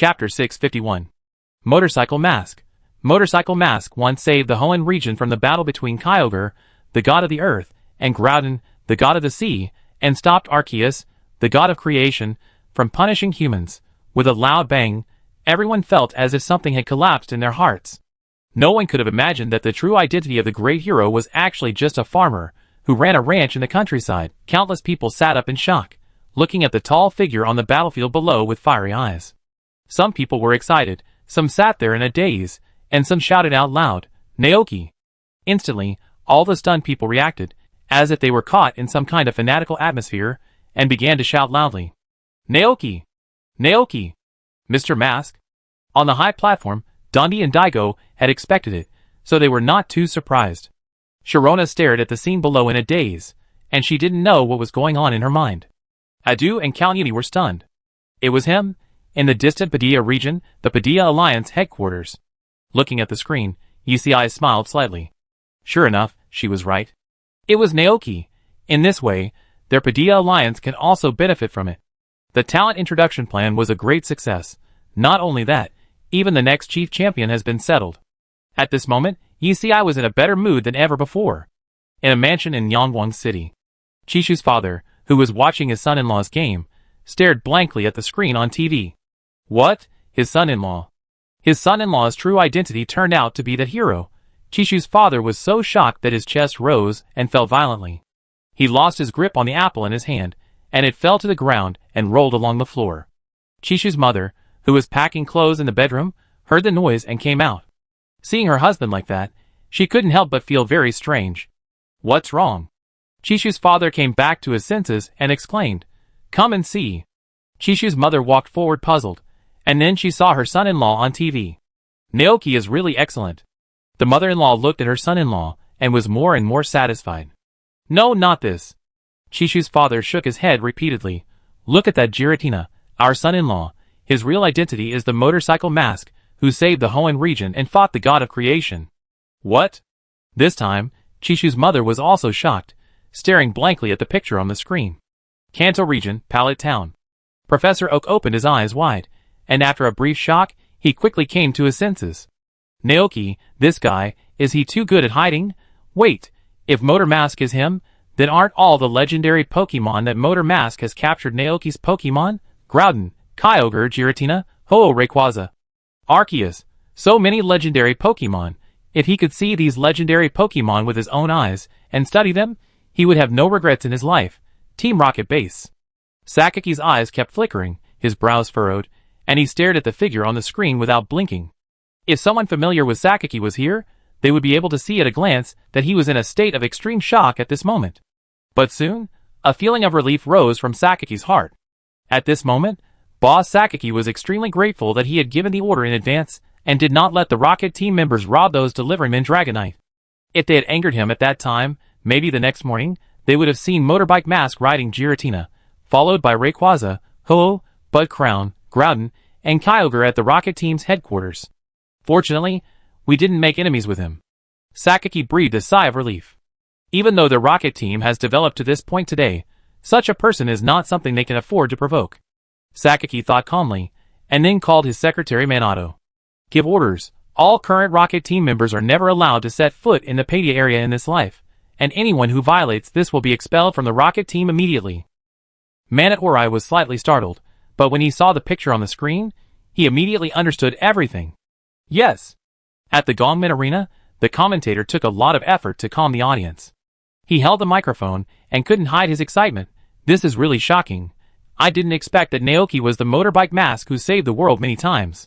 Chapter 651. Motorcycle Mask. Motorcycle Mask once saved the Hoenn region from the battle between Kyogre, the god of the earth, and Groudon, the god of the sea, and stopped Arceus, the god of creation, from punishing humans. With a loud bang, everyone felt as if something had collapsed in their hearts. No one could have imagined that the true identity of the great hero was actually just a farmer who ran a ranch in the countryside. Countless people sat up in shock, looking at the tall figure on the battlefield below with fiery eyes. Some people were excited, some sat there in a daze, and some shouted out loud, "Naoki!" Instantly, all the stunned people reacted, as if they were caught in some kind of fanatical atmosphere, and began to shout loudly, "Naoki! Naoki!" Mr. Mask? On the high platform, Dundee and Daigo had expected it, so they were not too surprised. Sharona stared at the scene below in a daze, and she didn't know what was going on in her mind. Adu and Kalyani were stunned. It was him, in the distant Padilla region, the Padilla Alliance headquarters. Looking at the screen, Yusiai smiled slightly. Sure enough, she was right. It was Naoki. In this way, their Padilla Alliance can also benefit from it. The talent introduction plan was a great success. Not only that, even the next chief champion has been settled. At this moment, Yusiai was in a better mood than ever before. In a mansion in Yangwang City, Chishu's father, who was watching his son-in-law's game, stared blankly at the screen on TV. What? His son-in-law? His son-in-law's true identity turned out to be the hero. Chishu's father was so shocked that his chest rose and fell violently. He lost his grip on the apple in his hand, and it fell to the ground and rolled along the floor. Chishu's mother, who was packing clothes in the bedroom, heard the noise and came out. Seeing her husband like that, she couldn't help but feel very strange. What's wrong? Chishu's father came back to his senses and exclaimed, "Come and see." Chishu's mother walked forward puzzled, and then she saw her son-in-law on TV. Naoki is really excellent. The mother-in-law looked at her son-in-law and was more and more satisfied. No, not this. Chishu's father shook his head repeatedly. Look at that Giratina, our son-in-law. His real identity is the Motorcycle Mask, who saved the Hoenn region and fought the god of creation. What? This time, Chishu's mother was also shocked, staring blankly at the picture on the screen. Kanto region, Pallet Town. Professor Oak opened his eyes wide, and after a brief shock, he quickly came to his senses. Naoki, this guy, is he too good at hiding? Wait, if Motor Mask is him, then aren't all the legendary Pokemon that Motor Mask has captured Naoki's Pokemon? Groudon, Kyogre, Giratina, Ho-Oh Rayquaza, Arceus, so many legendary Pokemon. If he could see these legendary Pokemon with his own eyes, and study them, he would have no regrets in his life. Team Rocket Base. Sakaki's eyes kept flickering, his brows furrowed, and he stared at the figure on the screen without blinking. If someone familiar with Sakaki was here, they would be able to see at a glance that he was in a state of extreme shock at this moment. But soon, a feeling of relief rose from Sakaki's heart. At this moment, Boss Sakaki was extremely grateful that he had given the order in advance and did not let the Rocket team members rob those delivering him Dragonite. If they had angered him at that time, maybe the next morning, they would have seen Motorbike Mask riding Giratina, followed by Rayquaza, Ho-Oh, Bud Crown, Groudon, and Kyogre at the Rocket team's headquarters. Fortunately, we didn't make enemies with him. Sakaki breathed a sigh of relief. Even though the Rocket team has developed to this point today, such a person is not something they can afford to provoke. Sakaki thought calmly, and then called his secretary Minato. Give orders. All current Rocket team members are never allowed to set foot in the Padia area in this life, and anyone who violates this will be expelled from the Rocket team immediately. Minato was slightly startled, but when he saw the picture on the screen, he immediately understood everything. Yes. At the Gongmin Arena, the commentator took a lot of effort to calm the audience. He held the microphone and couldn't hide his excitement. This is really shocking. I didn't expect that Naoki was the Motorbike Mask who saved the world many times.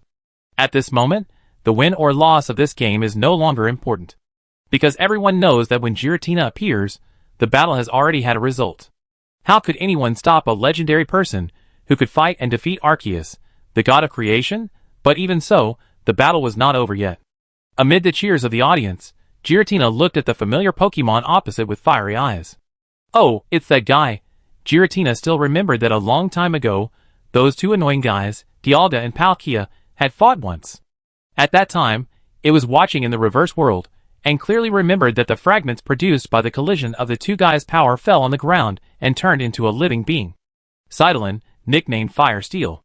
At this moment, the win or loss of this game is no longer important. Because everyone knows that when Giratina appears, the battle has already had a result. How could anyone stop a legendary person who could fight and defeat Arceus, the god of creation? But even so, the battle was not over yet. Amid the cheers of the audience, Giratina looked at the familiar Pokemon opposite with fiery eyes. Oh, it's that guy. Giratina still remembered that a long time ago, those two annoying guys, Dialga and Palkia, had fought once. At that time, it was watching in the reverse world, and clearly remembered that the fragments produced by the collision of the two guys' power fell on the ground and turned into a living being. Sidolin, nicknamed Fire Steel.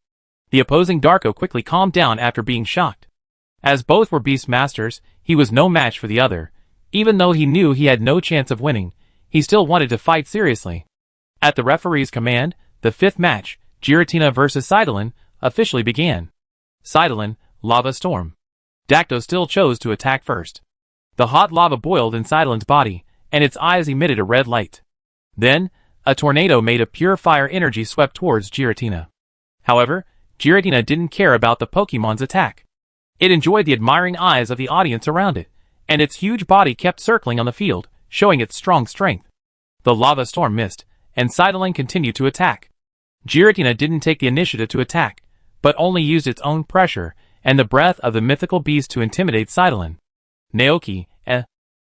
The opposing Darko quickly calmed down after being shocked. As both were beast masters, he was no match for the other. Even though he knew he had no chance of winning, he still wanted to fight seriously. At the referee's command, the fifth match, Giratina vs. Sidolin, officially began. Sidolin, Lava Storm. Dacto still chose to attack first. The hot lava boiled in Sidolin's body, and its eyes emitted a red light. Then, a tornado made of pure fire energy swept towards Giratina. However, Giratina didn't care about the Pokémon's attack. It enjoyed the admiring eyes of the audience around it, and its huge body kept circling on the field, showing its strong strength. The lava storm missed, and Sidolin continued to attack. Giratina didn't take the initiative to attack, but only used its own pressure and the breath of the mythical beast to intimidate Sidolin. Naoki,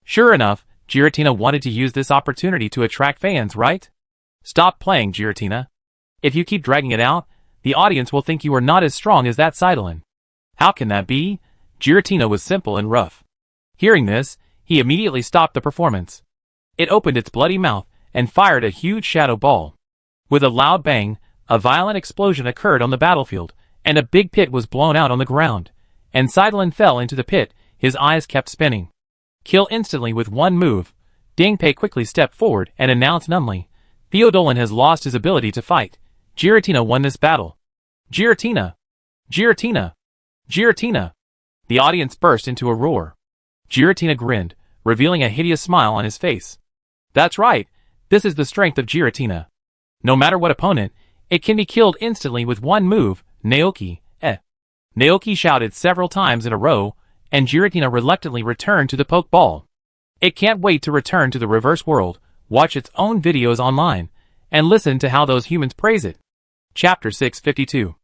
Sure enough, Giratina wanted to use this opportunity to attract fans, right? Stop playing, Giratina. If you keep dragging it out, the audience will think you are not as strong as that Sidolin. How can that be? Giratina was simple and rough. Hearing this, he immediately stopped the performance. It opened its bloody mouth and fired a huge shadow ball. With a loud bang, a violent explosion occurred on the battlefield, and a big pit was blown out on the ground, and Sidolin fell into the pit, his eyes kept spinning. Kill instantly with one move. Dingpei quickly stepped forward and announced numbly, Theodolin has lost his ability to fight. Giratina won this battle. Giratina! Giratina! Giratina! The audience burst into a roar. Giratina grinned, revealing a hideous smile on his face. That's right, this is the strength of Giratina. No matter what opponent, it can be killed instantly with one move, Naoki, Naoki shouted several times in a row, and Giratina reluctantly returned to the Pokeball. It can't wait to return to the reverse world, watch its own videos online, and listen to how those humans praise it. Chapter 652.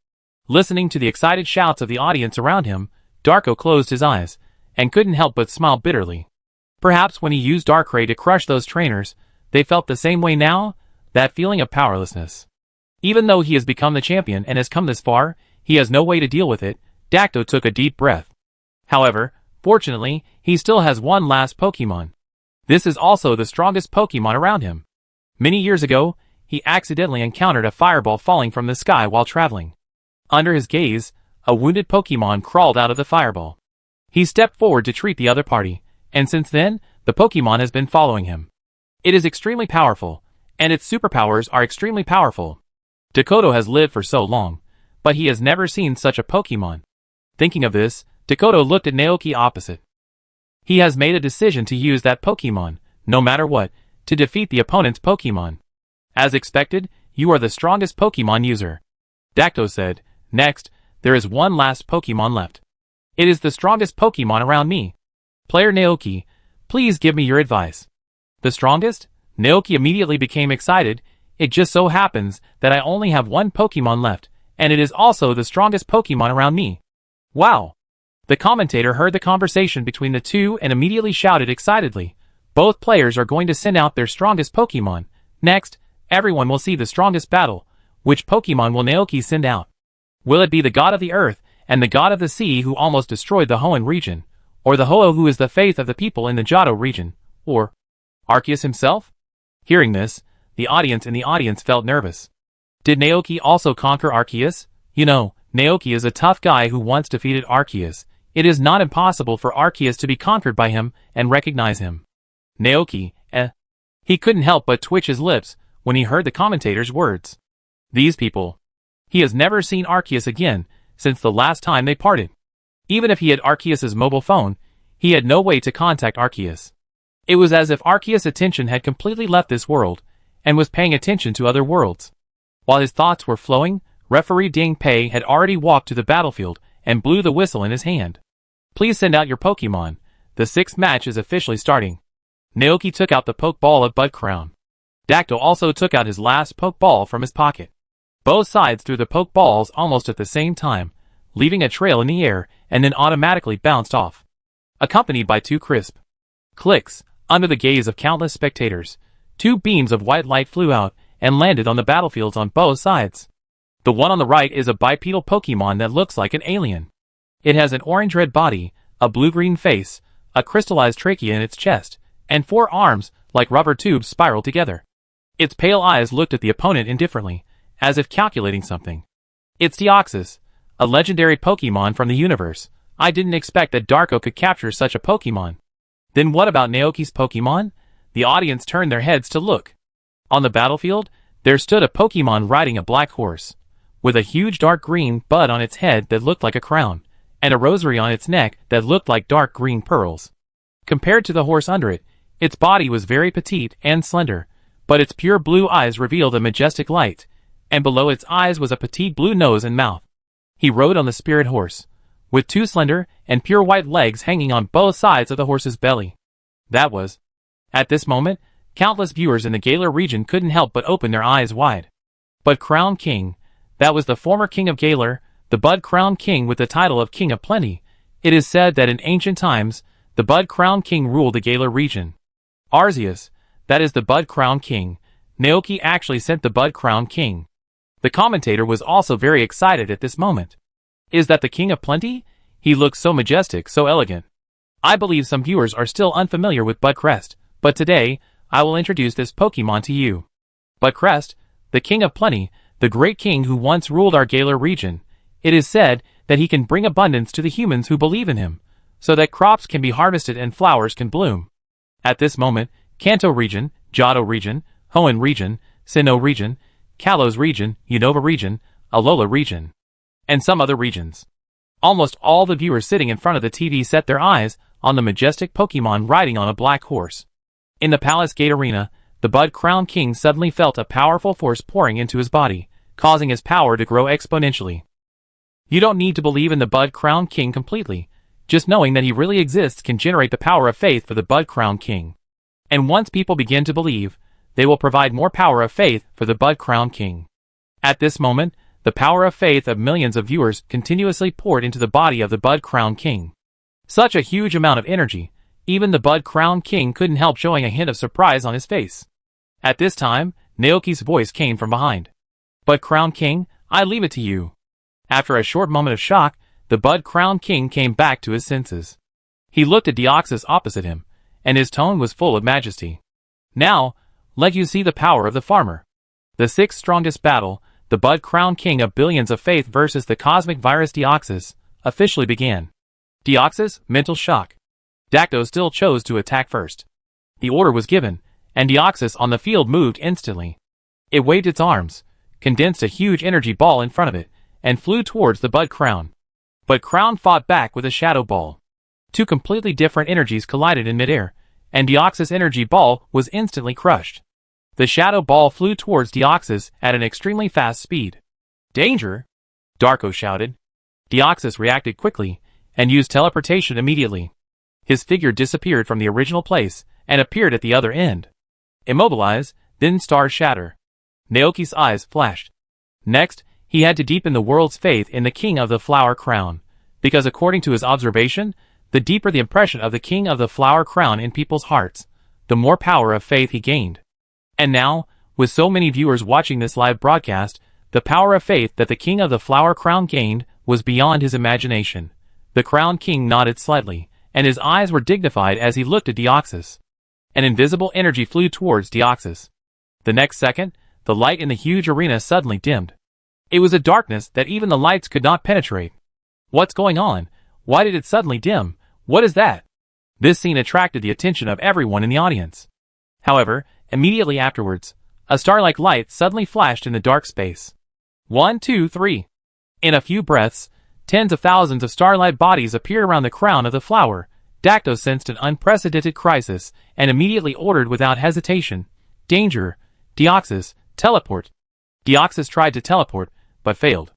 Listening to the excited shouts of the audience around him, Darko closed his eyes, and couldn't help but smile bitterly. Perhaps when he used Darkrai to crush those trainers, they felt the same way now, that feeling of powerlessness. Even though he has become the champion and has come this far, he has no way to deal with it. Dacto took a deep breath. However, fortunately, he still has one last Pokemon. This is also the strongest Pokemon around him. Many years ago, he accidentally encountered a fireball falling from the sky while traveling. Under his gaze, a wounded Pokemon crawled out of the fireball. He stepped forward to treat the other party, and since then, the Pokemon has been following him. It is extremely powerful, and its superpowers are extremely powerful. Dakota has lived for so long, but he has never seen such a Pokemon. Thinking of this, Dakota looked at Naoki opposite. He has made a decision to use that Pokemon, no matter what, to defeat the opponent's Pokemon. As expected, you are the strongest Pokemon user. Dacto said, next, there is one last Pokemon left. It is the strongest Pokemon around me. Player Naoki, please give me your advice. The strongest? Naoki immediately became excited. It just so happens that I only have one Pokemon left, and it is also the strongest Pokemon around me. Wow! The commentator heard the conversation between the two and immediately shouted excitedly, both players are going to send out their strongest Pokemon. Next, everyone will see the strongest battle. Which Pokemon will Naoki send out? Will it be the god of the earth and the god of the sea who almost destroyed the Hoenn region, or the Ho-Oh who is the faith of the people in the Johto region, or Arceus himself? Hearing this, the audience felt nervous. Did Naoki also conquer Arceus? You know, Naoki is a tough guy who once defeated Arceus. It is not impossible for Arceus to be conquered by him and recognize him. Naoki, He couldn't help but twitch his lips when he heard the commentator's words. These people. He has never seen Arceus again since the last time they parted. Even if he had Arceus's mobile phone, he had no way to contact Arceus. It was as if Arceus' attention had completely left this world and was paying attention to other worlds. While his thoughts were flowing, referee Ding Pei had already walked to the battlefield and blew the whistle in his hand. Please send out your Pokemon. The sixth match is officially starting. Naoki took out the Pokeball of Bud Crown. Dacto also took out his last Pokeball from his pocket. Both sides threw the Pokeballs almost at the same time, leaving a trail in the air and then automatically bounced off. Accompanied by two crisp clicks, under the gaze of countless spectators, two beams of white light flew out and landed on the battlefields on both sides. The one on the right is a bipedal Pokemon that looks like an alien. It has an orange-red body, a blue-green face, a crystallized trachea in its chest, and four arms, like rubber tubes spiraled together. Its pale eyes looked at the opponent indifferently, as if calculating something. It's Deoxys, A legendary Pokemon from the universe. I didn't expect that Darko could capture such a Pokemon. Then what about Naoki's Pokemon? The audience turned their heads to look. On the battlefield, there stood a Pokemon riding a black horse, with a huge dark green bud on its head that looked like a crown, and a rosary on its neck that looked like dark green pearls. Compared to the horse under it, its body was very petite and slender, but its pure blue eyes revealed a majestic light, and below its eyes was a petite blue nose and mouth. He rode on the spirit horse, with two slender and pure white legs hanging on both sides of the horse's belly. That was. At this moment, countless viewers in the Galar region couldn't help but open their eyes wide. But Crown King, that was the former king of Galar, the Bud Crown King with the title of King of Plenty. It is said that in ancient times, the Bud Crown King ruled the Galar region. Arceus, that is the Bud Crown King. Naoki actually sent the Bud Crown King. The commentator was also very excited at this moment. Is that the King of Plenty? He looks so majestic, so elegant. I believe some viewers are still unfamiliar with Budcrest, but today, I will introduce this Pokemon to you. Budcrest, the King of Plenty, the great king who once ruled our Galar region. It is said that he can bring abundance to the humans who believe in him, so that crops can be harvested and flowers can bloom. At this moment, Kanto region, Johto region, Hoenn region, Sinnoh region, Kalos region, Unova region, Alola region, and some other regions. Almost all the viewers sitting in front of the TV set their eyes on the majestic Pokemon riding on a black horse. In the Palace Gate Arena, the Bud Crown King suddenly felt a powerful force pouring into his body, causing his power to grow exponentially. You don't need to believe in the Bud Crown King completely. Just knowing that he really exists can generate the power of faith for the Bud Crown King. And once people begin to believe, they will provide more power of faith for the Bud Crown King. At this moment, the power of faith of millions of viewers continuously poured into the body of the Bud Crown King. Such a huge amount of energy, even the Bud Crown King couldn't help showing a hint of surprise on his face. At this time, Naoki's voice came from behind. Bud Crown King, I leave it to you. After a short moment of shock, the Bud Crown King came back to his senses. He looked at Deoxys opposite him, and his tone was full of majesty. Now, let you see the power of the farmer. The sixth strongest battle, the Bud Crown King of billions of faith versus the cosmic virus Deoxys, officially began. Deoxys, mental shock. Dacto still chose to attack first. The order was given, and Deoxys on the field moved instantly. It waved its arms, condensed a huge energy ball in front of it, and flew towards the Bud Crown. But Crown fought back with a shadow ball. Two completely different energies collided in midair, and Deoxys' energy ball was instantly crushed. The shadow ball flew towards Deoxys at an extremely fast speed. Danger! Darko shouted. Deoxys reacted quickly, and used teleportation immediately. His figure disappeared from the original place, and appeared at the other end. Immobilize, then stars shatter. Naoki's eyes flashed. Next, he had to deepen the world's faith in the King of the Flower Crown, because according to his observation, the deeper the impression of the King of the Flower Crown in people's hearts, the more power of faith he gained. And now, with so many viewers watching this live broadcast, the power of faith that the King of the Flower Crown gained was beyond his imagination. The Crown King nodded slightly, and his eyes were dignified as he looked at Deoxys. An invisible energy flew towards Deoxys. The next second, the light in the huge arena suddenly dimmed. It was a darkness that even the lights could not penetrate. What's going on? Why did it suddenly dim? What is that? This scene attracted the attention of everyone in the audience. However, immediately afterwards, a star-like light suddenly flashed in the dark space. 1, 2, 3. In a few breaths, tens of thousands of starlight bodies appeared around the crown of the flower. Dacto sensed an unprecedented crisis, and immediately ordered without hesitation, Danger! Deoxys, teleport! Deoxys tried to teleport, but failed.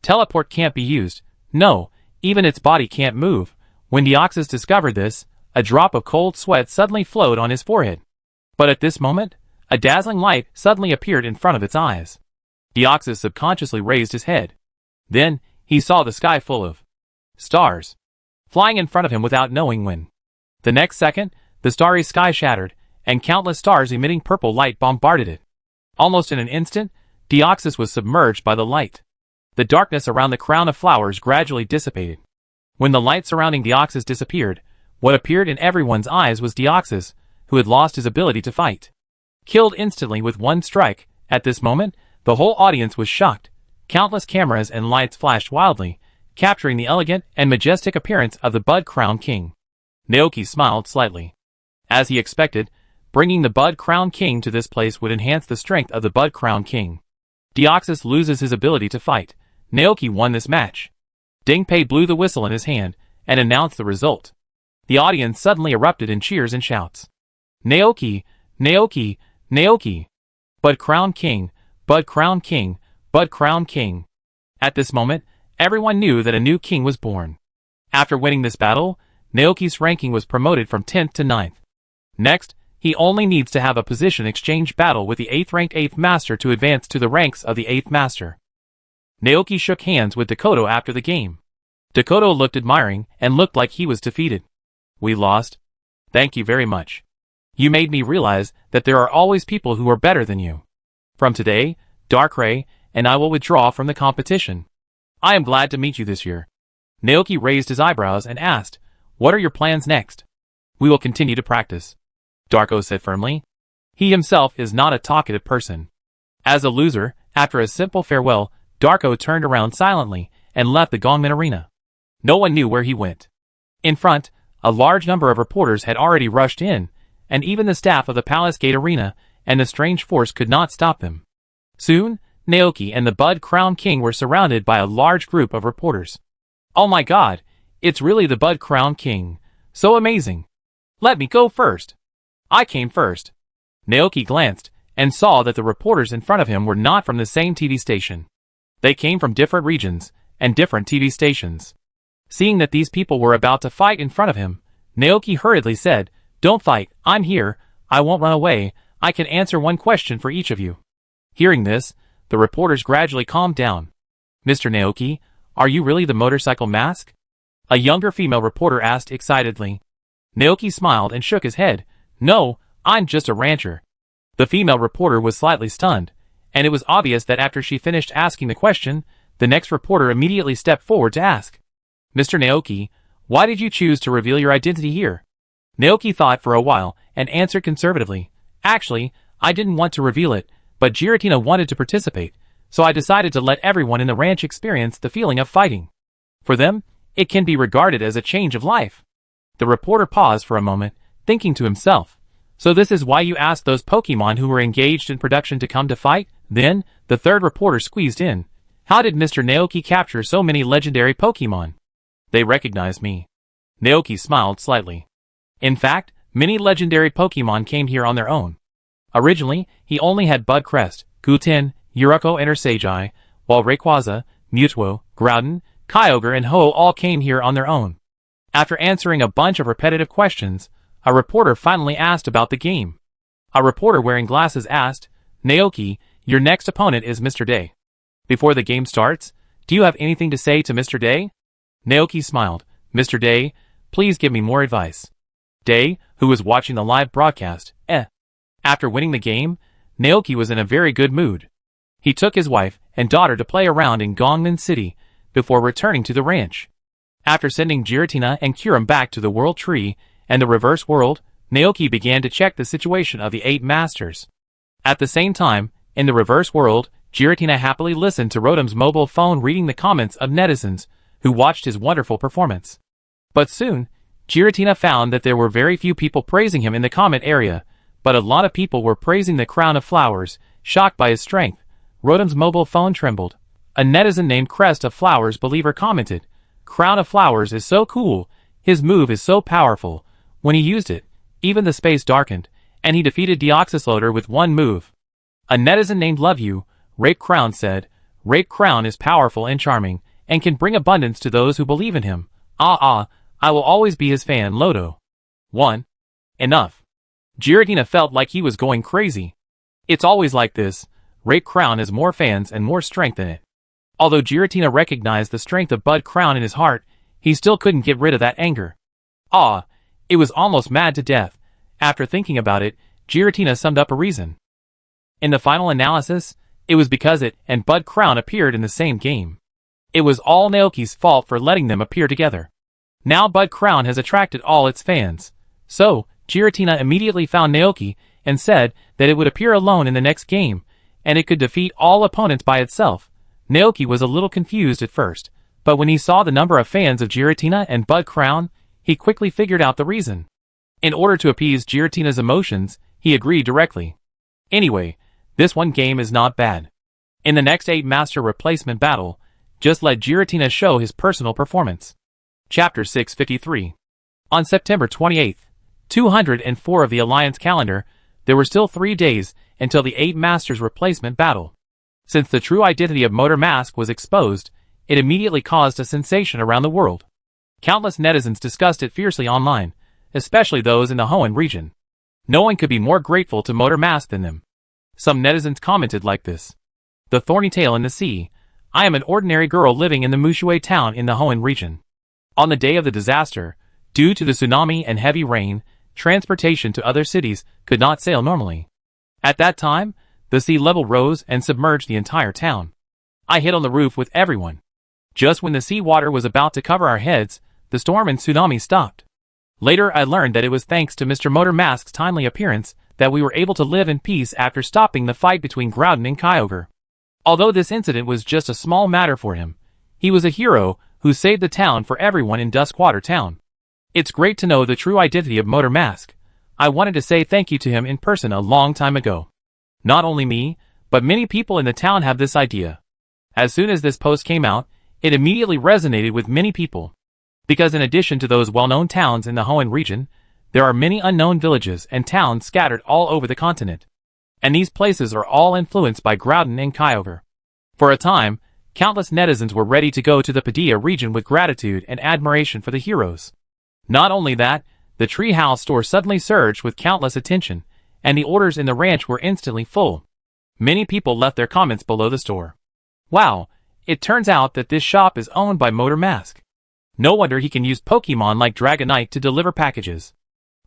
Teleport can't be used. No, even its body can't move. When Deoxys discovered this, a drop of cold sweat suddenly flowed on his forehead. But at this moment, a dazzling light suddenly appeared in front of its eyes. Deoxys subconsciously raised his head. Then, he saw the sky full of stars, flying in front of him without knowing when. The next second, the starry sky shattered, and countless stars emitting purple light bombarded it. Almost in an instant, Deoxys was submerged by the light. The darkness around the crown of flowers gradually dissipated. When the light surrounding Deoxys disappeared, what appeared in everyone's eyes was Deoxys, who had lost his ability to fight. Killed instantly with one strike. At this moment, the whole audience was shocked. Countless cameras and lights flashed wildly, capturing the elegant and majestic appearance of the Bud Crown King. Naoki smiled slightly. As he expected, bringing the Bud Crown King to this place would enhance the strength of the Bud Crown King. Deoxys loses his ability to fight. Naoki won this match. Dingpei blew the whistle in his hand and announced the result. The audience suddenly erupted in cheers and shouts. Naoki! Naoki! Naoki! Bud Crown King! Bud Crown King! Bud Crown King! At this moment, everyone knew that a new king was born. After winning this battle, Naoki's ranking was promoted from 10th to 9th. Next, he only needs to have a position exchange battle with the 8th-ranked 8th Master to advance to the ranks of the 8th Master. Naoki shook hands with Dakota after the game. Dakota looked admiring and looked like he was defeated. We lost. Thank you very much. You made me realize that there are always people who are better than you. From today, Darkrai and I will withdraw from the competition. I am glad to meet you this year. Naoki raised his eyebrows and asked, what are your plans next? We will continue to practice. Darko said firmly. He himself is not a talkative person. As a loser, after a simple farewell, Darko turned around silently and left the Gongmin Arena. No one knew where he went. In front, a large number of reporters had already rushed in, and even the staff of the Palace Gate Arena and the strange force could not stop them. Soon, Naoki and the Bud Crown King were surrounded by a large group of reporters. Oh my god, it's really the Bud Crown King. So amazing. Let me go first. I came first. Naoki glanced and saw that the reporters in front of him were not from the same TV station. They came from different regions and different TV stations. Seeing that these people were about to fight in front of him, Naoki hurriedly said, Don't fight, I'm here, I won't run away, I can answer one question for each of you. Hearing this, the reporters gradually calmed down. Mr. Naoki, are you really the motorcycle mask? A younger female reporter asked excitedly. Naoki smiled and shook his head. No, I'm just a rancher. The female reporter was slightly stunned, and it was obvious that after she finished asking the question, the next reporter immediately stepped forward to ask. Mr. Naoki, why did you choose to reveal your identity here? Naoki thought for a while and answered conservatively. Actually, I didn't want to reveal it, but Giratina wanted to participate, so I decided to let everyone in the ranch experience the feeling of fighting. For them, it can be regarded as a change of life. The reporter paused for a moment, thinking to himself, so this is why you asked those Pokemon who were engaged in production to come to fight? Then, the third reporter squeezed in. How did Mr. Naoki capture so many legendary Pokemon? They recognized me. Naoki smiled slightly. In fact, many legendary Pokemon came here on their own. Originally, he only had Budcrest, Guten, Uriko and Ursagi, while Rayquaza, Mewtwo, Groudon, Kyogre and Ho all came here on their own. After answering a bunch of repetitive questions, a reporter finally asked about the game. A reporter wearing glasses asked, Naoki, your next opponent is Mr. Day. Before the game starts, do you have anything to say to Mr. Day? Naoki smiled. Mr. Day, please give me more advice. Day, who was watching the live broadcast, After winning the game, Naoki was in a very good mood. He took his wife and daughter to play around in Gongmin City before returning to the ranch. After sending Giratina and Kyurem back to the World Tree and the Reverse World, Naoki began to check the situation of the 8 Masters. At the same time, in the Reverse World, Giratina happily listened to Rotom's mobile phone reading the comments of netizens who watched his wonderful performance. But soon, Giratina found that there were very few people praising him in the comment area, but a lot of people were praising the Crown of Flowers. Shocked by his strength, Rotom's mobile phone trembled. A netizen named Crest of Flowers Believer commented, Crown of Flowers is so cool, his move is so powerful. When he used it, even the space darkened, and he defeated Deoxysloader with one move. A netizen named Love You, Rape Crown said, Rape Crown is powerful and charming, and can bring abundance to those who believe in him. I will always be his fan. Lodo. 1. Enough. Giratina felt like he was going crazy. It's always like this, Rape Crown has more fans and more strength in it. Although Giratina recognized the strength of Bud Crown in his heart, he still couldn't get rid of that anger. It was almost mad to death. After thinking about it, Giratina summed up a reason. In the final analysis, it was because it and Bud Crown appeared in the same game. It was all Naoki's fault for letting them appear together. Now Bud Crown has attracted all its fans. So, Giratina immediately found Naoki and said that it would appear alone in the next game, and it could defeat all opponents by itself. Naoki was a little confused at first, But when he saw the number of fans of Giratina and Bud Crown, he quickly figured out the reason. In order to appease Giratina's emotions, he agreed directly. Anyway, this one game is not bad. In the next 8 Master Replacement battle, just let Giratina show his personal performance. Chapter 653. On September 28th, 204 of the Alliance calendar, there were still 3 days until the 8 Masters Replacement battle. Since the true identity of Motor Mask was exposed, it immediately caused a sensation around the world. Countless netizens discussed it fiercely online, especially those in the Hoenn region. No one could be more grateful to Motor Mask than them. Some netizens commented like this. The thorny tale in the sea. I am an ordinary girl living in the Mushui town in the Hoenn region. On the day of the disaster, due to the tsunami and heavy rain, transportation to other cities could not sail normally. At that time, the sea level rose and submerged the entire town. I hid on the roof with everyone. Just when the sea water was about to cover our heads, the storm and tsunami stopped. Later I learned that it was thanks to Mr. Motor Mask's timely appearance that we were able to live in peace after stopping the fight between Groudon and Kyogre. Although this incident was just a small matter for him, he was a hero who saved the town for everyone in Duskwater Town. It's great to know the true identity of Motor Mask. I wanted to say thank you to him in person a long time ago. Not only me, but many people in the town have this idea. As soon as this post came out, it immediately resonated with many people. Because in addition to those well-known towns in the Hoenn region, there are many unknown villages and towns scattered all over the continent. And these places are all influenced by Groudon and Kyogre. For a time, countless netizens were ready to go to the Padilla region with gratitude and admiration for the heroes. Not only that, the treehouse store suddenly surged with countless attention, and the orders in the ranch were instantly full. Many people left their comments below the store. Wow, it turns out that this shop is owned by Motor Mask. No wonder he can use Pokemon like Dragonite to deliver packages.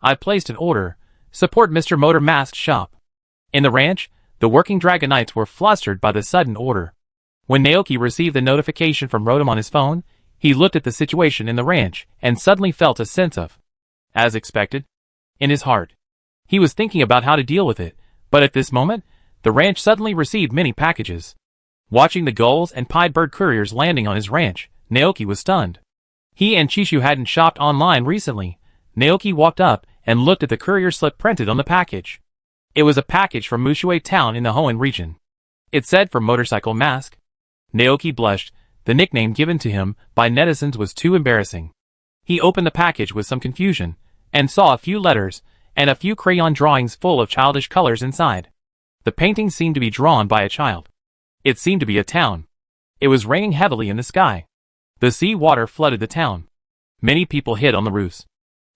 I've placed an order. Support Mr. Motor Mask's shop. In the ranch, the working Dragonites were flustered by the sudden order. When Naoki received the notification from Rotom on his phone, he looked at the situation in the ranch and suddenly felt a sense of, as expected, in his heart. He was thinking about how to deal with it, but at this moment, the ranch suddenly received many packages. Watching the gulls and pied bird couriers landing on his ranch, Naoki was stunned. He and Chishu hadn't shopped online recently. Naoki walked up and looked at the courier slip printed on the package. It was a package from Mushui Town in the Hoenn region. It said for Motorcycle Mask. Naoki blushed. The nickname given to him by netizens was too embarrassing. He opened the package with some confusion, and saw a few letters, and a few crayon drawings full of childish colors inside. The painting seemed to be drawn by a child. It seemed to be a town. It was raining heavily in the sky. The sea water flooded the town. Many people hid on the roofs.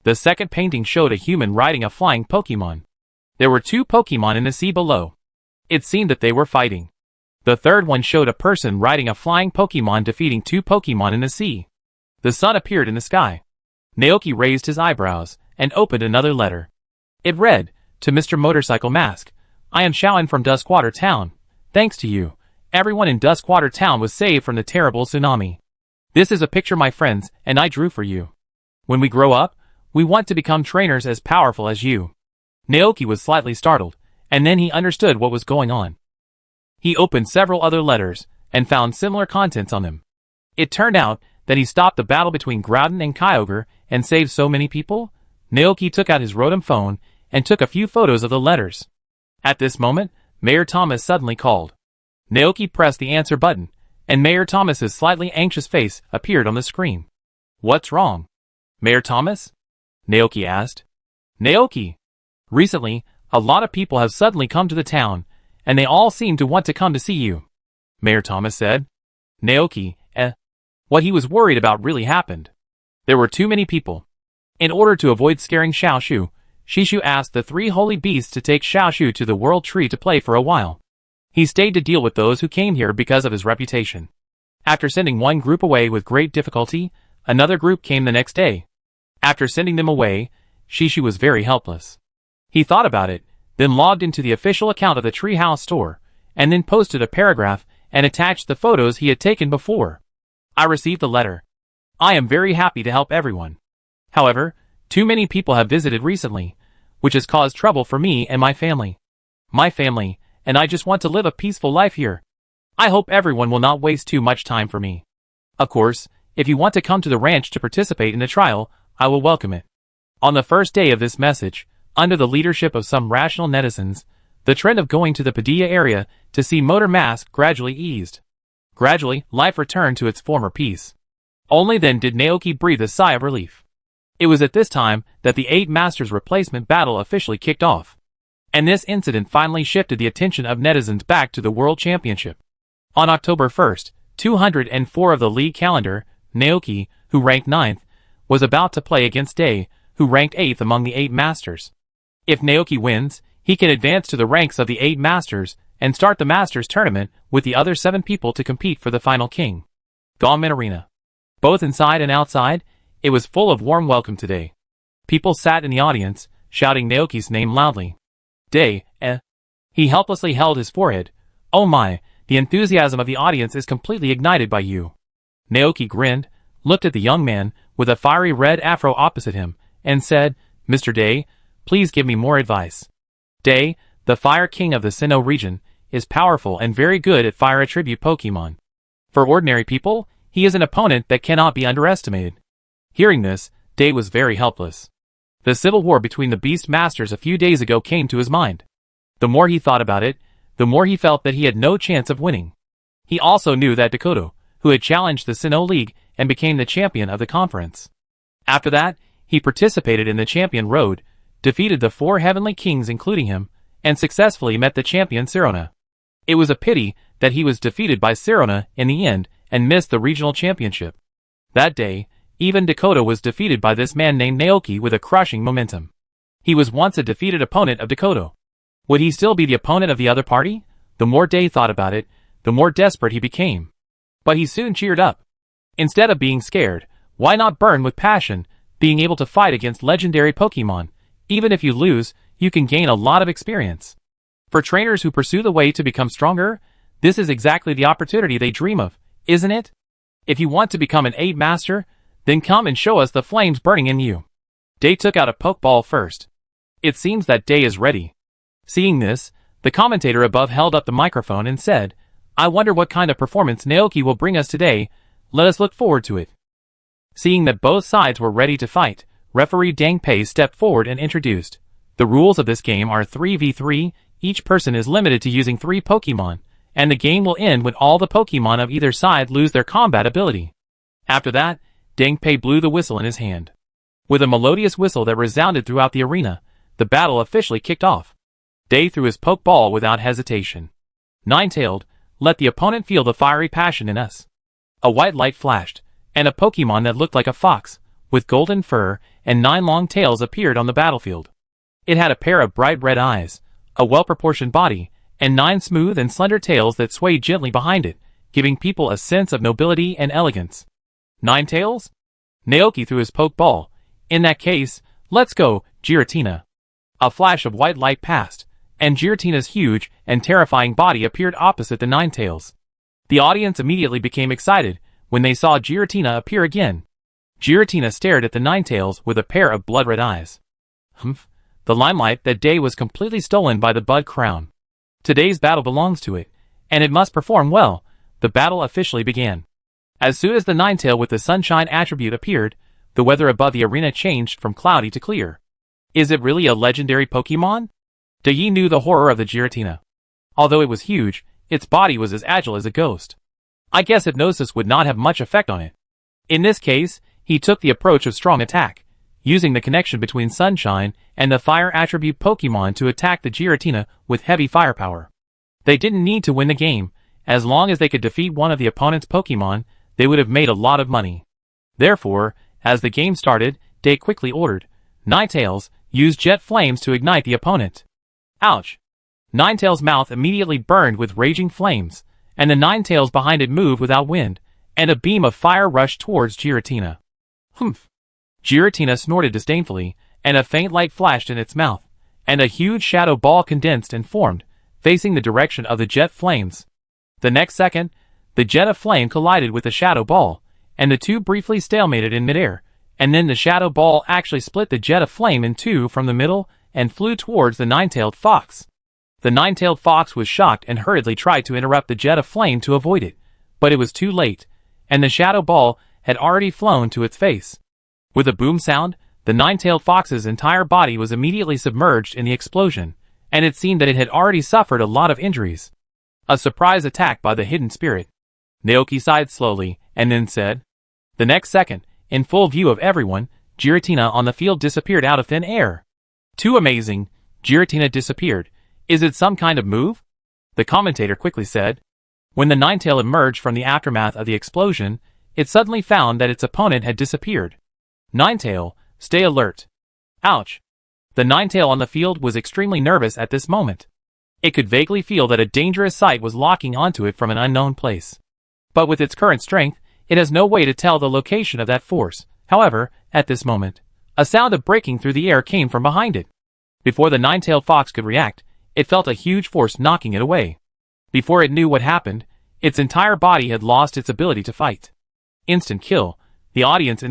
The second painting showed a human riding a flying Pokemon. There were 2 Pokemon in the sea below. It seemed that they were fighting. The third one showed a person riding a flying Pokemon defeating 2 Pokemon in the sea. The sun appeared in the sky. Naoki raised his eyebrows and opened another letter. It read, to Mr. Motorcycle Mask. I am Shaoan from Duskwater Town. Thanks to you, everyone in Duskwater Town was saved from the terrible tsunami. This is a picture my friends and I drew for you. When we grow up, we want to become trainers as powerful as you. Naoki was slightly startled, and then he understood what was going on. He opened several other letters, and found similar contents on them. It turned out that he stopped the battle between Groudon and Kyogre and saved so many people. Naoki took out his Rotom phone and took a few photos of the letters. At this moment, Mayor Thomas suddenly called. Naoki pressed the answer button, and Mayor Thomas's slightly anxious face appeared on the screen. What's wrong? Mayor Thomas? Naoki asked. Naoki! Recently, a lot of people have suddenly come to the town, and they all seem to want to come to see you. Mayor Thomas said. Naoki, What he was worried about really happened. There were too many people. In order to avoid scaring Xiaoshu, Shishu asked the 3 holy beasts to take Xiaoshu to the World Tree to play for a while. He stayed to deal with those who came here because of his reputation. After sending one group away with great difficulty, another group came the next day. After sending them away, Shishu was very helpless. He thought about it, then logged into the official account of the Treehouse store, and then posted a paragraph and attached the photos he had taken before. I received the letter. I am very happy to help everyone. However, too many people have visited recently, which has caused trouble for me and my family. My family, and I just want to live a peaceful life here. I hope everyone will not waste too much time for me. Of course, if you want to come to the ranch to participate in the trial, I will welcome it. On the first day of this message, under the leadership of some rational netizens, the trend of going to the Padilla area to see Motor Mask gradually eased. Gradually, life returned to its former peace. Only then did Naoki breathe a sigh of relief. It was at this time that the 8 Masters replacement battle officially kicked off. And this incident finally shifted the attention of netizens back to the World Championship. On October 1st, 204 of the league calendar, Naoki, who ranked 9th, was about to play against Day, who ranked 8th among the 8 Masters. If Naoki wins, he can advance to the ranks of the 8 Masters and start the Masters tournament with the other 7 people to compete for the final king. Gongmin Arena. Both inside and outside, it was full of warm welcome today. People sat in the audience, shouting Naoki's name loudly. Day, He helplessly held his forehead. Oh my, the enthusiasm of the audience is completely ignited by you. Naoki grinned, looked at the young man with a fiery red afro opposite him, and said, Mr. Day, please give me more advice. Day, the Fire King of the Sinnoh region, is powerful and very good at fire attribute Pokemon. For ordinary people, he is an opponent that cannot be underestimated. Hearing this, Day was very helpless. The civil war between the Beast Masters a few days ago came to his mind. The more he thought about it, the more he felt that he had no chance of winning. He also knew that Dakota, who had challenged the Sinnoh League and became the champion of the conference. After that, he participated in the champion road, defeated the 4 heavenly kings including him, and successfully met the champion Sirona. It was a pity that he was defeated by Sirona in the end and missed the regional championship. That day, even Dakota was defeated by this man named Naoki with a crushing momentum. He was once a defeated opponent of Dakota. Would he still be the opponent of the other party? The more Day thought about it, the more desperate he became. But he soon cheered up. Instead of being scared, why not burn with passion, being able to fight against legendary Pokemon? Even if you lose, you can gain a lot of experience. For trainers who pursue the way to become stronger, this is exactly the opportunity they dream of, isn't it? If you want to become an 8 Master, then come and show us the flames burning in you. Day took out a Pokeball first. It seems that Day is ready. Seeing this, the commentator above held up the microphone and said, I wonder what kind of performance Naoki will bring us today. Let us look forward to it. Seeing that both sides were ready to fight, referee Dang Pei stepped forward and introduced. The rules of this game are 3v3, each person is limited to using 3 Pokemon, and the game will end when all the Pokemon of either side lose their combat ability. After that, Dang Pei blew the whistle in his hand. With a melodious whistle that resounded throughout the arena, the battle officially kicked off. Day threw his Pokeball without hesitation. Ninetailed, let the opponent feel the fiery passion in us. A white light flashed, and a Pokemon that looked like a fox, with golden fur and 9 long tails appeared on the battlefield. It had a pair of bright red eyes, a well-proportioned body, and 9 smooth and slender tails that swayed gently behind it, giving people a sense of nobility and elegance. 9 tails? Naoki threw his Pokeball. In that case, let's go, Giratina. A flash of white light passed, and Giratina's huge and terrifying body appeared opposite the 9 tails. The audience immediately became excited when they saw Giratina appear again. Giratina stared at the 9 tails with a pair of blood-red eyes. Humph. The limelight that day was completely stolen by the Bud Crown. Today's battle belongs to it, and it must perform well. The battle officially began. As soon as the Ninetail with the sunshine attribute appeared, the weather above the arena changed from cloudy to clear. Is it really a legendary Pokemon? Yi knew the horror of the Giratina. Although it was huge, its body was as agile as a ghost. I guess hypnosis would not have much effect on it. In this case, he took the approach of strong attack, using the connection between sunshine and the fire attribute Pokemon to attack the Giratina with heavy firepower. They didn't need to win the game. As long as they could defeat one of the opponent's Pokemon, they would have made a lot of money. Therefore, as the game started, Day quickly ordered, Ninetails, use jet flames to ignite the opponent. Ouch! Ninetail's mouth immediately burned with raging flames, and the 9 tails behind it moved without wind, and a beam of fire rushed towards Giratina. Humph! Giratina snorted disdainfully, and a faint light flashed in its mouth, and a huge shadow ball condensed and formed, facing the direction of the jet flames. The next second, the jet of flame collided with the shadow ball, and the two briefly stalemated in midair, and then the shadow ball actually split the jet of flame in two from the middle and flew towards the 9-tailed fox. The 9-tailed fox was shocked and hurriedly tried to interrupt the jet of flame to avoid it, but it was too late, and the shadow ball had already flown to its face. With a boom sound, the nine-tailed fox's entire body was immediately submerged in the explosion, and it seemed that it had already suffered a lot of injuries. A surprise attack by the hidden spirit. Naoki sighed slowly, and then said. The next second, in full view of everyone, Giratina on the field disappeared out of thin air. Too amazing, Giratina disappeared. Is it some kind of move? The commentator quickly said. When the nine-tail emerged from the aftermath of the explosion, it suddenly found that its opponent had disappeared. Nine-tail, stay alert. Ouch. The nine-tail on the field was extremely nervous at this moment. It could vaguely feel that a dangerous sight was locking onto it from an unknown place. But with its current strength, it has no way to tell the location of that force. However, at this moment, a sound of breaking through the air came from behind it. Before the nine-tailed fox could react, it felt a huge force knocking it away. Before it knew what happened, its entire body had lost its ability to fight. Instant kill. The audience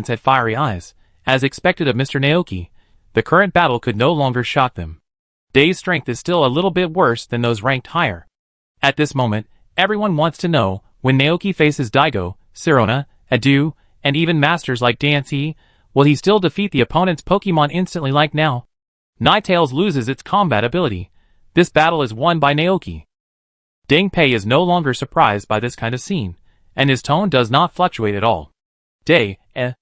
had fiery eyes. As expected of Mr. Naoki, the current battle could no longer shock them. Day's strength is still a little bit worse than those ranked higher. At this moment, everyone wants to know, when Naoki faces Daigo, Sirona, Adu, and even masters like Dansei, will he still defeat the opponent's Pokemon instantly like now? Ninetales loses its combat ability. This battle is won by Naoki. Dingpei is no longer surprised by this kind of scene, and his tone does not fluctuate at all. The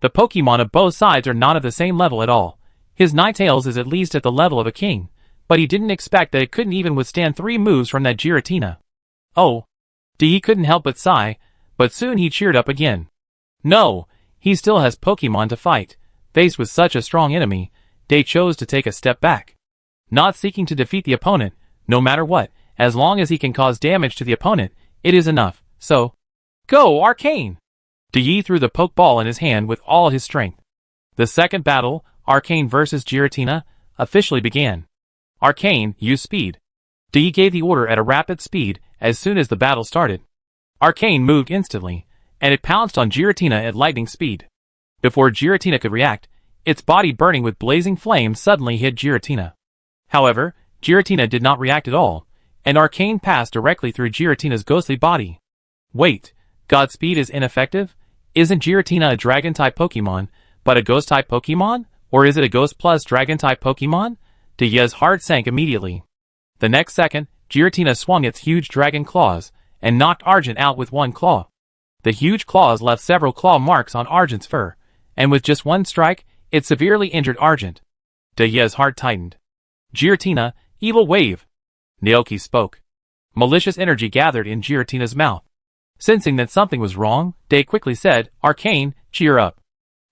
Pokemon of both sides are not at the same level at all. His Ninetales is at least at the level of a king, but he didn't expect that it couldn't even withstand 3 moves from that Giratina. Oh. He couldn't help but sigh, but soon he cheered up again. No, he still has Pokemon to fight. Faced with such a strong enemy, Day chose to take a step back. Not seeking to defeat the opponent, no matter what, as long as he can cause damage to the opponent, it is enough, so... Go, Arcane! Yi threw the Pokeball in his hand with all his strength. The second battle, Arcane versus Giratina, officially began. Arcane, use speed. Yi gave the order at a rapid speed as soon as the battle started. Arcane moved instantly, and it pounced on Giratina at lightning speed. Before Giratina could react, its body burning with blazing flames suddenly hit Giratina. However, Giratina did not react at all, and Arcane passed directly through Giratina's ghostly body. Wait, Godspeed is ineffective? Isn't Giratina a Dragon-type Pokemon, but a Ghost-type Pokemon? Or is it a Ghost plus Dragon-type Pokemon? Yi's heart sank immediately. The next second, Giratina swung its huge dragon claws, and knocked Argent out with one claw. The huge claws left several claw marks on Argent's fur, and with just one strike, it severely injured Argent. Yi's heart tightened. Giratina, evil wave! Naoki spoke. Malicious energy gathered in Giratina's mouth. Sensing that something was wrong, Day quickly said, Arcane, cheer up.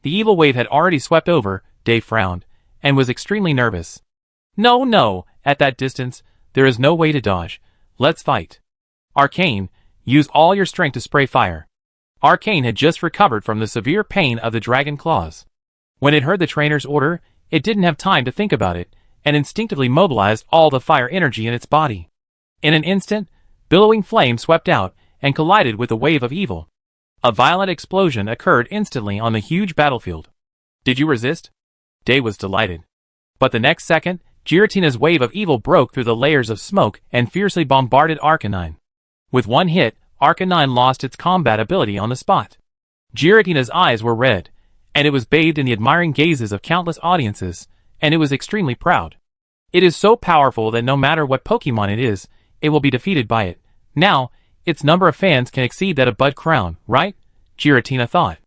The evil wave had already swept over. Day frowned, and was extremely nervous. No, at that distance, there is no way to dodge. Let's fight. Arcane, use all your strength to spray fire. Arcane had just recovered from the severe pain of the dragon claws. When it heard the trainer's order, it didn't have time to think about it, and instinctively mobilized all the fire energy in its body. In an instant, billowing flame swept out, and collided with a wave of evil. A violent explosion occurred instantly on the huge battlefield. Did you resist? Day was delighted. But the next second, Giratina's wave of evil broke through the layers of smoke and fiercely bombarded Arcanine. With one hit, Arcanine lost its combat ability on the spot. Giratina's eyes were red, and it was bathed in the admiring gazes of countless audiences, and it was extremely proud. It is so powerful that no matter what Pokemon it is, it will be defeated by it. Now, its number of fans can exceed that of Bud Crown, right? Giratina thought.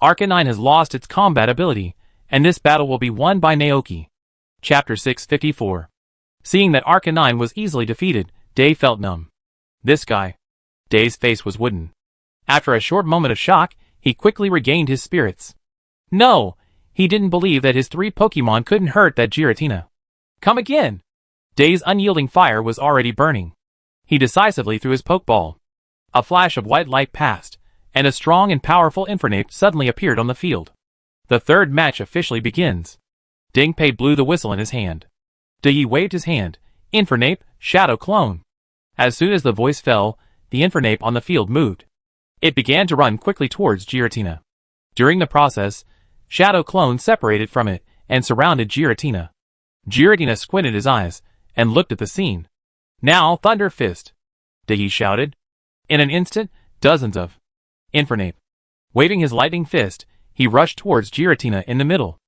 Arcanine has lost its combat ability, and this battle will be won by Naoki. Chapter 654. Seeing that Arcanine was easily defeated, Day felt numb. This guy. Day's face was wooden. After a short moment of shock, he quickly regained his spirits. No! He didn't believe that his 3 Pokemon couldn't hurt that Giratina. Come again! Day's unyielding fire was already burning. He decisively threw his Pokeball. A flash of white light passed, and a strong and powerful Infernape suddenly appeared on the field. The third match officially begins. Dingpei blew the whistle in his hand. Yi waved his hand. Infernape, Shadow Clone. As soon as the voice fell, the Infernape on the field moved. It began to run quickly towards Giratina. During the process, Shadow Clone separated from it and surrounded Giratina. Giratina squinted his eyes and looked at the scene. Now, Thunder Fist! Yi shouted. In an instant, dozens of Infernape. Waving his lightning fist, he rushed towards Giratina in the middle.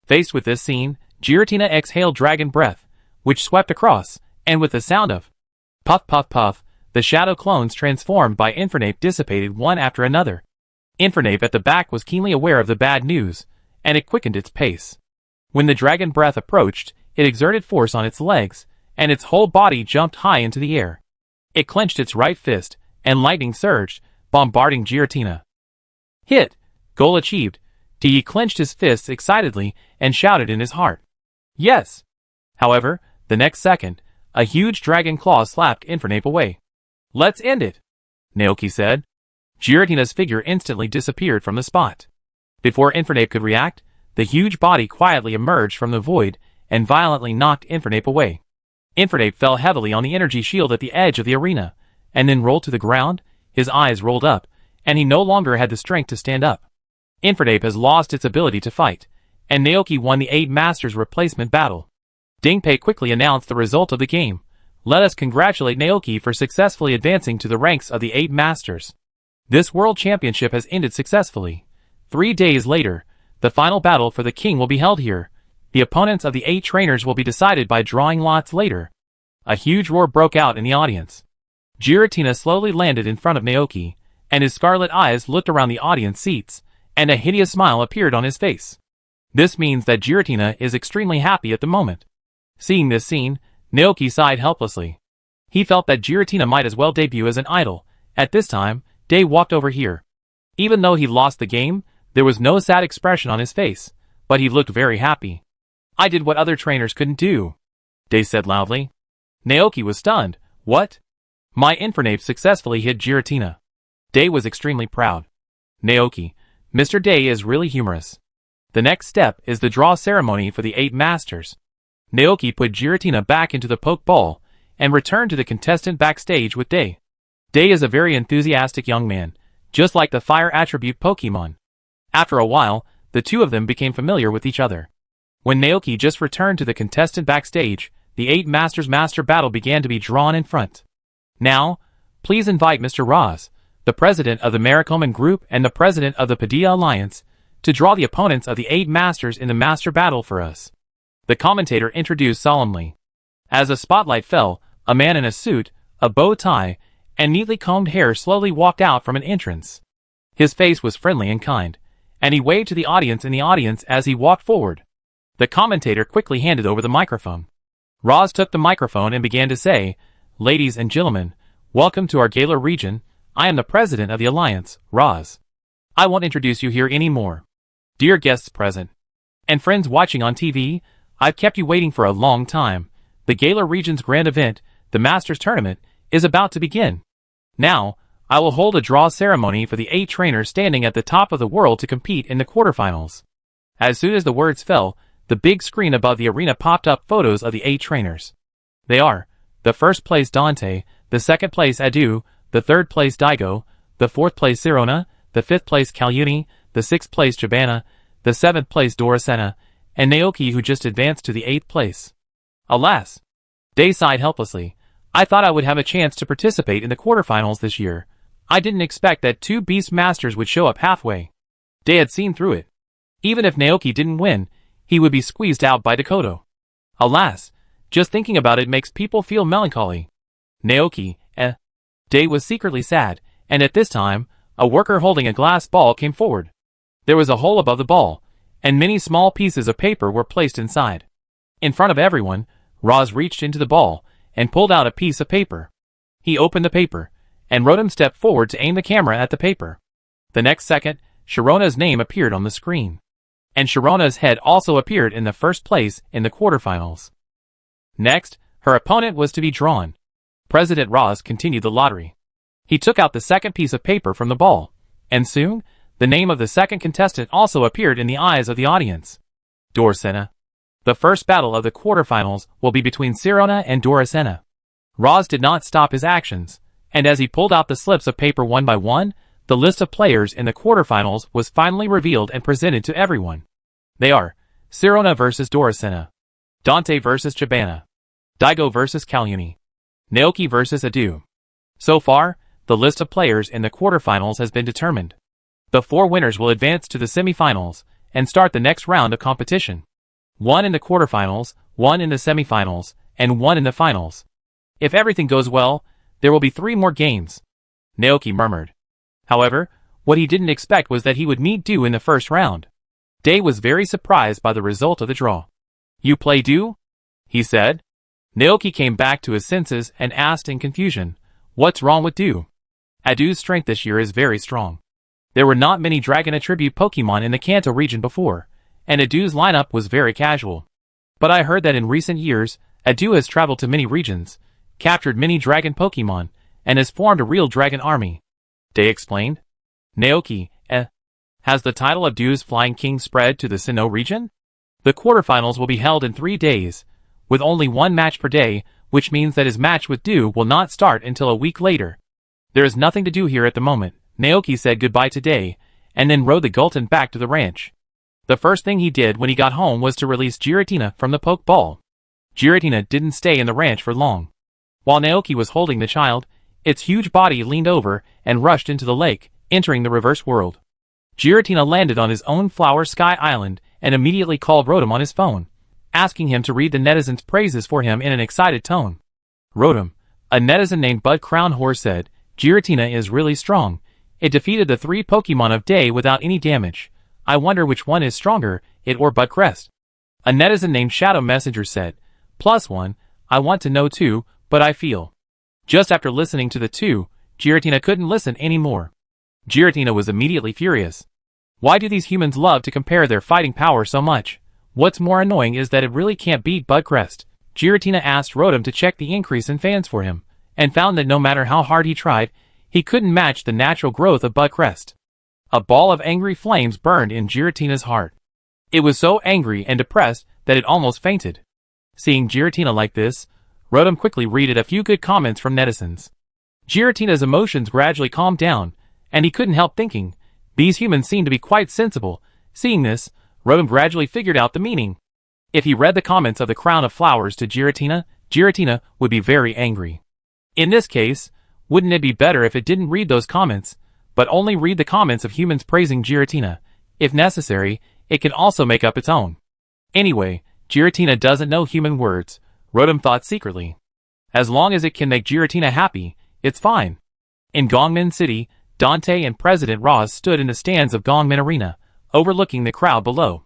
Faced with this scene, Giratina exhaled dragon breath, which swept across, and with the sound of puff puff puff, the shadow clones transformed by Infernape dissipated one after another. Infernape at the back was keenly aware of the bad news, and it quickened its pace. When the dragon breath approached, it exerted force on its legs, and its whole body jumped high into the air. It clenched its right fist, and lightning surged, bombarding Giratina. Hit! Goal achieved. He clenched his fists excitedly and shouted in his heart. Yes! However, the next second, a huge dragon claw slapped Infernape away. Let's end it, Naoki said. Giratina's figure instantly disappeared from the spot. Before Infernape could react, the huge body quietly emerged from the void and violently knocked Infernape away. Infernape fell heavily on the energy shield at the edge of the arena, and then rolled to the ground. His eyes rolled up, and he no longer had the strength to stand up. Infernape has lost its ability to fight, and Naoki won the 8 Masters replacement battle. Dingpei quickly announced the result of the game. Let us congratulate Naoki for successfully advancing to the ranks of the 8 Masters. This World Championship has ended successfully. 3 days later, the final battle for the king will be held here. The opponents of the 8 trainers will be decided by drawing lots later. A huge roar broke out in the audience. Giratina slowly landed in front of Naoki, and his scarlet eyes looked around the audience seats, and a hideous smile appeared on his face. This means that Giratina is extremely happy at the moment. Seeing this scene, Naoki sighed helplessly. He felt that Giratina might as well debut as an idol. At this time, Day walked over here. Even though he lost the game, there was no sad expression on his face, but he looked very happy. I did what other trainers couldn't do, Day said loudly. Naoki was stunned. What? My Infernape successfully hit Giratina. Day was extremely proud. Naoki, Mr. Day is really humorous. The next step is the draw ceremony for the 8 Masters. Naoki put Giratina back into the poke ball, and returned to the contestant backstage with Day. Day is a very enthusiastic young man, just like the fire attribute Pokemon. After a while, the two of them became familiar with each other. When Naoki just returned to the contestant backstage, the 8 Masters Master Battle began to be drawn in front. Now, please invite Mr. Roz, the president of the Miraculous Group and the president of the Padilla Alliance, to draw the opponents of the 8 Masters in the Master Battle for us. The commentator introduced solemnly. As a spotlight fell, a man in a suit, a bow tie, and neatly combed hair slowly walked out from an entrance. His face was friendly and kind, and he waved to the audience in the audience as he walked forward. The commentator quickly handed over the microphone. Roz took the microphone and began to say, Ladies and gentlemen, welcome to our Galar region. I am the president of the Alliance, Roz. I won't introduce you here anymore. Dear guests present, and friends watching on TV, I've kept you waiting for a long time. The Galar region's grand event, the Masters Tournament, is about to begin. Now, I will hold a draw ceremony for the 8 trainers standing at the top of the world to compete in the quarterfinals. As soon as the words fell, the big screen above the arena popped up photos of the 8 trainers. They are, the first place Dante, the second place Adu, the third place Daigo, the fourth place Sirona, the fifth place Kalyuni, the sixth place Jabana, the seventh place Dorasena, and Naoki who just advanced to the 8th place. Alas! Day sighed helplessly. I thought I would have a chance to participate in the quarterfinals this year. I didn't expect that 2 Beast Masters would show up halfway. Day had seen through it. Even if Naoki didn't win, he would be squeezed out by Dakota. Alas! Just thinking about it makes people feel melancholy. Naoki, Day was secretly sad, and at this time, a worker holding a glass ball came forward. There was a hole above the ball, and many small pieces of paper were placed inside. In front of everyone, Roz reached into the ball, and pulled out a piece of paper. He opened the paper, and Rotem stepped forward to aim the camera at the paper. The next second, Sharona's name appeared on the screen. And Sharona's head also appeared in the first place in the quarterfinals. Next, her opponent was to be drawn. President Roz continued the lottery. He took out the second piece of paper from the ball, and soon, the name of the second contestant also appeared in the eyes of the audience. Dorasena. The first battle of the quarterfinals will be between Sirona and Dorasena. Roz did not stop his actions, and as he pulled out the slips of paper one by one, the list of players in the quarterfinals was finally revealed and presented to everyone. They are Sirona versus Dorasena, Dante versus Jabana, Daigo versus Kalyuni, Naoki versus Adu. So far, the list of players in the quarterfinals has been determined. The 4 winners will advance to the semifinals and start the next round of competition. 1 in the quarterfinals, 1 in the semifinals, and 1 in the finals. If everything goes well, there will be 3 more games, Naoki murmured. However, what he didn't expect was that he would meet Do in the first round. Day was very surprised by the result of the draw. "You play Do?" he said. Naoki came back to his senses and asked in confusion, "What's wrong with Do?" Adu's strength this year is very strong. There were not many Dragon attribute Pokemon in the Kanto region before, and Adu's lineup was very casual. But I heard that in recent years, Adu has traveled to many regions, captured many Dragon Pokemon, and has formed a real Dragon army, Day explained. Naoki, has the title of Adu's Flying King spread to the Sinnoh region? The quarterfinals will be held in 3 days, with only 1 match per day, which means that his match with Do will not start until a week later. There is nothing to do here at the moment. Naoki said goodbye to Day, and then rode the Gulton back to the ranch. The first thing he did when he got home was to release Giratina from the Pokeball. Giratina didn't stay in the ranch for long. While Naoki was holding the child, its huge body leaned over and rushed into the lake, entering the reverse world. Giratina landed on his own Flower Sky Island and immediately called Rotom on his phone, asking him to read the netizens' praises for him in an excited tone. Rotom, a netizen named Bud Crown Horse, said, "Giratina is really strong. It defeated the 3 Pokemon of Day without any damage. I wonder which one is stronger, it or Budcrest." A netizen named Shadow Messenger said, "+1, I want to know too, but I feel." Just after listening to the 2, Giratina couldn't listen anymore. Giratina was immediately furious. Why do these humans love to compare their fighting power so much? What's more annoying is that it really can't beat Budcrest. Giratina asked Rotom to check the increase in fans for him, and found that no matter how hard he tried, he couldn't match the natural growth of Budcrest. A ball of angry flames burned in Giratina's heart. It was so angry and depressed that it almost fainted. Seeing Giratina like this, Rotom quickly read a few good comments from netizens. Giratina's emotions gradually calmed down, and he couldn't help thinking, these humans seem to be quite sensible. Seeing this, Rotom gradually figured out the meaning. If he read the comments of the Crown of Flowers to Giratina, Giratina would be very angry. In this case, wouldn't it be better if it didn't read those comments, but only read the comments of humans praising Giratina? If necessary, it can also make up its own. Anyway, Giratina doesn't know human words, Rotom thought secretly. As long as it can make Giratina happy, it's fine. In Gongmin City, Dante and President Roz stood in the stands of Gongmin Arena, overlooking the crowd below.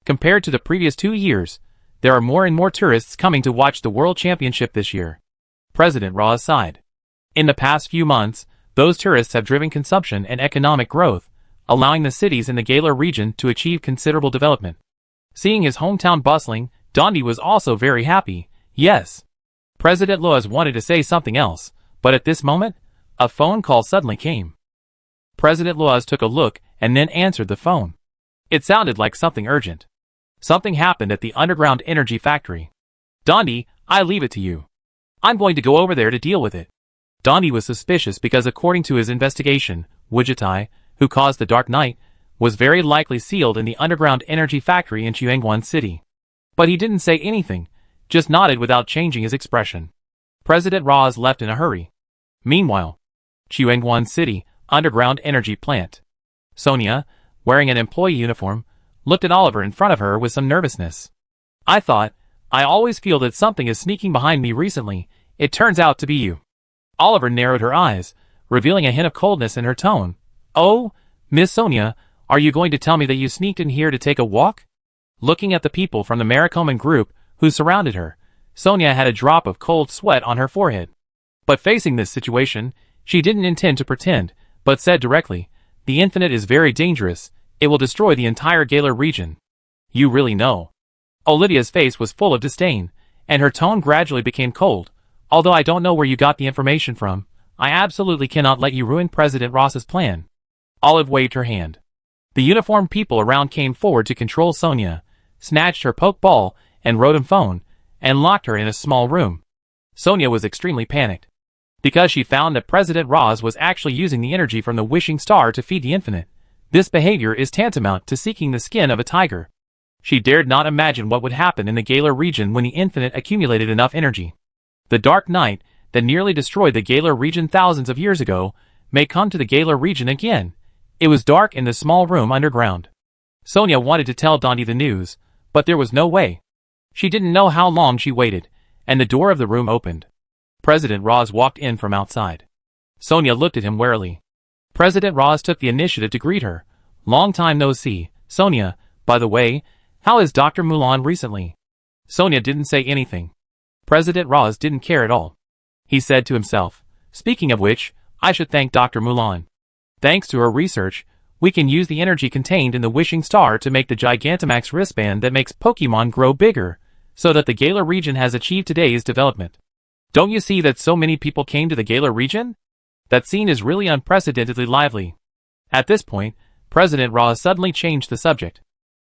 Compared to the previous 2 years, there are more and more tourists coming to watch the World Championship this year. President Roz sighed. In the past few months, those tourists have driven consumption and economic growth, allowing the cities in the Galar region to achieve considerable development. Seeing his hometown bustling, Dondi was also very happy. Yes. President Loaz wanted to say something else, but at this moment, a phone call suddenly came. President Loaz took a look and then answered the phone. It sounded like something urgent. Something happened at the underground energy factory. Dondi, I leave it to you. I'm going to go over there to deal with it. Dondi was suspicious because according to his investigation, Wujitai, who caused the Dark Knight, was very likely sealed in the underground energy factory in Chuangguan City. But he didn't say anything, just nodded without changing his expression. President Roz left in a hurry. Meanwhile, Chuangguan City, underground energy plant. Sonia, wearing an employee uniform, looked at Oliver in front of her with some nervousness. I always feel that something is sneaking behind me recently. It turns out to be you. Oliver narrowed her eyes, revealing a hint of coldness in her tone. Oh, Miss Sonia, are you going to tell me that you sneaked in here to take a walk? Looking at the people from the Miraculous group who surrounded her, Sonia had a drop of cold sweat on her forehead. But facing this situation, she didn't intend to pretend, but said directly, the Infinite is very dangerous. It will destroy the entire Galar region. You really know. Olivia's face was full of disdain, and her tone gradually became cold. Although I don't know where you got the information from, I absolutely cannot let you ruin President Ross's plan. Olive waved her hand. The uniformed people around came forward to control Sonia, snatched her Pokeball and Rotom phone, and locked her in a small room. Sonia was extremely panicked, because she found that President Roz was actually using the energy from the wishing star to feed the Infinite. This behavior is tantamount to seeking the skin of a tiger. She dared not imagine what would happen in the Galar region when the Infinite accumulated enough energy. The Dark Knight, that nearly destroyed the Galar region thousands of years ago, may come to the Galar region again. It was dark in the small room underground. Sonia wanted to tell Dante the news, but there was no way. She didn't know how long she waited, and the door of the room opened. President Roz walked in from outside. Sonia looked at him warily. President Roz took the initiative to greet her. Long time no see, Sonia. By the way, how is Dr. Mulan recently? Sonia didn't say anything. President Roz didn't care at all. He said to himself, speaking of which, I should thank Dr. Mulan. Thanks to her research, we can use the energy contained in the wishing star to make the Gigantamax wristband that makes Pokemon grow bigger, so that the Galar region has achieved today's development. Don't you see that so many people came to the Galar region? That scene is really unprecedentedly lively. At this point, President Roz suddenly changed the subject.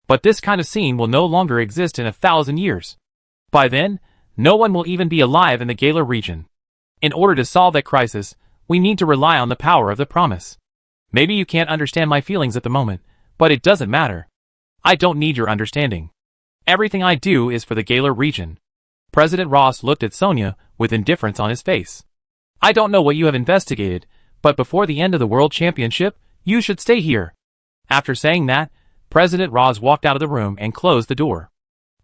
But this kind of scene will no longer exist in 1,000 years. By then, no one will even be alive in the Galar region. In order to solve that crisis, we need to rely on the power of the promise. Maybe you can't understand my feelings at the moment, but it doesn't matter. I don't need your understanding. Everything I do is for the Galar region. President Ross looked at Sonia with indifference on his face. I don't know what you have investigated, but before the end of the World Championship, you should stay here. After saying that, President Roz walked out of the room and closed the door.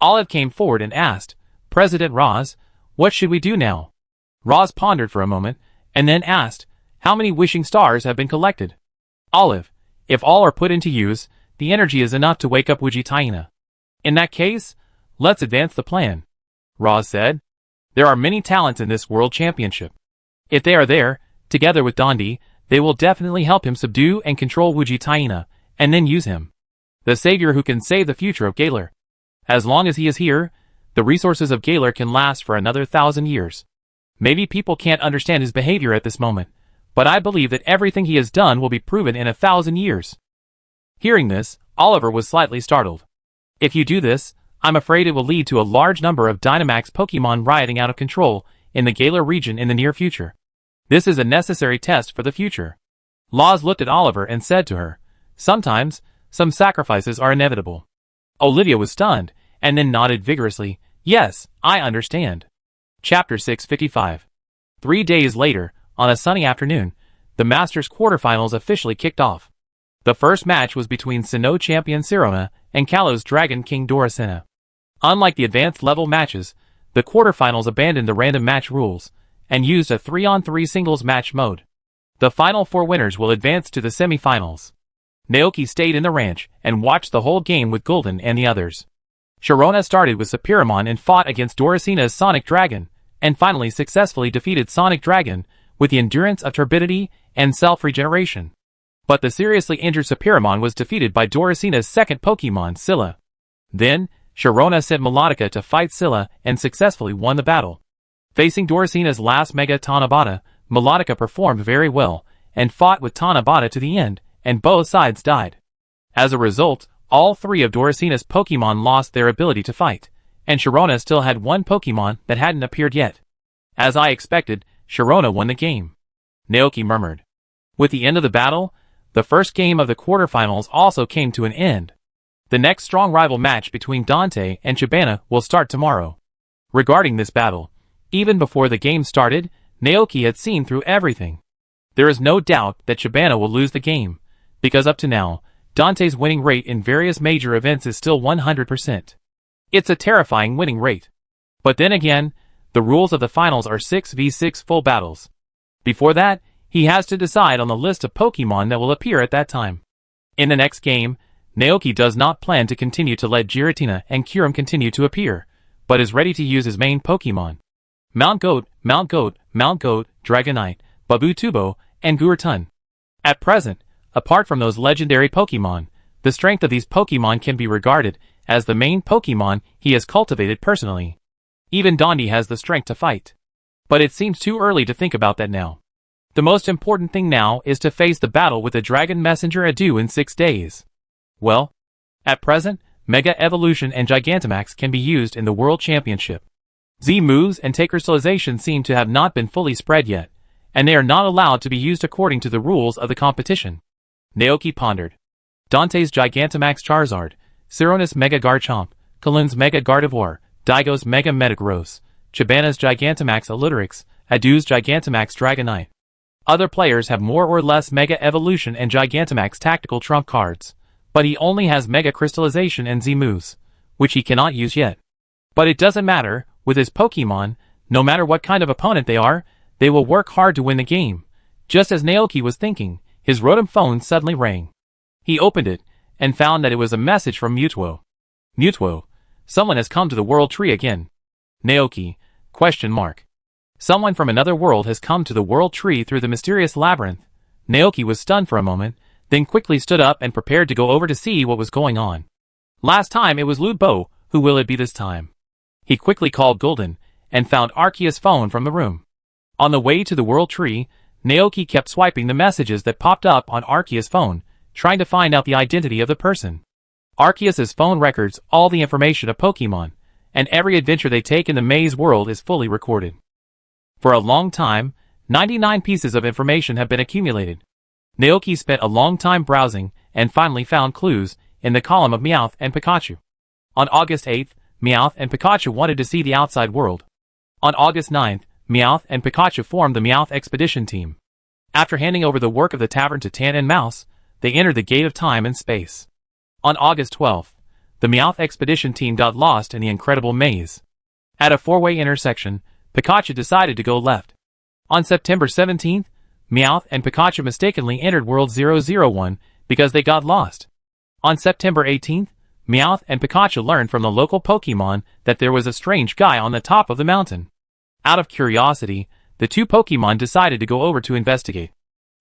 Olive came forward and asked, President Roz, what should we do now? Roz pondered for a moment, and then asked, how many wishing stars have been collected? Olive, if all are put into use, the energy is enough to wake up Wujitaina. In that case, let's advance the plan. Roz said, there are many talents in this World Championship. If they are there, together with Dante, they will definitely help him subdue and control Wujitaina, and then use him. The savior who can save the future of Galar. As long as he is here, the resources of Galar can last for another 1,000 years. Maybe people can't understand his behavior at this moment, but I believe that everything he has done will be proven in 1,000 years. Hearing this, Oliver was slightly startled. If you do this, I'm afraid it will lead to a large number of Dynamax Pokemon rioting out of control in the Galar region in the near future. This is a necessary test for the future. Laws looked at Oliver and said to her, sometimes, some sacrifices are inevitable. Olivia was stunned, and then nodded vigorously, yes, I understand. Chapter 655. 3 days later, on a sunny afternoon, the Masters quarterfinals officially kicked off. The first match was between Sinnoh champion Sirona and Kalos Dragon King Doricina. Unlike the advanced level matches, the quarterfinals abandoned the random match rules, and used a 3-on-3 singles match mode. The final 4 winners will advance to the semi-finals. Naoki stayed in the ranch and watched the whole game with Gul'dan and the others. Sharona started with Sapiramon and fought against Doricina's Sonic Dragon, and finally successfully defeated Sonic Dragon with the endurance of turbidity and self-regeneration. But the seriously injured Sapiramon was defeated by Doricina's second Pokemon, Scylla. Then, Sharona sent Melodica to fight Scylla and successfully won the battle. Facing Doricina's last Mega Tanabata, Melodica performed very well, and fought with Tanabata to the end, and both sides died. As a result, all 3 of Doricina's Pokemon lost their ability to fight, and Sharona still had 1 Pokemon that hadn't appeared yet. As I expected, Sharona won the game. Naoki murmured. With the end of the battle, the first game of the quarterfinals also came to an end. The next strong rival match between Dante and Chibana will start tomorrow. Regarding this battle, even before the game started, Naoki had seen through everything. There is no doubt that Chibana will lose the game, because up to now, Dante's winning rate in various major events is still 100%. It's a terrifying winning rate. But then again, the rules of the finals are 6v6 full battles. Before that, he has to decide on the list of Pokemon that will appear at that time. In the next game, Naoki does not plan to continue to let Giratina and Kyurem continue to appear, but is ready to use his main Pokemon. Mount Goat, Mount Goat, Mount Goat, Dragonite, Babutubo, and Gurtun. At present, apart from those legendary Pokemon, the strength of these Pokemon can be regarded as the main Pokemon he has cultivated personally. Even Dante has the strength to fight. But it seems too early to think about that now. The most important thing now is to face the battle with the Dragon Messenger due in 6 days. Well, at present, Mega Evolution and Gigantamax can be used in the World Championship. Z moves and Take Crystallization seem to have not been fully spread yet, and they are not allowed to be used according to the rules of the competition. Naoki pondered. Dante's Gigantamax Charizard, Sirona's Mega Garchomp, Kalun's Mega Gardevoir, Daigo's Mega Metagross, Chibana's Gigantamax Alluterix, Adu's Gigantamax Dragonite. Other players have more or less Mega Evolution and Gigantamax tactical trump cards, but he only has Mega Crystallization and Z-moves, which he cannot use yet. But it doesn't matter, with his Pokemon, no matter what kind of opponent they are, they will work hard to win the game. Just as Naoki was thinking, his Rotom phone suddenly rang. He opened it, and found that it was a message from Mutuo. Mutuo, someone has come to the World Tree again. Naoki, ? Someone from another world has come to the World Tree through the mysterious labyrinth. Naoki was stunned for a moment, then quickly stood up and prepared to go over to see what was going on. Last time it was Ludbo, who will it be this time? He quickly called Gulden, and found Arceus' phone from the room. On the way to the World Tree, Naoki kept swiping the messages that popped up on Arceus' phone, trying to find out the identity of the person. Arceus' phone records all the information of Pokemon, and every adventure they take in the maze world is fully recorded. For a long time, 99 pieces of information have been accumulated. Naoki spent a long time browsing, and finally found clues in the column of Meowth and Pikachu. On August 8th, Meowth and Pikachu wanted to see the outside world. On August 9th, Meowth and Pikachu formed the Meowth Expedition Team. After handing over the work of the tavern to Tan and Mouse, they entered the Gate of Time and Space. On August 12th, the Meowth Expedition Team got lost in the incredible maze. At a four-way intersection, Pikachu decided to go left. On September 17th, Meowth and Pikachu mistakenly entered World 001 because they got lost. On September 18th, Meowth and Pikachu learned from the local Pokemon that there was a strange guy on the top of the mountain. Out of curiosity, the two Pokemon decided to go over to investigate.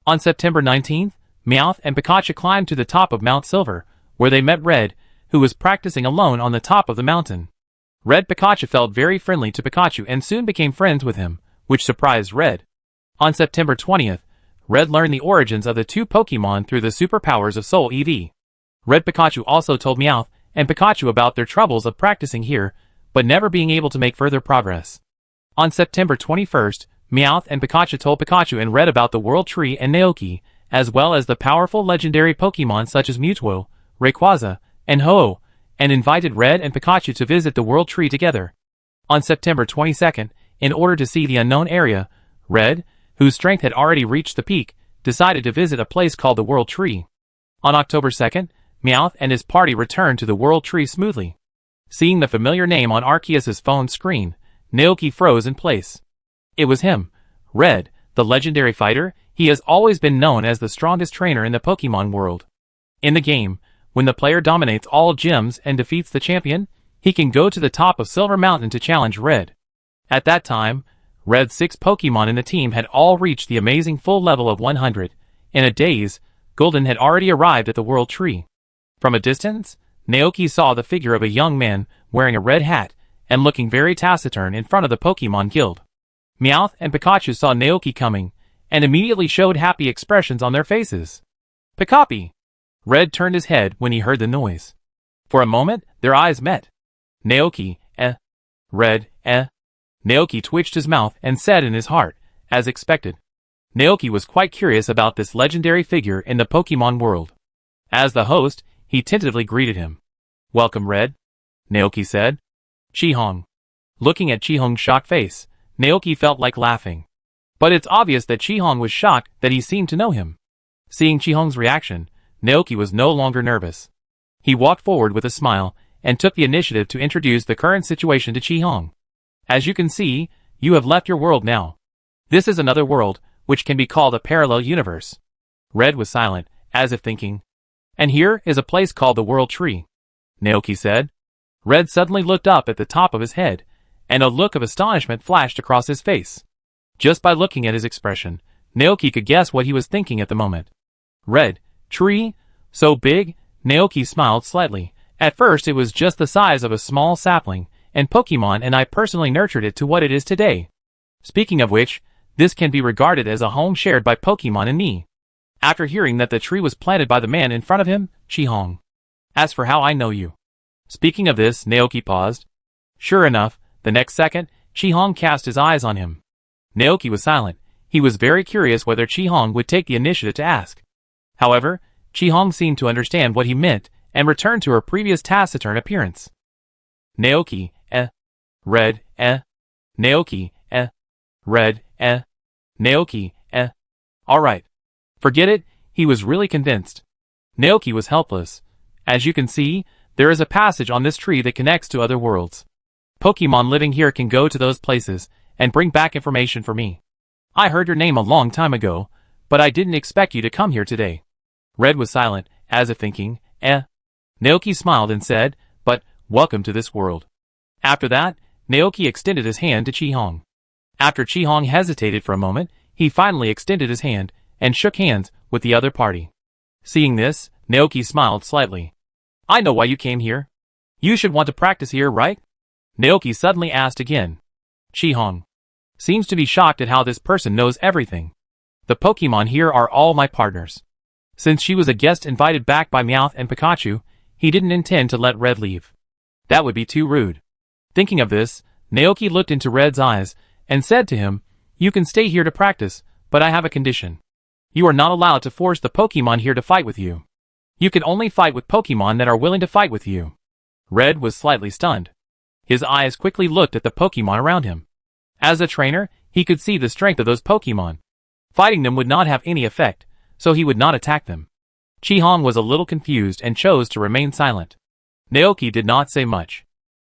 On September 19th, Meowth and Pikachu climbed to the top of Mount Silver, where they met Red, who was practicing alone on the top of the mountain. Red Pikachu felt very friendly to Pikachu and soon became friends with him, which surprised Red. On September 20th, Red learned the origins of the two Pokemon through the superpowers of Soul EV. Red Pikachu also told Meowth and Pikachu about their troubles of practicing here, but never being able to make further progress. On September 21st, Meowth and Pikachu told Pikachu and Red about the World Tree and Naoki, as well as the powerful legendary Pokemon such as Mutuo, Rayquaza, and Ho-Oh, and invited Red and Pikachu to visit the World Tree together. On September 22nd, in order to see the unknown area, Red, whose strength had already reached the peak, decided to visit a place called the World Tree. On October 2nd, Meowth and his party returned to the World Tree smoothly. Seeing the familiar name on Arceus' phone screen, Naoki froze in place. It was him, Red, the legendary fighter. He has always been known as the strongest trainer in the Pokemon world. In the game, when the player dominates all gyms and defeats the champion, he can go to the top of Silver Mountain to challenge Red. At that time, Red's 6 Pokemon in the team had all reached the amazing full level of 100. In a daze, Gulden had already arrived at the World Tree. From a distance, Naoki saw the figure of a young man wearing a red hat and looking very taciturn in front of the Pokemon Guild. Meowth and Pikachu saw Naoki coming, and immediately showed happy expressions on their faces. Pikapi! Red turned his head when he heard the noise. For a moment, their eyes met. Naoki, Red, Naoki twitched his mouth and said in his heart, as expected. Naoki was quite curious about this legendary figure in the Pokemon world. As the host, he tentatively greeted him. Welcome, Red, Naoki said. Chi-Hong. Looking at Chi-Hong's shocked face, Naoki felt like laughing. But it's obvious that Chi-Hong was shocked that he seemed to know him. Seeing Chi-Hong's reaction, Naoki was no longer nervous. He walked forward with a smile, and took the initiative to introduce the current situation to Chi-Hong. As you can see, you have left your world now. This is another world, which can be called a parallel universe. Red was silent, as if thinking. And here is a place called the World Tree, Naoki said. Red suddenly looked up at the top of his head, and a look of astonishment flashed across his face. Just by looking at his expression, Naoki could guess what he was thinking at the moment. Red, tree? So big? Naoki smiled slightly. At first it was just the size of a small sapling, and Pokemon and I personally nurtured it to what it is today. Speaking of which, this can be regarded as a home shared by Pokemon and me. After hearing that the tree was planted by the man in front of him, Chi-Hong. As for how I know you. Speaking of this, Naoki paused. Sure enough, the next second, Chi-Hong cast his eyes on him. Naoki was silent. He was very curious whether Chi-Hong would take the initiative to ask. However, Chi-Hong seemed to understand what he meant, and returned to her previous taciturn appearance. Naoki, Red, Naoki, Red, Naoki, Alright. Forget it, he was really convinced. Naoki was helpless. As you can see, there is a passage on this tree that connects to other worlds. Pokemon living here can go to those places and bring back information for me. I heard your name a long time ago, but I didn't expect you to come here today. Red was silent, as if thinking, Naoki smiled and said, but, welcome to this world. After that, Naoki extended his hand to Chi-Hong. After Chi-Hong hesitated for a moment, he finally extended his hand and shook hands with the other party. Seeing this, Naoki smiled slightly. I know why you came here. You should want to practice here, right? Naoki suddenly asked again. Chi-Hong seems to be shocked at how this person knows everything. The Pokemon here are all my partners. Since she was a guest invited back by Meowth and Pikachu, he didn't intend to let Red leave. That would be too rude. Thinking of this, Naoki looked into Red's eyes and said to him, You can stay here to practice, but I have a condition. You are not allowed to force the Pokemon here to fight with you. You can only fight with Pokemon that are willing to fight with you. Red was slightly stunned. His eyes quickly looked at the Pokemon around him. As a trainer, he could see the strength of those Pokemon. Fighting them would not have any effect, so he would not attack them. Chi-Hong was a little confused and chose to remain silent. Naoki did not say much.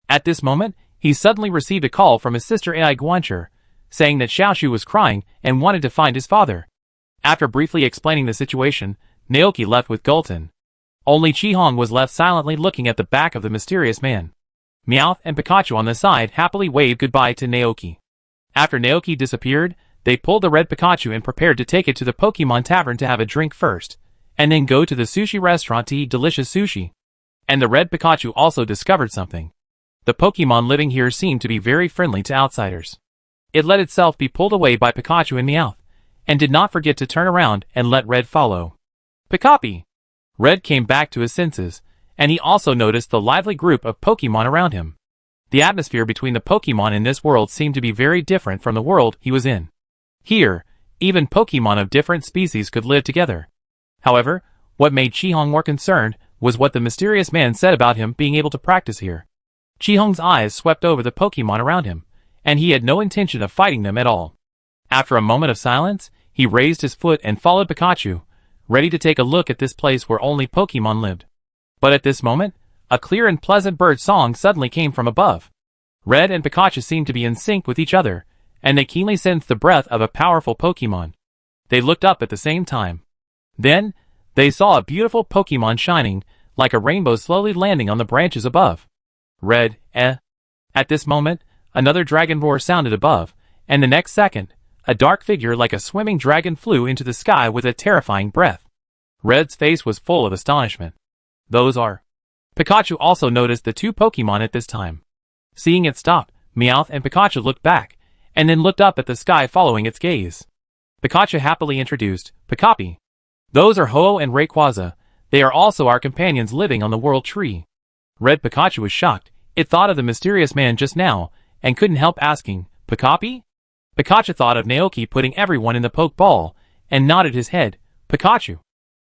At this moment, he suddenly received a call from his sister Ai Guancher, saying that Xiaoshu was crying and wanted to find his father. After briefly explaining the situation, Naoki left with Gulton. Only Chi-Hong was left silently looking at the back of the mysterious man. Meowth and Pikachu on the side happily waved goodbye to Naoki. After Naoki disappeared, they pulled the red Pikachu and prepared to take it to the Pokemon Tavern to have a drink first, and then go to the sushi restaurant to eat delicious sushi. And the red Pikachu also discovered something. The Pokemon living here seemed to be very friendly to outsiders. It let itself be pulled away by Pikachu and Meowth, and did not forget to turn around and let Red follow. Pikapi! Red came back to his senses, and he also noticed the lively group of Pokemon around him. The atmosphere between the Pokemon in this world seemed to be very different from the world he was in. Here, even Pokemon of different species could live together. However, what made Chi-Hong more concerned was what the mysterious man said about him being able to practice here. Chi-Hong's eyes swept over the Pokemon around him, and he had no intention of fighting them at all. After a moment of silence, he raised his foot and followed Pikachu, ready to take a look at this place where only Pokemon lived. But at this moment, a clear and pleasant bird song suddenly came from above. Red and Pikachu seemed to be in sync with each other, and they keenly sensed the breath of a powerful Pokemon. They looked up at the same time. Then, they saw a beautiful Pokemon shining, like a rainbow slowly landing on the branches above. Red, At this moment, another dragon roar sounded above, and the next second, a dark figure like a swimming dragon flew into the sky with a terrifying breath. Red's face was full of astonishment. Those are... Pikachu also noticed the two Pokemon at this time. Seeing it stop, Meowth and Pikachu looked back, and then looked up at the sky following its gaze. Pikachu happily introduced, Pikapi. Those are Ho-Oh and Rayquaza. They are also our companions living on the World Tree. Red Pikachu was shocked. It thought of the mysterious man just now, and couldn't help asking, Pikapi? Pikachu thought of Naoki putting everyone in the Pokeball, and nodded his head, Pikachu.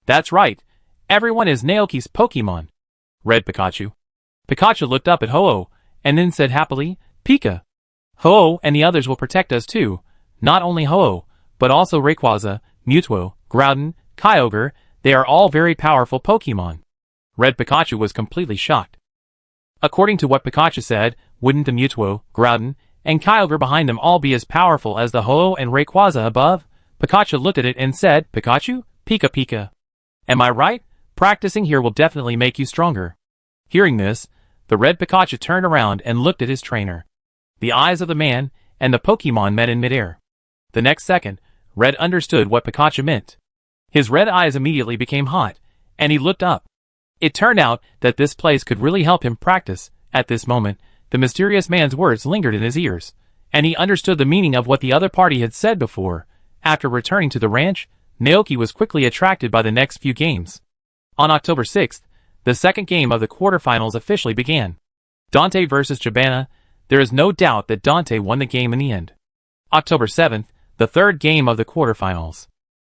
That's right. Everyone is Naoki's Pokemon. Red Pikachu. Pikachu looked up at Ho-Oh, and then said happily, Pika. Ho-Oh and the others will protect us too. Not only Ho-Oh, but also Rayquaza, Mewtwo, Groudon, Kyogre. They are all very powerful Pokemon. Red Pikachu was completely shocked. According to what Pikachu said, wouldn't the Mewtwo, Groudon, and Kyogre behind them all be as powerful as the Ho-Oh and Rayquaza above? Pikachu looked at it and said, Pikachu? Pika Pika. Am I right? Practicing here will definitely make you stronger. Hearing this, the red Pikachu turned around and looked at his trainer. The eyes of the man and the Pokemon met in midair. The next second, Red understood what Pikachu meant. His red eyes immediately became hot, and he looked up. It turned out that this place could really help him practice. At this moment, the mysterious man's words lingered in his ears, and he understood the meaning of what the other party had said before. After returning to the ranch, Naoki was quickly attracted by the next few games. On October 6th, the second game of the quarterfinals officially began. Dante versus Jabana. There is no doubt that Dante won the game in the end. October 7th, the third game of the quarterfinals.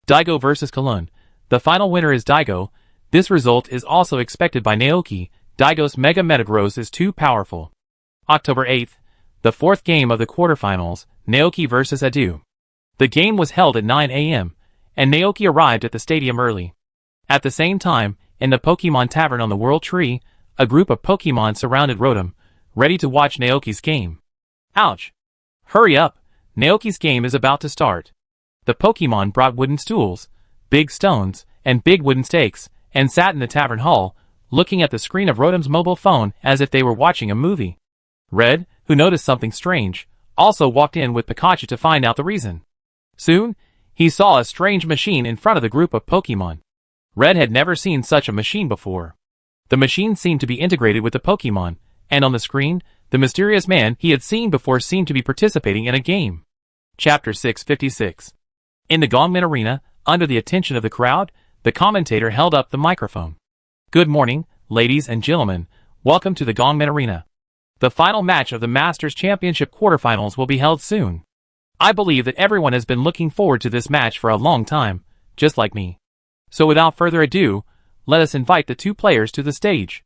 Daigo versus Kalun. The final winner is Daigo. This result is also expected by Naoki. Daigo's Mega Metagross is too powerful. October 8th, the fourth game of the quarterfinals, Naoki versus Adu. The game was held at 9 a.m., and Naoki arrived at the stadium early. At the same time, in the Pokemon Tavern on the World Tree, a group of Pokemon surrounded Rotom, ready to watch Naoki's game. Ouch! Hurry up, Naoki's game is about to start. The Pokemon brought wooden stools, big stones, and big wooden stakes, and sat in the tavern hall, looking at the screen of Rotom's mobile phone as if they were watching a movie. Red, who noticed something strange, also walked in with Pikachu to find out the reason. Soon, he saw a strange machine in front of the group of Pokemon. Red had never seen such a machine before. The machine seemed to be integrated with the Pokemon, and on the screen, the mysterious man he had seen before seemed to be participating in a game. Chapter 656. In the Gongmin Arena, under the attention of the crowd, the commentator held up the microphone. Good morning, ladies and gentlemen. Welcome to the Gongmin Arena. The final match of the Masters Championship quarterfinals will be held soon. I believe that everyone has been looking forward to this match for a long time, just like me. So without further ado, let us invite the two players to the stage.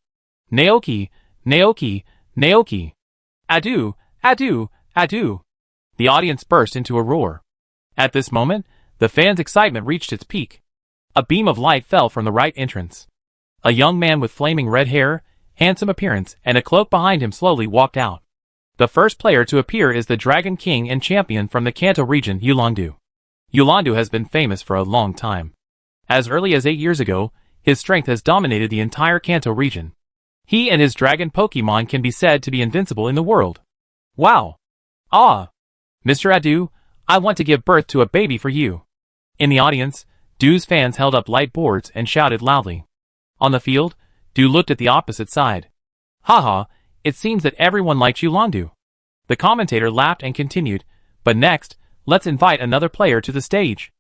Naoki, Naoki, Naoki. Adieu, adieu, adieu. The audience burst into a roar. At this moment, the fans' excitement reached its peak. A beam of light fell from the right entrance. A young man with flaming red hair, handsome appearance, and a cloak behind him slowly walked out. The first player to appear is the Dragon King and champion from the Kanto region, Yolondu. Yolondu has been famous for a long time. As early as 8 years ago, his strength has dominated the entire Kanto region. He and his dragon Pokemon can be said to be invincible in the world. Wow! Ah! Mr. Adu, I want to give birth to a baby for you. In the audience, Du's fans held up light boards and shouted loudly. On the field, Du looked at the opposite side. Haha, it seems that everyone likes Yolondu. The commentator laughed and continued, but next, let's invite another player to the stage.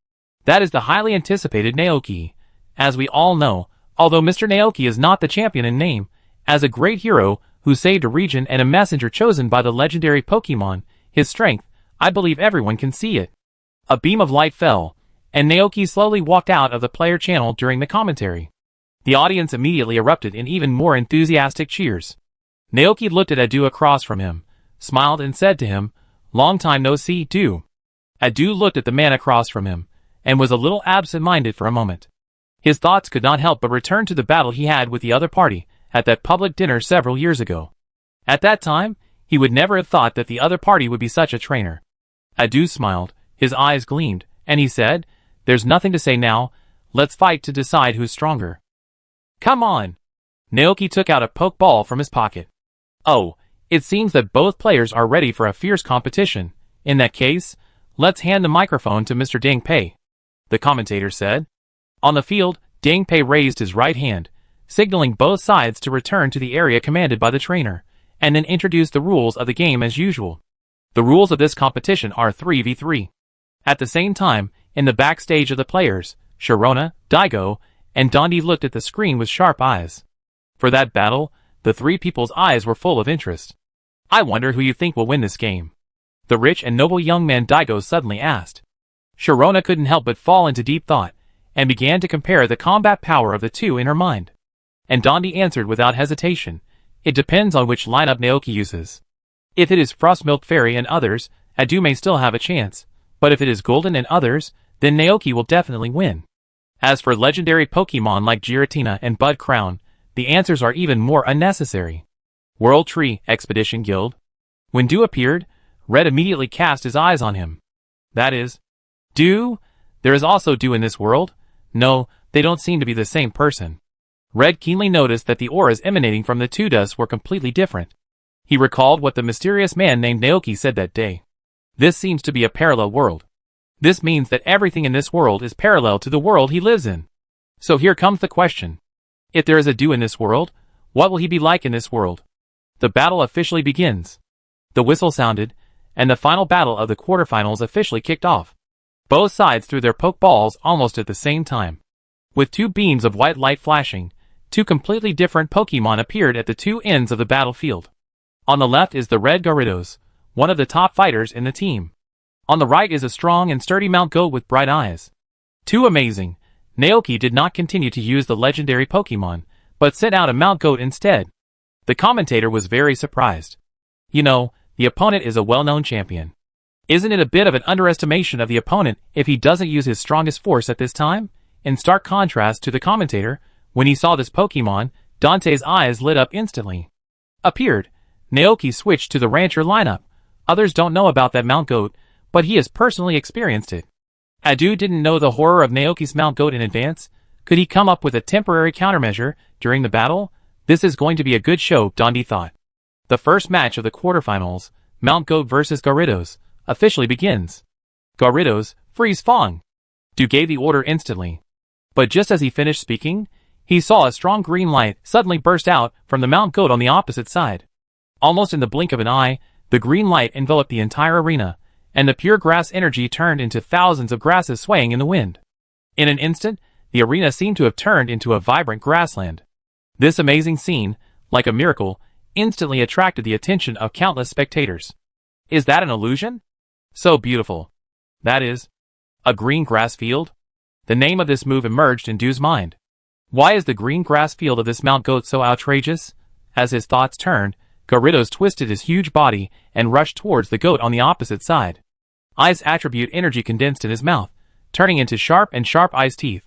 That is the highly anticipated Naoki. As we all know, although Mr. Naoki is not the champion in name, as a great hero who saved a region and a messenger chosen by the legendary Pokemon, his strength, I believe everyone can see it. A beam of light fell, and Naoki slowly walked out of the player channel during the commentary. The audience immediately erupted in even more enthusiastic cheers. Naoki looked at Adu across from him, smiled and said to him, "Long time no see, Du." Adu looked at the man across from him, and was a little absent-minded for a moment. His thoughts could not help but return to the battle he had with the other party, at that public dinner several years ago. At that time, he would never have thought that the other party would be such a trainer. Adu smiled, his eyes gleamed, and he said, "There's nothing to say now, let's fight to decide who's stronger." "Come on!" Naoki took out a pokeball from his pocket. "Oh, it seems that both players are ready for a fierce competition. In that case, let's hand the microphone to Mr. Ding Pei," the commentator said. On the field, Ding Pei raised his right hand, signaling both sides to return to the area commanded by the trainer, and then introduced the rules of the game as usual. The rules of this competition are 3v3. At the same time, in the backstage of the players, Sharona, Daigo, and Dondi looked at the screen with sharp eyes. For that battle, the three people's eyes were full of interest. "I wonder who you think will win this game?" the rich and noble young man Daigo suddenly asked. Sharona couldn't help but fall into deep thought, and began to compare the combat power of the two in her mind. And Dondi answered without hesitation, "It depends on which lineup Naoki uses. If it is Frost Milk Fairy and others, Adu may still have a chance, but if it is Golden and others, then Naoki will definitely win. As for legendary Pokemon like Giratina and Bud Crown, the answers are even more unnecessary." World Tree Expedition Guild. When Du appeared, Red immediately cast his eyes on him. "That is, Du? There is also Du in this world? No, they don't seem to be the same person." Red keenly noticed that the auras emanating from the two dust were completely different. He recalled what the mysterious man named Naoki said that day. This seems to be a parallel world. This means that everything in this world is parallel to the world he lives in. So here comes the question. If there is a Du in this world, what will he be like in this world? The battle officially begins. The whistle sounded, and the final battle of the quarterfinals officially kicked off. Both sides threw their pokeballs almost at the same time. With two beams of white light flashing, two completely different Pokemon appeared at the two ends of the battlefield. On the left is the red Gyarados, one of the top fighters in the team. On the right is a strong and sturdy Mount Goat with bright eyes. Too amazing, Naoki did not continue to use the legendary Pokemon, but sent out a Mount Goat instead. The commentator was very surprised. You know, the opponent is a well-known champion. Isn't it a bit of an underestimation of the opponent if he doesn't use his strongest force at this time? In stark contrast to the commentator, when he saw this Pokemon, Dante's eyes lit up instantly. Appeared. Naoki switched to the Rancher lineup. Others don't know about that Mount Goat, but he has personally experienced it. Adu didn't know the horror of Naoki's Mount Goat in advance. Could he come up with a temporary countermeasure during the battle? This is going to be a good show, Dundee thought. The first match of the quarterfinals, Mount Goat vs Gyarados, officially begins. Gyarados, freeze Fong. Du gave the order instantly. But just as he finished speaking, he saw a strong green light suddenly burst out from the Mount Goat on the opposite side. Almost in the blink of an eye, the green light enveloped the entire arena, and the pure grass energy turned into thousands of grasses swaying in the wind. In an instant, the arena seemed to have turned into a vibrant grassland. This amazing scene, like a miracle, instantly attracted the attention of countless spectators. Is that an illusion? So beautiful. That is, a green grass field? The name of this move emerged in Du's mind. Why is the green grass field of this Mount Goat so outrageous? As his thoughts turned, Gyarados twisted his huge body and rushed towards the goat on the opposite side. Ice attribute energy condensed in his mouth, turning into sharp ice teeth.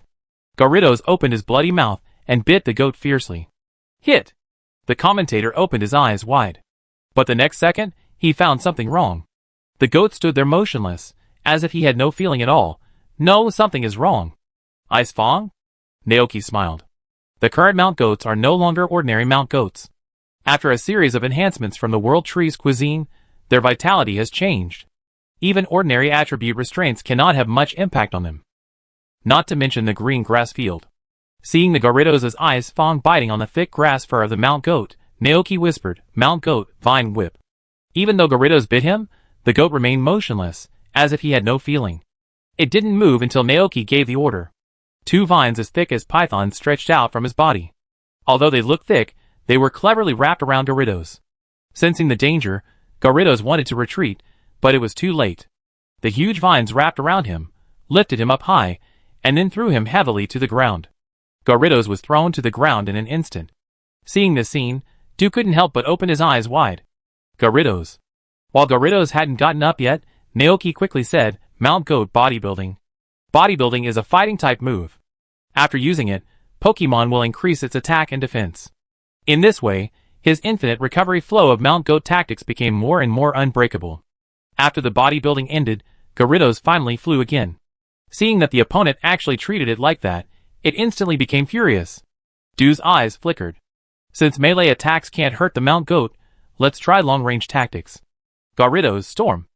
Gyarados opened his bloody mouth and bit the goat fiercely. Hit! The commentator opened his eyes wide. But the next second, he found something wrong. The goat stood there motionless, as if he had no feeling at all. No, something is wrong. Ice Fong? Naoki smiled. The current Mount Goats are no longer ordinary Mount Goats. After a series of enhancements from the World Tree's cuisine, their vitality has changed. Even ordinary attribute restraints cannot have much impact on them. Not to mention the green grass field. Seeing the Gyarados' eyes Fong biting on the thick grass fur of the Mount Goat, Naoki whispered, Mount Goat, Vine Whip. Even though Gyarados bit him, the goat remained motionless, as if he had no feeling. It didn't move until Naoki gave the order. Two vines as thick as pythons stretched out from his body. Although they looked thick, they were cleverly wrapped around Gyarados. Sensing the danger, Gyarados wanted to retreat, but it was too late. The huge vines wrapped around him, lifted him up high, and then threw him heavily to the ground. Gyarados was thrown to the ground in an instant. Seeing this scene, Du couldn't help but open his eyes wide. Gyarados. While Gyarados hadn't gotten up yet, Naoki quickly said, Mount Goat Bodybuilding. Bodybuilding is a fighting type move. After using it, Pokemon will increase its attack and defense. In this way, his infinite recovery flow of Mount Goat tactics became more and more unbreakable. After the bodybuilding ended, Gyarados finally flew again. Seeing that the opponent actually treated it like that, it instantly became furious. Du's eyes flickered. Since melee attacks can't hurt the Mount Goat, let's try long-range tactics. Gyarados Storm.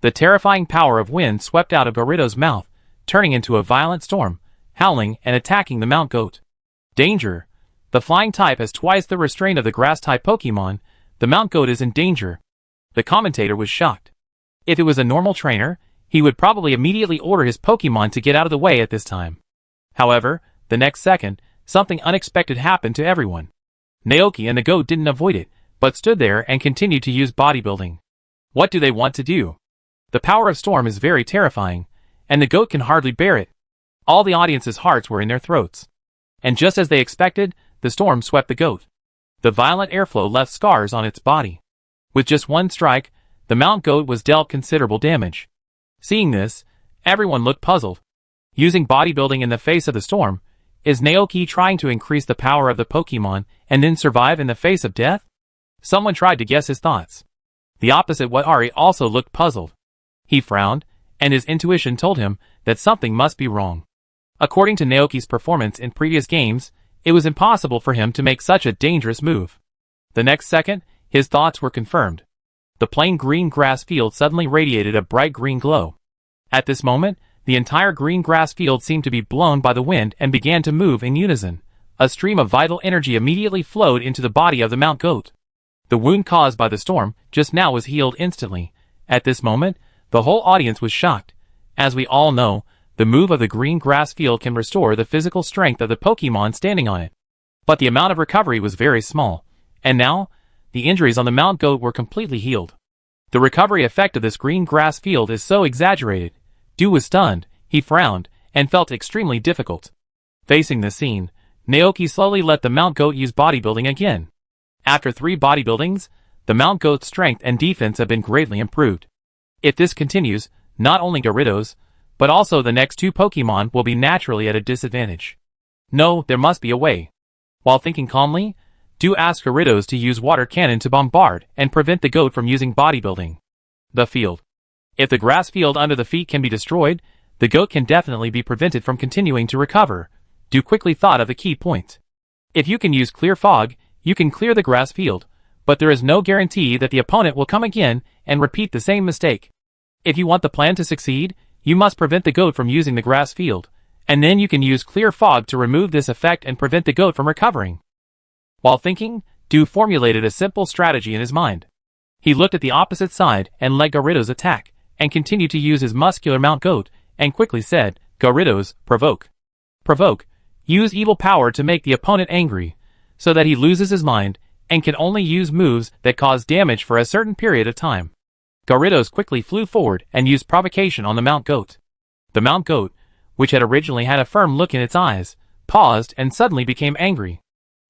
The terrifying power of wind swept out of Gyarados' mouth, turning into a violent storm, howling and attacking the Mount Goat. Danger. The flying type has twice the restraint of the grass-type Pokemon. The Mount Goat is in danger. The commentator was shocked. If it was a normal trainer, he would probably immediately order his Pokemon to get out of the way at this time. However, the next second, something unexpected happened to everyone. Naoki and the goat didn't avoid it, but stood there and continued to use bodybuilding. What do they want to do? The power of storm is very terrifying, and the goat can hardly bear it. All the audience's hearts were in their throats. And just as they expected, the storm swept the goat. The violent airflow left scars on its body. With just one strike, the Mount Goat was dealt considerable damage. Seeing this, everyone looked puzzled. Using bodybuilding in the face of the storm, is Naoki trying to increase the power of the Pokemon and then survive in the face of death? Someone tried to guess his thoughts. The opposite Watari also looked puzzled. He frowned, and his intuition told him that something must be wrong. According to Naoki's performance in previous games, it was impossible for him to make such a dangerous move. The next second, his thoughts were confirmed. The plain green grass field suddenly radiated a bright green glow. At this moment, the entire green grass field seemed to be blown by the wind and began to move in unison. A stream of vital energy immediately flowed into the body of the Mount Goat. The wound caused by the storm just now was healed instantly. At this moment, the whole audience was shocked. As we all know, the move of the green grass field can restore the physical strength of the Pokemon standing on it. But the amount of recovery was very small, and now, the injuries on the Mount Goat were completely healed. The recovery effect of this green grass field is so exaggerated. Du was stunned, he frowned, and felt extremely difficult. Facing this scene, Naoki slowly let the Mount Goat use bodybuilding again. After 3 bodybuildings, the Mount Goat's strength and defense have been greatly improved. If this continues, not only Gyarados, but also the next two Pokemon will be naturally at a disadvantage. No, there must be a way. While thinking calmly, Do ask Gyarados to use water cannon to bombard and prevent the goat from using bodybuilding. The field. If the grass field under the feet can be destroyed, the goat can definitely be prevented from continuing to recover. Do quickly thought of the key point. If you can use clear fog, you can clear the grass field, but there is no guarantee that the opponent will come again and repeat the same mistake. If you want the plan to succeed, you must prevent the goat from using the grass field, and then you can use clear fog to remove this effect and prevent the goat from recovering. While thinking, Do formulated a simple strategy in his mind. He looked at the opposite side and let Gyarados attack, and continued to use his muscular Mount Goat, and quickly said, Gyarados, provoke. Provoke. Use evil power to make the opponent angry, so that he loses his mind, and can only use moves that cause damage for a certain period of time. Gyarados quickly flew forward and used provocation on the Mount Goat. The Mount Goat, which had originally had a firm look in its eyes, paused and suddenly became angry.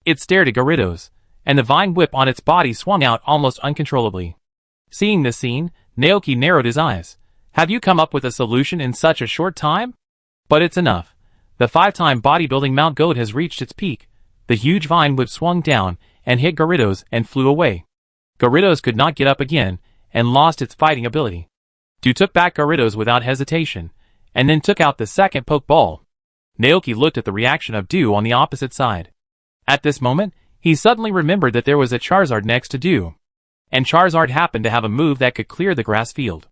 It stared at Gyarados, and the vine whip on its body swung out almost uncontrollably. Seeing this scene, Naoki narrowed his eyes. Have you come up with a solution in such a short time? But it's enough. The 5-time bodybuilding Mount Goat has reached its peak. The huge vine whip swung down and hit Gyarados and flew away. Gyarados could not get up again and lost its fighting ability. Du took back Gyarados without hesitation, and then took out the second Pokeball. Naoki looked at the reaction of Du on the opposite side. At this moment, he suddenly remembered that there was a Charizard next to Du. And Charizard happened to have a move that could clear the grass field.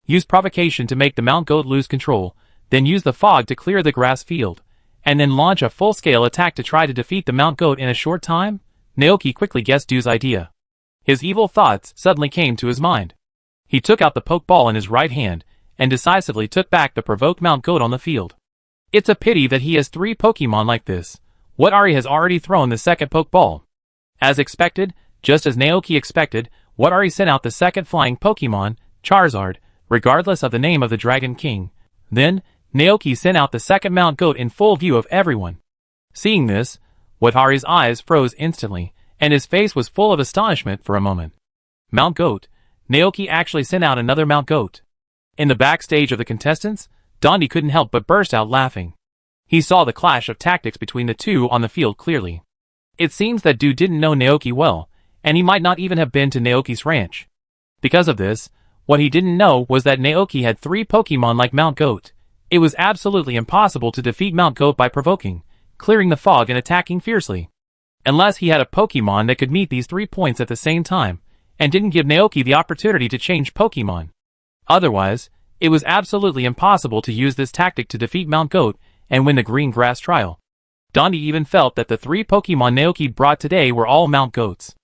Use provocation to make the Mount Goat lose control, then use the fog to clear the grass field, and then launch a full-scale attack to try to defeat the Mount Goat in a short time? Naoki quickly guessed Du's idea. His evil thoughts suddenly came to his mind. He took out the Pokeball in his right hand, and decisively took back the provoked Mount Goat on the field. It's a pity that he has 3 Pokemon like this. What Ari has already thrown the second Pokeball. As expected, just as Naoki expected, What Ari sent out the second flying Pokemon, Charizard, regardless of the name of the Dragon King. Then, Naoki sent out the second Mount Goat in full view of everyone. Seeing this, What Ari's eyes froze instantly, and his face was full of astonishment for a moment. Mount Goat. Naoki actually sent out another Mount Goat. In the backstage of the contestants, Dondi couldn't help but burst out laughing. He saw the clash of tactics between the two on the field clearly. It seems that Du didn't know Naoki well, and he might not even have been to Naoki's ranch. Because of this, what he didn't know was that Naoki had 3 Pokemon like Mount Goat. It was absolutely impossible to defeat Mount Goat by provoking, clearing the fog and attacking fiercely. Unless he had a Pokemon that could meet these 3 points at the same time, and didn't give Naoki the opportunity to change Pokemon. Otherwise, it was absolutely impossible to use this tactic to defeat Mount Goat and win the green grass trial. Dondi even felt that the 3 Pokemon Naoki brought today were all Mount Goats.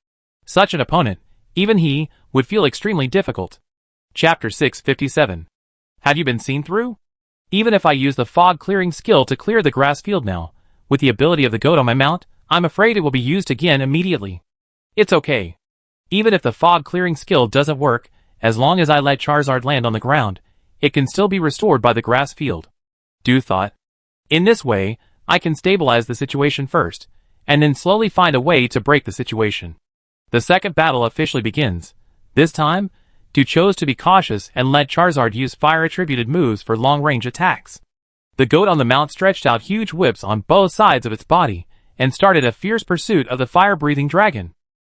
Such an opponent, even he, would feel extremely difficult. Chapter 657. Have you been seen through? Even if I use the fog clearing skill to clear the grass field now, with the ability of the goat on my mount, I'm afraid it will be used again immediately. It's okay. Even if the fog clearing skill doesn't work, as long as I let Charizard land on the ground, it can still be restored by the grass field. Du thought. In this way, I can stabilize the situation first, and then slowly find a way to break the situation. The second battle officially begins. This time, Du chose to be cautious and let Charizard use fire-attributed moves for long-range attacks. The goat on the mount stretched out huge whips on both sides of its body, and started a fierce pursuit of the fire-breathing dragon.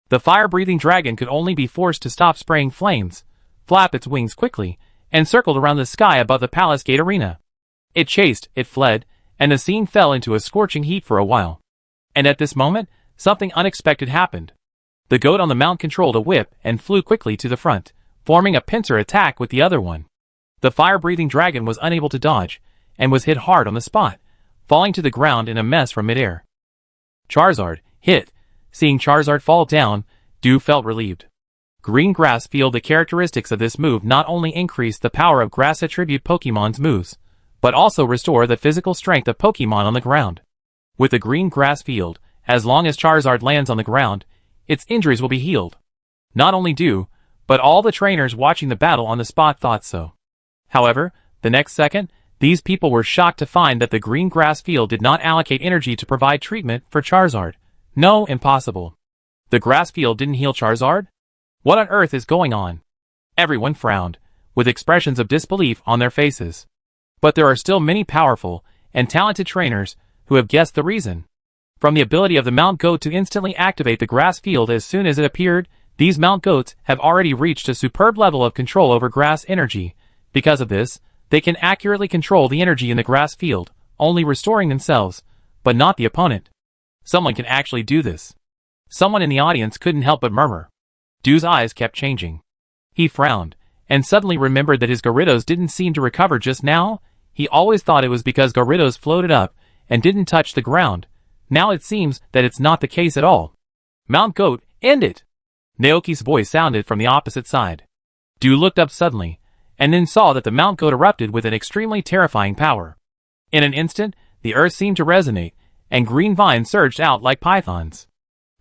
The fire-breathing dragon could only be forced to stop spraying flames, flap its wings quickly, and circled around the sky above the Palace Gate Arena. It chased, it fled, and the scene fell into a scorching heat for a while. And at this moment, something unexpected happened. The goat on the mount controlled a whip and flew quickly to the front, forming a pincer attack with the other one. The fire-breathing dragon was unable to dodge, and was hit hard on the spot, falling to the ground in a mess from midair. Charizard, hit. Seeing Charizard fall down, Du felt relieved. Green grass field. The characteristics of this move not only increase the power of grass attribute Pokemon's moves, but also restore the physical strength of Pokemon on the ground. With the green grass field, as long as Charizard lands on the ground, its injuries will be healed. Not only Du, but all the trainers watching the battle on the spot thought so. However, the next second, these people were shocked to find that the green grass field did not allocate energy to provide treatment for Charizard. No, impossible. The grass field didn't heal Charizard? What on earth is going on? Everyone frowned, with expressions of disbelief on their faces. But there are still many powerful and talented trainers who have guessed the reason. From the ability of the Mount Goat to instantly activate the grass field as soon as it appeared, these Mount Goats have already reached a superb level of control over grass energy. Because of this, they can accurately control the energy in the grass field, only restoring themselves, but not the opponent. Someone can actually do this. Someone in the audience couldn't help but murmur. Du's eyes kept changing. He frowned, and suddenly remembered that his Gyarados didn't seem to recover just now. He always thought it was because Gyarados floated up and didn't touch the ground. Now it seems that it's not the case at all. Mount Goat, end it! Naoki's voice sounded from the opposite side. Du looked up suddenly, and then saw that the Mount Goat erupted with an extremely terrifying power. In an instant, the earth seemed to resonate, and green vines surged out like pythons.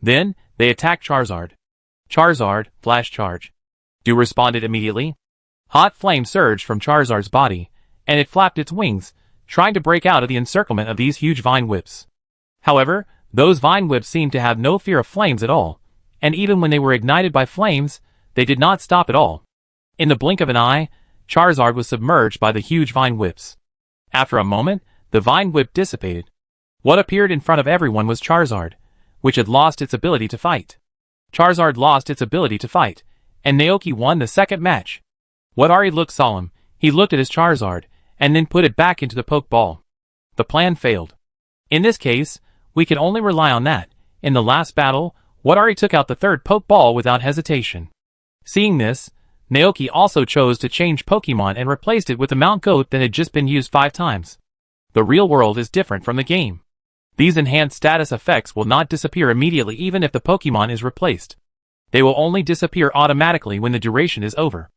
Then, they attacked Charizard. Charizard, flash charge. Du responded immediately. Hot flame surged from Charizard's body, and it flapped its wings, trying to break out of the encirclement of these huge vine whips. However, those vine whips seemed to have no fear of flames at all, and even when they were ignited by flames, they did not stop at all. In the blink of an eye, Charizard was submerged by the huge vine whips. After a moment, the vine whip dissipated. What appeared in front of everyone was Charizard, which had lost its ability to fight. Charizard lost its ability to fight, and Naoki won the second match. Watari looked solemn. He looked at his Charizard, and then put it back into the Pokeball. The plan failed. In this case, we can only rely on that. In the last battle, Watari took out the third Pokeball without hesitation. Seeing this, Naoki also chose to change Pokemon and replaced it with the Mount Goat that had just been used 5 times. The real world is different from the game. These enhanced status effects will not disappear immediately even if the Pokemon is replaced. They will only disappear automatically when the duration is over.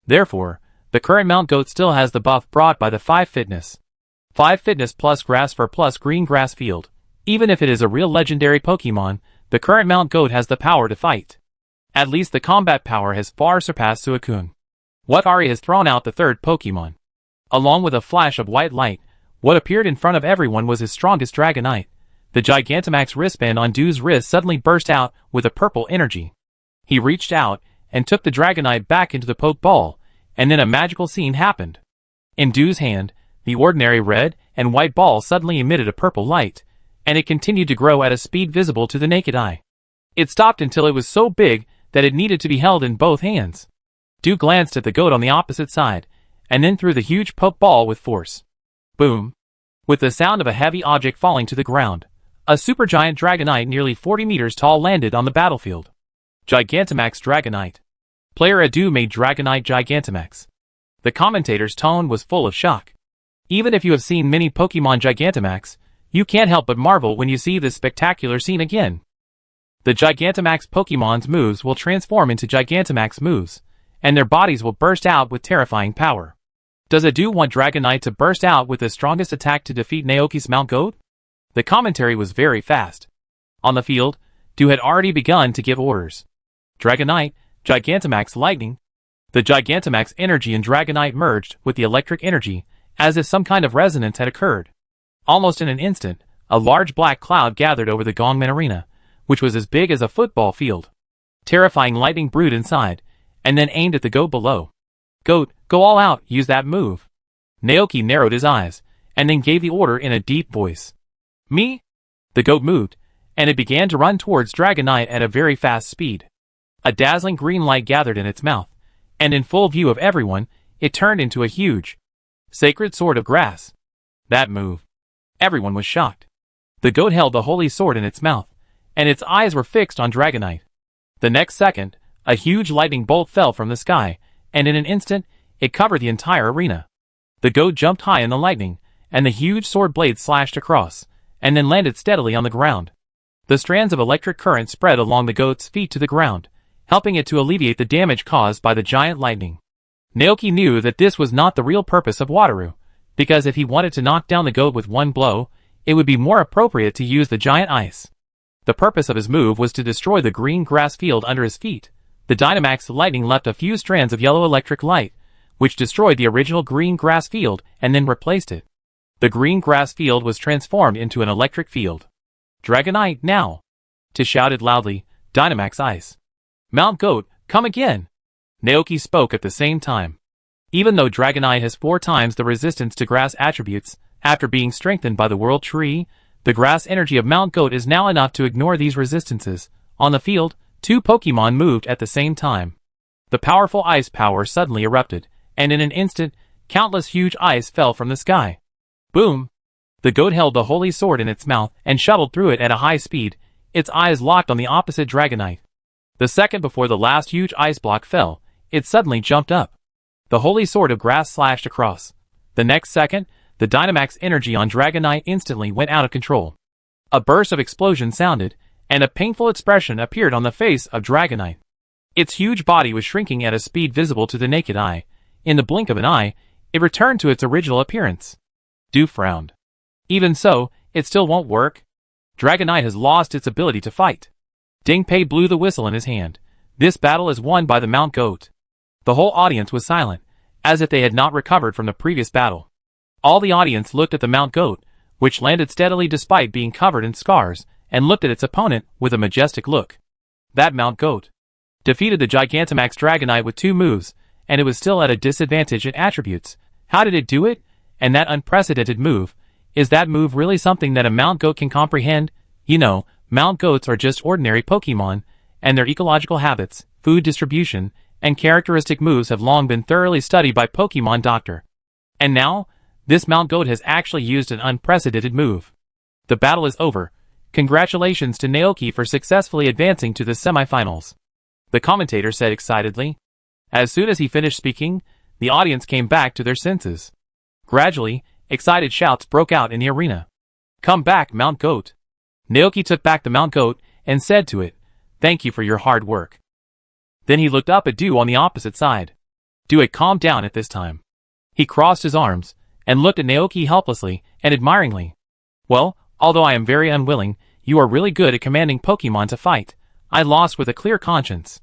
Therefore, the current Mount Goat still has the buff brought by the 5 Fitness. 5 Fitness plus Grass Fur plus Green Grass Field. Even if it is a real legendary Pokemon, the current Mount Goat has the power to fight. At least the combat power has far surpassed Suicune. Watari has thrown out the third Pokemon. Along with a flash of white light, what appeared in front of everyone was his strongest Dragonite. The Gigantamax wristband on Du's wrist suddenly burst out with a purple energy. He reached out and took the Dragonite back into the Pokeball, and then a magical scene happened. In Du's hand, the ordinary red and white ball suddenly emitted a purple light, and it continued to grow at a speed visible to the naked eye. It stopped until it was so big that it needed to be held in both hands. Du glanced at the goat on the opposite side, and then threw the huge Pokeball with force. Boom! With the sound of a heavy object falling to the ground, a supergiant Dragonite nearly 40 meters tall landed on the battlefield. Gigantamax Dragonite. Player Adu made Dragonite Gigantamax. The commentator's tone was full of shock. Even if you have seen many Pokemon Gigantamax, you can't help but marvel when you see this spectacular scene again. The Gigantamax Pokemon's moves will transform into Gigantamax moves, and their bodies will burst out with terrifying power. Does Adu want Dragonite to burst out with the strongest attack to defeat Naoki's Mount Goat? The commentary was very fast. On the field, Du had already begun to give orders. Dragonite, Gigantamax Lightning. The Gigantamax energy in Dragonite merged with the electric energy, as if some kind of resonance had occurred. Almost in an instant, a large black cloud gathered over the Gongmen Arena, which was as big as a football field. Terrifying lightning brewed inside, and then aimed at the goat below. Goat, go all out, use that move. Naoki narrowed his eyes, and then gave the order in a deep voice. Me? The goat moved, and it began to run towards Dragonite at a very fast speed. A dazzling green light gathered in its mouth, and in full view of everyone, it turned into a huge, sacred sword of grass. That move. Everyone was shocked. The goat held the holy sword in its mouth, and its eyes were fixed on Dragonite. The next second, a huge lightning bolt fell from the sky, and in an instant, it covered the entire arena. The goat jumped high in the lightning, and the huge sword blade slashed across, and then landed steadily on the ground. The strands of electric current spread along the goat's feet to the ground, helping it to alleviate the damage caused by the giant lightning. Naoki knew that this was not the real purpose of Wataru, because if he wanted to knock down the goat with one blow, it would be more appropriate to use the giant ice. The purpose of his move was to destroy the green grass field under his feet. The Dynamax lightning left a few strands of yellow electric light, which destroyed the original green grass field and then replaced it. The green grass field was transformed into an electric field. Dragonite, now! Tish shouted loudly, Dynamax Ice. Mount Goat, come again! Naoki spoke at the same time. Even though Dragonite has 4 times the resistance to grass attributes, after being strengthened by the World Tree, the grass energy of Mount Goat is now enough to ignore these resistances. On the field, 2 Pokemon moved at the same time. The powerful ice power suddenly erupted, and in an instant, countless huge ice fell from the sky. Boom! The goat held the holy sword in its mouth and shuttled through it at a high speed, its eyes locked on the opposite Dragonite. The second before the last huge ice block fell, it suddenly jumped up. The holy sword of grass slashed across. The next second, the Dynamax energy on Dragonite instantly went out of control. A burst of explosion sounded, and a painful expression appeared on the face of Dragonite. Its huge body was shrinking at a speed visible to the naked eye. In the blink of an eye, it returned to its original appearance. Dew frowned. Even so, it still won't work. Dragonite has lost its ability to fight. Dingpei blew the whistle in his hand. This battle is won by the Mount Goat. The whole audience was silent, as if they had not recovered from the previous battle. All the audience looked at the Mount Goat, which landed steadily despite being covered in scars, and looked at its opponent with a majestic look. That Mount Goat defeated the Gigantamax Dragonite with 2 moves, and it was still at a disadvantage in attributes. How did it do it? And that unprecedented move, is that move really something that a Mount Goat can comprehend? You know, Mount Goats are just ordinary Pokemon, and their ecological habits, food distribution, and characteristic moves have long been thoroughly studied by Pokemon Doctor. And now, this Mount Goat has actually used an unprecedented move. The battle is over. Congratulations to Naoki for successfully advancing to the semifinals, the commentator said excitedly. As soon as he finished speaking, the audience came back to their senses. Gradually, excited shouts broke out in the arena. Come back, Mount Goat. Naoki took back the Mount Goat and said to it, "Thank you for your hard work." Then he looked up at Dew on the opposite side. Dew had calmed down at this time. He crossed his arms and looked at Naoki helplessly and admiringly. Well, although I am very unwilling, you are really good at commanding Pokemon to fight. I lost with a clear conscience.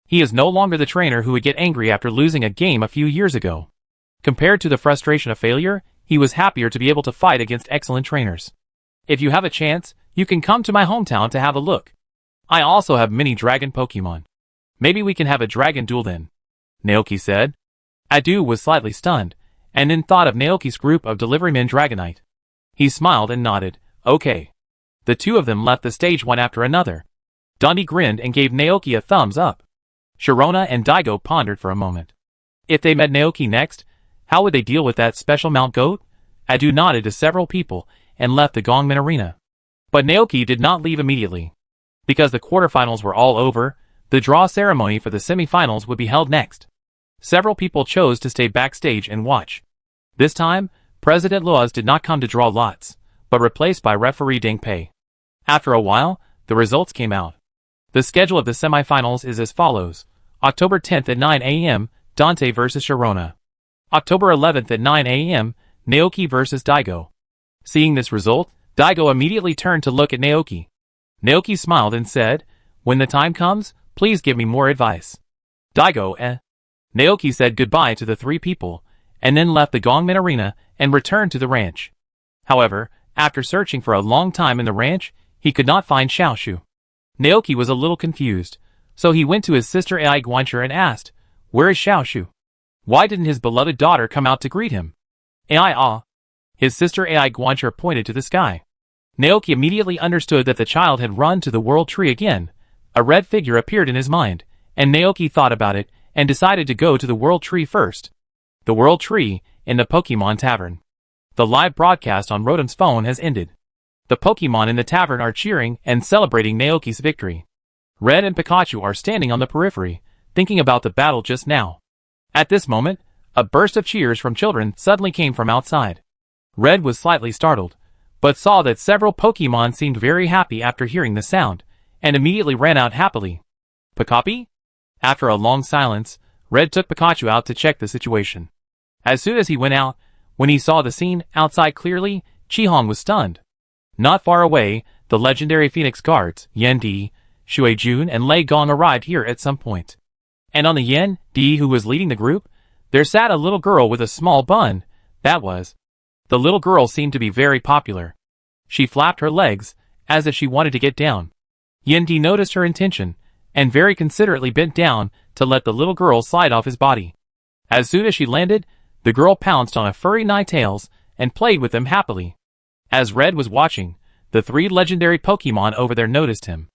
He is no longer the trainer who would get angry after losing a game a few years ago. Compared to the frustration of failure, he was happier to be able to fight against excellent trainers. If you have a chance, you can come to my hometown to have a look. I also have many dragon Pokemon. Maybe we can have a dragon duel then, Naoki said. Adu was slightly stunned, and then thought of Naoki's group of deliverymen Dragonite. He smiled and nodded, okay. The 2 of them left the stage one after another. Dundee grinned and gave Naoki a thumbs up. Sharona and Daigo pondered for a moment. If they met Naoki next, how would they deal with that special Mount Goat? Adu nodded to several people and left the Gongmin Arena. But Naoki did not leave immediately. Because the quarterfinals were all over, the draw ceremony for the semifinals would be held next. Several people chose to stay backstage and watch. This time, President Luoz did not come to draw lots, but replaced by referee Dingpei. After a while, the results came out. The schedule of the semifinals is as follows. October 10th at 9 a.m., Dante vs. Sharona. October 11th at 9 a.m., Naoki vs. Daigo. Seeing this result, Daigo immediately turned to look at Naoki. Naoki smiled and said, "When the time comes, please give me more advice." Daigo, Naoki said goodbye to the 3 people, and then left the Gongmin Arena and returned to the ranch. However, after searching for a long time in the ranch, he could not find Xiaoshu. Naoki was a little confused, so he went to his sister Ai Guancher and asked, "Where is Xiaoshu? Why didn't his beloved daughter come out to greet him?" His sister Ai Guancher pointed to the sky. Naoki immediately understood that the child had run to the World Tree again. A red figure appeared in his mind, and Naoki thought about it and decided to go to the World Tree first. The World Tree, in the Pokemon Tavern. The live broadcast on Rotom's phone has ended. The Pokemon in the tavern are cheering and celebrating Naoki's victory. Red and Pikachu are standing on the periphery, thinking about the battle just now. At this moment, a burst of cheers from children suddenly came from outside. Red was slightly startled, but saw that several Pokemon seemed very happy after hearing the sound, and immediately ran out happily. Pikapi? After a long silence, Red took Pikachu out to check the situation. As soon as he went out, when he saw the scene outside clearly, Chihong was stunned. Not far away, the legendary Phoenix Guards, Yen Di, Shui Jun and Lei Gong arrived here at some point. And on the Yen Di who was leading the group, there sat a little girl with a small bun. The little girl seemed to be very popular. She flapped her legs, as if she wanted to get down. Yen Di noticed her intention, and very considerately bent down to let the little girl slide off his body. As soon as she landed, the girl pounced on a furry Ninetales and played with them happily. As Red was watching, the 3 legendary Pokemon over there noticed him.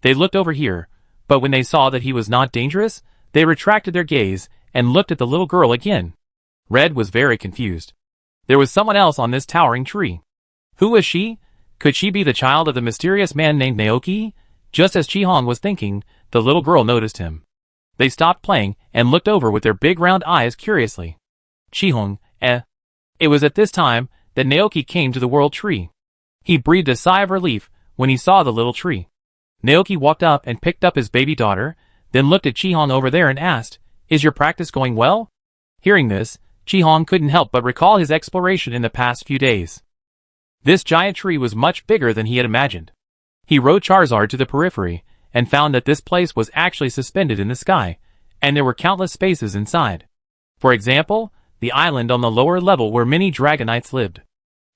They looked over here, but when they saw that he was not dangerous, they retracted their gaze and looked at the little girl again. Red was very confused. There was someone else on this towering tree. Who was she? Could she be the child of the mysterious man named Naoki? Just as Chi-Hong was thinking, the little girl noticed him. They stopped playing and looked over with their big round eyes curiously. Chi-Hong, It was at this time that Naoki came to the world tree. He breathed a sigh of relief when he saw the little tree. Naoki walked up and picked up his baby daughter, then looked at Chi-Hong over there and asked, "Is your practice going well?" Hearing this, Chi-Hong couldn't help but recall his exploration in the past few days. This giant tree was much bigger than he had imagined. He rode Charizard to the periphery and found that this place was actually suspended in the sky, and there were countless spaces inside. For example, the island on the lower level where many Dragonites lived.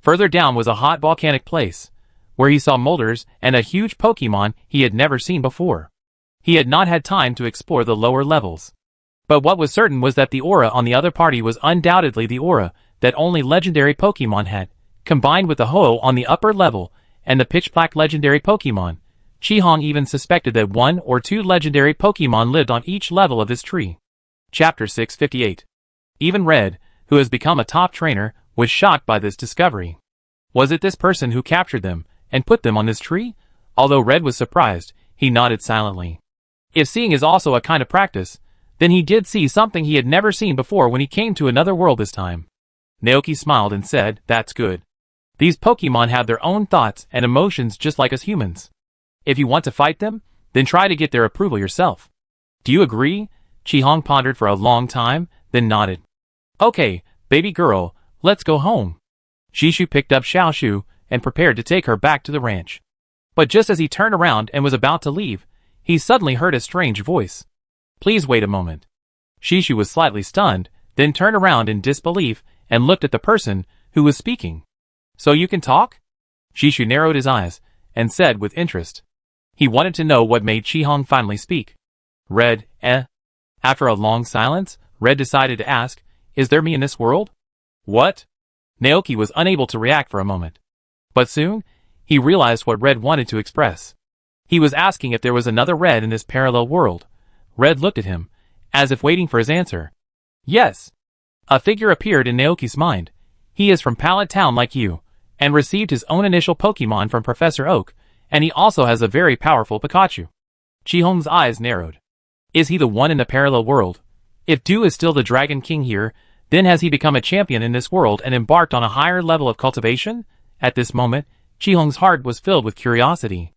Further down was a hot volcanic place, where he saw Molders and a huge Pokemon he had never seen before. He had not had time to explore the lower levels. But what was certain was that the aura on the other party was undoubtedly the aura that only legendary Pokemon had, combined with the Ho on the upper level and the pitch-black legendary Pokemon. Chi-Hong even suspected that 1 or 2 legendary Pokemon lived on each level of this tree. Chapter 658. Even Red, who has become a top trainer, was shocked by this discovery. Was it this person who captured them and put them on this tree? Although Red was surprised, he nodded silently. If seeing is also a kind of practice, then he did see something he had never seen before when he came to another world this time. Naoki smiled and said, "That's good. These Pokemon have their own thoughts and emotions just like us humans. If you want to fight them, then try to get their approval yourself. Do you agree?" Chi-Hong pondered for a long time, then nodded. "Okay, baby girl, let's go home." Shishu picked up Xiaoshu and prepared to take her back to the ranch. But just as he turned around and was about to leave, he suddenly heard a strange voice. "Please wait a moment." Shishu was slightly stunned, then turned around in disbelief and looked at the person who was speaking. "So you can talk?" Shishu narrowed his eyes and said with interest. He wanted to know what made Chi-Hong finally speak. "Red, After a long silence, Red decided to ask, "Is there me in this world?" "What?" Naoki was unable to react for a moment. But soon, he realized what Red wanted to express. He was asking if there was another Red in this parallel world. Red looked at him, as if waiting for his answer. "Yes." A figure appeared in Naoki's mind. "He is from Pallet Town like you, and received his own initial Pokemon from Professor Oak, and he also has a very powerful Pikachu." Chi-Hong's eyes narrowed. Is he the one in the parallel world? If Du is still the Dragon King here, then has he become a champion in this world and embarked on a higher level of cultivation? At this moment, Chi-Hong's heart was filled with curiosity.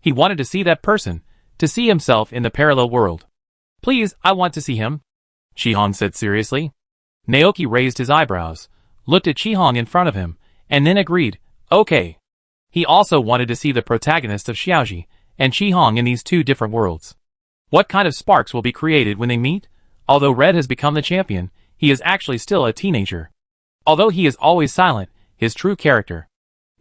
He wanted to see that person, to see himself in the parallel world. "Please, I want to see him," Chi-Hong said seriously. Naoki raised his eyebrows, looked at Chi-Hong in front of him, and then agreed, "Okay." He also wanted to see the protagonist of Xiaoji and Chi-Hong in these 2 different worlds. What kind of sparks will be created when they meet? Although Red has become the champion, he is actually still a teenager. Although he is always silent, his true character.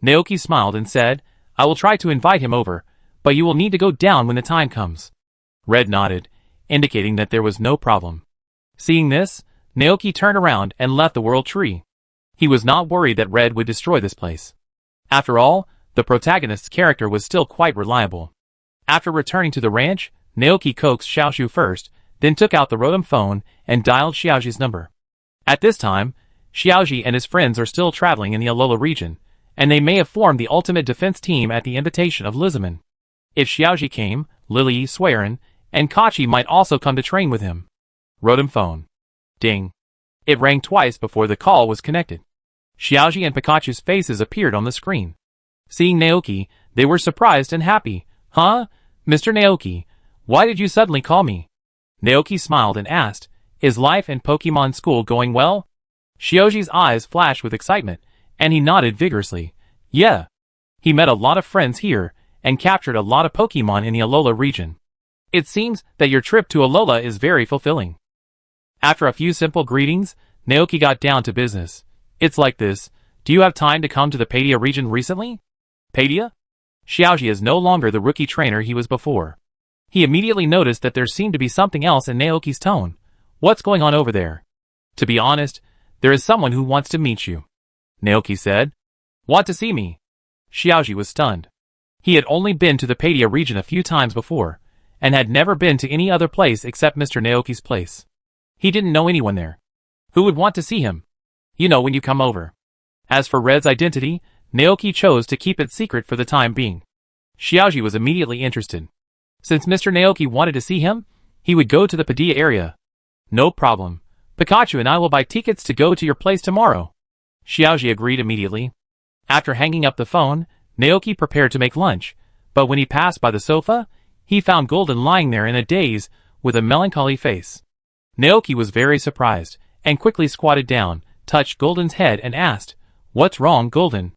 Naoki smiled and said, "I will try to invite him over, but you will need to go down when the time comes." Red nodded, indicating that there was no problem. Seeing this, Naoki turned around and left the world tree. He was not worried that Red would destroy this place. After all, the protagonist's character was still quite reliable. After returning to the ranch, Naoki coaxed Xiaoshu first, then took out the Rotom phone and dialed Xiaoji's number. At this time, Xiaoji and his friends are still traveling in the Alola region, and they may have formed the ultimate defense team at the invitation of Lizaman. If Xiaoji came, Lily, Swearin, and Kachi might also come to train with him. Rotom phone. Ding. It rang twice before the call was connected. Xiaoji and Pikachu's faces appeared on the screen. Seeing Naoki, they were surprised and happy. "Huh? Mr. Naoki, why did you suddenly call me?" Naoki smiled and asked, "Is life in Pokemon school going well?" Xiaoji's eyes flashed with excitement, and he nodded vigorously. "Yeah. He met a lot of friends here, and captured a lot of Pokemon in the Alola region. It seems that your trip to Alola is very fulfilling." After a few simple greetings, Naoki got down to business. "It's like this. Do you have time to come to the Padia region recently?" "Padia?" Xiaoji is no longer the rookie trainer he was before. He immediately noticed that there seemed to be something else in Naoki's tone. "What's going on over there?" To be honest, there is someone who wants to meet you, Naoki said. Want to see me? Xiaoji was stunned. He had only been to the Padia region a few times before, and had never been to any other place except Mr. Naoki's place. He didn't know anyone there. Who would want to see him? You know when you come over. As for Red's identity, Naoki chose to keep it secret for the time being. Xiaoji was immediately interested. Since Mr. Naoki wanted to see him, he would go to the Padilla area. No problem. Pikachu and I will buy tickets to go to your place tomorrow. Xiaoji agreed immediately. After hanging up the phone, Naoki prepared to make lunch, but when he passed by the sofa, he found Golden lying there in a daze, with a melancholy face. Naoki was very surprised, and quickly squatted down, touched Golden's head and asked, "What's wrong, Golden?"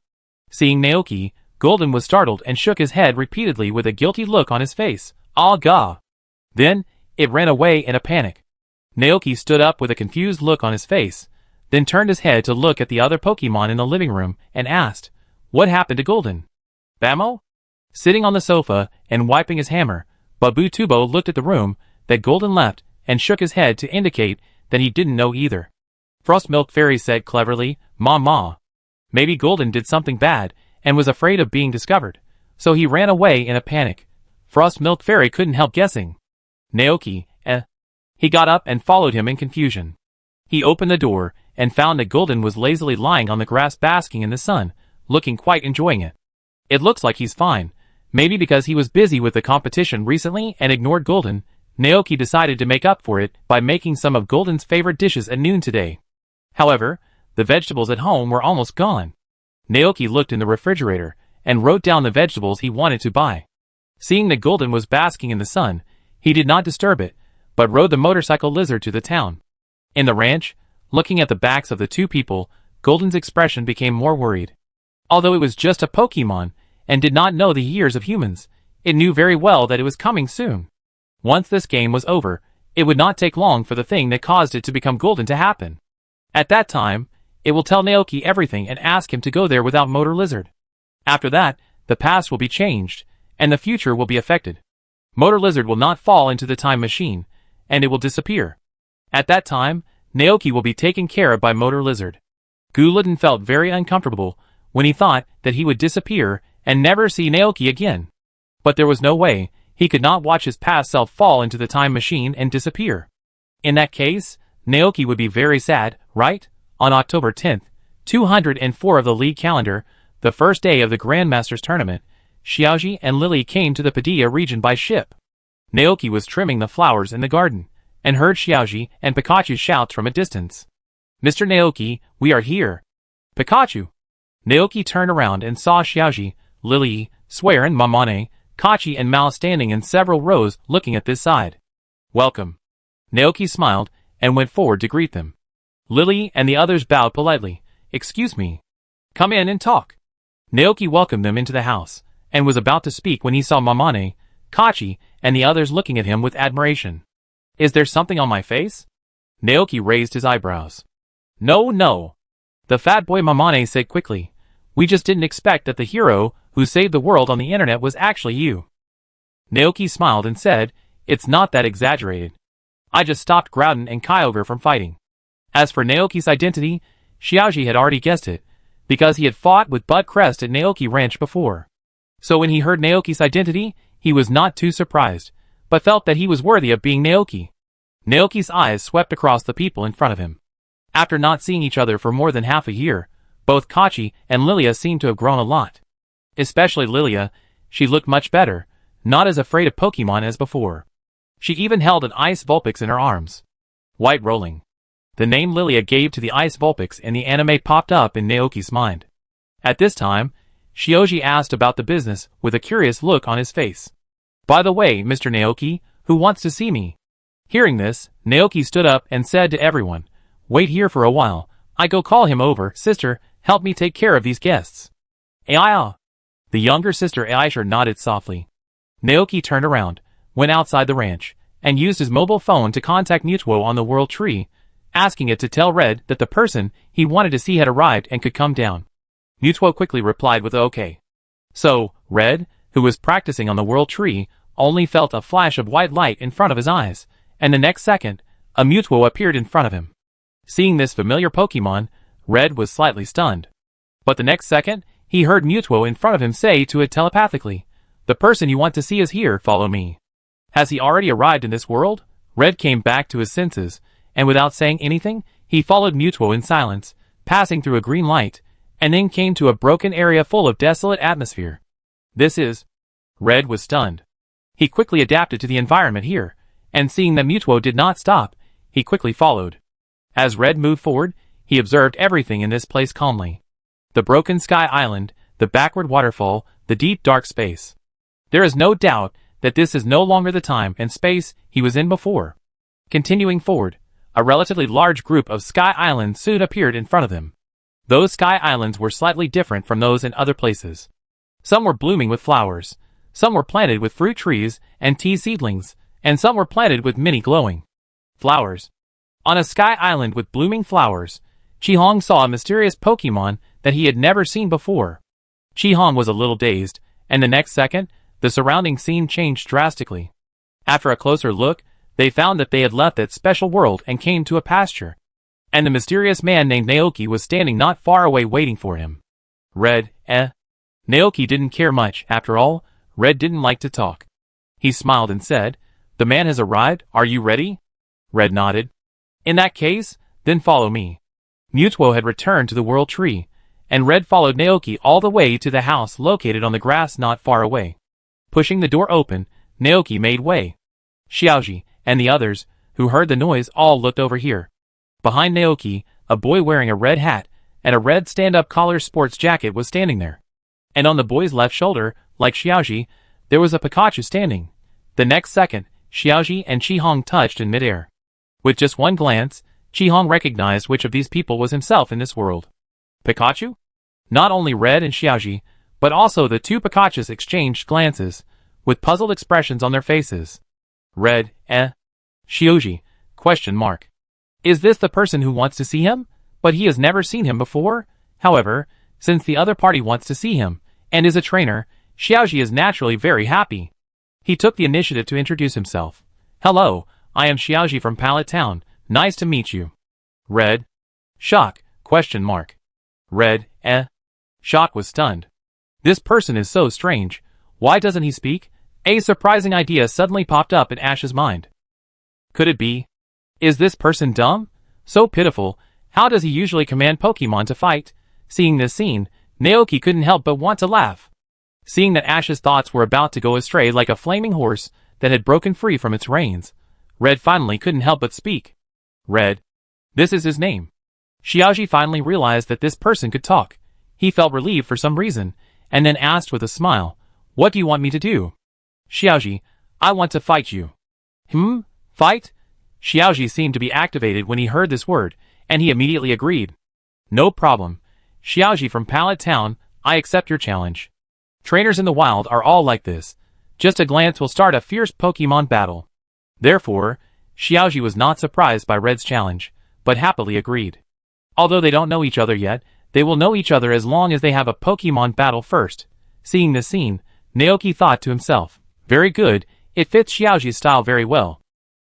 Seeing Naoki, Golden was startled and shook his head repeatedly with a guilty look on his face. "Ah gah!" Then, it ran away in a panic. Naoki stood up with a confused look on his face, then turned his head to look at the other Pokemon in the living room and asked, "What happened to Golden?" Bamo? Sitting on the sofa and wiping his hammer, Babu Tubo looked at the room that Golden left and shook his head to indicate that he didn't know either. Frost Milk Fairy said cleverly, "Ma. Maybe Golden did something bad and was afraid of being discovered, so he ran away in a panic." Frost Milk Fairy couldn't help guessing. Naoki, He got up and followed him in confusion. He opened the door and found that Golden was lazily lying on the grass basking in the sun, looking quite enjoying it. It looks like he's fine. Maybe because he was busy with the competition recently and ignored Golden, Naoki decided to make up for it by making some of Golden's favorite dishes at noon today. However, the vegetables at home were almost gone. Naoki looked in the refrigerator and wrote down the vegetables he wanted to buy. Seeing that Golden was basking in the sun, he did not disturb it, but rode the motorcycle lizard to the town. In the ranch, looking at the backs of the two people, Golden's expression became more worried. Although it was just a Pokemon, and did not know the years of humans, it knew very well that it was coming soon. Once this game was over, it would not take long for the thing that caused it to become Golden to happen. At that time, it will tell Naoki everything and ask him to go there without Motor Lizard. After that, the past will be changed, and the future will be affected. Motor Lizard will not fall into the time machine, and it will disappear. At that time, Naoki will be taken care of by Motor Lizard. Guliden felt very uncomfortable when he thought that he would disappear and never see Naoki again. But there was no way he could not watch his past self fall into the time machine and disappear. In that case, Naoki would be very sad, right? On October 10th, 204 of the league calendar, the first day of the Grandmasters tournament, Xiaoji and Lily came to the Padilla region by ship. Naoki was trimming the flowers in the garden, and heard Xiaoji and Pikachu's shouts from a distance. "Mr. Naoki, we are here." "Pikachu!" Naoki turned around and saw Xiaoji, Lily, Swearin, Mamane, Kachi and Mao standing in several rows looking at this side. "Welcome." Naoki smiled and went forward to greet them. Lily and the others bowed politely. "Excuse me." "Come in and talk." Naoki welcomed them into the house, and was about to speak when he saw Mamane, Kachi, and the others looking at him with admiration. "Is there something on my face?" Naoki raised his eyebrows. No. The fat boy Mamane said quickly. "We just didn't expect that the hero who saved the world on the internet was actually you." Naoki smiled and said, "It's not that exaggerated. I just stopped Groudon and Kyogre from fighting." As for Naoki's identity, Xiaoji had already guessed it, because he had fought with Bud Crest at Naoki Ranch before. So when he heard Naoki's identity, he was not too surprised, but felt that he was worthy of being Naoki. Naoki's eyes swept across the people in front of him. After not seeing each other for more than half a year, both Kachi and Lilia seemed to have grown a lot. Especially Lilia, she looked much better, not as afraid of Pokemon as before. She even held an Ice Vulpix in her arms. White Rolling. The name Lilia gave to the Ice Vulpix in the anime popped up in Naoki's mind. At this time, Xiaoji asked about the business with a curious look on his face. "By the way, Mr. Naoki, who wants to see me?" Hearing this, Naoki stood up and said to everyone, "Wait here for a while, I go call him over. Sister, help me take care of these guests." "Aia." The younger sister Aisha nodded softly. Naoki turned around, went outside the ranch, and used his mobile phone to contact Mutuo on the World Tree, asking it to tell Red that the person he wanted to see had arrived and could come down. Mutuo quickly replied with OK. So, Red, who was practicing on the World Tree, only felt a flash of white light in front of his eyes, and the next second, a Mutuo appeared in front of him. Seeing this familiar Pokemon, Red was slightly stunned. But the next second, he heard Mewtwo in front of him say to it telepathically, "The person you want to see is here, follow me." Has he already arrived in this world? Red came back to his senses, and without saying anything, he followed Mewtwo in silence, passing through a green light, and then came to a broken area full of desolate atmosphere. This is... Red was stunned. He quickly adapted to the environment here, and seeing that Mewtwo did not stop, he quickly followed. As Red moved forward, he observed everything in this place calmly. The broken sky island, the backward waterfall, the deep dark space. There is no doubt that this is no longer the time and space he was in before. Continuing forward, a relatively large group of sky islands soon appeared in front of them. Those sky islands were slightly different from those in other places. Some were blooming with flowers, some were planted with fruit trees and tea seedlings, and some were planted with many glowing flowers. On a sky island with blooming flowers, Chi-Hong saw a mysterious Pokemon that he had never seen before. Chi-Hong was a little dazed, and the next second, the surrounding scene changed drastically. After a closer look, they found that they had left that special world and came to a pasture. And the mysterious man named Naoki was standing not far away waiting for him. Red, Naoki didn't care much, after all. Red didn't like to talk. He smiled and said, "The man has arrived, are you ready?" Red nodded. "In that case, then follow me." Mewtwo had returned to the World Tree, and Red followed Naoki all the way to the house located on the grass not far away. Pushing the door open, Naoki made way. Xiaoji and the others, who heard the noise, all looked over here. Behind Naoki, a boy wearing a red hat and a red stand-up collar sports jacket was standing there. And on the boy's left shoulder, like Xiaoji, there was a Pikachu standing. The next second, Xiaoji and Chi-Hong touched in midair. With just one glance, Chi-Hong recognized which of these people was himself in this world. Pikachu? Not only Red and Xiaoji, but also the two Pikachus exchanged glances, with puzzled expressions on their faces. Red, Xiaoji, ? Is this the person who wants to see him? But he has never seen him before? However, since the other party wants to see him, and is a trainer, Xiaoji is naturally very happy. He took the initiative to introduce himself. "Hello, I am Xiaoji from Pallet Town. Nice to meet you." Red. Shock? Red, Shock was stunned. This person is so strange. Why doesn't he speak? A surprising idea suddenly popped up in Ash's mind. Could it be? Is this person dumb? So pitiful. How does he usually command Pokemon to fight? Seeing this scene, Naoki couldn't help but want to laugh. Seeing that Ash's thoughts were about to go astray like a flaming horse that had broken free from its reins, Red finally couldn't help but speak. Red. This is his name. Xiaoji finally realized that this person could talk. He felt relieved for some reason, and then asked with a smile, "What do you want me to do?" Xiaoji, "I want to fight you." Fight? Xiaoji seemed to be activated when he heard this word, and he immediately agreed. "No problem. Xiaoji from Pallet Town, I accept your challenge." Trainers in the wild are all like this. Just a glance will start a fierce Pokemon battle. Therefore, Xiaoji was not surprised by Red's challenge, but happily agreed. Although they don't know each other yet, they will know each other as long as they have a Pokemon battle first. Seeing this scene, Naoki thought to himself, "Very good, it fits Xiaoji's style very well.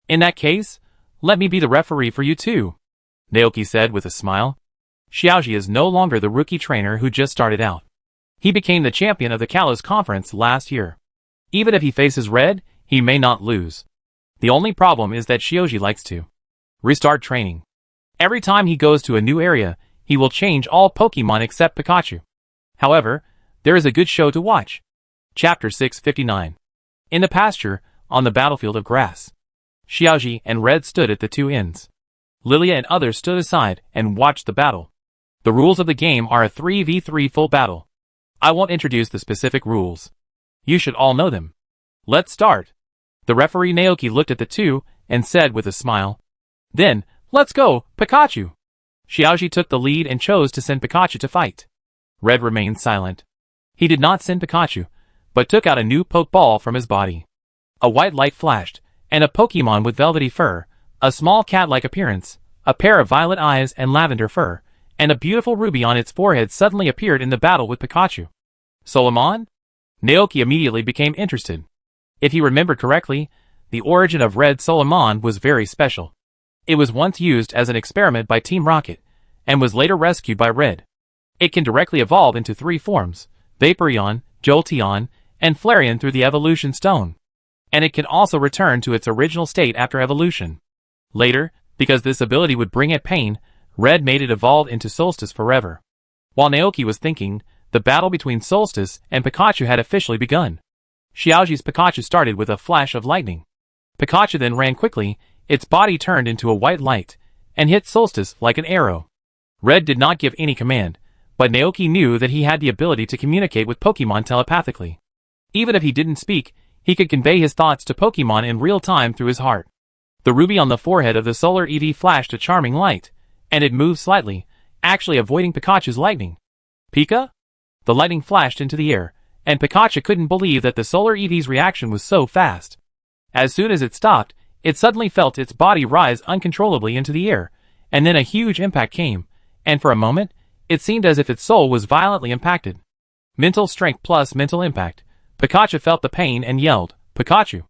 In that case, let me be the referee for you too," Naoki said with a smile. Xiaoji is no longer the rookie trainer who just started out. He became the champion of the Kalos Conference last year. Even if he faces Red, he may not lose. The only problem is that Xiaoji likes to restart training. Every time he goes to a new area, he will change all Pokemon except Pikachu. However, there is a good show to watch. Chapter 659. In the pasture, on the battlefield of grass. Xiaoji and Red stood at the two ends. Lilia and others stood aside and watched the battle. The rules of the game are a 3v3 full battle. I won't introduce the specific rules. You should all know them. Let's start. The referee Naoki looked at the two and said with a smile, "Then, let's go, Pikachu." Xiaoji took the lead and chose to send Pikachu to fight. Red remained silent. He did not send Pikachu, but took out a new Pokeball from his body. A white light flashed, and a Pokemon with velvety fur, a small cat-like appearance, a pair of violet eyes and lavender fur, and a beautiful ruby on its forehead suddenly appeared in the battle with Pikachu. Solomon? Naoki immediately became interested. If he remembered correctly, the origin of Red Solomon was very special. It was once used as an experiment by Team Rocket, and was later rescued by Red. It can directly evolve into 3 forms, Vaporeon, Jolteon, and Flareon through the evolution stone. And it can also return to its original state after evolution. Later, because this ability would bring it pain, Red made it evolve into Solstice forever. While Naoki was thinking, the battle between Solstice and Pikachu had officially begun. Xiaoji's Pikachu started with a flash of lightning. Pikachu then ran quickly, its body turned into a white light, and hit Solstice like an arrow. Red did not give any command, but Naoki knew that he had the ability to communicate with Pokemon telepathically. Even if he didn't speak, he could convey his thoughts to Pokemon in real time through his heart. The ruby on the forehead of the Solar EV flashed a charming light, and it moved slightly, actually avoiding Pikachu's lightning. Pika? The lightning flashed into the air, and Pikachu couldn't believe that the Solar EV's reaction was so fast. As soon as it stopped, it suddenly felt its body rise uncontrollably into the air, and then a huge impact came, and for a moment, it seemed as if its soul was violently impacted. Mental strength plus mental impact. Pikachu felt the pain and yelled, "Pikachu!"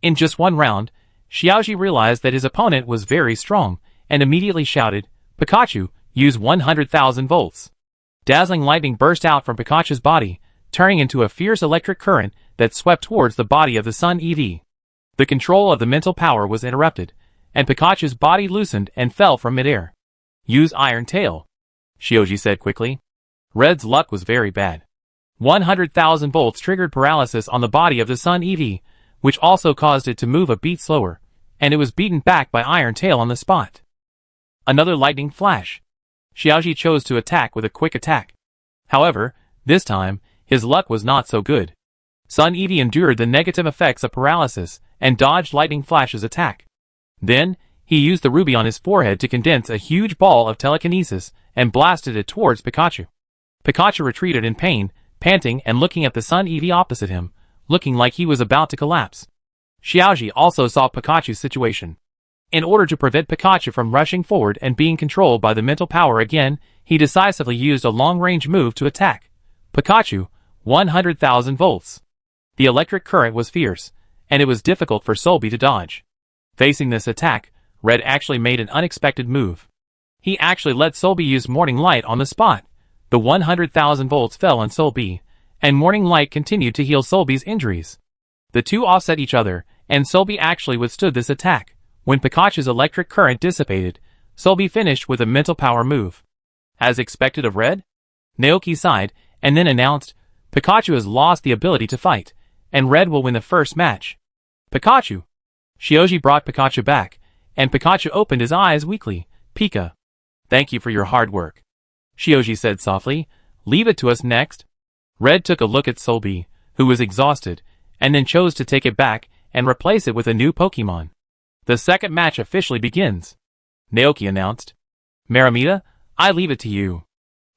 In just one round, Xiaoji realized that his opponent was very strong, and immediately shouted, "Pikachu, use 100,000 volts." Dazzling lightning burst out from Pikachu's body, turning into a fierce electric current that swept towards the body of the Sun EV. The control of the mental power was interrupted, and Pikachu's body loosened and fell from midair. "Use Iron Tail," Xiaoji said quickly. Red's luck was very bad. 100,000 volts triggered paralysis on the body of the Sun EV, which also caused it to move a beat slower, and it was beaten back by Iron Tail on the spot. Another lightning flash. Xiaoji chose to attack with a quick attack. However, this time, his luck was not so good. Sun EV endured the negative effects of paralysis and dodged Lightning Flash's attack. Then, he used the ruby on his forehead to condense a huge ball of telekinesis and blasted it towards Pikachu. Pikachu retreated in pain, panting and looking at the Sun EV opposite him, looking like he was about to collapse. Xiaoji also saw Pikachu's situation. In order to prevent Pikachu from rushing forward and being controlled by the mental power again, he decisively used a long-range move to attack. Pikachu, 100,000 volts. The electric current was fierce, and it was difficult for Solby to dodge. Facing this attack, Red actually made an unexpected move. He actually let Solby use Morning Light on the spot. The 100,000 volts fell on Solby, and Morning Light continued to heal Solby's injuries. The two offset each other, and Solby actually withstood this attack. When Pikachu's electric current dissipated, Solby finished with a mental power move. As expected of Red? Naoki sighed, and then announced, "Pikachu has lost the ability to fight, and Red will win the first match." "Pikachu!" Xiaoji brought Pikachu back, and Pikachu opened his eyes weakly. "Pika. Thank you for your hard work," Xiaoji said softly. "Leave it to us next." Red took a look at Solby, who was exhausted, and then chose to take it back and replace it with a new Pokemon. "The second match officially begins," Naoki announced. "Maramita, I leave it to you."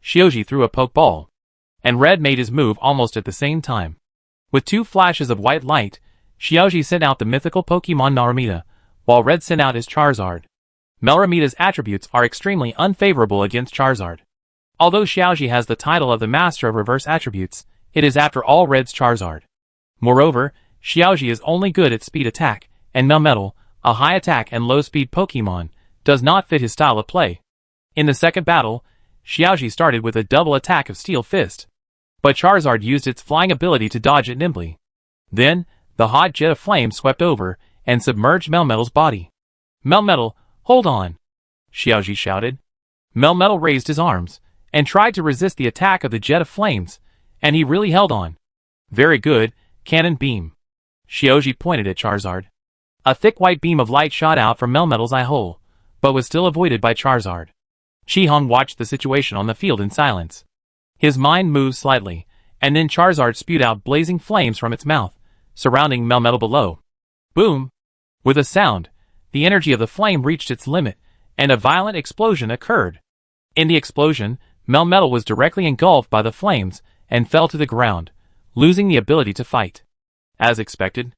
Xiaoji threw a Pokeball, and Red made his move almost at the same time. With 2 flashes of white light, Xiaoji sent out the mythical Pokemon Maramita, while Red sent out his Charizard. Maramita's attributes are extremely unfavorable against Charizard. Although Xiaoji has the title of the Master of Reverse Attributes, it is after all Red's Charizard. Moreover, Xiaoji is only good at speed attack, and Melmetal, a high attack and low speed Pokemon, does not fit his style of play. In the second battle, Xiaoji started with a double attack of Steel Fist, but Charizard used its flying ability to dodge it nimbly. Then, the hot jet of flame swept over and submerged Melmetal's body. "Melmetal, hold on!" Xiaoji shouted. Melmetal raised his arms and tried to resist the attack of the jet of flames, and he really held on. "Very good, Cannon Beam." Xiaoji pointed at Charizard. A thick white beam of light shot out from Melmetal's eye hole, but was still avoided by Charizard. Chi-Hong watched the situation on the field in silence. His mind moved slightly, and then Charizard spewed out blazing flames from its mouth, surrounding Melmetal below. Boom! With a sound, the energy of the flame reached its limit, and a violent explosion occurred. In the explosion, Melmetal was directly engulfed by the flames and fell to the ground, losing the ability to fight. As expected,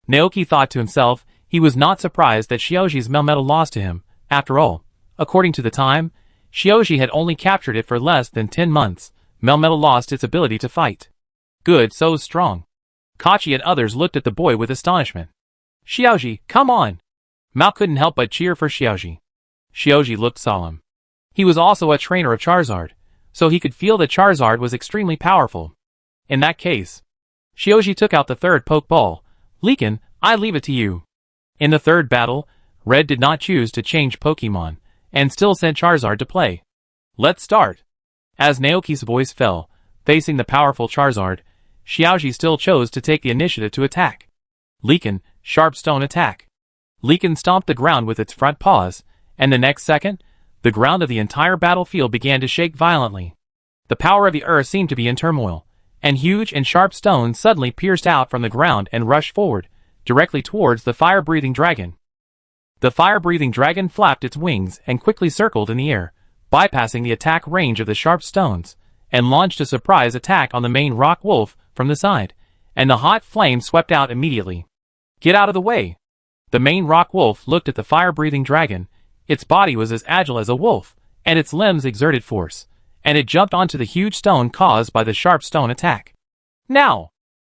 Naoki thought to himself he was not surprised that Xiaoji's Melmetal lost to him. After all, according to the time, Xiaoji had only captured it for less than 10 months. Melmetal lost its ability to fight. Good, so strong. Kachi and others looked at the boy with astonishment. "Xiaoji, come on!" Mao couldn't help but cheer for Xiaoji. Shioji looked solemn. He was also a trainer of Charizard, so he could feel that Charizard was extremely powerful. In that case, Shioji took out the third Pokeball. Leakin, I leave it to you. In the third battle, Red did not choose to change Pokemon, and still sent Charizard to play. Let's start. As Naoki's voice fell, facing the powerful Charizard, Shioji still chose to take the initiative to attack. Leakin, Sharp Stone attack. Leakin stomped the ground with its front paws, and the next second, the ground of the entire battlefield began to shake violently. The power of the earth seemed to be in turmoil, and huge and sharp stones suddenly pierced out from the ground and rushed forward, directly towards the fire-breathing dragon. The fire-breathing dragon flapped its wings and quickly circled in the air, bypassing the attack range of the sharp stones, and launched a surprise attack on the main rock wolf from the side, and the hot flame swept out immediately. Get out of the way! The main rock wolf looked at the fire-breathing dragon. Its body was as agile as a wolf, and its limbs exerted force, and it jumped onto the huge stone caused by the sharp stone attack. Now!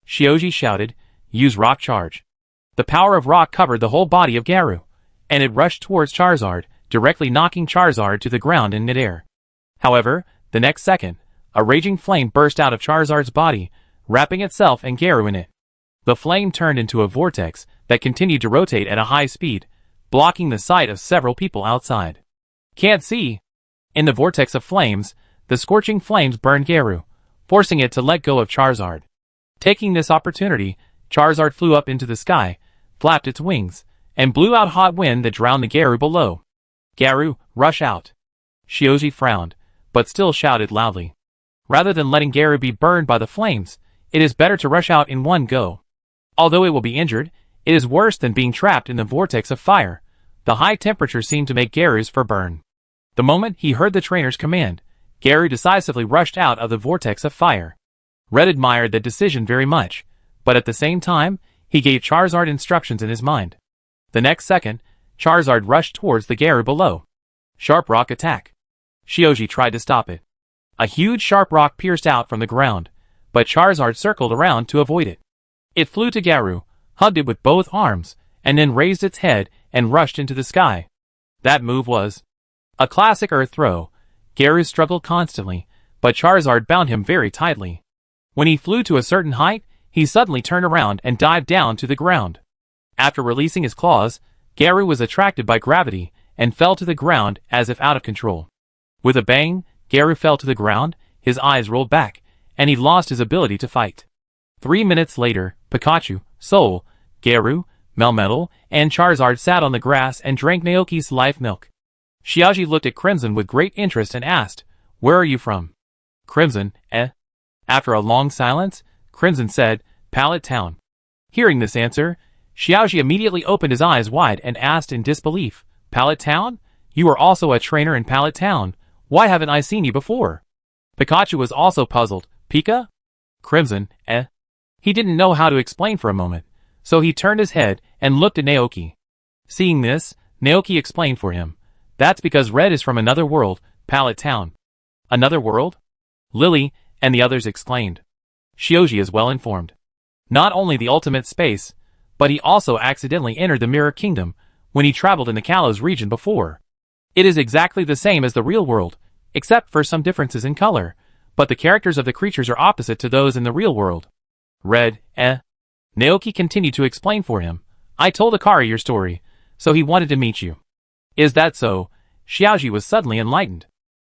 Shioji shouted, use Rock Charge. The power of rock covered the whole body of Garu, and it rushed towards Charizard, directly knocking Charizard to the ground in midair. However, the next second, a raging flame burst out of Charizard's body, wrapping itself and Garu in it. The flame turned into a vortex that continued to rotate at a high speed, blocking the sight of several people outside. Can't see! In the vortex of flames, the scorching flames burned Garu, forcing it to let go of Charizard. Taking this opportunity, Charizard flew up into the sky, flapped its wings, and blew out hot wind that drowned the Garu below. Garu, rush out! Shioji frowned, but still shouted loudly. Rather than letting Garu be burned by the flames, it is better to rush out in one go. Although it will be injured, it is worse than being trapped in the vortex of fire. The high temperature seemed to make Garu's fur burn. The moment he heard the trainer's command, Garu decisively rushed out of the vortex of fire. Red admired that decision very much, but at the same time, he gave Charizard instructions in his mind. The next second, Charizard rushed towards the Garu below. Sharp Rock attack. Shioji tried to stop it. A huge sharp rock pierced out from the ground, but Charizard circled around to avoid it. It flew to Garu, hugged it with both arms, and then raised its head and rushed into the sky. That move was a classic earth throw. Garu struggled constantly, but Charizard bound him very tightly. When he flew to a certain height, he suddenly turned around and dived down to the ground. After releasing his claws, Garu was attracted by gravity and fell to the ground as if out of control. With a bang, Garu fell to the ground, his eyes rolled back, and he lost his ability to fight. 3 minutes later, Pikachu, Soul, Garu, Melmetal, and Charizard sat on the grass and drank Naoki's life milk. Shioji looked at Crimson with great interest and asked, "Where are you from?" Crimson, After a long silence, Crimson said, "Pallet Town." Hearing this answer, Shioji immediately opened his eyes wide and asked in disbelief, "Pallet Town? You are also a trainer in Pallet Town. Why haven't I seen you before?" Pikachu was also puzzled. "Pika?" Crimson, He didn't know how to explain for a moment, so he turned his head and looked at Naoki. Seeing this, Naoki explained for him. That's because Red is from another world, Pallet Town. Another world? Lily and the others exclaimed. Shioji is well informed. Not only the ultimate space, but he also accidentally entered the Mirror Kingdom when he traveled in the Kalos region before. It is exactly the same as the real world, except for some differences in color, but the characters of the creatures are opposite to those in the real world. Red, Naoki continued to explain for him. I told Akari your story, so he wanted to meet you. Is that so? Shioji was suddenly enlightened.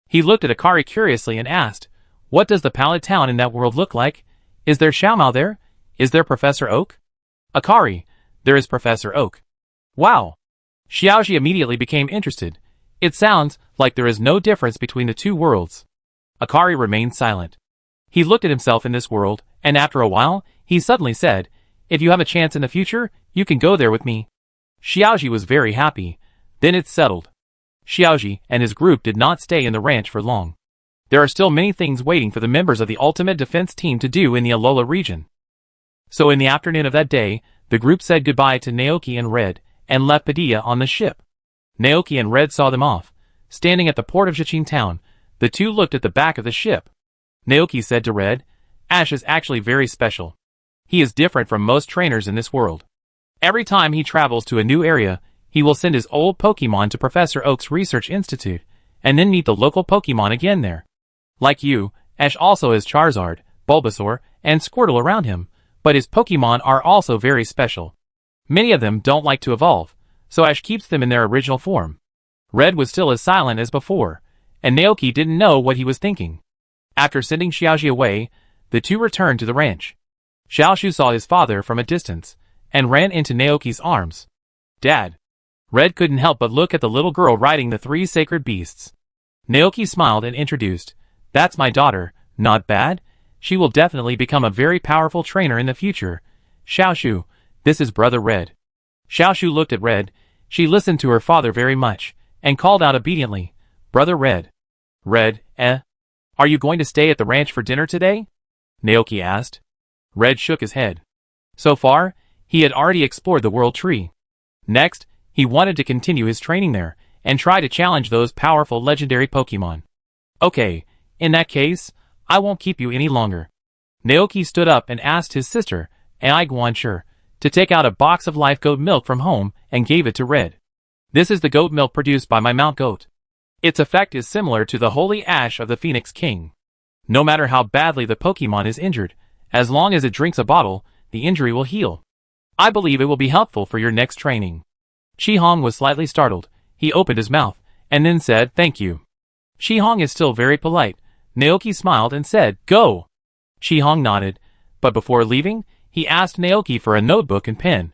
He looked at Akari curiously and asked, what does the Pallet Town in that world look like? Is there Xiaomao there? Is there Professor Oak? Akari, there is Professor Oak. Wow! Shioji immediately became interested. It sounds like there is no difference between the two worlds. Akari remained silent. He looked at himself in this world, and after a while, he suddenly said, if you have a chance in the future, you can go there with me. Shioji was very happy. Then it's settled. Shioji and his group did not stay in the ranch for long. There are still many things waiting for the members of the Ultimate Defense Team to do in the Alola region. So in the afternoon of that day, the group said goodbye to Naoki and Red, and left Padilla on the ship. Naoki and Red saw them off. Standing at the port of Jichin Town, the two looked at the back of the ship. Naoki said to Red, Ash is actually very special. He is different from most trainers in this world. Every time he travels to a new area, he will send his old Pokemon to Professor Oak's Research Institute, and then meet the local Pokemon again there. Like you, Ash also has Charizard, Bulbasaur, and Squirtle around him, but his Pokemon are also very special. Many of them don't like to evolve, so Ash keeps them in their original form. Red was still as silent as before, and Naoki didn't know what he was thinking. After sending Xiaoxi away, the two returned to the ranch. Xiaoshu saw his father from a distance, and ran into Naoki's arms. Dad. Red couldn't help but look at the little girl riding the 3 sacred beasts. Naoki smiled and introduced, "That's my daughter, not bad. She will definitely become a very powerful trainer in the future. Xiaoshu, this is Brother Red." Xiaoshu looked at Red. She listened to her father very much, and called out obediently, "Brother Red." "Red, Are you going to stay at the ranch for dinner today?" Naoki asked. Red shook his head. So far, he had already explored the World Tree. Next, he wanted to continue his training there, and try to challenge those powerful legendary Pokemon. "Okay, in that case, I won't keep you any longer." Naoki stood up and asked his sister, Ai Guanshi, to take out a box of live goat milk from home and gave it to Red. "This is the goat milk produced by my Mount Goat. Its effect is similar to the holy ash of the Phoenix King. No matter how badly the Pokemon is injured, as long as it drinks a bottle, the injury will heal. I believe it will be helpful for your next training." Shi-Hong was slightly startled. He opened his mouth, and then said, "Thank you." Shi-Hong is still very polite. Naoki smiled and said, "Go." Shi-Hong nodded, but before leaving, he asked Naoki for a notebook and pen.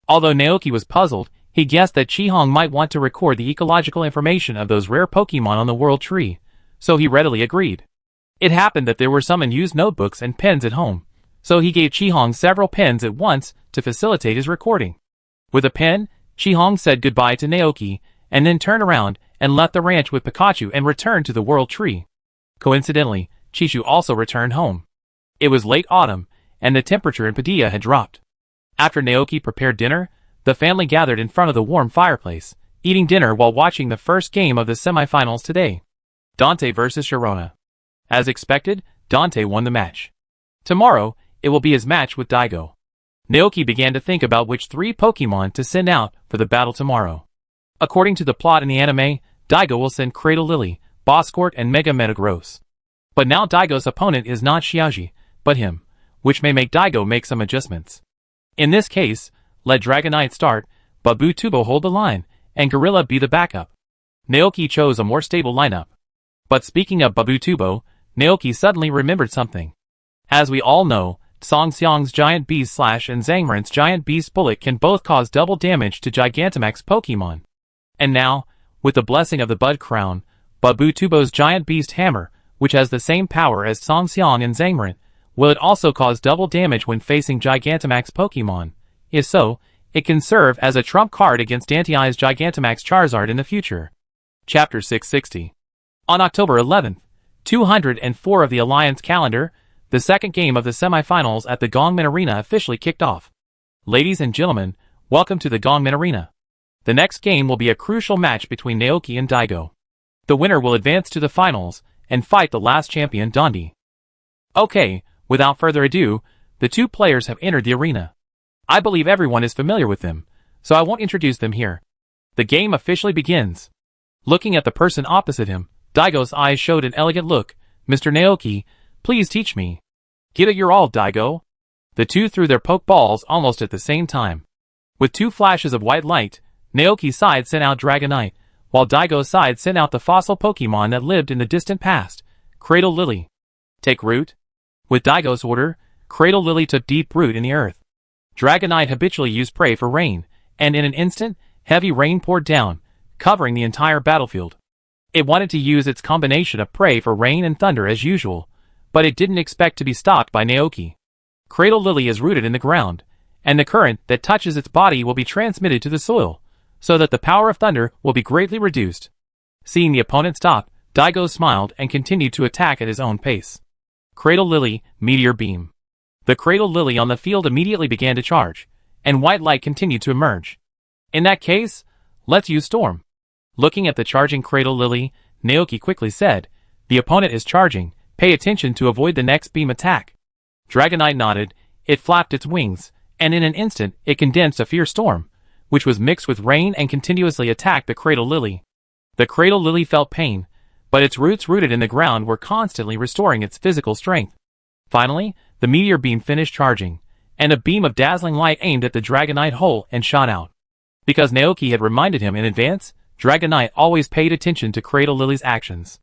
Although Naoki was puzzled, he guessed that Shi-Hong might want to record the ecological information of those rare Pokemon on the World Tree, so he readily agreed. It happened that there were some unused notebooks and pens at home, so he gave Shi-Hong several pens at once to facilitate his recording. With a pen, Shi-Hong said goodbye to Naoki, and then turned around and left the ranch with Pikachu and returned to the World Tree. Coincidentally, Chishu also returned home. It was late autumn, and the temperature in Padilla had dropped. After Naoki prepared dinner, the family gathered in front of the warm fireplace, eating dinner while watching the first game of the semifinals today. Dante versus Sharona. As expected, Dante won the match. Tomorrow, it will be his match with Daigo. Naoki began to think about which 3 Pokemon to send out for the battle tomorrow. According to the plot in the anime, Daigo will send Cradle Lily, Bosquort, and Mega Metagross. But now Daigo's opponent is not Xiaoxi, but him, which may make Daigo make some adjustments. In this case, let Dragonite start, Babutubo hold the line, and Gorilla be the backup. Naoki chose a more stable lineup. But speaking of Babutubo, Naoki suddenly remembered something. As we all know, Songxiang's Giant Beast Slash and Zangmarant's Giant Beast Bullet can both cause double damage to Gigantamax Pokemon. And now, with the blessing of the Bud Crown, Babutubo's Giant Beast Hammer, which has the same power as Songxiang and Zangmarant, will it also cause double damage when facing Gigantamax Pokemon? If so, it can serve as a trump card against Danteye's Gigantamax Charizard in the future. Chapter 660. On October 11th, 204 of the Alliance calendar, the second game of the semifinals at the Gongmin Arena officially kicked off. Ladies and gentlemen, welcome to the Gongmin Arena. The next game will be a crucial match between Naoki and Daigo. The winner will advance to the finals and fight the last champion Dondi. Okay, without further ado, the two players have entered the arena. I believe everyone is familiar with them, so I won't introduce them here. The game officially begins. Looking at the person opposite him, Daigo's eyes showed an elegant look. "Mr. Naoki, please teach me." "Give it your all, Daigo." The two threw their pokeballs almost at the same time. With 2 flashes of white light, Naoki's side sent out Dragonite, while Daigo's side sent out the fossil Pokemon that lived in the distant past, Cradle Lily. "Take root." With Daigo's order, Cradle Lily took deep root in the earth. Dragonite habitually used prey for rain, and in an instant, heavy rain poured down, covering the entire battlefield. It wanted to use its combination of prey for rain and thunder as usual, but it didn't expect to be stopped by Naoki. Cradle Lily is rooted in the ground, and the current that touches its body will be transmitted to the soil, so that the power of thunder will be greatly reduced. Seeing the opponent stop, Daigo smiled and continued to attack at his own pace. Cradle Lily, Meteor Beam. The Cradle Lily on the field immediately began to charge, and white light continued to emerge. In that case, let's use Storm. Looking at the charging Cradle Lily, Naoki quickly said, "The opponent is charging, pay attention to avoid the next beam attack." Dragonite nodded, it flapped its wings, and in an instant it condensed a fierce storm, which was mixed with rain and continuously attacked the cradle lily. The cradle lily felt pain, but its roots rooted in the ground were constantly restoring its physical strength. Finally, the meteor beam finished charging, and a beam of dazzling light aimed at the Dragonite hole and shot out. Because Naoki had reminded him in advance, Dragonite always paid attention to Cradle Lily's actions.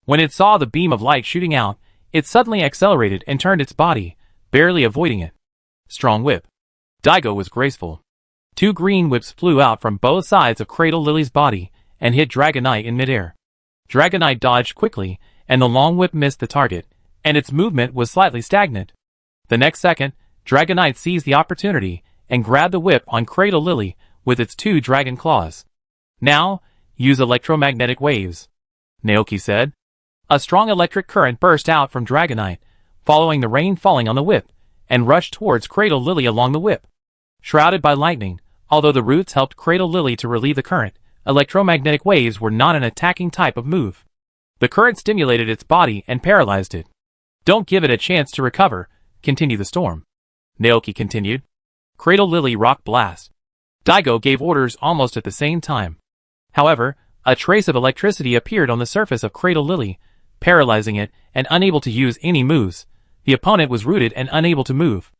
When it saw the beam of light shooting out, it suddenly accelerated and turned its body, barely avoiding it. Strong whip. Daigo was graceful. 2 green whips flew out from both sides of Cradle Lily's body and hit Dragonite in midair. Dragonite dodged quickly, and the long whip missed the target, and its movement was slightly stagnant. The next second, Dragonite seized the opportunity and grabbed the whip on Cradle Lily with its 2 dragon claws. Now, use electromagnetic waves, Naoki said. A strong electric current burst out from Dragonite, following the rain falling on the whip, and rushed towards Cradle Lily along the whip. Shrouded by lightning, although the roots helped Cradle Lily to relieve the current, electromagnetic waves were not an attacking type of move. The current stimulated its body and paralyzed it. Don't give it a chance to recover, continue the storm, Naoki continued. Cradle Lily rock blast. Daigo gave orders almost at the same time. However, a trace of electricity appeared on the surface of Cradle Lily, paralyzing it and unable to use any moves. The opponent was rooted and unable to move.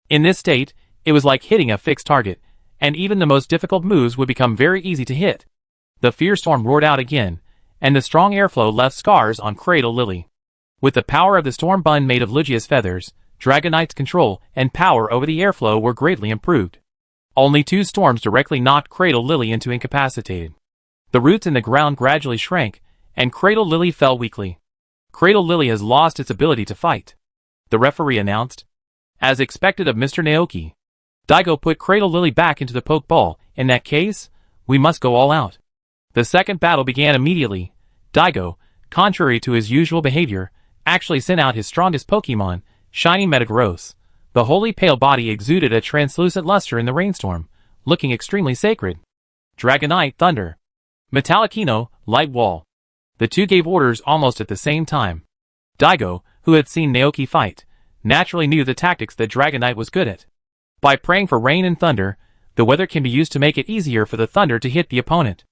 In this state, it was like hitting a fixed target, and even the most difficult moves would become very easy to hit. The fierce storm roared out again, and the strong airflow left scars on Cradle Lily. With the power of the storm bun made of Lugia's feathers, Dragonite's control and power over the airflow were greatly improved. Only 2 storms directly knocked Cradle Lily into incapacitated. The roots in the ground gradually shrank, and Cradle Lily fell weakly. Cradle Lily has lost its ability to fight, the referee announced. As expected of Mr. Naoki, Daigo put Cradle Lily back into the Pokeball. In that case, we must go all out. The second battle began immediately. Daigo, contrary to his usual behavior, actually sent out his strongest Pokemon, Shiny Metagross. The holy pale body exuded a translucent luster in the rainstorm, looking extremely sacred. Dragonite Thunder. Metallicino, Light Wall. The 2 gave orders almost at the same time. Daigo, who had seen Naoki fight, naturally knew the tactics that Dragonite was good at. By praying for rain and thunder, the weather can be used to make it easier for the thunder to hit the opponent.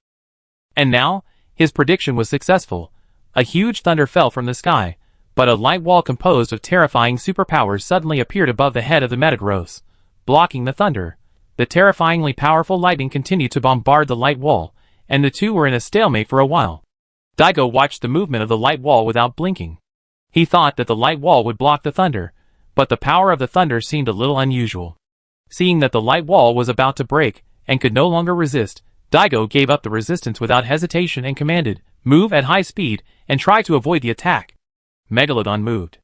And now, his prediction was successful. A huge thunder fell from the sky, but a light wall composed of terrifying superpowers suddenly appeared above the head of the Metagross, blocking the thunder. The terrifyingly powerful lightning continued to bombard the light wall, and the 2 were in a stalemate for a while. Daigo watched the movement of the light wall without blinking. He thought that the light wall would block the thunder, but the power of the thunder seemed a little unusual. Seeing that the light wall was about to break, and could no longer resist, Daigo gave up the resistance without hesitation and commanded, "Move at high speed, and try to avoid the attack." Megalodon moved.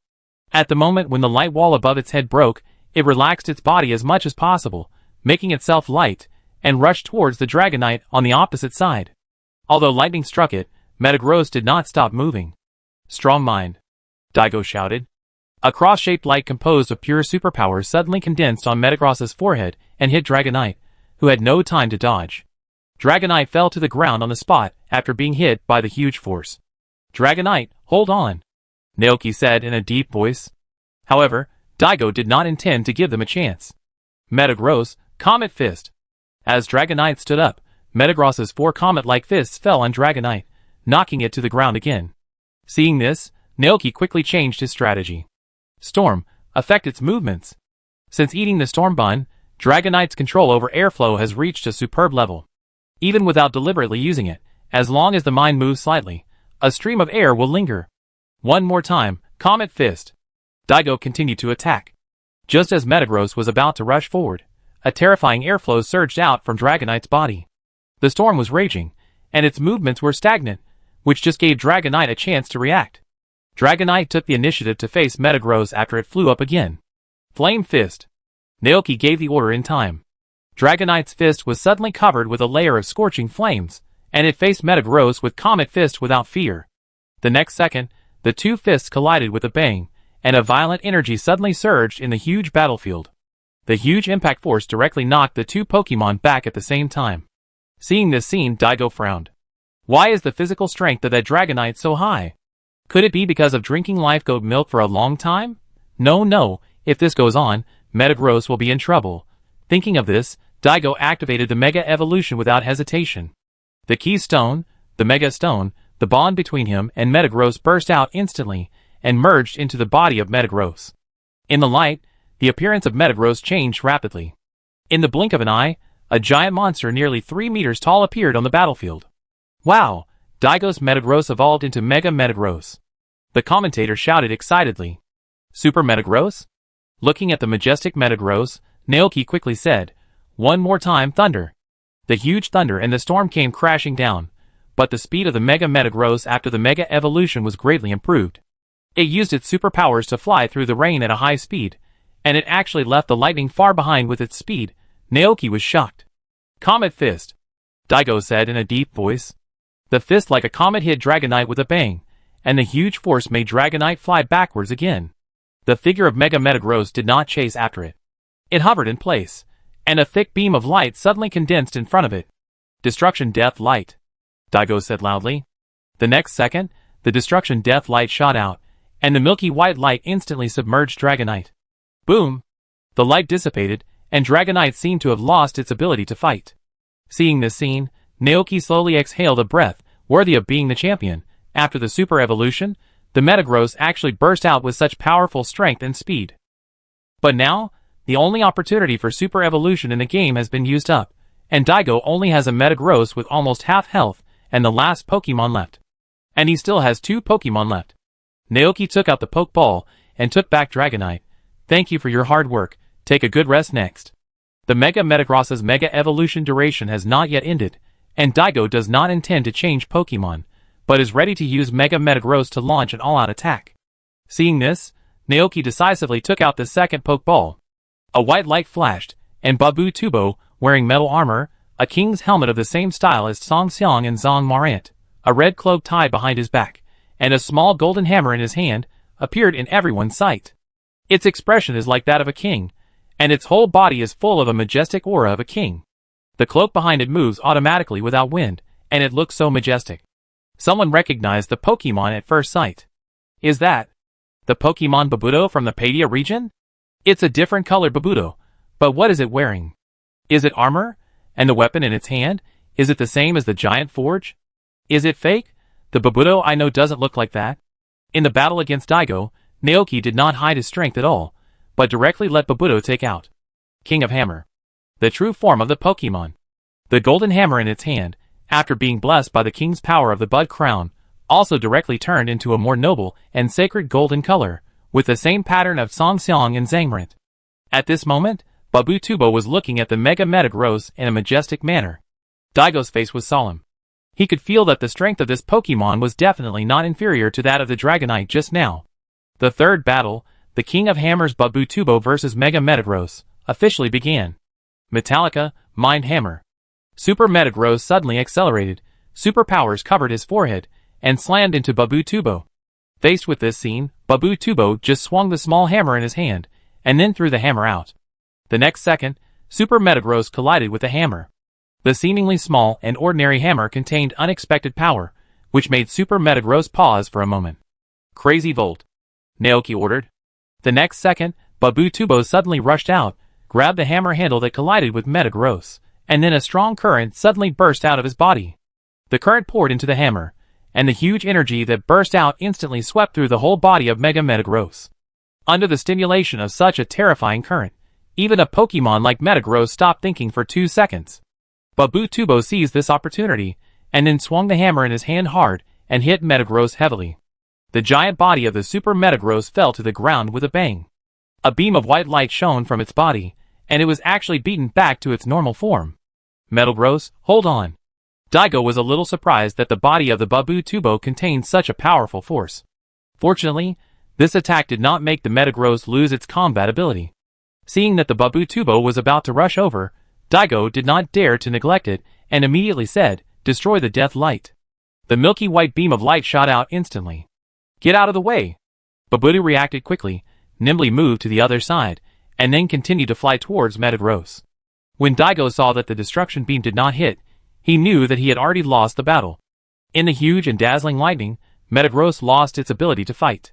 At the moment when the light wall above its head broke, it relaxed its body as much as possible, making itself light, and rushed towards the Dragonite on the opposite side. Although lightning struck it, Metagross did not stop moving. "Strong mind," Daigo shouted. A cross-shaped light composed of pure superpowers suddenly condensed on Metagross's forehead and hit Dragonite, who had no time to dodge. Dragonite fell to the ground on the spot after being hit by the huge force. "Dragonite, hold on," Naoki said in a deep voice. However, Daigo did not intend to give them a chance. Metagross, Comet Fist. As Dragonite stood up, Metagross's 4 comet-like fists fell on Dragonite, knocking it to the ground again. Seeing this, Naoki quickly changed his strategy. Storm, affect its movements. Since eating the Storm Bun, Dragonite's control over airflow has reached a superb level. Even without deliberately using it, as long as the mind moves slightly, a stream of air will linger. One more time, Comet Fist. Daigo continued to attack. Just as Metagross was about to rush forward, a terrifying airflow surged out from Dragonite's body. The storm was raging, and its movements were stagnant, which just gave Dragonite a chance to react. Dragonite took the initiative to face Metagross after it flew up again. Flame Fist. Naoki gave the order in time. Dragonite's fist was suddenly covered with a layer of scorching flames, and it faced Metagross with Comet Fist without fear. The next second, the 2 fists collided with a bang, and a violent energy suddenly surged in the huge battlefield. The huge impact force directly knocked the 2 Pokemon back at the same time. Seeing this scene, Daigo frowned. Why is the physical strength of that Dragonite so high? Could it be because of drinking life goat milk for a long time? No, if this goes on, Metagross will be in trouble. Thinking of this, Daigo activated the Mega Evolution without hesitation. The key stone, the Mega Stone, the bond between him and Metagross burst out instantly and merged into the body of Metagross. In the light, the appearance of Metagross changed rapidly. In the blink of an eye, a giant monster nearly 3 meters tall appeared on the battlefield. Wow! Daigo's Metagross evolved into Mega Metagross. The commentator shouted excitedly. Super Metagross? Looking at the majestic Metagross, Naoki quickly said, "One more time, thunder." The huge thunder and the storm came crashing down, but the speed of the Mega Metagross after the Mega Evolution was greatly improved. It used its superpowers to fly through the rain at a high speed, and it actually left the lightning far behind with its speed. Naoki was shocked. Comet Fist, Daigo said in a deep voice. The fist like a comet hit Dragonite with a bang, and the huge force made Dragonite fly backwards again. The figure of Mega Metagross did not chase after it. It hovered in place, and a thick beam of light suddenly condensed in front of it. Destruction Death Light, Daigo said loudly. The next second, the Destruction Death Light shot out, and the milky white light instantly submerged Dragonite. Boom! The light dissipated, and Dragonite seemed to have lost its ability to fight. Seeing this scene, Naoki slowly exhaled a breath, worthy of being the champion. After the super evolution, the Metagross actually burst out with such powerful strength and speed. But now, the only opportunity for super evolution in the game has been used up, and Daigo only has a Metagross with almost half health and the last Pokemon left. And he still has 2 Pokemon left. Naoki took out the Pokeball and took back Dragonite. Thank you for your hard work, take a good rest next. The Mega Metagross's Mega Evolution duration has not yet ended, and Daigo does not intend to change Pokemon, but is ready to use Mega Metagross to launch an all-out attack. Seeing this, Naoki decisively took out the second Pokeball. A white light flashed, and Babu Tubo, wearing metal armor, a king's helmet of the same style as Song Xiang and Zhang Marant, a red cloak tied behind his back, and a small golden hammer in his hand, appeared in everyone's sight. Its expression is like that of a king, and its whole body is full of a majestic aura of a king. The cloak behind it moves automatically without wind, and it looks so majestic. Someone recognized the Pokemon at first sight. Is that the Pokemon Babuto from the Paidia region? It's a different colored Babuto, but what is it wearing? Is it armor? And the weapon in its hand? Is it the same as the giant forge? Is it fake? The Babuto I know doesn't look like that. In the battle against Daigo, Naoki did not hide his strength at all, but directly let Babuto take out King of Hammer, the true form of the Pokemon. The golden hammer in its hand, after being blessed by the king's power of the Bud Crown, also directly turned into a more noble and sacred golden color, with the same pattern of Song Xiang and Zangmarant. At this moment, Babu Tubo was looking at the Mega Metagross in a majestic manner. Daigo's face was solemn. He could feel that the strength of this Pokemon was definitely not inferior to that of the Dragonite just now. The third battle, the King of Hammers Babu Tubo vs Mega Metagross, officially began. Metallica, Mind Hammer. Super Metagross suddenly accelerated, superpowers covered his forehead, and slammed into Babu Tubo. Faced with this scene, Babu Tubo just swung the small hammer in his hand, and then threw the hammer out. The next second, Super Metagross collided with the hammer. The seemingly small and ordinary hammer contained unexpected power, which made Super Metagross pause for a moment. Crazy Volt, Naoki ordered. The next second, Babu Tubo suddenly rushed out, grabbed the hammer handle that collided with Metagross, and then a strong current suddenly burst out of his body. The current poured into the hammer, and the huge energy that burst out instantly swept through the whole body of Mega Metagross. Under the stimulation of such a terrifying current, even a Pokemon like Metagross stopped thinking for 2 seconds. Babu Tubo seized this opportunity, and then swung the hammer in his hand hard, and hit Metagross heavily. The giant body of the Super Metagross fell to the ground with a bang. A beam of white light shone from its body, and it was actually beaten back to its normal form. Metagross, hold on. Daigo was a little surprised that the body of the Babu Tubo contained such a powerful force. Fortunately, this attack did not make the Metagross lose its combat ability. Seeing that the Babu Tubo was about to rush over, Daigo did not dare to neglect it, and immediately said, "Destroy the Death Light." The milky white beam of light shot out instantly. "Get out of the way!" Babuto reacted quickly, nimbly moved to the other side, and then continued to fly towards Metagross. When Daigo saw that the destruction beam did not hit, he knew that he had already lost the battle. In the huge and dazzling lightning, Metagross lost its ability to fight.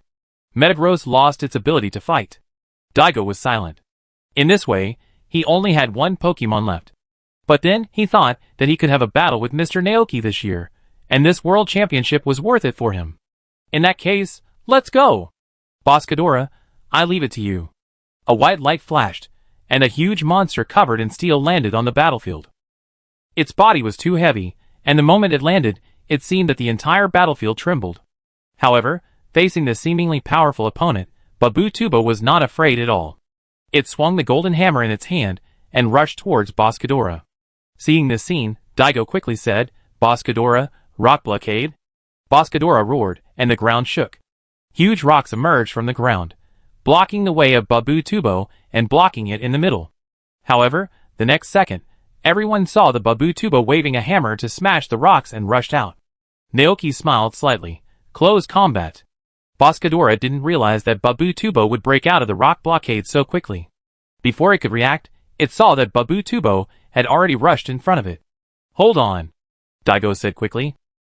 Metagross lost its ability to fight. Daigo was silent. In this way, he only had one Pokemon left, But then he thought that he could have a battle with Mr. Naoki this year, and this world championship was worth it for him. In that case, let's go! Boss Ghidorah, I leave it to you. A white light flashed, and a huge monster covered in steel landed on the battlefield. Its body was too heavy, and the moment it landed, it seemed that the entire battlefield trembled. However, facing this seemingly powerful opponent, Babu-Tubo was not afraid at all. It swung the golden hammer in its hand and rushed towards Boss Ghidorah. Seeing this scene, Daigo quickly said, Boss Ghidorah, rock blockade? Boss Ghidorah roared, and the ground shook. Huge rocks emerged from the ground, blocking the way of Babu-Tubo and blocking it in the middle. However, the next second, everyone saw the Babu-Tubo waving a hammer to smash the rocks and rushed out. Naoki smiled slightly. Close combat. Boss Ghidorah didn't realize that Babu-Tubo would break out of the rock blockade so quickly. Before it could react, it saw that Babu-Tubo had already rushed in front of it. Hold on, Daigo said quickly.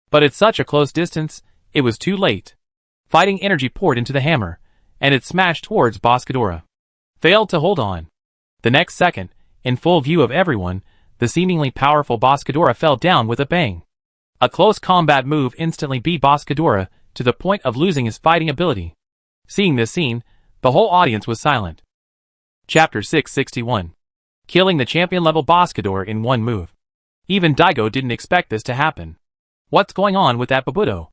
But at such a close distance, it was too late. Fighting energy poured into the hammer, and it smashed towards Boss Ghidorah. Failed to hold on. The next second, in full view of everyone, the seemingly powerful Boss Ghidorah fell down with a bang. A close combat move instantly beat Boss Ghidorah to the point of losing his fighting ability. Seeing this scene, the whole audience was silent. Chapter 661. Killing the champion-level Boss Ghidorah in one move. Even Daigo didn't expect this to happen. What's going on with that Babuto?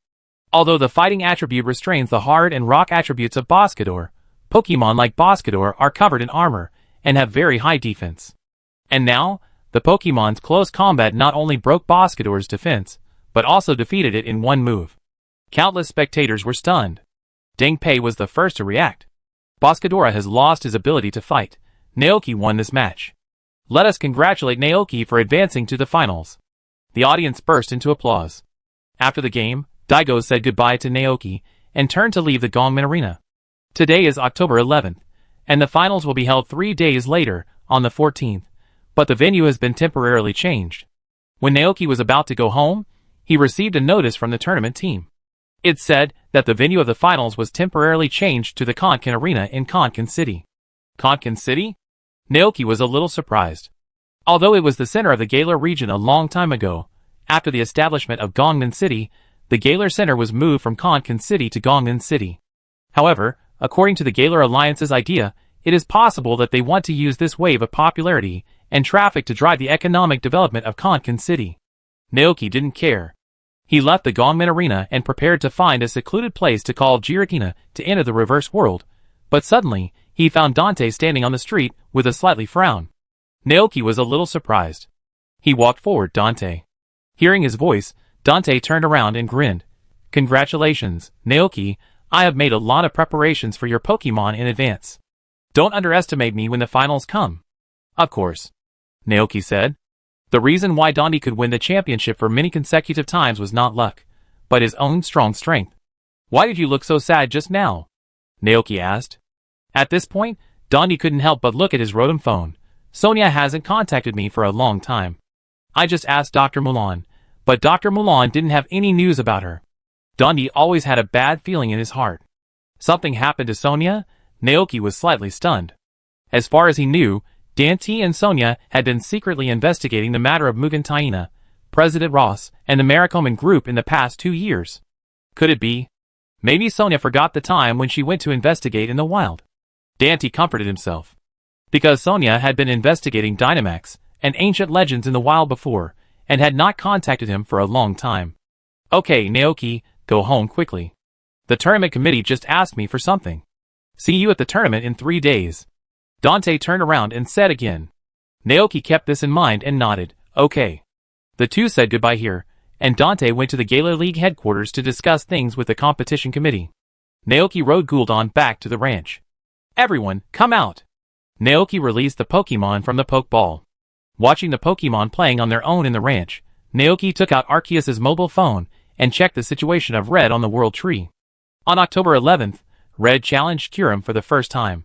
Although the fighting attribute restrains the hard and rock attributes of Boss Ghidorah, Pokemon like Boss Ghidorah are covered in armor and have very high defense. And now, the Pokemon's close combat not only broke Boss Ghidorah's defense, but also defeated it in one move. Countless spectators were stunned. Deng Pei was the first to react. Boss Ghidorah has lost his ability to fight. Naoki won this match. Let us congratulate Naoki for advancing to the finals. The audience burst into applause. After the game, Daigo said goodbye to Naoki and turned to leave the Gongmin Arena. Today is October 11th, and the finals will be held 3 days later, on the 14th, but the venue has been temporarily changed. When Naoki was about to go home, he received a notice from the tournament team. It said that the venue of the finals was temporarily changed to the Konkan Arena in Konkan City. Konkan City? Naoki was a little surprised. Although it was the center of the Galar region a long time ago, after the establishment of Gongmin City, the Galar Center was moved from Konkan City to Gongmin City. However, according to the Galar Alliance's idea, it is possible that they want to use this wave of popularity and traffic to drive the economic development of Konkan City. Naoki didn't care. He left the Gongmin Arena and prepared to find a secluded place to call Giratina to enter the reverse world, but suddenly, he found Dante standing on the street with a slightly frown. Naoki was a little surprised. He walked forward Dante. Hearing his voice, Dante turned around and grinned. Congratulations, Naoki, I have made a lot of preparations for your Pokemon in advance. Don't underestimate me when the finals come. Of course, Naoki said. The reason why Dante could win the championship for many consecutive times was not luck, but his own strong strength. Why did you look so sad just now? Naoki asked. At this point, Dante couldn't help but look at his Rotom phone. Sonia hasn't contacted me for a long time. I just asked Dr. Mulan, but Dr. Mulan didn't have any news about her. Dante always had a bad feeling in his heart. Something happened to Sonia? Naoki was slightly stunned. As far as he knew, Dante and Sonia had been secretly investigating the matter of Mugen Taina, President Ross, and the Miraculous group in the past 2 years. Could it be? Maybe Sonia forgot the time when she went to investigate in the wild. Dante comforted himself. Because Sonia had been investigating Dynamax and ancient legends in the wild before, and had not contacted him for a long time. Okay, Naoki, go home quickly. The tournament committee just asked me for something. See you at the tournament in 3 days. Dante turned around and said again. Naoki kept this in mind and nodded, okay. The two said goodbye here, and Dante went to the Galar League headquarters to discuss things with the competition committee. Naoki rode Gul'dan back to the ranch. Everyone, come out! Naoki released the Pokemon from the Pokeball. Watching the Pokemon playing on their own in the ranch, Naoki took out Arceus's mobile phone and checked the situation of Red on the World Tree. On October 11th, Red challenged Kyurem for the first time.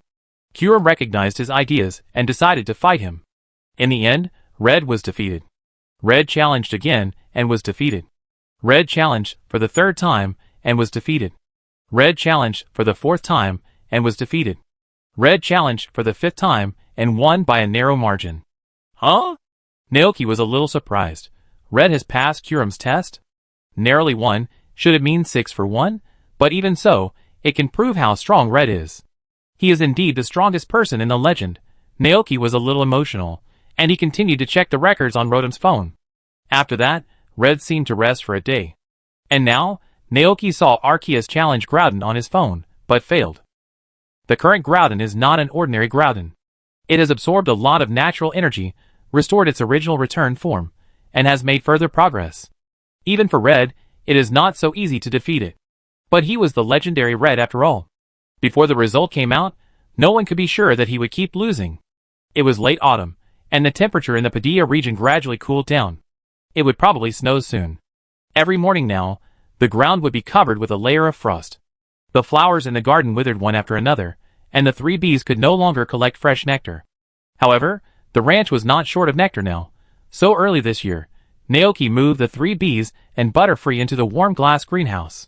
Kyurem recognized his ideas and decided to fight him. In the end, Red was defeated. Red challenged again and was defeated. Red challenged for the 3rd time and was defeated. Red challenged for the 4th time and was defeated. Red challenged for the 5th time and won by a narrow margin. Huh? Naoki was a little surprised. Red has passed Kurum's test? Narrowly won, should it mean 6 for 1? But even so, it can prove how strong Red is. He is indeed the strongest person in the legend. Naoki was a little emotional, and he continued to check the records on Rotom's phone. After that, Red seemed to rest for a day. And now, Naoki saw Arceus challenge Groudon on his phone, but failed. The current Groudon is not an ordinary Groudon. It has absorbed a lot of natural energy, restored its original return form, and has made further progress. Even for Red, it is not so easy to defeat it. But he was the legendary Red after all. Before the result came out, no one could be sure that he would keep losing. It was late autumn, and the temperature in the Padilla region gradually cooled down. It would probably snow soon. Every morning now, the ground would be covered with a layer of frost. The flowers in the garden withered one after another, and the 3 bees could no longer collect fresh nectar. However, the ranch was not short of nectar now. So early this year, Naoki moved the 3 bees and Butterfree into the warm glass greenhouse.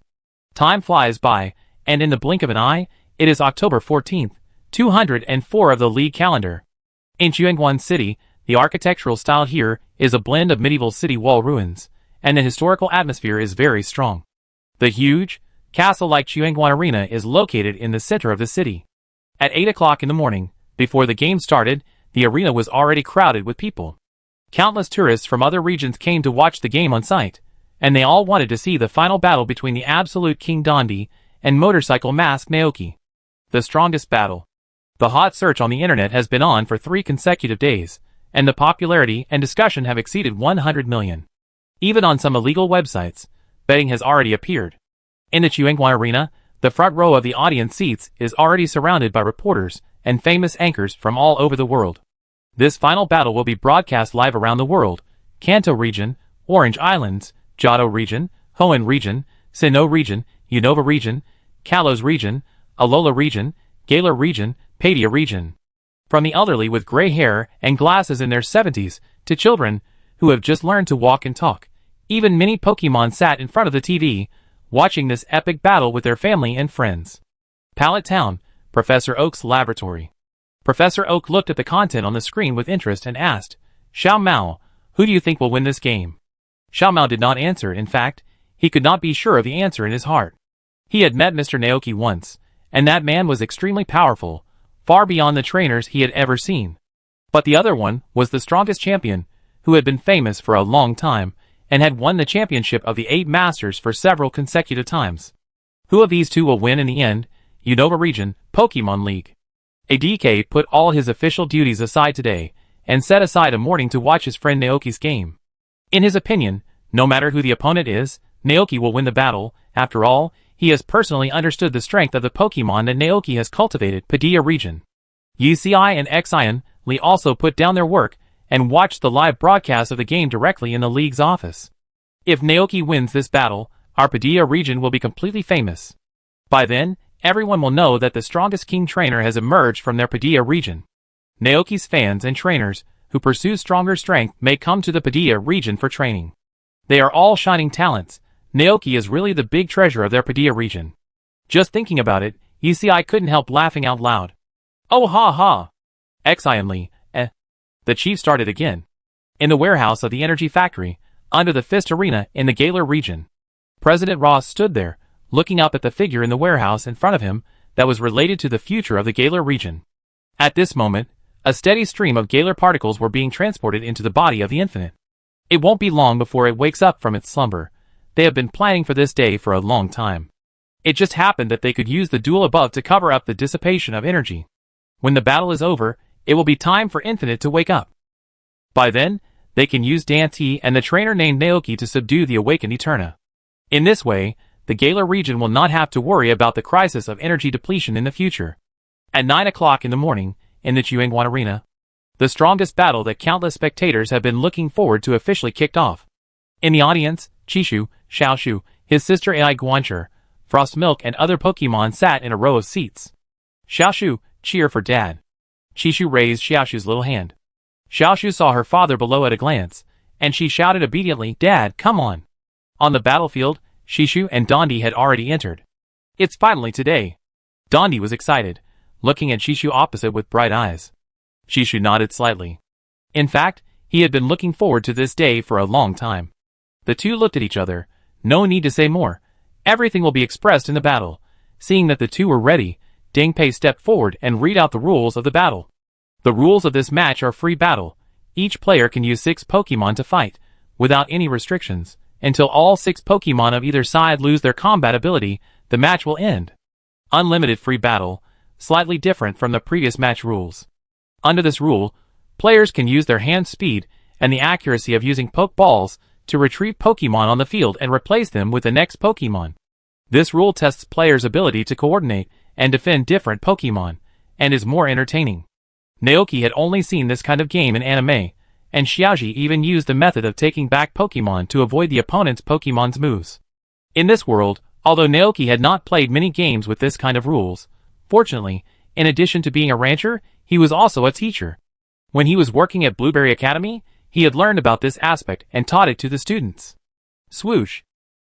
Time flies by, and in the blink of an eye, it is October 14th, 204 of the League calendar. In Chuangguan City, the architectural style here is a blend of medieval city wall ruins, and the historical atmosphere is very strong. The huge, castle-like Chuangguan Arena is located in the center of the city. At 8 o'clock in the morning, before the game started, the arena was already crowded with people. Countless tourists from other regions came to watch the game on site, and they all wanted to see the final battle between the absolute King Dondi and Motorcycle Mask Naoki. The strongest battle. The hot search on the internet has been on for 3 consecutive days, and the popularity and discussion have exceeded 100 million. Even on some illegal websites, betting has already appeared. In the Chuangguan Arena, the front row of the audience seats is already surrounded by reporters and famous anchors from all over the world. This final battle will be broadcast live around the world: Kanto region, Orange Islands, Johto region, Hoenn region, Sinnoh region, Unova region, Kalos region, Alola region, Galar region, Padia region. From the elderly with gray hair and glasses in their 70s, to children who have just learned to walk and talk, even mini Pokemon sat in front of the TV, watching this epic battle with their family and friends. Pallet Town, Professor Oak's laboratory. Professor Oak looked at the content on the screen with interest and asked, "Xiao Mao, who do you think will win this game?" Xiao Mao did not answer. In fact, he could not be sure of the answer in his heart. He had met Mr. Naoki once, and that man was extremely powerful, far beyond the trainers he had ever seen. But the other one was the strongest champion, who had been famous for a long time, and had won the championship of the 8 Masters for several consecutive times. Who of these two will win in the end? Unova Region, Pokemon League. ADK put all his official duties aside today, and set aside a morning to watch his friend Naoki's game. In his opinion, no matter who the opponent is, Naoki will win the battle. After all, he has personally understood the strength of the Pokemon that Naoki has cultivated. Padilla region. UCI and Xian Li also put down their work and watched the live broadcast of the game directly in the league's office. If Naoki wins this battle, our Padilla region will be completely famous. By then, everyone will know that the strongest king trainer has emerged from their Padilla region. Naoki's fans and trainers who pursue stronger strength may come to the Padilla region for training. They are all shining talents. Naoki is really the big treasure of their Padilla region. Just thinking about it, UCI couldn't help laughing out loud. Oh ha ha! Xian Li, The chief started again. In the warehouse of the energy factory, under the Fist Arena in the Galar region. President Ross stood there, looking up at the figure in the warehouse in front of him that was related to the future of the Galar region. At this moment, a steady stream of Galar particles were being transported into the body of the Infinite. It won't be long before it wakes up from its slumber. They have been planning for this day for a long time. It just happened that they could use the duel above to cover up the dissipation of energy. When the battle is over, it will be time for Infinite to wake up. By then, they can use Dante and the trainer named Naoki to subdue the awakened Eterna. In this way, the Galar region will not have to worry about the crisis of energy depletion in the future. At 9 o'clock in the morning, in the Chuangguan Arena, the strongest battle that countless spectators have been looking forward to officially kicked off. In the audience, Chishu, Xiaoshu, his sister Ai Guancher, Frostmilk and other Pokemon sat in a row of seats. Xiaoshu, cheer for Dad. Chishu raised Xiaoshu's little hand. Xiaoshu saw her father below at a glance, and she shouted obediently, "Dad, come on." On the battlefield, Chishu and Dondi had already entered. It's finally today. Dondi was excited, looking at Chishu opposite with bright eyes. Chishu nodded slightly. In fact, He had been looking forward to this day for a long time. The two looked at each other. No need to say more. Everything will be expressed in the battle. Seeing that the two were ready, Ding Pei stepped forward and read out the rules of the battle. The rules of this match are free battle. Each player can use 6 Pokemon to fight, without any restrictions. Until all 6 Pokemon of either side lose their combat ability, the match will end. Unlimited free battle, slightly different from the previous match rules. Under this rule, players can use their hand speed and the accuracy of using Pokeballs to retrieve Pokemon on the field and replace them with the next Pokemon. This rule tests players' ability to coordinate and defend different Pokemon, and is more entertaining. Naoki had only seen this kind of game in anime, and Xiaoji even used the method of taking back Pokemon to avoid the opponent's Pokemon's moves. In this world, although Naoki had not played many games with this kind of rules, fortunately, in addition to being a rancher, he was also a teacher. When he was working at Blueberry Academy, he had learned about this aspect and taught it to the students. Swoosh!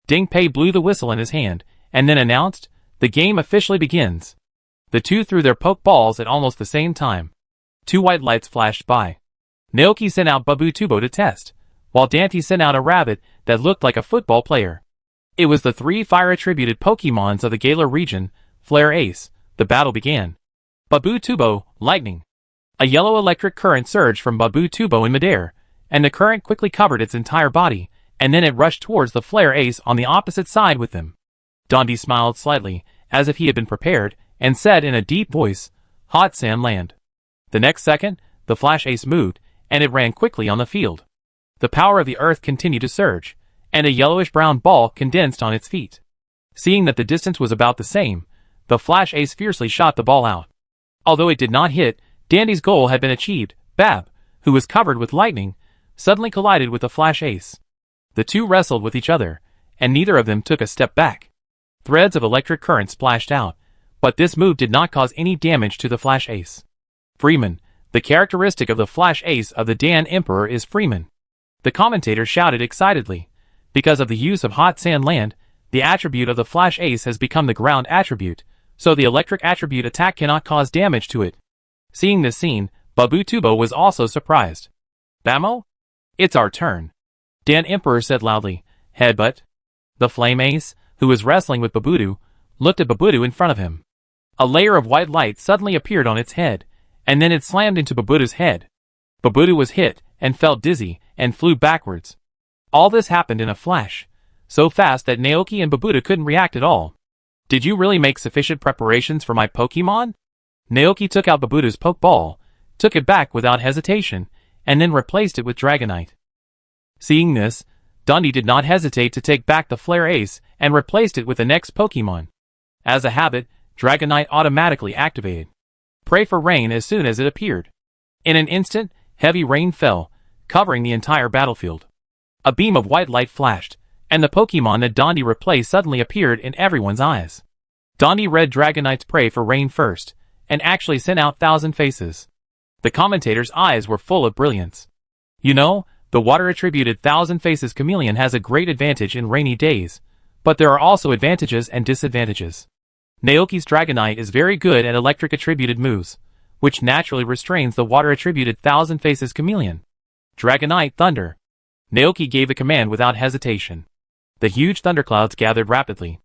Ding Pei blew the whistle in his hand, and then announced, "The game officially begins." The two threw their Pokeballs at almost the same time. 2 white lights flashed by. Naoki sent out Babutubo to test, while Dante sent out a rabbit that looked like a football player. It was the 3 fire-attributed Pokemons of the Galar region, Flare Ace. The battle began. Babutubo, lightning. A yellow electric current surged from Babutubo in midair, and the current quickly covered its entire body, and then it rushed towards the Flare Ace on the opposite side with them. Dante smiled slightly, as if he had been prepared, and said in a deep voice, "Hot Sand Land." The next second, the Flash Ace moved, and it ran quickly on the field. The power of the earth continued to surge, and a yellowish-brown ball condensed on its feet. Seeing that the distance was about the same, the Flash Ace fiercely shot the ball out. Although it did not hit, Dandy's goal had been achieved. Bab, who was covered with lightning, suddenly collided with the Flash Ace. The two wrestled with each other, and neither of them took a step back. Threads of electric current splashed out, but this move did not cause any damage to the Flash Ace. Freeman. The characteristic of the Flash Ace of the Dan Emperor is Freeman. The commentator shouted excitedly. Because of the use of Hot Sand Land, the attribute of the Flash Ace has become the ground attribute, so the electric attribute attack cannot cause damage to it. Seeing this scene, Babutubo was also surprised. "Bamo? It's our turn," Dan Emperor said loudly. "Headbutt." The Flame Ace, who was wrestling with Babutu, looked at Babutu in front of him. A layer of white light suddenly appeared on its head, and then it slammed into Babutu's head. Babutu was hit, and felt dizzy, and flew backwards. All this happened in a flash, so fast that Naoki and Babutu couldn't react at all. "Did you really make sufficient preparations for my Pokemon?" Naoki took out Babutu's Pokeball, took it back without hesitation, and then replaced it with Dragonite. Seeing this, Dundee did not hesitate to take back the Flare Ace and replaced it with the next Pokemon. As a habit, Dragonite automatically activated. Pray for rain as soon as it appeared. In an instant, heavy rain fell, covering the entire battlefield. A beam of white light flashed, and the Pokemon that Dundee replaced suddenly appeared in everyone's eyes. Dundee read Dragonite's Pray for Rain first, and actually sent out Thousand Faces. The commentator's eyes were full of brilliance. "You know, the water-attributed Thousand Faces chameleon has a great advantage in rainy days, but there are also advantages and disadvantages. Naoki's Dragonite is very good at electric-attributed moves, which naturally restrains the water-attributed Thousand Faces chameleon. Dragonite Thunder." Naoki gave the command without hesitation. The huge thunderclouds gathered rapidly.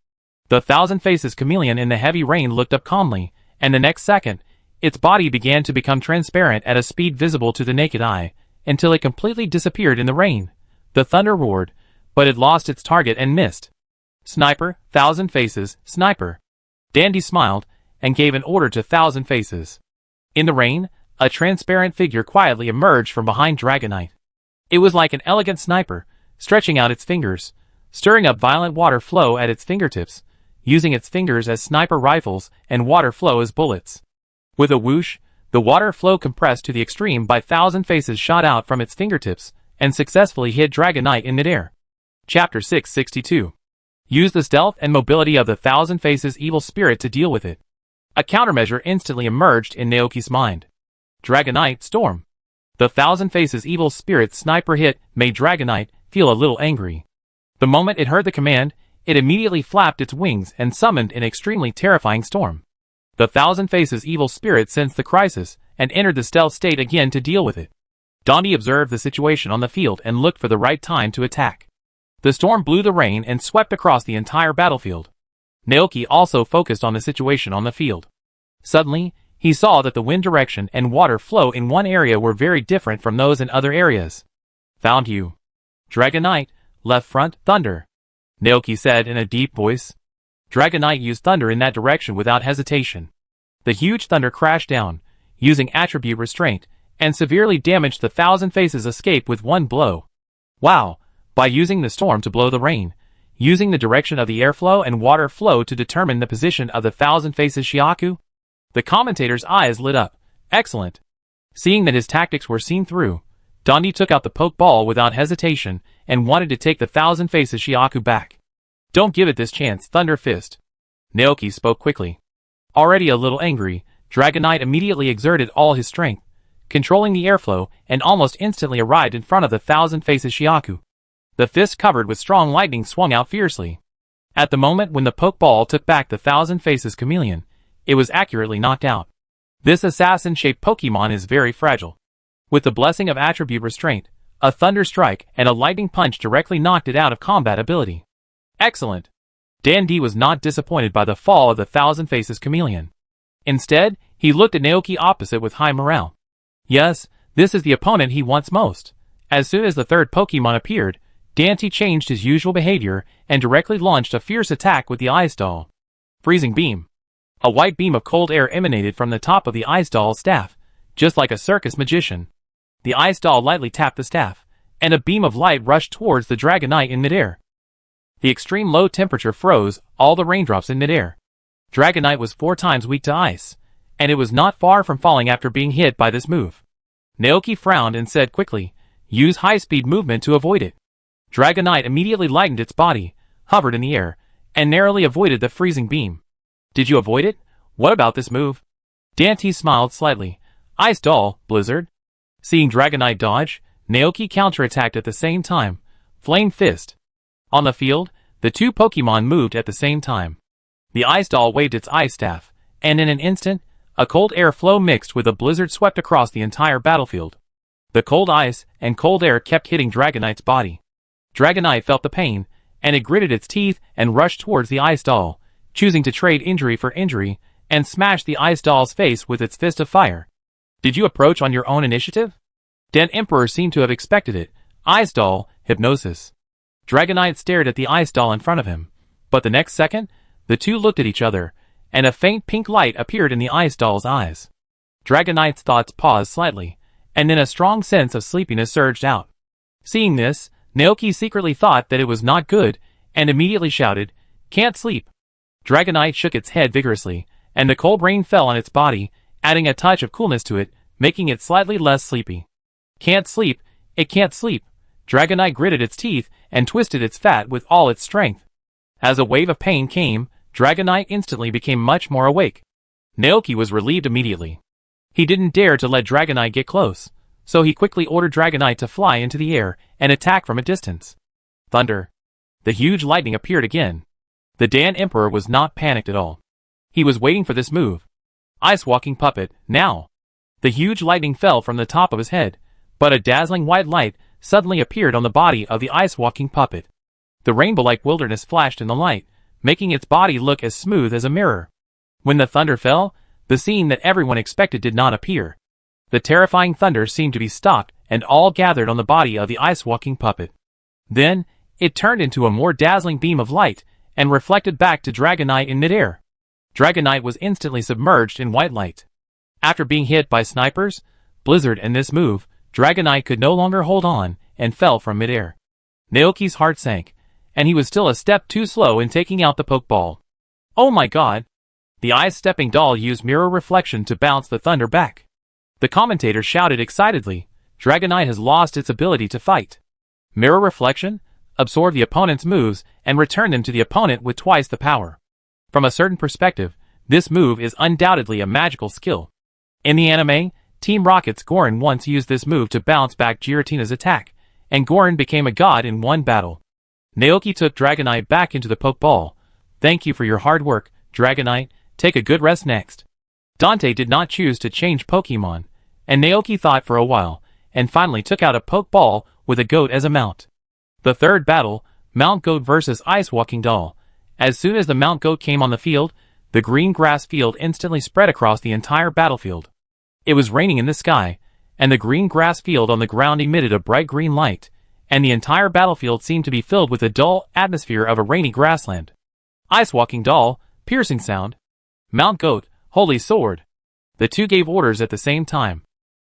The Thousand Faces chameleon in the heavy rain looked up calmly, and the next second, its body began to become transparent at a speed visible to the naked eye, until it completely disappeared in the rain. The thunder roared, but it lost its target and missed. "Sniper, Thousand Faces, Sniper." Dandy smiled, and gave an order to Thousand Faces. In the rain, a transparent figure quietly emerged from behind Dragonite. It was like an elegant sniper, stretching out its fingers, stirring up violent water flow at its fingertips, using its fingers as sniper rifles and water flow as bullets. With a whoosh, the water flow compressed to the extreme by Thousand Faces shot out from its fingertips, and successfully hit Dragonite in midair. Chapter 662. Use the stealth and mobility of the Thousand Faces evil spirit to deal with it. A countermeasure instantly emerged in Naoki's mind. Dragonite Storm. The Thousand Faces evil spirit sniper hit made Dragonite feel a little angry. The moment it heard the command, it immediately flapped its wings and summoned an extremely terrifying storm. The Thousand Faces evil spirit sensed the crisis and entered the stealth state again to deal with it. Dante observed the situation on the field and looked for the right time to attack. The storm blew the rain and swept across the entire battlefield. Naoki also focused on the situation on the field. Suddenly, he saw that the wind direction and water flow in one area were very different from those in other areas. Found you. Dragonite, left front, thunder. Naoki said in a deep voice. Dragonite used thunder in that direction without hesitation. The huge thunder crashed down, using attribute restraint, and severely damaged the Thousand Faces escape with one blow. Wow! By using the storm to blow the rain, using the direction of the airflow and water flow to determine the position of the Thousand Faces Shiaku? The commentator's eyes lit up. Excellent. Seeing that his tactics were seen through, Dante took out the poke ball without hesitation and wanted to take the Thousand Faces Shiaku back. Don't give it this chance, Thunder Fist. Naoki spoke quickly. Already a little angry, Dragonite immediately exerted all his strength, controlling the airflow, and almost instantly arrived in front of the Thousand Faces Shiaku. The fist covered with strong lightning swung out fiercely. At the moment when the poke ball took back the Thousand Faces chameleon, it was accurately knocked out. This assassin-shaped Pokemon is very fragile. With the blessing of attribute restraint, a thunder strike and a lightning punch directly knocked it out of combat ability. Excellent. Dante was not disappointed by the fall of the Thousand Faces chameleon. Instead, he looked at Naoki opposite with high morale. Yes, this is the opponent he wants most. As soon as the third Pokemon appeared, Dante changed his usual behavior and directly launched a fierce attack with the Ice Doll. Freezing Beam. A white beam of cold air emanated from the top of the Ice Doll's staff, just like a circus magician. The Ice Doll lightly tapped the staff, and a beam of light rushed towards the Dragonite in midair. The extreme low temperature froze all the raindrops in midair. Dragonite was 4 times weak to ice, and it was not far from falling after being hit by this move. Naoki frowned and said quickly, use high-speed movement to avoid it. Dragonite immediately lightened its body, hovered in the air, and narrowly avoided the freezing beam. Did you avoid it? What about this move? Dante smiled slightly. Ice Doll, Blizzard. Seeing Dragonite dodge, Naoki counterattacked at the same time. Flame Fist. On the field, the two Pokemon moved at the same time. The Ice Doll waved its ice staff, and in an instant, a cold air flow mixed with a blizzard swept across the entire battlefield. The cold ice and cold air kept hitting Dragonite's body. Dragonite felt the pain, and it gritted its teeth and rushed towards the Ice Doll, choosing to trade injury for injury, and smashed the Ice Doll's face with its fist of fire. Did you approach on your own initiative? Den Emperor seemed to have expected it. Ice Doll, Hypnosis. Dragonite stared at the Ice Doll in front of him, but the next second, the two looked at each other, and a faint pink light appeared in the Ice Doll's eyes. Dragonite's thoughts paused slightly, and then a strong sense of sleepiness surged out. Seeing this, Naoki secretly thought that it was not good, and immediately shouted, "Can't sleep." Dragonite shook its head vigorously, and the cold rain fell on its body, adding a touch of coolness to it, making it slightly less sleepy. Can't sleep, it can't sleep. Dragonite gritted its teeth and twisted its fat with all its strength. As a wave of pain came, Dragonite instantly became much more awake. Naoki was relieved immediately. He didn't dare to let Dragonite get close, so he quickly ordered Dragonite to fly into the air and attack from a distance. Thunder. The huge lightning appeared again. The Dan Emperor was not panicked at all. He was waiting for this move. Ice Walking Puppet, now! The huge lightning fell from the top of his head, but a dazzling white light suddenly appeared on the body of the Ice Walking Puppet. The rainbow-like wilderness flashed in the light, making its body look as smooth as a mirror. When the thunder fell, the scene that everyone expected did not appear. The terrifying thunder seemed to be stopped and all gathered on the body of the Ice Walking Puppet. Then, it turned into a more dazzling beam of light and reflected back to Dragonite in midair. Dragonite was instantly submerged in white light. After being hit by snipers, Blizzard and this move, Dragonite could no longer hold on and fell from midair. Naoki's heart sank, and he was still a step too slow in taking out the Pokeball. Oh my god! The ice-stepping doll used mirror reflection to bounce the thunder back. The commentator shouted excitedly, Dragonite has lost its ability to fight. Mirror reflection? Absorb the opponent's moves and return them to the opponent with twice the power. From a certain perspective, this move is undoubtedly a magical skill. In the anime, Team Rocket's Goron once used this move to bounce back Giratina's attack, and Goron became a god in one battle. Naoki took Dragonite back into the Pokeball. Thank you for your hard work, Dragonite. Take a good rest next. Dante did not choose to change Pokemon, and Naoki thought for a while, and finally took out a poke ball with a goat as a mount. The third battle, Mount Goat vs. Ice Walking Doll. As soon as the Mount Goat came on the field, the green grass field instantly spread across the entire battlefield. It was raining in the sky, and the green grass field on the ground emitted a bright green light, and the entire battlefield seemed to be filled with the dull atmosphere of a rainy grassland. Ice Walking Doll, piercing sound. Mount Goat, holy sword. The two gave orders at the same time.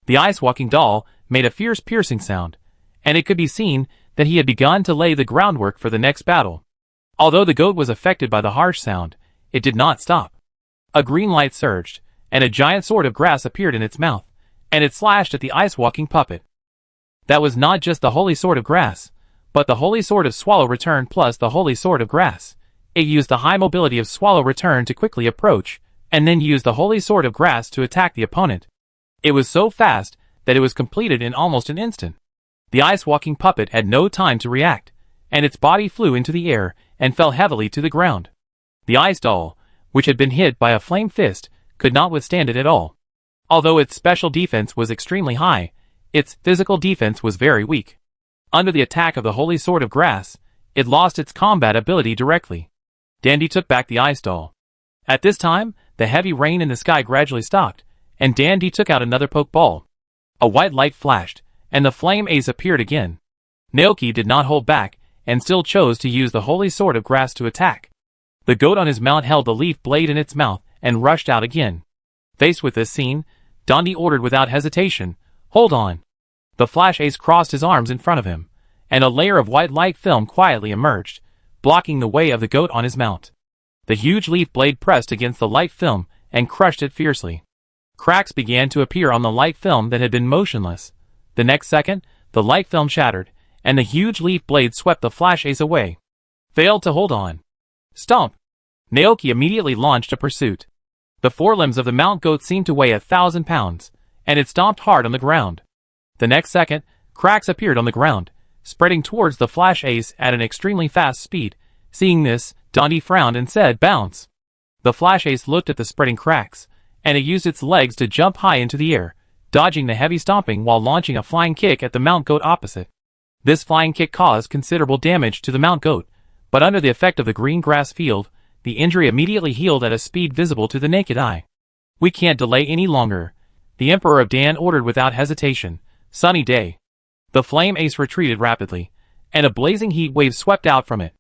The Ice Walking Doll made a fierce piercing sound, and it could be seen that he had begun to lay the groundwork for the next battle. Although the goat was affected by the harsh sound, it did not stop. A green light surged, and a giant sword of grass appeared in its mouth, and it slashed at the ice-walking puppet. That was not just the holy sword of grass, but the holy sword of Swallow Return plus the holy sword of grass. It used the high mobility of Swallow Return to quickly approach, and then used the holy sword of grass to attack the opponent. It was so fast that it was completed in almost an instant. The ice-walking puppet had no time to react, and its body flew into the air and fell heavily to the ground. The ice doll, which had been hit by a flame fist, could not withstand it at all. Although its special defense was extremely high, its physical defense was very weak. Under the attack of the holy sword of grass, it lost its combat ability directly. Dandy took back the ice doll. At this time, the heavy rain in the sky gradually stopped, and Dandy took out another poke ball. A white light flashed, and the flame ace appeared again. Naoki did not hold back, and still chose to use the holy sword of grass to attack. The goat on his mount held the leaf blade in its mouth and rushed out again. Faced with this scene, Dandy ordered without hesitation, "Hold on." The flash ace crossed his arms in front of him, and a layer of white light film quietly emerged, blocking the way of the goat on his mount. The huge leaf blade pressed against the light film and crushed it fiercely. Cracks began to appear on the light film that had been motionless. The next second, the light film shattered, and the huge leaf blade swept the flash ace away. Failed to hold on. Stomp! Naoki immediately launched a pursuit. The forelimbs of the Mount Goat seemed to weigh 1,000 pounds, and it stomped hard on the ground. The next second, cracks appeared on the ground, spreading towards the flash ace at an extremely fast speed. Seeing this, Dandy frowned and said, "Bounce." The flash ace looked at the spreading cracks, and it used its legs to jump high into the air, dodging the heavy stomping while launching a flying kick at the Mount Goat opposite. This flying kick caused considerable damage to the Mount Goat, but under the effect of the green grass field, the injury immediately healed at a speed visible to the naked eye. "We can't delay any longer," the Emperor of Dan ordered without hesitation. "Sunny day." The flame ace retreated rapidly, and a blazing heat wave swept out from it.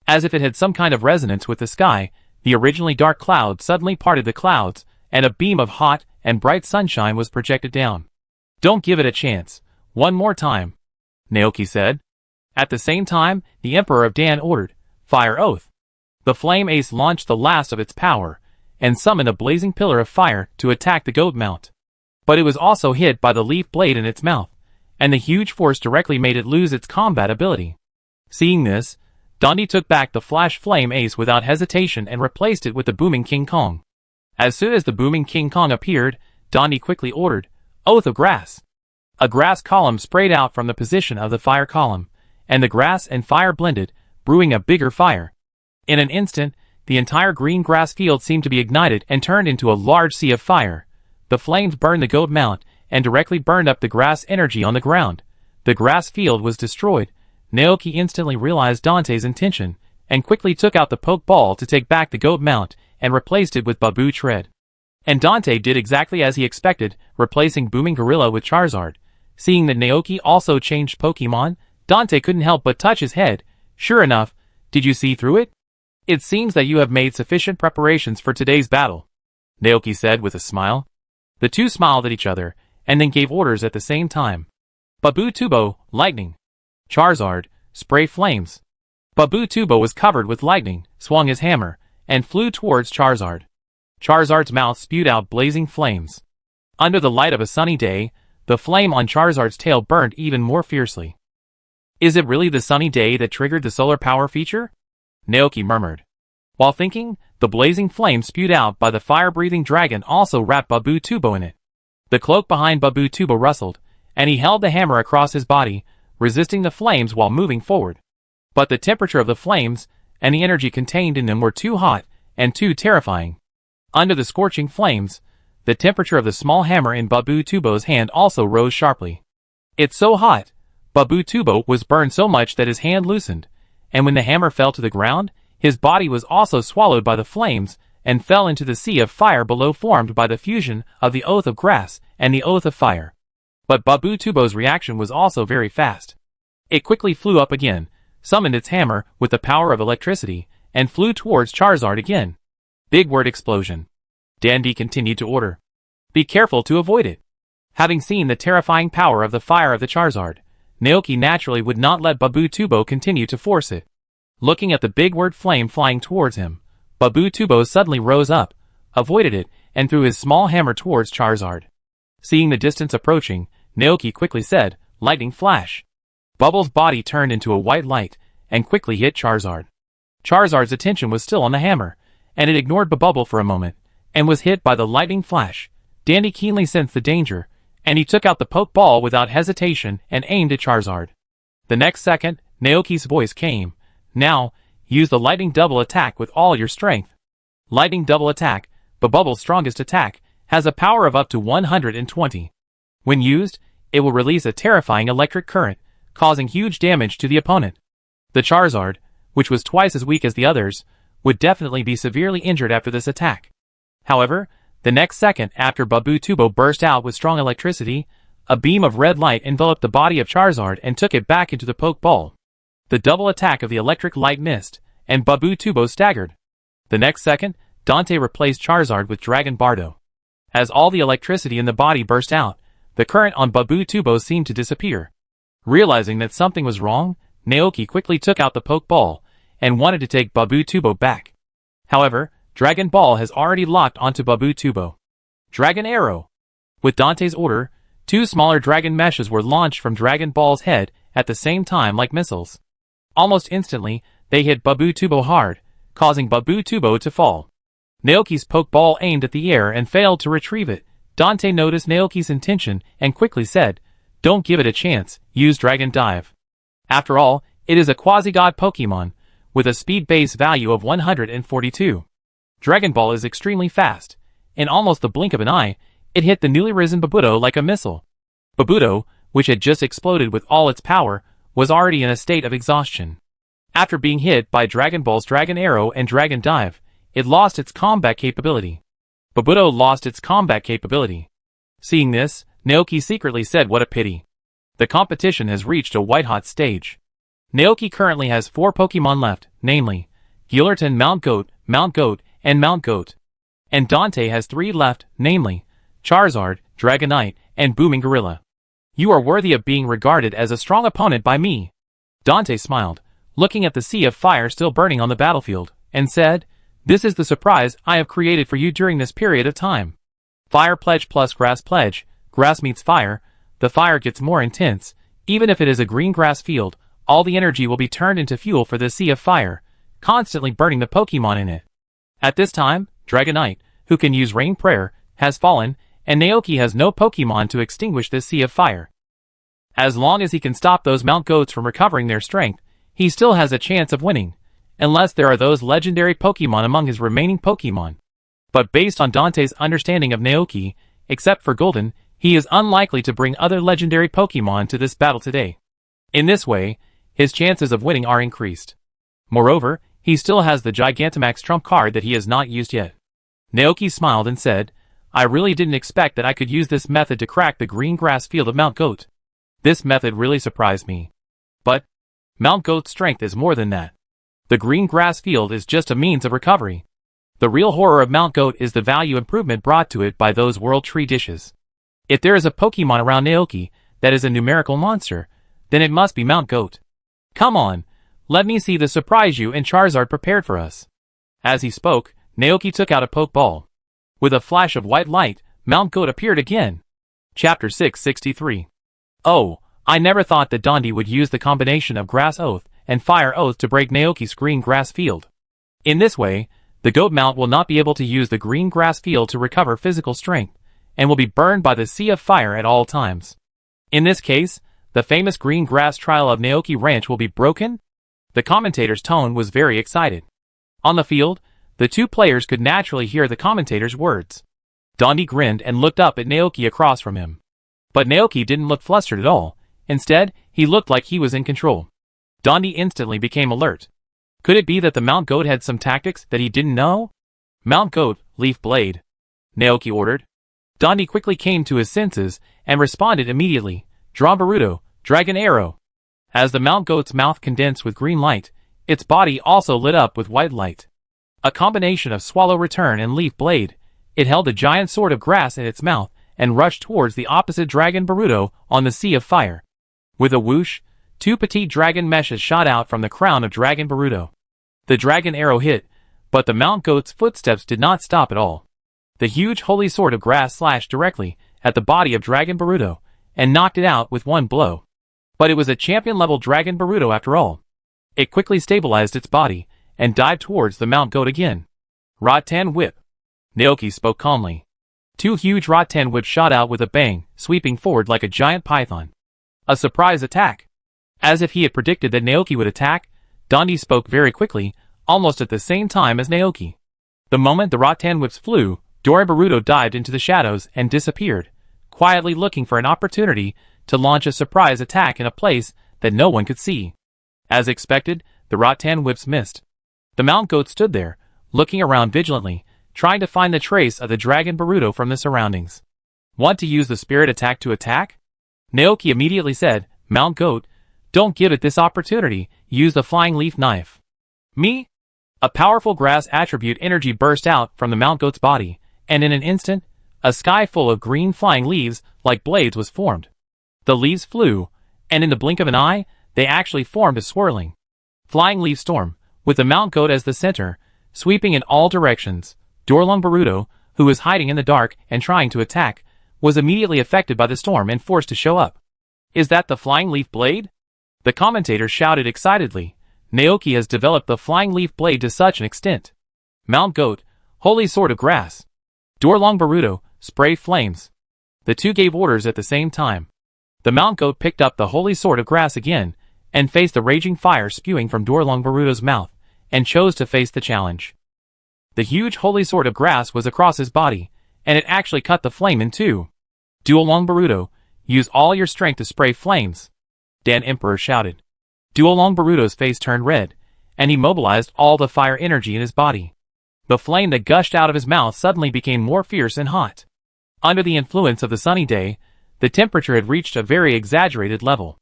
As if it had some kind of resonance with the sky, the originally dark clouds suddenly parted the clouds, and a beam of hot and bright sunshine was projected down. "Don't give it a chance. One more time," Naoki said. At the same time, the Emperor of Dan ordered, "Fire Oath." The flame ace launched the last of its power, and summoned a blazing pillar of fire to attack the goat mount. But it was also hit by the leaf blade in its mouth, and the huge force directly made it lose its combat ability. Seeing this, Dandy took back the flash flame ace without hesitation and replaced it with the booming King Kong. As soon as the booming King Kong appeared, Dandy quickly ordered, "Oath of Grass." A grass column sprayed out from the position of the fire column, and the grass and fire blended, brewing a bigger fire. In an instant, the entire green grass field seemed to be ignited and turned into a large sea of fire. The flames burned the goat mount and directly burned up the grass energy on the ground. The grass field was destroyed. Naoki instantly realized Dante's intention, and quickly took out the poke ball to take back the goat mount and replaced it with Babu Tread. And Dante did exactly as he expected, replacing Booming Gorilla with Charizard. Seeing that Naoki also changed Pokemon, Dante couldn't help but touch his head. "Sure enough, did you see through it? It seems that you have made sufficient preparations for today's battle," Naoki said with a smile. The two smiled at each other, and then gave orders at the same time. "Babu Tubo, lightning." "Charizard, spray flames." Babu Tubo was covered with lightning, swung his hammer, and flew towards Charizard. Charizard's mouth spewed out blazing flames. Under the light of a sunny day, the flame on Charizard's tail burned even more fiercely. "Is it really the sunny day that triggered the solar power feature?" Naoki murmured. While thinking, the blazing flame spewed out by the fire-breathing dragon also wrapped Babu Tubo in it. The cloak behind Babu Tubo rustled, and he held the hammer across his body, resisting the flames while moving forward. But the temperature of the flames, and the energy contained in them were too hot, and too terrifying. Under the scorching flames, the temperature of the small hammer in Babu Tubo's hand also rose sharply. It's so hot. Babutubo was burned so much that his hand loosened, and when the hammer fell to the ground, his body was also swallowed by the flames and fell into the sea of fire below, formed by the fusion of the oath of grass and the oath of fire. But Babutubo's reaction was also very fast. It quickly flew up again, summoned its hammer with the power of electricity, and flew towards Charizard again. Big word explosion. Dandy continued to order. Be careful to avoid it. Having seen the terrifying power of the fire of the Charizard, Naoki naturally would not let Babutubo continue to force it. Looking at the big word flame flying towards him, Babutubo suddenly rose up, avoided it, and threw his small hammer towards Charizard. Seeing the distance approaching, Naoki quickly said, "Lightning flash." Bubble's body turned into a white light, and quickly hit Charizard. Charizard's attention was still on the hammer, and it ignored Bubble for a moment, and was hit by the lightning flash. Dandy keenly sensed the danger, and he took out the Pokeball without hesitation and aimed at Charizard. The next second, Naoki's voice came. Now, use the lightning double attack with all your strength. Lightning double attack, Bubble's strongest attack, has a power of up to 120. When used, it will release a terrifying electric current, causing huge damage to the opponent. The Charizard, which was twice as weak as the others, would definitely be severely injured after this attack. However, the next second after Babutubo burst out with strong electricity, a beam of red light enveloped the body of Charizard and took it back into the Pokeball. The double attack of the electric light missed, and Babutubo staggered. The next second, Dante replaced Charizard with Dragon Bardo. As all the electricity in the body burst out, the current on Babutubo seemed to disappear. Realizing that something was wrong, Naoki quickly took out the Pokeball and wanted to take Babutubo back. However, Dragon Ball has already locked onto Babutubo. Dragon Arrow. With Dante's order, two smaller dragon meshes were launched from Dragon Ball's head at the same time like missiles. Almost instantly, they hit Babutubo hard, causing Babutubo to fall. Naoki's Pokeball aimed at the air and failed to retrieve it. Dante noticed Naoki's intention and quickly said, "Don't give it a chance, use Dragon Dive." After all, it is a quasi-god Pokemon, with a speed base value of 142. Dragon Ball is extremely fast. In almost the blink of an eye, it hit the newly risen Babuto like a missile. Babuto, which had just exploded with all its power, was already in a state of exhaustion. After being hit by Dragon Ball's Dragon Arrow and Dragon Dive, it lost its combat capability. Babuto lost its combat capability. Seeing this, Naoki secretly said, "What a pity. The competition has reached a white-hot stage." Naoki currently has 4 Pokemon left, namely, Gillerton, Mount Goat, and Mount Goat. And Dante has 3 left, namely, Charizard, Dragonite, and Booming Gorilla. You are worthy of being regarded as a strong opponent by me. Dante smiled, looking at the sea of fire still burning on the battlefield, and said, "This is the surprise I have created for you during this period of time. Fire pledge plus grass pledge, grass meets fire, the fire gets more intense, even if it is a green grass field, all the energy will be turned into fuel for the sea of fire, constantly burning the Pokemon in it." At this time, Dragonite, who can use Rain Prayer, has fallen, and Naoki has no Pokemon to extinguish this sea of fire. As long as he can stop those Mount Goats from recovering their strength, he still has a chance of winning, unless there are those legendary Pokemon among his remaining Pokemon. But based on Dante's understanding of Naoki, except for Golden, he is unlikely to bring other legendary Pokemon to this battle today. In this way, his chances of winning are increased. Moreover, he still has the Gigantamax trump card that he has not used yet. Naoki smiled and said, "I really didn't expect that I could use this method to crack the green grass field of Mount Goat. This method really surprised me. But Mount Goat's strength is more than that. The green grass field is just a means of recovery. The real horror of Mount Goat is the value improvement brought to it by those World Tree dishes. If there is a Pokemon around Naoki that is a numerical monster, then it must be Mount Goat. Come on, let me see the surprise you and Charizard prepared for us." As he spoke, Naoki took out a Pokeball. With a flash of white light, Mount Goat appeared again. Chapter 663. Oh, I never thought that Dante would use the combination of Grass Oath and Fire Oath to break Naoki's green grass field. In this way, the Goat Mount will not be able to use the green grass field to recover physical strength, and will be burned by the sea of fire at all times. In this case, the famous green grass trial of Naoki Ranch will be broken? The commentator's tone was very excited. On the field, the two players could naturally hear the commentator's words. Dante grinned and looked up at Naoki across from him. But Naoki didn't look flustered at all. Instead, he looked like he was in control. Dondi instantly became alert. Could it be that the Mount Goat had some tactics that he didn't know? Mount Goat, Leaf Blade, Naoki ordered. Dondi quickly came to his senses and responded immediately. Draw Baruto, Dragon Arrow. As the Mount Goat's mouth condensed with green light, its body also lit up with white light. A combination of Swallow Return and Leaf Blade, it held a giant sword of grass in its mouth and rushed towards the opposite Dragon Baruto on the Sea of Fire. With a whoosh, two petite dragon meshes shot out from the crown of Dragon Baruto. The Dragon Arrow hit, but the Mount Goat's footsteps did not stop at all. The huge holy sword of grass slashed directly at the body of Dragon Baruto and knocked it out with one blow. But it was a champion-level Dragon Baruto after all. It quickly stabilized its body and dived towards the Mount Goat again. Rattan Whip. Naoki spoke calmly. Two huge Rattan whips shot out with a bang, sweeping forward like a giant python. A surprise attack. As if he had predicted that Naoki would attack, Dondi spoke very quickly, almost at the same time as Naoki. The moment the Rattan whips flew, Baruto dived into the shadows and disappeared, quietly looking for an opportunity to launch a surprise attack in a place that no one could see. As expected, the Rattan whips missed. The Mount Goat stood there, looking around vigilantly, trying to find the trace of the Dragon Baruto from the surroundings. Want to use the spirit attack to attack? Naoki immediately said, Mount Goat, don't give it this opportunity, use the Flying Leaf Knife. Me? A powerful grass attribute energy burst out from the Mount Goat's body, and in an instant, a sky full of green flying leaves like blades was formed. The leaves flew, and in the blink of an eye, they actually formed a swirling flying leaf storm, with the Mount Goat as the center, sweeping in all directions. Dorlong Baruto, who was hiding in the dark and trying to attack, was immediately affected by the storm and forced to show up. Is that the Flying Leaf Blade? The commentator shouted excitedly. Naoki has developed the Flying Leaf Blade to such an extent. Mount Goat, Holy Sword of Grass. Dorlong Baruto, Spray Flames. The two gave orders at the same time. The Mount Goat picked up the Holy Sword of Grass again, and faced the raging fire spewing from Dorlong Baruto's mouth, and chose to face the challenge. The huge Holy Sword of Grass was across his body, and it actually cut the flame in two. Dorlong Baruto, use all your strength to spray flames. Dan Emperor shouted. Dorlong Baruto's face turned red, and he mobilized all the fire energy in his body. The flame that gushed out of his mouth suddenly became more fierce and hot. Under the influence of the sunny day, the temperature had reached a very exaggerated level.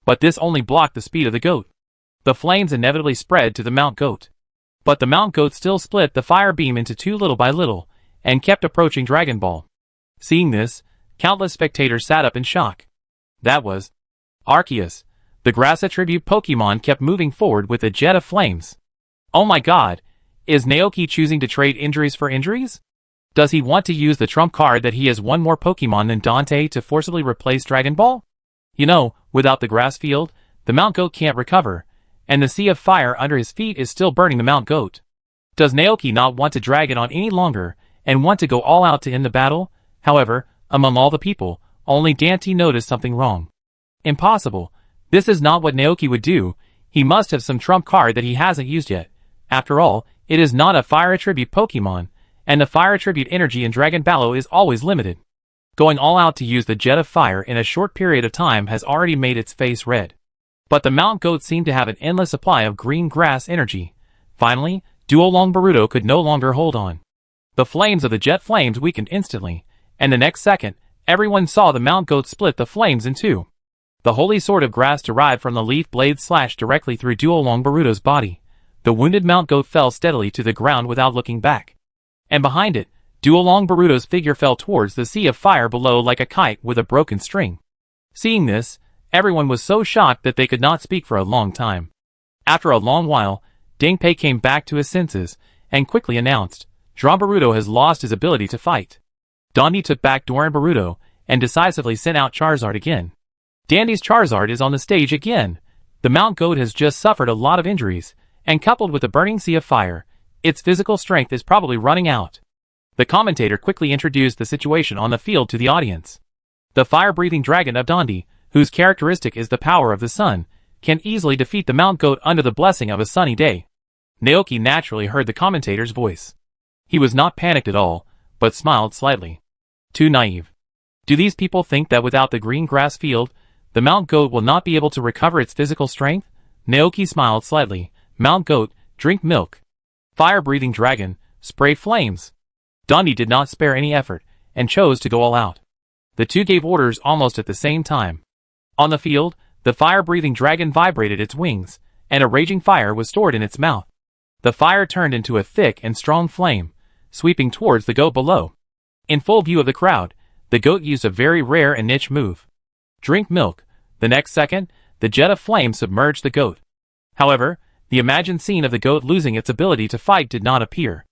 But this only blocked the speed of the goat. The flames inevitably spread to the Mount Goat. But the Mount Goat still split the fire beam into two little by little, and kept approaching Dragon Ball. Seeing this, countless spectators sat up in shock. That was Arceus. The grass attribute Pokemon kept moving forward with a jet of flames. Oh my god, is Naoki choosing to trade injuries for injuries? Does he want to use the trump card that he has one more Pokemon than Dante to forcibly replace Dragon Ball? You know, without the grass field, the Mount Goat can't recover, and the Sea of Fire under his feet is still burning the Mount Goat. Does Naoki not want to drag it on any longer, and want to go all out to end the battle? However, among all the people, only Dante noticed something wrong. Impossible. This is not what Naoki would do. He must have some trump card that he hasn't used yet. After all, it is not a fire attribute Pokemon, and the fire attribute energy in Dragon Ball is always limited. Going all out to use the jet of fire in a short period of time has already made its face red. But the Mount Goat seemed to have an endless supply of green grass energy. Finally, Dorlong Baruto could no longer hold on. The flames of the jet flames weakened instantly, and the next second, everyone saw the Mount Goat split the flames in two. The Holy Sword of Grass derived from the leaf blade slashed directly through Dorlong Baruto's body. The wounded Mount Goat fell steadily to the ground without looking back. And behind it, Dorlong Baruto's figure fell towards the Sea of Fire below like a kite with a broken string. Seeing this, everyone was so shocked that they could not speak for a long time. After a long while, Dingpei came back to his senses, and quickly announced, Baruto has lost his ability to fight. Dondi took back Doran Baruto, and decisively sent out Charizard again. Dandy's Charizard is on the stage again. The Mount Goat has just suffered a lot of injuries, and coupled with the burning Sea of Fire, its physical strength is probably running out. The commentator quickly introduced the situation on the field to the audience. The fire-breathing dragon of Dondi, whose characteristic is the power of the sun, can easily defeat the Mount Goat under the blessing of a sunny day. Naoki naturally heard the commentator's voice. He was not panicked at all, but smiled slightly. Too naive. Do these people think that without the green grass field, The Mount Goat will not be able to recover its physical strength? Naoki smiled slightly. Mount Goat, drink milk. Fire-breathing dragon, spray flames. Dundee did not spare any effort, and chose to go all out. The two gave orders almost at the same time. On the field, the fire-breathing dragon vibrated its wings, and a raging fire was stored in its mouth. The fire turned into a thick and strong flame, sweeping towards the goat below. In full view of the crowd, the goat used a very rare and niche move. Drink milk. The next second, the jet of flame submerged the goat. However, the imagined scene of the goat losing its ability to fight did not appear.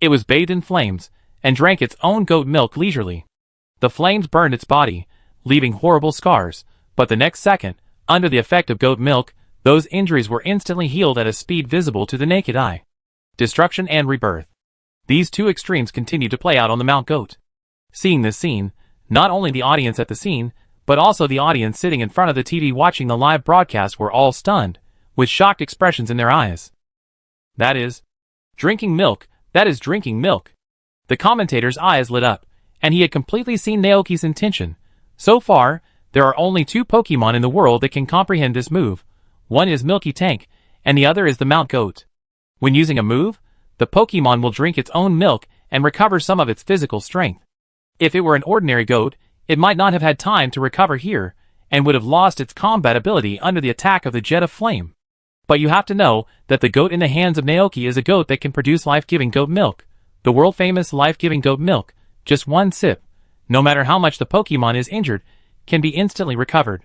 It was bathed in flames, and drank its own goat milk leisurely. The flames burned its body, leaving horrible scars, but the next second, under the effect of goat milk, those injuries were instantly healed at a speed visible to the naked eye. Destruction and rebirth. These two extremes continued to play out on the Mount Goat. Seeing this scene, not only the audience at the scene, but also the audience sitting in front of the TV watching the live broadcast were all stunned, with shocked expressions in their eyes. That is drinking milk. That is drinking milk. The commentator's eyes lit up, and he had completely seen Naoki's intention. So far, there are only two Pokemon in the world that can comprehend this move. One is Milky Tank, and the other is the Mount Goat. When using a move, the Pokemon will drink its own milk and recover some of its physical strength. If it were an ordinary goat, it might not have had time to recover here, and would have lost its combat ability under the attack of the jet of flame. But you have to know that the goat in the hands of Naoki is a goat that can produce life-giving goat milk. The world-famous life-giving goat milk, just one sip, no matter how much the Pokemon is injured, can be instantly recovered.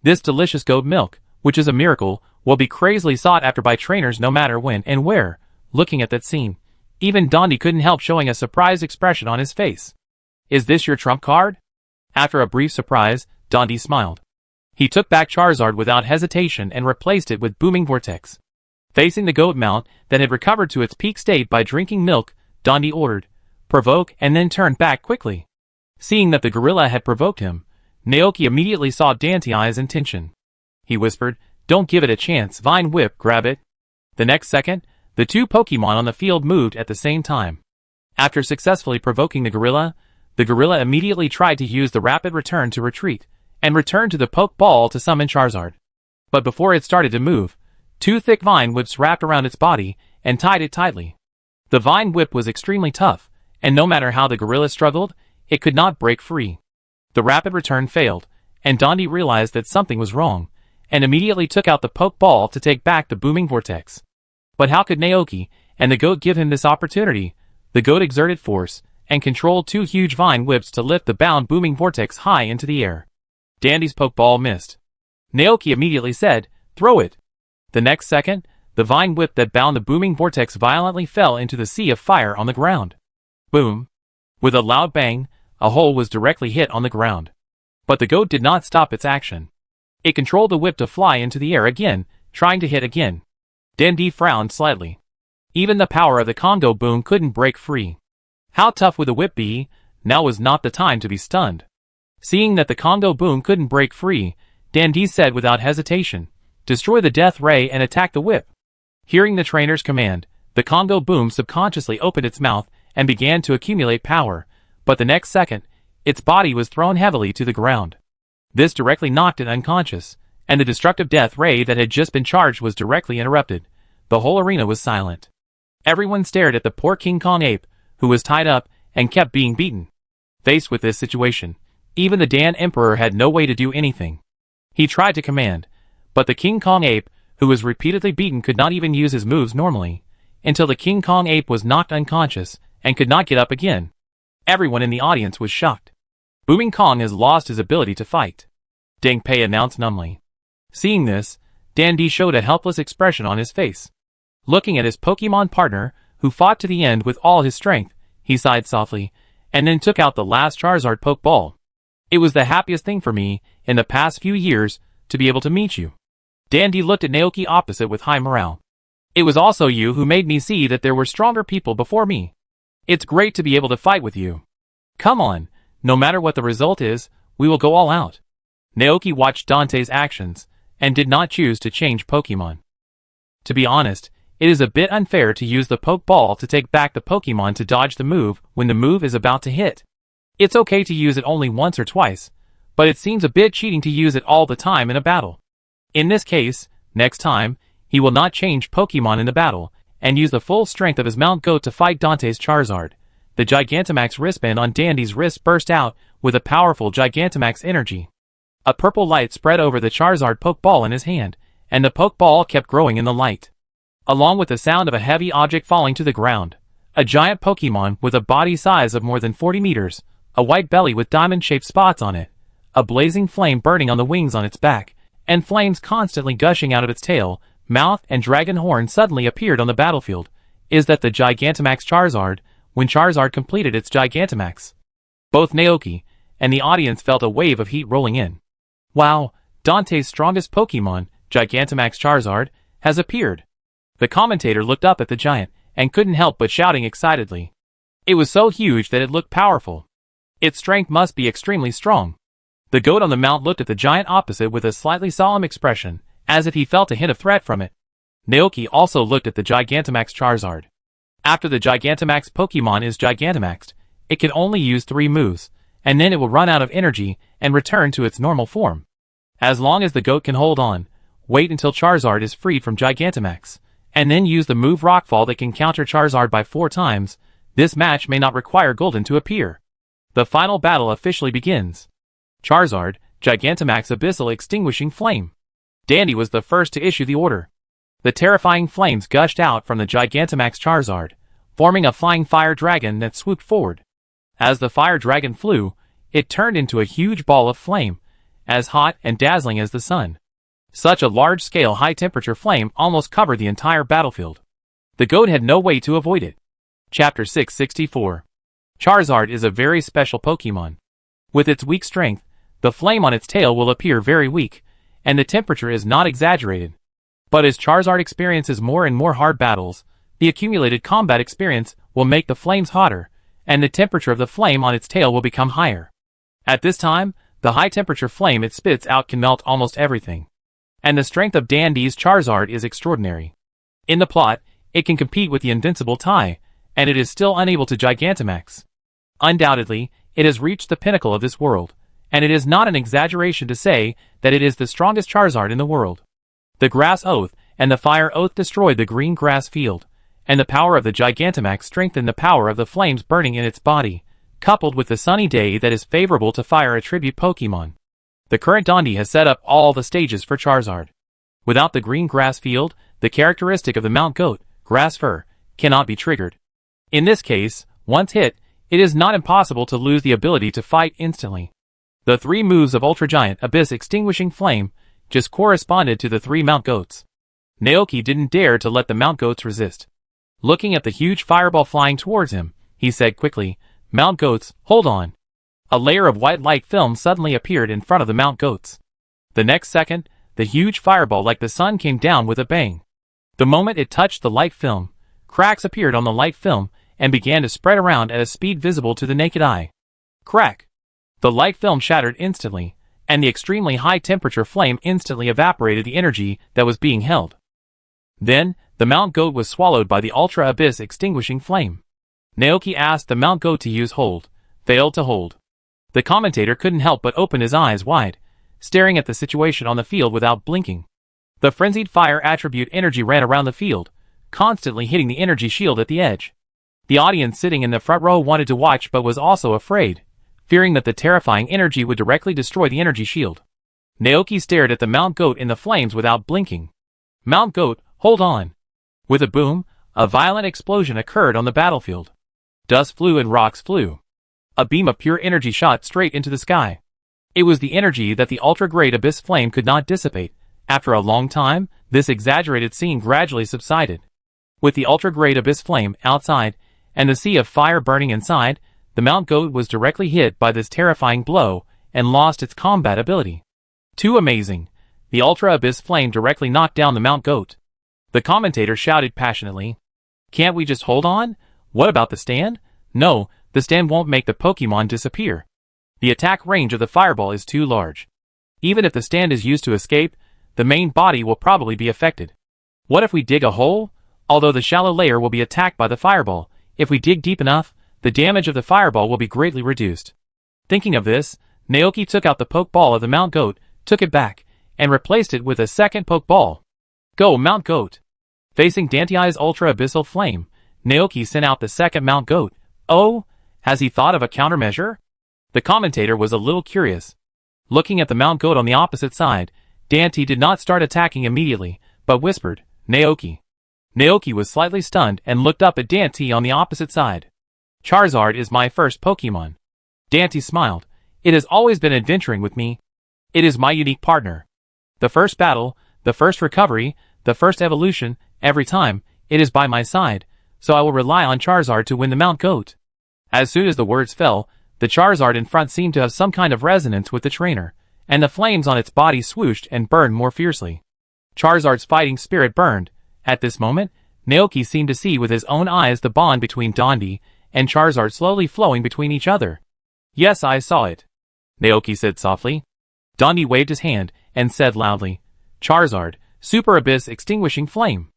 This delicious goat milk, which is a miracle, will be crazily sought after by trainers no matter when and where. Looking at that scene, even Dundee couldn't help showing a surprised expression on his face. Is this your trump card? After a brief surprise, Dundee smiled. He took back Charizard without hesitation and replaced it with Booming Vortex. Facing the goat mount that had recovered to its peak state by drinking milk, Dundee ordered, "Provoke," and then turned back quickly. Seeing that the gorilla had provoked him, Naoki immediately saw Dante's intention. He whispered, "Don't give it a chance, Vine Whip, grab it." The next second, the two Pokemon on the field moved at the same time. After successfully provoking the gorilla immediately tried to use the rapid return to retreat, and returned to the Pokeball to summon Charizard. But before it started to move, two thick Vine Whips wrapped around its body and tied it tightly. The Vine Whip was extremely tough, and no matter how the gorilla struggled, it could not break free. The rapid return failed, and Dundee realized that something was wrong, and immediately took out the Pokeball to take back the Booming Vortex. But how could Naoki and the goat give him this opportunity? The goat exerted force, and controlled two huge Vine Whips to lift the bound Booming Vortex high into the air. Dandy's Pokeball missed. Naoki immediately said, "Throw it." The next second, the Vine Whip that bound the Booming Vortex violently fell into the sea of fire on the ground. Boom! With a loud bang, a hole was directly hit on the ground. But the goat did not stop its action. It controlled the whip to fly into the air again, trying to hit again. Dundee frowned slightly. Even the power of the Congo Boom couldn't break free. How tough would the whip be? Now was not the time to be stunned. Seeing that the Congo Boom couldn't break free, Dundee said without hesitation, "Destroy the Death Ray and attack the whip." Hearing the trainer's command, the Congo Boom subconsciously opened its mouth and began to accumulate power, but the next second, its body was thrown heavily to the ground. This directly knocked it unconscious, and the destructive Death Ray that had just been charged was directly interrupted. The whole arena was silent. Everyone stared at the poor King Kong ape, who was tied up and kept being beaten. Faced with this situation, even the Dan Emperor had no way to do anything. He tried to command, but the King Kong ape, who was repeatedly beaten, could not even use his moves normally, until the King Kong ape was knocked unconscious and could not get up again. Everyone in the audience was shocked. Booming Kong has lost his ability to fight, Deng Pei announced numbly. Seeing this, Dundee showed a helpless expression on his face. Looking at his Pokemon partner, who fought to the end with all his strength, he sighed softly, and then took out the last Charizard Pokeball. "It was the happiest thing for me, in the past few years, to be able to meet you." Dundee looked at Naoki opposite with high morale. "It was also you who made me see that there were stronger people before me. It's great to be able to fight with you. Come on, no matter what the result is, we will go all out." Naoki watched Dante's actions, and did not choose to change Pokemon. To be honest, it is a bit unfair to use the Pokeball to take back the Pokemon to dodge the move when the move is about to hit. It's okay to use it only once or twice, but it seems a bit cheating to use it all the time in a battle. In this case, next time, he will not change Pokemon in the battle, and use the full strength of his Mount Goat to fight Dante's Charizard. The Gigantamax wristband on Dandy's wrist burst out with a powerful Gigantamax energy. A purple light spread over the Charizard Pokeball in his hand, and the Pokeball kept growing in the light. Along with the sound of a heavy object falling to the ground, a giant Pokemon with a body size of more than 40 meters, a white belly with diamond-shaped spots on it, a blazing flame burning on the wings on its back, and flames constantly gushing out of its tail, mouth and dragon horn suddenly appeared on the battlefield. Is that the Gigantamax Charizard, when Charizard completed its Gigantamax? Both Naoki and the audience felt a wave of heat rolling in. Wow, Dante's strongest Pokemon, Gigantamax Charizard, has appeared. The commentator looked up at the giant, and couldn't help but shouting excitedly. It was so huge that it looked powerful. Its strength must be extremely strong. The goat on the mount looked at the giant opposite with a slightly solemn expression, as if he felt a hint of threat from it. Naoki also looked at the Gigantamax Charizard. After the Gigantamax Pokemon is Gigantamaxed, it can only use 3 moves, and then it will run out of energy and return to its normal form. As long as the goat can hold on, wait until Charizard is freed from Gigantamax, and then use the move Rockfall that can counter Charizard by 4 times, this match may not require Golden to appear. The final battle officially begins. Charizard, Gigantamax Abyssal Extinguishing Flame. Dandy was the first to issue the order. The terrifying flames gushed out from the Gigantamax Charizard, forming a flying fire dragon that swooped forward. As the fire dragon flew, it turned into a huge ball of flame, as hot and dazzling as the sun. Such a large-scale high-temperature flame almost covered the entire battlefield. The goat had no way to avoid it. Chapter 664. Charizard is a very special Pokemon. With its weak strength, the flame on its tail will appear very weak, and the temperature is not exaggerated. But as Charizard experiences more and more hard battles, the accumulated combat experience will make the flames hotter, and the temperature of the flame on its tail will become higher. At this time, the high-temperature flame it spits out can melt almost everything. And the strength of Dandy's Charizard is extraordinary. In the plot, it can compete with the invincible Tai, and it is still unable to Gigantamax. Undoubtedly, it has reached the pinnacle of this world, and it is not an exaggeration to say that it is the strongest Charizard in the world. The Grass Oath and the Fire Oath destroyed the green grass field, and the power of the Gigantamax strengthened the power of the flames burning in its body, coupled with the sunny day that is favorable to fire attribute Pokemon. The current Dandy has set up all the stages for Charizard. Without the green grass field, the characteristic of the Mount Goat, Grass Fur, cannot be triggered. In this case, once hit, it is not impossible to lose the ability to fight instantly. The 3 moves of Ultra Giant Abyss Extinguishing Flame just corresponded to the 3 Mount Goats. Naoki didn't dare to let the Mount Goats resist. Looking at the huge fireball flying towards him, he said quickly, "Mount Goats, hold on." A layer of white light film suddenly appeared in front of the Mount Goats. The next second, the huge fireball like the sun came down with a bang. The moment it touched the light film, cracks appeared on the light film and began to spread around at a speed visible to the naked eye. Crack! The light film shattered instantly, and the extremely high temperature flame instantly evaporated the energy that was being held. Then, the Mount Goat was swallowed by the Ultra Abyss Extinguishing Flame. Naoki asked the Mount Goat to use Hold, failed to hold. The commentator couldn't help but open his eyes wide, staring at the situation on the field without blinking. The frenzied fire attribute energy ran around the field, constantly hitting the energy shield at the edge. The audience sitting in the front row wanted to watch but was also afraid, fearing that the terrifying energy would directly destroy the energy shield. Naoki stared at the Mount Goat in the flames without blinking. "Mount Goat, hold on." With a boom, a violent explosion occurred on the battlefield. Dust flew and rocks flew. A beam of pure energy shot straight into the sky. It was the energy that the ultra-great Abyss Flame could not dissipate. After a long time, this exaggerated scene gradually subsided. With the ultra-great Abyss Flame outside, and the sea of fire burning inside, the Mount Goat was directly hit by this terrifying blow, and lost its combat ability. Too amazing! The Ultra Abyss Flame directly knocked down the Mount Goat. The commentator shouted passionately. "Can't we just hold on? What about the stand? No, the stand won't make the Pokemon disappear. The attack range of the fireball is too large. Even if the stand is used to escape, the main body will probably be affected. What if we dig a hole? Although the shallow layer will be attacked by the fireball, if we dig deep enough, the damage of the fireball will be greatly reduced." Thinking of this, Naoki took out the poke ball of the Mount Goat, took it back, and replaced it with a second poke ball. Go, Mount Goat! Facing Dante's Ultra Abyssal Flame, Naoki sent out the second Mount Goat. Oh, has he thought of a countermeasure? The commentator was a little curious. Looking at the Mount Goat on the opposite side, Dante did not start attacking immediately, but whispered, Naoki. Naoki was slightly stunned and looked up at Dante on the opposite side. Charizard is my first Pokemon. Dante smiled. It has always been adventuring with me. It is my unique partner. The first battle, the first recovery, the first evolution, every time, it is by my side, so I will rely on Charizard to win the Mount Goat. As soon as the words fell, the Charizard in front seemed to have some kind of resonance with the trainer, and the flames on its body swooshed and burned more fiercely. Charizard's fighting spirit burned. At this moment, Naoki seemed to see with his own eyes the bond between Dante and Charizard slowly flowing between each other. Yes, I saw it, Naoki said softly. Dante waved his hand and said loudly, Charizard, Super Abyss Extinguishing Flame.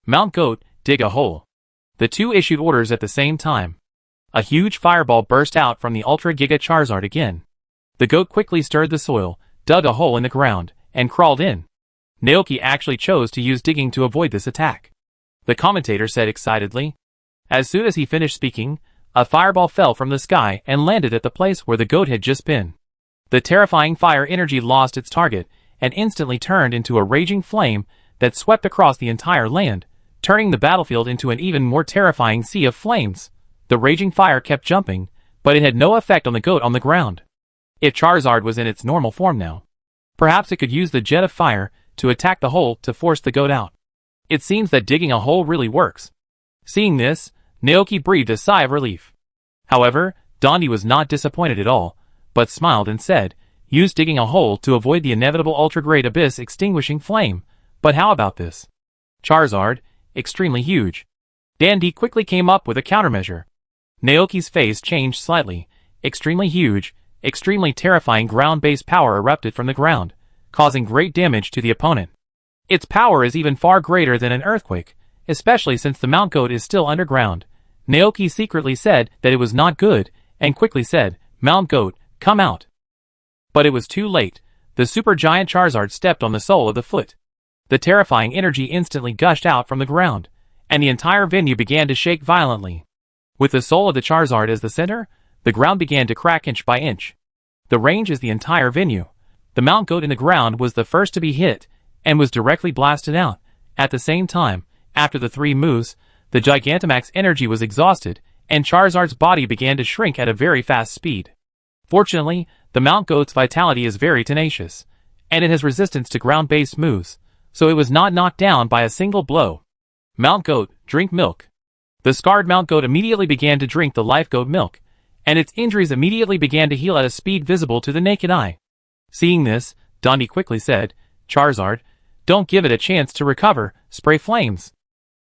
Mount Goat, dig a hole. The two issued orders at the same time. A huge fireball burst out from the Ultra Giga Charizard again. The goat quickly stirred the soil, dug a hole in the ground, and crawled in. Naoki actually chose to use digging to avoid this attack. The commentator said excitedly. As soon as he finished speaking, a fireball fell from the sky and landed at the place where the goat had just been. The terrifying fire energy lost its target and instantly turned into a raging flame that swept across the entire land, turning the battlefield into an even more terrifying sea of flames. The raging fire kept jumping, but it had no effect on the goat on the ground. If Charizard was in its normal form now, perhaps it could use the jet of fire to attack the hole to force the goat out. It seems that digging a hole really works. Seeing this, Naoki breathed a sigh of relief. However, Dante was not disappointed at all, but smiled and said, use digging a hole to avoid the inevitable ultra-great abyss extinguishing flame. But how about this? Charizard, extremely huge. Dante quickly came up with a countermeasure. Naoki's face changed slightly. Extremely huge, extremely terrifying ground-based power erupted from the ground, causing great damage to the opponent. Its power is even far greater than an earthquake, especially since the Mount Goat is still underground. Naoki secretly said that it was not good, and quickly said, Mount Goat, come out. But it was too late. The supergiant Charizard stepped on the sole of the foot. The terrifying energy instantly gushed out from the ground, and the entire venue began to shake violently. With the soul of the Charizard as the center, the ground began to crack inch by inch. The range is the entire venue. The Mount Goat in the ground was the first to be hit, and was directly blasted out. At the same time, after the three moves, the Gigantamax energy was exhausted, and Charizard's body began to shrink at a very fast speed. Fortunately, the Mount Goat's vitality is very tenacious, and it has resistance to ground-based moves, so it was not knocked down by a single blow. Mount Goat, drink milk. The scarred Mount Goat immediately began to drink the Life Goat milk, and its injuries immediately began to heal at a speed visible to the naked eye. Seeing this, Dante quickly said, Charizard, don't give it a chance to recover, spray flames.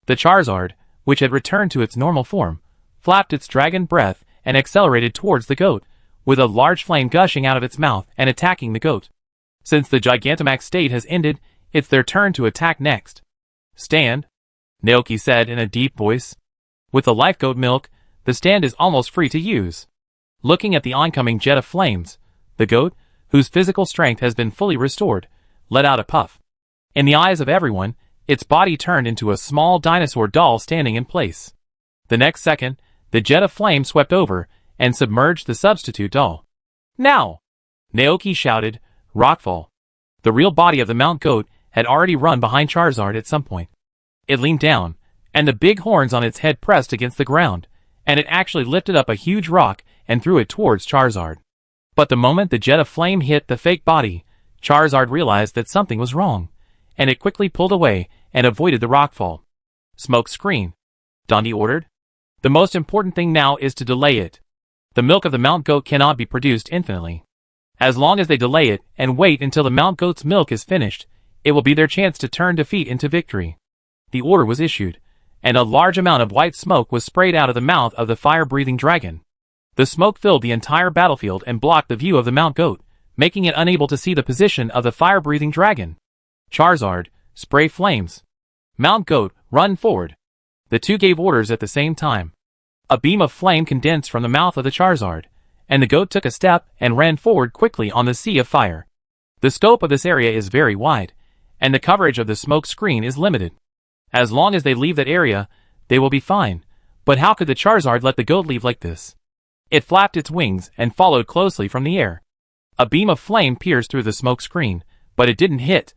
The Charizard, which had returned to its normal form, flapped its dragon breath and accelerated towards the goat, with a large flame gushing out of its mouth and attacking the goat. Since the Gigantamax state has ended, it's their turn to attack next. Stand, Naoki said in a deep voice. With the Life Goat milk, the stand is almost free to use. Looking at the oncoming jet of flames, the goat, whose physical strength has been fully restored, let out a puff. In the eyes of everyone, its body turned into a small dinosaur doll standing in place. The next second, the jet of flame swept over and submerged the substitute doll. Now! Naoki shouted, Rockfall. The real body of the Mount Goat had already run behind Charizard at some point. It leaned down, and the big horns on its head pressed against the ground, and it actually lifted up a huge rock and threw it towards Charizard. But the moment the jet of flame hit the fake body, Charizard realized that something was wrong, and it quickly pulled away and avoided the rockfall. Smoke screen, Dante ordered. The most important thing now is to delay it. The milk of the Mount Goat cannot be produced infinitely. As long as they delay it and wait until the Mount Goat's milk is finished, it will be their chance to turn defeat into victory. The order was issued, and a large amount of white smoke was sprayed out of the mouth of the fire-breathing dragon. The smoke filled the entire battlefield and blocked the view of the Mount Goat, making it unable to see the position of the fire-breathing dragon. Charizard, spray flames. Mount Goat, run forward. The two gave orders at the same time. A beam of flame condensed from the mouth of the Charizard, and the goat took a step and ran forward quickly on the sea of fire. The scope of this area is very wide, and the coverage of the smoke screen is limited. As long as they leave that area, they will be fine. But how could the Charizard let the goat leave like this? It flapped its wings and followed closely from the air. A beam of flame pierced through the smoke screen, but it didn't hit.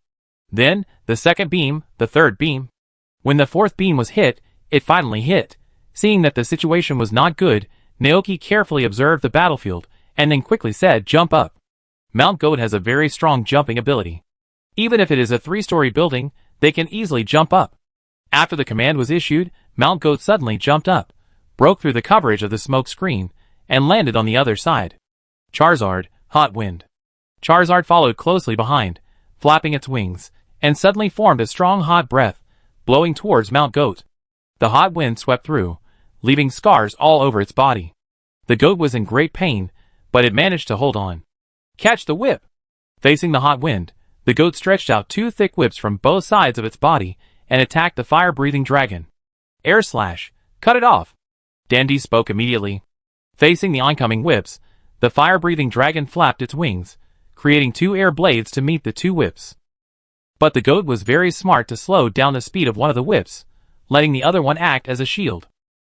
Then, the second beam, the third beam. When the fourth beam was hit, it finally hit. Seeing that the situation was not good, Naoki carefully observed the battlefield, and then quickly said, "Jump up." Mount Goat has a very strong jumping ability. Even if it is a 3-story building, they can easily jump up. After the command was issued, Mount Goat suddenly jumped up, broke through the coverage of the smoke screen, and landed on the other side. Charizard, Hot Wind. Charizard followed closely behind, flapping its wings, and suddenly formed a strong hot breath, blowing towards Mount Goat. The hot wind swept through, leaving scars all over its body. The goat was in great pain, but it managed to hold on. Catch the whip! Facing the hot wind, the goat stretched out 2 thick whips from both sides of its body and attacked the fire-breathing dragon. Air slash! Cut it off! Dandy spoke immediately. Facing the oncoming whips, the fire-breathing dragon flapped its wings, creating 2 air blades to meet the 2 whips. But the goat was very smart to slow down the speed of one of the whips, letting the other one act as a shield.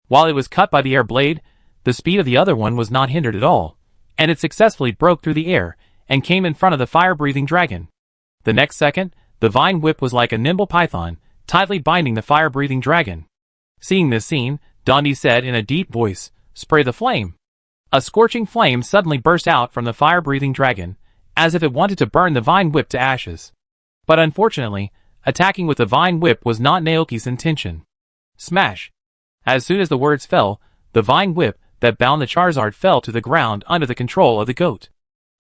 While it was cut by the air blade, the speed of the other one was not hindered at all, and it successfully broke through the air and came in front of the fire-breathing dragon. The next second, the vine whip was like a nimble python, tightly binding the fire-breathing dragon. Seeing this scene, Dondi said in a deep voice, "Spray the flame." A scorching flame suddenly burst out from the fire-breathing dragon, as if it wanted to burn the vine whip to ashes. But unfortunately, attacking with the vine whip was not Naoki's intention. Smash! As soon as the words fell, the vine whip that bound the Charizard fell to the ground under the control of the goat.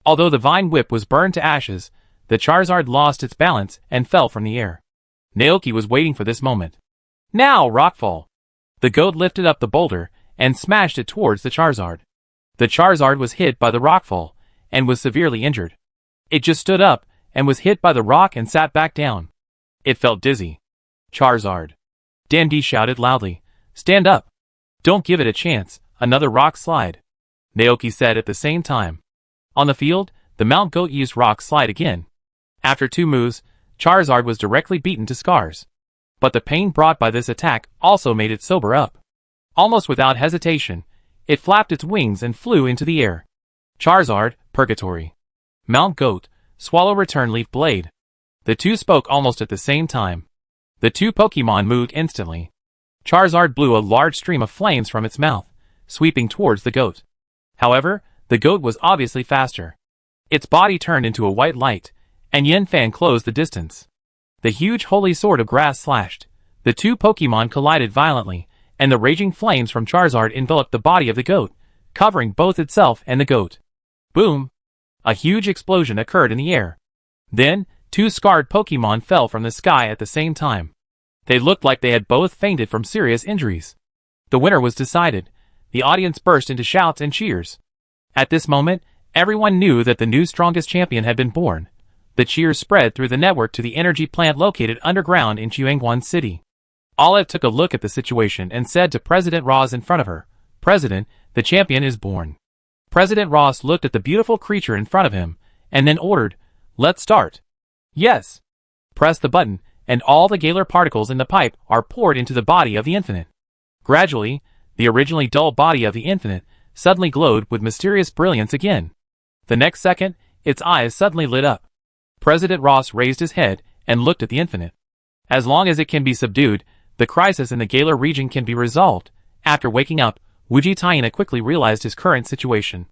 Although the vine whip was burned to ashes, the Charizard lost its balance and fell from the air. Naoki was waiting for this moment. Now, Rockfall! The goat lifted up the boulder and smashed it towards the Charizard. The Charizard was hit by the rockfall and was severely injured. It just stood up and was hit by the rock and sat back down. It felt dizzy. Charizard! Dandy shouted loudly. Stand up! Don't give it a chance, another rock slide. Naoki said at the same time. On the field, the Mount Goat used rock slide again. After 2 moves, Charizard was directly beaten to scars. But the pain brought by this attack also made it sober up. Almost without hesitation, it flapped its wings and flew into the air. Charizard, Purgatory. Mount Goat, Swallow Return Leaf Blade. The 2 spoke almost at the same time. The 2 Pokemon moved instantly. Charizard blew a large stream of flames from its mouth, sweeping towards the goat. However, the goat was obviously faster. Its body turned into a white light, and Yanfan closed the distance. The huge holy sword of grass slashed. The 2 Pokemon collided violently, and the raging flames from Charizard enveloped the body of the goat, covering both itself and the goat. Boom! A huge explosion occurred in the air. Then, 2 scarred Pokemon fell from the sky at the same time. They looked like they had both fainted from serious injuries. The winner was decided. The audience burst into shouts and cheers. At this moment, everyone knew that the new strongest champion had been born. The cheers spread through the network to the energy plant located underground in Chuangguan City. Olive took a look at the situation and said to President Ross in front of her, "President, the champion is born." President Ross looked at the beautiful creature in front of him, and then ordered, "Let's start." "Yes." Press the button, and all the Galar particles in the pipe are poured into the body of the Infinite. Gradually, the originally dull body of the Infinite suddenly glowed with mysterious brilliance again. The next second, its eyes suddenly lit up. President Ross raised his head and looked at the Infinite. As long as it can be subdued, the crisis in the Galar region can be resolved. After waking up, Wujitaina quickly realized his current situation.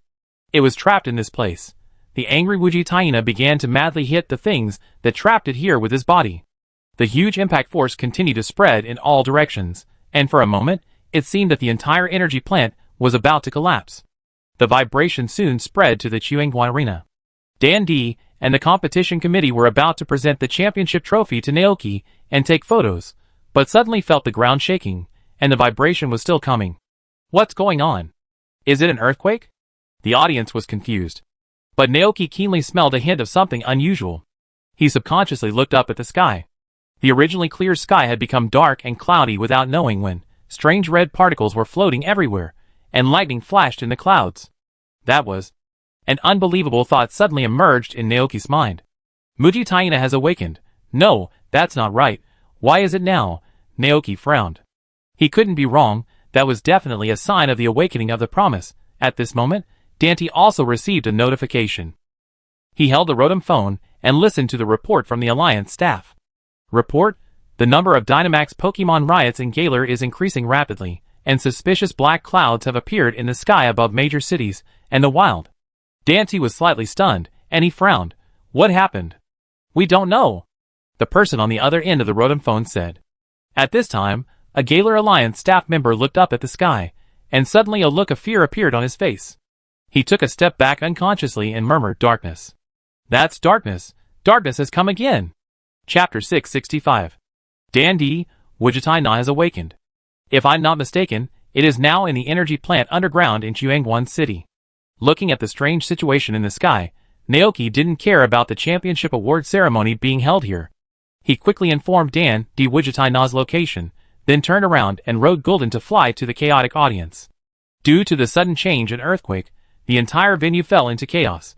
It was trapped in this place. The angry Wujitaina began to madly hit the things that trapped it here with his body. The huge impact force continued to spread in all directions, and for a moment, it seemed that the entire energy plant was about to collapse. The vibration soon spread to the Chuangguan arena. Dan D and the competition committee were about to present the championship trophy to Naoki and take photos, but suddenly felt the ground shaking, and the vibration was still coming. What's going on? Is it an earthquake? The audience was confused. But Naoki keenly smelled a hint of something unusual. He subconsciously looked up at the sky. The originally clear sky had become dark and cloudy without knowing when. Strange red particles were floating everywhere, and lightning flashed in the clouds. That was. An unbelievable thought suddenly emerged in Naoki's mind. Muji Taina has awakened. No, that's not right. Why is it now? Naoki frowned. He couldn't be wrong. That was definitely a sign of the awakening of the promise. At this moment, Dante also received a notification. He held the Rotom phone and listened to the report from the Alliance staff. Report: the number of Dynamax Pokemon riots in Galar is increasing rapidly, and suspicious black clouds have appeared in the sky above major cities and the wild. Dante was slightly stunned, and he frowned. What happened? We don't know, the person on the other end of the Rotom phone said. At this time, a Galar Alliance staff member looked up at the sky, and suddenly a look of fear appeared on his face. He took a step back unconsciously and murmured, "Darkness. That's darkness. Darkness has come again." Chapter 665. Dandy, Wujitai Na has awakened. If I'm not mistaken, it is now in the energy plant underground in Chuangwan City. Looking at the strange situation in the sky, Naoki didn't care about the championship award ceremony being held here. He quickly informed Dan D. Wujitai Na's location, then turned around and rode Gulden to fly to the chaotic audience. Due to the sudden change and earthquake, the entire venue fell into chaos.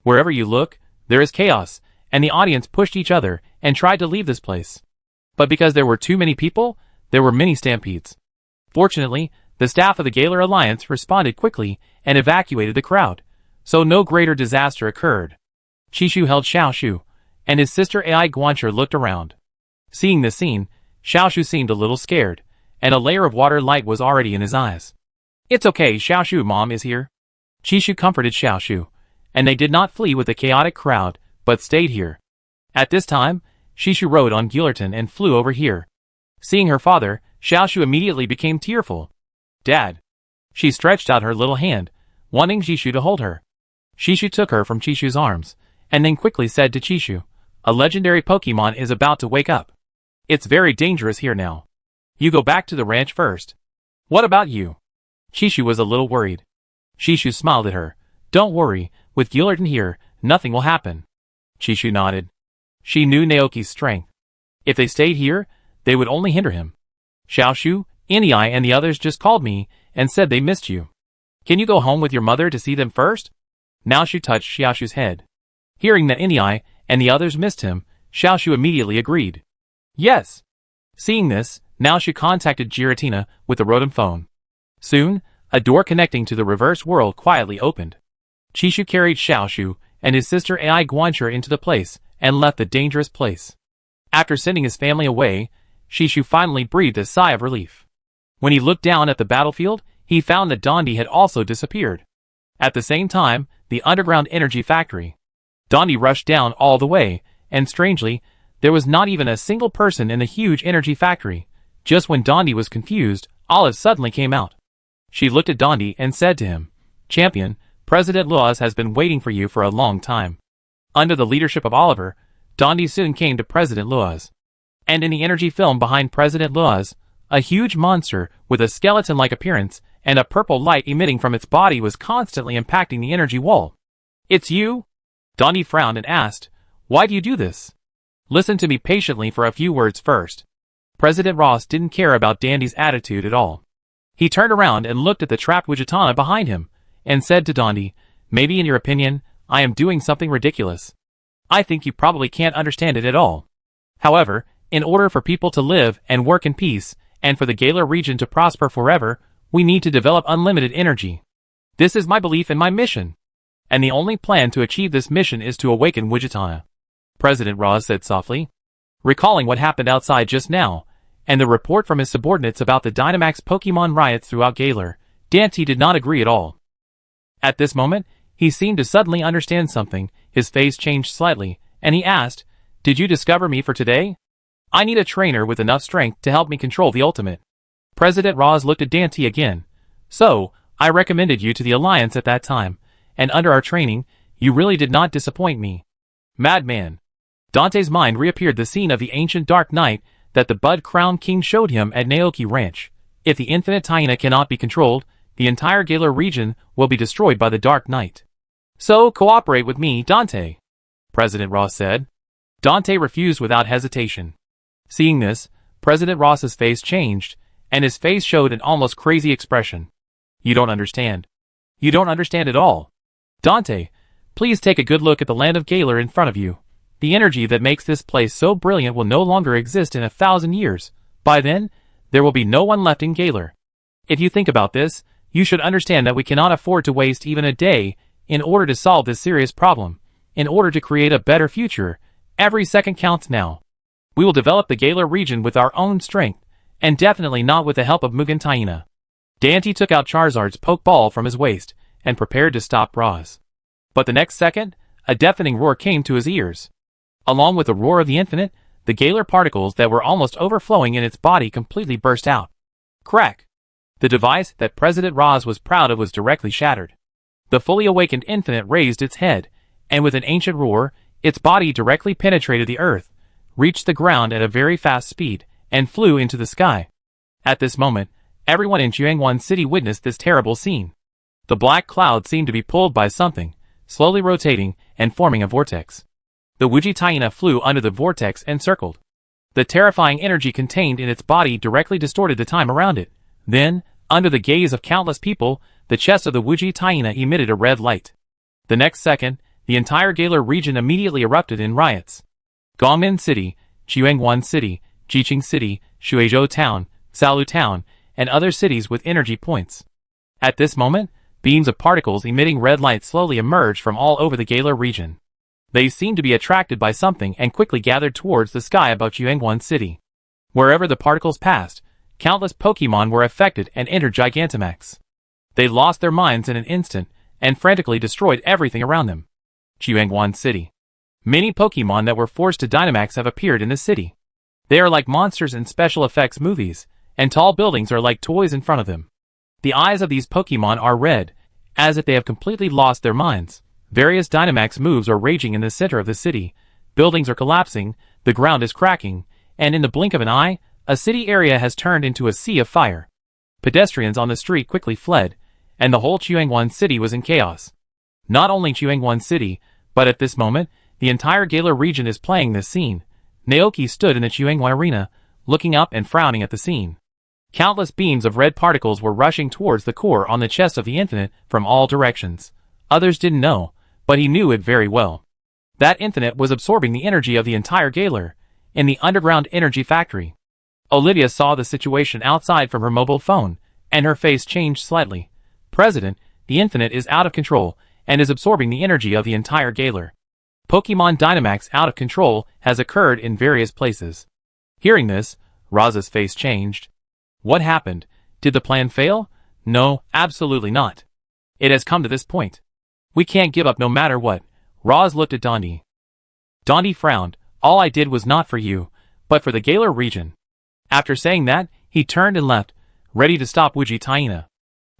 Wherever you look, there is chaos, and the audience pushed each other and tried to leave this place. But because there were too many people, there were many stampedes. Fortunately, the staff of the Galar Alliance responded quickly and evacuated the crowd, so no greater disaster occurred. Chishu held Xiaoshu, and his sister Ai Guancher looked around. Seeing this scene, Xiaoshu seemed a little scared, and a layer of water light was already in his eyes. "It's okay, Xiaoshu, Mom is here." Chishu comforted Xiaoshu, and they did not flee with the chaotic crowd, but stayed here. At this time, Chishu rode on Guillerton and flew over here. Seeing her father, Xiaoshu immediately became tearful. "Dad." She stretched out her little hand, wanting Chishu to hold her. Chishu took her from Chishu's arms, and then quickly said to Chishu, "A legendary Pokemon is about to wake up. It's very dangerous here now. You go back to the ranch first." "What about you?" Chishu was a little worried. Chishu smiled at her. "Don't worry, with Guillerton here, nothing will happen." Chishu nodded. She knew Naoki's strength. If they stayed here, they would only hinder him. "Xiaoshu, Inai and the others just called me and said they missed you. Can you go home with your mother to see them first?" Now she touched Xiaoshu's head. Hearing that Inai and the others missed him, Xiaoshu immediately agreed. "Yes." Seeing this, now she contacted Giratina with the Rotom phone. Soon, a door connecting to the reverse world quietly opened. Chishu carried Xiaoshu and his sister Ai Guancher into the place and left the dangerous place. After sending his family away, Chishu finally breathed a sigh of relief. When he looked down at the battlefield, he found that Dondi had also disappeared. At the same time, the underground energy factory. Dondi rushed down all the way, and strangely, there was not even a single person in the huge energy factory. Just when Dondi was confused, Olive suddenly came out. She looked at Dondi and said to him, "Champion, President Luaz has been waiting for you for a long time." Under the leadership of Oliver, Dondi soon came to President Luaz. And in the energy film behind President Luaz, a huge monster with a skeleton-like appearance and a purple light emitting from its body was constantly impacting the energy wall. "It's you?" Dondi frowned and asked, "Why do you do this?" "Listen to me patiently for a few words first." President Ross didn't care about Dandy's attitude at all. He turned around and looked at the trapped Wujitana behind him, and said to Dondi, "Maybe in your opinion, I am doing something ridiculous. I think you probably can't understand it at all. However, in order for people to live and work in peace, and for the Galar region to prosper forever, we need to develop unlimited energy. This is my belief and my mission. And the only plan to achieve this mission is to awaken Wujitana." President Ross said softly. Recalling what happened outside just now, and the report from his subordinates about the Dynamax Pokemon riots throughout Galar, Dante did not agree at all. At this moment, he seemed to suddenly understand something. His face changed slightly, and he asked, "Did you discover me for today? I need a trainer with enough strength to help me control the ultimate." President Ross looked at Dante again. "So, I recommended you to the Alliance at that time, and under our training, you really did not disappoint me." Madman. Dante's mind reappeared the scene of the ancient Dark Night that the Bud Crown King showed him at Naoki Ranch. If the infinite Taina cannot be controlled, the entire Galar region will be destroyed by the Dark Night. "So, cooperate with me, Dante," President Ross said. Dante refused without hesitation. Seeing this, President Ross's face changed, and his face showed an almost crazy expression. "You don't understand. You don't understand at all. Dante, please take a good look at the land of Galar in front of you. The energy that makes this place so brilliant will no longer exist in 1,000 years. By then, there will be no one left in Galar. If you think about this, you should understand that we cannot afford to waste even a day in order to solve this serious problem. In order to create a better future, every second counts now. We will develop the Galar region with our own strength, and definitely not with the help of Mugen Taina. Dante took out Charizard's Pokeball from his waist, and prepared to stop Roz. But the next second, a deafening roar came to his ears. Along with the roar of the infinite, the Galar particles that were almost overflowing in its body completely burst out. Crack! The device that President Roz was proud of was directly shattered. The fully awakened infinite raised its head, and with an ancient roar, its body directly penetrated the earth, reached the ground at a very fast speed, and flew into the sky. At this moment, everyone in Jiangwan City witnessed this terrible scene. The black cloud seemed to be pulled by something, slowly rotating and forming a vortex. The Wuji Taina flew under the vortex and circled. The terrifying energy contained in its body directly distorted the time around it. Then, under the gaze of countless people, the chest of the Wuji Taina emitted a red light. The next second, the entire Galar region immediately erupted in riots. Gongmin City, Jiangwan City, Jiqing City, Shuizhou Town, Salu Town, and other cities with energy points. At this moment, beams of particles emitting red light slowly emerged from all over the Galar region. They seemed to be attracted by something and quickly gathered towards the sky above Jiangwan City. Wherever the particles passed, countless Pokemon were affected and entered Gigantamax. They lost their minds in an instant and frantically destroyed everything around them. Jiangwan City. Many Pokemon that were forced to Dynamax have appeared in the city. They are like monsters in special effects movies, and tall buildings are like toys in front of them. The eyes of these Pokemon are red, as if they have completely lost their minds. Various Dynamax moves are raging in the center of the city. Buildings are collapsing, the ground is cracking, and in the blink of an eye, a city area has turned into a sea of fire. Pedestrians on the street quickly fled, and the whole Jiangwan City was in chaos. Not only Jiangwan City, but at this moment, the entire Galar region is playing this scene. Naoki stood in the Jiangwan arena, looking up and frowning at the scene. Countless beams of red particles were rushing towards the core on the chest of the infinite from all directions. Others didn't know, but he knew it very well. That infinite was absorbing the energy of the entire Galar, in the underground energy factory. Olivia saw the situation outside from her mobile phone, and her face changed slightly. President, the infinite is out of control, and is absorbing the energy of the entire Galar. Pokemon Dynamax out of control has occurred in various places. Hearing this, Roz's face changed. What happened? Did the plan fail? No, absolutely not. It has come to this point. We can't give up no matter what. Roz looked at Dante. Dante frowned. All I did was not for you, but for the Galar region. After saying that, he turned and left, ready to stop Wuji Taina.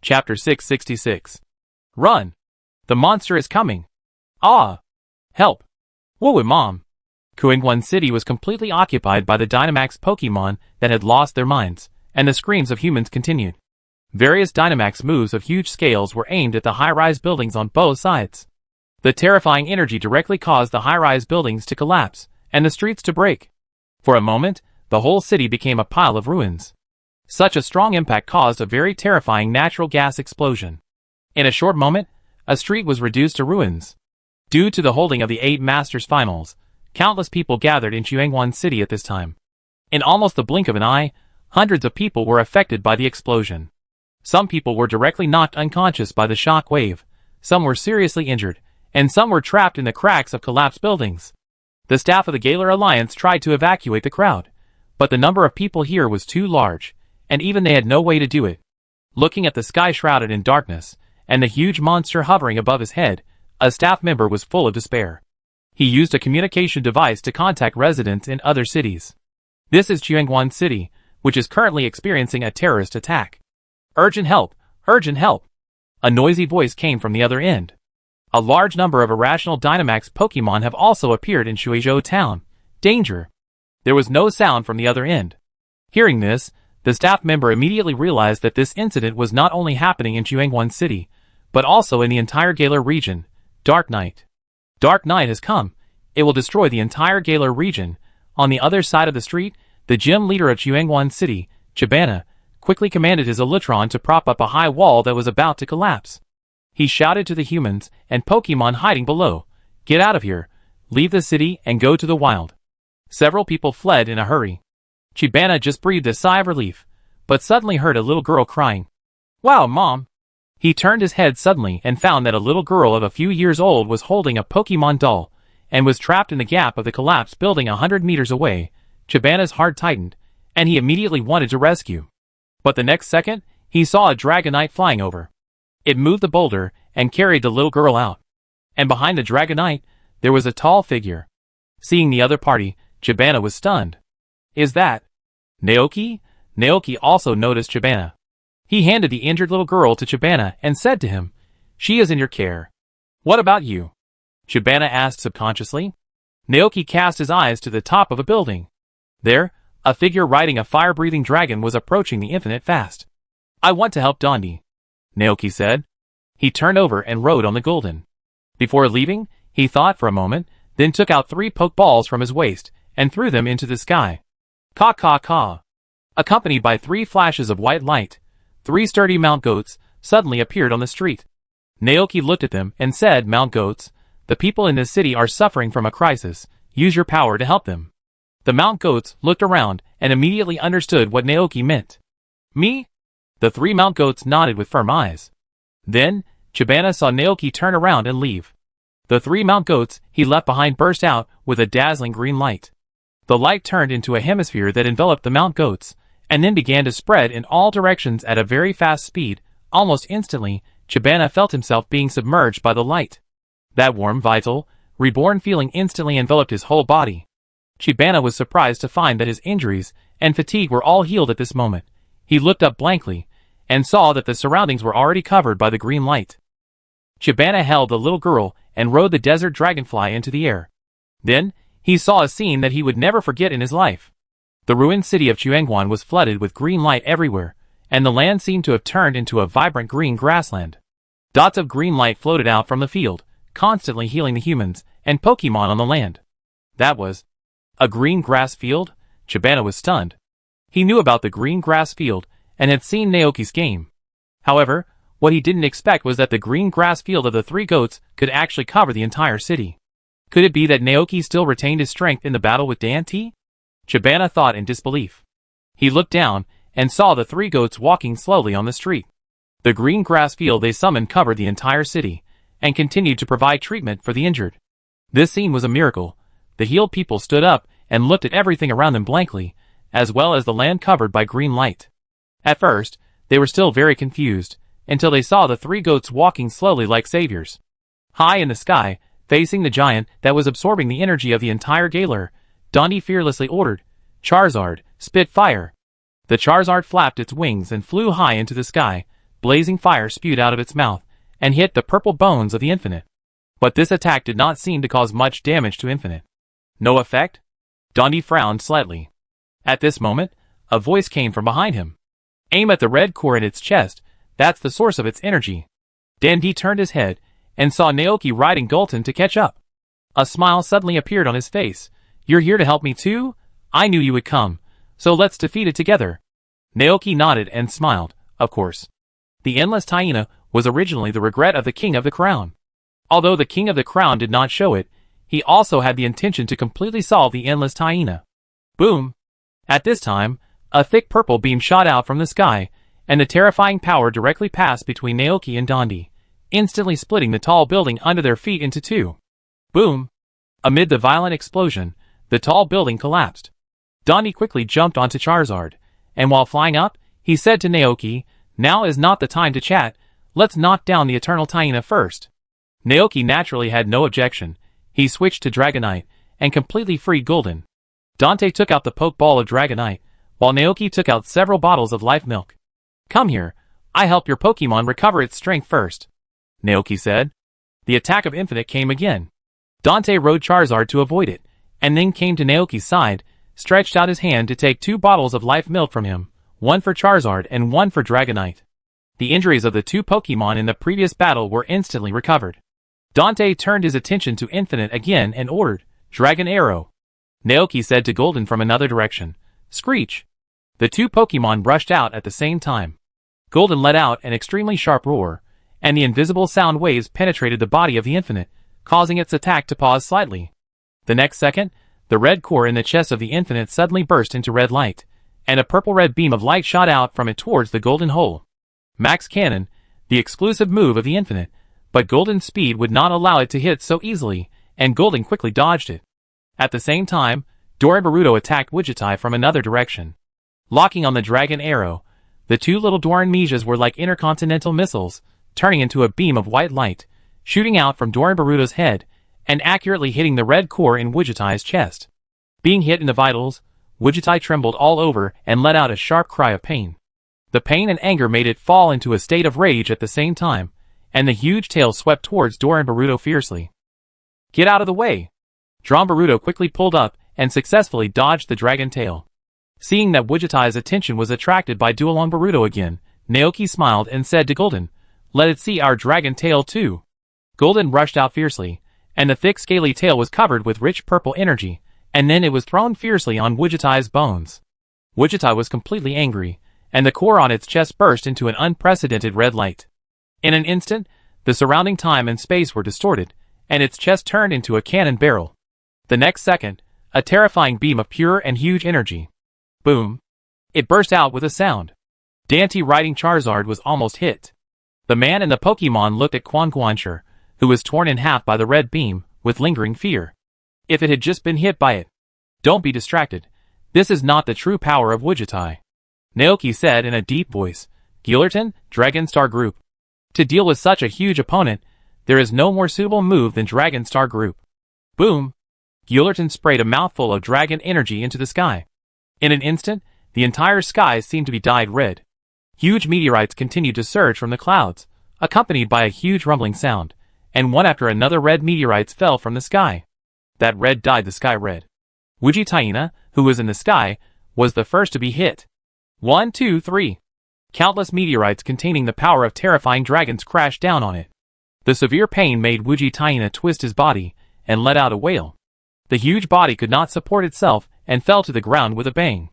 Chapter 666. Run! The monster is coming! Ah! Help! Whoa, Mom! Jiangwan City was completely occupied by the Dynamax Pokemon that had lost their minds, and the screams of humans continued. Various Dynamax moves of huge scales were aimed at the high-rise buildings on both sides. The terrifying energy directly caused the high-rise buildings to collapse, and the streets to break. For a moment, the whole city became a pile of ruins. Such a strong impact caused a very terrifying natural gas explosion. In a short moment, a street was reduced to ruins. Due to the holding of the 8 Masters Finals, countless people gathered in Jiangwan City at this time. In almost the blink of an eye, hundreds of people were affected by the explosion. Some people were directly knocked unconscious by the shock wave, some were seriously injured, and some were trapped in the cracks of collapsed buildings. The staff of the Galar Alliance tried to evacuate the crowd, but the number of people here was too large, and even they had no way to do it. Looking at the sky shrouded in darkness, and the huge monster hovering above his head, a staff member was full of despair. He used a communication device to contact residents in other cities. This is Jiangwan City, which is currently experiencing a terrorist attack. Urgent help! Urgent help! A noisy voice came from the other end. A large number of irrational Dynamax Pokemon have also appeared in Shuizhou Town. Danger! There was no sound from the other end. Hearing this, the staff member immediately realized that this incident was not only happening in Jiangwan City, but also in the entire Galar region. Dark Night. Dark Night has come. It will destroy the entire Galar region. On the other side of the street, the gym leader of Jiangwan City, Chibana, quickly commanded his Elytron to prop up a high wall that was about to collapse. He shouted to the humans and Pokemon hiding below, "Get out of here, leave the city and go to the wild." Several people fled in a hurry. Chibana just breathed a sigh of relief, but suddenly heard a little girl crying. "Wow, Mom!" He turned his head suddenly and found that a little girl of a few years old was holding a Pokemon doll, and was trapped in the gap of the collapsed building 100 meters away. Chibana's heart tightened, and he immediately wanted to rescue. But the next second, he saw a Dragonite flying over. It moved the boulder and carried the little girl out. And behind the Dragonite, there was a tall figure. Seeing the other party, Chibana was stunned. "Is that Naoki?" Naoki also noticed Chibana. He handed the injured little girl to Chibana and said to him, "She is in your care." "What about you?" Chibana asked subconsciously. Naoki cast his eyes to the top of a building. There, a figure riding a fire-breathing dragon was approaching the infinite fast. "I want to help Dondi," Naoki said. He turned over and rode on the golden. Before leaving, he thought for a moment, then took out 3 Pokeballs from his waist and threw them into the sky. Caw caw caw. Accompanied by 3 flashes of white light, 3 sturdy Mount Goats suddenly appeared on the street. Naoki looked at them and said, "Mount Goats, the people in this city are suffering from a crisis. Use your power to help them." The Mount Goats looked around and immediately understood what Naoki meant. "Me?" The 3 Mount Goats nodded with firm eyes. Then, Chibana saw Naoki turn around and leave. The 3 Mount Goats he left behind burst out with a dazzling green light. The light turned into a hemisphere that enveloped the Mount Goats, and then began to spread in all directions at a very fast speed. Almost instantly, Chibana felt himself being submerged by the light. That warm, vital, reborn feeling instantly enveloped his whole body. Chibana was surprised to find that his injuries and fatigue were all healed at this moment. He looked up blankly, and saw that the surroundings were already covered by the green light. Chibana held the little girl and rode the desert dragonfly into the air. Then, he saw a scene that he would never forget in his life. The ruined city of Chuangguan was flooded with green light everywhere, and the land seemed to have turned into a vibrant green grassland. Dots of green light floated out from the field, constantly healing the humans and Pokemon on the land. That was a green grass field? Chibana was stunned. He knew about the green grass field and had seen Naoki's game. However, what he didn't expect was that the green grass field of the 3 goats could actually cover the entire city. Could it be that Naoki still retained his strength in the battle with Dante? Chibana thought in disbelief. He looked down and saw the 3 goats walking slowly on the street. The green grass field they summoned covered the entire city, and continued to provide treatment for the injured. This scene was a miracle. The healed people stood up and looked at everything around them blankly, as well as the land covered by green light. At first, they were still very confused, until they saw the 3 goats walking slowly like saviors. High in the sky, facing the giant that was absorbing the energy of the entire Galar, Dante fearlessly ordered, "Charizard, spit fire." The Charizard flapped its wings and flew high into the sky. Blazing fire spewed out of its mouth, and hit the purple bones of the Infinite. But this attack did not seem to cause much damage to Infinite. No effect? Dante frowned slightly. At this moment, a voice came from behind him. "Aim at the red core in its chest, that's the source of its energy." Dante turned his head, and saw Naoki riding Gulton to catch up. A smile suddenly appeared on his face. "You're here to help me too? I knew you would come, so let's defeat it together." Naoki nodded and smiled, of course. The Endless Hyena was originally the regret of the King of the Crown. Although the King of the Crown did not show it, he also had the intention to completely solve the Endless Hyena. Boom! At this time, a thick purple beam shot out from the sky, and the terrifying power directly passed between Naoki and Dante, instantly splitting the tall building under their feet into 2. Boom! Amid the violent explosion, the tall building collapsed. Dante quickly jumped onto Charizard, and while flying up, he said to Naoki, "Now is not the time to chat, let's knock down the Eternal Hyena first." Naoki naturally had no objection. He switched to Dragonite, and completely freed Gulden. Dante took out the Pokeball of Dragonite, while Naoki took out several bottles of life milk. "Come here, I help your Pokemon recover its strength first," Naoki said. The attack of Infinite came again. Dante rode Charizard to avoid it, and then came to Naoki's side, stretched out his hand to take 2 bottles of life milk from him, one for Charizard and one for Dragonite. The injuries of the 2 Pokemon in the previous battle were instantly recovered. Dante turned his attention to Infinite again and ordered, "Dragon Arrow." Naoki said to Gulden from another direction, "Screech." The 2 Pokemon rushed out at the same time. Gulden let out an extremely sharp roar, and the invisible sound waves penetrated the body of the Infinite, causing its attack to pause slightly. The next second, the red core in the chest of the Infinite suddenly burst into red light, and a purple-red beam of light shot out from it towards the golden hole. Max Cannon, the exclusive move of the Infinite, but Golden's speed would not allow it to hit so easily, and Golden quickly dodged it. At the same time, Doran Baruto attacked Wijitai from another direction. Locking on the dragon arrow, the two little Doran Mijas were like intercontinental missiles, turning into a beam of white light, shooting out from Doran Baruto's head, and accurately hitting the red core in Wijitai's chest. Being hit in the vitals, Wijitai trembled all over and let out a sharp cry of pain. The pain and anger made it fall into a state of rage at the same time, and the huge tail swept towards Doran Baruto fiercely. "Get out of the way!" Doran Baruto quickly pulled up and successfully dodged the dragon tail. Seeing that Wijitai's attention was attracted by Duolong Baruto again, Naoki smiled and said to Golden, "Let it see our dragon tail too." Golden rushed out fiercely, and the thick scaly tail was covered with rich purple energy, and then it was thrown fiercely on Wijitai's bones. Wijitai was completely angry, and the core on its chest burst into an unprecedented red light. In an instant, the surrounding time and space were distorted, and its chest turned into a cannon barrel. The next second, a terrifying beam of pure and huge energy. Boom! It burst out with a sound. Dante riding Charizard was almost hit. The man and the Pokemon looked at Quan Guancher, who was torn in half by the red beam, with lingering fear. If it had just been hit by it. "Don't be distracted. This is not the true power of Wijitai," Naoki said in a deep voice. "Gillerton, Dragon Star Group. To deal with such a huge opponent, there is no more suitable move than Dragon Star Group." Boom! Gillerton sprayed a mouthful of dragon energy into the sky. In an instant, the entire sky seemed to be dyed red. Huge meteorites continued to surge from the clouds, accompanied by a huge rumbling sound, and one after another red meteorites fell from the sky. That red dyed the sky red. Wijitaina, who was in the sky, was the first to be hit. 1, 2, 3. Countless meteorites containing the power of terrifying dragons crashed down on it. The severe pain made Wijitaina twist his body and let out a wail. The huge body could not support itself and fell to the ground with a bang.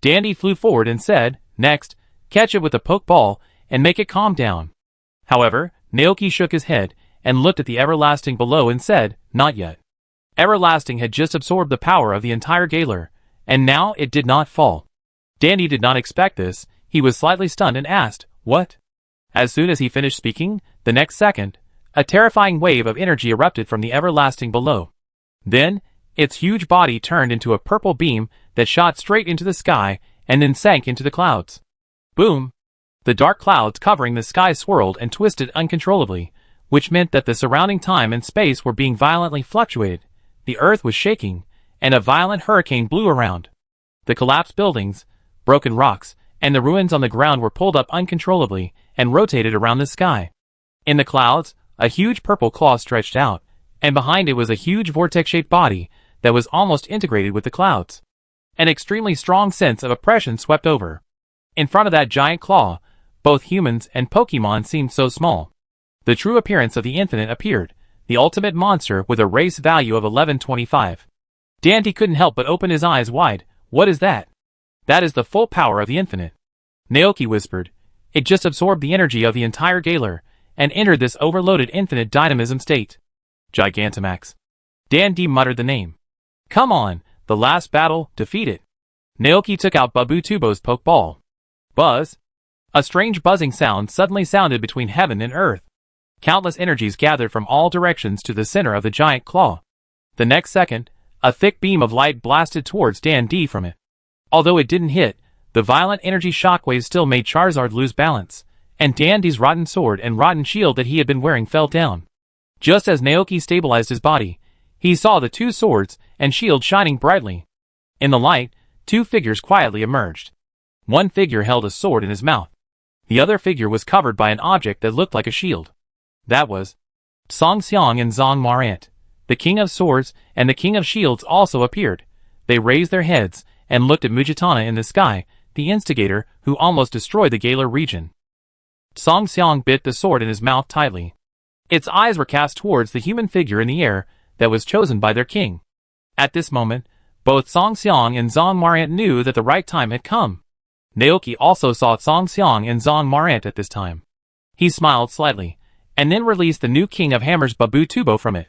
Dandy flew forward and said, "Next, catch it with a pokeball and make it calm down." However, Naoki shook his head and looked at the Everlasting below and said, "Not yet." Everlasting had just absorbed the power of the entire Galar, and now it did not fall. Dandy did not expect this. He was slightly stunned and asked, "What?" As soon as he finished speaking, the next second, a terrifying wave of energy erupted from the Everlasting below. Then, its huge body turned into a purple beam that shot straight into the sky and then sank into the clouds. Boom! The dark clouds covering the sky swirled and twisted uncontrollably, which meant that the surrounding time and space were being violently fluctuated. The earth was shaking, and a violent hurricane blew around. The collapsed buildings, broken rocks, and the ruins on the ground were pulled up uncontrollably and rotated around the sky. In the clouds, a huge purple claw stretched out, and behind it was a huge vortex-shaped body that was almost integrated with the clouds. An extremely strong sense of oppression swept over. In front of that giant claw, both humans and Pokemon seemed so small. The true appearance of the Infinite appeared, the ultimate monster with a race value of 1125. Dante couldn't help but open his eyes wide. "What is that?" "That is the full power of the Infinite," Naoki whispered. "It just absorbed the energy of the entire Galar and entered this overloaded infinite dynamism state." "Gigantamax." Dandy muttered the name. "Come on, the last battle, defeat it." Naoki took out Babutubo's Pokeball. Buzz. A strange buzzing sound suddenly sounded between heaven and earth. Countless energies gathered from all directions to the center of the giant claw. The next second, a thick beam of light blasted towards Dandy from it. Although it didn't hit, the violent energy shockwaves still made Charizard lose balance, and Dandy's rotten sword and rotten shield that he had been wearing fell down. Just as Naoki stabilized his body, he saw the two swords and shield shining brightly. In the light, two figures quietly emerged. One figure held a sword in his mouth. The other figure was covered by an object that looked like a shield. That was Song Xiang and Zong Marant. The King of Swords and the King of Shields also appeared. They raised their heads and looked at Mujitana in the sky, the instigator who almost destroyed the Galar region. Song Xiang bit the sword in his mouth tightly. Its eyes were cast towards the human figure in the air that was chosen by their king. At this moment, both Song Xiang and Zong Marant knew that the right time had come. Naoki also saw Song Xiang and Zong Marant at this time. He smiled slightly, and then released the new king of hammers Babu Tubo from it.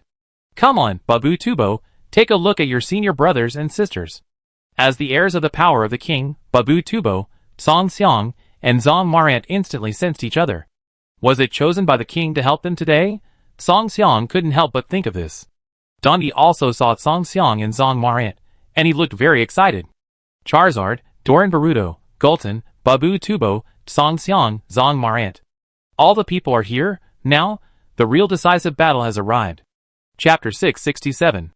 Come on, Babu Tubo, take a look at your senior brothers and sisters. As the heirs of the power of the king, Babu Tubo, Song Xiang, and Zong Marant instantly sensed each other. Was it chosen by the king to help them today? Song Xiang couldn't help but think of this. Dondi also saw Song Xiang and Zong Marant, and he looked very excited. Charizard, Doran Baruto, Gulton, Babu Tubo, Song Xiang, Zong Marant. All the people are here, now, the real decisive battle has arrived. Chapter 667.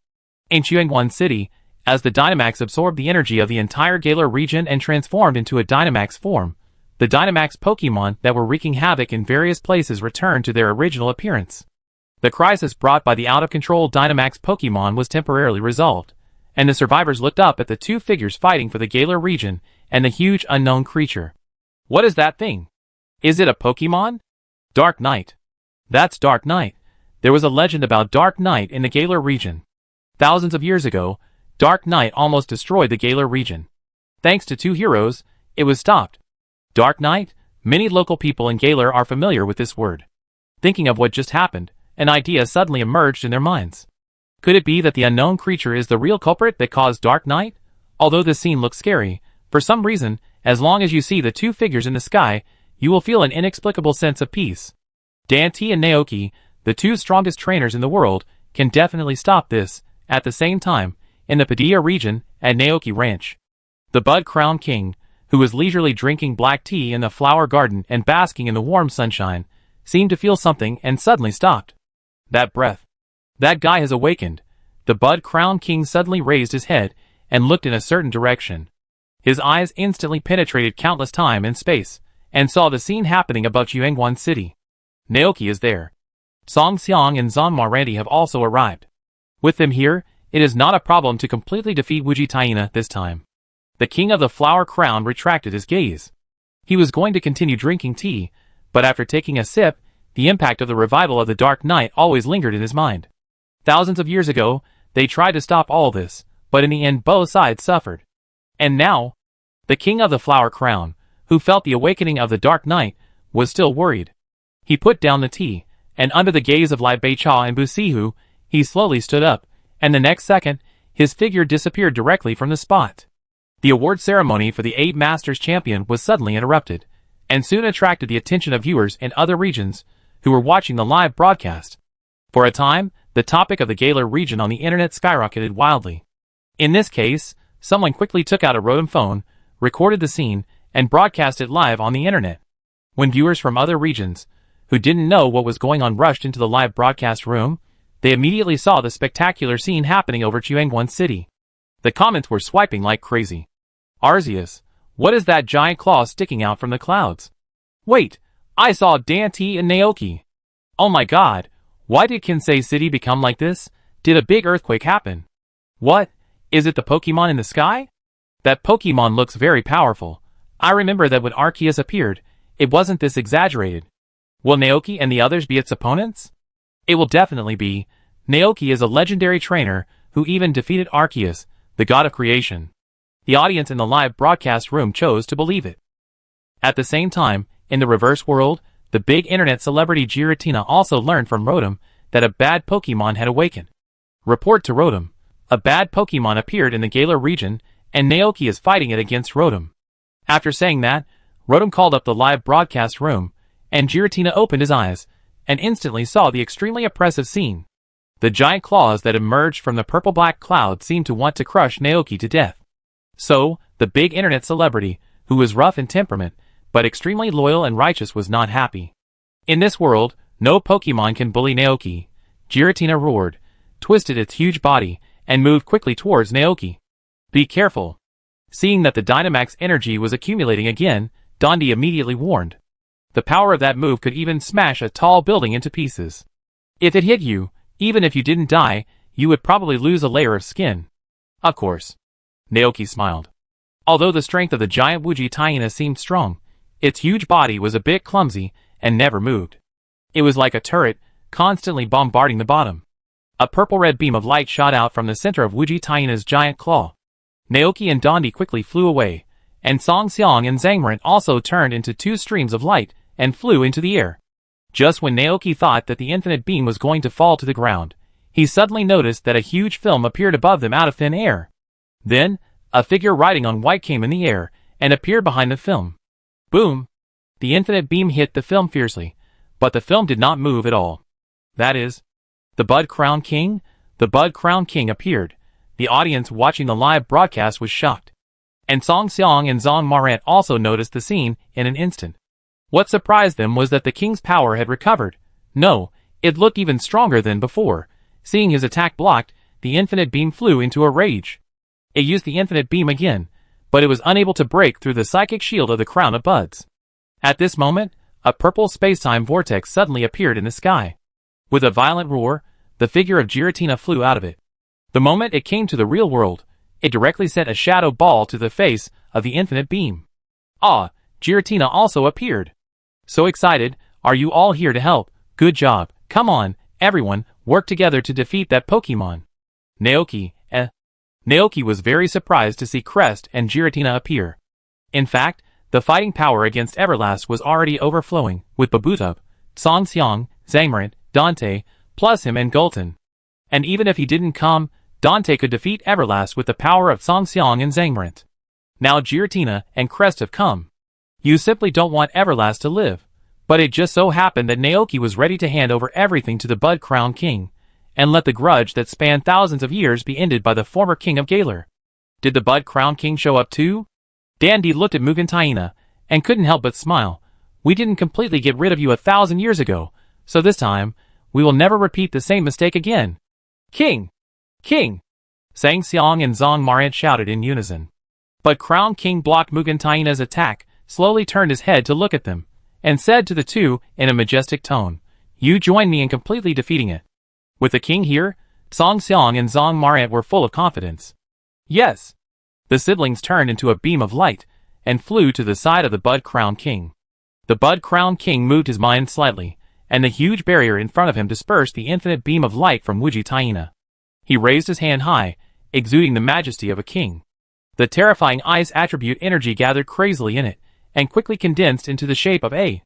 In Chuangwan City, as the Dynamax absorbed the energy of the entire Galar region and transformed into a Dynamax form, the Dynamax Pokémon that were wreaking havoc in various places returned to their original appearance. The crisis brought by the out-of-control Dynamax Pokémon was temporarily resolved, and the survivors looked up at the two figures fighting for the Galar region and the huge unknown creature. What is that thing? Is it a Pokémon? Dark Knight. That's Dark Knight. There was a legend about Dark Knight in the Galar region. Thousands of years ago, Dark Knight almost destroyed the Galar region. Thanks to two heroes, it was stopped. Dark Knight? Many local people in Galar are familiar with this word. Thinking of what just happened, an idea suddenly emerged in their minds. Could it be that the unknown creature is the real culprit that caused Dark Knight? Although this scene looks scary, for some reason, as long as you see the two figures in the sky, you will feel an inexplicable sense of peace. Dante and Naoki, the two strongest trainers in the world, can definitely stop this. At the same time, in the Padilla region, at Naoki Ranch, the Bud Crown King, who was leisurely drinking black tea in the flower garden and basking in the warm sunshine, seemed to feel something and suddenly stopped. That breath. That guy has awakened. The Bud Crown King suddenly raised his head and looked in a certain direction. His eyes instantly penetrated countless time and space, and saw the scene happening above Chuangwan City. Naoki is there. Song Xiang and Zong Marant have also arrived. With them here, it is not a problem to completely defeat Wujitaina this time. The king of the flower crown retracted his gaze. He was going to continue drinking tea, but after taking a sip, the impact of the revival of the Dark Knight always lingered in his mind. Thousands of years ago, they tried to stop all this, but in the end both sides suffered. And now, the king of the flower crown, who felt the awakening of the Dark Knight, was still worried. He put down the tea, and under the gaze of Lai Beicha and Busihu, he slowly stood up, and the next second, his figure disappeared directly from the spot. The award ceremony for the 8 Masters champion was suddenly interrupted, and soon attracted the attention of viewers in other regions who were watching the live broadcast. For a time, the topic of the Galar region on the internet skyrocketed wildly. In this case, someone quickly took out a Rotom phone, recorded the scene, and broadcast it live on the internet. When viewers from other regions, who didn't know what was going on, rushed into the live broadcast room, they immediately saw the spectacular scene happening over Chuangwan City. The comments were swiping like crazy. Arceus, what is that giant claw sticking out from the clouds? Wait, I saw Dante and Naoki. Oh my god, why did Kinsei City become like this? Did a big earthquake happen? What? Is it the Pokemon in the sky? That Pokemon looks very powerful. I remember that when Arceus appeared, it wasn't this exaggerated. Will Naoki and the others be its opponents? It will definitely be. Naoki is a legendary trainer who even defeated Arceus, the god of creation. The audience in the live broadcast room chose to believe it. At the same time, in the reverse world, the big internet celebrity Giratina also learned from Rotom that a bad Pokemon had awakened. Report to Rotom. A bad Pokemon appeared in the Galar region, and Naoki is fighting it against Rotom. After saying that, Rotom called up the live broadcast room, and Giratina opened his eyes, and instantly saw the extremely oppressive scene. The giant claws that emerged from the purple-black cloud seemed to want to crush Naoki to death. So, the big internet celebrity, who was rough in temperament, but extremely loyal and righteous, was not happy. In this world, no Pokemon can bully Naoki. Giratina roared, twisted its huge body, and moved quickly towards Naoki. Be careful. Seeing that the Dynamax energy was accumulating again, Dondi immediately warned. The power of that move could even smash a tall building into pieces. If it hit you, even if you didn't die, you would probably lose a layer of skin. Of course. Naoki smiled. Although the strength of the giant Wujitaina seemed strong, its huge body was a bit clumsy and never moved. It was like a turret, constantly bombarding the bottom. A purple-red beam of light shot out from the center of Wujitaina's giant claw. Naoki and Dondi quickly flew away, and Song Xiang and Zangmarant also turned into two streams of light and flew into the air. Just when Naoki thought that the infinite beam was going to fall to the ground, he suddenly noticed that a huge film appeared above them out of thin air. Then, a figure riding on white came in the air and appeared behind the film. Boom! The infinite beam hit the film fiercely, but the film did not move at all. That is, the Bud Crown King? The Bud Crown King appeared. The audience watching the live broadcast was shocked. And Song Xiang and Zhang Marant also noticed the scene in an instant. What surprised them was that the king's power had recovered. No, it looked even stronger than before. Seeing his attack blocked, the infinite beam flew into a rage. It used the infinite beam again, but it was unable to break through the psychic shield of the crown of buds. At this moment, a purple space-time vortex suddenly appeared in the sky. With a violent roar, the figure of Giratina flew out of it. The moment it came to the real world, it directly sent a shadow ball to the face of the infinite beam. Ah, Giratina also appeared. So excited, are you all here to help? Good job, come on, everyone, work together to defeat that Pokemon. Naoki was very surprised to see Crest and Giratina appear. In fact, the fighting power against Everlast was already overflowing, with Babutub, Song Xiang, Zangmarant, Dante, plus him and Gulton. And even if he didn't come, Dante could defeat Everlast with the power of Song Xiang and Zangmarant. Now Giratina and Crest have come. You simply don't want Everlast to live. But it just so happened that Naoki was ready to hand over everything to the Bud Crown King, and let the grudge that spanned thousands of years be ended by the former king of Galar. Did the Bud Crown King show up too? Dandy looked at Mugen Taina, and couldn't help but smile. We didn't completely get rid of you 1,000 years ago, so this time, we will never repeat the same mistake again. King! King! Sang Xiang and Zhang Marant shouted in unison. But Crown King blocked Mugen Taina's attack, slowly turned his head to look at them, and said to the two in a majestic tone, "You join me in completely defeating it." With the king here, Song Xiang and Zhang Marant were full of confidence. Yes! The siblings turned into a beam of light, and flew to the side of the Bud Crown King. The Bud Crown King moved his mind slightly, and the huge barrier in front of him dispersed the infinite beam of light from Wuji Taina. He raised his hand high, exuding the majesty of a king. The terrifying ice attribute energy gathered crazily in it, and quickly condensed into the shape of a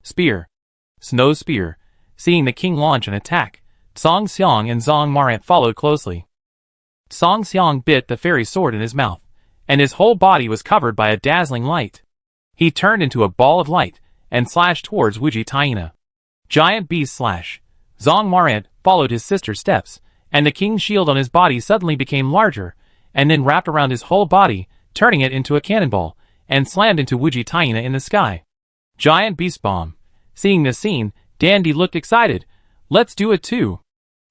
spear. Snow Spear. Seeing the king launch an attack, Song Xiang and Zhang Marant followed closely. Song Xiang bit the fairy sword in his mouth, and his whole body was covered by a dazzling light. He turned into a ball of light, and slashed towards Wuji Taina. Giant Beast Slash. Zhang Marant followed his sister's steps, and the king's shield on his body suddenly became larger, and then wrapped around his whole body, turning it into a cannonball, and slammed into Wuji Taina in the sky. Giant Beast Bomb. Seeing this scene, Dandy looked excited. Let's do it too.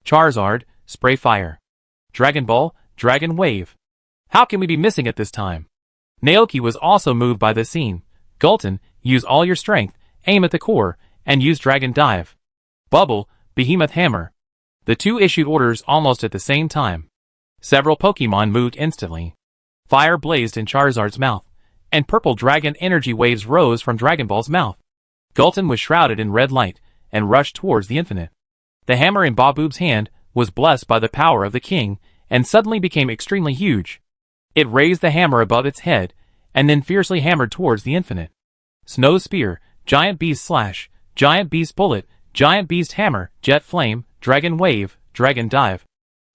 Charizard, Spray Fire. Dragon Ball, Dragon Wave. How can we be missing it this time? Naoki was also moved by the scene. Gulton, use all your strength, aim at the core, and use Dragon Dive. Bubble, Behemoth Hammer. The two issued orders almost at the same time. Several Pokemon moved instantly. Fire blazed in Charizard's mouth, and purple dragon energy waves rose from Dragon Ball's mouth. Gulton was shrouded in red light, and rushed towards the infinite. The hammer in Baboob's hand was blessed by the power of the king, and suddenly became extremely huge. It raised the hammer above its head, and then fiercely hammered towards the infinite. Snow Spear, Giant Beast Slash, Giant Beast Bullet, Giant Beast Hammer, Jet Flame, Dragon Wave, Dragon Dive.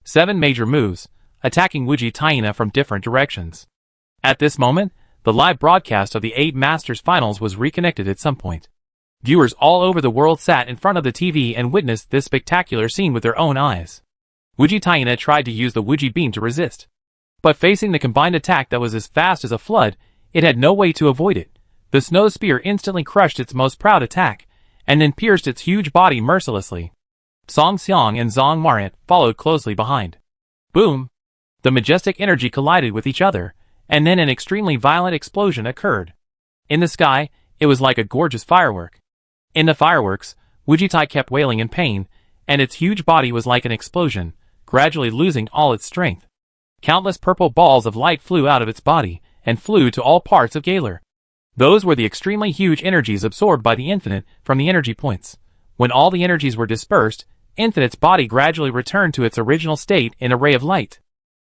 7 major moves, attacking Wuji Taina from different directions. At this moment, the live broadcast of the 8 Masters Finals was reconnected at some point. Viewers all over the world sat in front of the TV and witnessed this spectacular scene with their own eyes. Wuji Taina tried to use the Wuji Beam to resist. But facing the combined attack that was as fast as a flood, it had no way to avoid it. The Snow Spear instantly crushed its most proud attack, and then pierced its huge body mercilessly. Song Xiang and Zhang Marant followed closely behind. Boom! The majestic energy collided with each other, and then an extremely violent explosion occurred. In the sky, it was like a gorgeous firework. In the fireworks, Wujitai kept wailing in pain, and its huge body was like an explosion, gradually losing all its strength. Countless purple balls of light flew out of its body, and flew to all parts of Galar. Those were the extremely huge energies absorbed by the Infinite from the energy points. When all the energies were dispersed, Infinite's body gradually returned to its original state in a ray of light.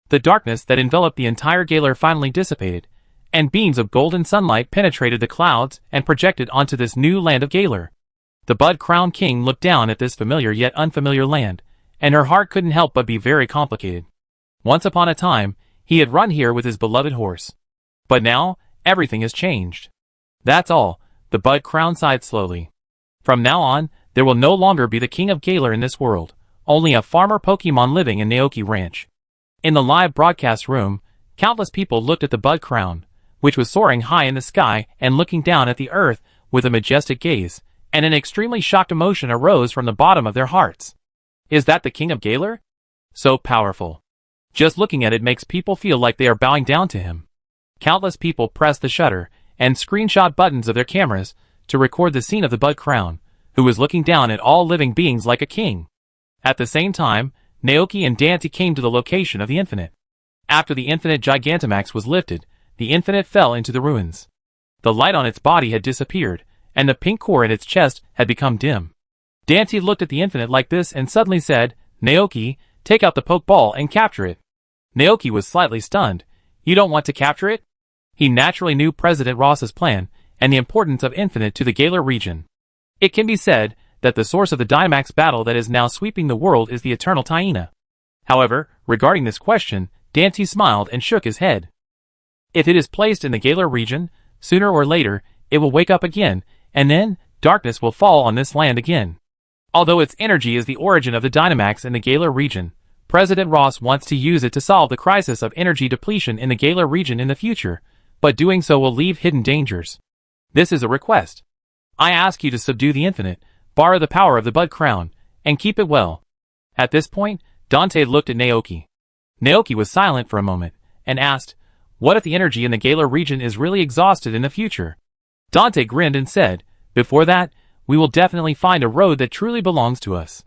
The darkness that enveloped the entire Galar finally dissipated, and beams of golden sunlight penetrated the clouds and projected onto this new land of Galar. The Bud Crown King looked down at this familiar yet unfamiliar land, and her heart couldn't help but be very complicated. Once upon a time, he had run here with his beloved horse. But now, everything has changed. That's all, the Bud Crown sighed slowly. From now on, there will no longer be the King of Galar in this world, only a farmer Pokemon living in Naoki Ranch. In the live broadcast room, countless people looked at the Bud Crown, which was soaring high in the sky and looking down at the earth with a majestic gaze, and an extremely shocked emotion arose from the bottom of their hearts. Is that the King of Galar? So powerful. Just looking at it makes people feel like they are bowing down to him. Countless people pressed the shutter and screenshot buttons of their cameras to record the scene of the Bud Crown, who was looking down at all living beings like a king. At the same time, Naoki and Dante came to the location of the Infinite. After the Infinite Gigantamax was lifted, the Infinite fell into the ruins. The light on its body had disappeared, and the pink core in its chest had become dim. Dante looked at the Infinite like this and suddenly said, "Naoki, take out the Pokeball and capture it." Naoki was slightly stunned. "You don't want to capture it?" He naturally knew President Ross's plan and the importance of Infinite to the Galar region. It can be said that the source of the Dynamax battle that is now sweeping the world is the Eternal Taina. However, regarding this question, Dante smiled and shook his head. If it is placed in the Galar region, sooner or later, it will wake up again, and then, darkness will fall on this land again. Although its energy is the origin of the Dynamax in the Galar region, President Ross wants to use it to solve the crisis of energy depletion in the Galar region in the future, but doing so will leave hidden dangers. This is a request. I ask you to subdue the Infinite, borrow the power of the Bud Crown, and keep it well. At this point, Dante looked at Naoki. Naoki was silent for a moment, and asked, "What if the energy in the Galar region is really exhausted in the future?" Dante grinned and said, "Before that, we will definitely find a road that truly belongs to us."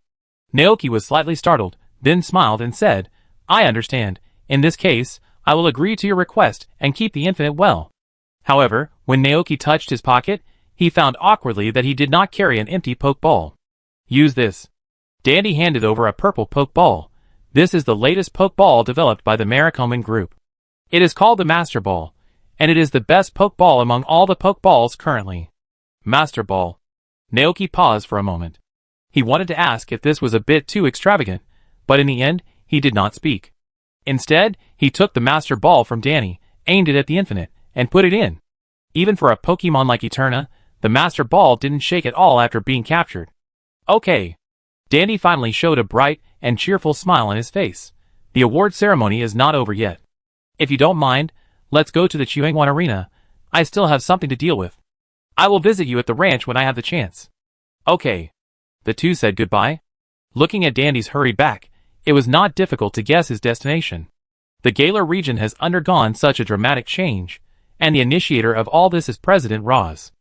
Naoki was slightly startled, then smiled and said, "I understand. In this case, I will agree to your request and keep the Infinite well." However, when Naoki touched his pocket, he found awkwardly that he did not carry an empty Pokeball. "Use this." Dandy handed over a purple Pokeball. This is the latest Pokeball developed by the Miraculous group. It is called the Master Ball, and it is the best Pokeball among all the Pokeballs currently. Master Ball. Naoki paused for a moment. He wanted to ask if this was a bit too extravagant, but in the end, he did not speak. Instead, he took the Master Ball from Danny, aimed it at the Infinite, and put it in. Even for a Pokemon like Eterna, the Master Ball didn't shake at all after being captured. "Okay." Danny finally showed a bright and cheerful smile on his face. "The award ceremony is not over yet. If you don't mind, let's go to the Chuangwan Arena. I still have something to deal with. I will visit you at the ranch when I have the chance." "Okay." The two said goodbye. Looking at Dandy's hurried back, it was not difficult to guess his destination. The Galar region has undergone such a dramatic change, and the initiator of all this is President Roz.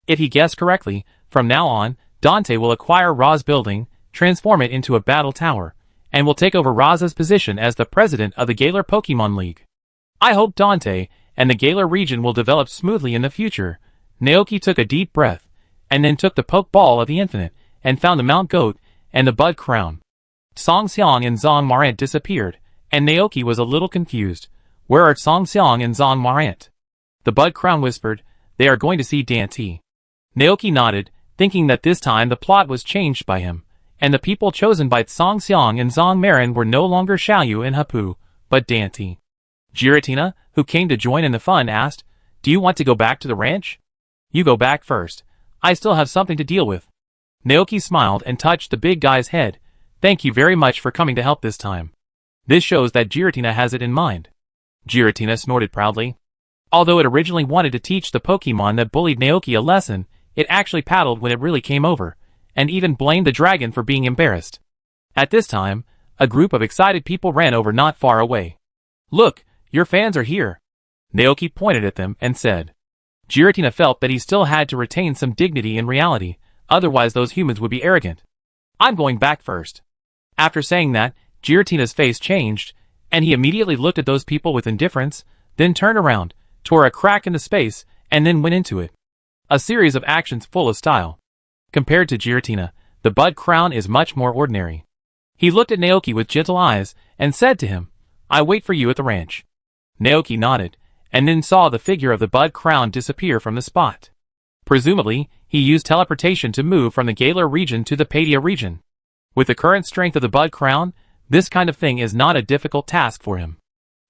If he guessed correctly, from now on, Dante will acquire Roz building, transform it into a battle tower, and will take over Roz's position as the president of the Galar Pokemon League. I hope Dante and the Galar region will develop smoothly in the future. Naoki took a deep breath, and then took the Pokeball of the Infinite, and found the Mount Goat and the Bud Crown. Song Xiang and Zong Marant disappeared, and Naoki was a little confused. "Where are Song Xiang and Zong Marant?" The Bud Crown whispered, "They are going to see Dante." Naoki nodded, thinking that this time the plot was changed by him, and the people chosen by Song Xiang and Zong Marin were no longer Xiaoyu and Hapu, but Dante. Giratina, who came to join in the fun, asked, "Do you want to go back to the ranch?" "You go back first. I still have something to deal with." Naoki smiled and touched the big guy's head. "Thank you very much for coming to help this time. This shows that Giratina has it in mind." Giratina snorted proudly. Although it originally wanted to teach the Pokemon that bullied Naoki a lesson, it actually paddled when it really came over, and even blamed the dragon for being embarrassed. At this time, a group of excited people ran over not far away. "Look, your fans are here." Naoki pointed at them and said. Giratina felt that he still had to retain some dignity in reality, otherwise those humans would be arrogant. "I'm going back first." After saying that, Giratina's face changed, and he immediately looked at those people with indifference, then turned around, tore a crack into space, and then went into it. A series of actions full of style. Compared to Giratina, the Bud Crown is much more ordinary. He looked at Naoki with gentle eyes, and said to him, "I wait for you at the ranch." Naoki nodded, and then saw the figure of the Bud Crown disappear from the spot. Presumably, he used teleportation to move from the Galar region to the Padia region. With the current strength of the Bud Crown, this kind of thing is not a difficult task for him.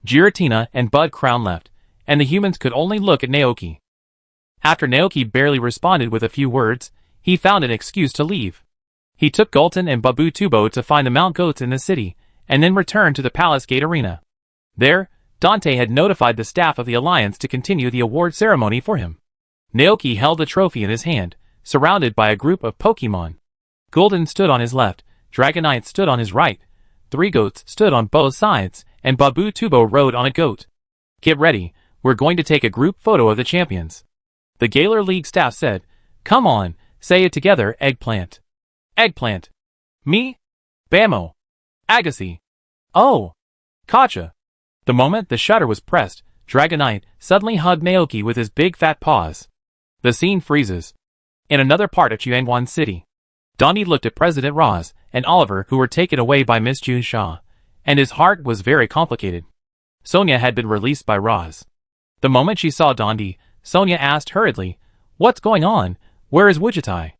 Giratina and Bud Crown left, and the humans could only look at Naoki. After Naoki barely responded with a few words, he found an excuse to leave. He took Gulton and Babu Tubo to find the Mount Goats in the city, and then returned to the Palace Gate Arena. There, Dante had notified the staff of the Alliance to continue the award ceremony for him. Naoki held the trophy in his hand, surrounded by a group of Pokémon. Gulton stood on his left, Dragonite stood on his right, 3 goats stood on both sides, and Babu Tubo rode on a goat. Get ready, we're going to take a group photo of the champions. The Galar League staff said, come on, say it together, Eggplant. Eggplant. Me? Bamo. Agassi. Oh. Kacha. The moment the shutter was pressed, Dragonite suddenly hugged Naoki with his big fat paws. The scene freezes. In another part of Chuangwan City, Donnie looked at President Roz and Oliver, who were taken away by Miss June Shaw, and his heart was very complicated. Sonia had been released by Roz. The moment she saw Dondi, Sonia asked hurriedly, what's going on? Where is Wujitai?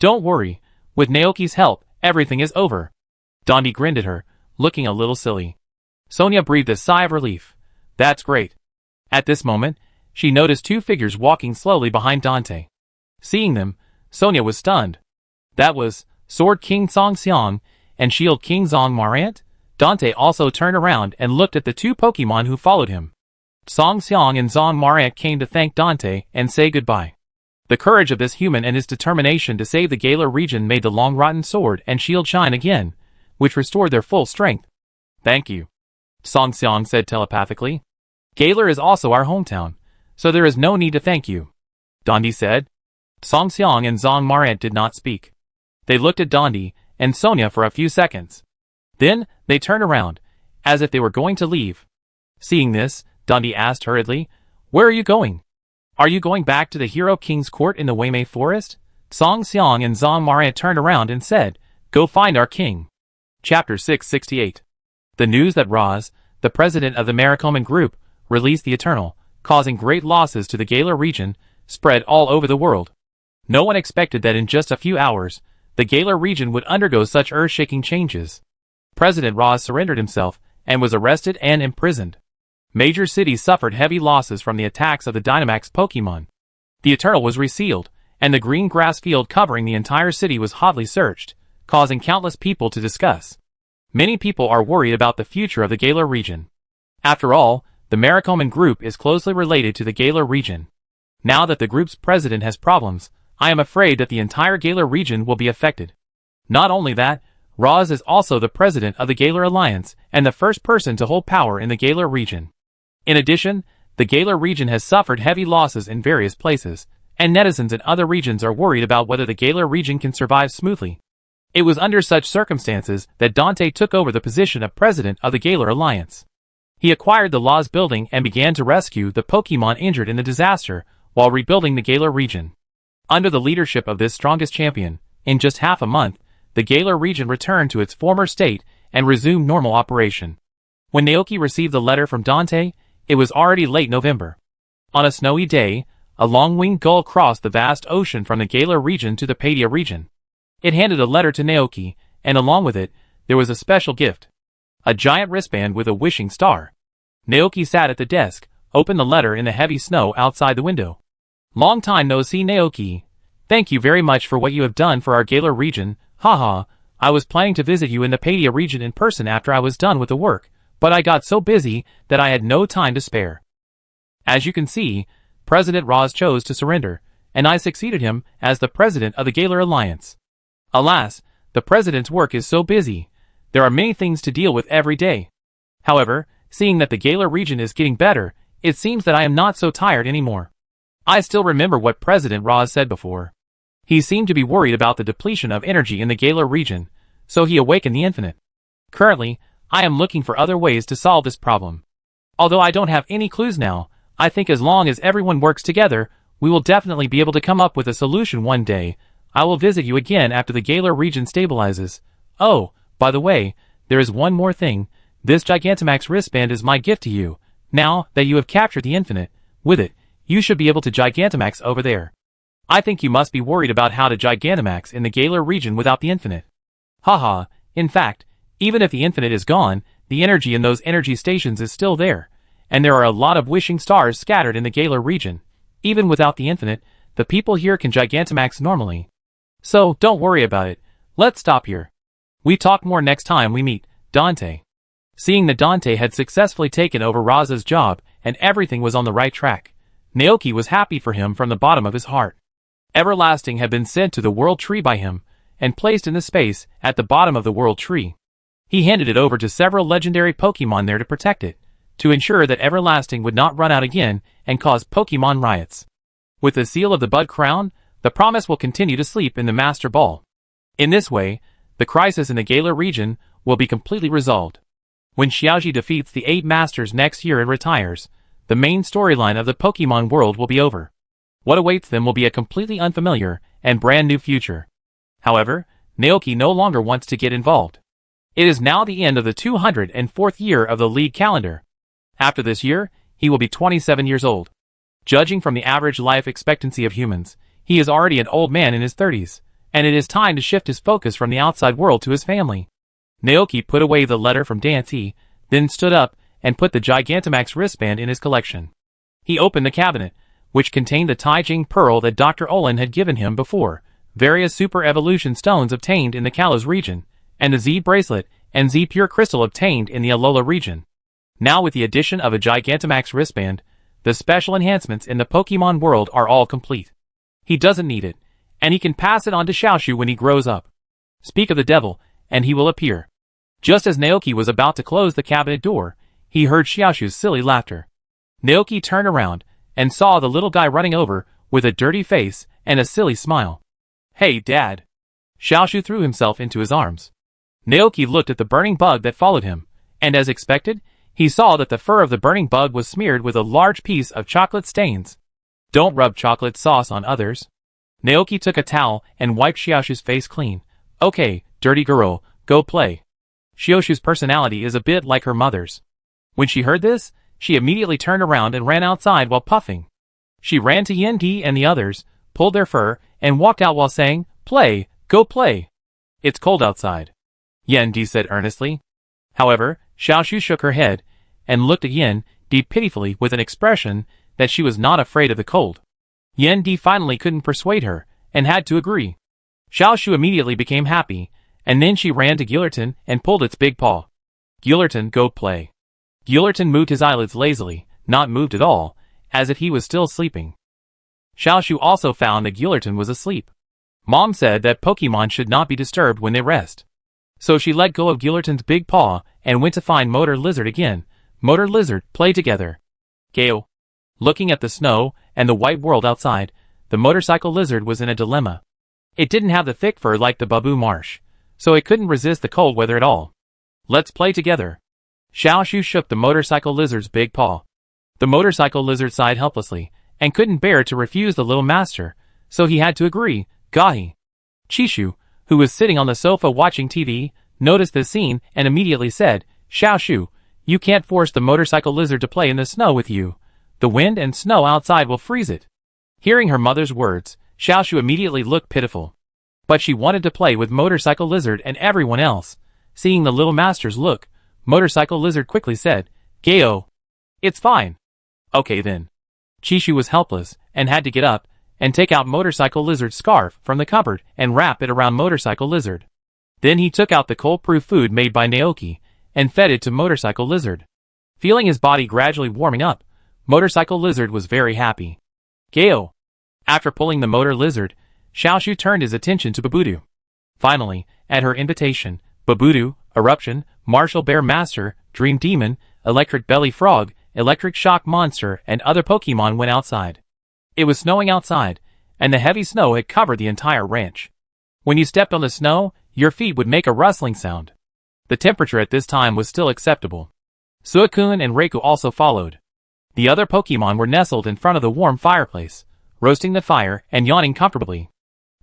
Don't worry, with Naoki's help, everything is over. Dondi grinned at her, looking a little silly. Sonia breathed a sigh of relief. That's great. At this moment, she noticed 2 figures walking slowly behind Dante. Seeing them, Sonia was stunned. That was Sword King Song Xiang and Shield King Zong Marant. Dante also turned around and looked at the 2 Pokémon who followed him. Song Xiang and Zong Marant came to thank Dante and say goodbye. The courage of this human and his determination to save the Galar region made the long-rotten sword and shield shine again, which restored their full strength. Thank you, Song Xiang said telepathically. Galar is also our hometown, so there is no need to thank you, Dondi said. Song Xiang and Zong Marant did not speak. They looked at Dondi and Sonia for a few seconds. Then, they turned around, as if they were going to leave. Seeing this, Dondi asked hurriedly, where are you going? Are you going back to the Hero King's court in the Weimei Forest? Song Xiang and Zong Marant turned around and said, go find our king. Chapter 668. The news that Roz, the president of the Miraculous group, released the Eternal, causing great losses to the Galar region, spread all over the world. No one expected that in just a few hours, the Galar region would undergo such earth-shaking changes. President Roz surrendered himself and was arrested and imprisoned. Major cities suffered heavy losses from the attacks of the Dynamax Pokémon. The Eternal was resealed, and the green grass field covering the entire city was hotly searched, causing countless people to discuss. Many people are worried about the future of the Galar region. After all, the Miraculous group is closely related to the Galar region. Now that the group's president has problems, I am afraid that the entire Galar region will be affected. Not only that, Roz is also the president of the Galar Alliance and the first person to hold power in the Galar region. In addition, the Galar region has suffered heavy losses in various places, and netizens in other regions are worried about whether the Galar region can survive smoothly. It was under such circumstances that Dante took over the position of president of the Galar Alliance. He acquired the Laws building and began to rescue the Pokémon injured in the disaster while rebuilding the Galar region. Under the leadership of this strongest champion, in just half a month, the Galar region returned to its former state and resumed normal operation. When Naoki received the letter from Dante, it was already late November. On a snowy day, a long-winged gull crossed the vast ocean from the Galar region to the Padia region. It handed a letter to Naoki, and along with it, there was a special gift. A giant wristband with a wishing star. Naoki sat at the desk, opened the letter in the heavy snow outside the window. Long time no see, Naoki. Thank you very much for what you have done for our Galar region. Haha, I was planning to visit you in the Padia region in person after I was done with the work, but I got so busy that I had no time to spare. As you can see, President Roz chose to surrender, and I succeeded him as the president of the Galar Alliance. Alas, the president's work is so busy. There are many things to deal with every day. However, seeing that the Galar region is getting better, it seems that I am not so tired anymore. I still remember what President Roz said before. He seemed to be worried about the depletion of energy in the Galar region, so he awakened the infinite. Currently, I am looking for other ways to solve this problem. Although I don't have any clues now, I think as long as everyone works together, we will definitely be able to come up with a solution one day. I will visit you again after the Galar region stabilizes. Oh, by the way, there is one more thing. This Gigantamax wristband is my gift to you. Now that you have captured the infinite, with it, you should be able to Gigantamax over there. I think you must be worried about how to Gigantamax in the Galar region without the infinite. Haha, in fact, even if the infinite is gone, the energy in those energy stations is still there, and there are a lot of wishing stars scattered in the Galar region. Even without the infinite, the people here can Gigantamax normally. So, don't worry about it. Let's stop here. We talk more next time we meet Dante. Seeing that Dante had successfully taken over Raza's job and everything was on the right track, Naoki was happy for him from the bottom of his heart. Everlasting had been sent to the World Tree by him and placed in the space at the bottom of the World Tree. He handed it over to several legendary Pokemon there to protect it, to ensure that Everlasting would not run out again and cause Pokemon riots. With the seal of the Bud Crown, the promise will continue to sleep in the Master Ball. In this way, the crisis in the Galar region will be completely resolved. When Xiaoji defeats the 8 Masters next year and retires, the main storyline of the Pokemon world will be over. What awaits them will be a completely unfamiliar and brand new future. However, Naoki no longer wants to get involved. It is now the end of the 204th year of the League calendar. After this year, he will be 27 years old. Judging from the average life expectancy of humans, he is already an old man in his 30s, and it is time to shift his focus from the outside world to his family. Naoki put away the letter from Dante, then stood up and put the Gigantamax wristband in his collection. He opened the cabinet, which contained the Taijing Pearl that Dr. Olin had given him before, various Super Evolution stones obtained in the Kalos region, and the Z bracelet and Z pure crystal obtained in the Alola region. Now with the addition of a Gigantamax wristband, the special enhancements in the Pokemon world are all complete. He doesn't need it, and he can pass it on to Xiaoshu when he grows up. Speak of the devil, and he will appear. Just as Naoki was about to close the cabinet door, he heard Xiaoshu's silly laughter. Naoki turned around and saw the little guy running over with a dirty face and a silly smile. Hey, Dad! Xiaoshu threw himself into his arms. Naoki looked at the burning bug that followed him, and as expected, he saw that the fur of the burning bug was smeared with a large piece of chocolate stains. Don't rub chocolate sauce on others. Naoki took a towel and wiped Xiaoshu's face clean. Okay, dirty girl, go play. Xiaoshu's personality is a bit like her mother's. When she heard this, she immediately turned around and ran outside while puffing. She ran to Yendi and the others, pulled their fur, and walked out while saying, "Play, go play. It's cold outside," Yendi said earnestly. However, Xiaoshu shook her head and looked at Yendi pitifully with an expression that she was not afraid of the cold. Yendi finally couldn't persuade her and had to agree. Xiaoshu immediately became happy, and then she ran to Gillerton and pulled its big paw. "Gillerton, go play." Gillerton moved his eyelids lazily, not moved at all, as if he was still sleeping. Xiaoshu also found that Gillerton was asleep. Mom said that Pokemon should not be disturbed when they rest. So she let go of Gillerton's big paw and went to find Motor Lizard again. Motor Lizard, play together. Gale. Looking at the snow and the white world outside, the motorcycle lizard was in a dilemma. It didn't have the thick fur like the Babu Marsh, so it couldn't resist the cold weather at all. Let's play together. Xiaoshu shook the motorcycle lizard's big paw. The motorcycle lizard sighed helplessly, and couldn't bear to refuse the little master, so he had to agree. Gahi. Chishu, who was sitting on the sofa watching TV, noticed this scene and immediately said, "Xiaoshu, you can't force the motorcycle lizard to play in the snow with you. The wind and snow outside will freeze it." Hearing her mother's words, Xiaoshu immediately looked pitiful. But she wanted to play with Motorcycle Lizard and everyone else. Seeing the little master's look, Motorcycle Lizard quickly said, "Gayo. It's fine." Okay then. Chishu was helpless and had to get up and take out Motorcycle Lizard's scarf from the cupboard and wrap it around Motorcycle Lizard. Then he took out the cold-proof food made by Naoki and fed it to Motorcycle Lizard. Feeling his body gradually warming up, Motorcycle Lizard was very happy. Gayo. After pulling the Motor Lizard, Xiaoshu turned his attention to Babudu. Finally, at her invitation, Babudu, Eruption, Martial Bear Master, Dream Demon, Electric Belly Frog, Electric Shock Monster, and other Pokemon went outside. It was snowing outside, and the heavy snow had covered the entire ranch. When you stepped on the snow, your feet would make a rustling sound. The temperature at this time was still acceptable. Suicune and Reiku also followed. The other Pokemon were nestled in front of the warm fireplace, roasting the fire and yawning comfortably.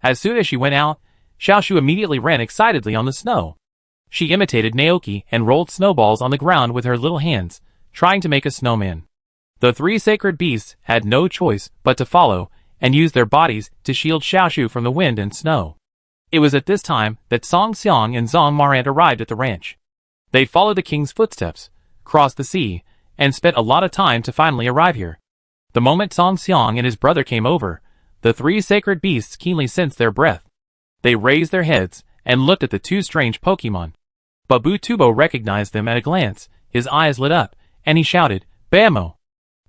As soon as she went out, Xiaoshu immediately ran excitedly on the snow. She imitated Naoki and rolled snowballs on the ground with her little hands, trying to make a snowman. The 3 sacred beasts had no choice but to follow, and used their bodies to shield Xiaoshu from the wind and snow. It was at this time that Song Xiang and Zhang Marant arrived at the ranch. They followed the king's footsteps, crossed the sea, and spent a lot of time to finally arrive here. The moment Song Xiang and his brother came over, the three sacred beasts keenly sensed their breath. They raised their heads and looked at the two strange Pokemon. Babu Tubo recognized them at a glance, his eyes lit up, and he shouted, "Bamo!"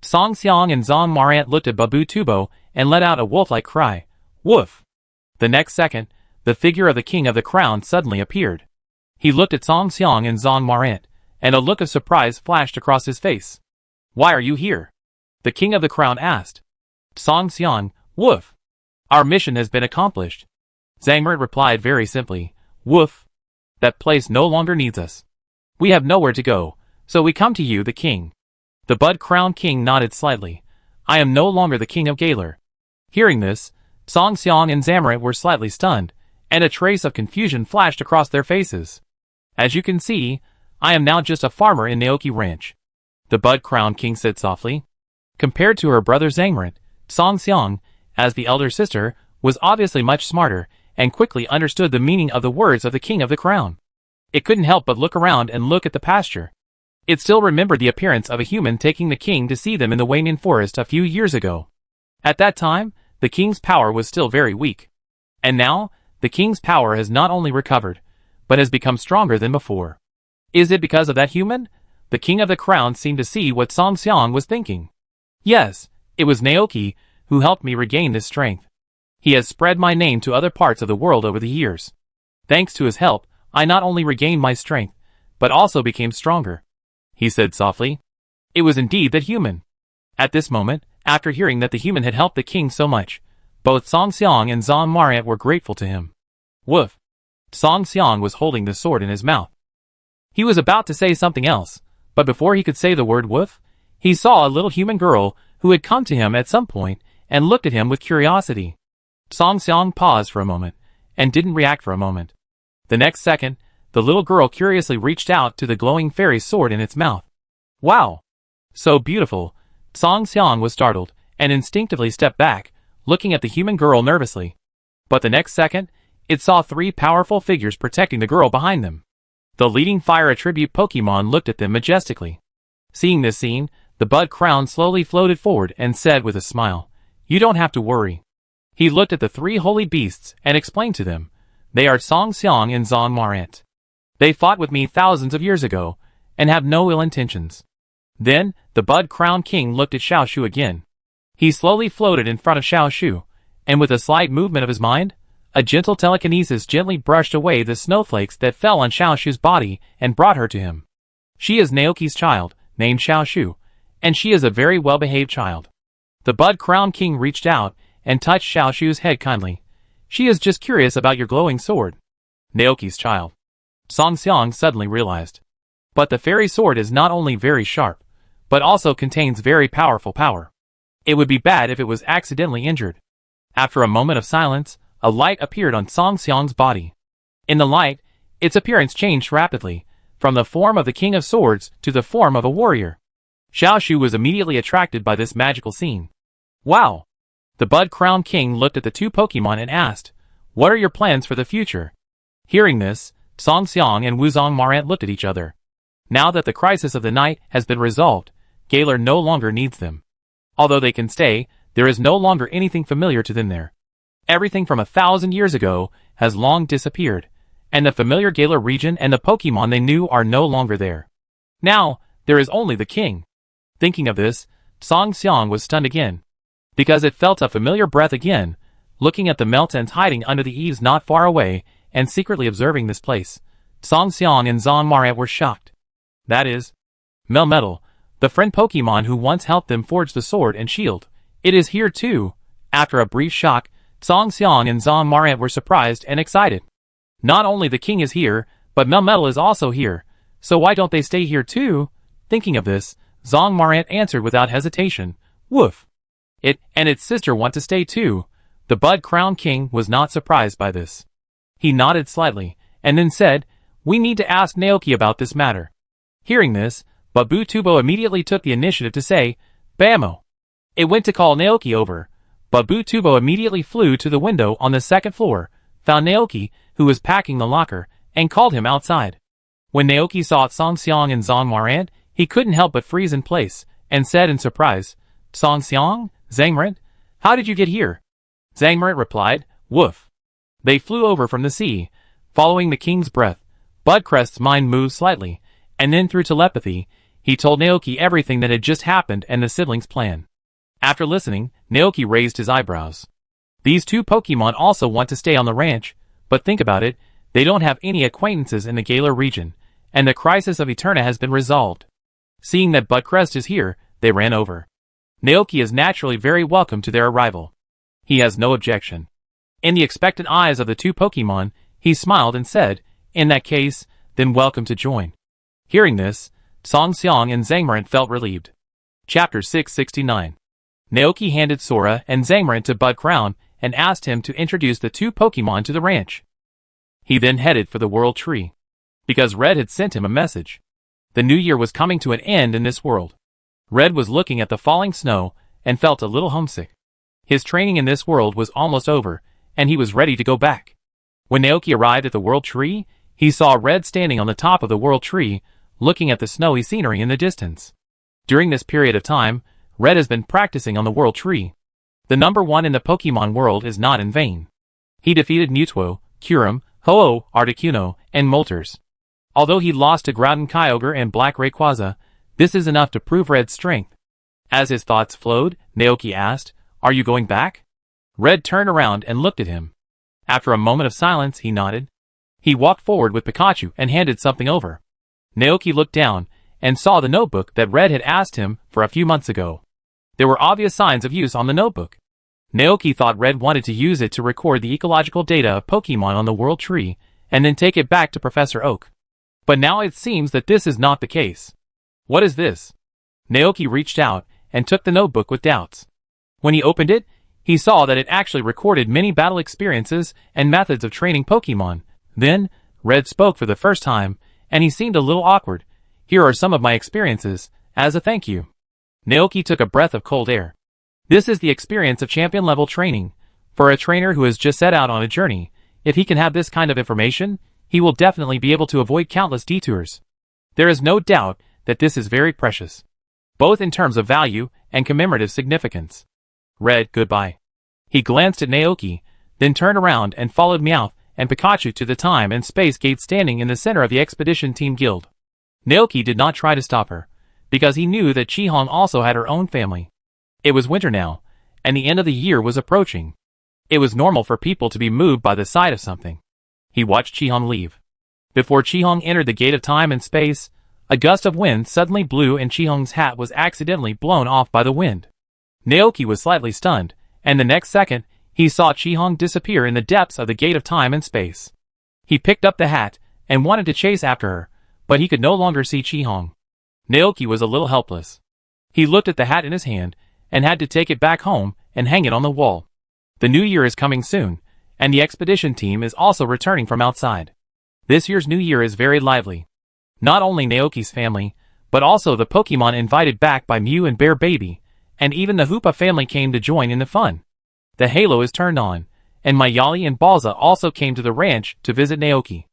Song Xiang and Zhang Marant looked at Babu Tubo and let out a wolf-like cry, "Woof!" The next second, the figure of the king of the crown suddenly appeared. He looked at Song Xiang and Zhang Marant, and a look of surprise flashed across his face. "Why are you here?" the king of the crown asked. Song Xiang, "Woof! Our mission has been accomplished." Zhang Marant replied very simply, "Woof! That place no longer needs us. We have nowhere to go, so we come to you, the king." The Bud Crown King nodded slightly. "I am no longer the king of Galar." Hearing this, Song Xiang and Zamarat were slightly stunned, and a trace of confusion flashed across their faces. "As you can see, I am now just a farmer in Naoki Ranch," the Bud Crown King said softly. Compared to her brother Zangmarat, Song Xiang, as the elder sister, was obviously much smarter, and quickly understood the meaning of the words of the king of the crown. It couldn't help but look around and look at the pasture. It still remembered the appearance of a human taking the king to see them in the Waynian forest a few years ago. At that time, the king's power was still very weak. And now, the king's power has not only recovered, but has become stronger than before. Is it because of that human? The king of the crown seemed to see what Song Xiang was thinking. "Yes, it was Naoki who helped me regain this strength. He has spread my name to other parts of the world over the years. Thanks to his help, I not only regained my strength, but also became stronger," he said softly. It was indeed that human. At this moment, after hearing that the human had helped the king so much, both Song Xiang and Zhang Marant were grateful to him. "Woof!" Song Xiang was holding the sword in his mouth. He was about to say something else, but before he could say the word woof, he saw a little human girl who had come to him at some point and looked at him with curiosity. Song Xiang paused for a moment, and didn't react for a moment. The next second, the little girl curiously reached out to the glowing fairy's sword in its mouth. "Wow! So beautiful!" Song Xiang was startled, and instinctively stepped back, looking at the human girl nervously. But the next second, it saw three powerful figures protecting the girl behind them. The leading fire attribute Pokemon looked at them majestically. Seeing this scene, the Bud Crown slowly floated forward and said with a smile, "You don't have to worry." He looked at the three holy beasts and explained to them, "They are Song Xiang and Zhang Marant. They fought with me thousands of years ago, and have no ill intentions." Then, the Bud Crown King looked at Xiaoshu again. He slowly floated in front of Xiaoshu, and with a slight movement of his mind, a gentle telekinesis gently brushed away the snowflakes that fell on Xiaoshu's body and brought her to him. She is Naoki's child, named Xiaoshu, and she is a very well-behaved child. The Bud Crown King reached out and touched Xiaoshu's head kindly. "She is just curious about your glowing sword." Naoki's child. Song Xiang suddenly realized. But the fairy sword is not only very sharp, but also contains very powerful power. It would be bad if it was accidentally injured. After a moment of silence, a light appeared on Song Xiang's body. In the light, its appearance changed rapidly, from the form of the King of Swords to the form of a warrior. Xiaoshu was immediately attracted by this magical scene. "Wow!" The Bud Crown King looked at the two Pokemon and asked, "What are your plans for the future?" Hearing this, Song Xiang and Wuzong Marant looked at each other. Now that the crisis of the night has been resolved, Galar no longer needs them. Although they can stay, there is no longer anything familiar to them there. Everything from 1,000 years ago has long disappeared, and the familiar Galar region and the Pokemon they knew are no longer there. Now, there is only the king. Thinking of this, Song Xiang was stunned again, because it felt a familiar breath again, looking at the Meltons hiding under the eaves not far away and secretly observing this place. Song Xiang and Zhang Marant were shocked. That is, Melmetal, the friend Pokemon who once helped them forge the sword and shield. It is here too. After a brief shock, Song Xiang and Zhang Marant were surprised and excited. Not only the king is here, but Melmetal is also here, so why don't they stay here too? Thinking of this, Zhang Marant answered without hesitation, "Woof! It and its sister want to stay too." The Bud Crown King was not surprised by this. He nodded slightly, and then said, "We need to ask Naoki about this matter." Hearing this, Babu Tubo immediately took the initiative to say, "Bamo!" It went to call Naoki over, But Butubo immediately flew to the window on the second floor, found Naoki, who was packing the locker, and called him outside. When Naoki saw Song Xiang and Zhang Marant, he couldn't help but freeze in place, and said in surprise, "Song Xiang, Zhang Marant, how did you get here?" Zhang Marant replied, "Woof." They flew over from the sea. Following the king's breath, Budcrest's mind moved slightly, and then through telepathy, he told Naoki everything that had just happened and the siblings' plan. After listening, Naoki raised his eyebrows. These two Pokemon also want to stay on the ranch, but think about it, they don't have any acquaintances in the Galar region, and the crisis of Eterna has been resolved. Seeing that Budcrest is here, they ran over. Naoki is naturally very welcome to their arrival. He has no objection. In the expectant eyes of the two Pokemon, he smiled and said, "In that case, then welcome to join." Hearing this, Song Xiang and Zhang Marant felt relieved. Chapter 669. Naoki handed Sora and Zhang Marant to Bud Crown and asked him to introduce the two Pokemon to the ranch. He then headed for the World Tree, because Red had sent him a message. The new year was coming to an end in this world. Red was looking at the falling snow and felt a little homesick. His training in this world was almost over, and he was ready to go back. When Naoki arrived at the World Tree, he saw Red standing on the top of the World Tree, looking at the snowy scenery in the distance. During this period of time, Red has been practicing on the World Tree. The number one in the Pokemon world is not in vain. He defeated Mewtwo, Kyurem, Ho-Oh, Articuno, and Moltres. Although he lost to Groudon Kyogre and Black Rayquaza, this is enough to prove Red's strength. As his thoughts flowed, Naoki asked, "Are you going back?" Red turned around and looked at him. After a moment of silence, he nodded. He walked forward with Pikachu and handed something over. Naoki looked down and saw the notebook that Red had asked him for a few months ago. There were obvious signs of use on the notebook. Naoki thought Red wanted to use it to record the ecological data of Pokemon on the World Tree and then take it back to Professor Oak. But now it seems that this is not the case. What is this? Naoki reached out and took the notebook with doubts. When he opened it, he saw that it actually recorded many battle experiences and methods of training Pokemon. Then, Red spoke for the first time, and he seemed a little awkward. "Here are some of my experiences, as a thank you." Naoki took a breath of cold air. This is the experience of champion-level training. For a trainer who has just set out on a journey, if he can have this kind of information, he will definitely be able to avoid countless detours. There is no doubt that this is very precious, both in terms of value and commemorative significance. Red, goodbye. He glanced at Naoki, then turned around and followed Meowth and Pikachu to the time and space gate standing in the center of the Expedition Team Guild. Naoki did not try to stop her, because he knew that Chi-Hong also had her own family. It was winter now, and the end of the year was approaching. It was normal for people to be moved by the sight of something. He watched Chi-Hong leave. Before Chi-Hong entered the gate of time and space, a gust of wind suddenly blew and Chi-Hong's hat was accidentally blown off by the wind. Naoki was slightly stunned, and the next second, he saw Chi-Hong disappear in the depths of the gate of time and space. He picked up the hat and wanted to chase after her, but he could no longer see Chi-Hong. Naoki was a little helpless. He looked at the hat in his hand and had to take it back home and hang it on the wall. The new year is coming soon, and the expedition team is also returning from outside. This year's new year is very lively. Not only Naoki's family, but also the Pokemon invited back by Mew and Bear Baby, and even the Hoopa family came to join in the fun. The halo is turned on, and Mayali and Balza also came to the ranch to visit Naoki.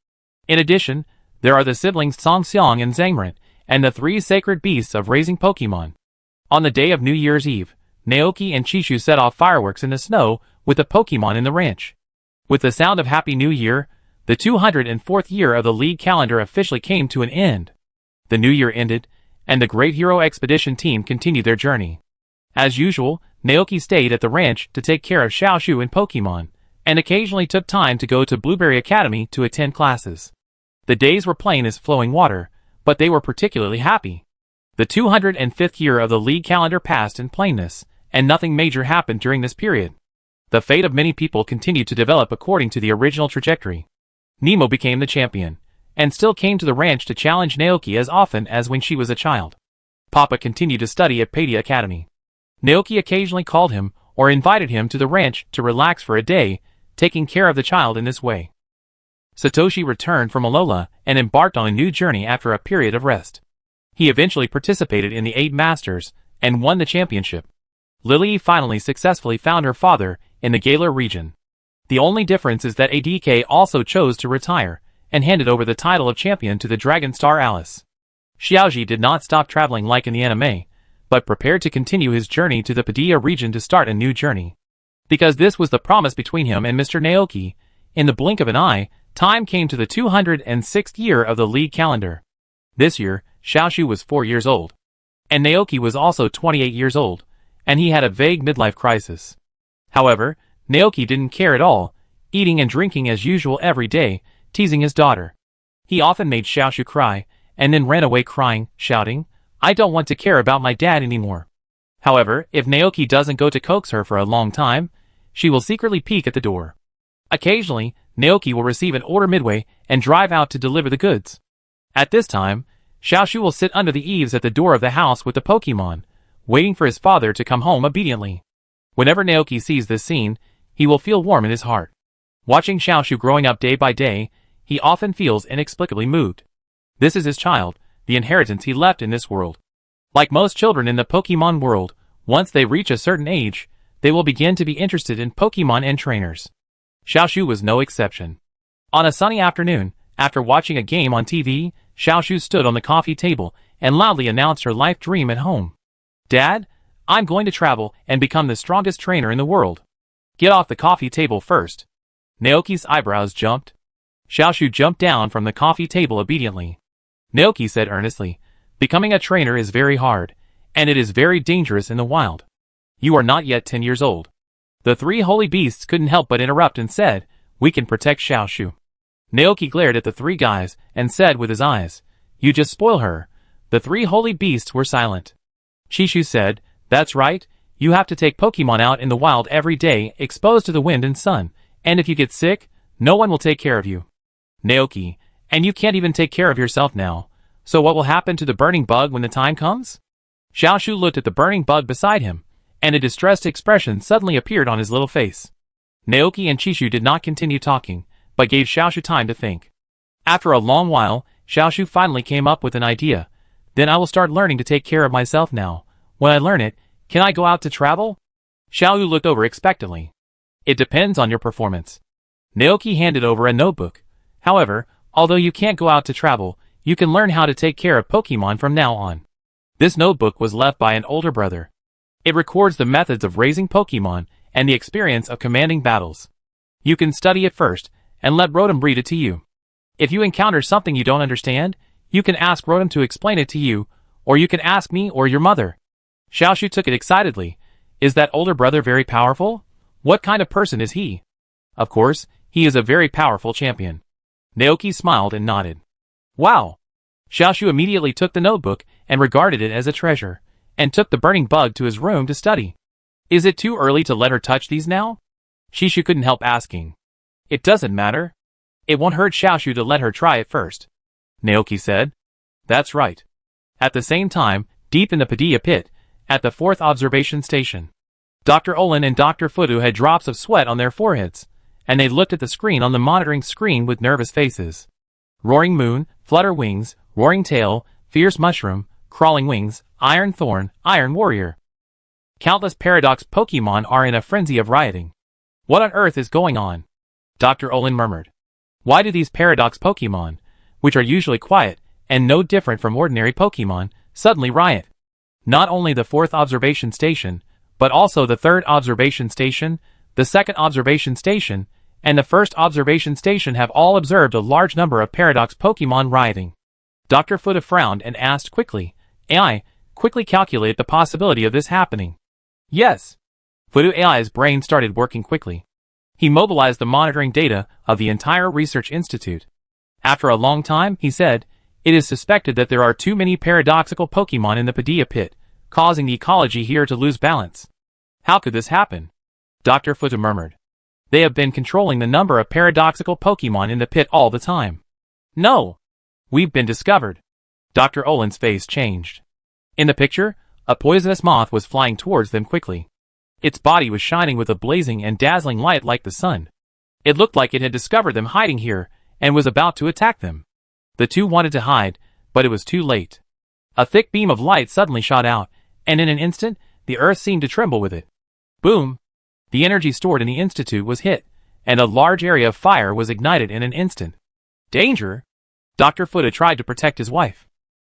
In addition, there are the siblings Song Xiang and Zhang Marant, and the three sacred beasts of raising Pokemon. On the day of New Year's Eve, Naoki and Chishu set off fireworks in the snow with the Pokemon in the ranch. With the sound of Happy New Year, the 204th year of the League calendar officially came to an end. The new year ended, and the Great Hero Expedition team continued their journey. As usual, Naoki stayed at the ranch to take care of Xiaoshu and Pokemon, and occasionally took time to go to Blueberry Academy to attend classes. The days were plain as flowing water, but they were particularly happy. The 205th year of the League calendar passed in plainness, and nothing major happened during this period. The fate of many people continued to develop according to the original trajectory. Nemo became the champion, and still came to the ranch to challenge Naoki as often as when she was a child. Papa continued to study at Paideia Academy. Naoki occasionally called him or invited him to the ranch to relax for a day, taking care of the child in this way. Satoshi returned from Alola and embarked on a new journey after a period of rest. He eventually participated in the 8 Masters and won the championship. Lily finally successfully found her father in the Galar region. The only difference is that ADK also chose to retire and handed over the title of champion to the Dragon Star Alice. Xiaoji did not stop traveling like in the anime, but prepared to continue his journey to the Padilla region to start a new journey. Because this was the promise between him and Mr. Naoki, in the blink of an eye, time came to the 206th year of the League calendar. This year, Xiaoshu was 4 years old. And Naoki was also 28 years old, and he had a vague midlife crisis. However, Naoki didn't care at all, eating and drinking as usual every day, teasing his daughter. He often made Xiaoshu cry, and then ran away crying, shouting, "I don't want to care about my dad anymore." However, if Naoki doesn't go to coax her for a long time, she will secretly peek at the door. Occasionally, Naoki will receive an order midway and drive out to deliver the goods. At this time, Xiaoshu will sit under the eaves at the door of the house with the Pokemon, waiting for his father to come home obediently. Whenever Naoki sees this scene, he will feel warm in his heart. Watching Xiaoshu growing up day by day, he often feels inexplicably moved. This is his child, the inheritance he left in this world. Like most children in the Pokemon world, once they reach a certain age, they will begin to be interested in Pokemon and trainers. Xiaoshu was no exception. On a sunny afternoon, after watching a game on TV, Xiaoshu stood on the coffee table and loudly announced her life dream at home. "Dad, I'm going to travel and become the strongest trainer in the world." "Get off the coffee table first." Naoki's eyebrows jumped. Xiaoshu jumped down from the coffee table obediently. Naoki said earnestly, "Becoming a trainer is very hard, and it is very dangerous in the wild. You are not yet 10 years old." The three holy beasts couldn't help but interrupt and said, "We can protect Xiaoshu." Naoki glared at the three guys and said with his eyes, "You just spoil her." The three holy beasts were silent. Chishu said, "That's right, you have to take Pokemon out in the wild every day, exposed to the wind and sun, and if you get sick, no one will take care of you." Naoki, "And you can't even take care of yourself now, so what will happen to the burning bug when the time comes?" Xiaoshu looked at the burning bug beside him, and a distressed expression suddenly appeared on his little face. Naoki and Chishu did not continue talking, but gave Xiaoshu time to think. After a long while, Xiaoshu finally came up with an idea. "Then I will start learning to take care of myself now. When I learn it, can I go out to travel?" Xiaoshu looked over expectantly. "It depends on your performance." Naoki handed over a notebook. "However, although you can't go out to travel, you can learn how to take care of Pokemon from now on." This notebook was left by an older brother. It records the methods of raising Pokemon and the experience of commanding battles. You can study it first, and let Rotom read it to you. If you encounter something you don't understand, you can ask Rotom to explain it to you, or you can ask me or your mother. Xiaoshu took it excitedly. Is that older brother very powerful? What kind of person is he? Of course, he is a very powerful champion. Naoki smiled and nodded. Wow! Xiaoshu immediately took the notebook and regarded it as a treasure, and took the burning bug to his room to study. Is it too early to let her touch these now? Chishu couldn't help asking. It doesn't matter. It won't hurt Xiaoshu to let her try it first. Naoki said. That's right. At the same time, deep in the Padilla pit, at the 4th observation station, Dr. Olin and Dr. Fudu had drops of sweat on their foreheads, and they looked at the screen on the monitoring screen with nervous faces. Roaring Moon, Flutter Wings, Roaring Tail, Fierce Mushroom, Crawling Wings, Iron Thorn, Iron Warrior. Countless Paradox Pokemon are in a frenzy of rioting. What on earth is going on? Dr. Olin murmured. Why do these Paradox Pokemon, which are usually quiet and no different from ordinary Pokemon, suddenly riot? Not only the 4th observation station, but also the 3rd observation station, the 2nd observation station, and the 1st observation station have all observed a large number of Paradox Pokemon rioting. Dr. Fuda frowned and asked quickly, AI, quickly calculate the possibility of this happening. Yes. Fudu AI's brain started working quickly. He mobilized the monitoring data of the entire research institute. After a long time, he said, it is suspected that there are too many paradoxical Pokemon in the Padilla pit, causing the ecology here to lose balance. How could this happen? Dr. Fuda murmured. They have been controlling the number of paradoxical Pokemon in the pit all the time. No! We've been discovered. Dr. Olin's face changed. In the picture, a poisonous moth was flying towards them quickly. Its body was shining with a blazing and dazzling light like the sun. It looked like it had discovered them hiding here, and was about to attack them. The two wanted to hide, but it was too late. A thick beam of light suddenly shot out, and in an instant, the earth seemed to tremble with it. Boom! The energy stored in the Institute was hit, and a large area of fire was ignited in an instant. Danger! Dr. Fuda tried to protect his wife.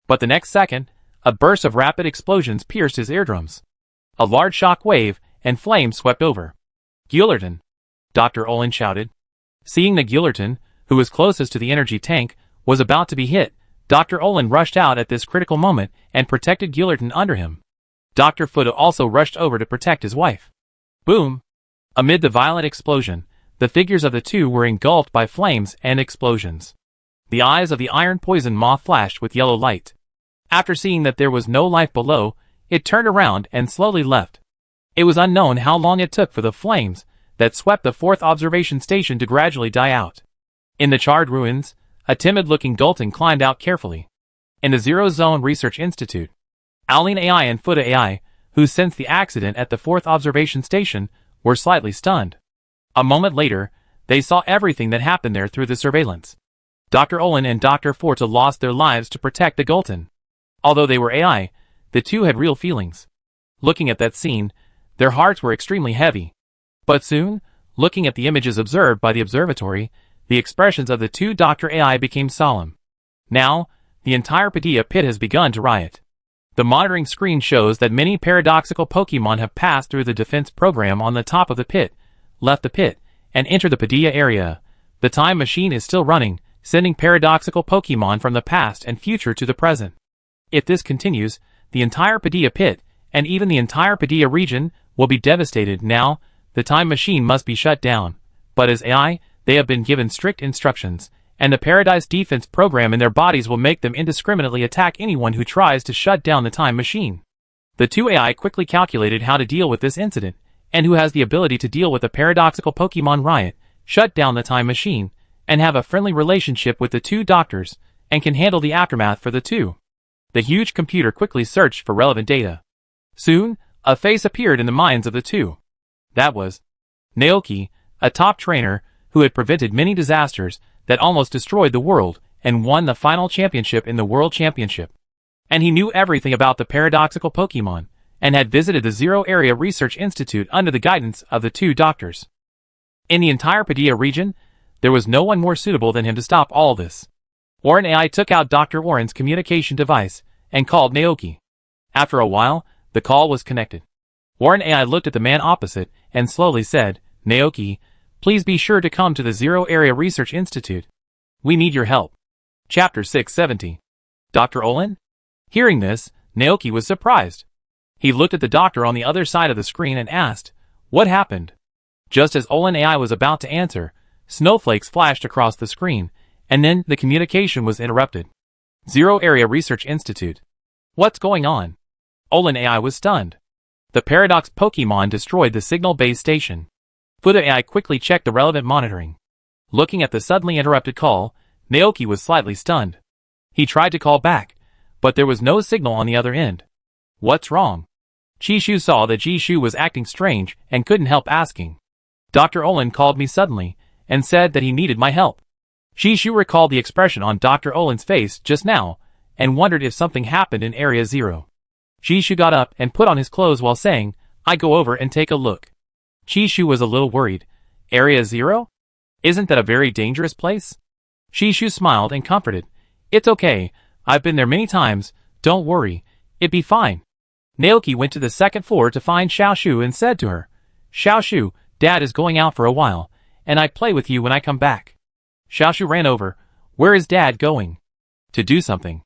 But the next second, a burst of rapid explosions pierced his eardrums. A large shock wave and flames swept over. Guillerton! Dr. Olin shouted. Seeing that Guillerton, who was closest to the energy tank, was about to be hit, Dr. Olin rushed out at this critical moment and protected Guillerton under him. Dr. Fuda also rushed over to protect his wife. Boom! Amid the violent explosion, the figures of the two were engulfed by flames and explosions. The eyes of the iron poison moth flashed with yellow light. After seeing that there was no life below, it turned around and slowly left. It was unknown how long it took for the flames that swept the 4th observation station to gradually die out. In the charred ruins, a timid-looking Dalton climbed out carefully. In the Zero Zone Research Institute, Owling AI and Fuda AI, who sensed the accident at the 4th observation station, were slightly stunned. A moment later, they saw everything that happened there through the surveillance. Dr. Olin and Dr. Forta lost their lives to protect the Gulton. Although they were AI, the two had real feelings. Looking at that scene, their hearts were extremely heavy. But soon, looking at the images observed by the observatory, the expressions of the two Dr. AI became solemn. Now, the entire Padilla pit has begun to riot. The monitoring screen shows that many paradoxical Pokemon have passed through the defense program on the top of the pit, left the pit, and entered the Padilla area. The time machine is still running, sending paradoxical Pokemon from the past and future to the present. If this continues, the entire Padilla pit, and even the entire Padilla region, will be devastated. Now, the time machine must be shut down. But as AI, they have been given strict instructions, and the Paradise Defense program in their bodies will make them indiscriminately attack anyone who tries to shut down the time machine. The two AI quickly calculated how to deal with this incident, and who has the ability to deal with the paradoxical Pokemon riot, shut down the time machine, and have a friendly relationship with the two doctors, and can handle the aftermath for the two. The huge computer quickly searched for relevant data. Soon, a face appeared in the minds of the two. That was Naoki, a top trainer who had prevented many disasters that almost destroyed the world and won the final championship in the World Championship. And he knew everything about the paradoxical Pokemon, and had visited the Zero Area Research Institute under the guidance of the two doctors. In the entire Padilla region, there was no one more suitable than him to stop all this. Orin AI took out Dr. Orin's communication device and called Naoki. After a while, the call was connected. Orin AI looked at the man opposite and slowly said, Naoki, please be sure to come to the Zero Area Research Institute. We need your help. Chapter 670. Dr. Olin? Hearing this, Naoki was surprised. He looked at the doctor on the other side of the screen and asked, what happened? Just as Olin AI was about to answer, snowflakes flashed across the screen, and then the communication was interrupted. Zero Area Research Institute. What's going on? Olin AI was stunned. The Paradox Pokemon destroyed the signal base station. Fuda AI quickly checked the relevant monitoring. Looking at the suddenly interrupted call, Naoki was slightly stunned. He tried to call back, but there was no signal on the other end. What's wrong? Chishu saw that Jishu was acting strange and couldn't help asking. Dr. Olin called me suddenly and said that he needed my help. Jishu recalled the expression on Dr. Olin's face just now and wondered if something happened in Area 0. Jishu got up and put on his clothes while saying, I go over and take a look. Chishu was a little worried. Area 0? Isn't that a very dangerous place? Chishu smiled and comforted. It's okay, I've been there many times, don't worry, it'd be fine. Naoki went to the second floor to find Xiaoshu and said to her, Xiaoshu, Dad is going out for a while, and I'd play with you when I come back. Xiaoshu ran over. Where is Dad going? To do something.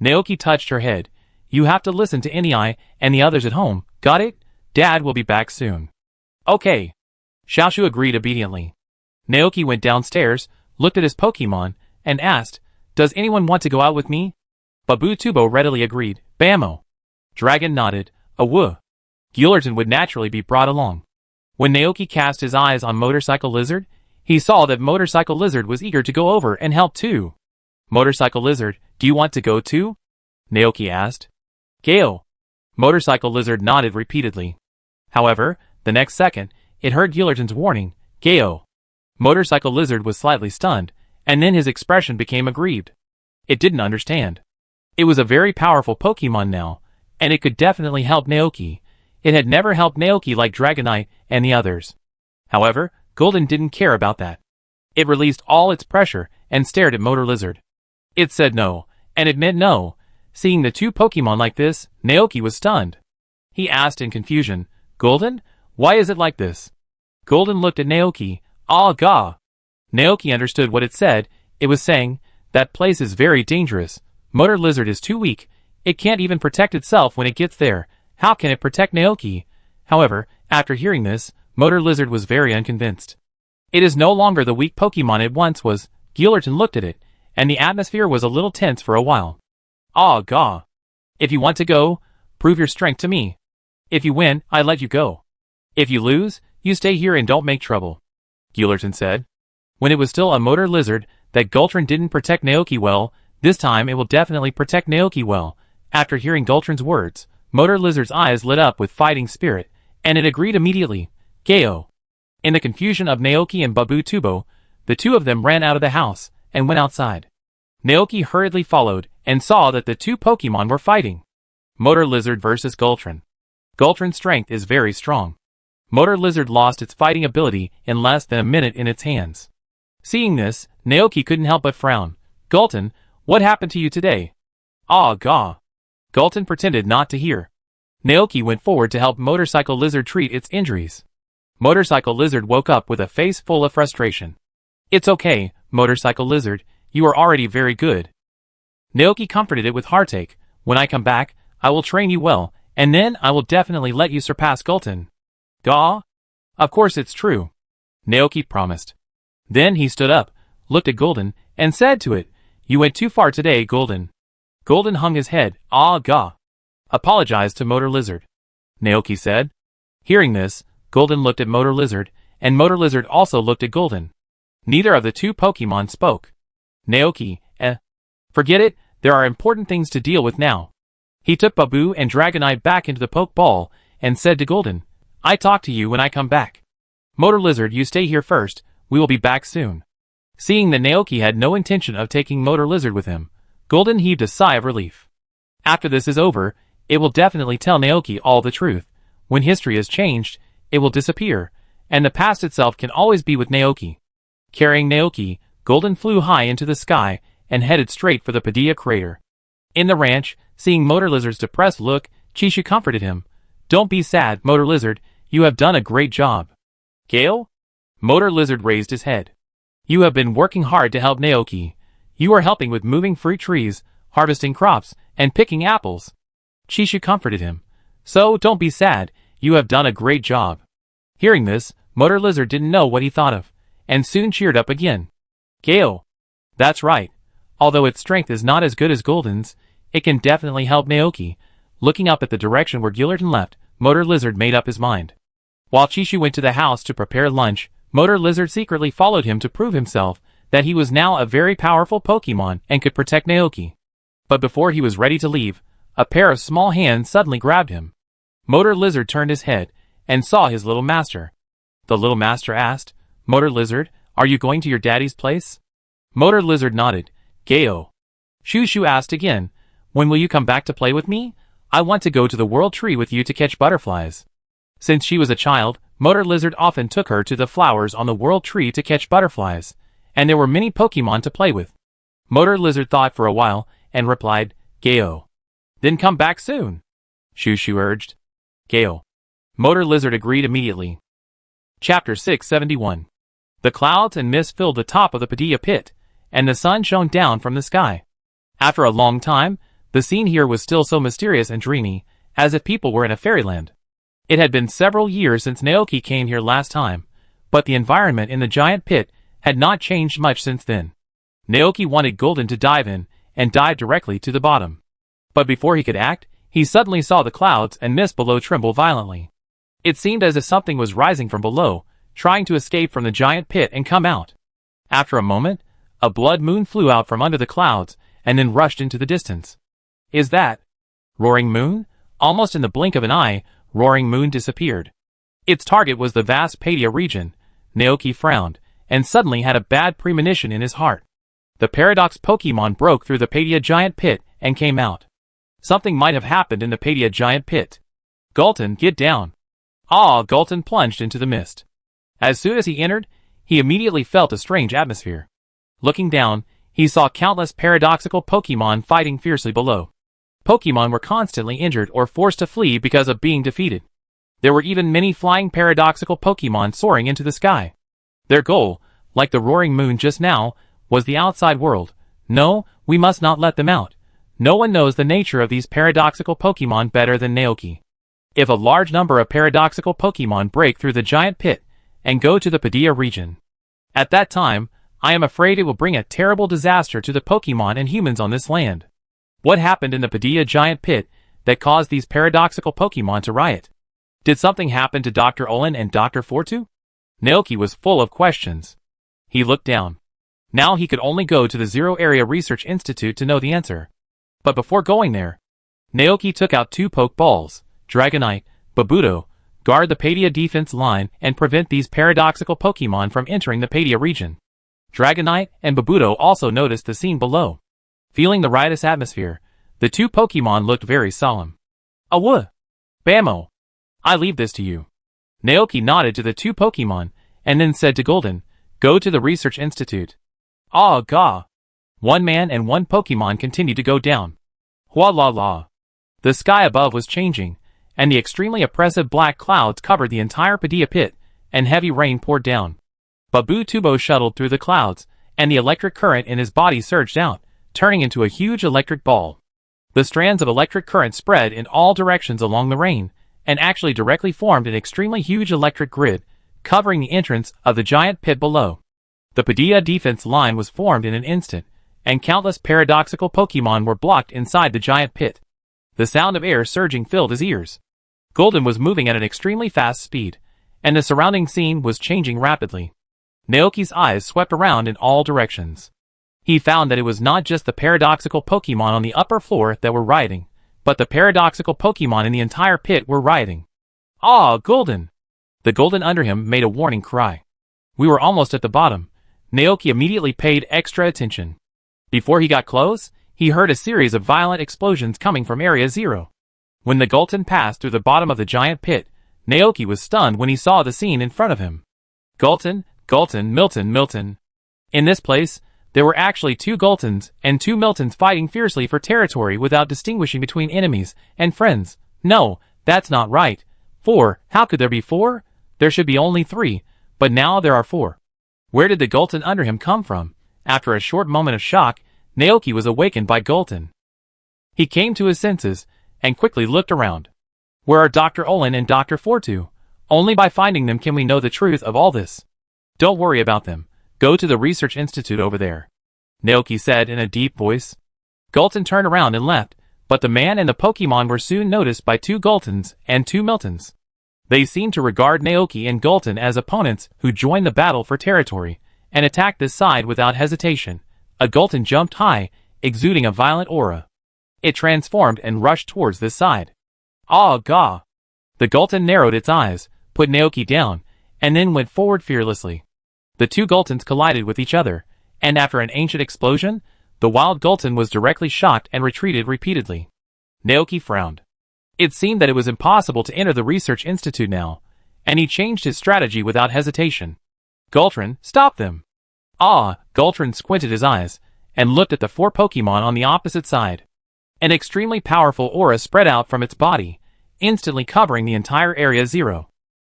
Naoki touched her head. You have to listen to Ni and the others at home, got it? Dad will be back soon. Okay. Xiaoshu agreed obediently. Naoki went downstairs, looked at his Pokemon, and asked, Does anyone want to go out with me? Babu Tubo readily agreed. Bammo. Dragon nodded. Awoo. Guillerton would naturally be brought along. When Naoki cast his eyes on Motorcycle Lizard, he saw that Motorcycle Lizard was eager to go over and help too. Motorcycle Lizard, do you want to go too? Naoki asked. Gale. Motorcycle Lizard nodded repeatedly. However, the next second, it heard Guillerton's warning, Gale. Motorcycle Lizard was slightly stunned, and then his expression became aggrieved. It didn't understand. It was a very powerful Pokemon now, and it could definitely help Naoki. It had never helped Naoki like Dragonite and the others. However, Golden didn't care about that. It released all its pressure and stared at Motor Lizard. It said no, and it meant no. Seeing the two Pokemon like this, Naoki was stunned. He asked in confusion, "Golden, why is it like this?" Golden looked at Naoki. "Ah, gah." Naoki understood what it said. It was saying, "That place is very dangerous. Motor Lizard is too weak. It can't even protect itself when it gets there. How can it protect Naoki?" However, after hearing this, Motor Lizard was very unconvinced. It is no longer the weak Pokemon it once was. Gillerton looked at it, and the atmosphere was a little tense for a while. "Ah, gah. If you want to go, prove your strength to me. If you win, I let you go. If you lose, you stay here and don't make trouble," Gillerton said. When it was still a Motor Lizard, that Gultron didn't protect Naoki well, this time it will definitely protect Naoki well. After hearing Gultron's words, Motor Lizard's eyes lit up with fighting spirit, and it agreed immediately. Geo. In the confusion of Naoki and Babu Tubo, the two of them ran out of the house and went outside. Naoki hurriedly followed and saw that the two Pokemon were fighting. Motor Lizard versus Gultron. Gultron's strength is very strong. Motor Lizard lost its fighting ability in less than a minute in its hands. Seeing this, Naoki couldn't help but frown. "Gulton, what happened to you today?" "Ah, gah." Gulton pretended not to hear. Naoki went forward to help Motorcycle Lizard treat its injuries. Motorcycle Lizard woke up with a face full of frustration. "It's okay, Motorcycle Lizard, you are already very good." Naoki comforted it with heartache. "When I come back, I will train you well, and then I will definitely let you surpass Gulton." "Gah? Of course it's true," Naoki promised. Then he stood up, looked at Golden, and said to it, "You went too far today, Golden." Golden hung his head. "Ah, gah." "Apologize to Motor Lizard," Naoki said. Hearing this, Golden looked at Motor Lizard, and Motor Lizard also looked at Golden. Neither of the two Pokemon spoke. Naoki, forget it, there are important things to deal with now. He took Babu and Dragonite back into the Pokeball, and said to Golden, "I talk to you when I come back. Motor Lizard, you stay here first, we will be back soon." Seeing that Naoki had no intention of taking Motor Lizard with him, Golden heaved a sigh of relief. After this is over, it will definitely tell Naoki all the truth. When history is changed, it will disappear, and the past itself can always be with Naoki. Carrying Naoki, Golden flew high into the sky and headed straight for the Padilla crater. In the ranch, seeing Motor Lizard's depressed look, Chishu comforted him. "Don't be sad, Motor Lizard, you have done a great job." "Gale?" Motor Lizard raised his head. "You have been working hard to help Naoki. You are helping with moving fruit trees, harvesting crops, and picking apples." Chishu comforted him. "So, don't be sad, you have done a great job." Hearing this, Motor Lizard didn't know what he thought of, and soon cheered up again. "Gale. That's right. Although its strength is not as good as Golden's, it can definitely help Naoki." Looking up at the direction where Gillerton left, Motor Lizard made up his mind. While Chishu went to the house to prepare lunch, Motor Lizard secretly followed him to prove himself that he was now a very powerful Pokemon and could protect Naoki. But before he was ready to leave, a pair of small hands suddenly grabbed him. Motor Lizard turned his head and saw his little master. The little master asked, "Motor Lizard, are you going to your daddy's place?" Motor Lizard nodded. "Geo." Shushu asked again, "When will you come back to play with me? I want to go to the World Tree with you to catch butterflies." Since she was a child, Motor Lizard often took her to the flowers on the World Tree to catch butterflies, and there were many Pokemon to play with. Motor Lizard thought for a while and replied, "Geo." "Then come back soon," Shushu urged. "Geo." Motor Lizard agreed immediately. Chapter 671. The clouds and mist filled the top of the Padilla pit, and the sun shone down from the sky. After a long time, the scene here was still so mysterious and dreamy, as if people were in a fairyland. It had been several years since Naoki came here last time, but the environment in the giant pit had not changed much since then. Naoki wanted Golden to dive in, and dive directly to the bottom. But before he could act, he suddenly saw the clouds and mist below tremble violently. It seemed as if something was rising from below, trying to escape from the giant pit and come out. After a moment, a blood moon flew out from under the clouds, and then rushed into the distance. "Is that Roaring Moon?" Almost in the blink of an eye, Roaring Moon disappeared. Its target was the vast Padilla region. Naoki frowned, and suddenly had a bad premonition in his heart. The Paradox Pokemon broke through the Padilla giant pit and came out. Something might have happened in the Padilla giant pit. Gulton, get down. Ah, Gulton plunged into the mist. As soon as he entered, he immediately felt a strange atmosphere. Looking down, he saw countless paradoxical Pokemon fighting fiercely below. Pokemon were constantly injured or forced to flee because of being defeated. There were even many flying paradoxical Pokemon soaring into the sky. Their goal, like the roaring moon just now, was the outside world. No, we must not let them out. No one knows the nature of these paradoxical Pokemon better than Naoki. If a large number of paradoxical Pokemon break through the giant pit and go to the Padilla region, at that time, I am afraid it will bring a terrible disaster to the Pokemon and humans on this land. What happened in the Padilla giant pit that caused these paradoxical Pokemon to riot? Did something happen to Dr. Olin and Dr. Fortu? Naoki was full of questions. He looked down. Now he could only go to the Zero Area Research Institute to know the answer. But before going there, Naoki took out 2 Pokeballs, Dragonite, Babuto, guard the Padilla defense line and prevent these paradoxical Pokemon from entering the Padilla region. Dragonite and Babuto also noticed the scene below. Feeling the riotous atmosphere, the 2 Pokemon looked very solemn. Awoo! Bammo! I leave this to you. Naoki nodded to the 2 Pokemon, and then said to Golden, go to the Research Institute. Ah, gah! 1 man and 1 Pokemon continued to go down. Hua la la! The sky above was changing, and the extremely oppressive black clouds covered the entire Padilla pit, and heavy rain poured down. Babu Tubo shuttled through the clouds, and the electric current in his body surged out, turning into a huge electric ball. The strands of electric current spread in all directions along the rain, and actually directly formed an extremely huge electric grid, covering the entrance of the giant pit below. The Padilla defense line was formed in an instant, and countless paradoxical Pokemon were blocked inside the giant pit. The sound of air surging filled his ears. Golden was moving at an extremely fast speed, and the surrounding scene was changing rapidly. Naoki's eyes swept around in all directions. He found that it was not just the paradoxical Pokemon on the upper floor that were rioting, but the paradoxical Pokemon in the entire pit were rioting. Ah, Golden! The Golden under him made a warning cry. We were almost at the bottom. Naoki immediately paid extra attention. Before he got close, he heard a series of violent explosions coming from Area 0. When the Golden passed through the bottom of the giant pit, Naoki was stunned when he saw the scene in front of him. Golden, Milton. In this place, there were actually 2 Goltons and 2 Miltons fighting fiercely for territory without distinguishing between enemies and friends. No, that's not right. 4, how could there be 4? There should be only 3, but now there are 4. Where did the Golden under him come from? After a short moment of shock, Naoki was awakened by Golden. He came to his senses, and quickly looked around. Where are Dr. Olin and Dr. Fortu? Only by finding them can we know the truth of all this. Don't worry about them. Go to the Research Institute over there, Naoki said in a deep voice. Golden turned around and left, but the man and the Pokemon were soon noticed by 2 Goltons and 2 Miltons. They seemed to regard Naoki and Golden as opponents who joined the battle for territory, and attacked this side without hesitation. A Golden jumped high, exuding a violent aura. It transformed and rushed towards this side. Ah, gah! The Golden narrowed its eyes, put Naoki down, and then went forward fearlessly. The 2 Goltons collided with each other, and after an ancient explosion, the wild Golden was directly shocked and retreated repeatedly. Naoki frowned. It seemed that it was impossible to enter the Research Institute now, and he changed his strategy without hesitation. Goltron, stop them! Ah, Goltron squinted his eyes, and looked at the 4 Pokemon on the opposite side. An extremely powerful aura spread out from its body, instantly covering the entire Area 0.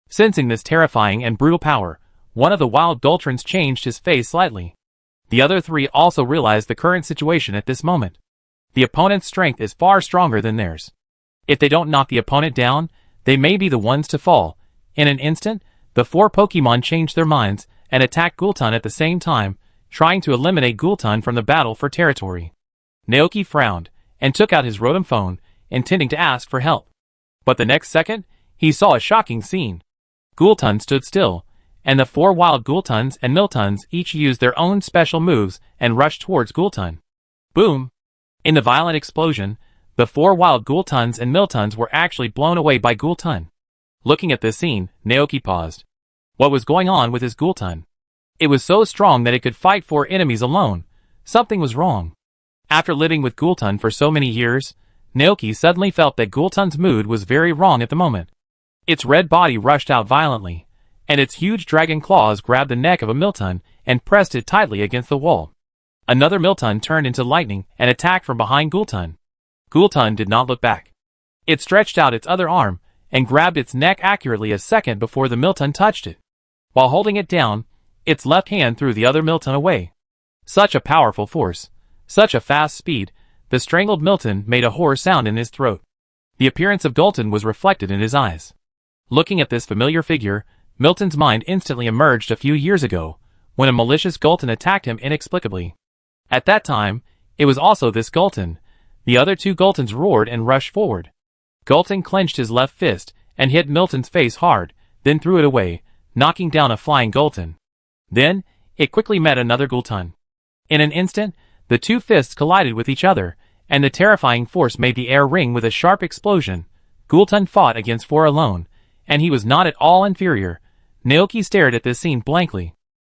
Sensing this terrifying and brutal power, one of the wild Goltrons changed his face slightly. The other 3 also realized the current situation at this moment. The opponent's strength is far stronger than theirs. If they don't knock the opponent down, they may be the ones to fall. In an instant, the 4 Pokemon changed their minds and attacked Gulton at the same time, trying to eliminate Gulton from the battle for territory. Naoki frowned, and took out his Rotom phone, intending to ask for help. But the next second, he saw a shocking scene. Gulton stood still, and the 4 wild Gultons and Miltons each used their own special moves and rushed towards Gulton. Boom! In the violent explosion, the 4 wild Gultons and Miltons were actually blown away by Gulton. Looking at this scene, Naoki paused. What was going on with his Gulton? It was so strong that it could fight 4 enemies alone. Something was wrong. After living with Gulton for so many years, Naoki suddenly felt that Gulton's mood was very wrong at the moment. Its red body rushed out violently, and its huge dragon claws grabbed the neck of a Milton and pressed it tightly against the wall. Another Milton turned into lightning and attacked from behind Gulton. Gulton did not look back. It stretched out its other arm and grabbed its neck accurately a second before the Milton touched it. While holding it down, its left hand threw the other Milton away. Such a powerful force, such a fast speed, the strangled Milton made a hoarse sound in his throat. The appearance of Gulton was reflected in his eyes. Looking at this familiar figure, Milton's mind instantly emerged a few years ago, when a malicious Gulton attacked him inexplicably. At that time, it was also this Gulton. The other two Gultons roared and rushed forward. Gulton clenched his left fist and hit Milton's face hard, then threw it away, knocking down a flying Gulton. Then, it quickly met another Gulton. In an instant, the two fists collided with each other, and the terrifying force made the air ring with a sharp explosion. Gulton fought against four alone, and he was not at all inferior. Naoki stared at this scene blankly.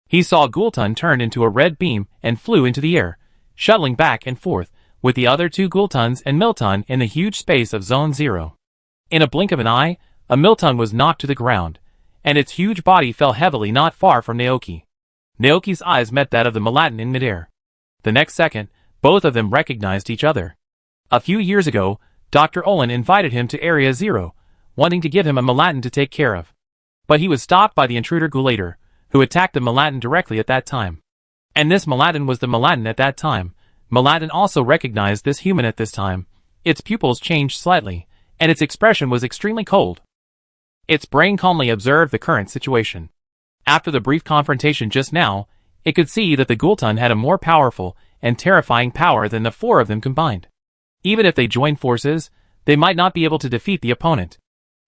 He saw Gulton turn into a red beam and flew into the air, shuttling back and forth, with the other two Gultons and Milton in the huge space of Zone 0. In a blink of an eye, a Milton was knocked to the ground, and its huge body fell heavily not far from Naoki. Naoki's eyes met that of the Malatin in midair. The next second, both of them recognized each other. A few years ago, Dr. Olin invited him to Area 0, wanting to give him a Malatin to take care of. But he was stopped by the intruder Gulator, who attacked the Malatin directly at that time. And this Malatin was the Malatin at that time. Malatin also recognized this human at this time. Its pupils changed slightly, and its expression was extremely cold. Its brain calmly observed the current situation. After the brief confrontation just now, it could see that the Gulton had a more powerful and terrifying power than the four of them combined. Even if they joined forces, they might not be able to defeat the opponent.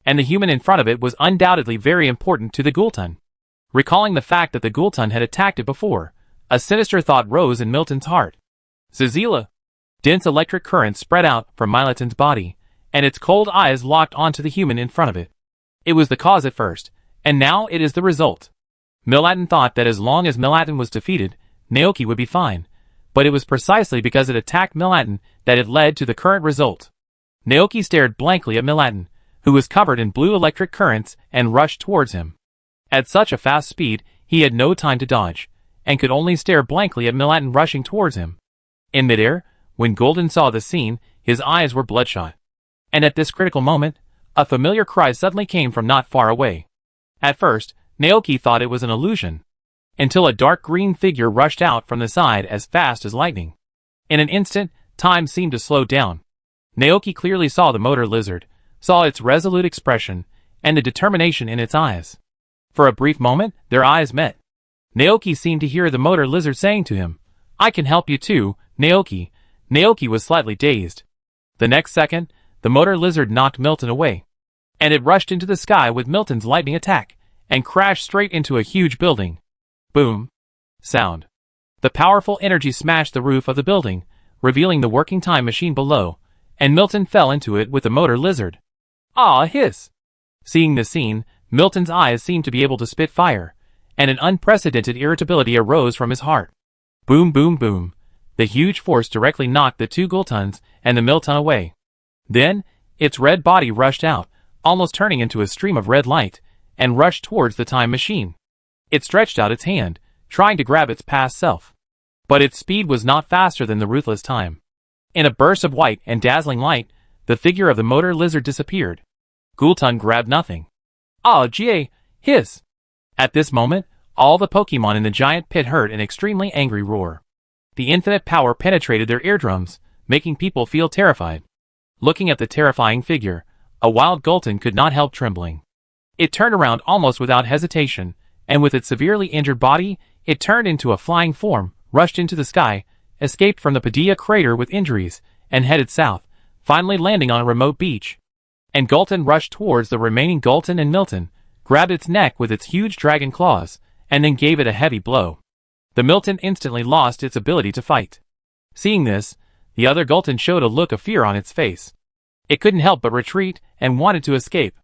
And the human in front of it was undoubtedly very important to the Gulton. Recalling the fact that the Gulton had attacked it before, a sinister thought rose in Milton's heart. Zazila! Dense electric currents spread out from Milatin's body, and its cold eyes locked onto the human in front of it. It was the cause at first, and now it is the result. Milatin thought that as long as Milatin was defeated, Naoki would be fine, but it was precisely because it attacked Milatin that it led to the current result. Naoki stared blankly at Milatin, who was covered in blue electric currents, and rushed towards him. At such a fast speed, he had no time to dodge, and could only stare blankly at Milatin rushing towards him. In midair, when Gulton saw the scene, his eyes were bloodshot. And at this critical moment, a familiar cry suddenly came from not far away. At first, Naoki thought it was an illusion, until a dark green figure rushed out from the side as fast as lightning. In an instant, time seemed to slow down. Naoki clearly saw the motor lizard, saw its resolute expression, and the determination in its eyes. For a brief moment, their eyes met. Naoki seemed to hear the motor lizard saying to him, "I can help you too, Naoki." Naoki was slightly dazed. The next second, the motor lizard knocked Milton away, and it rushed into the sky with Milton's lightning attack, and crashed straight into a huge building. Boom. Sound. The powerful energy smashed the roof of the building, revealing the working time machine below, and Milton fell into it with the motor lizard. Ah, hiss! Seeing the scene, Milton's eyes seemed to be able to spit fire, and an unprecedented irritability arose from his heart. Boom, boom, boom. The huge force directly knocked the two Gultons and the Milton away. Then, its red body rushed out, almost turning into a stream of red light, and rushed towards the time machine. It stretched out its hand, trying to grab its past self. But its speed was not faster than the ruthless time. In a burst of white and dazzling light, the figure of the motor lizard disappeared. Gulton grabbed nothing. Ah, gee, hiss! At this moment, all the Pokemon in the giant pit heard an extremely angry roar. The infinite power penetrated their eardrums, making people feel terrified. Looking at the terrifying figure, a wild Gulton could not help trembling. It turned around almost without hesitation, and with its severely injured body, it turned into a flying form, rushed into the sky, escaped from the Padilla crater with injuries, and headed south, finally landing on a remote beach. And Gulton rushed towards the remaining Gulton and Milton, grabbed its neck with its huge dragon claws, and then gave it a heavy blow. The Milton instantly lost its ability to fight. Seeing this, the other Gulton showed a look of fear on its face. It couldn't help but retreat and wanted to escape.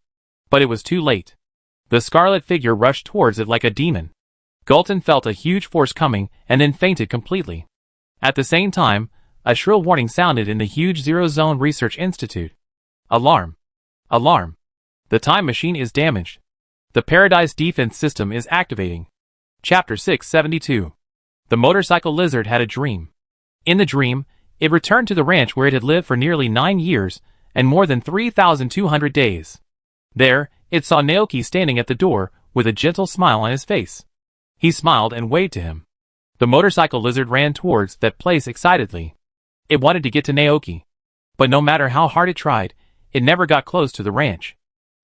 But it was too late. The scarlet figure rushed towards it like a demon. Gulton felt a huge force coming and then fainted completely. At the same time, A shrill warning sounded in the huge Zero Zone Research Institute. Alarm! Alarm! The time machine is damaged. The Paradise Defense System is activating. Chapter 672. The motorcycle lizard had a dream. In the dream, it returned to the ranch where it had lived for nearly 9 years and more than 3,200 days. There, it saw Naoki standing at the door with a gentle smile on his face. He smiled and waved to him. The motorcycle lizard ran towards that place excitedly. It wanted to get to Naoki. But no matter how hard it tried, it never got close to the ranch.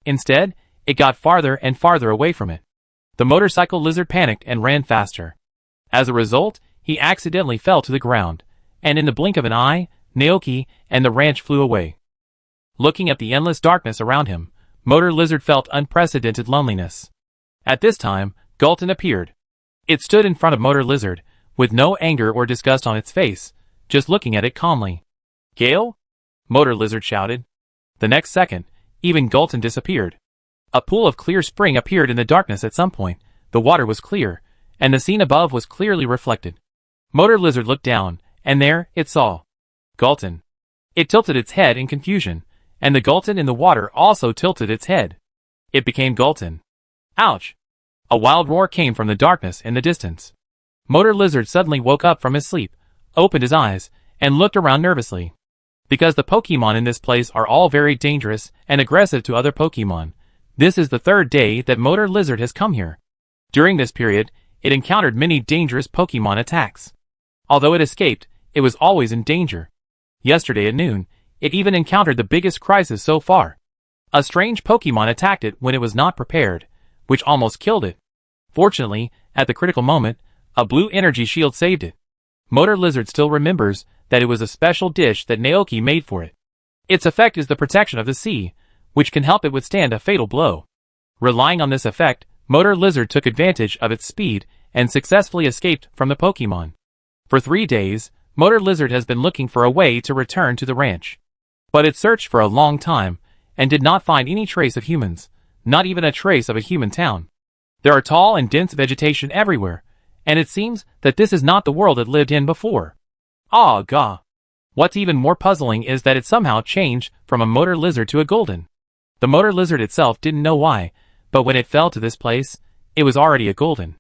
Instead, it got farther and farther away from it. The motorcycle lizard panicked and ran faster. As a result, he accidentally fell to the ground, and in the blink of an eye, Naoki and the ranch flew away. Looking at the endless darkness around him, Motor Lizard felt unprecedented loneliness. At this time, Galton appeared. It stood in front of Motor Lizard, with no anger or disgust on its face, just looking at it calmly. "Gale?" Motor Lizard shouted. The next second, even Galton disappeared. A pool of clear spring appeared in the darkness at some point. The water was clear, and the scene above was clearly reflected. Motor Lizard looked down, and there, it saw Galton. It tilted its head in confusion, and the Galton in the water also tilted its head. It became Galton. Ouch! A wild roar came from the darkness in the distance. Motor Lizard suddenly woke up from his sleep, opened his eyes, and looked around nervously. Because the Pokémon in this place are all very dangerous and aggressive to other Pokémon, this is the third day that Motor Lizard has come here. During this period, it encountered many dangerous Pokémon attacks. Although it escaped, it was always in danger. Yesterday at noon, it even encountered the biggest crisis so far. A strange Pokémon attacked it when it was not prepared, which almost killed it. Fortunately, at the critical moment, a blue energy shield saved it. Motor Lizard still remembers that it was a special dish that Naoki made for it. Its effect is the protection of the sea, which can help it withstand a fatal blow. Relying on this effect, Motor Lizard took advantage of its speed and successfully escaped from the Pokémon. For 3 days, Motor Lizard has been looking for a way to return to the ranch. But it searched for a long time, and did not find any trace of humans, not even a trace of a human town. There are tall and dense vegetation everywhere, and it seems that this is not the world it lived in before. Ah, gah. What's even more puzzling is that it somehow changed from a Motor Lizard to a Golden. The Motor Lizard itself didn't know why, but when it fell to this place, it was already a Golden.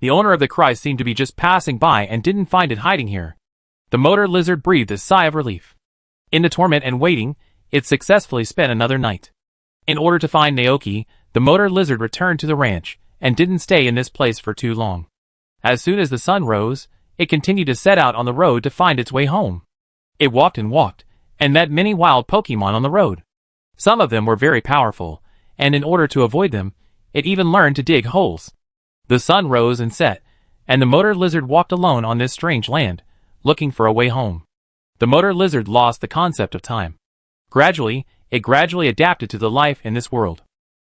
The owner of the cry seemed to be just passing by and didn't find it hiding here. The Motor Lizard breathed a sigh of relief. In the torment and waiting, it successfully spent another night. In order to find Naoki, the Motor Lizard returned to the ranch, and didn't stay in this place for too long. As soon as the sun rose, it continued to set out on the road to find its way home. It walked, and met many wild Pokémon on the road. Some of them were very powerful, and in order to avoid them, it even learned to dig holes. The sun rose and set, and the Motor Lizard walked alone on this strange land, looking for a way home. The Motor Lizard lost the concept of time. It gradually adapted to the life in this world.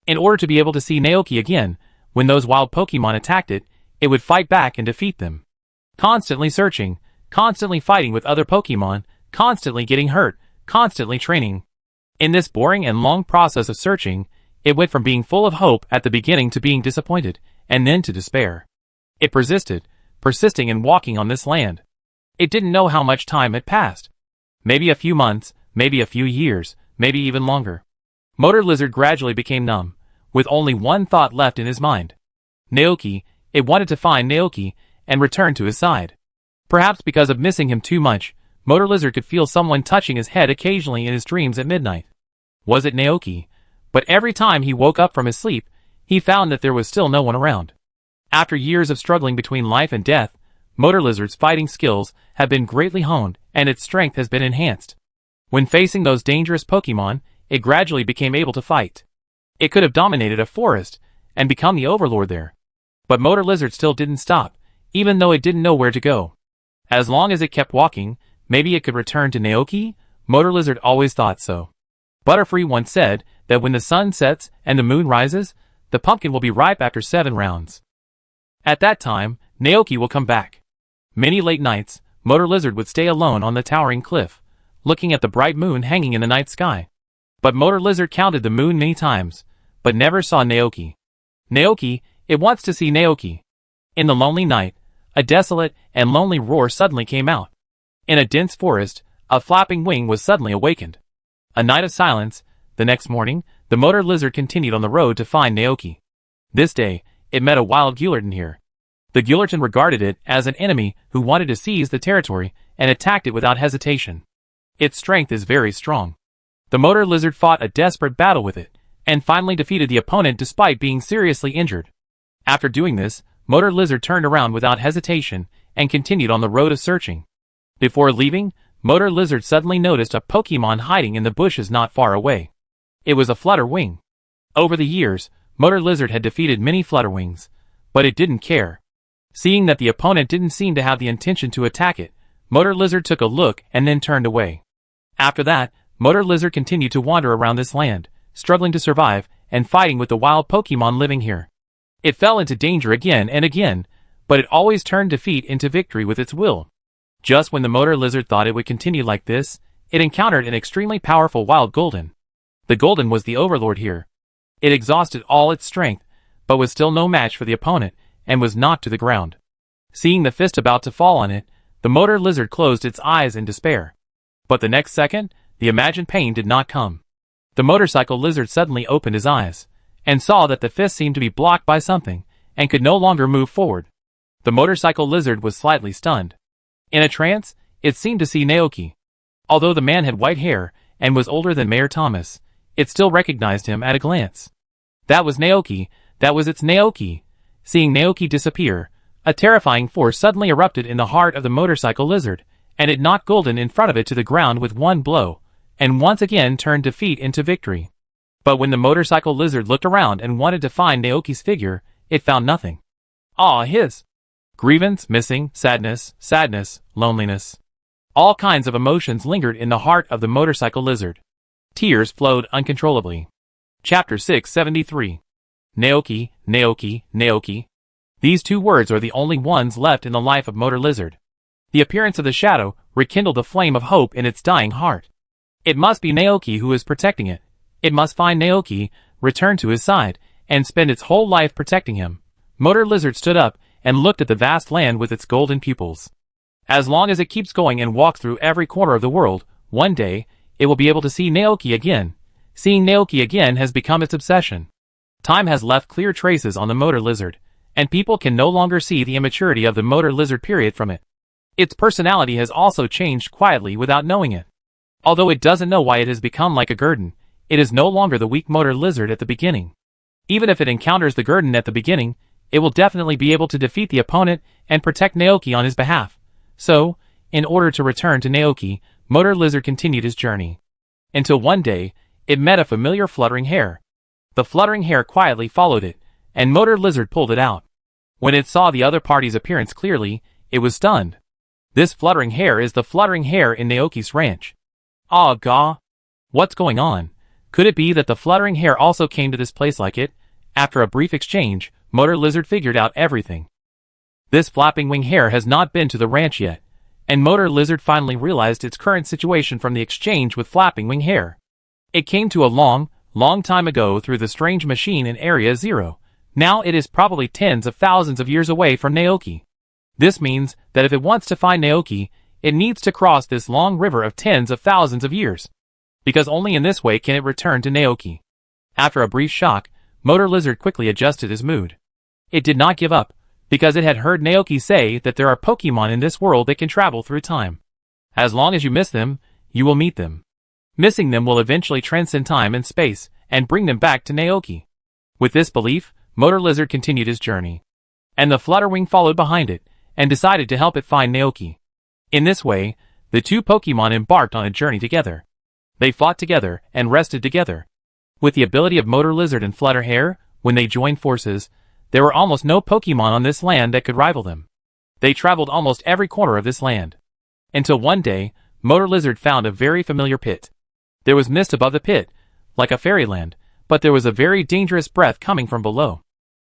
In order to be able to see Naoki again, when those wild Pokémon attacked it, it would fight back and defeat them. Constantly searching, constantly fighting with other Pokémon, constantly getting hurt, constantly training. In this boring and long process of searching, it went from being full of hope at the beginning to being disappointed, and then to despair. It persisted, persisting and walking on this land. It didn't know how much time had passed. Maybe a few months, maybe a few years, maybe even longer. Motor Lizard gradually became numb, with only one thought left in his mind. Naoki. It wanted to find Naoki, and return to his side. Perhaps because of missing him too much, Motor Lizard could feel someone touching his head occasionally in his dreams at midnight. Was it Naoki? But every time he woke up from his sleep, he found that there was still no one around. After years of struggling between life and death, Motor Lizard's fighting skills have been greatly honed, and its strength has been enhanced. When facing those dangerous Pokémon, it gradually became able to fight. It could have dominated a forest, and become the overlord there. But Motor Lizard still didn't stop, even though it didn't know where to go. As long as it kept walking, maybe it could return to Naoki? Motor Lizard always thought so. Butterfree once said that when the sun sets and the moon rises, the pumpkin will be ripe after 7 rounds. At that time, Naoki will come back. Many late nights, Motor Lizard would stay alone on the towering cliff, looking at the bright moon hanging in the night sky. But Motor Lizard counted the moon many times, but never saw Naoki. Naoki, it wants to see Naoki. In the lonely night, a desolate and lonely roar suddenly came out. In a dense forest, a flapping wing was suddenly awakened. A night of silence. The next morning, the motor lizard continued on the road to find Naoki. This day, it met a wild Guillerton here. The Guillerton regarded it as an enemy who wanted to seize the territory and attacked it without hesitation. Its strength is very strong. The motor lizard fought a desperate battle with it, and finally defeated the opponent despite being seriously injured. After doing this, motor lizard turned around without hesitation and continued on the road of searching. Before leaving, motor lizard suddenly noticed a Pokemon hiding in the bushes not far away. It was a Flutterwing. Over the years, motor lizard had defeated many Flutterwings, but it didn't care. Seeing that the opponent didn't seem to have the intention to attack it, motor lizard took a look and then turned away. After that, motor lizard continued to wander around this land, struggling to survive and fighting with the wild Pokemon living here. It fell into danger again and again, but it always turned defeat into victory with its will. Just when the motor lizard thought it would continue like this, it encountered an extremely powerful wild Golden. The Golden was the overlord here. It exhausted all its strength, but was still no match for the opponent, and was knocked to the ground. Seeing the fist about to fall on it, the motor lizard closed its eyes in despair. But the next second, the imagined pain did not come. The motorcycle lizard suddenly opened his eyes, and saw that the fist seemed to be blocked by something, and could no longer move forward. The motorcycle lizard was slightly stunned. In a trance, it seemed to see Naoki. Although the man had white hair, and was older than Mayor Thomas, it still recognized him at a glance. That was Naoki, that was its Naoki. Seeing Naoki disappear, a terrifying force suddenly erupted in the heart of the motorcycle lizard, and it knocked Golden in front of it to the ground with one blow, and once again turned defeat into victory. But when the motorcycle lizard looked around and wanted to find Naoki's figure, it found nothing. His grievance, missing, sadness, loneliness. All kinds of emotions lingered in the heart of the motorcycle lizard. Tears flowed uncontrollably. Chapter 673. Naoki, Naoki, Naoki. These two words are the only ones left in the life of motor lizard. The appearance of the shadow rekindled the flame of hope in its dying heart. It must be Naoki who is protecting it. It must find Naoki, return to his side, and spend its whole life protecting him. Motor lizard stood up and looked at the vast land with its golden pupils. As long as it keeps going and walks through every corner of the world, one day, it will be able to see Naoki again. Seeing Naoki again has become its obsession. Time has left clear traces on the motor lizard, and people can no longer see the immaturity of the motor lizard period from it. Its personality has also changed quietly without knowing it. Although it doesn't know why it has become like a Gurdon, it is no longer the weak motor lizard at the beginning. Even if it encounters the Gurdon at the beginning, it will definitely be able to defeat the opponent and protect Naoki on his behalf. So, in order to return to Naoki, motor lizard continued his journey. Until one day, it met a familiar fluttering hare. The fluttering hare quietly followed it, and motor lizard pulled it out. When it saw the other party's appearance clearly, it was stunned. This fluttering hare is the fluttering hare in Naoki's ranch. Gah! What's going on? Could it be that the fluttering hare also came to this place like it? After a brief exchange, motor lizard figured out everything. This flapping wing hare has not been to the ranch yet, and motor lizard finally realized its current situation from the exchange with flapping wing hare. It came to a long time ago through the strange machine in Area Zero. Now it is probably tens of thousands of years away from Naoki. This means that if it wants to find Naoki, it needs to cross this long river of tens of thousands of years. Because only in this way can it return to Naoki. After a brief shock, motor lizard quickly adjusted his mood. It did not give up, because it had heard Naoki say that there are Pokemon in this world that can travel through time. As long as you miss them, you will meet them. Missing them will eventually transcend time and space, and bring them back to Naoki. With this belief, motor lizard continued his journey. And the Flutterwing followed behind it, and decided to help it find Naoki. In this way, the two Pokemon embarked on a journey together. They fought together, and rested together. With the ability of motor lizard and flutter hare, when they joined forces, there were almost no Pokemon on this land that could rival them. They traveled almost every corner of this land. Until one day, motor lizard found a very familiar pit. There was mist above the pit, like a fairyland, but there was a very dangerous breath coming from below.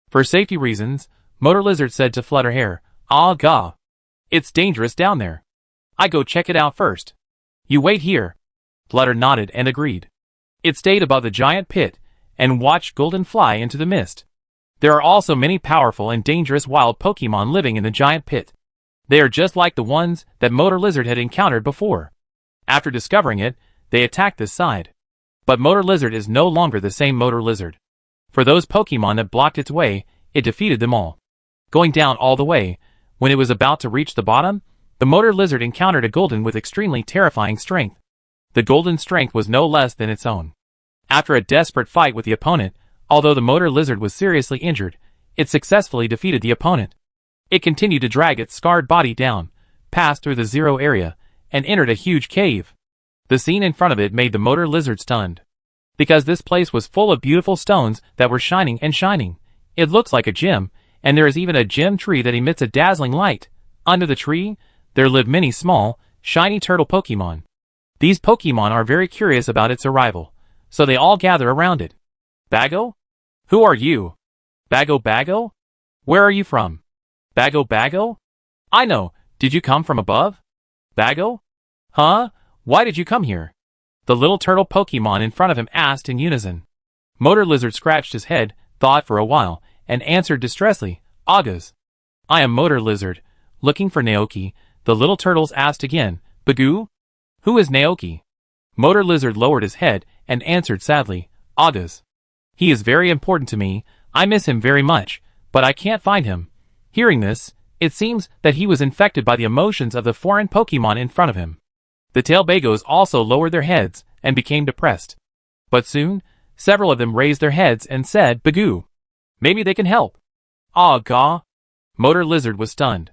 For safety reasons, motor lizard said to flutter hare, Gah! It's dangerous down there. I go check it out first. You wait here. Flutter nodded and agreed. It stayed above the giant pit, and watched Golden fly into the mist. There are also many powerful and dangerous wild Pokemon living in the giant pit. They are just like the ones that Motor Lizard had encountered before. After discovering it, they attacked this side. But Motor Lizard is no longer the same Motor Lizard. For those Pokemon that blocked its way, it defeated them all. Going down all the way, when it was about to reach the bottom, the Motor Lizard encountered a Golden with extremely terrifying strength. The Golden's strength was no less than its own. After a desperate fight with the opponent, although the Motor Lizard was seriously injured, it successfully defeated the opponent. It continued to drag its scarred body down, passed through the zero area, and entered a huge cave. The scene in front of it made the Motor Lizard stunned. Because this place was full of beautiful stones that were shining and shining. It looks like a gem, and there is even a gem tree that emits a dazzling light. Under the tree, there live many small, shiny turtle Pokemon. These Pokemon are very curious about its arrival, so they all gather around it. Bago? Who are you? Bago Bago? Where are you from? Bago Bago? I know, did you come from above? Bago? Huh? Why did you come here? The little turtle Pokemon in front of him asked in unison. Motor Lizard scratched his head, thought for a while, and answered distressedly, Agas. I am Motor Lizard, looking for Naoki. The little turtles asked again, Bagoo? Who is Naoki? Motor Lizard lowered his head and answered sadly, Agas. He is very important to me, I miss him very much, but I can't find him. Hearing this, it seems that he was infected by the emotions of the foreign Pokemon in front of him. The Tailbagos also lowered their heads and became depressed. But soon, several of them raised their heads and said, Bagoo. Maybe they can help. Ah, gaw. Motor Lizard was stunned.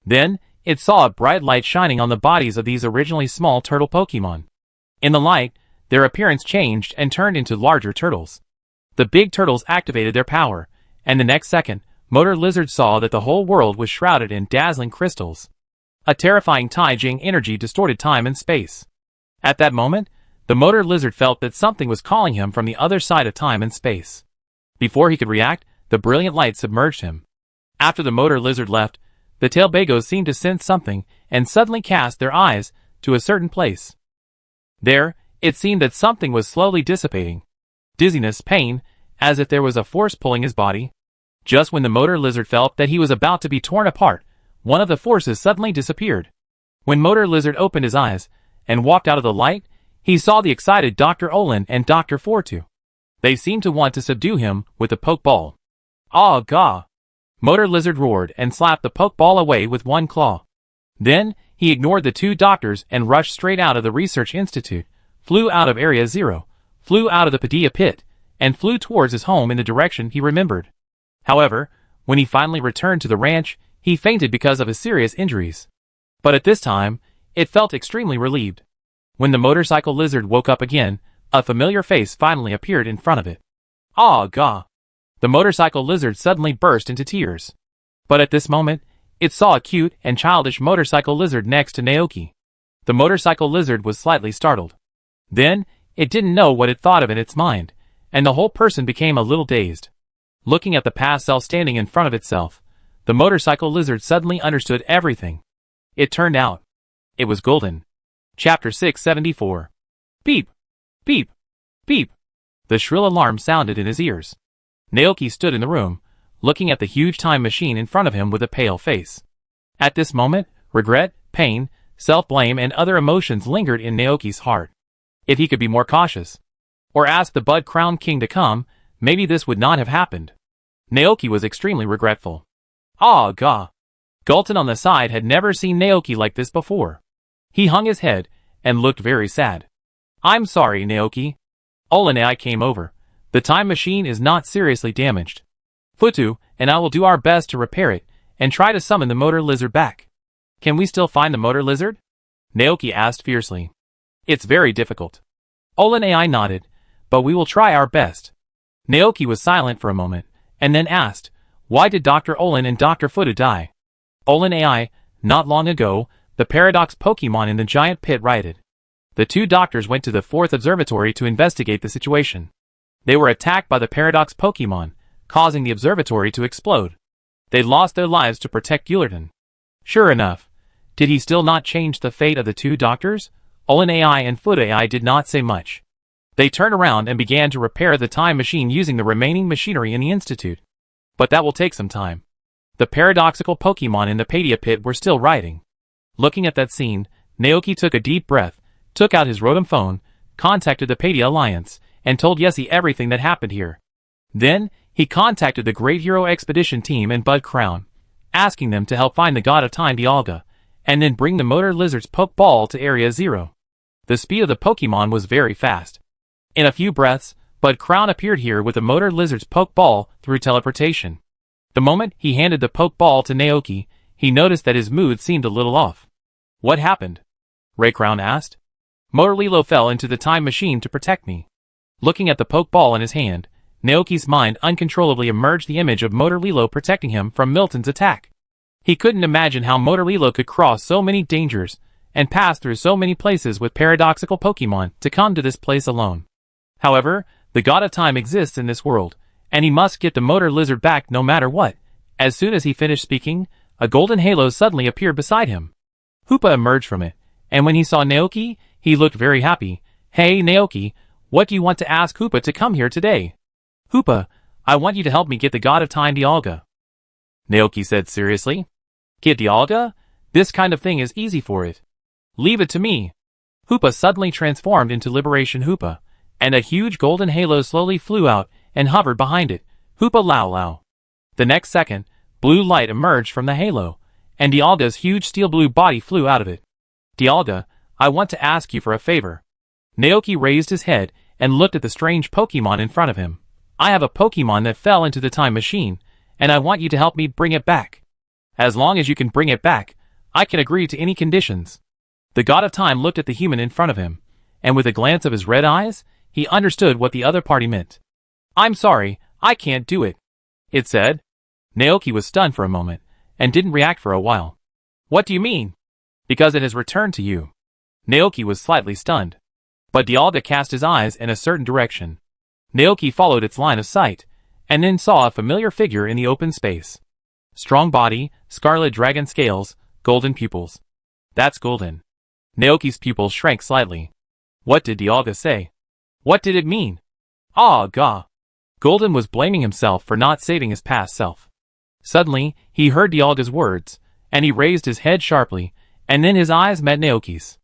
Then, it saw a bright light shining on the bodies of these originally small turtle Pokemon. In the light, their appearance changed and turned into larger turtles. The big turtles activated their power, and the next second, Motor Lizard saw that the whole world was shrouded in dazzling crystals. A terrifying Taijing energy distorted time and space. At that moment, the Motor Lizard felt that something was calling him from the other side of time and space. Before he could react, the brilliant light submerged him. After the Motor Lizard left, the Tailbagos seemed to sense something and suddenly cast their eyes to a certain place. There, it seemed that something was slowly dissipating. Dizziness, pain, as if there was a force pulling his body. Just when the Motor Lizard felt that he was about to be torn apart, one of the forces suddenly disappeared. When Motor Lizard opened his eyes and walked out of the light, he saw the excited Dr. Olin and Dr. Fortu. They seemed to want to subdue him with the Pokeball. Ah, gaw! Motor Lizard roared and slapped the Pokeball away with one claw. Then, he ignored the two doctors and rushed straight out of the Research Institute, flew out of Area Zero, flew out of the Padilla Pit, and flew towards his home in the direction he remembered. However, when he finally returned to the ranch, he fainted because of his serious injuries. But at this time, it felt extremely relieved. When the Motorcycle Lizard woke up again, a familiar face finally appeared in front of it. Ah, gaw! The Motorcycle Lizard suddenly burst into tears. But at this moment, it saw a cute and childish Motorcycle Lizard next to Naoki. The Motorcycle Lizard was slightly startled. Then, it didn't know what it thought of in its mind, and the whole person became a little dazed. Looking at the past self standing in front of itself, the Motorcycle Lizard suddenly understood everything. It turned out. It was Golden. Chapter 674. Beep! Beep! Beep! The shrill alarm sounded in his ears. Naoki stood in the room, looking at the huge time machine in front of him with a pale face. At this moment, regret, pain, self-blame and other emotions lingered in Naoki's heart. If he could be more cautious, or ask the Bud Crown King to come, maybe this would not have happened. Naoki was extremely regretful. Ah, gaw! Galton on the side had never seen Naoki like this before. He hung his head and looked very sad. I'm sorry, Naoki. Olin and I came over. The time machine is not seriously damaged. Futu and I will do our best to repair it and try to summon the Motor Lizard back. Can we still find the Motor Lizard? Naoki asked fiercely. It's very difficult. Olin and I nodded, but we will try our best. Naoki was silent for a moment, and then asked, why did Dr. Olin and Dr. Futu die? Olin and I, not long ago, the Paradox Pokemon in the giant pit rioted. The two doctors went to the 4th Observatory to investigate the situation. They were attacked by the Paradox Pokemon, causing the observatory to explode. They lost their lives to protect Gullerton. Sure enough, did he still not change the fate of the two doctors? Olin AI and Futu AI did not say much. They turned around and began to repair the time machine using the remaining machinery in the institute. But that will take some time. The paradoxical Pokemon in the Padia pit were still rioting. Looking at that scene, Naoki took a deep breath, took out his Rotom phone, contacted the Padia Alliance, and told Yessie everything that happened here. Then, he contacted the Great Hero Expedition team and Bud Crown, asking them to help find the God of Time Dialga, and then bring the Motor Lizard's Pokeball to Area 0. The speed of the Pokemon was very fast. In a few breaths, Bud Crown appeared here with the Motor Lizard's Pokeball through teleportation. The moment he handed the Pokeball to Naoki, he noticed that his mood seemed a little off. What happened? Ray Crown asked. Motor Lilo fell into the time machine to protect me. Looking at the Pokeball in his hand, Naoki's mind uncontrollably emerged the image of Motor Lilo protecting him from Milton's attack. He couldn't imagine how Motor Lilo could cross so many dangers and pass through so many places with paradoxical Pokemon to come to this place alone. However, the God of Time exists in this world, and he must get the Motor Lizard back no matter what. As soon as he finished speaking, a golden halo suddenly appeared beside him. Hoopa emerged from it, and when he saw Naoki, he looked very happy. Hey Naoki, what do you want to ask Hoopa to come here today? Hoopa, I want you to help me get the God of Time Dialga. Naoki said seriously. Get Dialga? This kind of thing is easy for it. Leave it to me. Hoopa suddenly transformed into Liberation Hoopa, and a huge golden halo slowly flew out and hovered behind it. Hoopa Lao Lao. The next second, blue light emerged from the halo, and Dialga's huge steel blue body flew out of it. Dialga, I want to ask you for a favor. Naoki raised his head and looked at the strange Pokemon in front of him. I have a Pokemon that fell into the time machine, and I want you to help me bring it back. As long as you can bring it back, I can agree to any conditions. The God of Time looked at the human in front of him, and with a glance of his red eyes, he understood what the other party meant. I'm sorry, I can't do it, it said. Naoki was stunned for a moment, and didn't react for a while. What do you mean? Because it has returned to you. Naoki was slightly stunned. But Dialga cast his eyes in a certain direction. Naoki followed its line of sight, and then saw a familiar figure in the open space. Strong body, scarlet dragon scales, golden pupils. That's Golden. Naoki's pupils shrank slightly. What did Dialga say? What did it mean? Ah, gah. Golden was blaming himself for not saving his past self. Suddenly, he heard Dialga's words, and he raised his head sharply, and then his eyes met Naoki's.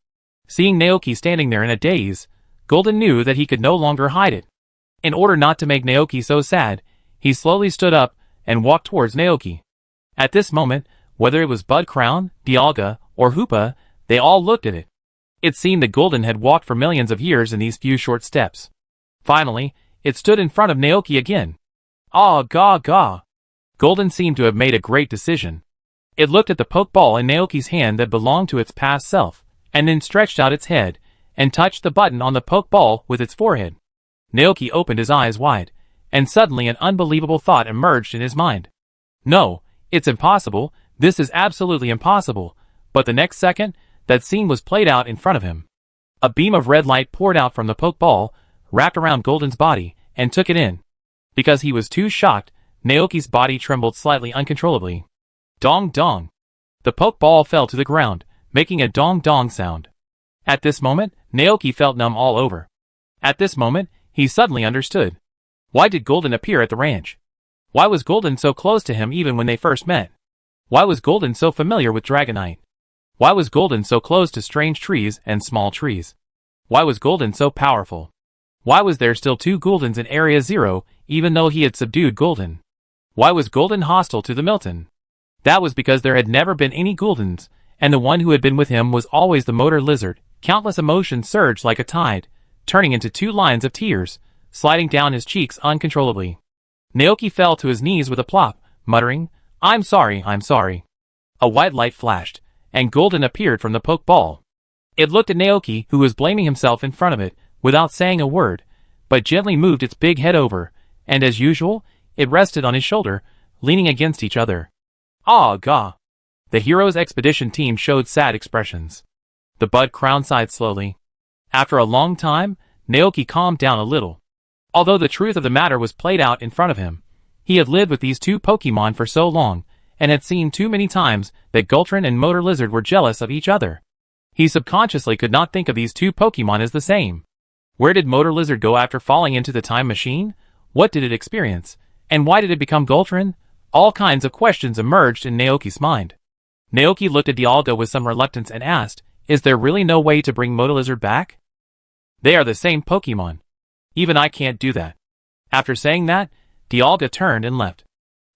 Seeing Naoki standing there in a daze, Golden knew that he could no longer hide it. In order not to make Naoki so sad, he slowly stood up and walked towards Naoki. At this moment, whether it was Bud Crown, Dialga, or Hoopa, they all looked at it. It seemed that Golden had walked for millions of years in these few short steps. Finally, it stood in front of Naoki again. Ah, gah, gah. Golden seemed to have made a great decision. It looked at the Pokeball in Naoki's hand that belonged to its past self, and then stretched out its head, and touched the button on the Pokeball with its forehead. Naoki opened his eyes wide, and suddenly an unbelievable thought emerged in his mind. No, it's impossible, this is absolutely impossible, but the next second, that scene was played out in front of him. A beam of red light poured out from the Pokeball, wrapped around Golden's body, and took it in. Because he was too shocked, Naoki's body trembled slightly uncontrollably. Dong dong. The Pokeball fell to the ground, making a dong dong sound. At this moment, Naoki felt numb all over. At this moment, he suddenly understood. Why did Golden appear at the ranch? Why was Golden so close to him even when they first met? Why was Golden so familiar with Dragonite? Why was Golden so close to strange trees and small trees? Why was Golden so powerful? Why was there still 2 Goldens in Area 0, even though he had subdued Golden? Why was Golden hostile to the Milton? That was because there had never been any Goldens, and the one who had been with him was always the Motor Lizard. Countless emotions surged like a tide, turning into 2 lines of tears, sliding down his cheeks uncontrollably. Naoki fell to his knees with a plop, muttering, I'm sorry, I'm sorry. A white light flashed, and Golden appeared from the Pokeball. It looked at Naoki, who was blaming himself in front of it, without saying a word, but gently moved its big head over, and as usual, it rested on his shoulder, leaning against each other. Ah, gah. The Heroes Expedition team showed sad expressions. The Bud Crown sighed slowly. After a long time, Naoki calmed down a little. Although the truth of the matter was played out in front of him, he had lived with these 2 Pokemon for so long, and had seen too many times that Gultrin and Motor Lizard were jealous of each other. He subconsciously could not think of these 2 Pokemon as the same. Where did Motor Lizard go after falling into the time machine? What did it experience? And why did it become Gultrin? All kinds of questions emerged in Naoki's mind. Naoki looked at Dialga with some reluctance and asked, "Is there really no way to bring Motolizard back? They are the same Pokemon. Even I can't do that." After saying that, Dialga turned and left.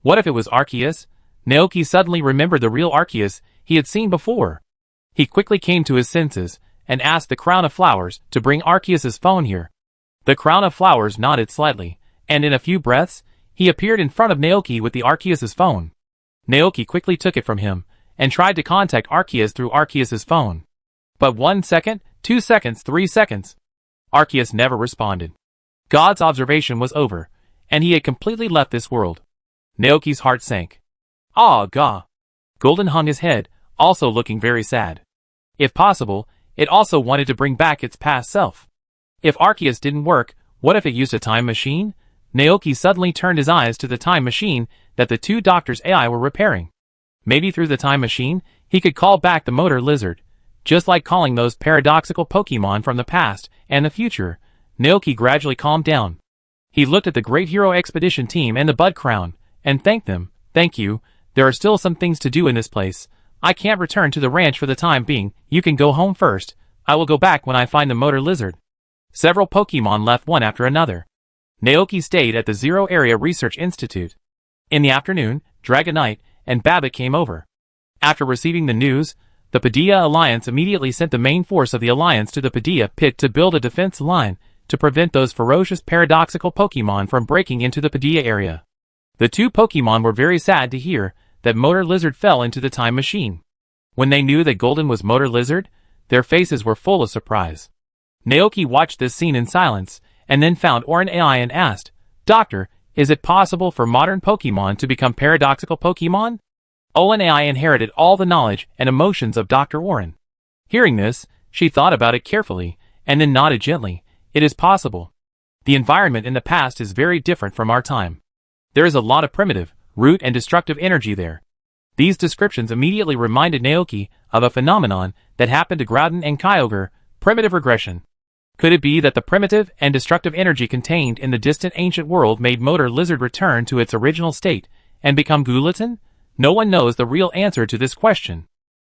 What if it was Arceus? Naoki suddenly remembered the real Arceus he had seen before. He quickly came to his senses and asked the Crown of Flowers to bring Arceus's phone here. The Crown of Flowers nodded slightly, and in a few breaths, he appeared in front of Naoki with the Arceus's phone. Naoki quickly took it from him and tried to contact Arceus through Arceus's phone. But 1 second, 2 seconds, 3 seconds. Arceus never responded. God's observation was over, and he had completely left this world. Naoki's heart sank. Ah, Gah. Golden hung his head, also looking very sad. If possible, it also wanted to bring back its past self. If Arceus didn't work, what if it used a time machine? Naoki suddenly turned his eyes to the time machine that the two doctors' AI were repairing. Maybe through the time machine, he could call back the motor lizard, just like calling those paradoxical Pokemon from the past and the future. Naoki gradually calmed down. He looked at the Great Hero Expedition team and the Bud Crown, and thanked them. "Thank you, there are still some things to do in this place. I can't return to the ranch for the time being. You can go home first. I will go back when I find the motor lizard." Several Pokemon left one after another. Naoki stayed at the Zero Area Research Institute. In the afternoon, Dragonite and Babbitt came over. After receiving the news, the Padilla Alliance immediately sent the main force of the Alliance to the Padilla pit to build a defense line to prevent those ferocious paradoxical Pokemon from breaking into the Padilla area. The two Pokemon were very sad to hear that Motor Lizard fell into the time machine. When they knew that Golden was Motor Lizard, their faces were full of surprise. Naoki watched this scene in silence, and then found Orin AI and asked, "Doctor, is it possible for modern Pokemon to become paradoxical Pokemon?" Olin AI inherited all the knowledge and emotions of Dr. Orin. Hearing this, she thought about it carefully, and then nodded gently. "It is possible. The environment in the past is very different from our time. There is a lot of primitive, root and destructive energy there." These descriptions immediately reminded Naoki of a phenomenon that happened to Groudon and Kyogre, primitive regression. Could it be that the primitive and destructive energy contained in the distant ancient world made Motor Lizard return to its original state and become Gulatin? No one knows the real answer to this question.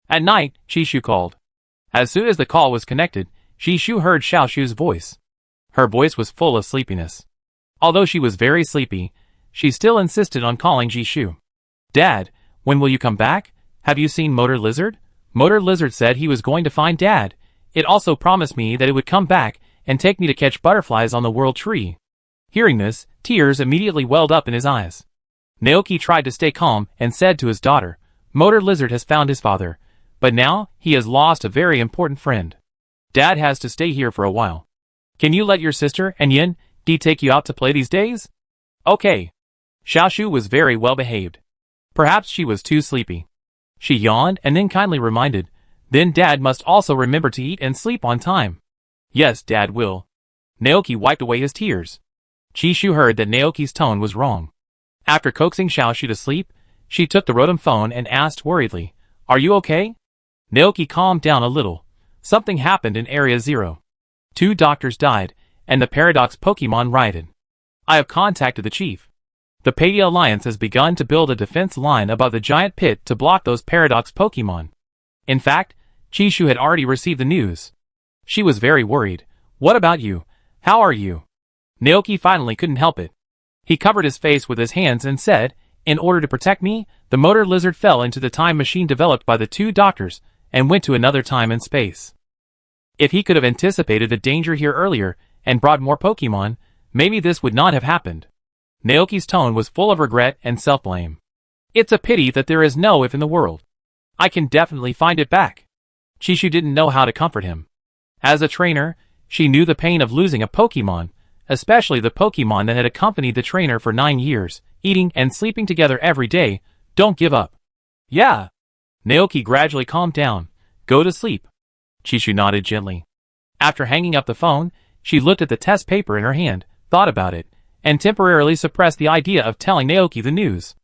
At night, Chishu called. As soon as the call was connected, Chishu heard Xiaoshu's voice. Her voice was full of sleepiness. Although she was very sleepy, she still insisted on calling Chishu. "Dad, when will you come back? Have you seen Motor Lizard?" Motor Lizard said he was going to find Dad. It also promised me that it would come back and take me to catch butterflies on the World Tree. Hearing this, tears immediately welled up in his eyes. Naoki tried to stay calm and said to his daughter, "Motor Lizard has found his father, but now he has lost a very important friend. Dad has to stay here for a while. Can you let your sister and Yin Di take you out to play these days?" "Okay." Xiaoshu was very well behaved. Perhaps she was too sleepy. She yawned and then kindly reminded, "Then Dad must also remember to eat and sleep on time." "Yes, Dad will." Naoki wiped away his tears. Chishu heard that Naoki's tone was wrong. After coaxing Xiaoshu to sleep, she took the Rotom phone and asked worriedly, "Are you okay?" Naoki calmed down a little. Something happened in Area 0. 2 doctors died, and the Paradox Pokemon rioted. "I have contacted the chief. The Padilla Alliance has begun to build a defense line above the giant pit to block those Paradox Pokemon." In fact, Chishu had already received the news. She was very worried. "What about you? How are you?" Naoki finally couldn't help it. He covered his face with his hands and said, "In order to protect me, the Motor Lizard fell into the time machine developed by the 2 doctors and went to another time and space. If he could have anticipated the danger here earlier and brought more Pokemon, maybe this would not have happened." Naoki's tone was full of regret and self-blame. "It's a pity that there is no if in the world. I can definitely find it back." Chishu didn't know how to comfort him. As a trainer, she knew the pain of losing a Pokemon, especially the Pokemon that had accompanied the trainer for 9 years, eating and sleeping together every day. "Don't give up." "Yeah." Naoki gradually calmed down. "Go to sleep." Chishu nodded gently. After hanging up the phone, she looked at the test paper in her hand, thought about it, and temporarily suppressed the idea of telling Naoki the news.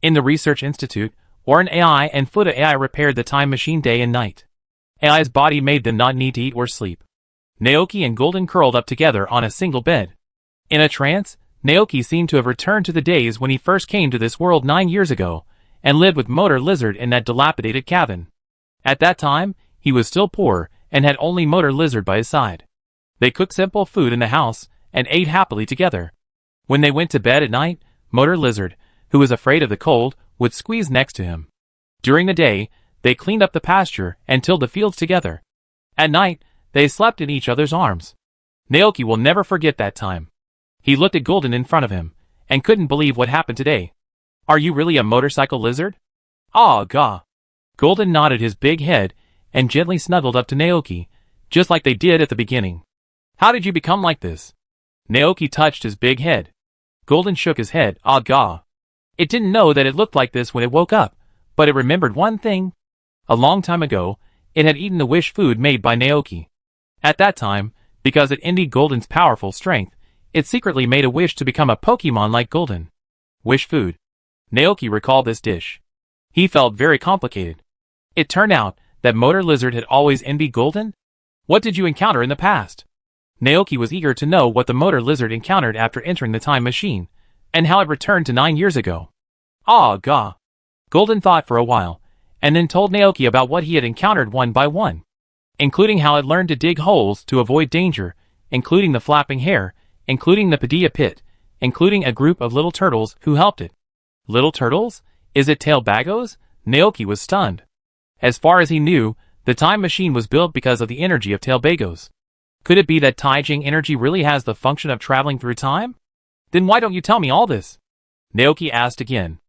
In the Research Institute, Orin AI and Fuda AI repaired the time machine day and night. AI's body made them not need to eat or sleep. Naoki and Golden curled up together on a single bed. In a trance, Naoki seemed to have returned to the days when he first came to this world 9 years ago, and lived with Motor Lizard in that dilapidated cabin. At that time, he was still poor, and had only Motor Lizard by his side. They cooked simple food in the house, and ate happily together. When they went to bed at night, Motor Lizard, who was afraid of the cold, would squeeze next to him. During the day, they cleaned up the pasture and tilled the fields together. At night, they slept in each other's arms. Naoki will never forget that time. He looked at Golden in front of him, and couldn't believe what happened today. Are you really a motorcycle lizard? Ah, gah. Golden nodded his big head, and gently snuggled up to Naoki, just like they did at the beginning. How did you become like this? Naoki touched his big head. Golden shook his head, ah gah. It didn't know that it looked like this when it woke up, but it remembered one thing. A long time ago, it had eaten the wish food made by Naoki. At that time, because it envied Golden's powerful strength, it secretly made a wish to become a Pokemon like Golden. Wish food. Naoki recalled this dish. He felt very complicated. It turned out that Motor Lizard had always envied Golden? What did you encounter in the past? Naoki was eager to know what the Motor Lizard encountered after entering the time machine, and how it returned to 9 years ago. Ah, gah. Golden thought for a while, and then told Naoki about what he had encountered one by one, including how it learned to dig holes to avoid danger, including the flapping hair, including the Padilla pit, including a group of little turtles who helped it. Little turtles? Is it tailbagos? Naoki was stunned. As far as he knew, the time machine was built because of the energy of tailbagos. Could it be that Taijing energy really has the function of traveling through time? Then why don't you tell me all this? Naoki asked again.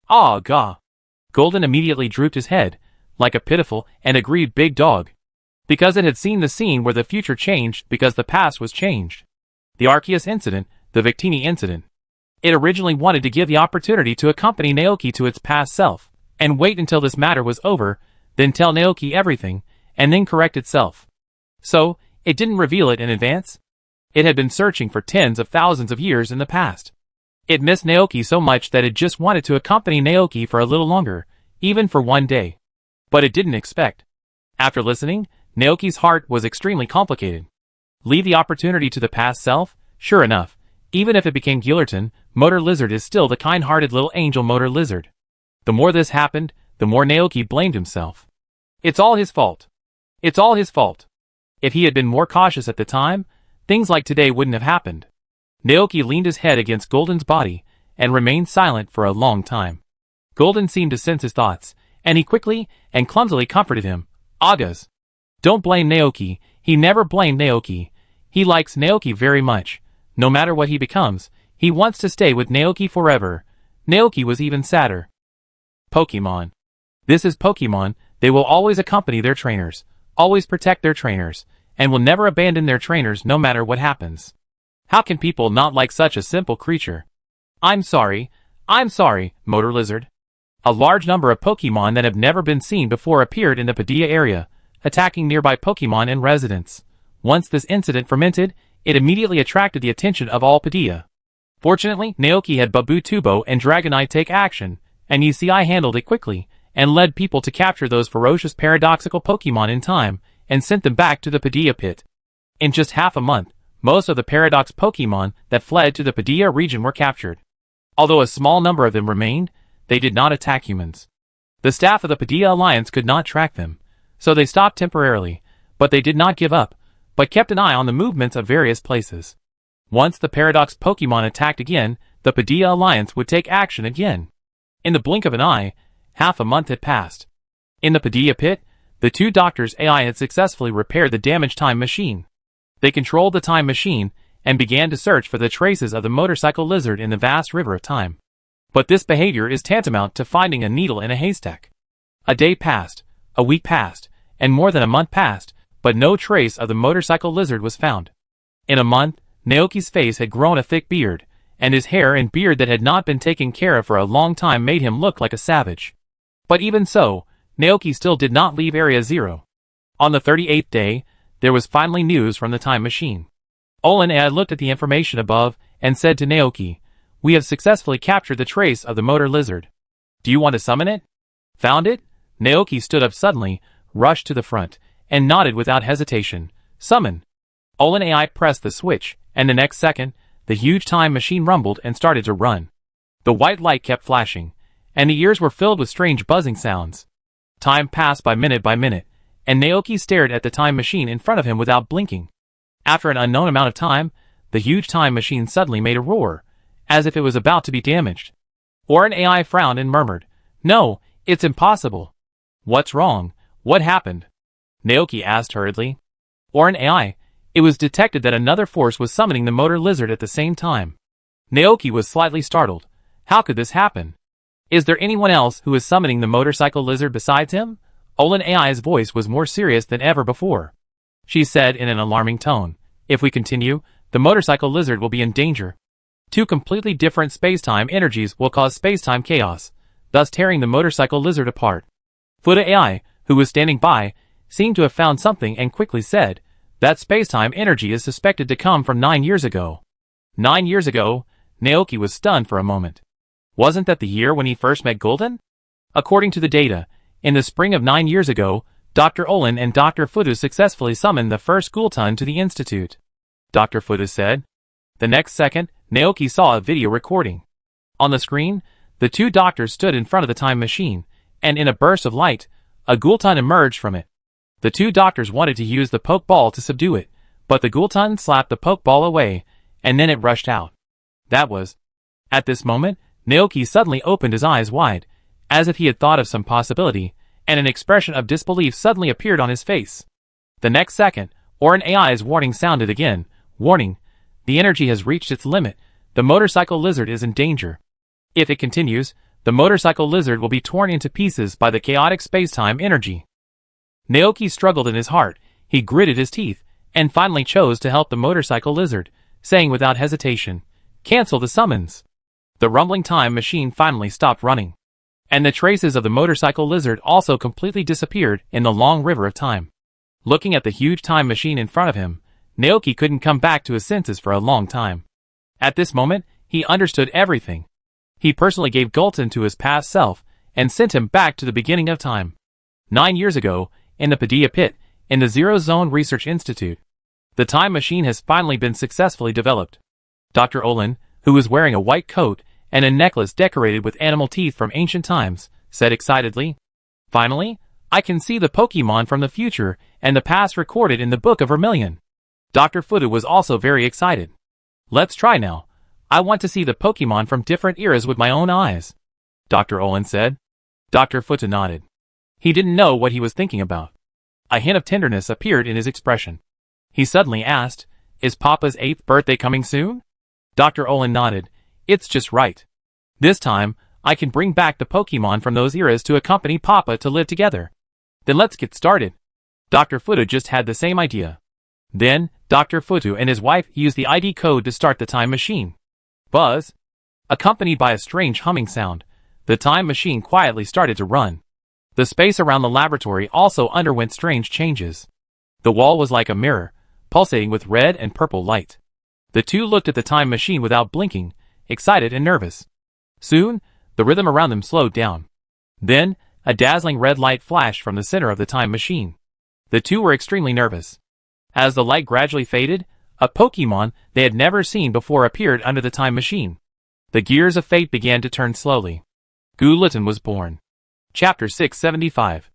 Ah, gah. Golden immediately drooped his head, like a pitiful and aggrieved big dog, because it had seen the scene where the future changed because the past was changed. The Arceus incident, the Victini incident. It originally wanted to give the opportunity to accompany Naoki to its past self, and wait until this matter was over, then tell Naoki everything, and then correct itself. So, it didn't reveal it in advance. It had been searching for tens of thousands of years in the past. It missed Naoki so much that it just wanted to accompany Naoki for a little longer, even for one day. But it didn't expect. After listening, Naoki's heart was extremely complicated. Leave the opportunity to the past self? Sure enough, even if it became Gillerton, Motor Lizard is still the kind-hearted little angel Motor Lizard. The more this happened, the more Naoki blamed himself. It's all his fault. It's all his fault. If he had been more cautious at the time, things like today wouldn't have happened. Naoki leaned his head against Golden's body, and remained silent for a long time. Golden seemed to sense his thoughts, and he quickly and clumsily comforted him. Agas. Don't blame Naoki. He never blamed Naoki. He likes Naoki very much. No matter what he becomes, he wants to stay with Naoki forever. Naoki was even sadder. Pokemon. This is Pokemon. They will always accompany their trainers, always protect their trainers, and will never abandon their trainers no matter what happens. How can people not like such a simple creature? I'm sorry, Motor Lizard. A large number of Pokemon that have never been seen before appeared in the Padilla area, attacking nearby Pokemon and residents. Once this incident fermented, it immediately attracted the attention of all Padilla. Fortunately, Naoki had Babu Tubo and Dragonite take action, and UCI handled it quickly, and led people to capture those ferocious paradoxical Pokemon in time, and sent them back to the Padilla pit. In just half a month, most of the paradox Pokemon that fled to the Padilla region were captured. Although a small number of them remained, they did not attack humans. The staff of the Padilla Alliance could not track them, so they stopped temporarily, but they did not give up, but kept an eye on the movements of various places. Once the paradox Pokemon attacked again, the Padilla Alliance would take action again. In the blink of an eye, half a month had passed. In the Padilla pit, the two doctors' AI had successfully repaired the damaged time machine. They controlled the time machine, and began to search for the traces of the motorcycle lizard in the vast river of time. But this behavior is tantamount to finding a needle in a haystack. A day passed, a week passed, and more than a month passed, but no trace of the motorcycle lizard was found. In a month, Naoki's face had grown a thick beard, and his hair and beard that had not been taken care of for a long time made him look like a savage. But even so, Naoki still did not leave Area Zero. On the 38th day, there was finally news from the time machine. Olin had looked at the information above, and said to Naoki, "We have successfully captured the trace of the motor lizard. Do you want to summon it?" Found it? Naoki stood up suddenly, rushed to the front, and nodded without hesitation. Summon. Olin AI pressed the switch, and the next second, the huge time machine rumbled and started to run. The white light kept flashing, and the ears were filled with strange buzzing sounds. Time passed by minute, and Naoki stared at the time machine in front of him without blinking. After an unknown amount of time, the huge time machine suddenly made a roar, as if it was about to be damaged. Orin AI frowned and murmured, "No, it's impossible." "What's wrong? What happened?" Naoki asked hurriedly. Orin AI, it was detected that another force was summoning the motor lizard at the same time. Naoki was slightly startled. How could this happen? Is there anyone else who is summoning the motorcycle lizard besides him? Olin AI's voice was more serious than ever before. She said in an alarming tone, "If we continue, the motorcycle lizard will be in danger. Two completely different space-time energies will cause space-time chaos, thus tearing the motorcycle lizard apart." Fuda AI, who was standing by, seemed to have found something and quickly said, "That space-time energy is suspected to come from 9 years ago." 9 years ago? Naoki was stunned for a moment. Wasn't that the year when he first met Golden? According to the data, in the spring of 9 years ago, Dr. Olin and Dr. Fuda successfully summoned the first Gultun to the Institute. Dr. Fuda said. The next second, Naoki saw a video recording. On the screen, the two doctors stood in front of the time machine, and in a burst of light, a Gultun emerged from it. The two doctors wanted to use the pokeball to subdue it, but the Gultun slapped the pokeball away, and then it rushed out. That was. At this moment, Naoki suddenly opened his eyes wide, as if he had thought of some possibility, and an expression of disbelief suddenly appeared on his face. The next second, Orin AI's warning sounded again. Warning. The energy has reached its limit. The motorcycle lizard is in danger. If it continues, the motorcycle lizard will be torn into pieces by the chaotic space-time energy. Naoki struggled in his heart. He gritted his teeth, and finally chose to help the motorcycle lizard, saying without hesitation, "Cancel the summons." The rumbling time machine finally stopped running, and the traces of the motorcycle lizard also completely disappeared in the long river of time. Looking at the huge time machine in front of him, Naoki couldn't come back to his senses for a long time. At this moment, he understood everything. He personally gave Gultun to his past self, and sent him back to the beginning of time. 9 years ago, in the Padilla Pit, in the Zero Zone Research Institute. The time machine has finally been successfully developed. Dr. Olin, who was wearing a white coat and a necklace decorated with animal teeth from ancient times, said excitedly, "Finally, I can see the Pokemon from the future and the past recorded in the Book of Vermilion." Dr. Fuda was also very excited. "Let's try now. I want to see the Pokemon from different eras with my own eyes," Dr. Olin said. Dr. Fuda nodded. He didn't know what he was thinking about. A hint of tenderness appeared in his expression. He suddenly asked, "Is Papa's 8th birthday coming soon?" Dr. Olin nodded. "It's just right. This time, I can bring back the Pokemon from those eras to accompany Papa to live together." "Then let's get started." Dr. Fuda just had the same idea. Then, Dr. Fuda and his wife used the ID code to start the time machine. Buzz. Accompanied by a strange humming sound, the time machine quietly started to run. The space around the laboratory also underwent strange changes. The wall was like a mirror, pulsating with red and purple light. The two looked at the time machine without blinking, excited and nervous. Soon, the rhythm around them slowed down. Then, a dazzling red light flashed from the center of the time machine. The two were extremely nervous. As the light gradually faded, a Pokemon they had never seen before appeared under the time machine. The gears of fate began to turn slowly. Gulatin was born. Chapter 675.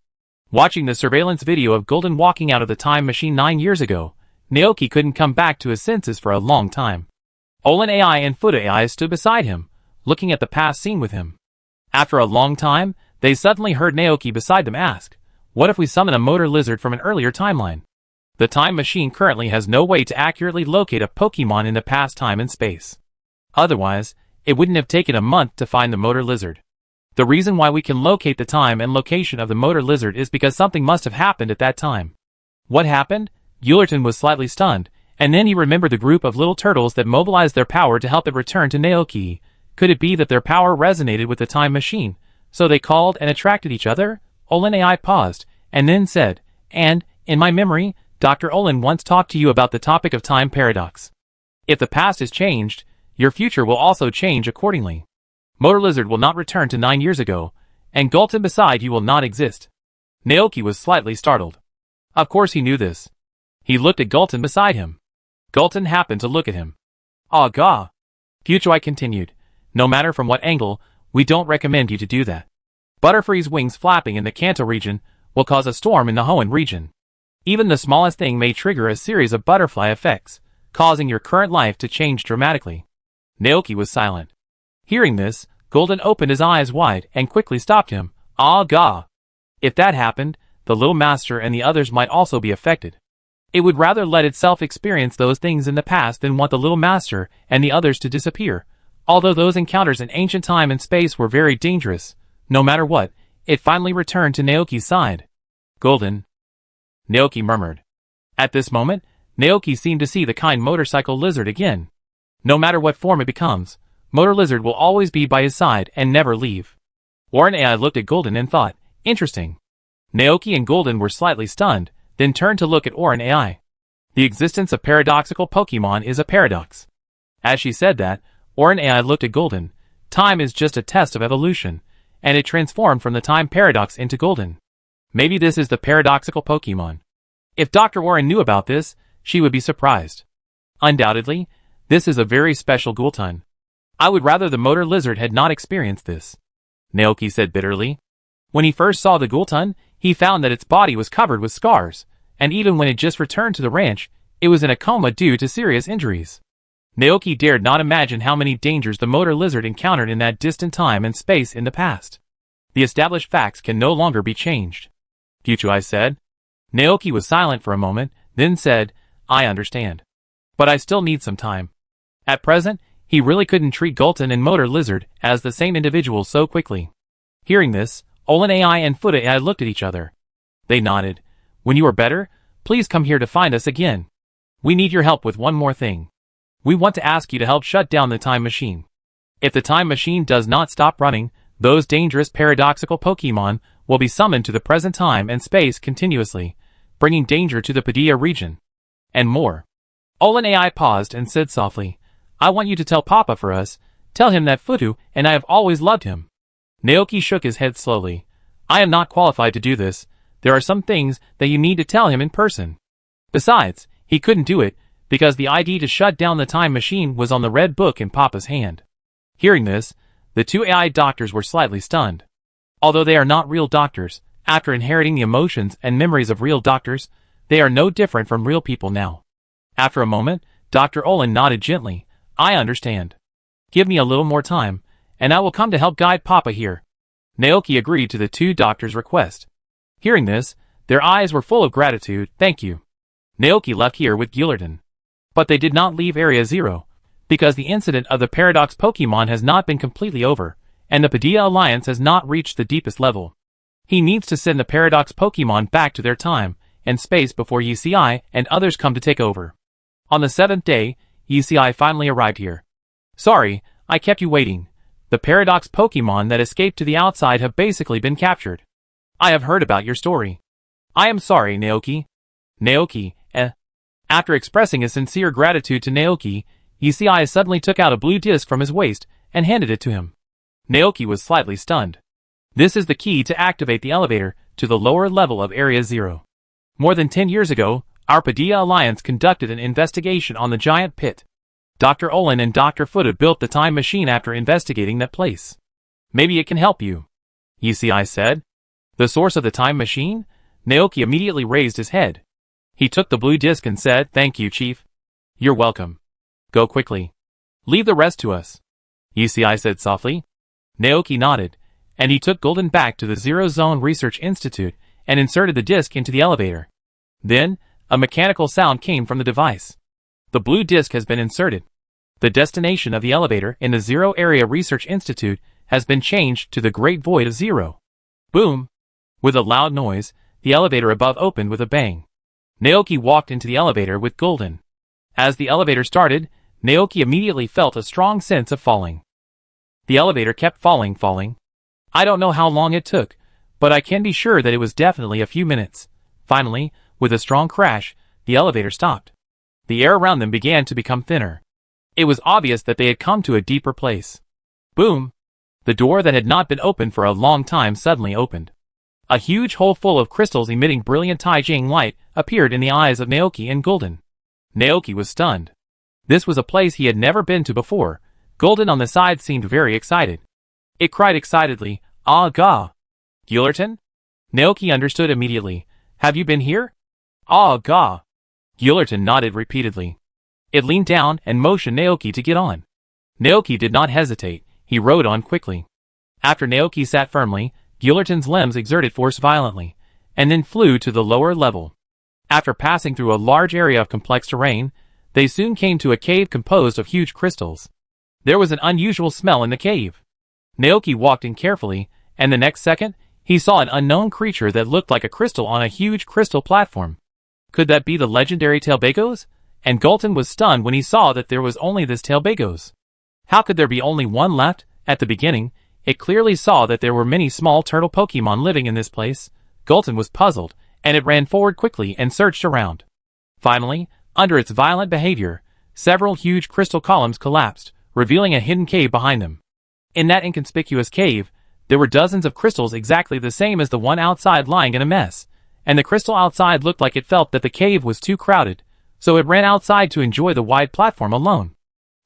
Watching the surveillance video of Golden walking out of the time machine 9 years ago, Naoki couldn't come back to his senses for a long time. Olin AI and Fuda AI stood beside him, looking at the past scene with him. After a long time, they suddenly heard Naoki beside them ask, "What if we summon a motor lizard from an earlier timeline?" The time machine currently has no way to accurately locate a Pokemon in the past time and space. Otherwise, it wouldn't have taken a month to find the motor lizard. The reason why we can locate the time and location of the motor lizard is because something must have happened at that time. What happened? Gulatin was slightly stunned, and then he remembered the group of little turtles that mobilized their power to help it return to Naoki. Could it be that their power resonated with the time machine, so they called and attracted each other? Olin AI paused, and then said, "And, in my memory, Dr. Olin once talked to you about the topic of time paradox. If the past is changed, your future will also change accordingly. Motor Lizard will not return to 9 years ago, and Gultun beside you will not exist." Naoki was slightly startled. Of course he knew this. He looked at Gultun beside him. Gultun happened to look at him. Ah gah. Fuchai continued. No matter from what angle, we don't recommend you to do that. Butterfree's wings flapping in the Kanto region will cause a storm in the Hoenn region. Even the smallest thing may trigger a series of butterfly effects, causing your current life to change dramatically. Naoki was silent. Hearing this, Golden opened his eyes wide and quickly stopped him. Ah gah. If that happened, the little master and the others might also be affected. It would rather let itself experience those things in the past than want the little master and the others to disappear. Although those encounters in ancient time and space were very dangerous, no matter what, it finally returned to Naoki's side. Golden. Naoki murmured. At this moment, Naoki seemed to see the kind motorcycle lizard again. No matter what form it becomes, Motor Lizard will always be by his side and never leave. Orin AI looked at Golden and thought, interesting. Naoki and Golden were slightly stunned, then turned to look at Orin AI. The existence of paradoxical Pokemon is a paradox. As she said that, Orin AI looked at Golden. Time is just a test of evolution, and it transformed from the time paradox into Golden. Maybe this is the paradoxical Pokemon. If Dr. Orin knew about this, she would be surprised. Undoubtedly, this is a very special Ghoulton. I would rather the Motor Lizard had not experienced this, Naoki said bitterly. When he first saw the Ghoulton, he found that its body was covered with scars, and even when it just returned to the ranch, it was in a coma due to serious injuries. Naoki dared not imagine how many dangers the Motor Lizard encountered in that distant time and space in the past. The established facts can no longer be changed, Fuchai said. Naoki was silent for a moment, then said, I understand. But I still need some time. At present, he really couldn't treat Ghoulton and Motor Lizard as the same individual so quickly. Hearing this, Olin AI and Fuda AI looked at each other. They nodded. When you are better, please come here to find us again. We need your help with one more thing. We want to ask you to help shut down the time machine. If the time machine does not stop running, those dangerous paradoxical Pokemon will be summoned to the present time and space continuously, bringing danger to the Padilla region. And more. Olin AI paused and said softly, I want you to tell Papa for us. Tell him that Futu and I have always loved him. Naoki shook his head slowly. I am not qualified to do this. There are some things that you need to tell him in person. Besides, he couldn't do it, because the ID to shut down the time machine was on the red book in Papa's hand. Hearing this, the two AI doctors were slightly stunned. Although they are not real doctors, after inheriting the emotions and memories of real doctors, they are no different from real people now. After a moment, Dr. Olin nodded gently. I understand. Give me a little more time, and I will come to help guide Papa here. Naoki agreed to the two doctors' request. Hearing this, their eyes were full of gratitude. Thank you. Naoki left here with Gillerton. But they did not leave Area 0, because the incident of the Paradox Pokemon has not been completely over, and the Padilla Alliance has not reached the deepest level. He needs to send the Paradox Pokemon back to their time and space before UCI and others come to take over. On the 7th day, UCI finally arrived here. Sorry, I kept you waiting. The Paradox Pokemon that escaped to the outside have basically been captured. I have heard about your story. I am sorry, Naoki. Naoki, After expressing his sincere gratitude to Naoki, UCI suddenly took out a blue disc from his waist and handed it to him. Naoki was slightly stunned. This is the key to activate the elevator to the lower level of Area 0. More than 10 years ago, our Padilla Alliance conducted an investigation on the giant pit. Dr. Olin and Dr. Fuda built the time machine after investigating that place. Maybe it can help you, UCI said. The source of the time machine? Naoki immediately raised his head. He took the blue disc and said, Thank you, Chief. You're welcome. Go quickly. Leave the rest to us, UCI said softly. Naoki nodded, and he took Golden back to the Zero Zone Research Institute and inserted the disc into the elevator. Then, a mechanical sound came from the device. The blue disc has been inserted. The destination of the elevator in the Zero Area Research Institute has been changed to the Great Void of Zero. Boom! With a loud noise, the elevator above opened with a bang. Naoki walked into the elevator with Golden. As the elevator started, Naoki immediately felt a strong sense of falling. The elevator kept falling. I don't know how long it took, but I can be sure that it was definitely a few minutes. Finally, with a strong crash, the elevator stopped. The air around them began to become thinner. It was obvious that they had come to a deeper place. Boom! The door that had not been opened for a long time suddenly opened. A huge hole full of crystals emitting brilliant Taijing light appeared in the eyes of Naoki and Golden. Naoki was stunned. This was a place he had never been to before. Golden on the side seemed very excited. It cried excitedly, "Ah gah! Gillerton?" Naoki understood immediately. "Have you been here?" "Ah gah!" Gillerton nodded repeatedly. It leaned down and motioned Naoki to get on. Naoki did not hesitate. He rode on quickly. After Naoki sat firmly, Gillerton's limbs exerted force violently, and then flew to the lower level. After passing through a large area of complex terrain, they soon came to a cave composed of huge crystals. There was an unusual smell in the cave. Naoki walked in carefully, and the next second, he saw an unknown creature that looked like a crystal on a huge crystal platform. Could that be the legendary Tailbagos? And Gulton was stunned when he saw that there was only this Tailbagos. How could there be only one left? At the beginning, it clearly saw that there were many small turtle Pokemon living in this place. Gulton was puzzled, and it ran forward quickly and searched around. Finally, under its violent behavior, several huge crystal columns collapsed, revealing a hidden cave behind them. In that inconspicuous cave, there were dozens of crystals exactly the same as the one outside lying in a mess, and the crystal outside looked like it felt that the cave was too crowded, so it ran outside to enjoy the wide platform alone.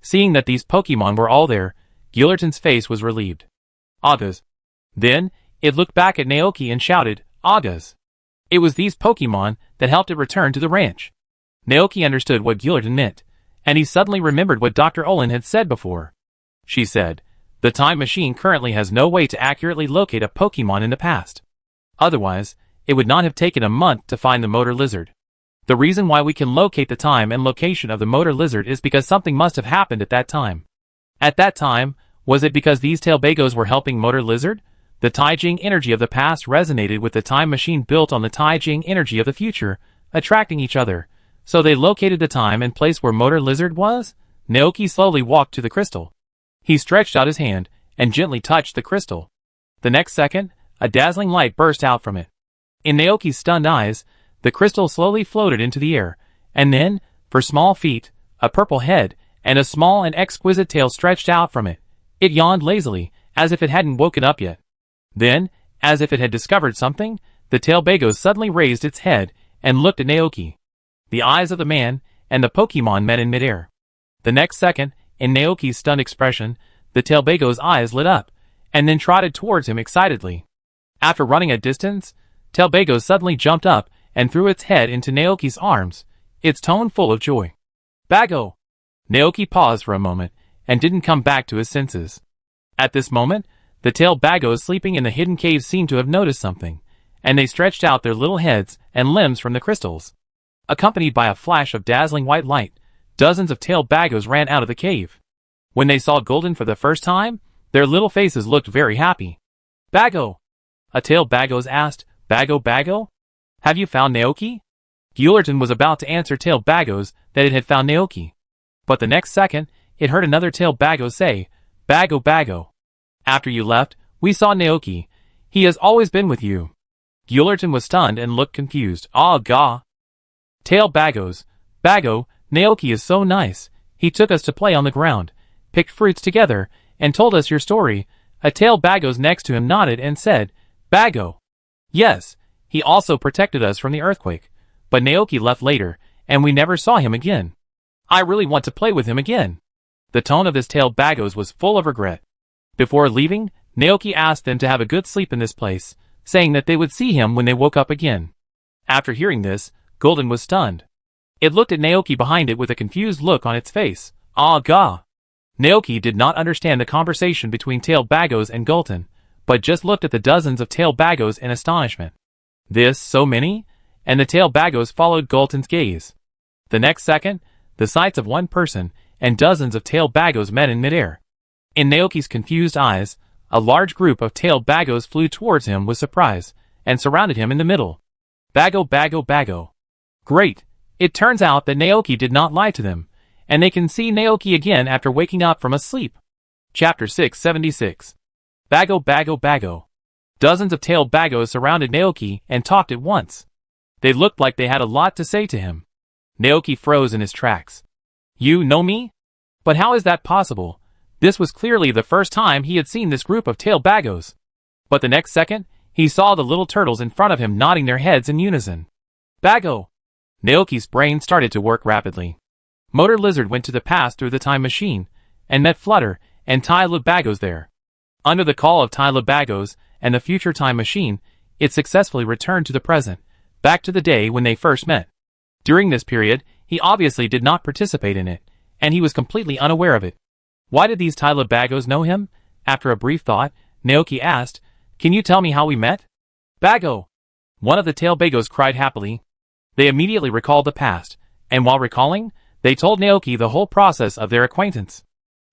Seeing that these Pokemon were all there, Gillerton's face was relieved. "Agas." Then, it looked back at Naoki and shouted, "Agas." It was these Pokemon that helped it return to the ranch. Naoki understood what Gillerton meant, and he suddenly remembered what Dr. Olin had said before. She said, "The time machine currently has no way to accurately locate a Pokemon in the past. Otherwise, it would not have taken a month to find the motor lizard. The reason why we can locate the time and location of the motor lizard is because something must have happened at that time. At that time, was it because these Tailbagos were helping motor lizard? The Taijing energy of the past resonated with the time machine built on the Taijing energy of the future, attracting each other. So they located the time and place where motor lizard was?" Naoki slowly walked to the crystal. He stretched out his hand and gently touched the crystal. The next second, a dazzling light burst out from it. In Naoki's stunned eyes, the crystal slowly floated into the air, and then, for small feet, a purple head, and a small and exquisite tail stretched out from it. It yawned lazily, as if it hadn't woken up yet. Then, as if it had discovered something, the Tailbagos suddenly raised its head and looked at Naoki. The eyes of the man and the Pokemon met in midair. The next second, in Naoki's stunned expression, the Tailbagos' eyes lit up, and then trotted towards him excitedly. After running a distance, Tailbagos suddenly jumped up and threw its head into Naoki's arms, its tone full of joy. "Bago!" Naoki paused for a moment, and didn't come back to his senses. At this moment, the Tailbagos sleeping in the hidden cave seemed to have noticed something, and they stretched out their little heads and limbs from the crystals. Accompanied by a flash of dazzling white light, dozens of Tailbagos ran out of the cave. When they saw Golden for the first time, their little faces looked very happy. "Bago!" a Tailbagos asked. "Bago Bago? Have you found Naoki?" Gillerton was about to answer Tailbagos that it had found Naoki. But the next second, it heard another Tailbagos say, "Bago Bago. After you left, we saw Naoki. He has always been with you." Gillerton was stunned and looked confused. "Ah gah." Tailbagos, "Bago, Naoki is so nice. He took us to play on the ground, picked fruits together, and told us your story." A Tailbagos next to him nodded and said, "Bago. Yes, he also protected us from the earthquake. But Naoki left later, and we never saw him again. I really want to play with him again." The tone of this Tailbagos was full of regret. Before leaving, Naoki asked them to have a good sleep in this place, saying that they would see him when they woke up again. After hearing this, Golden was stunned. It looked at Naoki behind it with a confused look on its face. "Ah gah." Naoki did not understand the conversation between Tailbagos and Gulton, but just looked at the dozens of Tailbagos in astonishment. This, so many? And the Tailbagos followed Gulton's gaze. The next second, the sights of one person and dozens of Tailbagos met in midair. In Naoki's confused eyes, a large group of Tailbagos flew towards him with surprise, and surrounded him in the middle. "Bago Bago Bago." Great! It turns out that Naoki did not lie to them, and they can see Naoki again after waking up from a sleep. Chapter 676. Bago Bago Bago. Dozens of Tailbagos surrounded Naoki and talked at once. They looked like they had a lot to say to him. Naoki froze in his tracks. "You know me? But how is that possible?" This was clearly the first time he had seen this group of Tailbagos. But the next second, he saw the little turtles in front of him nodding their heads in unison. "Bago!" Naoki's brain started to work rapidly. Motor Lizard went to the past through the time machine, and met Flutter and Tyler Bagos there. Under the call of Tyler Bagos and the future time machine, it successfully returned to the present, back to the day when they first met. During this period, he obviously did not participate in it, and he was completely unaware of it. Why did these Tyler Bagos know him? After a brief thought, Naoki asked, "Can you tell me how we met?" "Bago!" One of the tail Bagos cried happily. They immediately recalled the past, and while recalling, they told Naoki the whole process of their acquaintance.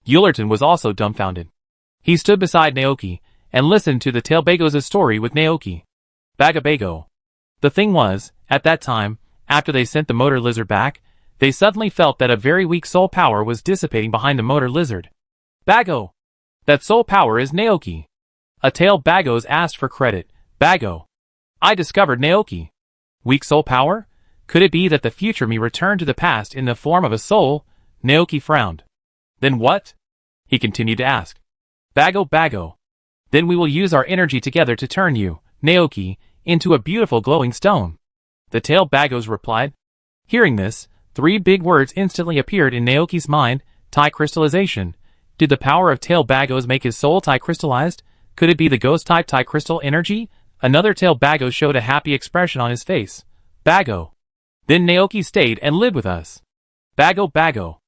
Ullerton was also dumbfounded. He stood beside Naoki, and listened to the tail Bagos' story with Naoki. Bagabago. The thing was, at that time, after they sent the Motor Lizard back, they suddenly felt that a very weak soul power was dissipating behind the Motor Lizard. Bago! That soul power is Naoki. A tail Bagos asked for credit. Bago. I discovered Naoki. Weak soul power? Could it be that the future me returned to the past in the form of a soul? Naoki frowned. Then what? He continued to ask. Bago. Then we will use our energy together to turn you, Naoki, into a beautiful glowing stone. The tail Bagos replied. Hearing this, three big words instantly appeared in Naoki's mind: Thai crystallization. Did the power of tail Bagos make his soul Thai crystallized? Could it be the ghost-type Thai crystal energy? Another tail Bagos showed a happy expression on his face. Bago. Then Naoki stayed and lived with us. Bago.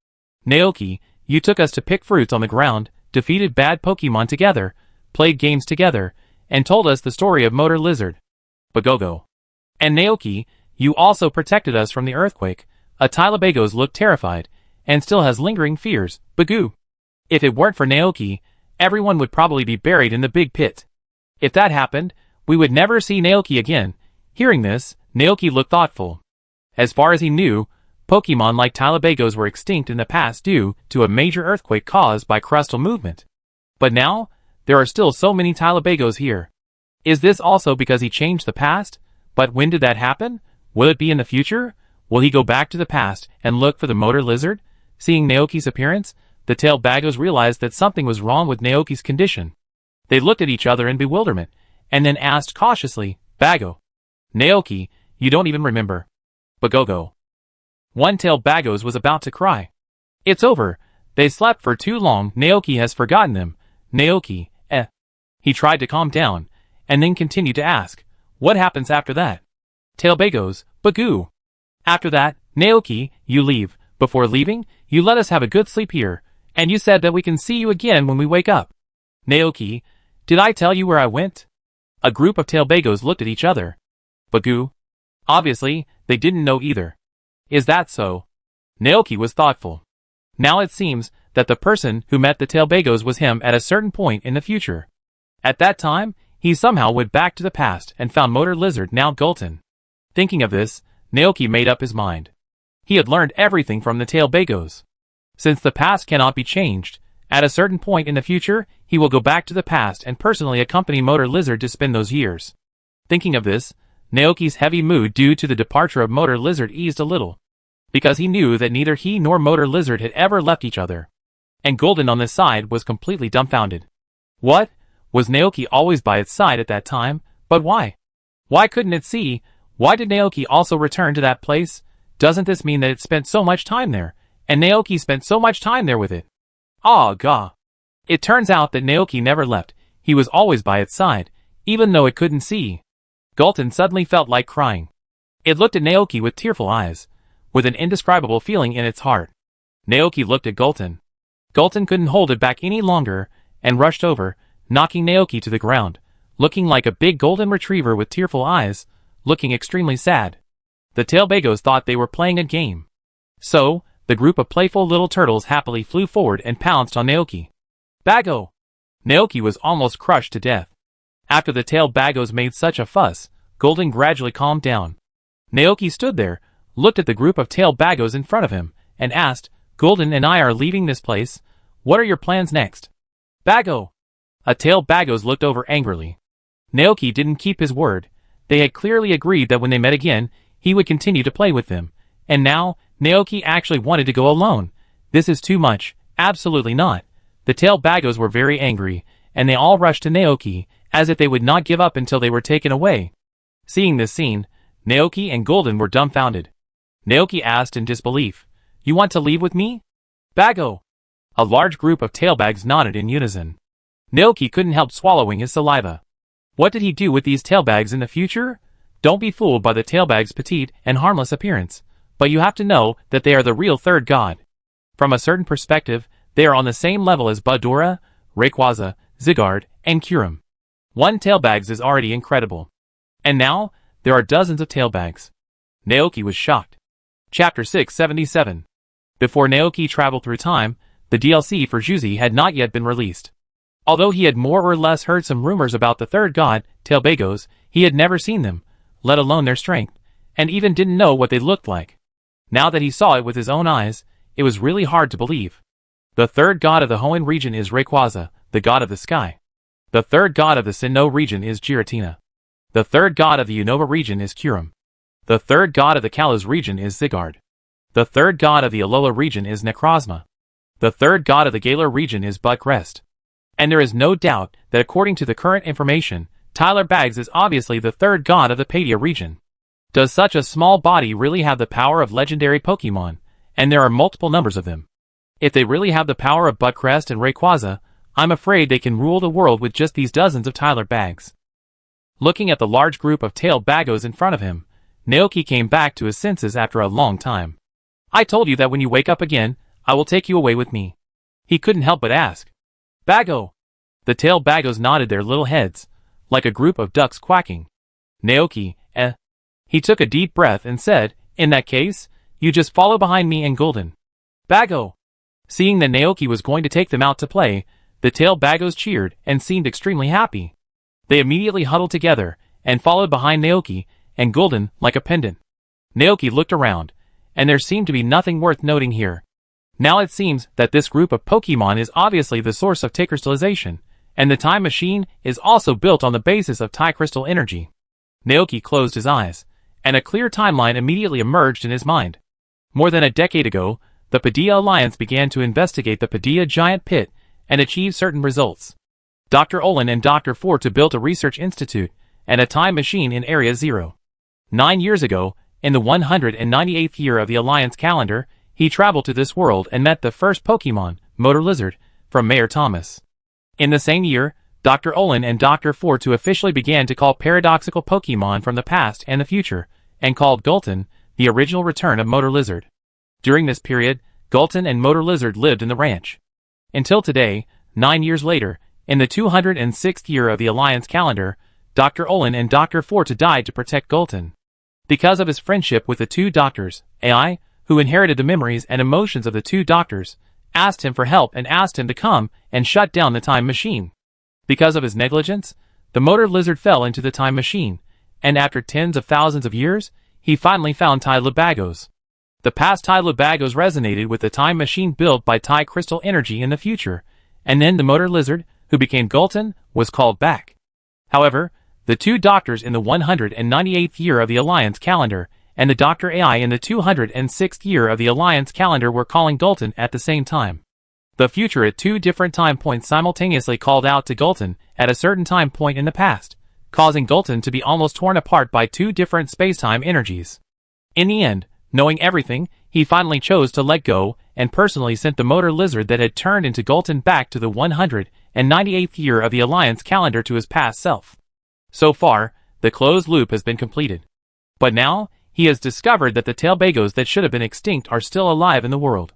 Naoki, you took us to pick fruits on the ground, defeated bad Pokemon together, played games together, and told us the story of Motor Lizard. Bagogo. And Naoki, you also protected us from the earthquake. A Tylabagos looked terrified, and still has lingering fears. Bagoo. If it weren't for Naoki, everyone would probably be buried in the big pit. If that happened, we would never see Naoki again. Hearing this, Naoki looked thoughtful. As far as he knew, Pokemon like Tylabagos were extinct in the past due to a major earthquake caused by crustal movement. But now, there are still so many Tylabagos here. Is this also because he changed the past? But when did that happen? Will it be in the future? Will he go back to the past and look for the Motor Lizard? Seeing Naoki's appearance, the tail Bagos realized that something was wrong with Naoki's condition. They looked at each other in bewilderment, and then asked cautiously, Bago. Naoki, you don't even remember. Bagogo. One tail Bagos was about to cry. It's over. They slept for too long. Naoki has forgotten them. Naoki, He tried to calm down, and then continued to ask, what happens after that? Tail Bagos, Bagoo. After that, Naoki, you leave. Before leaving, you let us have a good sleep here, and you said that we can see you again when we wake up. Naoki, did I tell you where I went? A group of tail Bagos looked at each other. Bagoo. Obviously, they didn't know either. Is that so? Naoki was thoughtful. Now it seems that the person who met the tail Bagos was him at a certain point in the future. At that time, he somehow went back to the past and found Motor Lizard, now Gulton. Thinking of this, Naoki made up his mind. He had learned everything from the tail Bagos. Since the past cannot be changed, at a certain point in the future, he will go back to the past and personally accompany Motor Lizard to spend those years. Thinking of this, Naoki's heavy mood due to the departure of Motor Lizard eased a little, because he knew that neither he nor Motor Lizard had ever left each other. And Golden on this side was completely dumbfounded. What? Was Naoki always by its side at that time? But why? Why couldn't it see? Why did Naoki also return to that place? Doesn't this mean that it spent so much time there, and Naoki spent so much time there with it? Ah, gah. It turns out that Naoki never left. He was always by its side, even though it couldn't see. Gulton suddenly felt like crying. It looked at Naoki with tearful eyes, with an indescribable feeling in its heart. Naoki looked at Gulton. Gulton couldn't hold it back any longer, and rushed over, knocking Naoki to the ground, looking like a big golden retriever with tearful eyes, looking extremely sad. The tail Bagos thought they were playing a game. So, the group of playful little turtles happily flew forward and pounced on Naoki. Bago! Naoki was almost crushed to death. After the tail Bagos made such a fuss, Golden gradually calmed down. Naoki stood there, looked at the group of tail Bagos in front of him, and asked, Golden and I are leaving this place. What are your plans next? Bago! A tail Bagos looked over angrily. Naoki didn't keep his word. They had clearly agreed that when they met again, he would continue to play with them. And now, Naoki actually wanted to go alone. This is too much. Absolutely not. The tail Bagos were very angry, and they all rushed to Naoki, as if they would not give up until they were taken away. Seeing this scene, Naoki and Golden were dumbfounded. Naoki asked in disbelief, You want to leave with me? Bago! A large group of tailbags nodded in unison. Naoki couldn't help swallowing his saliva. What did he do with these tailbags in the future? Don't be fooled by the tailbag's petite and harmless appearance, but you have to know that they are the real third god. From a certain perspective, they are on the same level as Badora, Rayquaza, Zygarde, and Kyurem. One tailbags is already incredible. And now, there are dozens of tailbags. Naoki was shocked. Chapter 677. Before Naoki traveled through time, the DLC for Juzi had not yet been released. Although he had more or less heard some rumors about the third god, tailbagos, he had never seen them, let alone their strength, and even didn't know what they looked like. Now that he saw it with his own eyes, it was really hard to believe. The third god of the Hoenn region is Rayquaza, the god of the sky. The third god of the Sinnoh region is Giratina. The third god of the Unova region is Kyurem. The third god of the Kalos region is Zygarde. The third god of the Alola region is Necrozma. The third god of the Galar region is Buckrest. And there is no doubt that according to the current information, Tyler Bags is obviously the third god of the Padia region. Does such a small body really have the power of legendary Pokemon? And there are multiple numbers of them. If they really have the power of Buckrest and Rayquaza, I'm afraid they can rule the world with just these dozens of Tyler Bags. Looking at the large group of tailed Bagos in front of him, Naoki came back to his senses after a long time. I told you that when you wake up again, I will take you away with me. He couldn't help but ask. Bago! The tailed Bagos nodded their little heads, like a group of ducks quacking. Naoki, He took a deep breath and said, in that case, you just follow behind me and Gulden. Bago! Seeing that Naoki was going to take them out to play, the tailed Bagos cheered and seemed extremely happy. They immediately huddled together and followed behind Naoki and Gulden like a pendant. Naoki looked around, and there seemed to be nothing worth noting here. Now it seems that this group of Pokemon is obviously the source of Tie crystallization, and the time machine is also built on the basis of Tie crystal energy. Naoki closed his eyes, and a clear timeline immediately emerged in his mind. More than a decade ago, the Padia Alliance began to investigate the Padia Giant Pit and achieve certain results. Dr. Olin and Dr. Forte built a research institute and a time machine in Area Zero. 9 years ago, in the 198th year of the Alliance calendar, he traveled to this world and met the first Pokemon, Motor Lizard, from Mayor Thomas. In the same year, Dr. Olin and Dr. Forte officially began to call paradoxical Pokemon from the past and the future, and called Gulton, the original return of Motor Lizard. During this period, Gulton and Motor Lizard lived in the ranch. Until today, 9 years later, in the 206th year of the Alliance calendar, Dr. Olin and Dr. Forte died to protect Gulton. Because of his friendship with the two doctors, AI, who inherited the memories and emotions of the two doctors, asked him for help and asked him to come and shut down the time machine. Because of his negligence, the Motor Lizard fell into the time machine, and after tens of thousands of years, he finally found Tylebagos. The past Tylebagos resonated with the time machine built by Tie Crystal Energy in the future, and then the Motor Lizard, who became Gulton, was called back. However, the two doctors in the 198th year of the Alliance calendar and the Dr. AI in the 206th year of the Alliance calendar were calling Gulton at the same time. The future at two different time points simultaneously called out to Gulton at a certain time point in the past, causing Gulton to be almost torn apart by two different space-time energies. In the end, knowing everything, he finally chose to let go and personally sent the Motor Lizard that had turned into Gulton back to the 198th year of the Alliance calendar to his past self. So far, the closed loop has been completed. But now, he has discovered that the Tailbagos that should have been extinct are still alive in the world.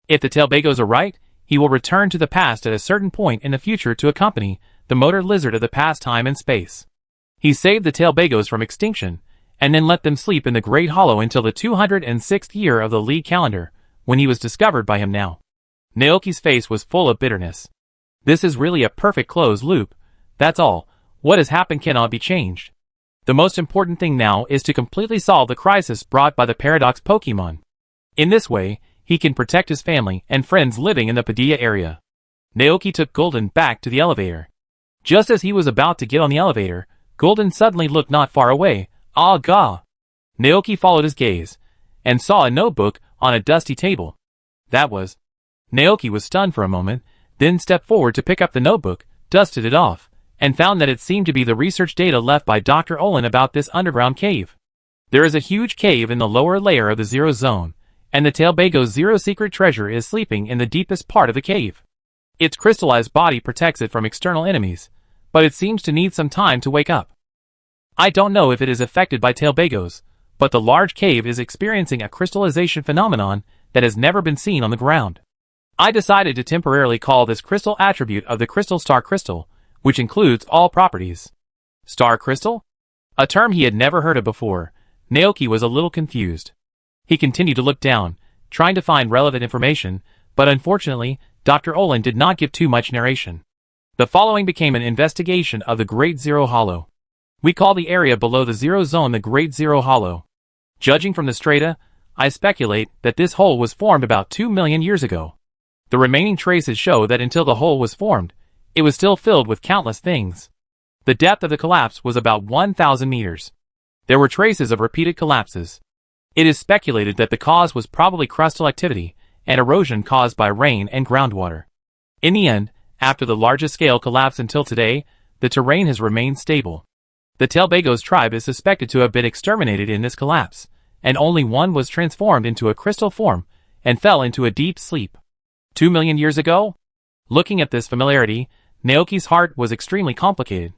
If the Tailbagos are right, he will return to the past at a certain point in the future to accompany the Motor Lizard of the past time and space. He saved the Tailbagos from extinction, and then let them sleep in the Great Hollow until the 206th year of the Lee calendar, when he was discovered by him now. Naoki's face was full of bitterness. This is really a perfect closed loop. That's all. What has happened cannot be changed. The most important thing now is to completely solve the crisis brought by the Paradox Pokemon. In this way, he can protect his family and friends living in the Padia area. Naoki took Gulden back to the elevator. Just as he was about to get on the elevator, Gulden suddenly looked not far away. Ah gah! Naoki followed his gaze, and saw a notebook on a dusty table. That was. Naoki was stunned for a moment, then stepped forward to pick up the notebook, dusted it off, and found that it seemed to be the research data left by Dr. Olin about this underground cave. There is a huge cave in the lower layer of the Zero Zone, and the Tailbago's zero secret treasure is sleeping in the deepest part of the cave. Its crystallized body protects it from external enemies, but it seems to need some time to wake up. I don't know if it is affected by Tailbagos, but the large cave is experiencing a crystallization phenomenon that has never been seen on the ground. I decided to temporarily call this crystal attribute of the crystal star crystal, which includes all properties. Star crystal? A term he had never heard of before. Naoki was a little confused. He continued to look down, trying to find relevant information, but unfortunately, Dr. Olin did not give too much narration. The following became an investigation of the Great Zero Hollow. We call the area below the Zero Zone the Great Zero Hollow. Judging from the strata, I speculate that this hole was formed about 2 million years ago. The remaining traces show that until the hole was formed, it was still filled with countless things. The depth of the collapse was about 1,000 meters. There were traces of repeated collapses. It is speculated that the cause was probably crustal activity and erosion caused by rain and groundwater. In the end, after the largest scale collapse until today, the terrain has remained stable. The Tailbagos tribe is suspected to have been exterminated in this collapse, and only one was transformed into a crystal form and fell into a deep sleep. 2 million years ago? Looking at this familiarity, Naoki's heart was extremely complicated.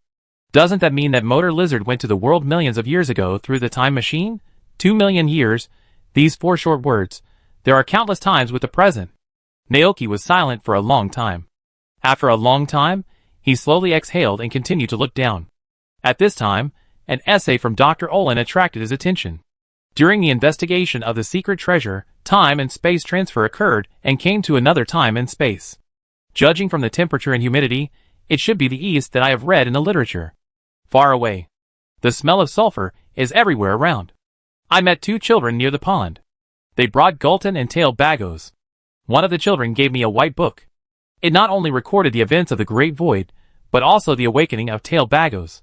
Doesn't that mean that Motor Lizard went to the world millions of years ago through the time machine? 2 million years, these 4 short words. There are countless times with the present. Naoki was silent for a long time. After a long time, he slowly exhaled and continued to look down. At this time, an essay from Dr. Olin attracted his attention. During the investigation of the secret treasure, time and space transfer occurred and came to another time and space. Judging from the temperature and humidity, it should be the east that I have read in the literature. Far away. The smell of sulfur is everywhere around. I met 2 children near the pond. They brought Gulton and Tailbagos. One of the children gave me a white book. It not only recorded the events of the Great Void, but also the awakening of Tailbagos.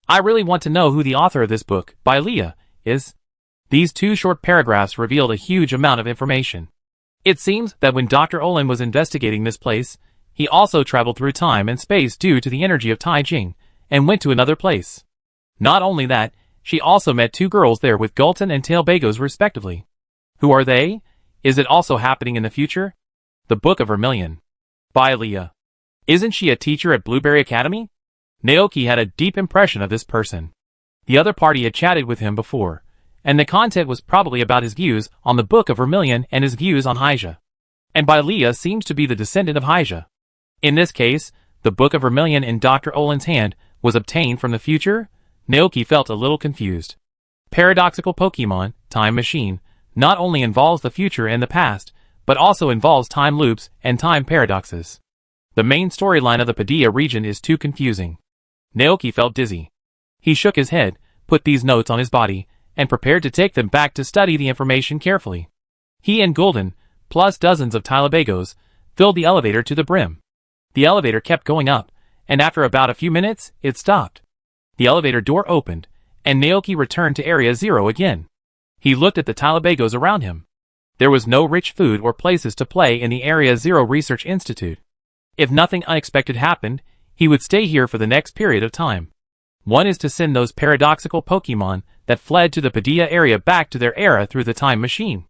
I really want to know who the author of this book, by Leah, is. These 2 short paragraphs revealed a huge amount of information. It seems that when Dr. Olin was investigating this place, he also traveled through time and space due to the energy of Taijing, and went to another place. Not only that, she also met 2 girls there with Gulton and Tailbagos respectively. Who are they? Is it also happening in the future? The Book of Vermilion. By Leah. Isn't she a teacher at Blueberry Academy? Naoki had a deep impression of this person. The other party had chatted with him before, and the content was probably about his views on the Book of Vermilion and his views on Hyja. And by Leah seems to be the descendant of Hyja. In this case, the Book of Vermilion in Dr. Olin's hand was obtained from the future. Naoki felt a little confused. Paradoxical Pokemon, Time Machine, not only involves the future and the past, but also involves time loops and time paradoxes. The main storyline of the Padilla region is too confusing. Naoki felt dizzy. He shook his head, put these notes on his body, and prepared to take them back to study the information carefully. He and Gulden, plus dozens of Tailbagos, filled the elevator to the brim. The elevator kept going up, and after about a few minutes, it stopped. The elevator door opened, and Naoki returned to Area 0 again. He looked at the Tailbagos around him. There was no rich food or places to play in the Area 0 Research Institute. If nothing unexpected happened, he would stay here for the next period of time. One is to send those paradoxical Pokemon that fled to the Padilla area back to their era through the time machine.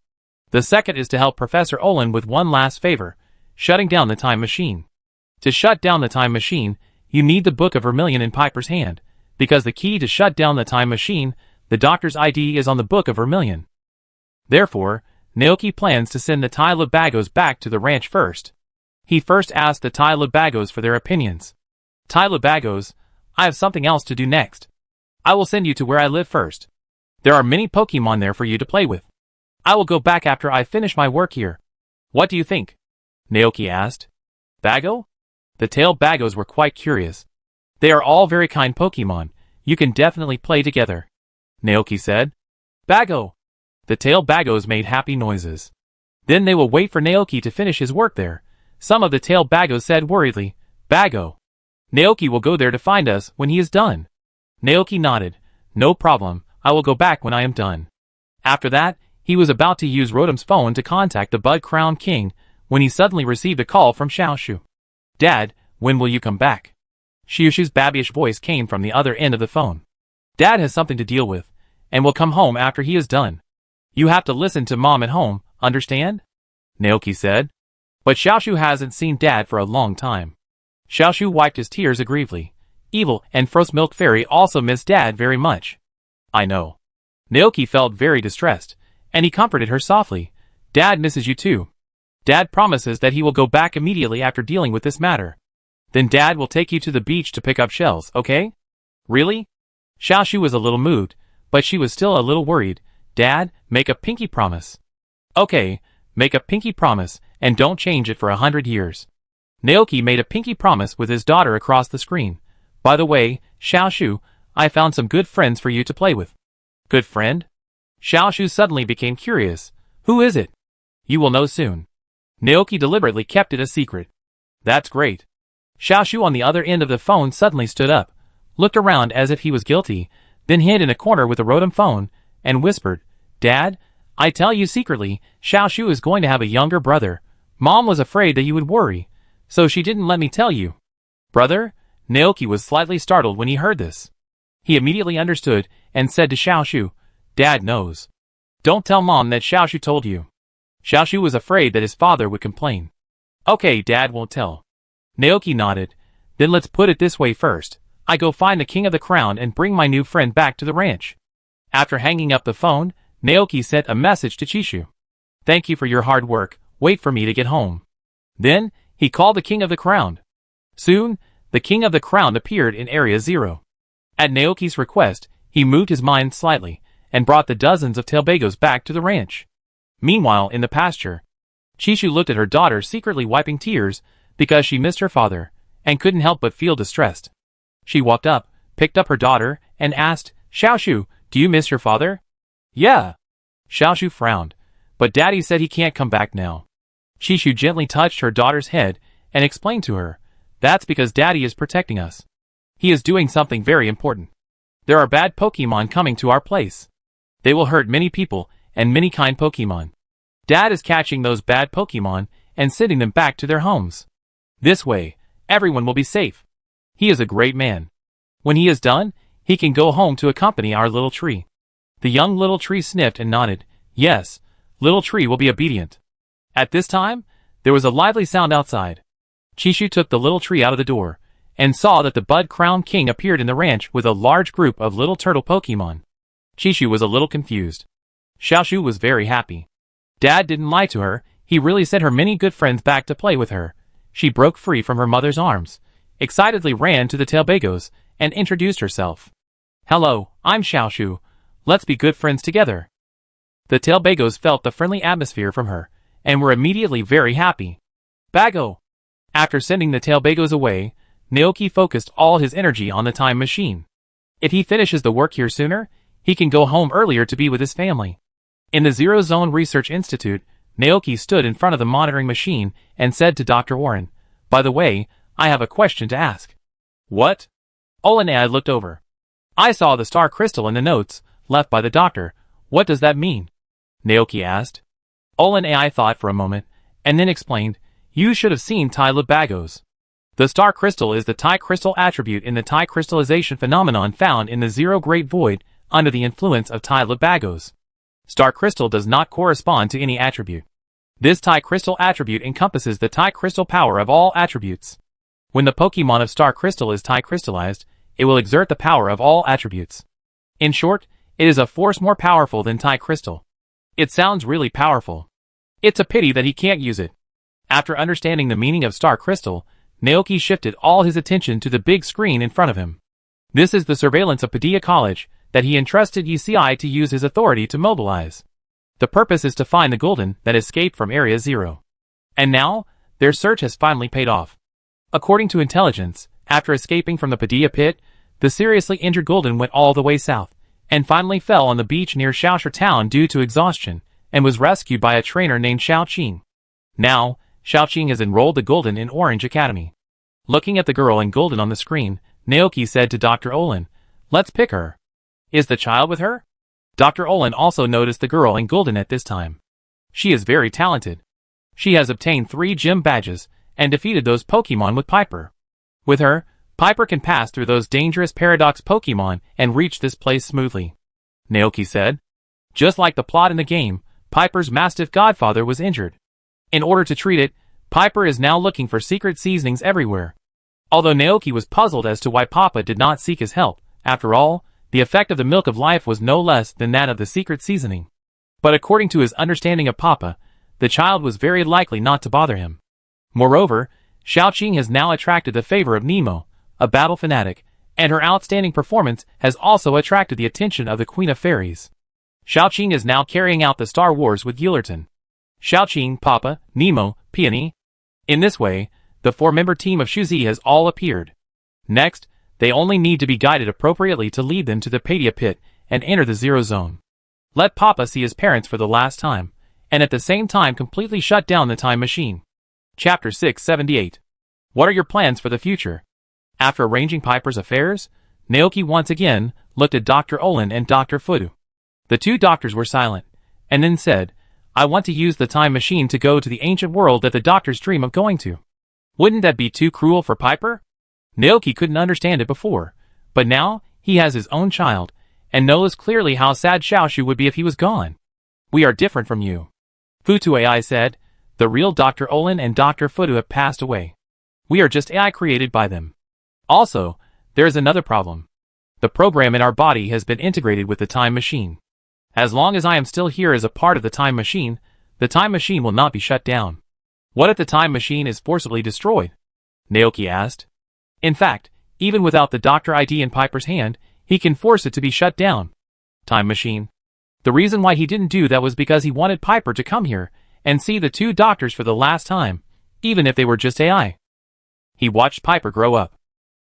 The second is to help Professor Olin with one last favor, shutting down the time machine. To shut down the time machine, you need the Book of Vermilion in Piper's hand, because the key to shut down the time machine, the doctor's ID is on the Book of Vermilion. Therefore, Naoki plans to send the Tailbagos back to the ranch first. He first asked the Tailbagos for their opinions. Tailbagos, I have something else to do next. I will send you to where I live first. There are many Pokemon there for you to play with. I will go back after I finish my work here. What do you think? Naoki asked. Bago? The Tailbagos were quite curious. They are all very kind Pokemon. You can definitely play together. Naoki said. Bago! The Tailbagos made happy noises. Then they will wait for Naoki to finish his work there. Some of the Tailbagos said worriedly, Bago. Naoki will go there to find us when he is done. Naoki nodded. No problem, I will go back when I am done. After that, he was about to use Rotom's phone to contact the Bud Crown King when he suddenly received a call from Xiaoshu. Dad, when will you come back? Xiaoshu's babyish voice came from the other end of the phone. Dad has something to deal with, and will come home after he is done. You have to listen to Mom at home, understand? Naoki said. But Xiaoshu hasn't seen Dad for a long time. Xiaoshu wiped his tears aggrievely. Evil and Frost Milk Fairy also miss Dad very much. I know. Naoki felt very distressed, and he comforted her softly. Dad misses you too. Dad promises that he will go back immediately after dealing with this matter. Then Dad will take you to the beach to pick up shells, okay? Really? Xiaoshu was a little moved, but she was still a little worried. Dad, make a pinky promise. Okay, make a pinky promise, and don't change it for 100 years. Naoki made a pinky promise with his daughter across the screen. By the way, Xiaoshu, I found some good friends for you to play with. Good friend? Xiaoshu suddenly became curious. Who is it? You will know soon. Naoki deliberately kept it a secret. That's great. Xiaoshu on the other end of the phone suddenly stood up, looked around as if he was guilty, then hid in a corner with a Rotom phone, and whispered, Dad, I tell you secretly, Xiaoshu is going to have a younger brother. Mom was afraid that you would worry, so she didn't let me tell you. Brother? Naoki was slightly startled when he heard this. He immediately understood and said to Xiaoshu, Dad knows. Don't tell Mom that Xiaoshu told you. Xiaoshu was afraid that his father would complain. Okay, Dad won't tell. Naoki nodded. Then let's put it this way first. I go find the King of the Crown and bring my new friend back to the ranch. After hanging up the phone, Naoki sent a message to Chishu. Thank you for your hard work. Wait for me to get home. Then, he called the King of the Crown. Soon, the King of the Crown appeared in Area 0. At Naoki's request, he moved his mind slightly, and brought the dozens of Tailbagos back to the ranch. Meanwhile, in the pasture, Chishu looked at her daughter secretly wiping tears, because she missed her father, and couldn't help but feel distressed. She walked up, picked up her daughter, and asked, Xiaoshu, do you miss your father? Yeah. Xiaoshu frowned, but Daddy said he can't come back now. Chishu gently touched her daughter's head, and explained to her, that's because Daddy is protecting us. He is doing something very important. There are bad Pokemon coming to our place. They will hurt many people, and many kind Pokemon. Dad is catching those bad Pokemon, and sending them back to their homes. This way, everyone will be safe. He is a great man. When he is done, he can go home to accompany our little tree. The young little tree sniffed and nodded. Yes, little tree will be obedient. At this time, there was a lively sound outside. Chishu took the little tree out of the door, and saw that the Bud Crown King appeared in the ranch with a large group of little turtle Pokemon. Chishu was a little confused. Xiaoshu was very happy. Dad didn't lie to her, he really sent her many good friends back to play with her. She broke free from her mother's arms, excitedly ran to the Tailbagos, and introduced herself. Hello, I'm Xiaoshu. Let's be good friends together. The Tailbagos felt the friendly atmosphere from her, and were immediately very happy. Bago! After sending the Tailbagos away, Naoki focused all his energy on the time machine. If he finishes the work here sooner, he can go home earlier to be with his family. In the Zero Zone Research Institute, Naoki stood in front of the monitoring machine and said to Dr. Warren, By the way, I have a question to ask. What? Olenai looked over. I saw the star crystal in the notes left by the doctor. What does that mean? Naoki asked. Olenai thought for a moment, and then explained, You should have seen Tailbagos. The star crystal is the Ti crystal attribute in the Ti crystallization phenomenon found in the Zero Great Void under the influence of Tailbagos. Star crystal does not correspond to any attribute. This Ti crystal attribute encompasses the Ti crystal power of all attributes. When the Pokemon of star crystal is Ti crystallized, it will exert the power of all attributes. In short, it is a force more powerful than Ti crystal. It sounds really powerful. It's a pity that he can't use it. After understanding the meaning of star crystal, Naoki shifted all his attention to the big screen in front of him. This is the surveillance of Padilla College that he entrusted UCI to use his authority to mobilize. The purpose is to find the Golden that escaped from Area 0. And now, their search has finally paid off. According to intelligence, after escaping from the Padilla pit, the seriously injured Golden went all the way south, and finally fell on the beach near Xiaoshu town due to exhaustion, and was rescued by a trainer named Xiaoqing. Now, Xiaoqing has enrolled the Golden in Orange Academy. Looking at the girl in Golden on the screen, Naoki said to Dr. Olin, Let's pick her. Is the child with her? Dr. Olin also noticed the girl in Golden at this time. She is very talented. She has obtained 3 gym badges, and defeated those Pokemon with Piper. With her, Piper can pass through those dangerous Paradox Pokemon and reach this place smoothly. Naoki said. Just like the plot in the game, Piper's mastiff godfather was injured. In order to treat it, Piper is now looking for secret seasonings everywhere. Although Naoki was puzzled as to why Papa did not seek his help, after all, the effect of the milk of life was no less than that of the secret seasoning. But according to his understanding of Papa, the child was very likely not to bother him. Moreover, Xiaoqing has now attracted the favor of Nemo, a battle fanatic, and her outstanding performance has also attracted the attention of the Queen of Fairies. Xiaoqing is now carrying out the Star Wars with Yullerton. Xiaoqing, Papa, Nemo, Peony. In this way, the four-member team of Shuzi has all appeared. Next, they only need to be guided appropriately to lead them to the Padia pit and enter the Zero Zone. Let Papa see his parents for the last time, and at the same time completely shut down the time machine. Chapter 678. What are your plans for the future? After arranging Piper's affairs, Naoki once again looked at Dr. Olin and Dr. Fudu. The two doctors were silent, and then said, I want to use the time machine to go to the ancient world that the doctors dream of going to. Wouldn't that be too cruel for Piper? Naoki couldn't understand it before, but now he has his own child, and knows clearly how sad Xiaoshu would be if he was gone. We are different from you. Futu AI said, the real Dr. Olin and Dr. Fudu have passed away. We are just AI created by them. Also, there is another problem. The program in our body has been integrated with the time machine. As long as I am still here as a part of the time machine will not be shut down. What if the time machine is forcibly destroyed? Naoki asked. In fact, even without the Doctor ID in Piper's hand, he can force it to be shut down. Time machine. The reason why he didn't do that was because he wanted Piper to come here and see the two doctors for the last time, even if they were just AI. He watched Piper grow up.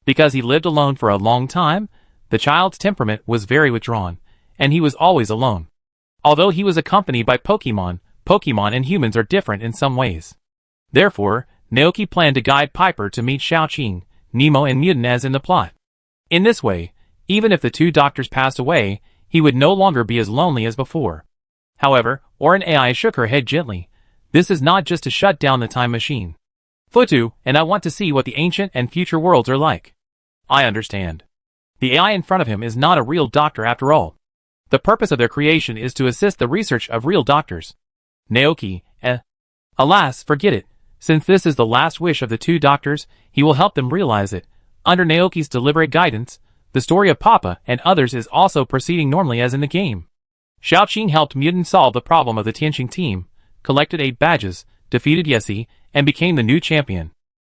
Because he lived alone for a long time, the child's temperament was very withdrawn, and he was always alone. Although he was accompanied by Pokemon and humans are different in some ways. Therefore, Naoki planned to guide Piper to meet Xiaoqing, Nemo and Mutant as in the plot. In this way, even if the two doctors passed away, he would no longer be as lonely as before. However, Orin AI shook her head gently. This is not just to shut down the time machine. Futu, and I want to see what the ancient and future worlds are like. I understand. The AI in front of him is not a real doctor after all. The purpose of their creation is to assist the research of real doctors. Naoki, alas, forget it. Since this is the last wish of the two doctors, he will help them realize it. Under Naoki's deliberate guidance, the story of Papa and others is also proceeding normally as in the game. Xiaoqing helped Mutant solve the problem of the Tianqing team, collected 8 badges, defeated Yesi, and became the new champion.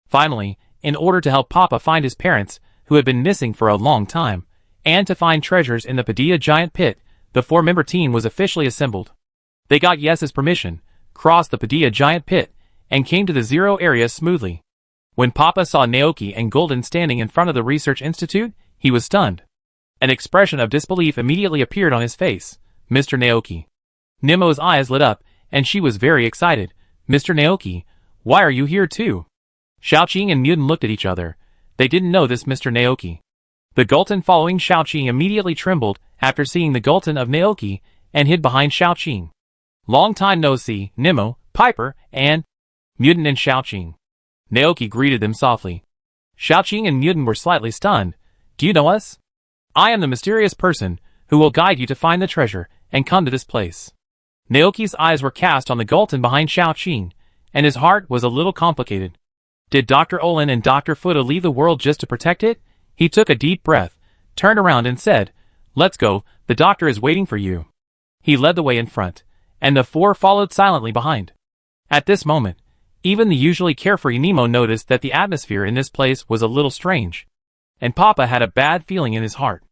Finally, in order to help Papa find his parents, who had been missing for a long time, and to find treasures in the Padilla giant pit, the 4-member team was officially assembled. They got Yes's permission, crossed the Padilla giant pit, and came to the Zero area smoothly. When Papa saw Naoki and Golden standing in front of the research institute, he was stunned. An expression of disbelief immediately appeared on his face. Mr. Naoki. Nemo's eyes lit up, and she was very excited. Mr. Naoki, why are you here too? Xiaoqing and Mutant looked at each other. They didn't know this Mr. Naoki. The Gulton following Xiaoqing immediately trembled after seeing the Gulton of Naoki and hid behind Xiaoqing. Long time no see, Nemo, Piper, and Mutant and Xiaoqing. Naoki greeted them softly. Xiaoqing and Mutant were slightly stunned. Do you know us? I am the mysterious person who will guide you to find the treasure and come to this place. Naoki's eyes were cast on the Gulton behind Xiaoqing, and his heart was a little complicated. Did Dr. Olin and Dr. Fuda leave the world just to protect it? He took a deep breath, turned around and said, Let's go, the doctor is waiting for you. He led the way in front, and the 4 followed silently behind. At this moment, even the usually carefree Nemo noticed that the atmosphere in this place was a little strange. And Papa had a bad feeling in his heart.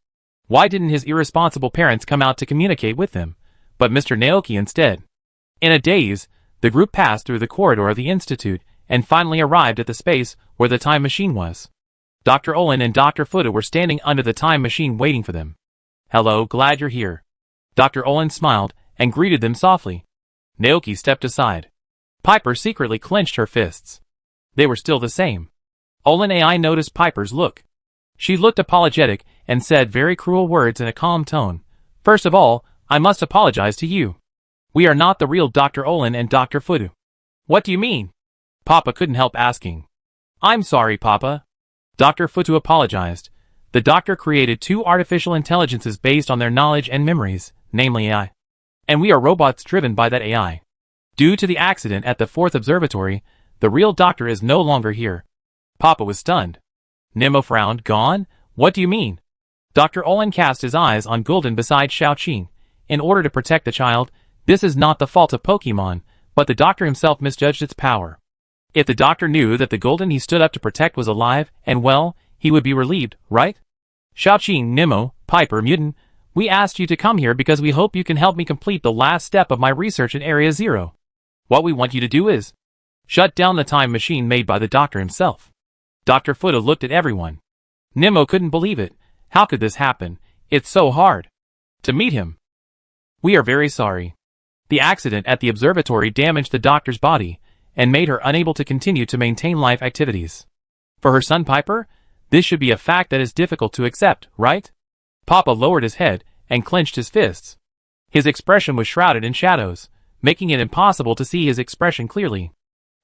Why didn't his irresponsible parents come out to communicate with him, but Mr. Naoki instead? In a daze, the group passed through the corridor of the institute and finally arrived at the space where the time machine was. Dr. Olin and Dr. Fuda were standing under the time machine waiting for them. Hello, glad you're here. Dr. Olin smiled and greeted them softly. Naoki stepped aside. Piper secretly clenched her fists. They were still the same. Olin AI noticed Piper's look. She looked apologetic and said very cruel words in a calm tone. First of all, I must apologize to you. We are not the real Dr. Olin and Dr. Fudu. What do you mean? Papa couldn't help asking. I'm sorry, Papa. Dr. Futu apologized. The doctor created 2 artificial intelligences based on their knowledge and memories, namely AI And we are robots driven by that AI. Due to the accident at the 4th observatory, the real doctor is no longer here. Papa was stunned. Nemo frowned. Gone? What do you mean? Dr. Olin cast his eyes on Gulden beside Xiaoqing. In order to protect the child, this is not the fault of Pokemon, but the doctor himself misjudged its power. If the doctor knew that the Gulden he stood up to protect was alive and well, he would be relieved, right? Xiaoqing, Nemo, Piper, Mutant, we asked you to come here because we hope you can help me complete the last step of my research in Area Zero. What we want you to do is shut down the time machine made by the doctor himself. Dr. Fuda looked at everyone. Nemo couldn't believe it. How could this happen? It's so hard to meet him. We are very sorry. The accident at the observatory damaged the doctor's body and made her unable to continue to maintain life activities. For her son Piper, this should be a fact that is difficult to accept, right? Papa lowered his head and clenched his fists. His expression was shrouded in shadows, making it impossible to see his expression clearly.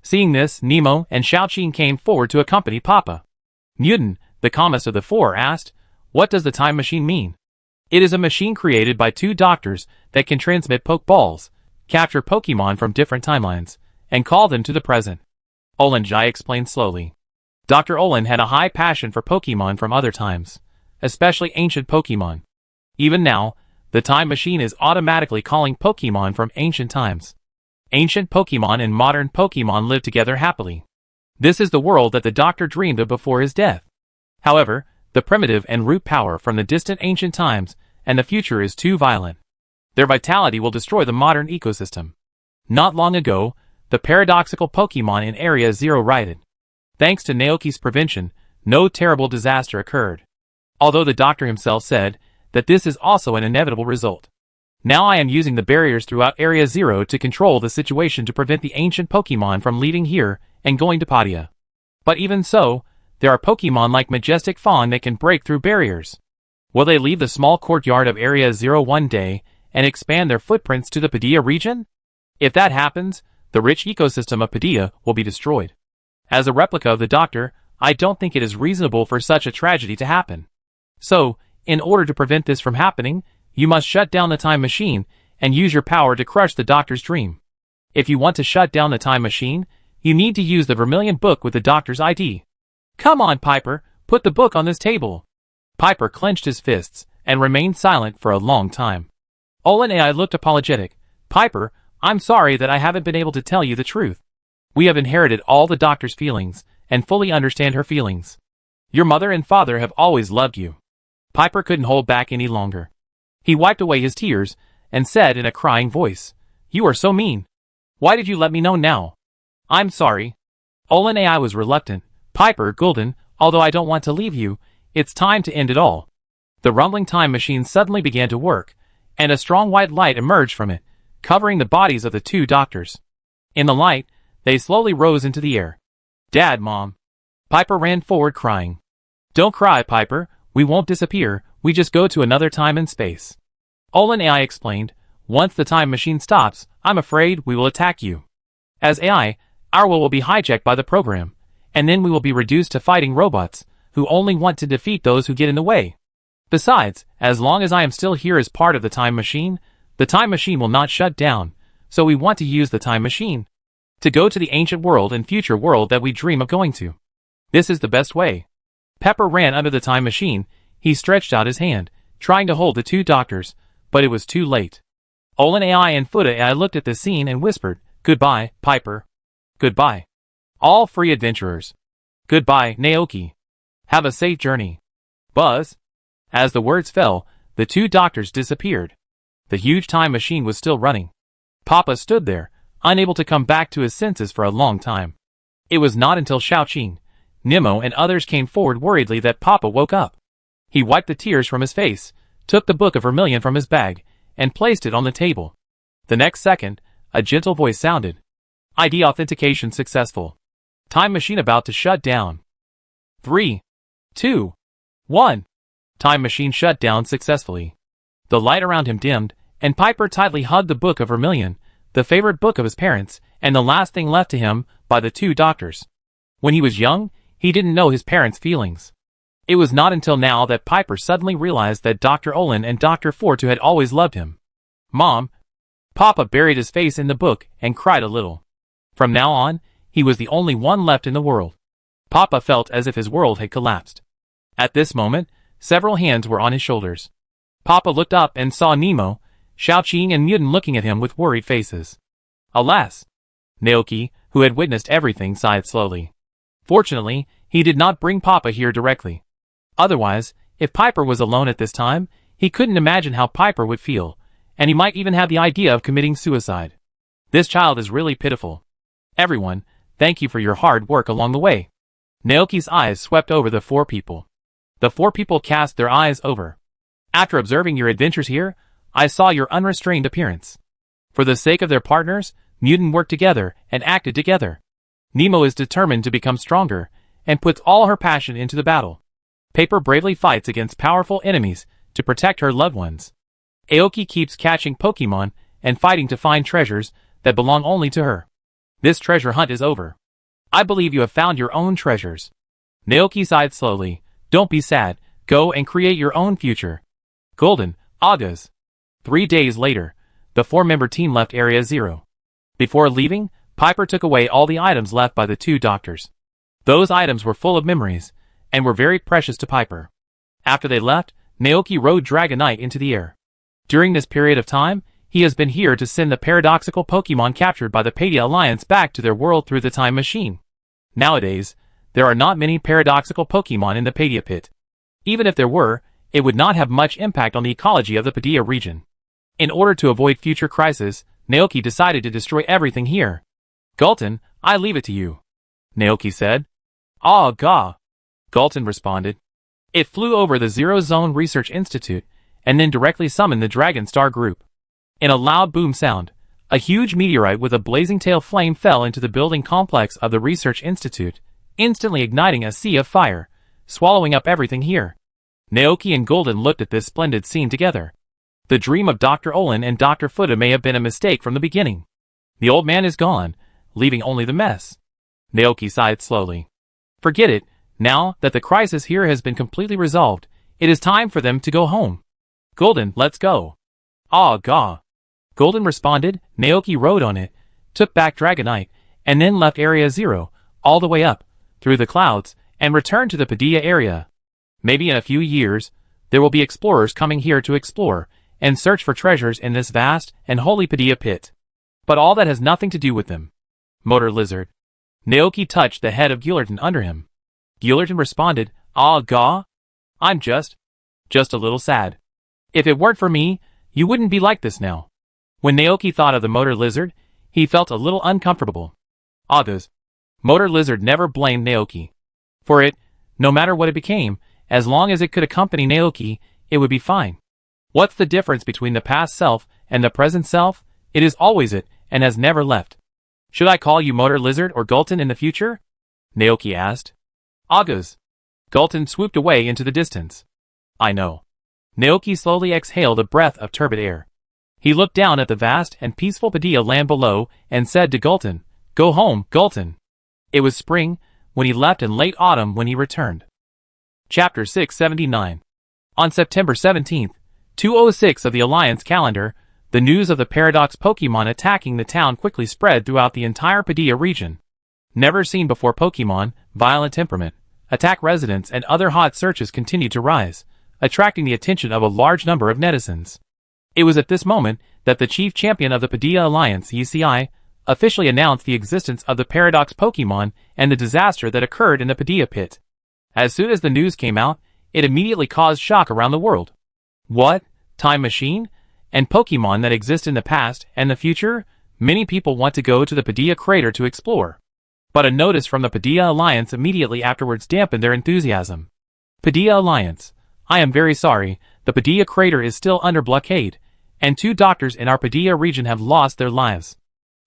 Seeing this, Nemo and Xiaoqing came forward to accompany Papa. Mutant, the calmest of the four, asked, "What does the time machine mean?" It is a machine created by two doctors that can transmit Pokeballs, capture Pokemon from different timelines, and call them to the present. Olin Jai explained slowly. Dr. Olin had a high passion for Pokemon from other times, especially ancient Pokemon. Even now, the time machine is automatically calling Pokemon from ancient times. Ancient Pokemon and modern Pokemon live together happily. This is the world that the doctor dreamed of before his death. However, the primitive and root power from the distant ancient times and the future is too violent. Their vitality will destroy the modern ecosystem. Not long ago, the paradoxical Pokemon in Area Zero rioted. Thanks to Naoki's prevention, no terrible disaster occurred. Although the doctor himself said that this is also an inevitable result. Now I am using the barriers throughout Area Zero to control the situation to prevent the ancient Pokemon from leaving here and going to Padia. But even so, there are Pokemon like Majestic Fawn that can break through barriers. Will they leave the small courtyard of Area Zero one day and expand their footprints to the Padia region? If that happens, the rich ecosystem of Padia will be destroyed. As a replica of the doctor, I don't think it is reasonable for such a tragedy to happen. So, in order to prevent this from happening, you must shut down the time machine and use your power to crush the doctor's dream. If you want to shut down the time machine, you need to use the Vermilion book with the doctor's ID. Come on, Piper, put the book on this table. Piper clenched his fists and remained silent for a long time. Olin and I looked apologetic. Piper, I'm sorry that I haven't been able to tell you the truth. We have inherited all the doctor's feelings and fully understand her feelings. Your mother and father have always loved you. Piper couldn't hold back any longer. He wiped away his tears and said in a crying voice, "You are so mean. Why did you let me know now?" "I'm sorry." Olin AI was reluctant. "Piper, Gulden, although I don't want to leave you, it's time to end it all." The rumbling time machine suddenly began to work, and a strong white light emerged from it, covering the bodies of the two doctors. In the light, they slowly rose into the air. "Dad, Mom." Piper ran forward crying. "Don't cry, Piper, we won't disappear, we just go to another time and space." Olin AI explained, "Once the time machine stops, I'm afraid we will attack you. As AI, our will be hijacked by the program, and then we will be reduced to fighting robots, who only want to defeat those who get in the way. Besides, as long as I am still here as part of the time machine will not shut down, so we want to use the time machine to go to the ancient world and future world that we dream of going to. This is the best way." Pepper ran under the time machine. He stretched out his hand, trying to hold the two doctors, but it was too late. Olin AI and Fuda AI looked at the scene and whispered, "Goodbye, Piper. Goodbye, all free adventurers. Goodbye, Naoki. Have a safe journey." Buzz. As the words fell, the two doctors disappeared. The huge time machine was still running. Papa stood there, unable to come back to his senses for a long time. It was not until Xiaoqing, Nemo and others came forward worriedly that Papa woke up. He wiped the tears from his face, took the book of Vermilion from his bag, and placed it on the table. The next second, a gentle voice sounded. "ID authentication successful. Time machine about to shut down. 3, 2, 1. Time machine shut down successfully. The light around him dimmed, and Piper tightly hugged the book of Vermilion, the favorite book of his parents, and the last thing left to him by the two doctors. When he was young, he didn't know his parents' feelings. It was not until now that Piper suddenly realized that Dr. Olin and Dr. Fortu had always loved him. "Mom, Papa buried his face in the book and cried a little. From now on, he was the only one left in the world. Papa felt as if his world had collapsed. At this moment, several hands were on his shoulders. Papa looked up and saw Nemo, Xiaoqing and Muden looking at him with worried faces. Alas! Naoki, who had witnessed everything, sighed slowly. Fortunately, he did not bring Papa here directly. Otherwise, if Piper was alone at this time, he couldn't imagine how Piper would feel, and he might even have the idea of committing suicide. This child is really pitiful. Everyone, thank you for your hard work along the way. Naoki's eyes swept over the four people. The four people cast their eyes over. After observing your adventures here, I saw your unrestrained appearance. For the sake of their partners, Muden worked together and acted together. Nemo is determined to become stronger, and puts all her passion into the battle. Paper bravely fights against powerful enemies to protect her loved ones. Aoki keeps catching Pokemon and fighting to find treasures that belong only to her. This treasure hunt is over. I believe you have found your own treasures. Naoki sighed slowly. Don't be sad, go and create your own future. Golden, August. 3 days later, the 4-member team left Area 0. Before leaving, Piper took away all the items left by the 2 doctors. Those items were full of memories, and were very precious to Piper. After they left, Naoki rode Dragonite into the air. During this period of time, he has been here to send the paradoxical Pokemon captured by the Paideia Alliance back to their world through the time machine. Nowadays, there are not many paradoxical Pokemon in the Paideia Pit. Even if there were, it would not have much impact on the ecology of the Paideia region. In order to avoid future crises, Naoki decided to destroy everything here. Galton, I leave it to you, Naoki said. Ah, Ga, Galton responded. It flew over the Zero Zone Research Institute, and then directly summoned the Dragon Star group. In a loud boom sound, a huge meteorite with a blazing tail flame fell into the building complex of the Research Institute, instantly igniting a sea of fire, swallowing up everything here. Naoki and Golden looked at this splendid scene together. The dream of Dr. Olin and Dr. Fuda may have been a mistake from the beginning. The old man is gone, leaving only the mess. Naoki sighed slowly. Forget it, now that the crisis here has been completely resolved, it is time for them to go home. Golden, let's go. Ah, Ga. Golden responded. Naoki rode on it, took back Dragonite, and then left Area 0, all the way up, through the clouds, and returned to the Paideia area. Maybe in a few years, there will be explorers coming here to explore, and search for treasures in this vast and holy Paideia pit. But all that has nothing to do with them. Motor Lizard. Naoki touched the head of Guillerton under him. Guillerton responded, Ah, Ga? I'm just a little sad. If it weren't for me, you wouldn't be like this now. When Naoki thought of the Motor Lizard, he felt a little uncomfortable. August. Motor Lizard never blamed Naoki. For it, no matter what it became, as long as it could accompany Naoki, it would be fine. What's the difference between the past self and the present self? It is always it, and has never left. Should I call you Motor Lizard or Galton in the future? Naoki asked. August. Galton swooped away into the distance. I know. Naoki slowly exhaled a breath of turbid air. He looked down at the vast and peaceful Paideia land below and said to Galton, Go home, Galton. It was spring when he left and late autumn when he returned. Chapter 679. On September 17th, 206 of the Alliance calendar, the news of the Paradox Pokemon attacking the town quickly spread throughout the entire Paideia region. Never seen before Pokemon, violent temperament, attack residents and other hot searches continued to rise, attracting the attention of a large number of netizens. It was at this moment that the chief champion of the Paideia Alliance, ECI, officially announced the existence of the Paradox Pokemon and the disaster that occurred in the Paideia pit. As soon as the news came out, it immediately caused shock around the world. What? Time machine? And Pokemon that exist in the past and the future? Many people want to go to the Paideia crater to explore. But a notice from the Paideia Alliance immediately afterwards dampened their enthusiasm. Paideia Alliance, I am very sorry, the Paideia crater is still under blockade, and 2 doctors in our Paideia region have lost their lives.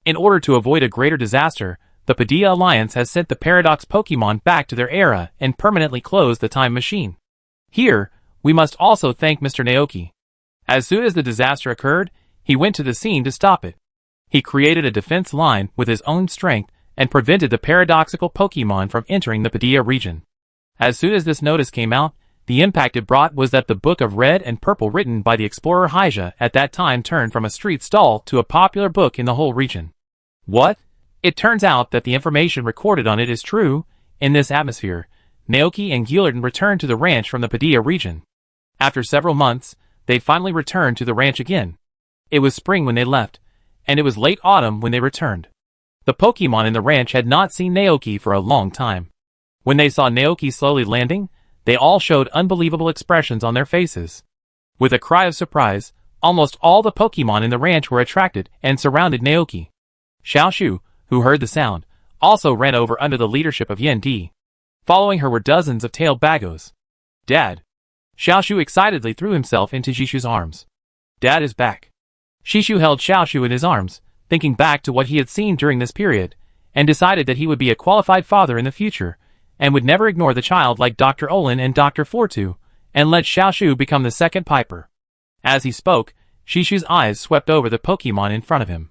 In order to avoid a greater disaster, the Paideia Alliance has sent the Paradox Pokemon back to their era and permanently closed the time machine. Here, we must also thank Mr. Naoki. As soon as the disaster occurred, he went to the scene to stop it. He created a defense line with his own strength and prevented the paradoxical Pokemon from entering the Paideia region. As soon as this notice came out, the impact it brought was that the book of red and purple written by the explorer Hyja at that time turned from a street stall to a popular book in the whole region. What? It turns out that the information recorded on it is true. In this atmosphere, Naoki and Guillerton returned to the ranch from the Padilla region. After several months, they finally returned to the ranch again. It was spring when they left, and it was late autumn when they returned. The Pokemon in the ranch had not seen Naoki for a long time. When they saw Naoki slowly landing, they all showed unbelievable expressions on their faces. With a cry of surprise, almost all the Pokemon in the ranch were attracted and surrounded Naoki. Xiaoshu, who heard the sound, also ran over under the leadership of Yen Di. Following her were dozens of tailed Bagos. Dad! Xiaoshu excitedly threw himself into Shishu's arms. Dad is back. Shishu held Xiaoshu in his arms, thinking back to what he had seen during this period, and decided that he would be a qualified father in the future, and would never ignore the child like Dr. Olin and Dr. Fortu, and let Xiaoshu become the second Piper. As he spoke, Shishu's eyes swept over the Pokemon in front of him.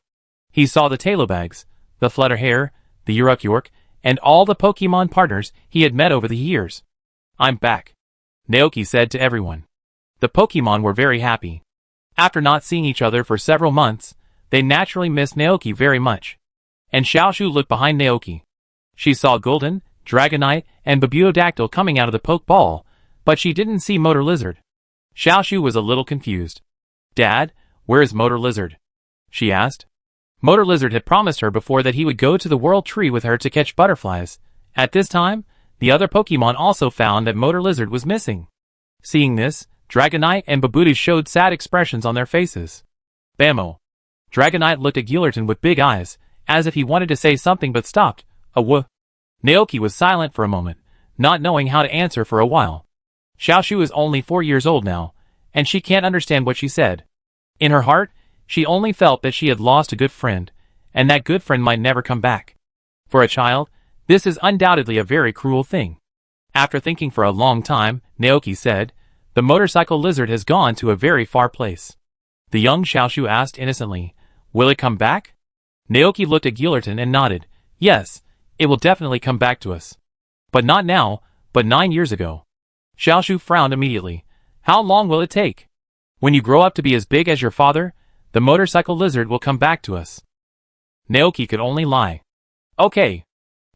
He saw the Tailowbags, the Flutterhair, the Urukyurk, and all the Pokemon partners he had met over the years. I'm back, Naoki said to everyone. The Pokemon were very happy. After not seeing each other for several months, they naturally missed Naoki very much. And Xiaoshu looked behind Naoki. She saw Golden, Dragonite, and Babuodactyl coming out of the Pokeball, but she didn't see Motor Lizard. Xiaoshu was a little confused. Dad, where is Motor Lizard? She asked. Motor Lizard had promised her before that he would go to the World Tree with her to catch butterflies. At this time, the other Pokemon also found that Motor Lizard was missing. Seeing this, Dragonite and Babuti showed sad expressions on their faces. Bammo. Dragonite looked at Guillerton with big eyes, as if he wanted to say something but stopped. Naoki was silent for a moment, not knowing how to answer for a while. Xiaoshu is only 4 years old now, and she can't understand what she said. In her heart, she only felt that she had lost a good friend, and that good friend might never come back. For a child, this is undoubtedly a very cruel thing. After thinking for a long time, Naoki said, the motorcycle lizard has gone to a very far place. The young Xiaoshu asked innocently, will it come back? Naoki looked at Guillerton and nodded. Yes, it will definitely come back to us. But not now, but 9 years ago. Xiaoshu frowned immediately. How long will it take? When you grow up to be as big as your father, the motorcycle lizard will come back to us. Naoki could only lie. Okay.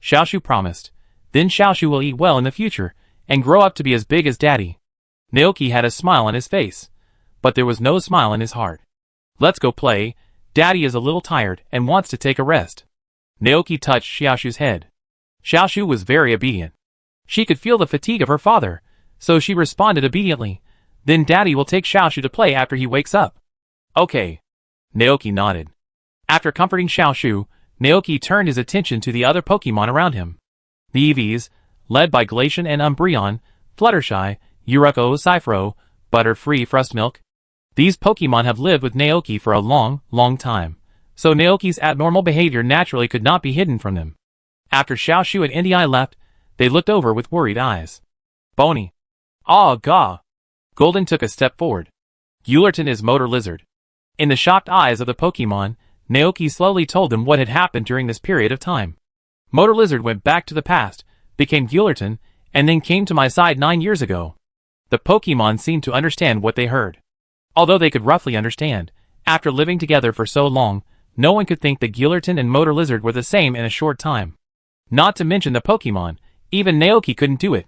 Xiaoshu promised. Then Xiaoshu will eat well in the future, and grow up to be as big as Daddy. Naoki had a smile on his face, but there was no smile in his heart. Let's go play. Daddy is a little tired and wants to take a rest. Naoki touched Xiaoshu's head. Xiaoshu was very obedient. She could feel the fatigue of her father, so she responded obediently. Then Daddy will take Xiaoshu to play after he wakes up. Okay. Naoki nodded. After comforting Xiaoshu, Naoki turned his attention to the other Pokemon around him. The EVs, led by Glaceon and Umbreon, Fluttershy, Uruko, Cyphero, Butterfree, Frostmilk. These Pokemon have lived with Naoki for a long, long time, so Naoki's abnormal behavior naturally could not be hidden from them. After Xiaoshu and Indii left, they looked over with worried eyes. Bony. Ah, gah. Golden took a step forward. Guillerton is Motor Lizard. In the shocked eyes of the Pokemon, Naoki slowly told them what had happened during this period of time. Motor Lizard went back to the past, became Guillerton, and then came to my side 9 years ago. The Pokemon seemed to understand what they heard. Although they could roughly understand, after living together for so long, no one could think that Guillerton and Motor Lizard were the same in a short time. Not to mention the Pokemon, even Naoki couldn't do it.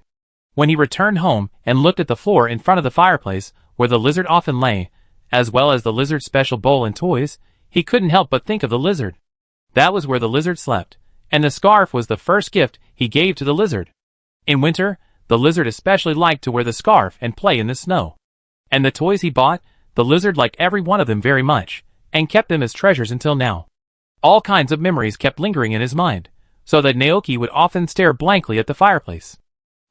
When he returned home and looked at the floor in front of the fireplace, where the lizard often lay, as well as the lizard's special bowl and toys, he couldn't help but think of the lizard. That was where the lizard slept, and the scarf was the first gift he gave to the lizard. In winter, the lizard especially liked to wear the scarf and play in the snow. And the toys he bought, the lizard liked every one of them very much, and kept them as treasures until now. All kinds of memories kept lingering in his mind, so that Naoki would often stare blankly at the fireplace.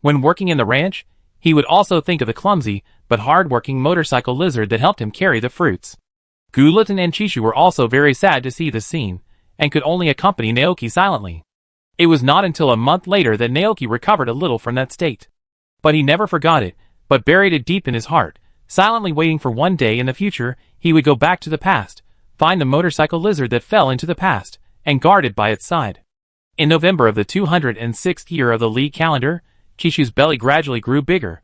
When working in the ranch, he would also think of the clumsy but hard-working motorcycle lizard that helped him carry the fruits. Guillerton and Chishu were also very sad to see this scene, and could only accompany Naoki silently. It was not until a month later that Naoki recovered a little from that state. But he never forgot it, but buried it deep in his heart, silently waiting for one day in the future he would go back to the past, find the motorcycle lizard that fell into the past, and guard it by its side. In November of the 206th year of the League calendar, Chishu's belly gradually grew bigger.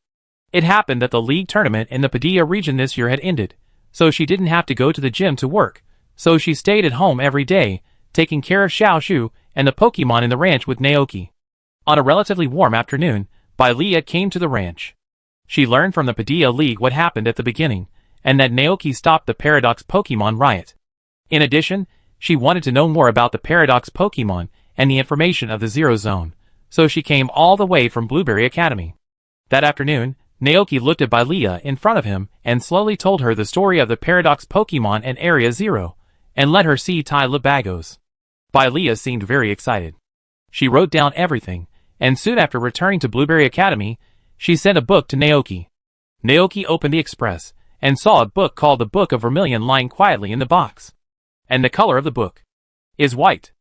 It happened that the league tournament in the Padilla region this year had ended, so she didn't have to go to the gym to work, so she stayed at home every day, taking care of Xiaoshu and the Pokemon in the ranch with Naoki. On a relatively warm afternoon, Bailia came to the ranch. She learned from the Padilla League what happened at the beginning, and that Naoki stopped the Paradox Pokemon riot. In addition, she wanted to know more about the Paradox Pokemon and the information of the Zero Zone, so she came all the way from Blueberry Academy. That afternoon, Naoki looked at Bailia in front of him and slowly told her the story of the Paradox Pokemon and Area Zero, and let her see Tylebagos. Bailia seemed very excited. She wrote down everything, and soon after returning to Blueberry Academy, she sent a book to Naoki. Naoki opened the express, and saw a book called the Book of Vermilion lying quietly in the box. And the color of the book is white.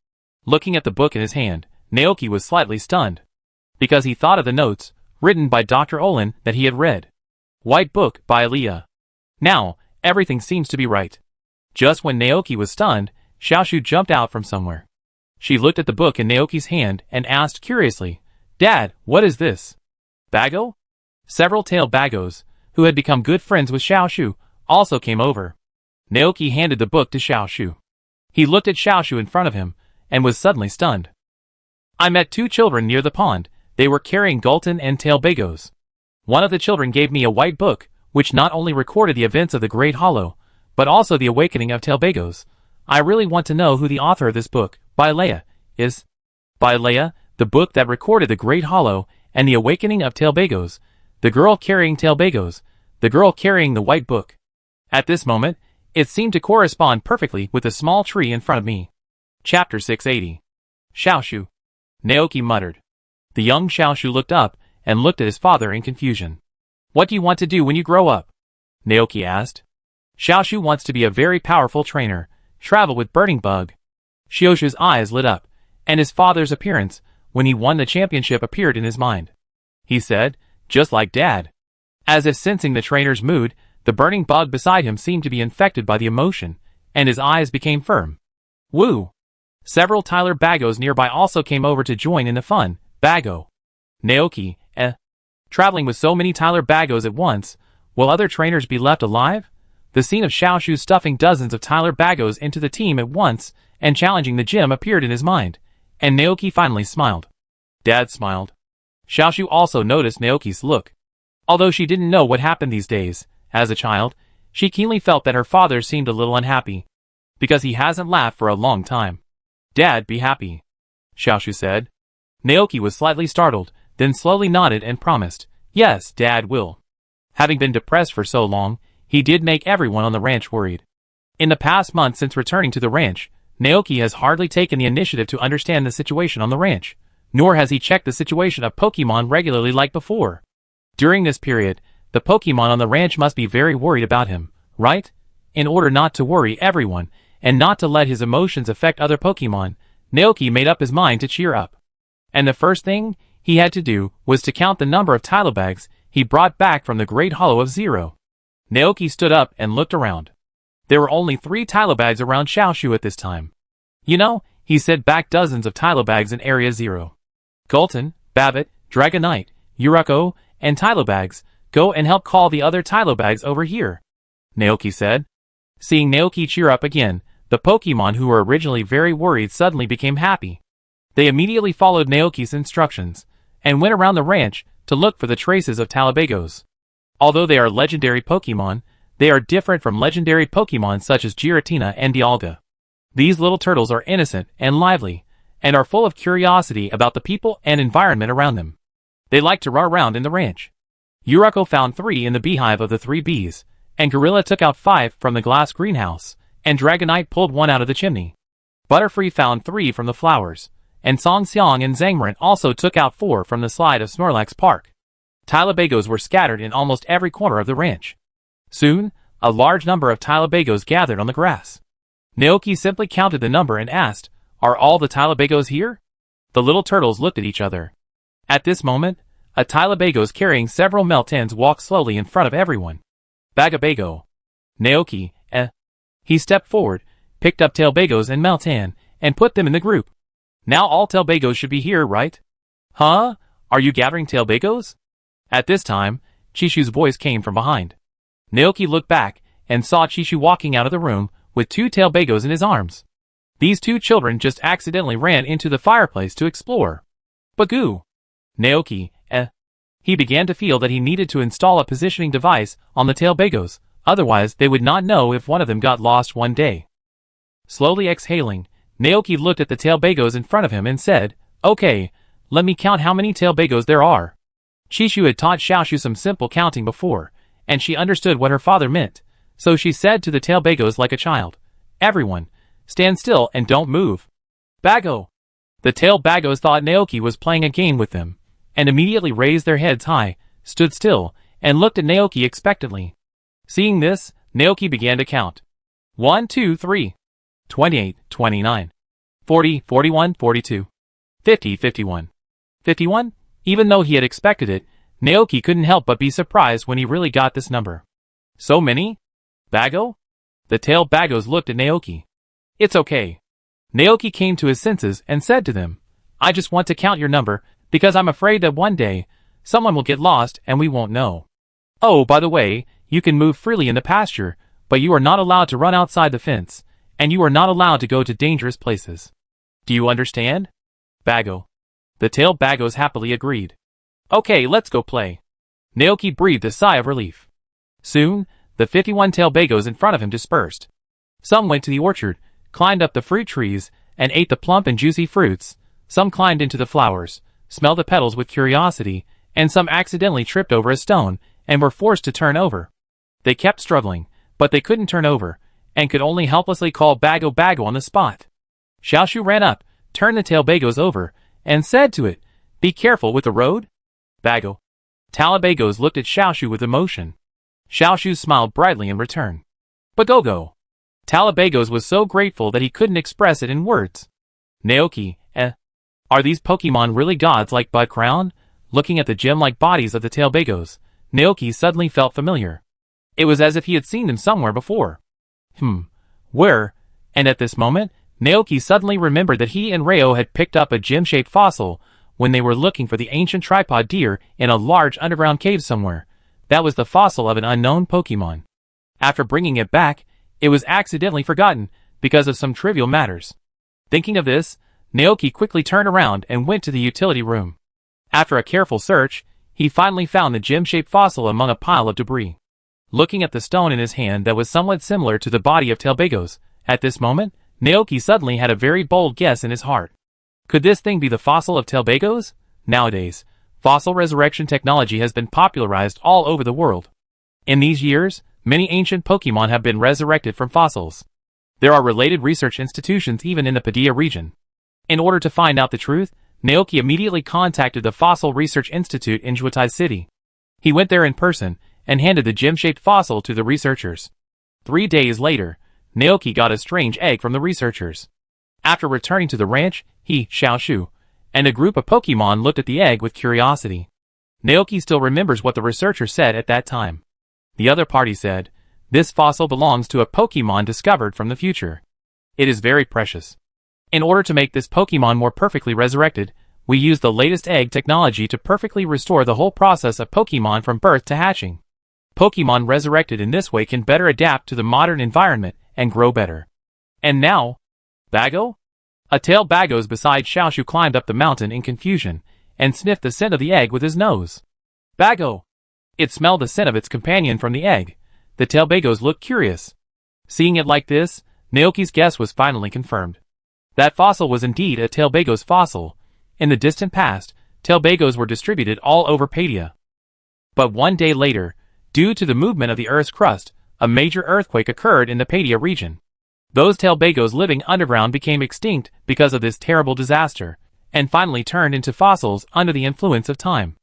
Looking at the book in his hand, Naoki was slightly stunned, because he thought of the notes written by Dr. Olin that he had read. White Book by Leah. Now, everything seems to be right. Just when Naoki was stunned, Xiaoshu jumped out from somewhere. She looked at the book in Naoki's hand and asked curiously, "Dad, what is this?" Bago? Several tailed Bagos, who had become good friends with Xiaoshu, also came over. Naoki handed the book to Xiaoshu. He looked at Xiaoshu in front of him, and was suddenly stunned. "I met two children near the pond. They were carrying Gulton and Tailbagos. One of the children gave me a white book, which not only recorded the events of the Great Hollow, but also the awakening of Tailbagos. I really want to know who the author of this book, by Leia, is." By Leia, the book that recorded the Great Hollow and the awakening of Tailbagos, the girl carrying Tailbagos, the girl carrying the white book. At this moment, it seemed to correspond perfectly with the small tree in front of me. Chapter 680. Xiaoshu. Naoki muttered. The young Xiaoshu looked up and looked at his father in confusion. "What do you want to do when you grow up?" Naoki asked. Xiaoshu wants to be a very powerful trainer, travel with Burning Bug. Xiaoshu's eyes lit up, and his father's appearance when he won the championship appeared in his mind. He said, just like Dad. As if sensing the trainer's mood, the burning bug beside him seemed to be infected by the emotion, and his eyes became firm. Woo! Several Tyler Bagos nearby also came over to join in the fun. Bago. Naoki, traveling with so many Tyler Bagos at once, will other trainers be left alive? The scene of Xiaoshu stuffing dozens of Tyler Bagos into the team at once and challenging the gym appeared in his mind, and Naoki finally smiled. Dad smiled. Xiaoshu also noticed Naoki's look. Although she didn't know what happened these days, as a child, she keenly felt that her father seemed a little unhappy, because he hasn't laughed for a long time. Dad, be happy, Xiaoshu said. Naoki was slightly startled, then slowly nodded and promised, yes, Dad will. Having been depressed for so long, he did make everyone on the ranch worried. In the past month since returning to the ranch, Naoki has hardly taken the initiative to understand the situation on the ranch, nor has he checked the situation of Pokemon regularly like before. During this period, the Pokemon on the ranch must be very worried about him, right? In order not to worry everyone, and not to let his emotions affect other Pokemon, Naoki made up his mind to cheer up. And the first thing he had to do was to count the number of Tylobags he brought back from the Great Hollow of Zero. Naoki stood up and looked around. There were only 3 Tylobags around Xiaoshu at this time. You know, he said back dozens of Tylobags in Area Zero. Gulton, Babbitt, Dragonite, Yurako, and Tylobags, go and help call the other Tylobags over here, Naoki said. Seeing Naoki cheer up again, the Pokemon who were originally very worried suddenly became happy. They immediately followed Naoki's instructions, and went around the ranch to look for the traces of Talibagos. Although they are legendary Pokemon, they are different from legendary Pokemon such as Giratina and Dialga. These little turtles are innocent and lively, and are full of curiosity about the people and environment around them. They like to run around in the ranch. Yurako found 3 in the beehive of the 3 bees, and Gorilla took out 5 from the glass greenhouse, and Dragonite pulled 1 out of the chimney. Butterfree found 3 from the flowers, and Song Xiang and Zangmarin also took out 4 from the slide of Snorlax Park. Tylebagos were scattered in almost every corner of the ranch. Soon, a large number of Tylebagos gathered on the grass. Naoki simply counted the number and asked, "Are all the Tylebagos here?" The little turtles looked at each other. At this moment, a Tylebagos carrying several Meltans walked slowly in front of everyone. Bagabago. Naoki, He stepped forward, picked up Tailbagos and Meltan, and put them in the group. Now all Tailbagos should be here, right? Huh? Are you gathering Tailbagos? At this time, Chishu's voice came from behind. Naoki looked back and saw Chishu walking out of the room with 2 tailbagos in his arms. These 2 children just accidentally ran into the fireplace to explore. Bagoo! Naoki, He began to feel that he needed to install a positioning device on the tailbagos, otherwise they would not know if one of them got lost one day. Slowly exhaling, Naoki looked at the tailbagos in front of him and said, "Okay, let me count how many tailbagos there are." Chishu had taught Xiaoshu some simple counting before, and she understood what her father meant, so she said to the tailbagos like a child, "Everyone, stand still and don't move." Bago! The tailbagos thought Naoki was playing a game with them, and immediately raised their heads high, stood still, and looked at Naoki expectantly. Seeing this, Naoki began to count. 1, 2, 3, 28, 29, 40, 41, 42, 50, 51, 51. Even though he had expected it, Naoki couldn't help but be surprised when he really got this number. So many? Bago? The tailbagos looked at Naoki. "It's okay." Naoki came to his senses and said to them, "I just want to count your number, because I'm afraid that one day, someone will get lost and we won't know. Oh, by the way, you can move freely in the pasture, but you are not allowed to run outside the fence, and you are not allowed to go to dangerous places. Do you understand?" Bago. The tailbagos happily agreed. "Okay, let's go play." Naoki breathed a sigh of relief. Soon, the 51 tailbagos in front of him dispersed. Some went to the orchard, climbed up the fruit trees, and ate the plump and juicy fruits. Some climbed into the flowers, smelled the petals with curiosity, and some accidentally tripped over a stone and were forced to turn over. They kept struggling, but they couldn't turn over, and could only helplessly call Bago Bago on the spot. Xiaoshu ran up, turned the tailbagos over, and said to it, "Be careful with the road." Bago. Talibagos looked at Xiaoshu with emotion. Xiaoshu smiled brightly in return. Bagogo. Talibagos was so grateful that he couldn't express it in words. Naoki, Are these Pokemon really gods like Bud Crown? Looking at the gem-like bodies of the tailbagos, Naoki suddenly felt familiar. It was as if he had seen them somewhere before. Where? And at this moment, Naoki suddenly remembered that he and Reo had picked up a gem-shaped fossil when they were looking for the ancient tripod deer in a large underground cave somewhere. That was the fossil of an unknown Pokemon. After bringing it back, it was accidentally forgotten because of some trivial matters. Thinking of this, Naoki quickly turned around and went to the utility room. After a careful search, he finally found the gem-shaped fossil among a pile of debris. Looking at the stone in his hand that was somewhat similar to the body of tailbagos, at this moment, Naoki suddenly had a very bold guess in his heart. Could this thing be the fossil of tailbagos? Nowadays, fossil resurrection technology has been popularized all over the world. In these years, many ancient Pokemon have been resurrected from fossils. There are related research institutions even in the Padilla region. In order to find out the truth, Naoki immediately contacted the Fossil Research Institute in Juatai City. He went there in person and handed the gem-shaped fossil to the researchers. 3 days later, Naoki got a strange egg from the researchers. After returning to the ranch, he, Xiaoshu, and a group of Pokemon looked at the egg with curiosity. Naoki still remembers what the researcher said at that time. The other party said, "This fossil belongs to a Pokemon discovered from the future. It is very precious. In order to make this Pokemon more perfectly resurrected, we use the latest egg technology to perfectly restore the whole process of Pokemon from birth to hatching. Pokemon resurrected in this way can better adapt to the modern environment and grow better." And now, Bago? A tailbagos beside Xiaoshu climbed up the mountain in confusion and sniffed the scent of the egg with his nose. Bago! It smelled the scent of its companion from the egg. The tailbagos looked curious. Seeing it like this, Naoki's guess was finally confirmed. That fossil was indeed a tailbagos fossil. In the distant past, tailbagos were distributed all over Padilla. But one day later, due to the movement of the Earth's crust, a major earthquake occurred in the Padilla region. Those tailbagos living underground became extinct because of this terrible disaster, and finally turned into fossils under the influence of time.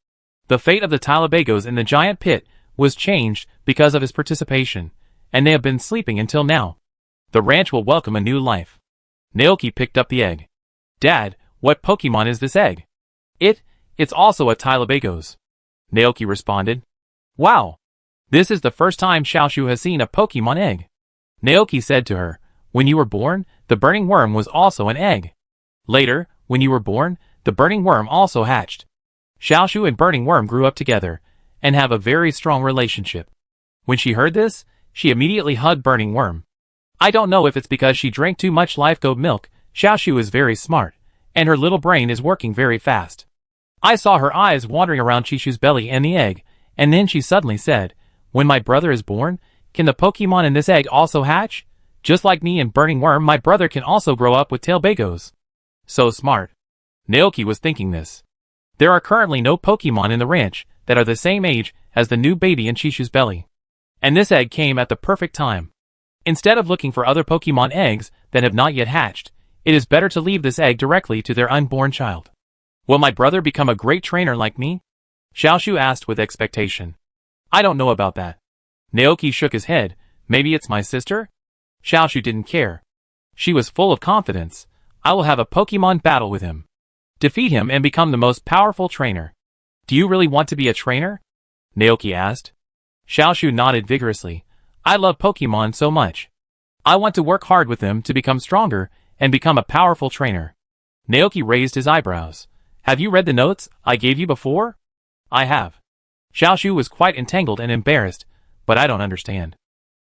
The fate of the tailbagos in the giant pit was changed because of his participation, and they have been sleeping until now. The ranch will welcome a new life. Naoki picked up the egg. "Dad, what Pokemon is this egg?" It's also a tailbagos," Naoki responded. "Wow! This is the first time Xiaoshu has seen a Pokemon egg." Naoki said to her, "When you were born, the burning worm was also an egg. Later, when you were born, the burning worm also hatched. Xiaoshu and burning worm grew up together, and have a very strong relationship. When she heard this, she immediately hugged Burning Worm. I don't know if it's because she drank too much life goat milk. Xiaoshu is very smart, and her little brain is working very fast. I saw her eyes wandering around Chishu's belly and the egg, and then she suddenly said, when my brother is born, can the Pokemon in this egg also hatch? Just like me and Burning Worm, my brother can also grow up with tail bagos. So smart. Naoki was thinking this. There are currently no Pokemon in the ranch that are the same age as the new baby in Chishu's belly. And this egg came at the perfect time. Instead of looking for other Pokemon eggs that have not yet hatched, it is better to leave this egg directly to their unborn child. Will my brother become a great trainer like me? Xiaoshu asked with expectation. I don't know about that. Naoki shook his head. Maybe it's my sister? Xiaoshu didn't care. She was full of confidence. I will have a Pokemon battle with him. Defeat him and become the most powerful trainer. Do you really want to be a trainer? Naoki asked. Xiaoshu nodded vigorously. I love Pokemon so much. I want to work hard with them to become stronger and become a powerful trainer. Naoki raised his eyebrows. Have you read the notes I gave you before? I have. Xiaoshu was quite entangled and embarrassed, but I don't understand.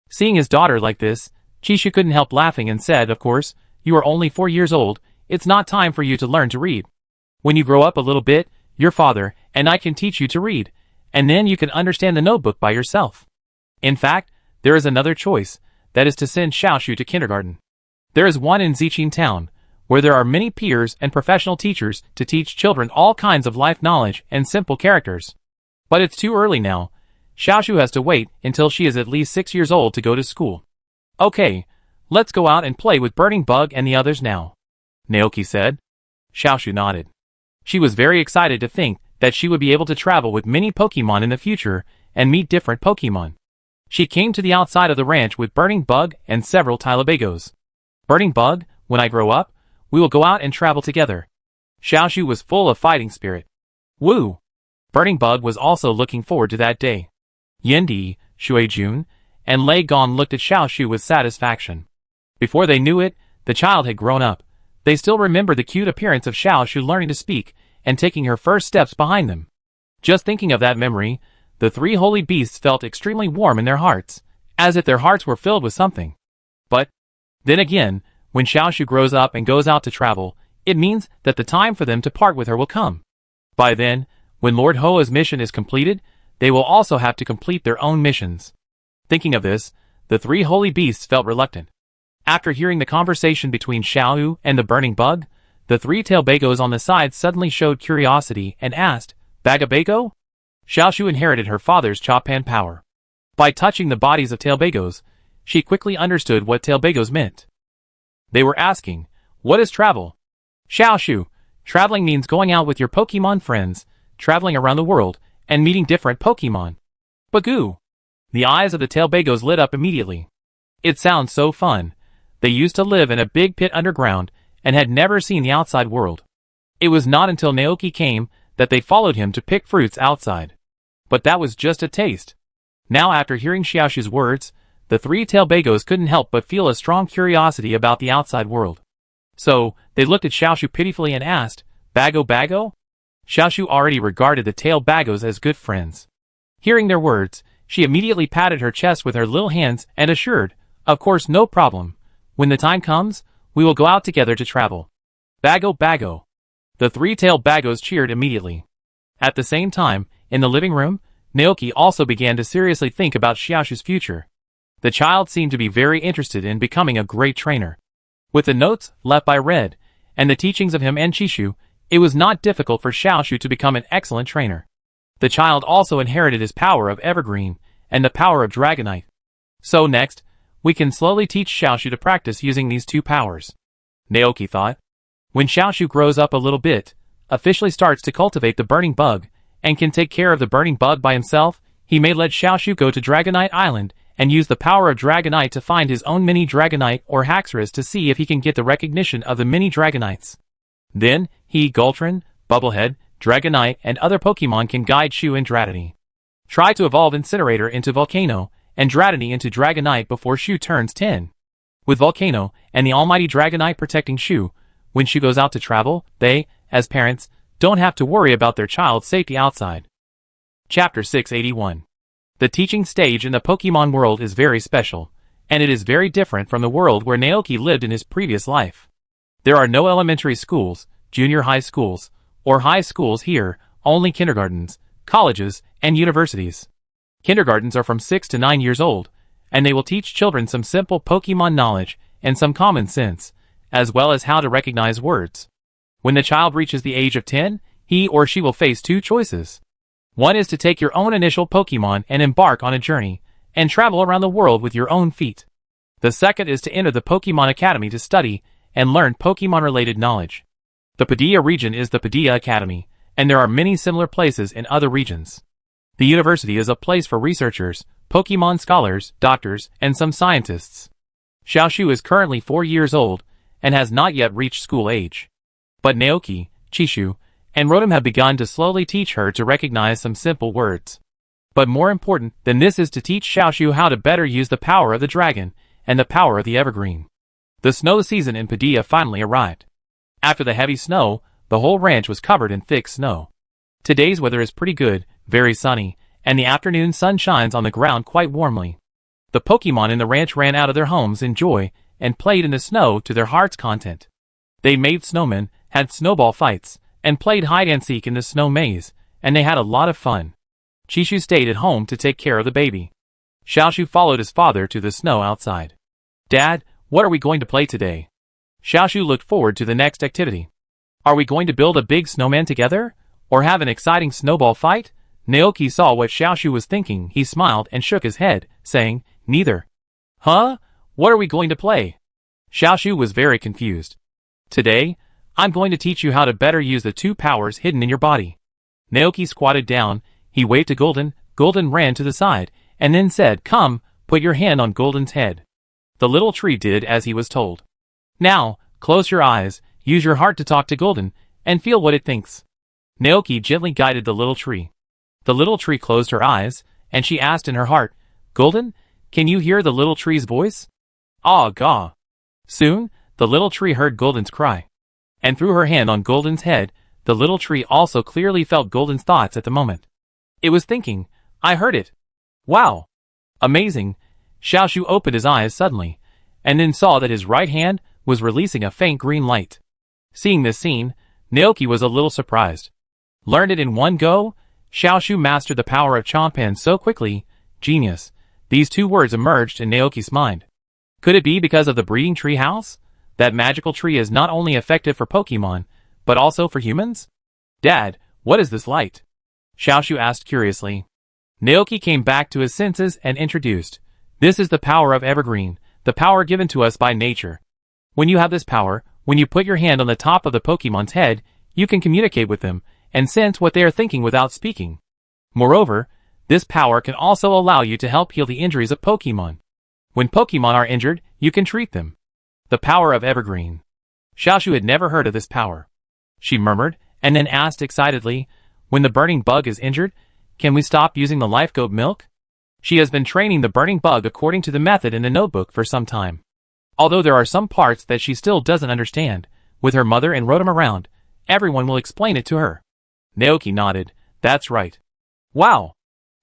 Seeing his daughter like this, Chishu couldn't help laughing and said, of course, you are only 4 years old, it's not time for you to learn to read. When you grow up a little bit, your father and I can teach you to read, and then you can understand the notebook by yourself. In fact, there is another choice, that is to send Xiaoshu to kindergarten. There is one in Ziqing town, where there are many peers and professional teachers to teach children all kinds of life knowledge and simple characters. But it's too early now. Xiaoshu has to wait until she is at least 6 years old to go to school. Okay, let's go out and play with Burning Bug and the others now, Naoki said. Xiaoshu nodded. She was very excited to think that she would be able to travel with many Pokemon in the future and meet different Pokemon. She came to the outside of the ranch with Burning Bug and several Tylabagos. Burning Bug, when I grow up, we will go out and travel together. Xiaoshu was full of fighting spirit. Woo! Burning Bug was also looking forward to that day. Yendi, Shuei-jun, and Lei Gon looked at Xiaoshu with satisfaction. Before they knew it, the child had grown up. They still remembered the cute appearance of Xiaoshu learning to speak and taking her first steps behind them. Just thinking of that memory, the 3 holy beasts felt extremely warm in their hearts, as if their hearts were filled with something. But, then again, when Xiaoshu grows up and goes out to travel, it means that the time for them to part with her will come. By then, when Lord Hoa's mission is completed, they will also have to complete their own missions. Thinking of this, the 3 holy beasts felt reluctant. After hearing the conversation between Xiaoyu and the Burning Bug, the 3 Tailbagos on the side suddenly showed curiosity and asked, Bagabago? Xiaoshu inherited her father's Chopan power. By touching the bodies of Tailbagos, she quickly understood what Tailbagos meant. They were asking, what is travel? Xiaoshu, traveling means going out with your Pokemon friends, traveling around the world, and meeting different Pokemon. Bagoo! The eyes of the Tailbagos lit up immediately. It sounds so fun. They used to live in a big pit underground and had never seen the outside world. It was not until Naoki came that they followed him to pick fruits outside. But that was just a taste. Now after hearing Xiaoshu's words, the 3 Tailbagos couldn't help but feel a strong curiosity about the outside world. So, they looked at Xiaoshu pitifully and asked, Bago Bago? Xiaoshu already regarded the Tailbagos as good friends. Hearing their words, she immediately patted her chest with her little hands and assured, of course no problem. When the time comes, we will go out together to travel. Bago Bago. The 3 Tailbagos cheered immediately. At the same time, in the living room, Naoki also began to seriously think about Xiaoshu's future. The child seemed to be very interested in becoming a great trainer. With the notes left by Red, and the teachings of him and Chishu, it was not difficult for Xiaoshu to become an excellent trainer. The child also inherited his power of Evergreen, and the power of Dragonite. So next, we can slowly teach Xiaoshu to practice using these 2 powers. Naoki thought. When Xiaoshu grows up a little bit, officially starts to cultivate the Burning Bug, and can take care of the Burning Bug by himself, he may let Xiaoshu go to Dragonite Island and use the power of Dragonite to find his own mini Dragonite or Haxorus to see if he can get the recognition of the mini Dragonites. Then, he, Gultron, Bubblehead, Dragonite, and other Pokemon can guide Shu and Dratini. Try to evolve Incinerator into Volcano, and Dratini into Dragonite before Shu turns 10. With Volcano, and the almighty Dragonite protecting Shu, when Shu goes out to travel, they, as parents, don't have to worry about their child's safety outside. Chapter 681. The teaching stage in the Pokemon world is very special, and it is very different from the world where Naoki lived in his previous life. There are no elementary schools, junior high schools, or high schools here, only kindergartens, colleges, and universities. Kindergartens are from 6 to 9 years old, and they will teach children some simple Pokemon knowledge and some common sense, as well as how to recognize words. When the child reaches the age of 10, he or she will face two choices. One is to take your own initial Pokemon and embark on a journey, and travel around the world with your own feet. The second is to enter the Pokemon Academy to study and learn Pokemon-related knowledge. The Padilla region is the Padilla Academy, and there are many similar places in other regions. The university is a place for researchers, Pokemon scholars, doctors, and some scientists. Xiaoshu is currently 4 years old and has not yet reached school age. But Naoki, Chishu, and Rotom have begun to slowly teach her to recognize some simple words. But more important than this is to teach Xiaoshu how to better use the power of the dragon and the power of the evergreen. The snow season in Padilla finally arrived. After the heavy snow, the whole ranch was covered in thick snow. Today's weather is pretty good, very sunny, and the afternoon sun shines on the ground quite warmly. The Pokemon in the ranch ran out of their homes in joy and played in the snow to their heart's content. They made snowmen, had snowball fights, and played hide-and-seek in the snow maze, and they had a lot of fun. Chishu stayed at home to take care of the baby. Xiaoshu followed his father to the snow outside. "Dad, what are we going to play today?" Xiaoshu looked forward to the next activity. "Are we going to build a big snowman together? Or have an exciting snowball fight?" Naoki saw what Xiaoshu was thinking. He smiled and shook his head, saying, "Neither." "Huh? What are we going to play?" Xiaoshu was very confused. "Today, I'm going to teach you how to better use the two powers hidden in your body." Naoki squatted down, he waved to Golden, Golden ran to the side, and then said, "Come, put your hand on Golden's head." The little tree did as he was told. "Now, close your eyes, use your heart to talk to Golden, and feel what it thinks." Naoki gently guided the little tree. The little tree closed her eyes, and she asked in her heart, "Golden, can you hear the little tree's voice?" "Ah, gaw." Soon, the little tree heard Golden's cry. And threw her hand on Golden's head. The little tree also clearly felt Golden's thoughts at the moment. It was thinking, "I heard it. Wow. Amazing." Xiaoshu opened his eyes suddenly, and then saw that his right hand was releasing a faint green light. Seeing this scene, Naoki was a little surprised. Learned it in one go? Xiaoshu mastered the power of Chompan so quickly. Genius. These two words emerged in Naoki's mind. Could it be because of the breeding tree house? That magical tree is not only effective for Pokemon, but also for humans? "Dad, what is this light?" Xiaoshu asked curiously. Naoki came back to his senses and introduced, "This is the power of Evergreen, the power given to us by nature. When you have this power, when you put your hand on the top of the Pokemon's head, you can communicate with them and sense what they are thinking without speaking. Moreover, this power can also allow you to help heal the injuries of Pokemon. When Pokemon are injured, you can treat them." The power of Evergreen. Xiaoshu had never heard of this power. She murmured, and then asked excitedly, "When the burning bug is injured, can we stop using the life goat milk?" She has been training the burning bug according to the method in the notebook for some time. Although there are some parts that she still doesn't understand, with her mother and Rotom around, everyone will explain it to her. Naoki nodded. "That's right." "Wow."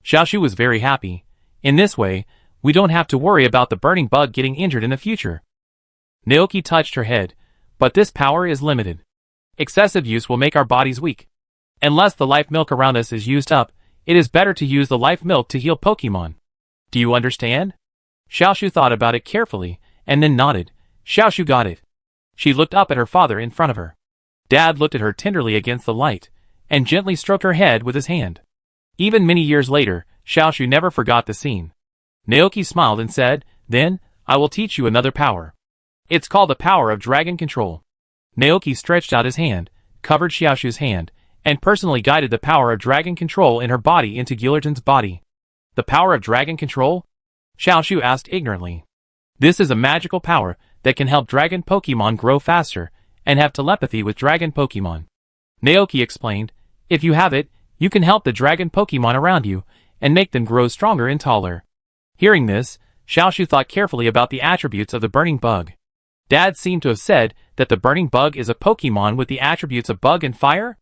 Xiaoshu was very happy. In this way, we don't have to worry about the burning bug getting injured in the future. Naoki touched her head, "But this power is limited. Excessive use will make our bodies weak. Unless the life milk around us is used up, it is better to use the life milk to heal Pokemon. Do you understand?" Xiaoshu thought about it carefully, and then nodded. Xiaoshu got it. She looked up at her father in front of her. Dad looked at her tenderly against the light, and gently stroked her head with his hand. Even many years later, Xiaoshu never forgot the scene. Naoki smiled and said, "Then, I will teach you another power. It's called the power of dragon control." Naoki stretched out his hand, covered Xiaoshu's hand, and personally guided the power of dragon control in her body into Gillerton's body. "The power of dragon control?" Xiaoshu asked ignorantly. "This is a magical power that can help dragon Pokemon grow faster and have telepathy with dragon Pokemon." Naoki explained, "If you have it, you can help the dragon Pokemon around you and make them grow stronger and taller." Hearing this, Xiaoshu thought carefully about the attributes of the burning bug. Dad seemed to have said that the burning bug is a Pokemon with the attributes of bug and fire?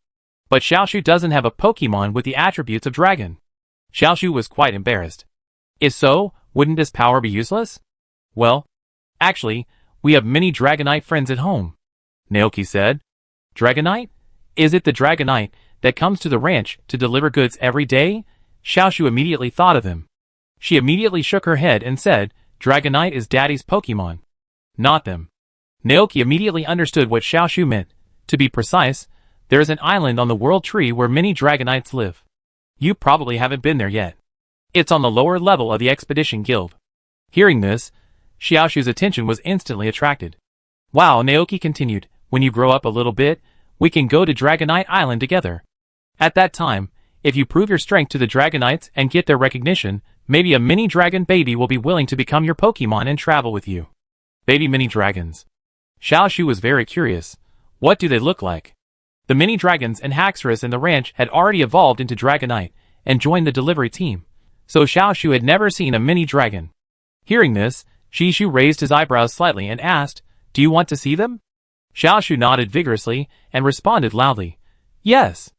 But Xiaoshu doesn't have a Pokemon with the attributes of dragon. Xiaoshu was quite embarrassed. If so, wouldn't this power be useless? Well, actually, we have many Dragonite friends at home, Naoki said. Dragonite? Is it the Dragonite that comes to the ranch to deliver goods every day? Xiaoshu immediately thought of him. She immediately shook her head and said, Dragonite is Daddy's Pokemon. Not them. Naoki immediately understood what Xiaoshu meant. To be precise, there is an island on the World Tree where many Dragonites live. You probably haven't been there yet. It's on the lower level of the Expedition Guild. Hearing this, Xiaoshu's attention was instantly attracted. Wow, Naoki continued, when you grow up a little bit, we can go to Dragonite Island together. At that time, if you prove your strength to the Dragonites and get their recognition, maybe a mini dragon baby will be willing to become your Pokemon and travel with you. Baby mini dragons. Xiaoshu was very curious. What do they look like? The mini dragons and Haxorus in the ranch had already evolved into Dragonite and joined the delivery team, so Xiaoshu had never seen a mini dragon. Hearing this, Shishu raised his eyebrows slightly and asked, Do you want to see them? Xiaoshu nodded vigorously and responded loudly, Yes.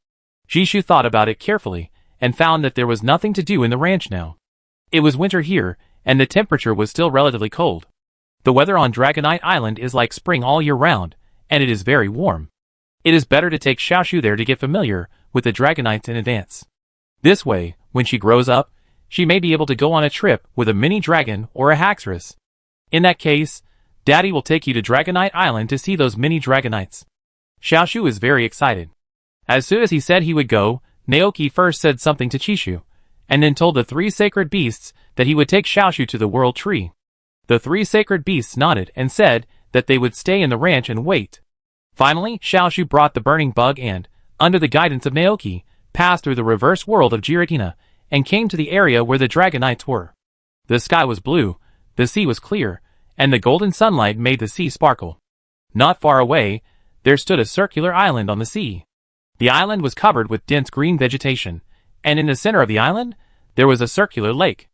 Shishu thought about it carefully and found that there was nothing to do in the ranch now. It was winter here, and the temperature was still relatively cold. The weather on Dragonite Island is like spring all year round, and it is very warm. It is better to take Xiaoshu there to get familiar with the Dragonites in advance. This way, when she grows up, she may be able to go on a trip with a mini dragon or a Haxorus. In that case, Daddy will take you to Dragonite Island to see those mini Dragonites. Xiaoshu is very excited. As soon as he said he would go, Naoki first said something to Chishu, and then told the 3 sacred beasts that he would take Xiaoshu to the World Tree. The 3 sacred beasts nodded and said that they would stay in the ranch and wait. Finally, Xiaoshu brought the burning bug and, under the guidance of Naoki, passed through the reverse world of Giratina and came to the area where the Dragonites were. The sky was blue, the sea was clear, and the golden sunlight made the sea sparkle. Not far away, there stood a circular island on the sea. The island was covered with dense green vegetation, and in the center of the island, there was a circular lake.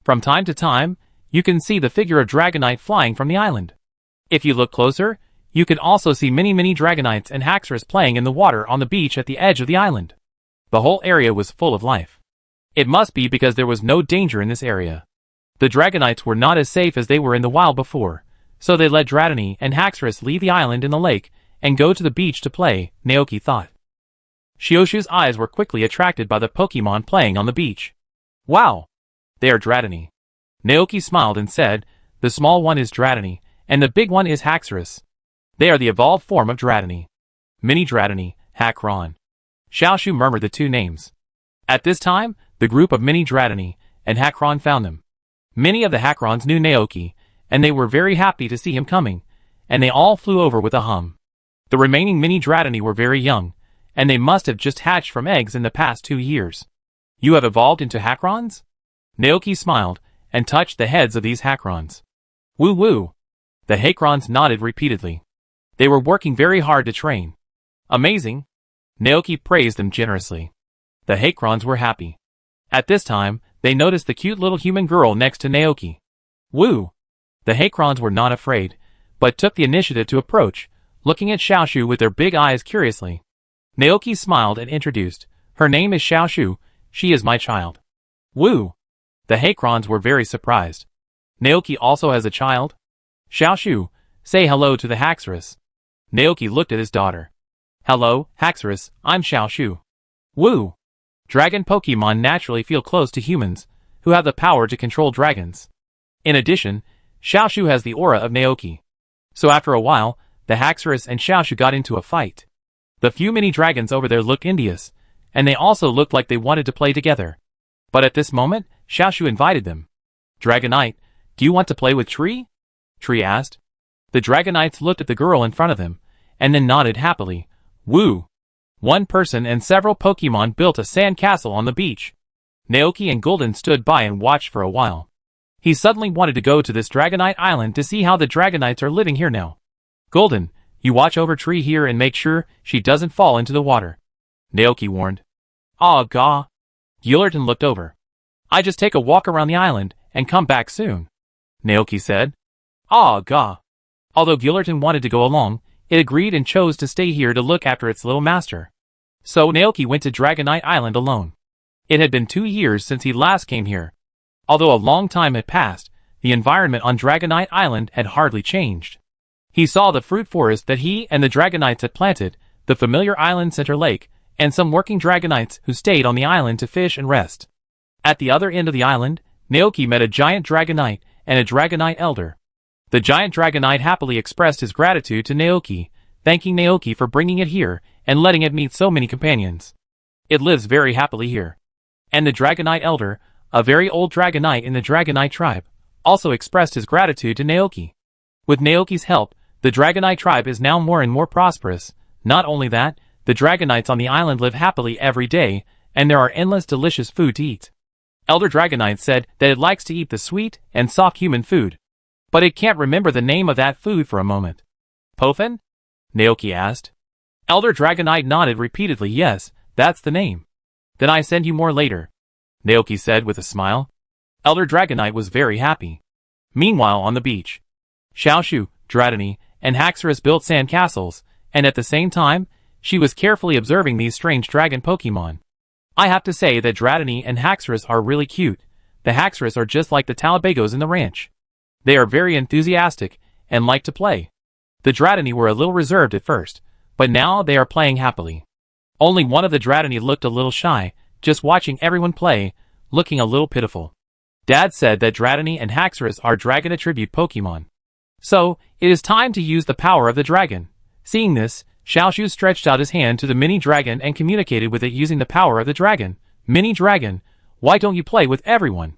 From time to time, you can see the figure of Dragonite flying from the island. If you look closer, you can also see many Dragonites and Haxorus playing in the water on the beach at the edge of the island. The whole area was full of life. It must be because there was no danger in this area. The Dragonites were not as safe as they were in the wild before, so they let Dratini and Haxorus leave the island in the lake and go to the beach to play, Naoki thought. Xiaoshu's eyes were quickly attracted by the Pokemon playing on the beach. Wow! They are Dratini. Naoki smiled and said, The small one is Dratini, and the big one is Haxorus. They are the evolved form of Dratini. Mini Dratini, Hakron. Xiaoshu murmured the 2 names. At this time, the group of Mini Dratini and Hakron found them. Many of the Hakrons knew Naoki, and they were very happy to see him coming, and they all flew over with a hum. The remaining Mini Dratini were very young, and they must have just hatched from eggs in the past 2 years. You have evolved into Hakrons? Naoki smiled and touched the heads of these Hakrons. Woo woo! The Hakrons nodded repeatedly. They were working very hard to train. Amazing! Naoki praised them generously. The Hakrons were happy. At this time, they noticed the cute little human girl next to Naoki. Woo! The Hakrons were not afraid, but took the initiative to approach, looking at Xiaoshu with their big eyes curiously. Naoki smiled and introduced, Her name is Xiaoshu, she is my child. Woo! The Hakrons were very surprised. Naoki also has a child? Xiaoshu, say hello to the Haxorus. Naoki looked at his daughter. Hello, Haxorus, I'm Xiaoshu. Woo! Dragon Pokemon naturally feel close to humans, who have the power to control dragons. In addition, Xiaoshu has the aura of Naoki. So after a while, the Haxorus and Xiaoshu got into a fight. The few mini dragons over there looked envious, and they also looked like they wanted to play together. But at this moment, Xiaoshu invited them. Dragonite, do you want to play with Tree? Tree asked. The Dragonites looked at the girl in front of them, and then nodded happily. Woo! One person and several Pokemon built a sand castle on the beach. Naoki and Gulden stood by and watched for a while. He suddenly wanted to go to this Dragonite Island to see how the Dragonites are living here now. Gulden, you watch over Tree here and make sure she doesn't fall into the water. Naoki warned. Aw gah. Gillerton looked over. I just take a walk around the island and come back soon, Naoki said. Aw gah. Although Gillerton wanted to go along, it agreed and chose to stay here to look after its little master. So Naoki went to Dragonite Island alone. It had been 2 years since he last came here. Although a long time had passed, the environment on Dragonite Island had hardly changed. He saw the fruit forest that he and the Dragonites had planted, the familiar island center lake, and some working Dragonites who stayed on the island to fish and rest. At the other end of the island, Naoki met a giant Dragonite and a Dragonite elder. The giant Dragonite happily expressed his gratitude to Naoki, thanking Naoki for bringing it here and letting it meet so many companions. It lives very happily here. And the Dragonite elder, a very old Dragonite in the Dragonite tribe, also expressed his gratitude to Naoki. With Naoki's help, the Dragonite tribe is now more and more prosperous. Not only that, the Dragonites on the island live happily every day, and there are endless delicious food to eat. Elder Dragonite said that it likes to eat the sweet and soft human food. But it can't remember the name of that food for a moment. Pofen? Naoki asked. Elder Dragonite nodded repeatedly. Yes, that's the name. Then I send you more later, Naoki said with a smile. Elder Dragonite was very happy. Meanwhile on the beach, Xiaoshu, Dratini, and Haxorus built sand castles, and at the same time, she was carefully observing these strange dragon Pokemon. I have to say that Dratini and Haxorus are really cute. The Haxorus are just like the Talabagos in the ranch. They are very enthusiastic and like to play. The Dratini were a little reserved at first, but now they are playing happily. Only one of the Dratini looked a little shy, just watching everyone play, looking a little pitiful. Dad said that Dratini and Haxorus are dragon attribute Pokemon. So, it is time to use the power of the dragon. Seeing this, Xiaoshu stretched out his hand to the mini dragon and communicated with it using the power of the dragon. Mini dragon, why don't you play with everyone?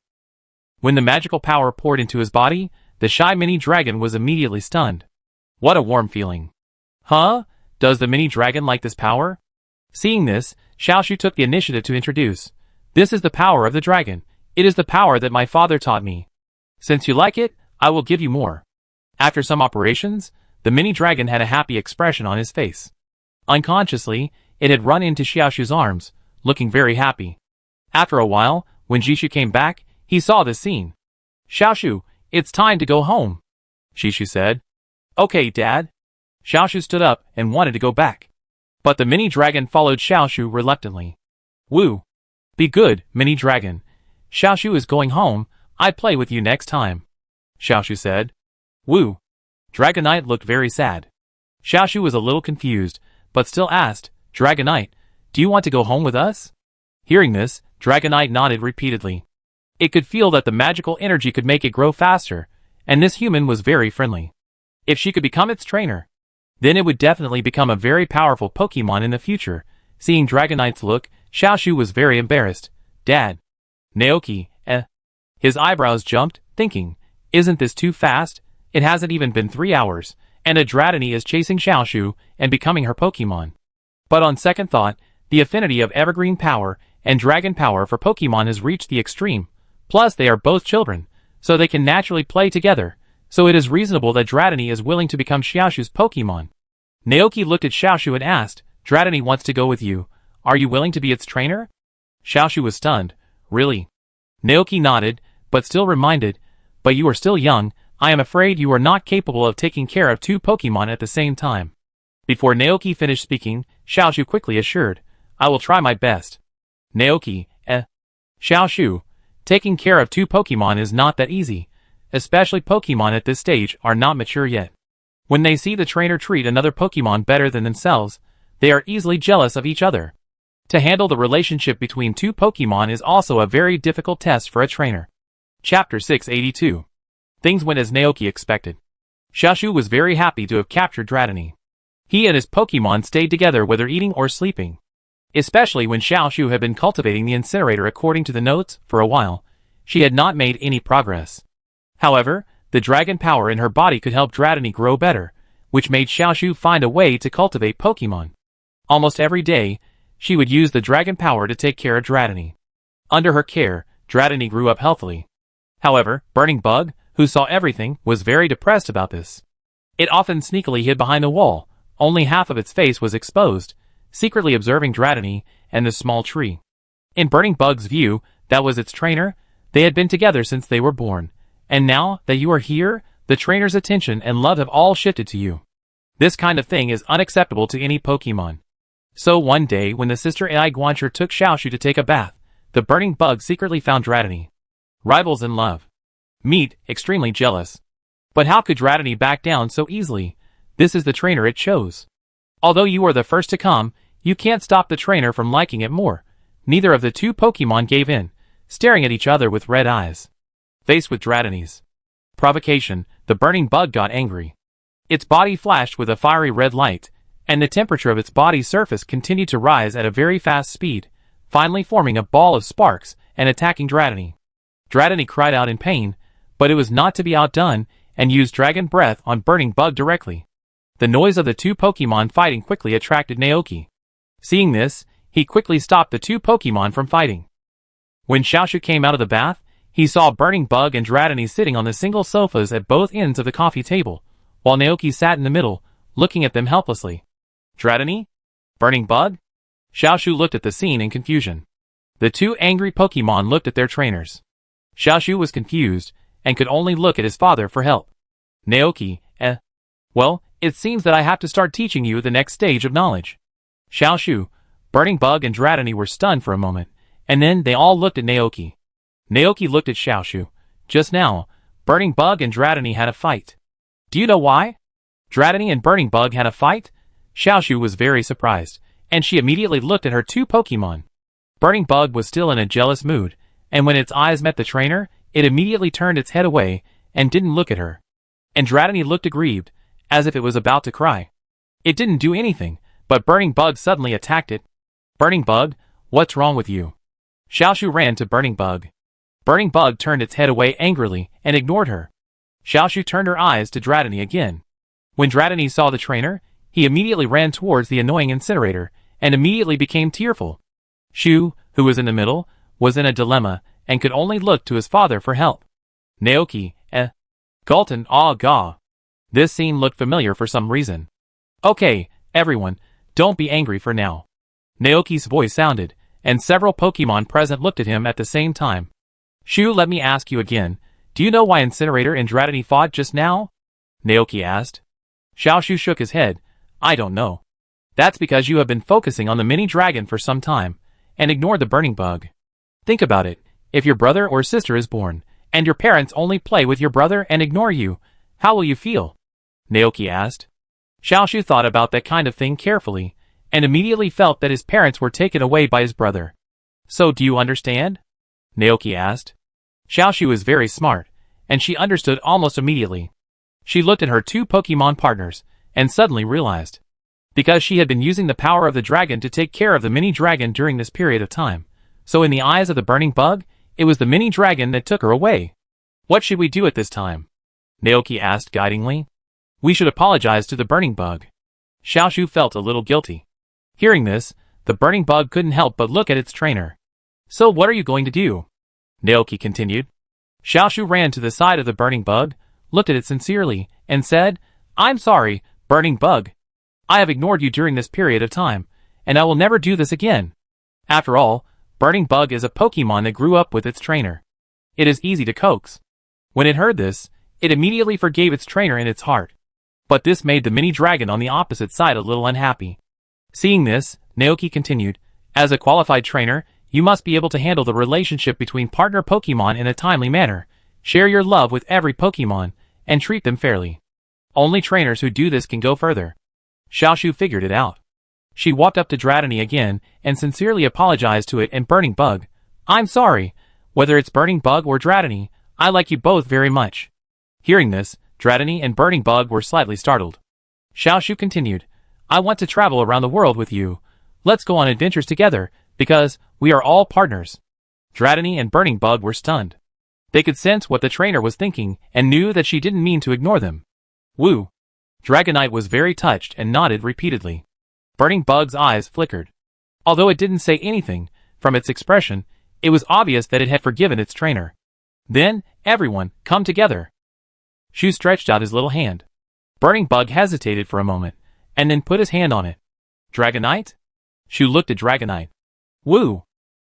When the magical power poured into his body, the shy mini dragon was immediately stunned. What a warm feeling. Huh? Does the mini dragon like this power? Seeing this, Xiaoshu took the initiative to introduce. This is the power of the dragon. It is the power that my father taught me. Since you like it, I will give you more. After some operations, the mini dragon had a happy expression on his face. Unconsciously, it had run into Xiaoshu's arms, looking very happy. After a while, when Jishu came back, he saw this scene. Xiaoshu, it's time to go home, Jishu said. Okay, Dad. Xiaoshu stood up and wanted to go back. But the mini dragon followed Xiaoshu reluctantly. Woo. Be good, mini dragon. Xiaoshu is going home. I play with you next time, Xiaoshu said. Woo. Dragonite looked very sad. Xiaoshu was a little confused, but still asked, Dragonite, do you want to go home with us? Hearing this, Dragonite nodded repeatedly. It could feel that the magical energy could make it grow faster, and this human was very friendly. If she could become its trainer, then it would definitely become a very powerful Pokemon in the future. Seeing Dragonite's look, Xiaoshu was very embarrassed. Dad. Naoki, His eyebrows jumped, thinking, isn't this too fast? It hasn't even been 3 hours, and a Dratini is chasing Xiaoshu and becoming her Pokemon. But on second thought, the affinity of Evergreen Power and Dragon Power for Pokemon has reached the extreme. Plus they are both children, so they can naturally play together, so it is reasonable that Dratini is willing to become Xiaoshu's Pokemon. Naoki looked at Xiaoshu and asked, Dratini wants to go with you. Are you willing to be its trainer? Xiaoshu was stunned. Really? Naoki nodded, but still reminded, but you are still young. I am afraid you are not capable of taking care of 2 Pokemon at the same time. Before Naoki finished speaking, Xiaoshu quickly assured, I will try my best. Naoki, Xiaoshu, taking care of 2 Pokemon is not that easy, especially Pokemon at this stage are not mature yet. When they see the trainer treat another Pokemon better than themselves, they are easily jealous of each other. To handle the relationship between 2 Pokemon is also a very difficult test for a trainer. Chapter 682. Things went as Naoki expected. Xiaoshu was very happy to have captured Dratini. He and his Pokemon stayed together whether eating or sleeping. Especially when Xiaoshu had been cultivating the incinerator according to the notes for a while, she had not made any progress. However, the dragon power in her body could help Dratini grow better, which made Xiaoshu find a way to cultivate Pokemon. Almost every day, she would use the dragon power to take care of Dratini. Under her care, Dratini grew up healthily. However, Burning Bug, who saw everything, was very depressed about this. It often sneakily hid behind a wall, only half of its face was exposed, secretly observing Dratini and the small tree. In Burning Bug's view, that was its trainer. They had been together since they were born, and now that you are here, the trainer's attention and love have all shifted to you. This kind of thing is unacceptable to any Pokemon. So one day when the sister Ai Guancher took Xiaoshu to take a bath, the burning bug secretly found Dratini. Rivals in love. Meet, extremely jealous. But how could Dratini back down so easily? This is the trainer it chose. Although you are the first to come, you can't stop the trainer from liking it more. Neither of the two Pokemon gave in, staring at each other with red eyes. Faced with Dratini's provocation, the burning bug got angry. Its body flashed with a fiery red light, and the temperature of its body's surface continued to rise at a very fast speed, finally forming a ball of sparks and attacking Dratini. Dratini cried out in pain, but it was not to be outdone, and used Dragon Breath on Burning Bug directly. The noise of the two Pokemon fighting quickly attracted Naoki. Seeing this, he quickly stopped the two Pokemon from fighting. When Xiaoshu came out of the bath, he saw Burning Bug and Dratini sitting on the single sofas at both ends of the coffee table, while Naoki sat in the middle, looking at them helplessly. Dratini? Burning Bug? Xiaoshu looked at the scene in confusion. The two angry Pokemon looked at their trainers. Xiaoshu was confused, and could only look at his father for help. Naoki, well, it seems that I have to start teaching you the next stage of knowledge. Xiaoshu, Burning Bug and Dratini were stunned for a moment, and then they all looked at Naoki. Naoki looked at Xiaoshu. Just now, Burning Bug and Dratini had a fight. Do you know why? Dratini and Burning Bug had a fight? Xiaoshu was very surprised, and she immediately looked at her two Pokemon. Burning Bug was still in a jealous mood, and when its eyes met the trainer, it immediately turned its head away and didn't look at her. And Dratini looked aggrieved, as if it was about to cry. It didn't do anything, but Burning Bug suddenly attacked it. Burning Bug, what's wrong with you? Xiaoshu ran to Burning Bug. Burning Bug turned its head away angrily and ignored her. Xiaoshu turned her eyes to Dratini again. When Dratini saw the trainer, he immediately ran towards the annoying incinerator, and immediately became tearful. Shu, who was in the middle, was in a dilemma, and could only look to his father for help. Naoki, Galton, gaw. This scene looked familiar for some reason. Okay, everyone, don't be angry for now. Naoki's voice sounded, and several Pokemon present looked at him at the same time. Shu, let me ask you again, do you know why Incinerator and Dratini fought just now? Naoki asked. Xiaoshu shook his head. I don't know. That's because you have been focusing on the mini dragon for some time, and ignored the Burning Bug. Think about it, if your brother or sister is born, and your parents only play with your brother and ignore you, how will you feel? Naoki asked. Xiaoshu thought about that kind of thing carefully, and immediately felt that his parents were taken away by his brother. So do you understand? Naoki asked. Xiaoshu is very smart, and she understood almost immediately. She looked at her two Pokemon partners, and suddenly realized. Because she had been using the power of the dragon to take care of the mini dragon during this period of time, so in the eyes of the Burning Bug, it was the mini dragon that took her away. What should we do at this time? Naoki asked guidingly. We should apologize to the Burning Bug. Xiaoshu felt a little guilty. Hearing this, the Burning Bug couldn't help but look at its trainer. So what are you going to do? Naoki continued. Xiaoshu ran to the side of the Burning Bug, looked at it sincerely, and said, I'm sorry, Burning Bug. I have ignored you during this period of time, and I will never do this again. After all, Burning Bug is a Pokemon that grew up with its trainer. It is easy to coax. When it heard this, it immediately forgave its trainer in its heart. But this made the mini dragon on the opposite side a little unhappy. Seeing this, Naoki continued, as a qualified trainer, you must be able to handle the relationship between partner Pokemon in a timely manner, share your love with every Pokemon, and treat them fairly. Only trainers who do this can go further. Xiaoshu figured it out. She walked up to Dratini again and sincerely apologized to it and Burning Bug. I'm sorry. Whether it's Burning Bug or Dratini, I like you both very much. Hearing this, Dratini and Burning Bug were slightly startled. Xiaoshu continued, I want to travel around the world with you. Let's go on adventures together, because we are all partners. Dratini and Burning Bug were stunned. They could sense what the trainer was thinking and knew that she didn't mean to ignore them. Woo! Dragonite was very touched and nodded repeatedly. Burning Bug's eyes flickered. Although it didn't say anything, from its expression, it was obvious that it had forgiven its trainer. Then, everyone, come together. Shu stretched out his little hand. Burning Bug hesitated for a moment, and then put his hand on it. Dragonite? Shu looked at Dragonite. Woo!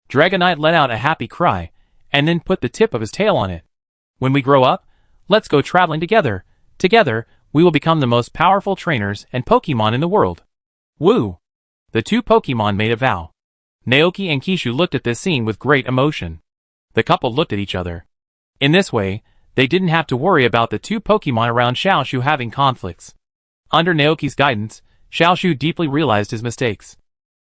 Dragonite let out a happy cry, and then put the tip of his tail on it. When we grow up, let's go traveling together. Together, we will become the most powerful trainers and Pokemon in the world. Woo! The two Pokemon made a vow. Naoki and Kishu looked at this scene with great emotion. The couple looked at each other. In this way, they didn't have to worry about the two Pokemon around Xiaoshu having conflicts. Under Naoki's guidance, Xiaoshu deeply realized his mistakes.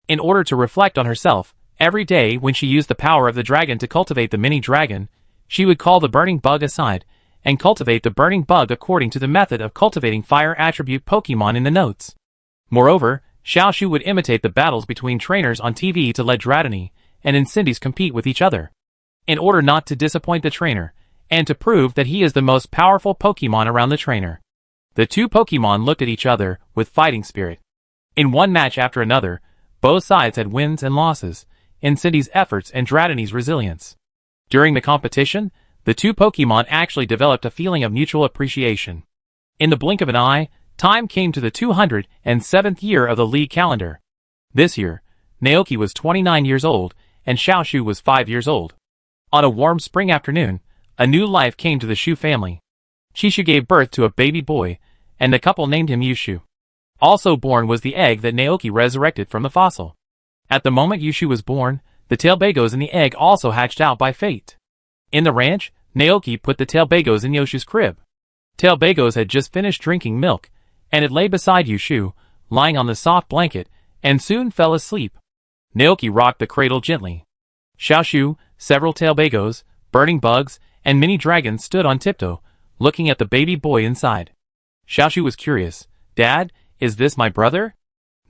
In order to reflect on herself, every day when she used the power of the dragon to cultivate the mini dragon, she would call the burning bug aside, and cultivate the burning bug according to the method of cultivating fire attribute Pokemon in the notes. Moreover, Xiaoshu would imitate the battles between trainers on TV to let Dratini and Incendies compete with each other. In order not to disappoint the trainer, and to prove that he is the most powerful Pokemon around the trainer. The two Pokemon looked at each other with fighting spirit. In one match after another, both sides had wins and losses, Incendies' efforts and Dratini's resilience. During the competition, the two Pokemon actually developed a feeling of mutual appreciation. In the blink of an eye, time came to the 207th year of the league calendar. This year, Naoki was 29 years old, and Xiaoshu was 5 years old. On a warm spring afternoon, a new life came to the Shu family. Chishu gave birth to a baby boy, and the couple named him Yushu. Also born was the egg that Naoki resurrected from the fossil. At the moment Yushu was born, the tailbagos in the egg also hatched out by fate. In the ranch, Naoki put the tailbagos in Yoshu's crib. Tailbagos had just finished drinking milk, and it lay beside Yushu, lying on the soft blanket, and soon fell asleep. Naoki rocked the cradle gently. Xiaoshu, several tailbagos, burning bugs, and mini dragons stood on tiptoe, looking at the baby boy inside. Xiaoshu was curious. "Dad, is this my brother?"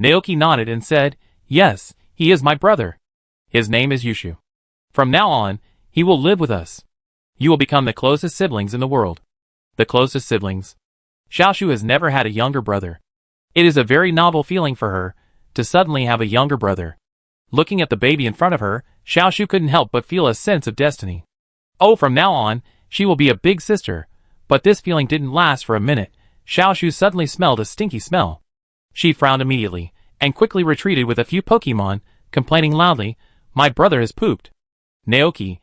Naoki nodded and said, "Yes, he is my brother. His name is Yushu. From now on, he will live with us. You will become the closest siblings in the world." The closest siblings. Xiaoshu has never had a younger brother. It is a very novel feeling for her, to suddenly have a younger brother. Looking at the baby in front of her, Xiaoshu couldn't help but feel a sense of destiny. Oh, from now on, she will be a big sister. But this feeling didn't last for a minute. Xiaoshu suddenly smelled a stinky smell. She frowned immediately, and quickly retreated with a few Pokemon, complaining loudly, "My brother has pooped." Naoki,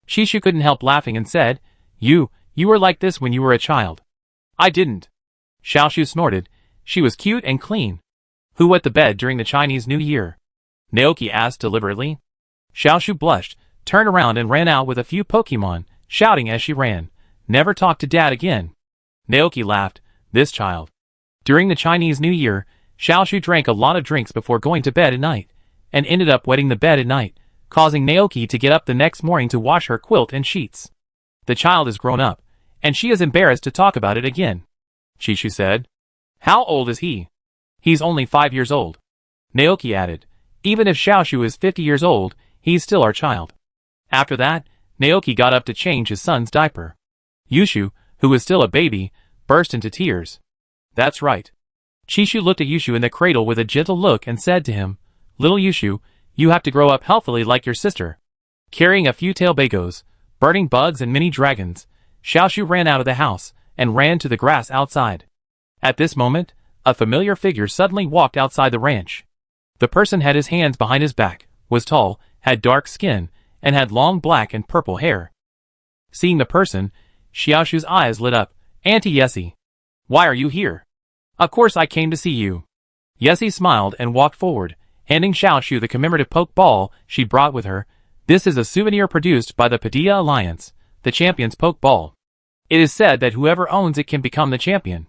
Chishu couldn't help laughing and said, You were like this when you were a child." "I didn't." Xiaoshu snorted. "She was cute and clean." "Who wet the bed during the Chinese New Year?" Naoki asked deliberately. Xiaoshu blushed, turned around and ran out with a few Pokemon, shouting as she ran, "Never talk to Dad again." Naoki laughed. This child. During the Chinese New Year, Xiaoshu drank a lot of drinks before going to bed at night, and ended up wetting the bed at night, causing Naoki to get up the next morning to wash her quilt and sheets. The child is grown up, and she is embarrassed to talk about it again. Chishu said. "How old is he?" "He's only 5 years old." Naoki added, "Even if Xiaoshu is 50 years old, he's still our child." After that, Naoki got up to change his son's diaper. Yushu, who was still a baby, burst into tears. "That's right." Chishu looked at Yushu in the cradle with a gentle look and said to him, "Little Yushu, you have to grow up healthily like your sister." Carrying a few tailbagos, burning bugs and mini dragons, Xiaoshu ran out of the house, and ran to the grass outside. At this moment, a familiar figure suddenly walked outside the ranch. The person had his hands behind his back, was tall, had dark skin, and had long black and purple hair. Seeing the person, Xiaoshu's eyes lit up. "Auntie Yessie. Why are you here?" "Of course I came to see you." Yessie smiled and walked forward, handing Xiaoshu the commemorative poke ball she brought with her. "This is a souvenir produced by the Padilla Alliance, the champion's poke ball. It is said that whoever owns it can become the champion."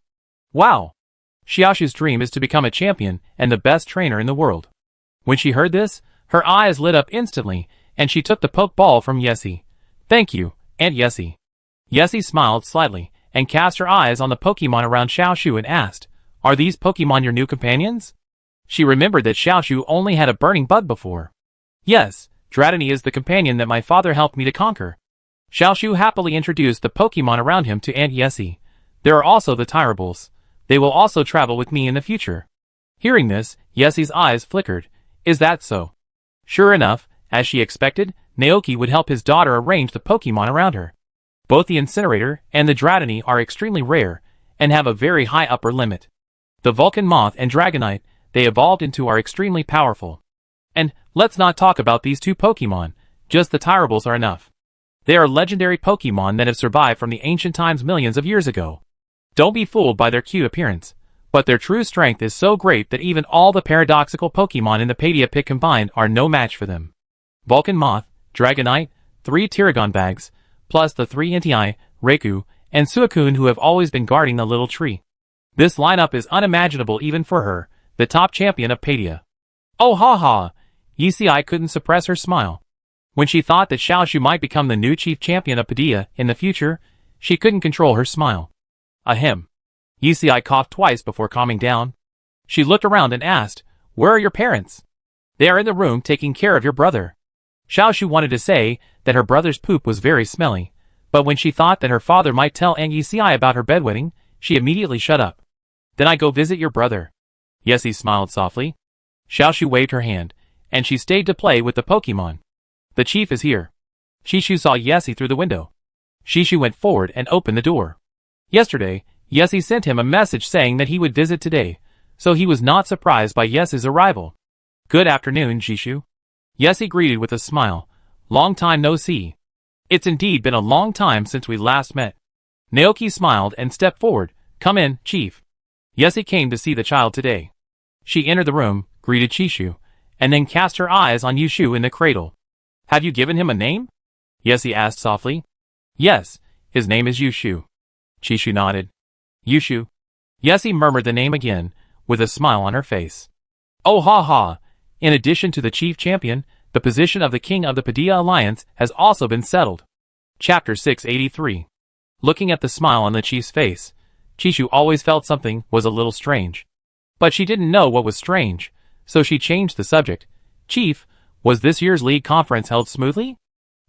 Wow! Xiaoshu's dream is to become a champion and the best trainer in the world. When she heard this, her eyes lit up instantly, and she took the poke ball from Yessie. "Thank you, Aunt Yessie." Yessie smiled slightly, and cast her eyes on the Pokemon around Xiaoshu and asked, "Are these Pokemon your new companions?" She remembered that Xiaoshu only had a burning bug before. "Yes, Dratini is the companion that my father helped me to conquer." Xiaoshu happily introduced the Pokemon around him to Aunt Yessie. "There are also the Tyrables. They will also travel with me in the future." Hearing this, Yessie's eyes flickered. "Is that so?" Sure enough, as she expected, Naoki would help his daughter arrange the Pokemon around her. Both the Incinerator and the Dratini are extremely rare, and have a very high upper limit. The Vulcan Moth and Dragonite they evolved into are extremely powerful. And, let's not talk about these two Pokemon, just the Tyrables are enough. They are legendary Pokemon that have survived from the ancient times millions of years ago. Don't be fooled by their cute appearance. But their true strength is so great that even all the paradoxical Pokemon in the Paideia pit combined are no match for them. Vulcan Moth, Dragonite, 3 Tyragon bags, plus the 3 Entei, Raikou, and Suicune who have always been guarding the little tree. This lineup is unimaginable even for her, the top champion of Paideia. Oh ha ha! Yi couldn't suppress her smile. When she thought that Xiaoshu might become the new chief champion of Paideia in the future, she couldn't control her smile. Ahem. Yi coughed twice before calming down. She looked around and asked, "Where are your parents?" "They are in the room taking care of your brother." Xiaoshu wanted to say that her brother's poop was very smelly, but when she thought that her father might tell Aunt Yi about her bedwetting, she immediately shut up. "Then I go visit your brother." Yessie smiled softly. Xiaoshu waved her hand, and she stayed to play with the Pokemon. "The chief is here." Shishu saw Yessie through the window. Shishu went forward and opened the door. Yesterday, Yessie sent him a message saying that he would visit today, so he was not surprised by Yessie's arrival. "Good afternoon, Shishu." Yessie greeted with a smile. "Long time no see." "It's indeed been a long time since we last met." Naoki smiled and stepped forward. "Come in, Chief." Yessie came to see the child today. She entered the room, greeted Shishu, and then cast her eyes on Yushu in the cradle. "Have you given him a name?" Yessie asked softly. "Yes, his name is Yushu." Shishu nodded. "Yushu." Yessie murmured the name again, with a smile on her face. "Oh ha ha! In addition to the chief champion, the position of the king of the Paideia Alliance has also been settled." Chapter 683. Looking at the smile on the chief's face, Chishu always felt something was a little strange. But she didn't know what was strange, so she changed the subject. "Chief, was this year's league conference held smoothly?"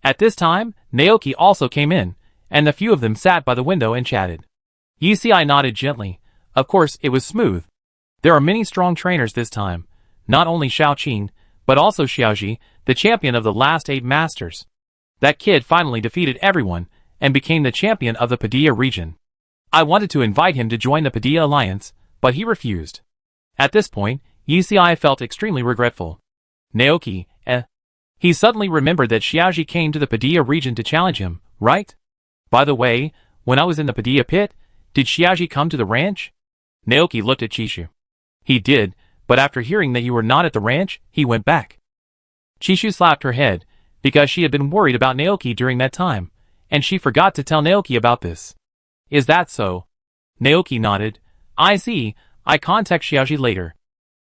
At this time, Naoki also came in, and the few of them sat by the window and chatted. Yi nodded gently. Of course, it was smooth. There are many strong trainers this time, not only Xiao Qin, but also Xiaoji, the champion of the last 8 masters. That kid finally defeated everyone, and became the champion of the Paideia region. I wanted to invite him to join the Paideia Alliance, but he refused. At this point, Yi felt extremely regretful. Naoki, He suddenly remembered that Xiaoji came to the Paideia region to challenge him, right? By the way, when I was in the Paideia pit, did Xiaoji come to the ranch? Naoki looked at Chishu. He did, but after hearing that you were not at the ranch, he went back. Chishu slapped her head, because she had been worried about Naoki during that time, and she forgot to tell Naoki about this. Is that so? Naoki nodded. I see, I contact Xiaoji later.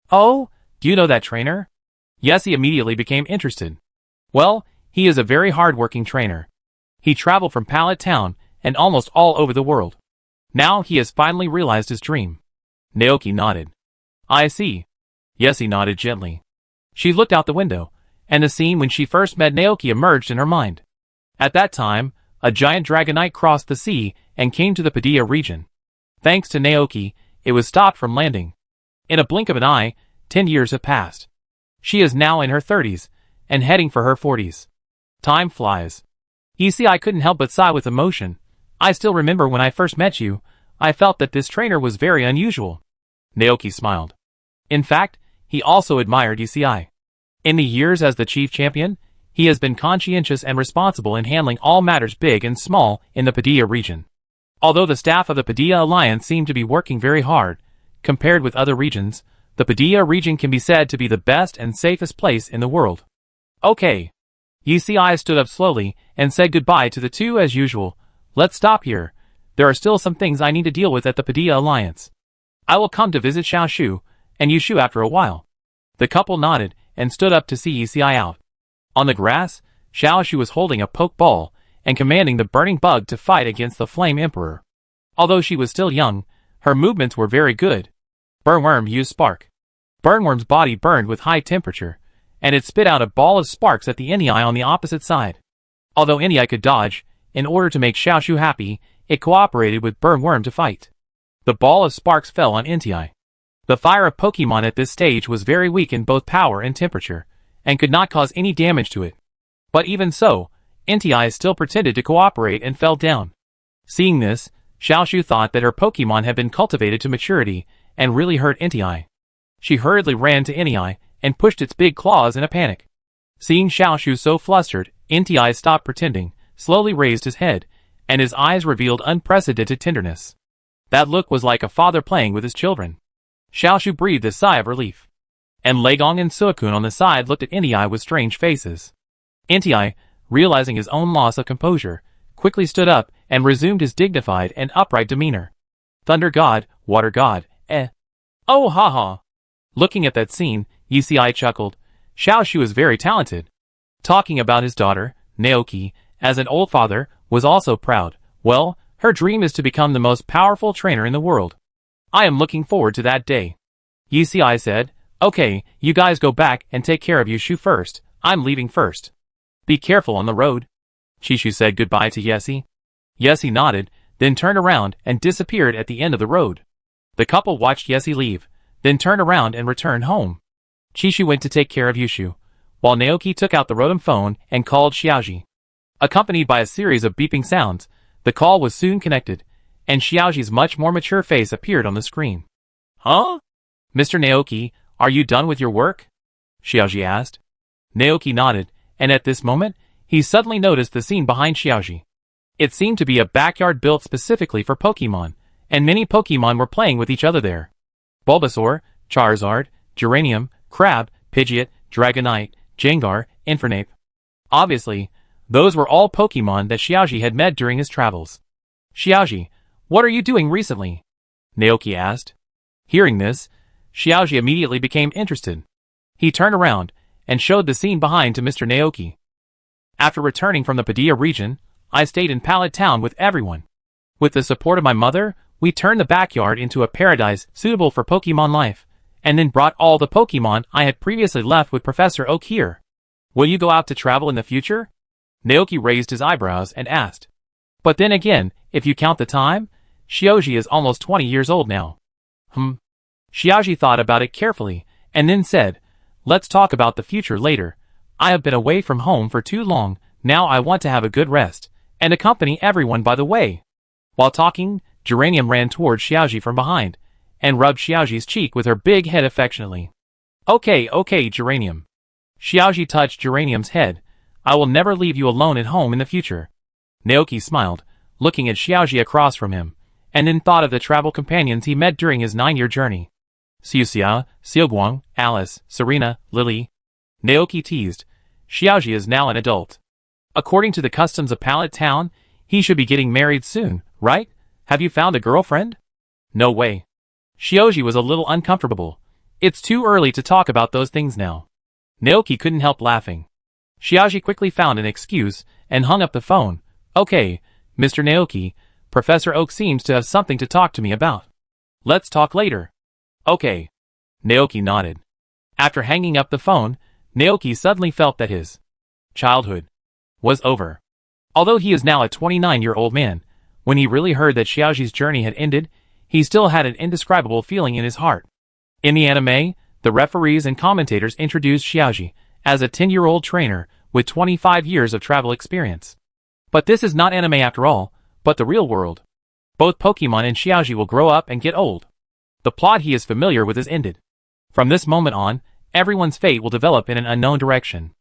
Oh, do you know that trainer? Yessie immediately became interested. Well, he is a very hard-working trainer. He traveled from Pallet Town and almost all over the world. Now he has finally realized his dream. Naoki nodded. I see. Yessie nodded gently. She looked out the window, and the scene when she first met Naoki emerged in her mind. At that time, a giant Dragonite crossed the sea and came to the Paideia region. Thanks to Naoki, it was stopped from landing. In a blink of an eye, 10 years have passed. She is now in her 30s, and heading for her 40s. Time flies. You see, I couldn't help but sigh with emotion. I still remember when I first met you, I felt that this trainer was very unusual. Naoki smiled. In fact, he also admired UCI. In the years as the chief champion, he has been conscientious and responsible in handling all matters big and small in the Paideia region. Although the staff of the Paideia Alliance seem to be working very hard, compared with other regions, the Paideia region can be said to be the best and safest place in the world. Okay. UCI stood up slowly and said goodbye to the two as usual. Let's stop here. There are still some things I need to deal with at the Paideia Alliance. I will come to visit Xiaoshu and Yushu after a while. The couple nodded and stood up to see UCI out. On the grass, Xiaoshu was holding a poke ball and commanding the burning bug to fight against the Flame Emperor. Although she was still young, her movements were very good. Burnworm used spark. Burnworm's body burned with high temperature, and it spit out a ball of sparks at the Entei on the opposite side. Although Entei could dodge, in order to make Xiaoshu happy, it cooperated with Burnworm to fight. The ball of sparks fell on Entei. The fire of Pokemon at this stage was very weak in both power and temperature, and could not cause any damage to it. But even so, Entei still pretended to cooperate and fell down. Seeing this, Xiaoshu thought that her Pokemon had been cultivated to maturity and really hurt Entei. She hurriedly ran to Entei and pushed its big claws in a panic. Seeing Xiaoshu so flustered, Entei stopped pretending, slowly raised his head, and his eyes revealed unprecedented tenderness. That look was like a father playing with his children. Xiaoshu breathed a sigh of relief. And Legong and Suokun on the side looked at Inti with strange faces. Inti, realizing his own loss of composure, quickly stood up and resumed his dignified and upright demeanor. Thunder God, Water God, Oh haha. Looking at that scene, Yicai chuckled. Xiaoshu is very talented. Talking about his daughter, Naoki, as an old father, was also proud. Well, her dream is to become the most powerful trainer in the world. I am looking forward to that day. Yicai said, Okay, you guys go back and take care of Yushu first. I'm leaving first. Be careful on the road. Chishu said goodbye to Yessie. Yessie nodded, then turned around and disappeared at the end of the road. The couple watched Yessie leave, then turned around and returned home. Chishu went to take care of Yushu, while Naoki took out the Rotom phone and called Xiaoji. Accompanied by a series of beeping sounds, the call was soon connected, and Xiaoji's much more mature face appeared on the screen. Huh? Mr. Naoki, are you done with your work? Xiaoji asked. Naoki nodded, and at this moment, he suddenly noticed the scene behind Xiaoji. It seemed to be a backyard built specifically for Pokemon, and many Pokemon were playing with each other there. Bulbasaur, Charizard, Geranium, Crab, Pidgeot, Dragonite, Gengar, Infernape. Obviously, those were all Pokemon that Xiaoji had met during his travels. Xiaoji, what are you doing recently? Naoki asked. Hearing this, Xiaoji immediately became interested. He turned around and showed the scene behind to Mr. Naoki. After returning from the Padilla region, I stayed in Pallet Town with everyone. With the support of my mother, we turned the backyard into a paradise suitable for Pokemon life, and then brought all the Pokemon I had previously left with Professor Oak here. Will you go out to travel in the future? Naoki raised his eyebrows and asked. But then again, if you count the time, Xiaoji is almost 20 years old now. Xiaoji thought about it carefully, and then said, Let's talk about the future later. I have been away from home for too long, now I want to have a good rest, and accompany everyone by the way. While talking, Geranium ran towards Xiaoji from behind, and rubbed Xiaoji's cheek with her big head affectionately. Okay, Geranium. Xiaoji touched Geranium's head. I will never leave you alone at home in the future. Naoki smiled, looking at Xiaoji across from him, and then thought of the travel companions he met during his 9-year journey. Xiuxia, Xiaoguang, Alice, Serena, Lily. Naoki teased. Xiaoji is now an adult. According to the customs of Pallet Town, he should be getting married soon, right? Have you found a girlfriend? No way. Xiaoji was a little uncomfortable. It's too early to talk about those things now. Naoki couldn't help laughing. Xiaoji quickly found an excuse and hung up the phone. Okay, Mr. Naoki, Professor Oak seems to have something to talk to me about. Let's talk later. Okay. Naoki nodded. After hanging up the phone, Naoki suddenly felt that his childhood was over. Although he is now a 29-year-old man, when he really heard that Xiaoji's journey had ended, he still had an indescribable feeling in his heart. In the anime, the referees and commentators introduced Xiaoji as a 10-year-old trainer with 25 years of travel experience. But this is not anime after all, but the real world. Both Pokemon and Xiaoji will grow up and get old. The plot he is familiar with is ended. From this moment on, everyone's fate will develop in an unknown direction.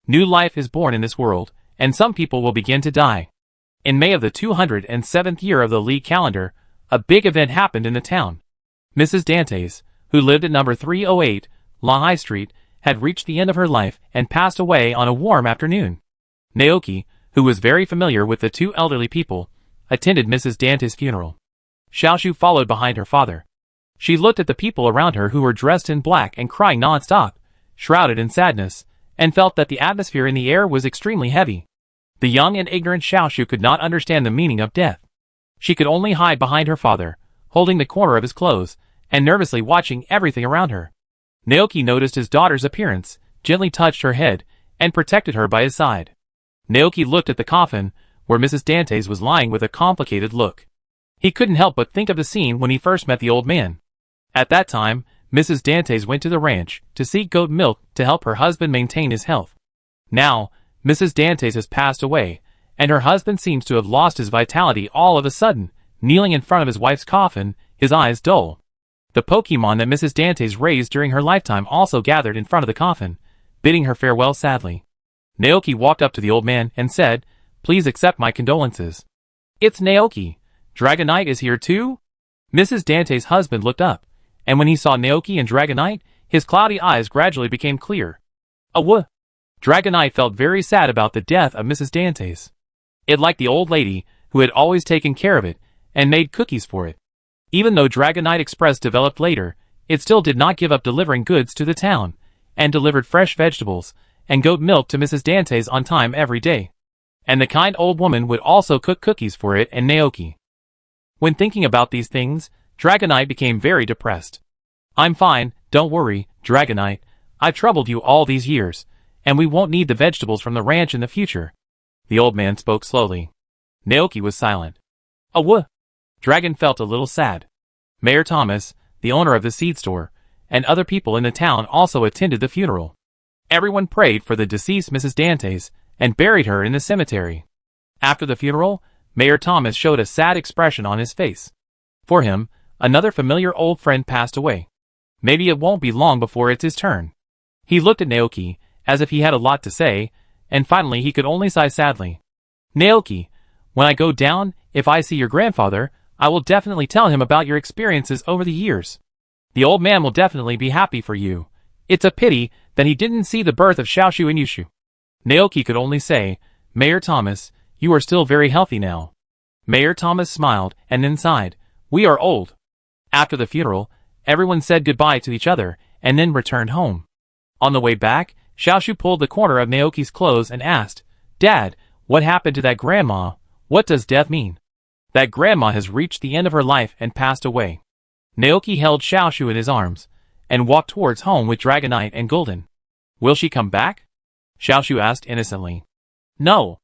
New life is born in this world, and some people will begin to die. In May of the 207th year of the League calendar, a big event happened in the town. Mrs. Dantes, who lived at number 308, La High Street, had reached the end of her life and passed away on a warm afternoon. Naoki, who was very familiar with the two elderly people, attended Mrs. Dantes' funeral. Xiaoshu followed behind her father. She looked at the people around her who were dressed in black and crying non-stop, shrouded in sadness, and felt that the atmosphere in the air was extremely heavy. The young and ignorant Xiaoshu could not understand the meaning of death. She could only hide behind her father, holding the corner of his clothes, and nervously watching everything around her. Naoki noticed his daughter's appearance, gently touched her head, and protected her by his side. Naoki looked at the coffin, where Mrs. Dantes was lying with a complicated look. He couldn't help but think of the scene when he first met the old man. At that time, Mrs. Dantes went to the ranch to seek goat milk to help her husband maintain his health. Now, Mrs. Dantes has passed away, and her husband seems to have lost his vitality all of a sudden, kneeling in front of his wife's coffin, his eyes dull. The Pokemon that Mrs. Dantes raised during her lifetime also gathered in front of the coffin, bidding her farewell sadly. Naoki walked up to the old man and said, Please accept my condolences. It's Naoki. Dragonite is here too? Mrs. Dantes' husband looked up, and when he saw Naoki and Dragonite, his cloudy eyes gradually became clear. Dragonite felt very sad about the death of Mrs. Dantes. It liked the old lady, who had always taken care of it, and made cookies for it. Even though Dragonite Express developed later, it still did not give up delivering goods to the town, and delivered fresh vegetables and goat milk to Mrs. Dantes on time every day. And the kind old woman would also cook cookies for it and Naoki. When thinking about these things, Dragonite became very depressed. "I'm fine, don't worry, Dragonite. I've troubled you all these years, and we won't need the vegetables from the ranch in the future." The old man spoke slowly. Naoki was silent. Dragon felt a little sad. Mayor Thomas, the owner of the seed store, and other people in the town also attended the funeral. Everyone prayed for the deceased Mrs. Dantes and buried her in the cemetery. After the funeral, Mayor Thomas showed a sad expression on his face. For him, another familiar old friend passed away. Maybe it won't be long before it's his turn. He looked at Naoki, as if he had a lot to say, and finally he could only sigh sadly. "Naoki, when I go down, if I see your grandfather, I will definitely tell him about your experiences over the years. The old man will definitely be happy for you. It's a pity that he didn't see the birth of Xiaoshu and Yushu." Naoki could only say, "Mayor Thomas, you are still very healthy now." Mayor Thomas smiled and then sighed. "We are old." After the funeral, everyone said goodbye to each other and then returned home. On the way back, Xiaoshu pulled the corner of Naoki's clothes and asked, "Dad, what happened to that grandma? What does death mean?" "That grandma has reached the end of her life and passed away." Naoki held Xiaoshu in his arms and walked towards home with Dragonite and Golden. "Will she come back?" Xiaoshu asked innocently. "No."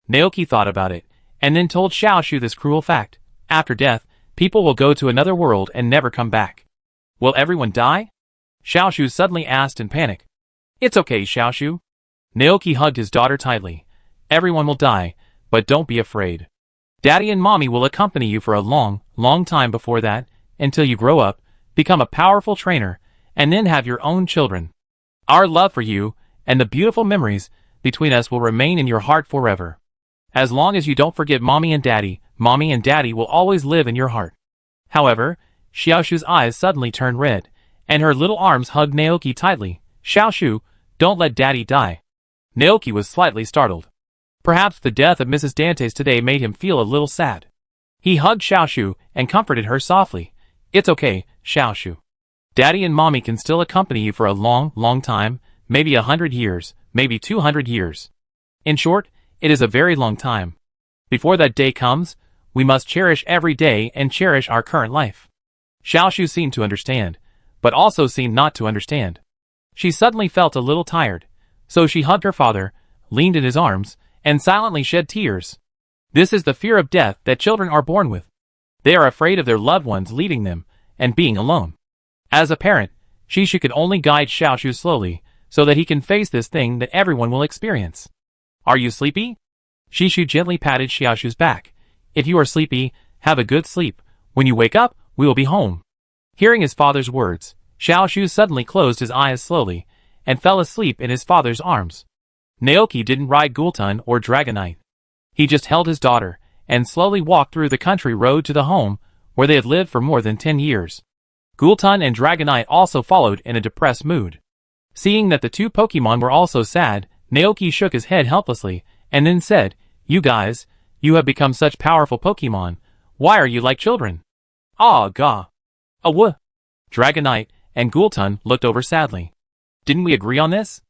Naoki thought about it, and then told Xiaoshu this cruel fact. After death, people will go to another world and never come back. "Will everyone die?" Xiaoshu suddenly asked in panic. "It's okay, Xiaoshu." Naoki hugged his daughter tightly. "Everyone will die, but don't be afraid. Daddy and Mommy will accompany you for a long, long time before that, until you grow up, become a powerful trainer, and then have your own children. Our love for you, and the beautiful memories between us will remain in your heart forever. As long as you don't forget Mommy and Daddy will always live in your heart." However, Xiaoshu's eyes suddenly turned red, and her little arms hugged Naoki tightly. "Xiaoshu, don't let Daddy die." Naoki was slightly startled. Perhaps the death of Mrs. Dantes today made him feel a little sad. He hugged Xiaoshu and comforted her softly. "It's okay, Xiaoshu. Daddy and Mommy can still accompany you for a long, long time, maybe 100 years, maybe 200 years. In short, it is a very long time. Before that day comes, we must cherish every day and cherish our current life." Xiaoshu seemed to understand, but also seemed not to understand. She suddenly felt a little tired, so she hugged her father, leaned in his arms, and silently shed tears. This is the fear of death that children are born with. They are afraid of their loved ones leaving them and being alone. As a parent, Shishu could only guide Xiaoshu slowly so that he can face this thing that everyone will experience. "Are you sleepy?" Shishu gently patted Xiaoshu's back. "If you are sleepy, have a good sleep. When you wake up, we will be home." Hearing his father's words, Xiaoshu suddenly closed his eyes slowly and fell asleep in his father's arms. Naoki didn't ride Gulton or Dragonite. He just held his daughter and slowly walked through the country road to the home where they had lived for more than 10 years. Gulton and Dragonite also followed in a depressed mood. Seeing that the two Pokemon were also sad, Naoki shook his head helplessly and then said, "You guys, you have become such powerful Pokemon. Why are you like children?" "Ah, gah. Dragonite and Gulton looked over sadly. "Didn't we agree on this?"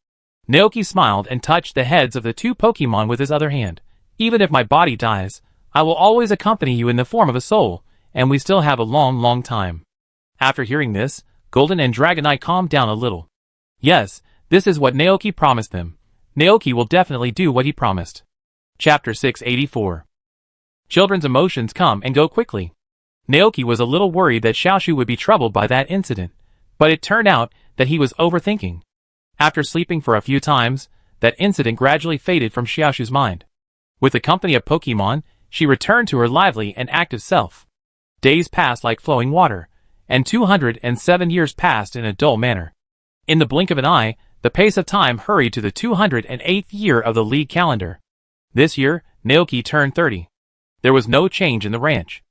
Naoki smiled and touched the heads of the two Pokemon with his other hand. "Even if my body dies, I will always accompany you in the form of a soul, and we still have a long, long time." After hearing this, Golden and Dragonite calmed down a little. Yes, this is what Naoki promised them. Naoki will definitely do what he promised. Chapter 684. Children's emotions come and go quickly. Naoki was a little worried that Xiaoshu would be troubled by that incident, but it turned out that he was overthinking. After sleeping for a few times, that incident gradually faded from Xiaoshu's mind. With the company of Pokemon, she returned to her lively and active self. Days passed like flowing water, and 207 years passed in a dull manner. In the blink of an eye, the pace of time hurried to the 208th year of the league calendar. This year, Naoki turned 30. There was no change in the ranch.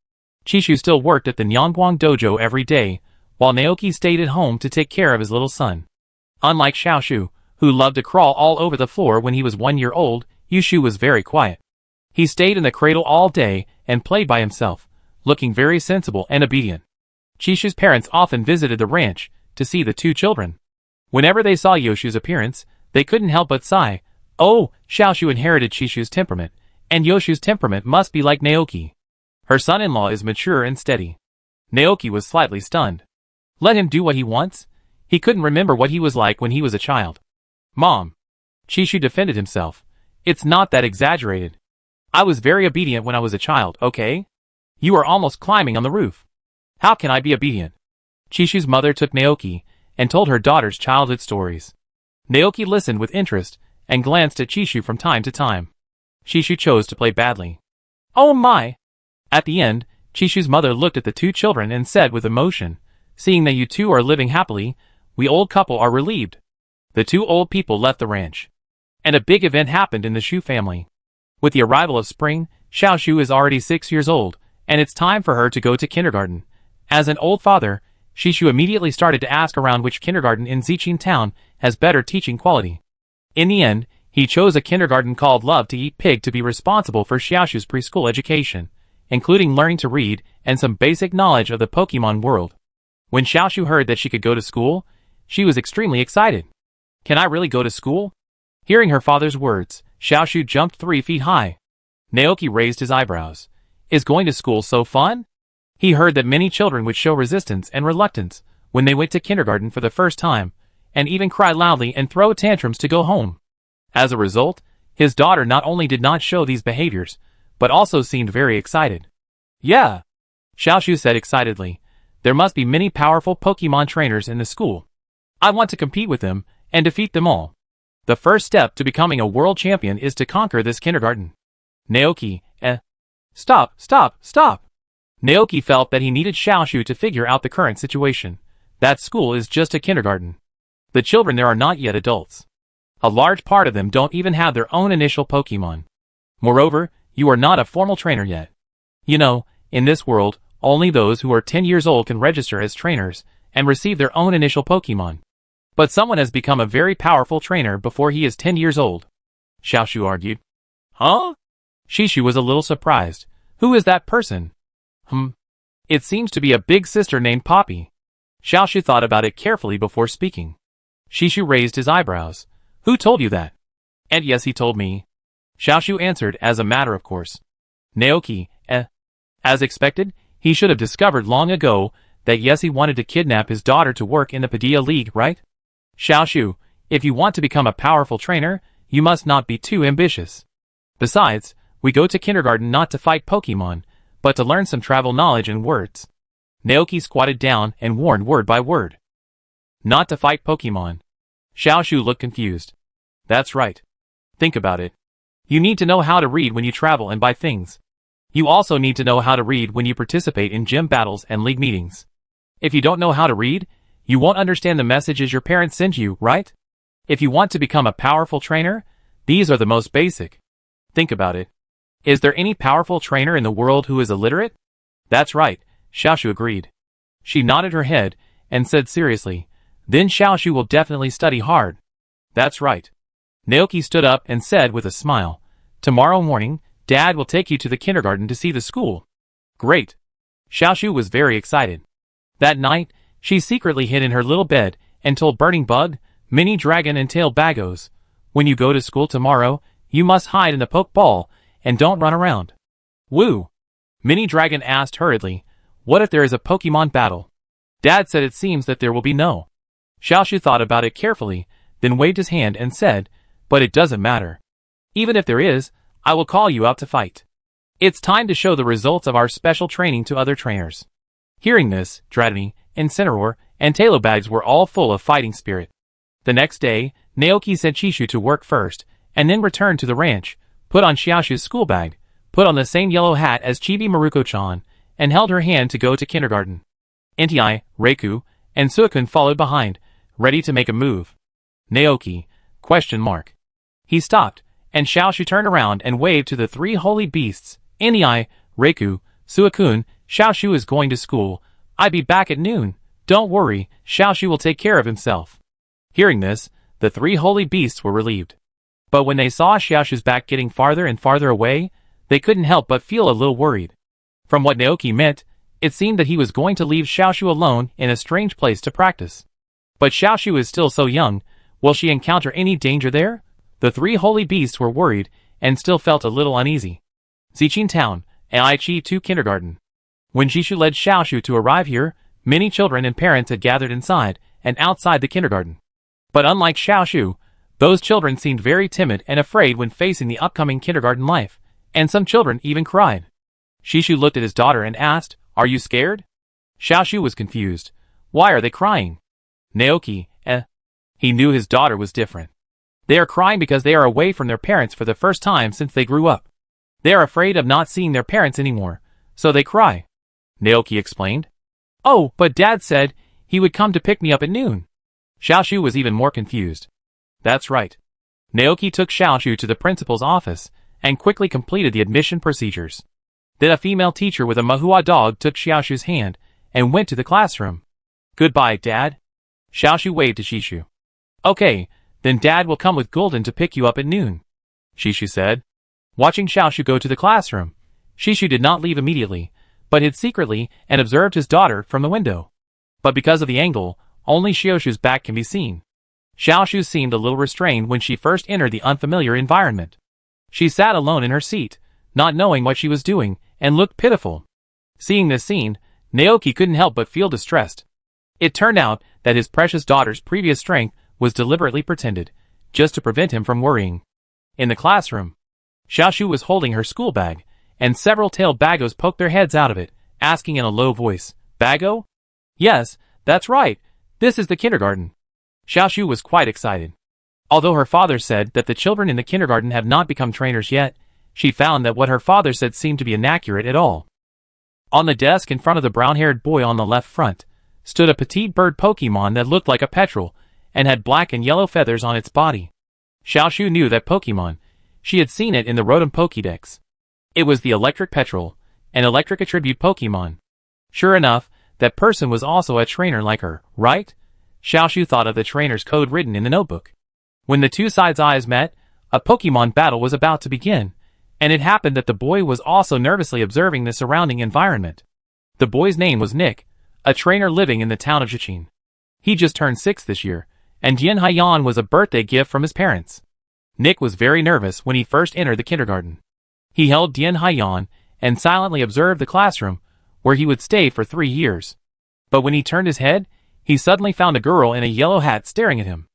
Chishu still worked at the Nyangguang dojo every day, while Naoki stayed at home to take care of his little son. Unlike Xiaoshu, who loved to crawl all over the floor when he was 1 year old, Yushu was very quiet. He stayed in the cradle all day and played by himself, looking very sensible and obedient. Chishu's parents often visited the ranch to see the two children. Whenever they saw Yoshu's appearance, they couldn't help but sigh, "Oh, Xiaoshu inherited Chishu's temperament, and Yoshu's temperament must be like Naoki. Her son-in-law is mature and steady." Naoki was slightly stunned. Let him do what he wants? He couldn't remember what he was like when he was a child. "Mom." Chishu defended himself. "It's not that exaggerated. I was very obedient when I was a child, okay? You are almost climbing on the roof. How can I be obedient?" Chishu's mother took Naoki and told her daughter's childhood stories. Naoki listened with interest and glanced at Chishu from time to time. Chishu chose to play badly. "Oh my!" At the end, Chishu's mother looked at the two children and said with emotion, "Seeing that you two are living happily, we old couple are relieved." The two old people left the ranch. And a big event happened in the Shu family. With the arrival of spring, Xiaoshu is already 6 years old, and it's time for her to go to kindergarten. As an old father, Chishu immediately started to ask around which kindergarten in Ziqing town has better teaching quality. In the end, he chose a kindergarten called Love to Eat Pig to be responsible for Xiaoshu's preschool education, including learning to read and some basic knowledge of the Pokemon world. When Xiaoshu heard that she could go to school, she was extremely excited. "Can I really go to school?" Hearing her father's words, Xiaoshu jumped 3 feet high. Naoki raised his eyebrows. "Is going to school so fun?" He heard that many children would show resistance and reluctance when they went to kindergarten for the first time, and even cry loudly and throw tantrums to go home. As a result, his daughter not only did not show these behaviors, but also seemed very excited. "Yeah," Xiaoshu said excitedly. "There must be many powerful Pokemon trainers in the school. I want to compete with them and defeat them all. The first step to becoming a world champion is to conquer this kindergarten." Naoki, Stop. Naoki felt that he needed Xiaoshu to figure out the current situation. That school is just a kindergarten. The children there are not yet adults. A large part of them don't even have their own initial Pokemon. Moreover, you are not a formal trainer yet. You know, in this world, only those who are 10 years old can register as trainers and receive their own initial Pokemon. But someone has become a very powerful trainer before he is 10 years old. Xiaoshu argued. "Huh?" Chishu was a little surprised. "Who is that person?" It seems to be a big sister named Poppy." Xiaoshu thought about it carefully before speaking. Chishu raised his eyebrows. "Who told you that?" "And yes, he told me." Xiaoshu answered as a matter of course. Naoki, As expected, he should have discovered long ago that yes, he wanted to kidnap his daughter to work in the Padilla League, right? "Xiaoshu, if you want to become a powerful trainer, you must not be too ambitious. Besides, we go to kindergarten not to fight Pokemon, but to learn some travel knowledge and words." Naoki squatted down and warned word by word. "Not to fight Pokemon." Xiaoshu looked confused. "That's right. Think about it. You need to know how to read when you travel and buy things. You also need to know how to read when you participate in gym battles and league meetings. If you don't know how to read, you won't understand the messages your parents send you, right? If you want to become a powerful trainer, these are the most basic. Think about it. Is there any powerful trainer in the world who is illiterate?" "That's right," Xiaoshu agreed. She nodded her head and said seriously, "Then Xiaoshu will definitely study hard." "That's right." Naoki stood up and said with a smile, "Tomorrow morning, Dad will take you to the kindergarten to see the school." "Great." Xiaoshu was very excited. That night, she secretly hid in her little bed and told Burning Bug, Mini Dragon and Tail Bagos, "When you go to school tomorrow, you must hide in the Pokeball and don't run around." "Woo!" Mini Dragon asked hurriedly, "What if there is a Pokemon battle?" Dad said it seems that there will be no. Xiaoshu thought about it carefully, then waved his hand and said, "But it doesn't matter. Even if there is, I will call you out to fight. It's time to show the results of our special training to other trainers." Hearing this, Dratini, Incineroar, and Tailowbags were all full of fighting spirit. The next day, Naoki sent Chishu to work first, and then returned to the ranch, put on Xiaoshu's school bag, put on the same yellow hat as Chibi Maruko-chan, and held her hand to go to kindergarten. Inti, Reiku, and Suakun followed behind, ready to make a move. Naoki, ? He stopped, and Xiaoshu turned around and waved to the 3 holy beasts. Inti, Reiku, Suakun, Xiaoshu is going to school. I'll be back at noon. Don't worry, Xiaoshu will take care of himself. Hearing this, the three holy beasts were relieved. But when they saw Xiaoshu's back getting farther and farther away, they couldn't help but feel a little worried. From what Naoki meant, it seemed that he was going to leave Xiaoshu alone in a strange place to practice. But Xiaoshu is still so young, will she encounter any danger there? The three holy beasts were worried and still felt a little uneasy. Ziqing Town, Aichi 2 Kindergarten. When Jishu led Xiaoshu to arrive here, many children and parents had gathered inside and outside the kindergarten. But unlike Xiaoshu, those children seemed very timid and afraid when facing the upcoming kindergarten life, and some children even cried. Jishu looked at his daughter and asked, "Are you scared?" Xiaoshu was confused. Why are they crying? Naoki, He knew his daughter was different. They are crying because they are away from their parents for the first time since they grew up. They are afraid of not seeing their parents anymore, so they cry. Naoki explained. Oh, but Dad said he would come to pick me up at noon. Xiaoshu was even more confused. That's right. Naoki took Xiaoshu to the principal's office and quickly completed the admission procedures. Then a female teacher with a Mahua dog took Xiaoshu's hand and went to the classroom. Goodbye, Dad. Xiaoshu waved to Jishu. Okay, then Dad will come with Golden to pick you up at noon, Jishu said. Watching Xiaoshu go to the classroom, Jishu did not leave immediately, but hid secretly and observed his daughter from the window. But because of the angle, only Xiaoshu's back can be seen. Xiaoshu seemed a little restrained when she first entered the unfamiliar environment. She sat alone in her seat, not knowing what she was doing, and looked pitiful. Seeing this scene, Naoki couldn't help but feel distressed. It turned out that his precious daughter's previous strength was deliberately pretended, just to prevent him from worrying. In the classroom, Xiaoshu was holding her school bag, and several tailed bagos poked their heads out of it, asking in a low voice, "Bago?" Yes, that's right, this is the kindergarten. Xiaoshu was quite excited. Although her father said that the children in the kindergarten have not become trainers yet, she found that what her father said seemed to be inaccurate at all. On the desk in front of the brown-haired boy on the left front, stood a petite bird Pokemon that looked like a petrel, and had black and yellow feathers on its body. Xiaoshu knew that Pokemon. She had seen it in the Rotom Pokédex. It was the electric petrel, an electric attribute Pokemon. Sure enough, that person was also a trainer like her, right? Xiaoshu thought of the trainer's code written in the notebook. When the two sides' eyes met, a Pokemon battle was about to begin, and it happened that the boy was also nervously observing the surrounding environment. The boy's name was Nick, a trainer living in the town of Jiqing. He just turned 6 this year, and Dian Haiyan was a birthday gift from his parents. Nick was very nervous when he first entered the kindergarten. He held Dian Haiyan and silently observed the classroom, where he would stay for 3 years. But when he turned his head, he suddenly found a girl in a yellow hat staring at him.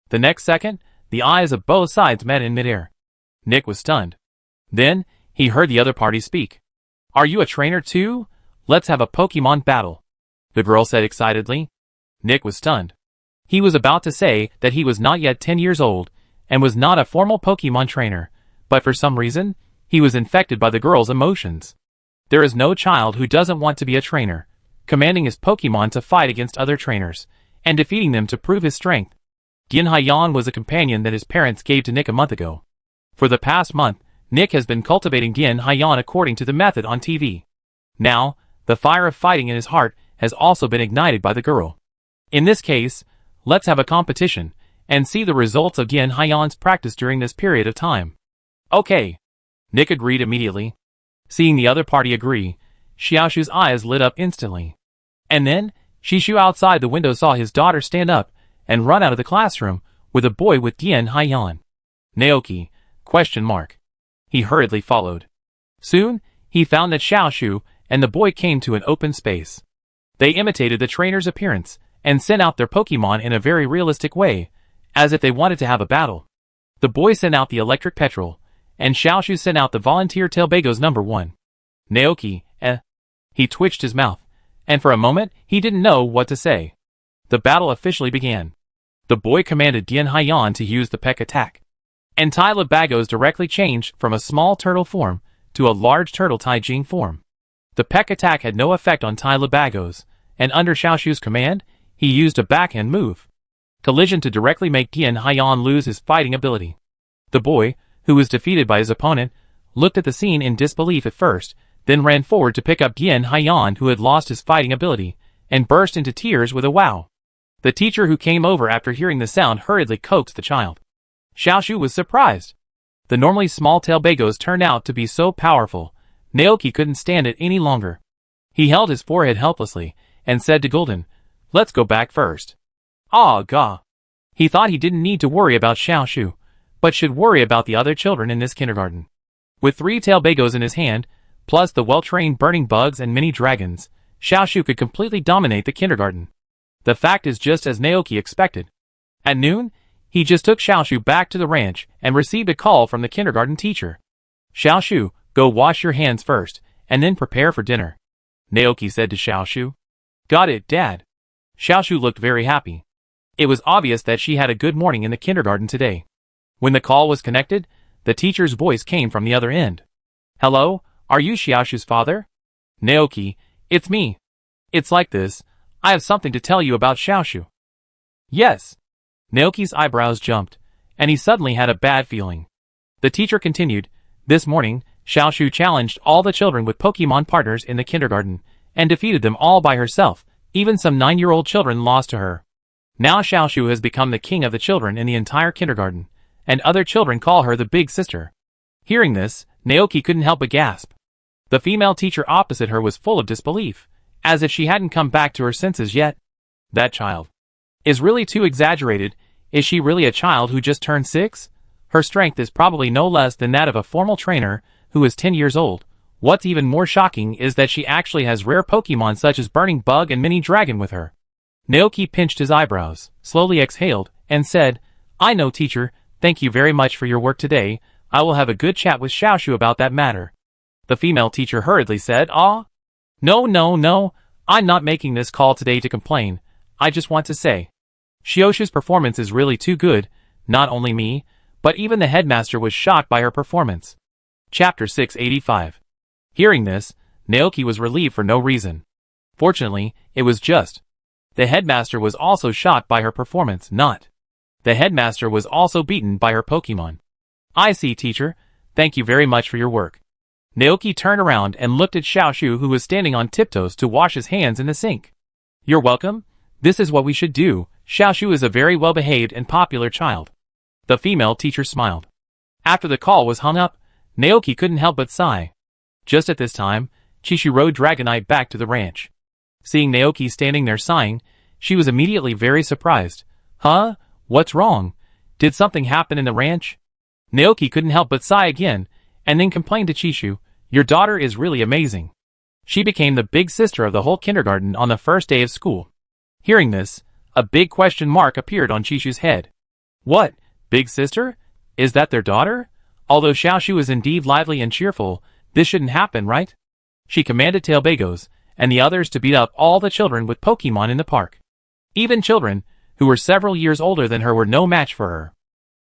The next second, the eyes of both sides met in midair. Nick was stunned. Then, he heard the other party speak. "Are you a trainer too? Let's have a Pokemon battle," the girl said excitedly. Nick was stunned. He was about to say that he was not yet 10 years old, and was not a formal Pokemon trainer, but for some reason, he was infected by the girl's emotions. There is no child who doesn't want to be a trainer, commanding his Pokemon to fight against other trainers, and defeating them to prove his strength. Dian Haiyan was a companion that his parents gave to Nick a month ago. For the past month, Nick has been cultivating Dian Haiyan according to the method on TV. Now, the fire of fighting in his heart has also been ignited by the girl. In this case, let's have a competition, and see the results of Dian Haiyan's practice during this period of time. Okay. Nick agreed immediately. Seeing the other party agree, Xiaoshu's eyes lit up instantly. And then, Jishu outside the window saw his daughter stand up and run out of the classroom with a boy with Dian Haiyan. Naoki, ? He hurriedly followed. Soon, he found that Xiaoshu and the boy came to an open space. They imitated the trainer's appearance and sent out their Pokemon in a very realistic way, as if they wanted to have a battle. The boy sent out the electric petrel, and Xiaoshu sent out the volunteer Tailbagos number 1. Naoki, He twitched his mouth, and for a moment he didn't know what to say. The battle officially began. The boy commanded Dian Haiyan to use the Peck attack. And Tailbagos directly changed from a small turtle form to a large turtle Taijing form. The Peck attack had no effect on Tailbagos, and under Xiaoshu's command, he used a backhand move. Collision to directly make Dian Haiyan lose his fighting ability. The boy, who was defeated by his opponent, looked at the scene in disbelief at first, then ran forward to pick up Dian Haiyan who had lost his fighting ability, and burst into tears with a wow. The teacher who came over after hearing the sound hurriedly coaxed the child. Xiaoshu was surprised. The normally small tail bagos turned out to be so powerful, Naoki couldn't stand it any longer. He held his forehead helplessly, and said to Golden, "Let's go back first." Ah, gah. He thought he didn't need to worry about Xiaoshu, but should worry about the other children in this kindergarten. With 3 tail bagos in his hand, plus the well-trained burning bugs and mini dragons, Xiaoshu could completely dominate the kindergarten. The fact is just as Naoki expected. At noon, he just took Xiaoshu back to the ranch and received a call from the kindergarten teacher. "Xiaoshu, go wash your hands first, and then prepare for dinner," Naoki said to Xiaoshu. "Got it, Dad." Xiaoshu looked very happy. It was obvious that she had a good morning in the kindergarten today. When the call was connected, the teacher's voice came from the other end. "Hello, are you Xiaoshu's father?" "Naoki, it's me. It's like this, I have something to tell you about Xiaoshu." "Yes." Naoki's eyebrows jumped, and he suddenly had a bad feeling. The teacher continued, "This morning, Xiaoshu challenged all the children with Pokemon partners in the kindergarten, and defeated them all by herself, even some 9-year-old children lost to her. Now Xiaoshu has become the king of the children in the entire kindergarten, and other children call her the big sister." Hearing this, Naoki couldn't help but gasp. The female teacher opposite her was full of disbelief, as if she hadn't come back to her senses yet. That child is really too exaggerated. Is she really a child who just turned 6? Her strength is probably no less than that of a formal trainer who is 10 years old. What's even more shocking is that she actually has rare Pokemon such as Burning Bug and Mini Dragon with her. Naoki pinched his eyebrows, slowly exhaled, and said, "I know, teacher, thank you very much for your work today. I will have a good chat with Xiaoshu about that matter." The female teacher hurriedly said, "Ah, no, I'm not making this call today to complain. I just want to say, Xiaoshu's performance is really too good. Not only me, but even the headmaster was shocked by her performance." Chapter 685. Hearing this, Naoki was relieved for no reason. Fortunately, it was just. The headmaster was also shocked by her performance, not. The headmaster was also beaten by her Pokemon. "I see, teacher. Thank you very much for your work." Naoki turned around and looked at Xiaoshu, who was standing on tiptoes to wash his hands in the sink. "You're welcome. This is what we should do. Xiaoshu is a very well-behaved and popular child." The female teacher smiled. After the call was hung up, Naoki couldn't help but sigh. Just at this time, Chishu rode Dragonite back to the ranch. Seeing Naoki standing there sighing, she was immediately very surprised. "Huh? What's wrong? Did something happen in the ranch?" Naoki couldn't help but sigh again, and then complained to Chishu, "Your daughter is really amazing. She became the big sister of the whole kindergarten on the first day of school." Hearing this, a big question mark appeared on Chishu's head. What? Big sister? Is that their daughter? Although Xiaoshu is indeed lively and cheerful, this shouldn't happen, right? She commanded Tailbagos and the others to beat up all the children with Pokemon in the park. Even children, who were several years older than her, were no match for her.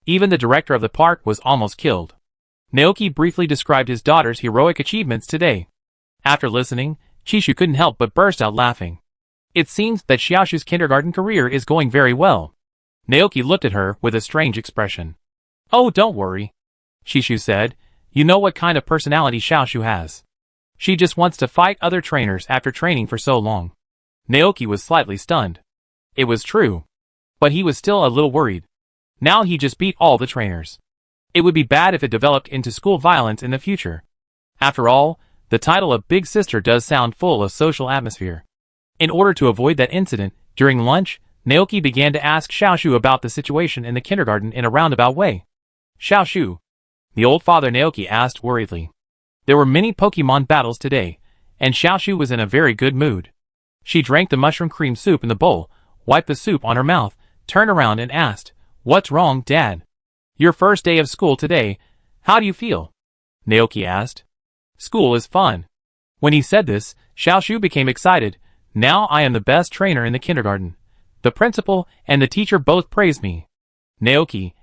Even the director of the park was almost killed. Naoki briefly described his daughter's heroic achievements today. After listening, Chishu couldn't help but burst out laughing. It seems that Xiaoshu's kindergarten career is going very well. Naoki looked at her with a strange expression. "Oh, don't worry," Chishu said. "You know what kind of personality Xiaoshu has. She just wants to fight other trainers after training for so long." Naoki was slightly stunned. It was true. But he was still a little worried. Now he just beat all the trainers. It would be bad if it developed into school violence in the future. After all, the title of Big Sister does sound full of social atmosphere. In order to avoid that incident, during lunch, Naoki began to ask Xiaoshu about the situation in the kindergarten in a roundabout way. "Xiaoshu," the old father Naoki asked worriedly. There were many Pokemon battles today, and Xiaoshu was in a very good mood. She drank the mushroom cream soup in the bowl, wiped the soup on her mouth, turned around and asked, "What's wrong, Dad? Your first day of school today, how do you feel?" Naoki asked. "School is fun." When he said this, Xiaoshu became excited. "Now I am the best trainer in the kindergarten. The principal and the teacher both praise me." Naoki,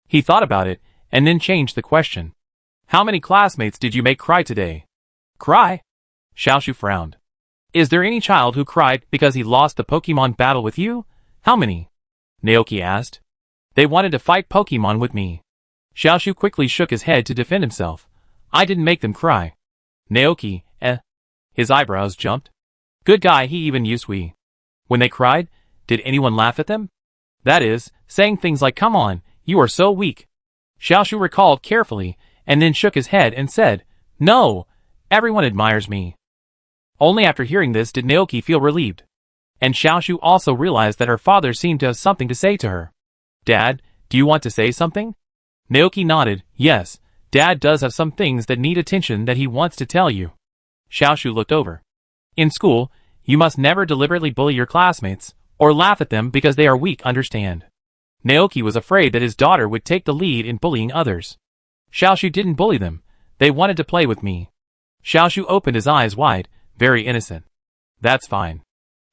He thought about it, and then changed the question. "How many classmates did you make cry today?" "Cry?" Xiaoshu frowned. "Is there any child who cried because he lost the Pokemon battle with you? How many?" Naoki asked. "They wanted to fight Pokemon with me." Xiaoshu quickly shook his head to defend himself. "I didn't make them cry." Naoki, His eyebrows jumped. Good guy, he even used we. When they cried, did anyone laugh at them? That is, saying things like, come on, you are so weak. Xiaoshu recalled carefully, and then shook his head and said, no, everyone admires me. Only after hearing this did Naoki feel relieved. And Xiaoshu also realized that her father seemed to have something to say to her. Dad, do you want to say something? Naoki nodded, yes, Dad does have some things that need attention that he wants to tell you. Xiaoshu looked over. In school, you must never deliberately bully your classmates, or laugh at them because they are weak, understand? Naoki was afraid that his daughter would take the lead in bullying others. Xiaoshu didn't bully them, they wanted to play with me. Xiaoshu opened his eyes wide, very innocent. That's fine.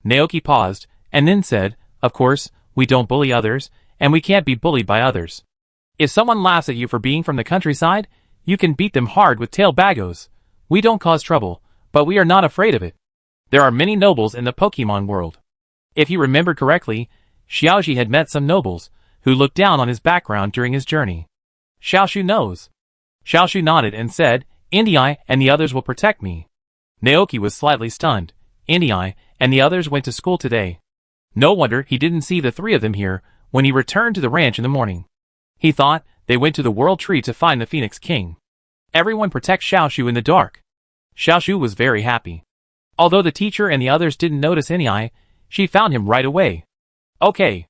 Naoki paused, and then said, of course, we don't bully others, and we can't be bullied by others. If someone laughs at you for being from the countryside, you can beat them hard with tail bagos. We don't cause trouble, but we are not afraid of it. There are many nobles in the Pokemon world. If he remembered correctly, Xiaoji had met some nobles, who looked down on his background during his journey. Xiaoshu knows. Xiaoshu nodded and said, Indii and the others will protect me. Naoki was slightly stunned. Indii and the others went to school today. No wonder he didn't see the three of them here when he returned to the ranch in the morning. He thought they went to the World Tree to find the Phoenix King. Everyone protects Xiaoshu in the dark. Xiaoshu was very happy. Although the teacher and the others didn't notice Indii, she found him right away. Okay.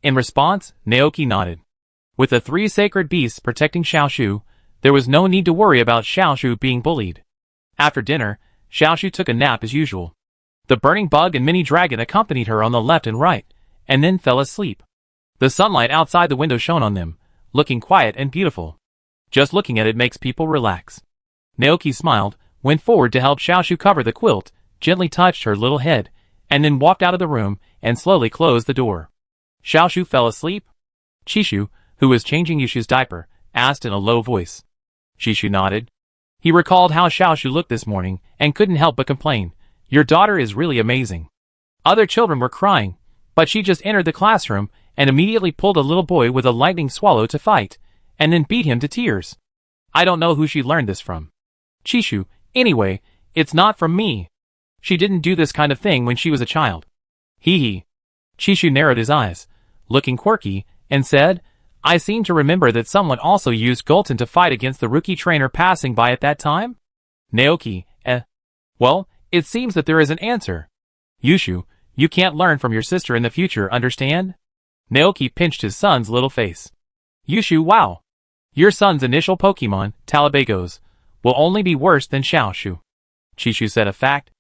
In response, Naoki nodded. With the three sacred beasts protecting Xiaoshu, there was no need to worry about Xiaoshu being bullied. After dinner, Xiaoshu took a nap as usual. The burning bug and mini dragon accompanied her on the left and right, and then fell asleep. The sunlight outside the window shone on them, looking quiet and beautiful. Just looking at it makes people relax. Naoki smiled, went forward to help Xiaoshu cover the quilt, gently touched her little head, and then walked out of the room and slowly closed the door. Xiaoshu fell asleep? Chishu, who was changing Yushu's diaper, asked in a low voice. Chishu nodded. He recalled how Xiaoshu looked this morning and couldn't help but complain. Your daughter is really amazing. Other children were crying, but she just entered the classroom and immediately pulled a little boy with a lightning swallow to fight, and then beat him to tears. I don't know who she learned this from. Chishu, anyway, it's not from me. She didn't do this kind of thing when she was a child. Hee hee. Chishu narrowed his eyes, looking quirky, and said, I seem to remember that someone also used Gulton to fight against the rookie trainer passing by at that time? Naoki, Well, it seems that there is an answer. Yushu, you can't learn from your sister in the future, understand? Naoki pinched his son's little face. Yushu, wow. Your son's initial Pokemon, Talabagos, will only be worse than Xiaoshu. Chishu said a fact.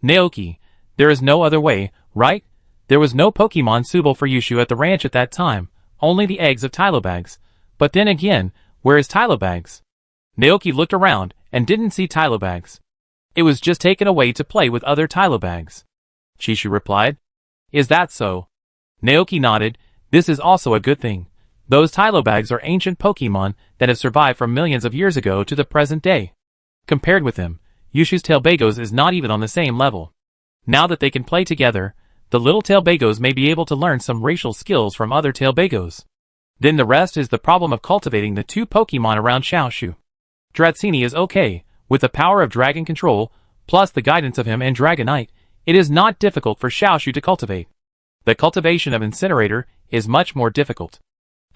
Naoki, there is no other way, right? There was no Pokemon suitable for Yushu at the ranch at that time, only the eggs of Tylobags. But then again, where is Tylobags? Naoki looked around and didn't see Tylobags. It was just taken away to play with other Tylobags. Chishu replied. Is that so? Naoki nodded. This is also a good thing. Those Tylobags are ancient Pokemon that have survived from millions of years ago to the present day. Compared with them, Yushu's Tailbagos is not even on the same level. Now that they can play together, the little Tailbagos may be able to learn some racial skills from other Tailbagos. Then the rest is the problem of cultivating the two Pokemon around Xiaoshu. Dratini is okay, with the power of Dragon Control, plus the guidance of him and Dragonite, it is not difficult for Xiaoshu to cultivate. The cultivation of Incinerator is much more difficult.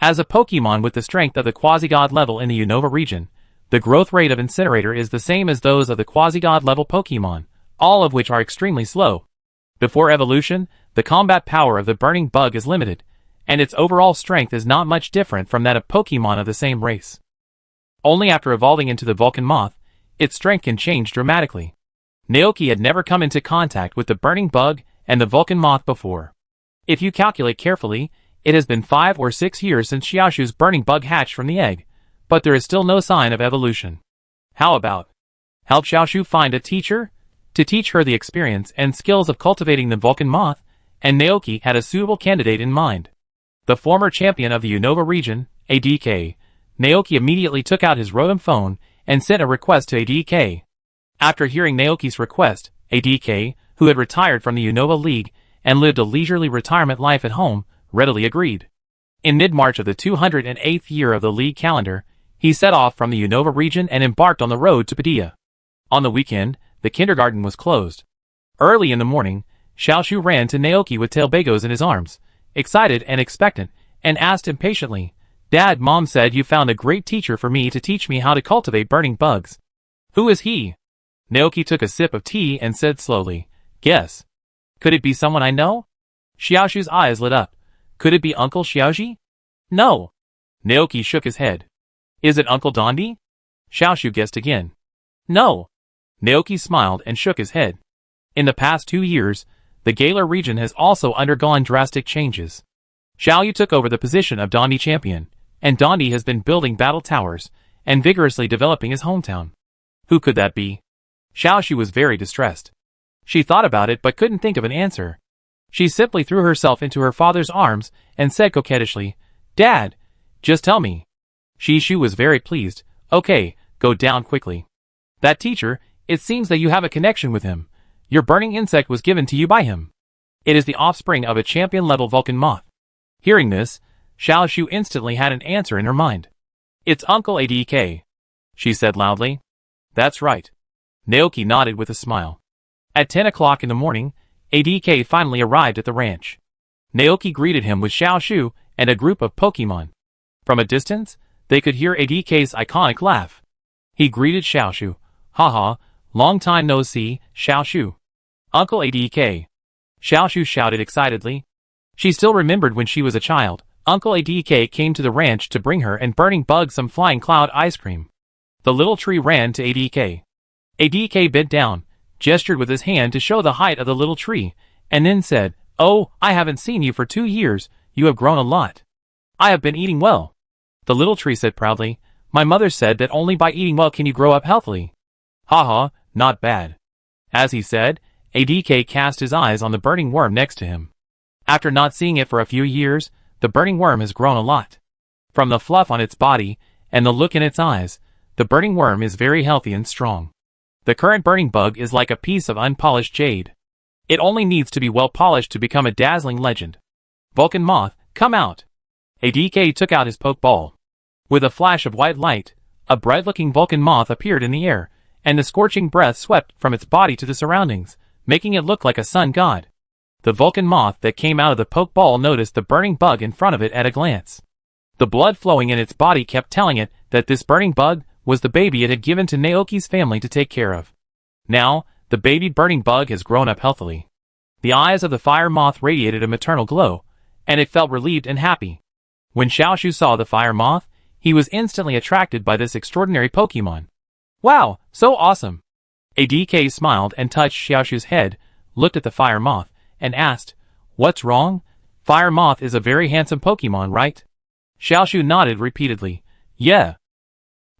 As a Pokemon with the strength of the Quasi-God level in the Unova region, the growth rate of Incinerator is the same as those of the Quasi-God level Pokemon, all of which are extremely slow. Before evolution, the combat power of the Burning Bug is limited, and its overall strength is not much different from that of Pokemon of the same race. Only after evolving into the Vulcan Moth, its strength can change dramatically. Naoki had never come into contact with the Burning Bug and the Vulcan Moth before. If you calculate carefully, it has been 5 or 6 years since Xiaoshu's Burning Bug hatched from the egg, but there is still no sign of evolution. How about help Xiaoshu find a teacher to teach her the experience and skills of cultivating the Vulcan Moth, and Naoki had a suitable candidate in mind. The former champion of the Unova region, ADK, Naoki immediately took out his Rotom phone and sent a request to ADK. After hearing Naoki's request, ADK, who had retired from the Unova League and lived a leisurely retirement life at home, readily agreed. In mid-March of the 208th year of the League calendar, he set off from the Unova region and embarked on the road to Padilla. On the weekend, the kindergarten was closed. Early in the morning, Xiaoshu ran to Naoki with tailbagos in his arms, excited and expectant, and asked impatiently, "Dad, Mom said you found a great teacher for me to teach me how to cultivate burning bugs. Who is he?" Naoki took a sip of tea and said slowly, "Guess. Could it be someone I know?" Xiaoshu's eyes lit up. "Could it be Uncle Xiaoji?" "No." Naoki shook his head. "Is it Uncle Dondi?" Xiaoshu guessed again. "No." Naoki smiled and shook his head. In the past 2 years, the Galar region has also undergone drastic changes. Xiaoyu took over the position of Dondi champion, and Dondi has been building battle towers and vigorously developing his hometown. Who could that be? Xiaoshu was very distressed. She thought about it but couldn't think of an answer. She simply threw herself into her father's arms and said coquettishly, "Dad, just tell me." Shishu was very pleased. "Okay, go down quickly. That teacher, it seems that you have a connection with him. Your burning insect was given to you by him. It is the offspring of a champion-level Vulcan moth." Hearing this, Xiaoshu instantly had an answer in her mind. "It's Uncle Adk," she said loudly. "That's right." Naoki nodded with a smile. At 10 o'clock in the morning, Adk finally arrived at the ranch. Naoki greeted him with Xiaoshu and a group of Pokemon. From a distance, they could hear Adk's iconic laugh. He greeted Xiaoshu. "Haha, long time no see, Xiaoshu." "Uncle Adk." Xiaoshu shouted excitedly. She still remembered when she was a child, Uncle Adk came to the ranch to bring her and Burning Bug some flying cloud ice cream. The little tree ran to Adk. Adk bent down, gestured with his hand to show the height of the little tree, and then said, "Oh, I haven't seen you for 2 years, you have grown a lot." "I have been eating well," the little tree said proudly. "My mother said that only by eating well can you grow up healthily." "Haha, not bad." As he said, Adk cast his eyes on the burning worm next to him. After not seeing it for a few years, the burning worm has grown a lot. From the fluff on its body and the look in its eyes, the burning worm is very healthy and strong. The current burning bug is like a piece of unpolished jade. It only needs to be well polished to become a dazzling legend. "Vulcan moth, come out." Adk took out his pokeball. With a flash of white light, a bright-looking Vulcan moth appeared in the air, and the scorching breath swept from its body to the surroundings, making it look like a sun god. The Vulcan moth that came out of the pokeball noticed the burning bug in front of it at a glance. The blood flowing in its body kept telling it that this burning bug was the baby it had given to Naoki's family to take care of. Now, the baby burning bug has grown up healthily. The eyes of the fire moth radiated a maternal glow, and it felt relieved and happy. When Xiaoshu saw the fire moth, he was instantly attracted by this extraordinary Pokemon. "Wow, so awesome!" Adk smiled and touched Xiaoshu's head, looked at the fire moth, and asked, "What's wrong? Fire moth is a very handsome Pokemon, right?" Xiaoshu nodded repeatedly. "Yeah.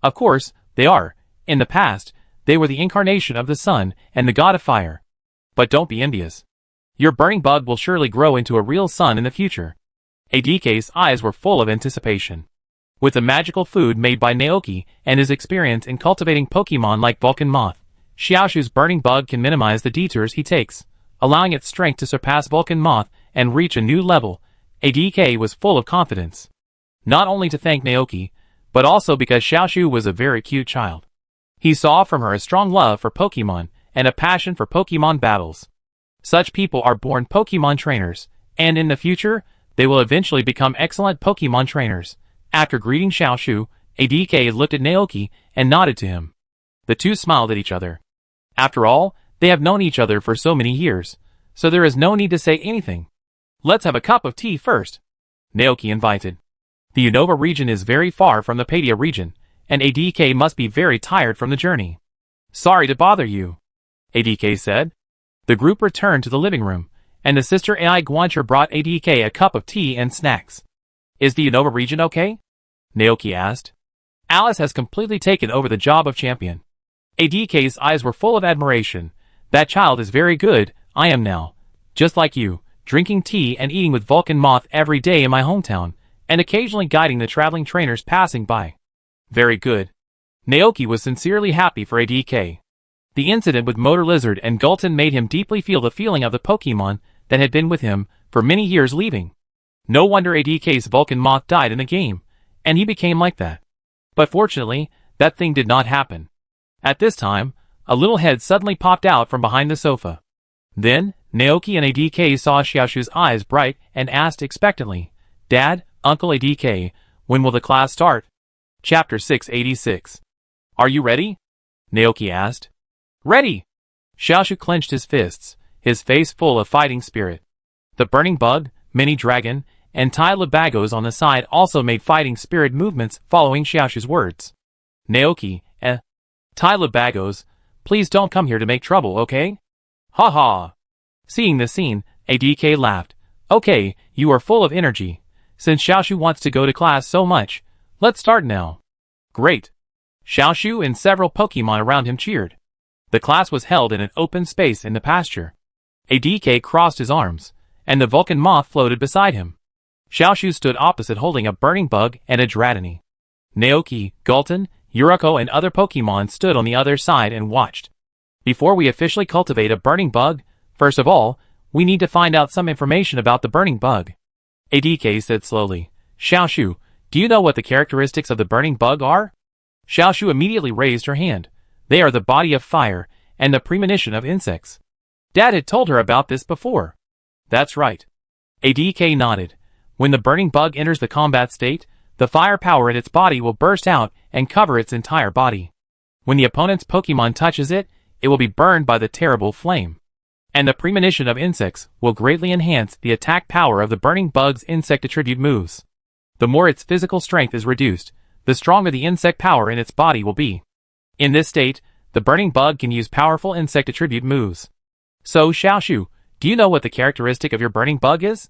Of course, they are. In the past, they were the incarnation of the sun and the god of fire. But don't be envious. Your burning bug will surely grow into a real sun in the future." Adk's eyes were full of anticipation. With the magical food made by Naoki and his experience in cultivating Pokemon like Vulcan moth, Xiaoshu's burning bug can minimize the detours he takes, allowing its strength to surpass Vulcan moth and reach a new level. Adk was full of confidence. Not only to thank Naoki, but also because Xiaoshu was a very cute child. He saw from her a strong love for Pokemon and a passion for Pokemon battles. Such people are born Pokemon trainers, and in the future, they will eventually become excellent Pokemon trainers. After greeting Xiaoshu, Adk looked at Naoki and nodded to him. The two smiled at each other. After all, they have known each other for so many years, so there is no need to say anything. "Let's have a cup of tea first," Naoki invited. The Unova region is very far from the Padia region, and Adk must be very tired from the journey. "Sorry to bother you," Adk said. The group returned to the living room, and the sister Ai Guancher brought Adk a cup of tea and snacks. "Is the Unova region okay?" Naoki asked. "Alice has completely taken over the job of champion." Adk's eyes were full of admiration. "That child is very good. I am now, just like you, drinking tea and eating with Vulcan moth every day in my hometown, and occasionally guiding the traveling trainers passing by." "Very good." Naoki was sincerely happy for Adk. The incident with Motor Lizard and Gulton made him deeply feel the feeling of the Pokemon that had been with him for many years leaving. No wonder Adk's Vulcan moth died in the game, and he became like that. But fortunately, that thing did not happen. At this time, a little head suddenly popped out from behind the sofa. Then, Naoki and ADK saw Xiaoshu's eyes bright and asked expectantly, "Dad, Uncle ADK, when will the class start?" Chapter 686. "Are you ready?" Naoki asked. "Ready!" Xiaoshu clenched his fists, his face full of fighting spirit. The burning bug, mini dragon, and Tai Labagos on the side also made fighting spirit movements following Xiaoshu's words. Naoki, Tai Labagos, please don't come here to make trouble, okay? Ha ha! Seeing the scene, ADK laughed. Okay, you are full of energy. Since Xiaoshu wants to go to class so much, let's start now. Great! Xiaoshu and several Pokemon around him cheered. The class was held in an open space in the pasture. ADK crossed his arms, and the Vulcan moth floated beside him. Xiaoshu stood opposite holding a burning bug and a Dratini. Naoki, Gulton, Yuriko and other Pokemon stood on the other side and watched. Before we officially cultivate a burning bug, first of all, we need to find out some information about the burning bug. ADK said slowly. Xiaoshu, do you know what the characteristics of the burning bug are? Xiaoshu immediately raised her hand. They are the body of fire, and the premonition of insects. Dad had told her about this before. That's right. ADK nodded. When the burning bug enters the combat state, the fire power in its body will burst out and cover its entire body. When the opponent's Pokemon touches it, it will be burned by the terrible flame. And the premonition of insects will greatly enhance the attack power of the burning bug's insect attribute moves. The more its physical strength is reduced, the stronger the insect power in its body will be. In this state, the burning bug can use powerful insect attribute moves. So, Xiaoshu, do you know what the characteristic of your burning bug is?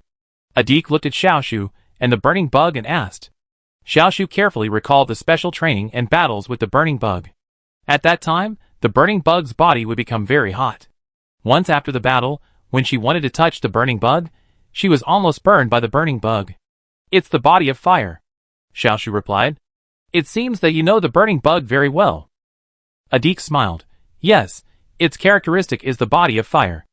Adik looked at Xiaoshu and the burning bug and asked. Xiaoshu carefully recalled the special training and battles with the burning bug. At that time, the burning bug's body would become very hot. Once after the battle, when she wanted to touch the burning bug, she was almost burned by the burning bug. It's the body of fire, Xiaoshu replied. It seems that you know the burning bug very well. Adik smiled. Yes, its characteristic is the body of fire.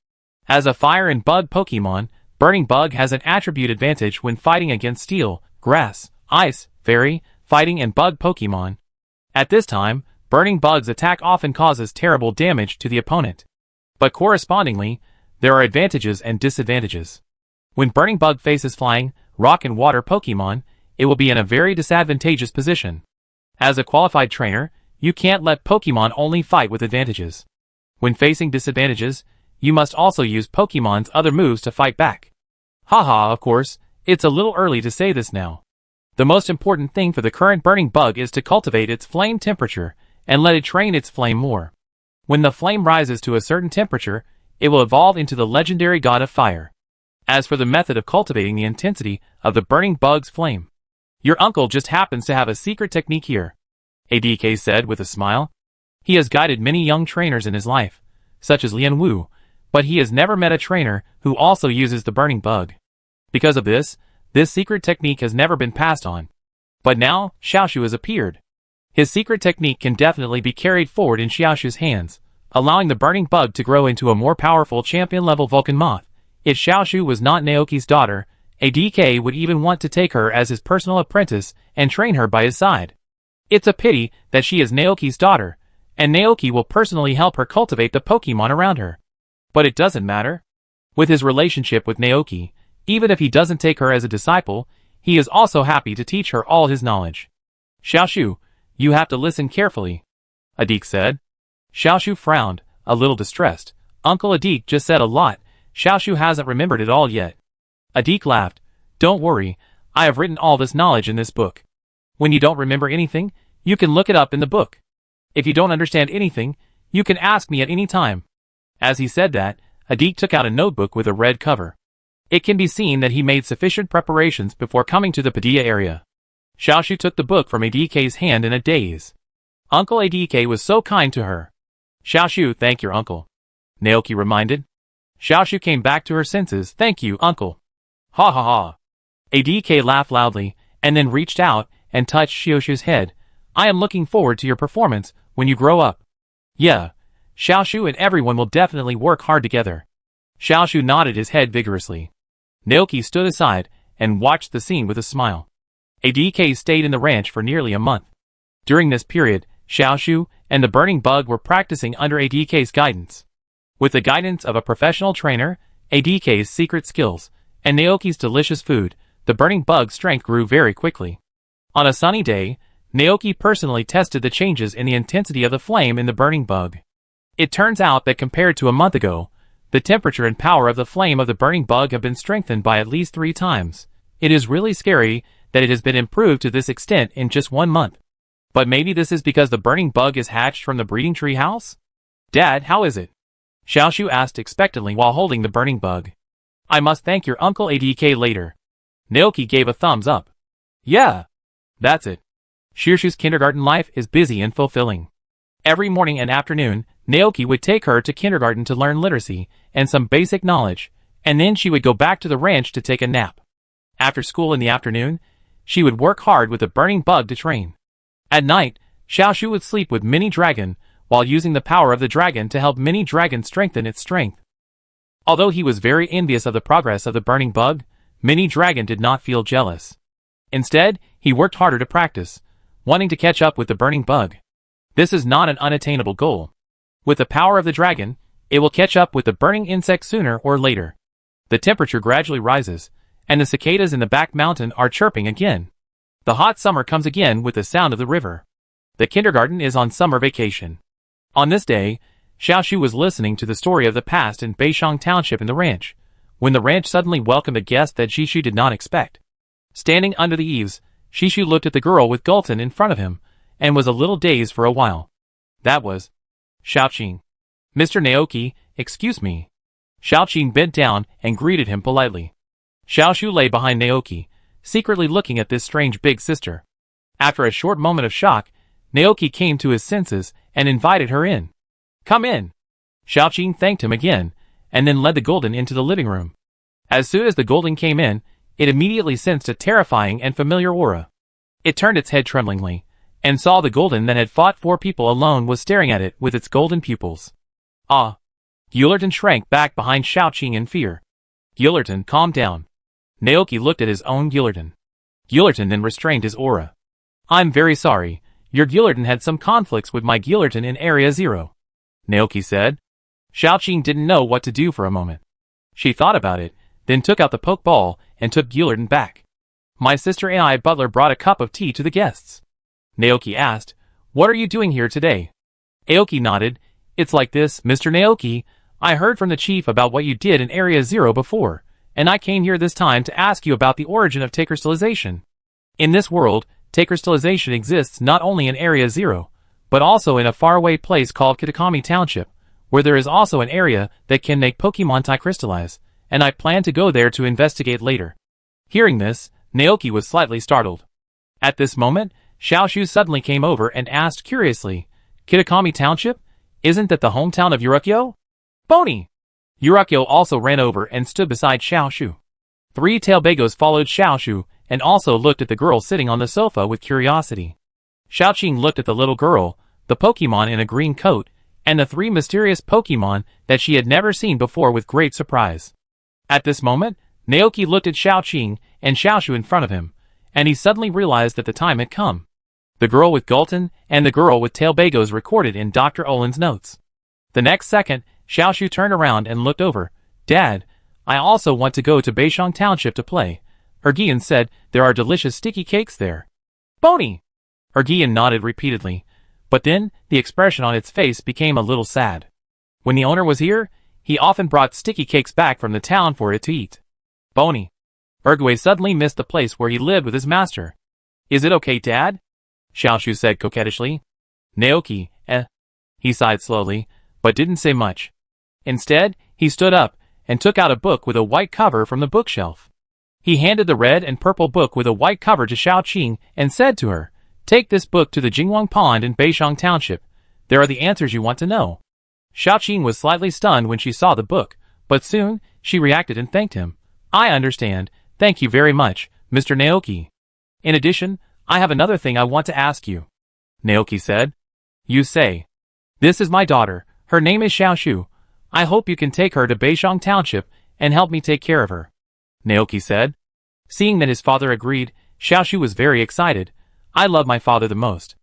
As a fire and bug Pokemon, burning bug has an attribute advantage when fighting against steel, grass, ice, fairy, fighting and bug Pokemon. At this time, burning bug's attack often causes terrible damage to the opponent. But correspondingly, there are advantages and disadvantages. When burning bug faces flying, rock and water Pokemon, it will be in a very disadvantageous position. As a qualified trainer, you can't let Pokemon only fight with advantages. When facing disadvantages, you must also use Pokemon's other moves to fight back. Haha, of course, it's a little early to say this now. The most important thing for the current burning bug is to cultivate its flame temperature and let it train its flame more. When the flame rises to a certain temperature, it will evolve into the legendary god of fire. As for the method of cultivating the intensity of the burning bug's flame, your uncle just happens to have a secret technique here, ADK said with a smile. He has guided many young trainers in his life, such as Lian Wu, but he has never met a trainer who also uses the burning bug. Because of this secret technique has never been passed on. But now, Xiaoshu has appeared. His secret technique can definitely be carried forward in Xiaoshu's hands, allowing the burning bug to grow into a more powerful champion-level Vulcan moth. If Xiaoshu was not Naoki's daughter, ADK would even want to take her as his personal apprentice and train her by his side. It's a pity that she is Naoki's daughter, and Naoki will personally help her cultivate the Pokemon around her. But it doesn't matter. With his relationship with Naoki, even if he doesn't take her as a disciple, he is also happy to teach her all his knowledge. Xiaoshu, you have to listen carefully, Adik said. Xiaoshu frowned, a little distressed. Uncle Adik just said a lot. Xiaoshu hasn't remembered it all yet. Adik laughed. Don't worry, I have written all this knowledge in this book. When you don't remember anything, you can look it up in the book. If you don't understand anything, you can ask me at any time. As he said that, Adik took out a notebook with a red cover. It can be seen that he made sufficient preparations before coming to the Padilla area. Xiaoshu took the book from ADK's hand in a daze. Uncle ADK was so kind to her. Xiaoshu, thank your uncle, Naoki reminded. Xiaoshu came back to her senses. Thank you, uncle. Ha ha ha. ADK laughed loudly, and then reached out and touched Xiaoshu's head. I am looking forward to your performance when you grow up. Yeah, Xiaoshu and everyone will definitely work hard together. Xiaoshu nodded his head vigorously. Naoki stood aside and watched the scene with a smile. ADK stayed in the ranch for nearly a month. During this period, Xiaoshu and the burning bug were practicing under ADK's guidance. With the guidance of a professional trainer, ADK's secret skills, and Naoki's delicious food, the burning bug's strength grew very quickly. On a sunny day, Naoki personally tested the changes in the intensity of the flame in the burning bug. It turns out that compared to a month ago, the temperature and power of the flame of the burning bug have been strengthened by at least 3 times. It is really scary that it has been improved to this extent in just 1 month. But maybe this is because the burning bug is hatched from the breeding tree house? Dad, how is it? Xiaoshu asked expectantly while holding the burning bug. I must thank your uncle ADK later. Naoki gave a thumbs up. Yeah. That's it. Xiaoshu's kindergarten life is busy and fulfilling. Every morning and afternoon, Naoki would take her to kindergarten to learn literacy and some basic knowledge, and then she would go back to the ranch to take a nap. After school in the afternoon, she would work hard with the burning bug to train. At night, Xiaoshu would sleep with Mini Dragon, while using the power of the dragon to help Mini Dragon strengthen its strength. Although he was very envious of the progress of the burning bug, Mini Dragon did not feel jealous. Instead, he worked harder to practice, wanting to catch up with the burning bug. This is not an unattainable goal. With the power of the dragon, it will catch up with the burning insect sooner or later. The temperature gradually rises, and the cicadas in the back mountain are chirping again. The hot summer comes again with the sound of the river. The kindergarten is on summer vacation. On this day, Xiaoshu was listening to the story of the past in Beishang Township in the ranch, when the ranch suddenly welcomed a guest that Shishu did not expect. Standing under the eaves, Shishu looked at the girl with Gulton in front of him, and was a little dazed for a while. That was Xiaoqing. Mr. Naoki, excuse me. Xiaoqing bent down and greeted him politely. Xiaoshu lay behind Naoki, secretly looking at this strange big sister. After a short moment of shock, Naoki came to his senses and invited her in. Come in. Xiaoqing thanked him again, and then led the golden into the living room. As soon as the golden came in, it immediately sensed a terrifying and familiar aura. It turned its head tremblingly, and saw the golden that had fought 4 people alone was staring at it with its golden pupils. Ah! Gullerton shrank back behind Xiaoqing in fear. Gullerton, calm down. Naoki looked at his own Gullerton. Gullerton then restrained his aura. I'm very sorry, your Gullerton had some conflicts with my Gullerton in Area 0. Naoki said. Xiaoqing didn't know what to do for a moment. She thought about it, then took out the pokeball and took Gullerton back. My sister AI butler brought a cup of tea to the guests. Naoki asked, what are you doing here today? Aoki nodded. It's like this, Mr. Naoki. I heard from the chief about what you did in Area 0 before, and I came here this time to ask you about the origin of Takerstylization. In this world, Takerstylization exists not only in Area 0, but also in a faraway place called Kitakami Township, where there is also an area that can make Pokemon Takerstylize, and I plan to go there to investigate later. Hearing this, Naoki was slightly startled. At this moment, Xiaoshu suddenly came over and asked curiously, Kitakami Township? Isn't that the hometown of Urakyo? Bony! Urakyo also ran over and stood beside Xiaoshu. 3 tailbagos followed Xiaoshu and also looked at the girl sitting on the sofa with curiosity. Xiaoqing looked at the little girl, the Pokemon in a green coat, and the 3 mysterious Pokemon that she had never seen before with great surprise. At this moment, Naoki looked at Xiaoqing and Xiaoshu in front of him, and he suddenly realized that the time had come. The girl with Gulton and the girl with tailbagos recorded in Dr. Olin's notes. The next second, Xiaoshu turned around and looked over. Dad, I also want to go to Beishang Township to play. Ergian said there are delicious sticky cakes there. Bony! Ergian nodded repeatedly, but then the expression on its face became a little sad. When the owner was here, he often brought sticky cakes back from the town for it to eat. Bony. Erguay suddenly missed the place where he lived with his master. Is it okay, Dad? Xiaoshu said coquettishly. Naoki, He sighed slowly, but didn't say much. Instead, he stood up and took out a book with a white cover from the bookshelf. He handed the red and purple book with a white cover to Xiaoqing and said to her, Take this book to the Jingwang Pond in Beishang Township. There are the answers you want to know. Xiaoqing was slightly stunned when she saw the book, but soon she reacted and thanked him. I understand. Thank you very much, Mr. Naoki. In addition, I have another thing I want to ask you. Naoki said. You say. This is my daughter. Her name is Xiaoshu. I hope you can take her to Beishang Township and help me take care of her. Naoki said. Seeing that his father agreed, Xiaoshu was very excited. I love my father the most.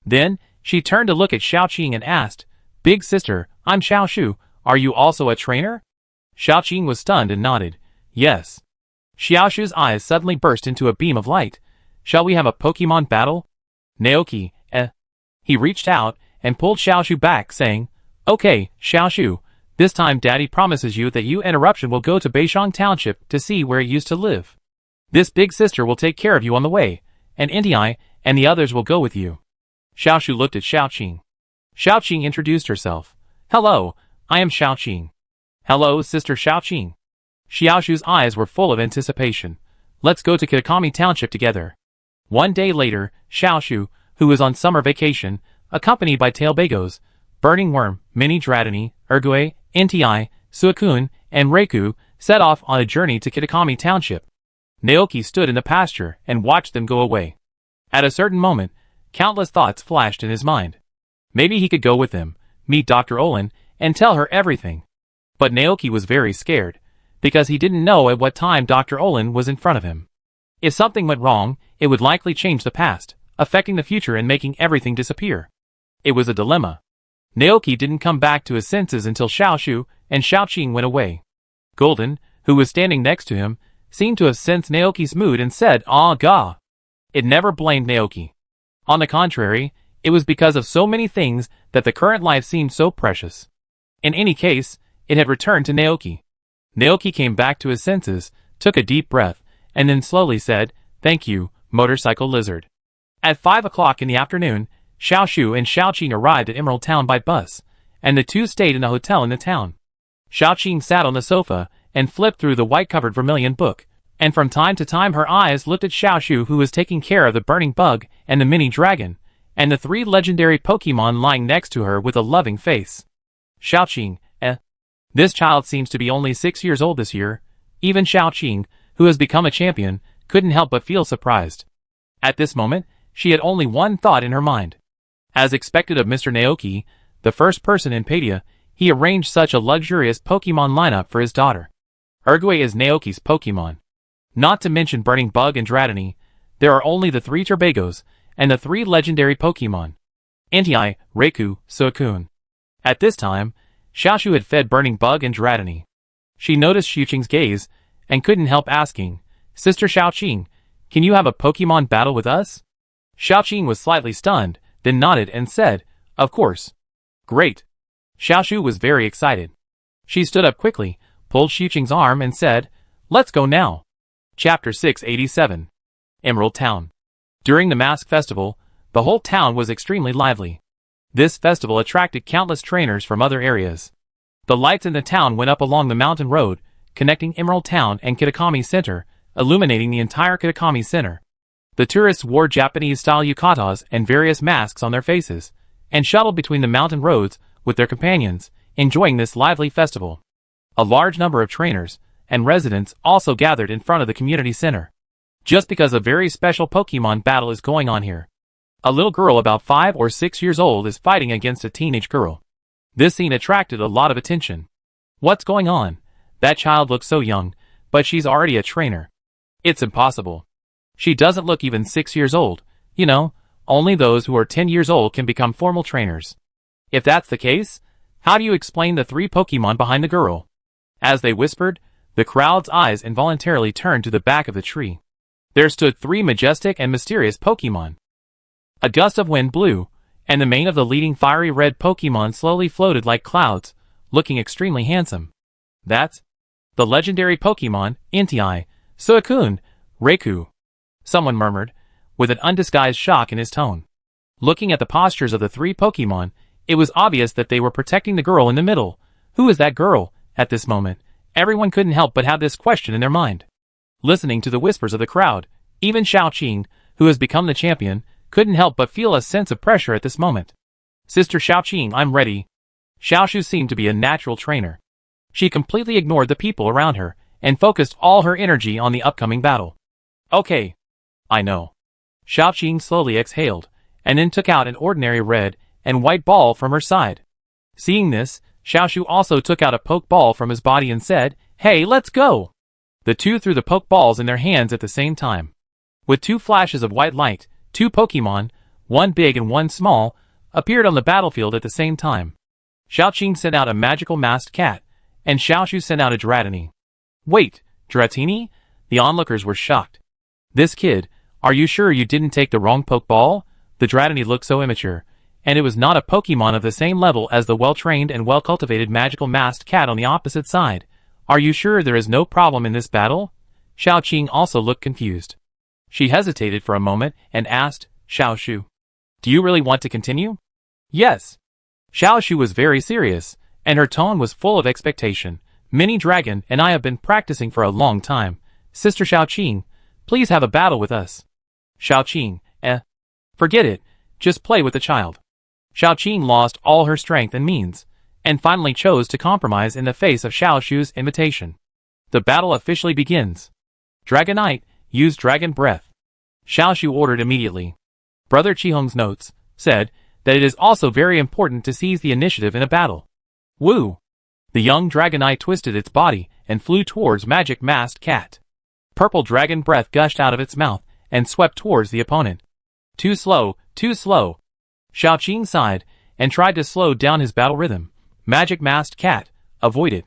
Then, she turned to look at Xiaoqing and asked, Big sister, I'm Xiaoshu. Are you also a trainer? Xiaoqing was stunned and nodded. Yes. Xiaoshu's eyes suddenly burst into a beam of light. Shall we have a Pokemon battle? Naoki, He reached out and pulled Xiaoshu back, saying, Okay, Xiaoshu, this time Daddy promises you that you and Eruption will go to Beishang Township to see where it used to live. This big sister will take care of you on the way, and Inti and the others will go with you. Xiaoshu looked at Xiaoqing. Xiaoqing introduced herself. Hello, I am Xiaoqing. Hello, Sister Xiaoqing. Xiaoshu's eyes were full of anticipation. Let's go to Kitakami Township together. One day later, Xiaoshu, who was on summer vacation, accompanied by Tailbagos, Burning Worm, Mini Dratini, Ergue, Inti, Suicune, and Reiku, set off on a journey to Kitakami Township. Naoki stood in the pasture and watched them go away. At a certain moment, countless thoughts flashed in his mind. Maybe he could go with them, meet Dr. Olin, and tell her everything. But Naoki was very scared, because he didn't know at what time Dr. Olin was in front of him. If something went wrong, it would likely change the past, affecting the future and making everything disappear. It was a dilemma. Naoki didn't come back to his senses until Xiaoshu and Xiaoqing went away. Golden, who was standing next to him, seemed to have sensed Naoki's mood and said, "Ah, ga." It never blamed Naoki. On the contrary, it was because of so many things that the current life seemed so precious. In any case, it had returned to Naoki. Naoki came back to his senses, took a deep breath, and then slowly said, "Thank you, Motorcycle Lizard." At 5 o'clock in the afternoon, Xiaoshu and Xiaoqing arrived at Emerald Town by bus, and the two stayed in a hotel in the town. Xiaoqing sat on the sofa and flipped through the white-covered vermilion book, and from time to time her eyes looked at Xiaoshu, who was taking care of the burning bug and the mini dragon, and the 3 legendary Pokemon lying next to her with a loving face. Xiaoqing, This child seems to be only 6 years old this year. Even Xiaoqing, who has become a champion, couldn't help but feel surprised. At this moment, she had only one thought in her mind. As expected of Mr. Naoki, the first person in Padia, he arranged such a luxurious Pokemon lineup for his daughter. Ergue is Naoki's Pokemon. Not to mention Burning Bug and Dratini, there are only the 3 Turbagos and the 3 legendary Pokemon. Inti, Reiku, Suicune. At this time, Xiaoshu had fed Burning Bug and Dratini. She noticed Xiaoqing's gaze and couldn't help asking, "Sister Xiaoqing, can you have a Pokemon battle with us?" Xiaoqing was slightly stunned, then nodded and said, "Of course." "Great." Xiaoshu was very excited. She stood up quickly, pulled Xiaoqing's arm and said, "Let's go now." Chapter 687. Emerald Town. During the Mask Festival, the whole town was extremely lively. This festival attracted countless trainers from other areas. The lights in the town went up along the mountain road, connecting Emerald Town and Kitakami Center, illuminating the entire Kitakami Center. The tourists wore Japanese-style yukatas and various masks on their faces, and shuttled between the mountain roads with their companions, enjoying this lively festival. A large number of trainers and residents also gathered in front of the community center. Just because a very special Pokemon battle is going on here. A little girl about 5 or 6 years old is fighting against a teenage girl. This scene attracted a lot of attention. What's going on? That child looks so young, but she's already a trainer. It's impossible. She doesn't look even 6 years old. You know, only those who are 10 years old can become formal trainers. If that's the case, how do you explain the 3 Pokemon behind the girl? As they whispered, the crowd's eyes involuntarily turned to the back of the tree. There stood 3 majestic and mysterious Pokemon. A gust of wind blew, and the mane of the leading fiery red Pokemon slowly floated like clouds, looking extremely handsome. That's the legendary Pokemon, Inti, Suicune, Reiku. Someone murmured, with an undisguised shock in his tone. Looking at the postures of the 3 Pokemon, it was obvious that they were protecting the girl in the middle. Who is that girl? At this moment, everyone couldn't help but have this question in their mind. Listening to the whispers of the crowd, even Xiaoqing, who has become the champion, couldn't help but feel a sense of pressure at this moment. "Sister Xiaoqing, I'm ready." Xiaoshu seemed to be a natural trainer. She completely ignored the people around her, and focused all her energy on the upcoming battle. "Okay. I know." Xiaoqing slowly exhaled, and then took out an ordinary red and white ball from her side. Seeing this, Xiaoshu also took out a poke ball from his body and said, "Hey, let's go!" The two threw the poke balls in their hands at the same time. With 2 flashes of white light, 2 Pokemon, one big and one small, appeared on the battlefield at the same time. Xiaoqing sent out a magical masked cat, and Xiaoshu sent out a Dratini. Wait, Dratini? The onlookers were shocked. This kid, are you sure you didn't take the wrong Pokeball? The Dratini looked so immature, and it was not a Pokemon of the same level as the well-trained and well-cultivated magical masked cat on the opposite side. Are you sure there is no problem in this battle? Xiaoqing also looked confused. She hesitated for a moment and asked, Xiaoshu, do you really want to continue? Yes. Xiaoshu was very serious, and her tone was full of expectation. Mini Dragon and I have been practicing for a long time. Sister Xiaoqing, please have a battle with us. Xiaoqing, forget it, just play with the child. Xiaoqing lost all her strength and means, and finally chose to compromise in the face of Xiaoshu's invitation. The battle officially begins. Dragonite, use Dragon Breath. Xiaoshu ordered immediately. Brother Qihong's notes said that it is also very important to seize the initiative in a battle. Woo! The young Dragonite twisted its body and flew towards Magic Masked Cat. Purple Dragon Breath gushed out of its mouth and swept towards the opponent. Too slow, too slow. Xiaoqing sighed and tried to slow down his battle rhythm. Magic Masked Cat avoided.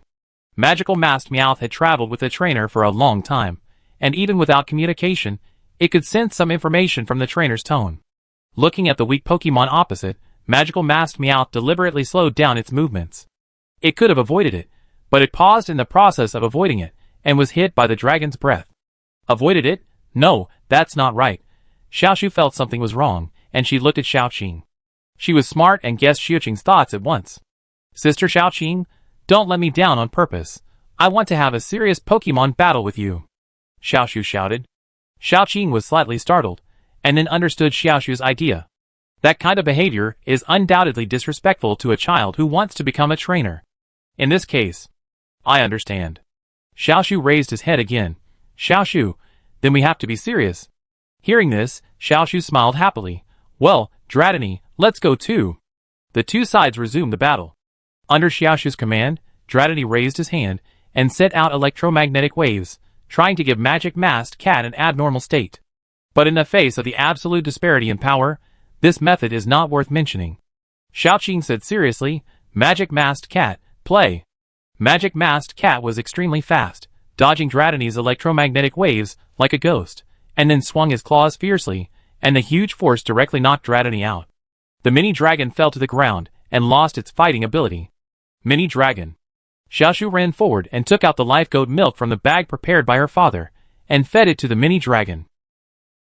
Magical Masked Meowth had traveled with the trainer for a long time, and even without communication, it could sense some information from the trainer's tone. Looking at the weak Pokemon opposite, Magical Masked Meowth deliberately slowed down its movements. It could have avoided it, but it paused in the process of avoiding it, and was hit by the dragon's breath. Avoided it? No, that's not right. Xiaoshu felt something was wrong, and she looked at Xiaoqing. She was smart and guessed Xiaoqing's thoughts at once. Sister Xiaoqing, don't let me down on purpose. I want to have a serious Pokemon battle with you. Xiaoshu shouted. Xiaoqing was slightly startled, and then understood Xiaoshu's idea. That kind of behavior is undoubtedly disrespectful to a child who wants to become a trainer. In this case, I understand. Xiaoshu raised his head again. Xiaoshu, then we have to be serious. Hearing this, Xiaoshu smiled happily. Well, Dratini, let's go too. The two sides resumed the battle. Under Xiaoshu's command, Dratini raised his hand and sent out electromagnetic waves, trying to give Magic Masked Cat an abnormal state. But in the face of the absolute disparity in power, this method is not worth mentioning. Xiaoqing said seriously, Magic Masked Cat, play. Magic Masked Cat was extremely fast, dodging Dratini's electromagnetic waves like a ghost, and then swung his claws fiercely, and the huge force directly knocked Dratini out. The mini dragon fell to the ground and lost its fighting ability. Mini Dragon. Xiaoshu ran forward and took out the life goat milk from the bag prepared by her father, and fed it to the mini dragon.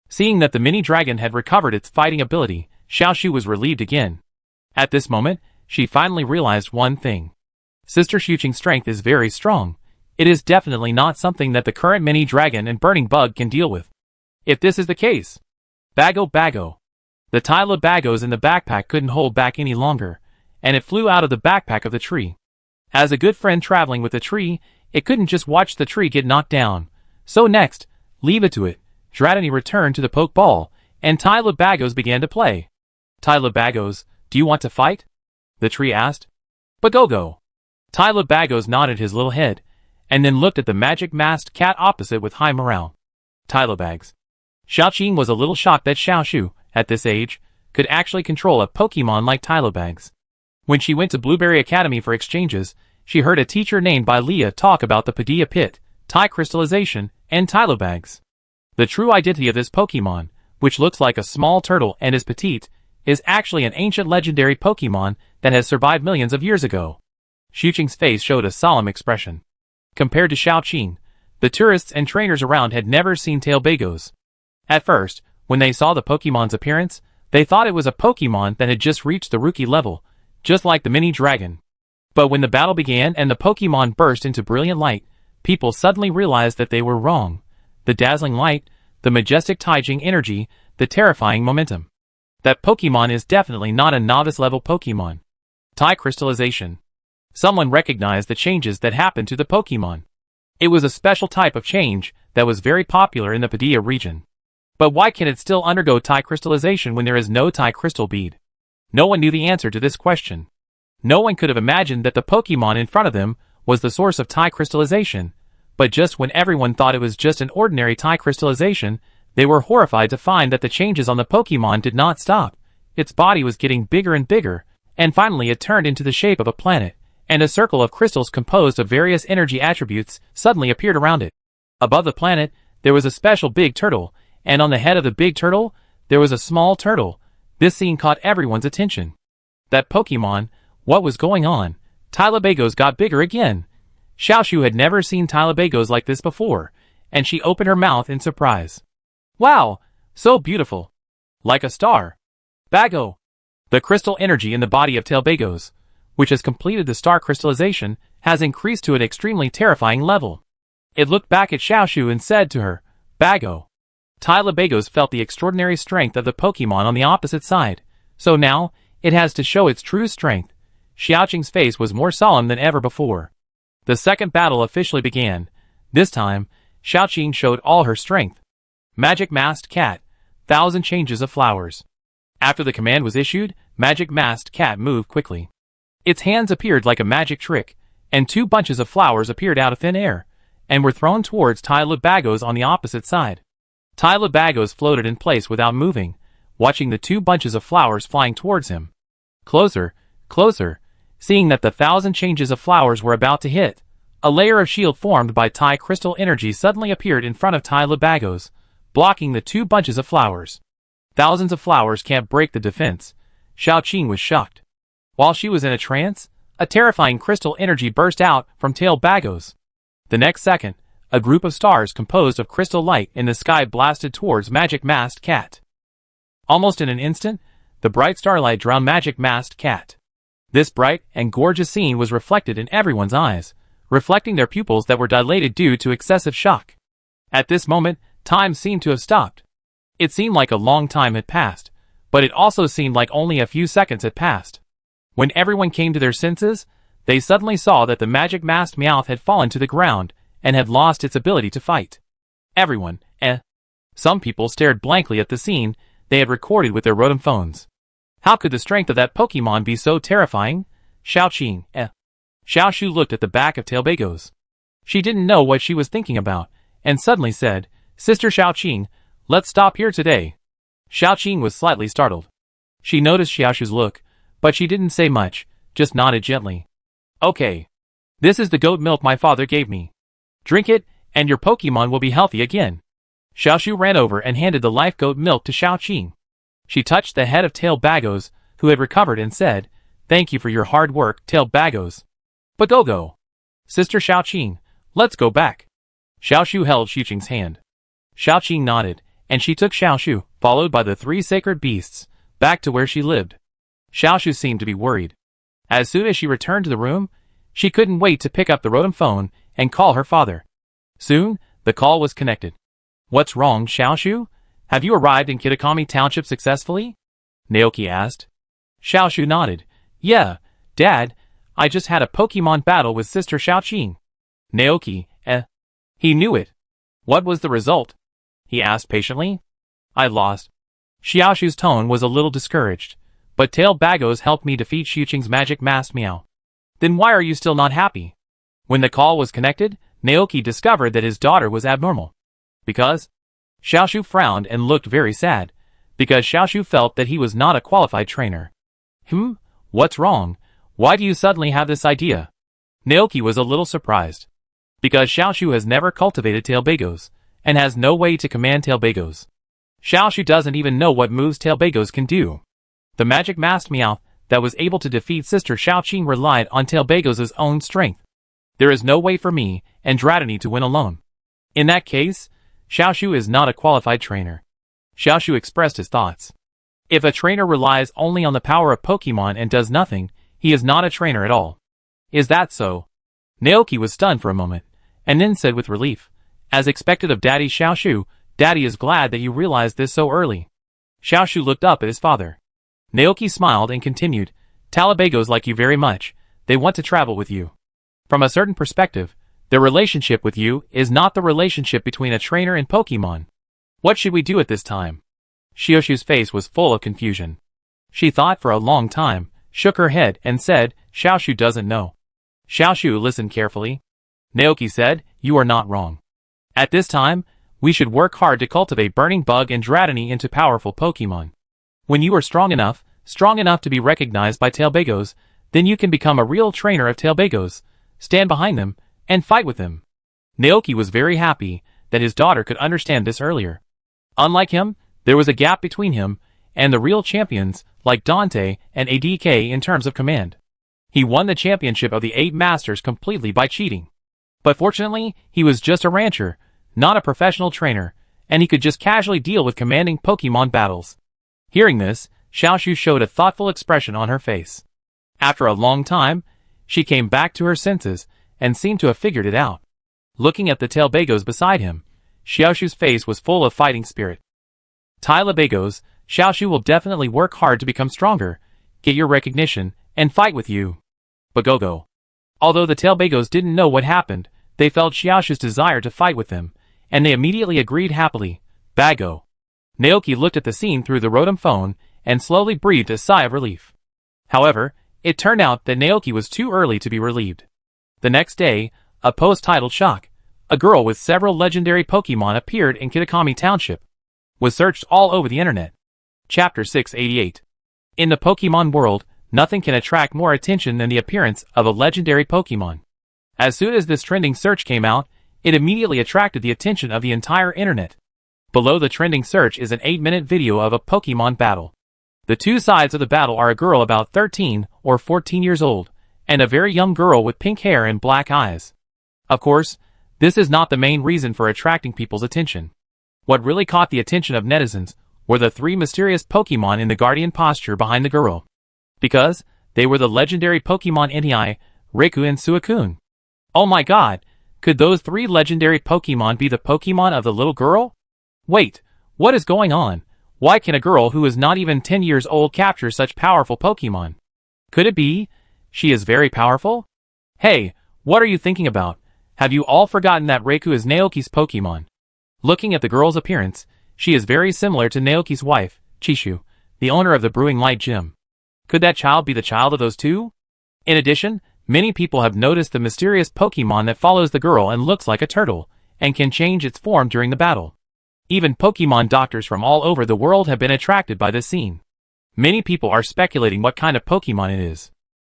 Seeing that the mini dragon had recovered its fighting ability, Xiaoshu was relieved again. At this moment, she finally realized one thing. Sister Xiaoqing's strength is very strong. It is definitely not something that the current mini dragon and burning bug can deal with. If this is the case, Bago Bago. The Tyla Bagos in the backpack couldn't hold back any longer, and it flew out of the backpack of the tree. As a good friend traveling with the tree, it couldn't just watch the tree get knocked down. So next, leave it to it. Dratini returned to the Pokeball, and Tyla Bagos began to play. Tyla Bagos, do you want to fight? The tree asked. Bagogo. Tyla Bagos nodded his little head, and then looked at the Magic Masked Cat opposite with high morale. Tyla Bags. Xiaoqing was a little shocked that Xiaoshu, at this age, could actually control a Pokemon like Tyla Bags. When she went to Blueberry Academy for exchanges, she heard a teacher named by Leah talk about the Padilla Pit, Ty Crystallization, and Tyla Bags. The true identity of this Pokemon, which looks like a small turtle and is petite, is actually an ancient legendary Pokemon that has survived millions of years ago. Xiaoqing's face showed a solemn expression. Compared to Xiaoqing, the tourists and trainers around had never seen tail Bagos. At first, when they saw the Pokemon's appearance, they thought it was a Pokemon that had just reached the rookie level, just like the mini dragon. But when the battle began and the Pokemon burst into brilliant light, people suddenly realized that they were wrong. The dazzling light, the majestic Taijing energy, the terrifying momentum. That Pokemon is definitely not a novice-level Pokemon. Ty Crystallization. Someone recognized the changes that happened to the Pokemon. It was a special type of change that was very popular in the Padilla region. But why can it still undergo Ty Crystallization when there is no Ty Crystal bead? No one knew the answer to this question. No one could have imagined that the Pokemon in front of them was the source of Ty Crystallization, but just when everyone thought it was just an ordinary Ty Crystallization, they were horrified to find that the changes on the Pokemon did not stop. Its body was getting bigger and bigger, and finally it turned into the shape of a planet, and a circle of crystals composed of various energy attributes suddenly appeared around it. Above the planet, there was a special big turtle, and on the head of the big turtle, there was a small turtle. This scene caught everyone's attention. That Pokemon, what was going on? Tylebagos got bigger again. Xiaoshu had never seen Tylebagos like this before, and she opened her mouth in surprise. Wow, so beautiful. Like a star. Bago. The crystal energy in the body of Tylebagos, which has completed the star crystallization, has increased to an extremely terrifying level. It looked back at Xiaoshu and said to her, Bago. Tylebagos felt the extraordinary strength of the Pokemon on the opposite side, so now, it has to show its true strength. Xiaoqing's face was more solemn than ever before. The second battle officially began. This time, Xiaoqing showed all her strength. Magic Masked Cat, 1,000 changes of flowers. After the command was issued, Magic Masked Cat moved quickly. Its hands appeared like a magic trick, and 2 bunches of flowers appeared out of thin air, and were thrown towards Tylebagos on the opposite side. Tylebagos floated in place without moving, watching the 2 bunches of flowers flying towards him. Closer, closer, seeing that the 1,000 changes of flowers were about to hit. A layer of shield formed by Ty crystal energy suddenly appeared in front of Tylebagos, blocking the 2 bunches of flowers. Thousands of flowers can't break the defense. Xiaoqing was shocked. While she was in a trance, a terrifying crystal energy burst out from Tylebagos. The next second, a group of stars composed of crystal light in the sky blasted towards Magic Masked Cat. Almost in an instant, the bright starlight drowned Magic Masked Cat. This bright and gorgeous scene was reflected in everyone's eyes, reflecting their pupils that were dilated due to excessive shock. At this moment, time seemed to have stopped. It seemed like a long time had passed, but it also seemed like only a few seconds had passed. When everyone came to their senses, they suddenly saw that the magic masked Meowth had fallen to the ground and had lost its ability to fight. Everyone, Some people stared blankly at the scene they had recorded with their Rotom phones. How could the strength of that Pokemon be so terrifying? Xiaoqing, Xiaoshu looked at the back of Tylebagos. She didn't know what she was thinking about, and suddenly said, Sister Xiaoqing, let's stop here today. Xiaoqing was slightly startled. She noticed Xiaoshu's look, but she didn't say much, just nodded gently. Okay. This is the goat milk my father gave me. Drink it, and your Pokemon will be healthy again. Xiaoshu ran over and handed the life goat milk to Xiaoqing. She touched the head of Tylebagos, who had recovered, and said, Thank you for your hard work, Tylebagos. But go. Sister Xiaoqing, let's go back. Xiaoshu held Xiaoqing's hand. Xiaoqing nodded, and she took Xiaoshu, followed by the 3 sacred beasts, back to where she lived. Xiaoshu seemed to be worried. As soon as she returned to the room, she couldn't wait to pick up the Rotom phone and call her father. Soon, the call was connected. What's wrong, Xiaoshu? Have you arrived in Kitakami Township successfully? Naoki asked. Xiaoshu nodded. Yeah, Dad, I just had a Pokemon battle with Sister Xiaoqing. Naoki, He knew it. What was the result? He asked patiently. I lost. Xiaoshu's tone was a little discouraged, but Tylebagos helped me defeat Xiaoqing's magic masked Meow. Then why are you still not happy? When the call was connected, Naoki discovered that his daughter was abnormal. Because? Xiaoshu frowned and looked very sad, because Xiaoshu felt that he was not a qualified trainer. What's wrong? Why do you suddenly have this idea? Naoki was a little surprised. Because Xiaoshu has never cultivated Tylebagos, and has no way to command Tylebagos. Xiaoshu doesn't even know what moves Tylebagos can do. The magic masked Meowth that was able to defeat Sister Xiaoqing relied on Tylebagos' own strength. There is no way for me and Dratini to win alone. In that case, Xiaoshu is not a qualified trainer. Xiaoshu expressed his thoughts. If a trainer relies only on the power of Pokemon and does nothing, he is not a trainer at all. Is that so? Naoki was stunned for a moment, and then said with relief, As expected of Daddy Xiaoshu, Daddy is glad that you realized this so early. Xiaoshu looked up at his father. Naoki smiled and continued, Tylebagos like you very much, they want to travel with you. From a certain perspective, their relationship with you is not the relationship between a trainer and Pokemon. What should we do at this time? Xiaoshu's face was full of confusion. She thought for a long time, shook her head, and said, Xiaoshu doesn't know. Xiaoshu listened carefully. Naoki said, You are not wrong. At this time, we should work hard to cultivate Burning Bug and Dratini into powerful Pokemon. When you are strong enough, strong enough to be recognized by tailbagos, then you can become a real trainer of tailbagos, stand behind them, and fight with them. Naoki was very happy that his daughter could understand this earlier. Unlike him, there was a gap between him and the real champions like Dante and ADK in terms of command. He won the championship of the 8 Masters completely by cheating. But fortunately, he was just a rancher, not a professional trainer, and he could just casually deal with commanding Pokemon battles. Hearing this, Xiaoshu showed a thoughtful expression on her face. After a long time, she came back to her senses and seemed to have figured it out. Looking at the tailbagos beside him, Xiaoshu's face was full of fighting spirit. Tailbagos, Xiaoshu will definitely work hard to become stronger, get your recognition, and fight with you. Bagogo. Although the tailbagos didn't know what happened, they felt Xiaoshu's desire to fight with them, and they immediately agreed happily. Bago. Naoki looked at the scene through the Rotom phone and slowly breathed a sigh of relief. However, it turned out that Naoki was too early to be relieved. The next day, a post titled Shock, a girl with several legendary Pokemon appeared in Kitakami Township. Was searched all over the internet. Chapter 688. In the Pokemon world, nothing can attract more attention than the appearance of a legendary Pokemon. As soon as this trending search came out, it immediately attracted the attention of the entire internet. Below the trending search is an 8-minute video of a Pokemon battle. The two sides of the battle are a girl about 13 or 14 years old, and a very young girl with pink hair and black eyes. Of course, this is not the main reason for attracting people's attention. What really caught the attention of netizens were the 3 mysterious Pokemon in the guardian posture behind the girl. Because they were the legendary Pokemon Entei, Raikou and Suicune. Oh my god, could those 3 legendary Pokemon be the Pokemon of the little girl? Wait, what is going on? Why can a girl who is not even 10 years old capture such powerful Pokemon? Could it be she is very powerful? Hey, what are you thinking about? Have you all forgotten that Raikou is Naoki's Pokemon? Looking at the girl's appearance, she is very similar to Naoki's wife, Chishu, the owner of the Brewing Light Gym. Could that child be the child of those two? In addition, many people have noticed the mysterious Pokemon that follows the girl and looks like a turtle, and can change its form during the battle. Even Pokemon doctors from all over the world have been attracted by this scene. Many people are speculating what kind of Pokemon it is.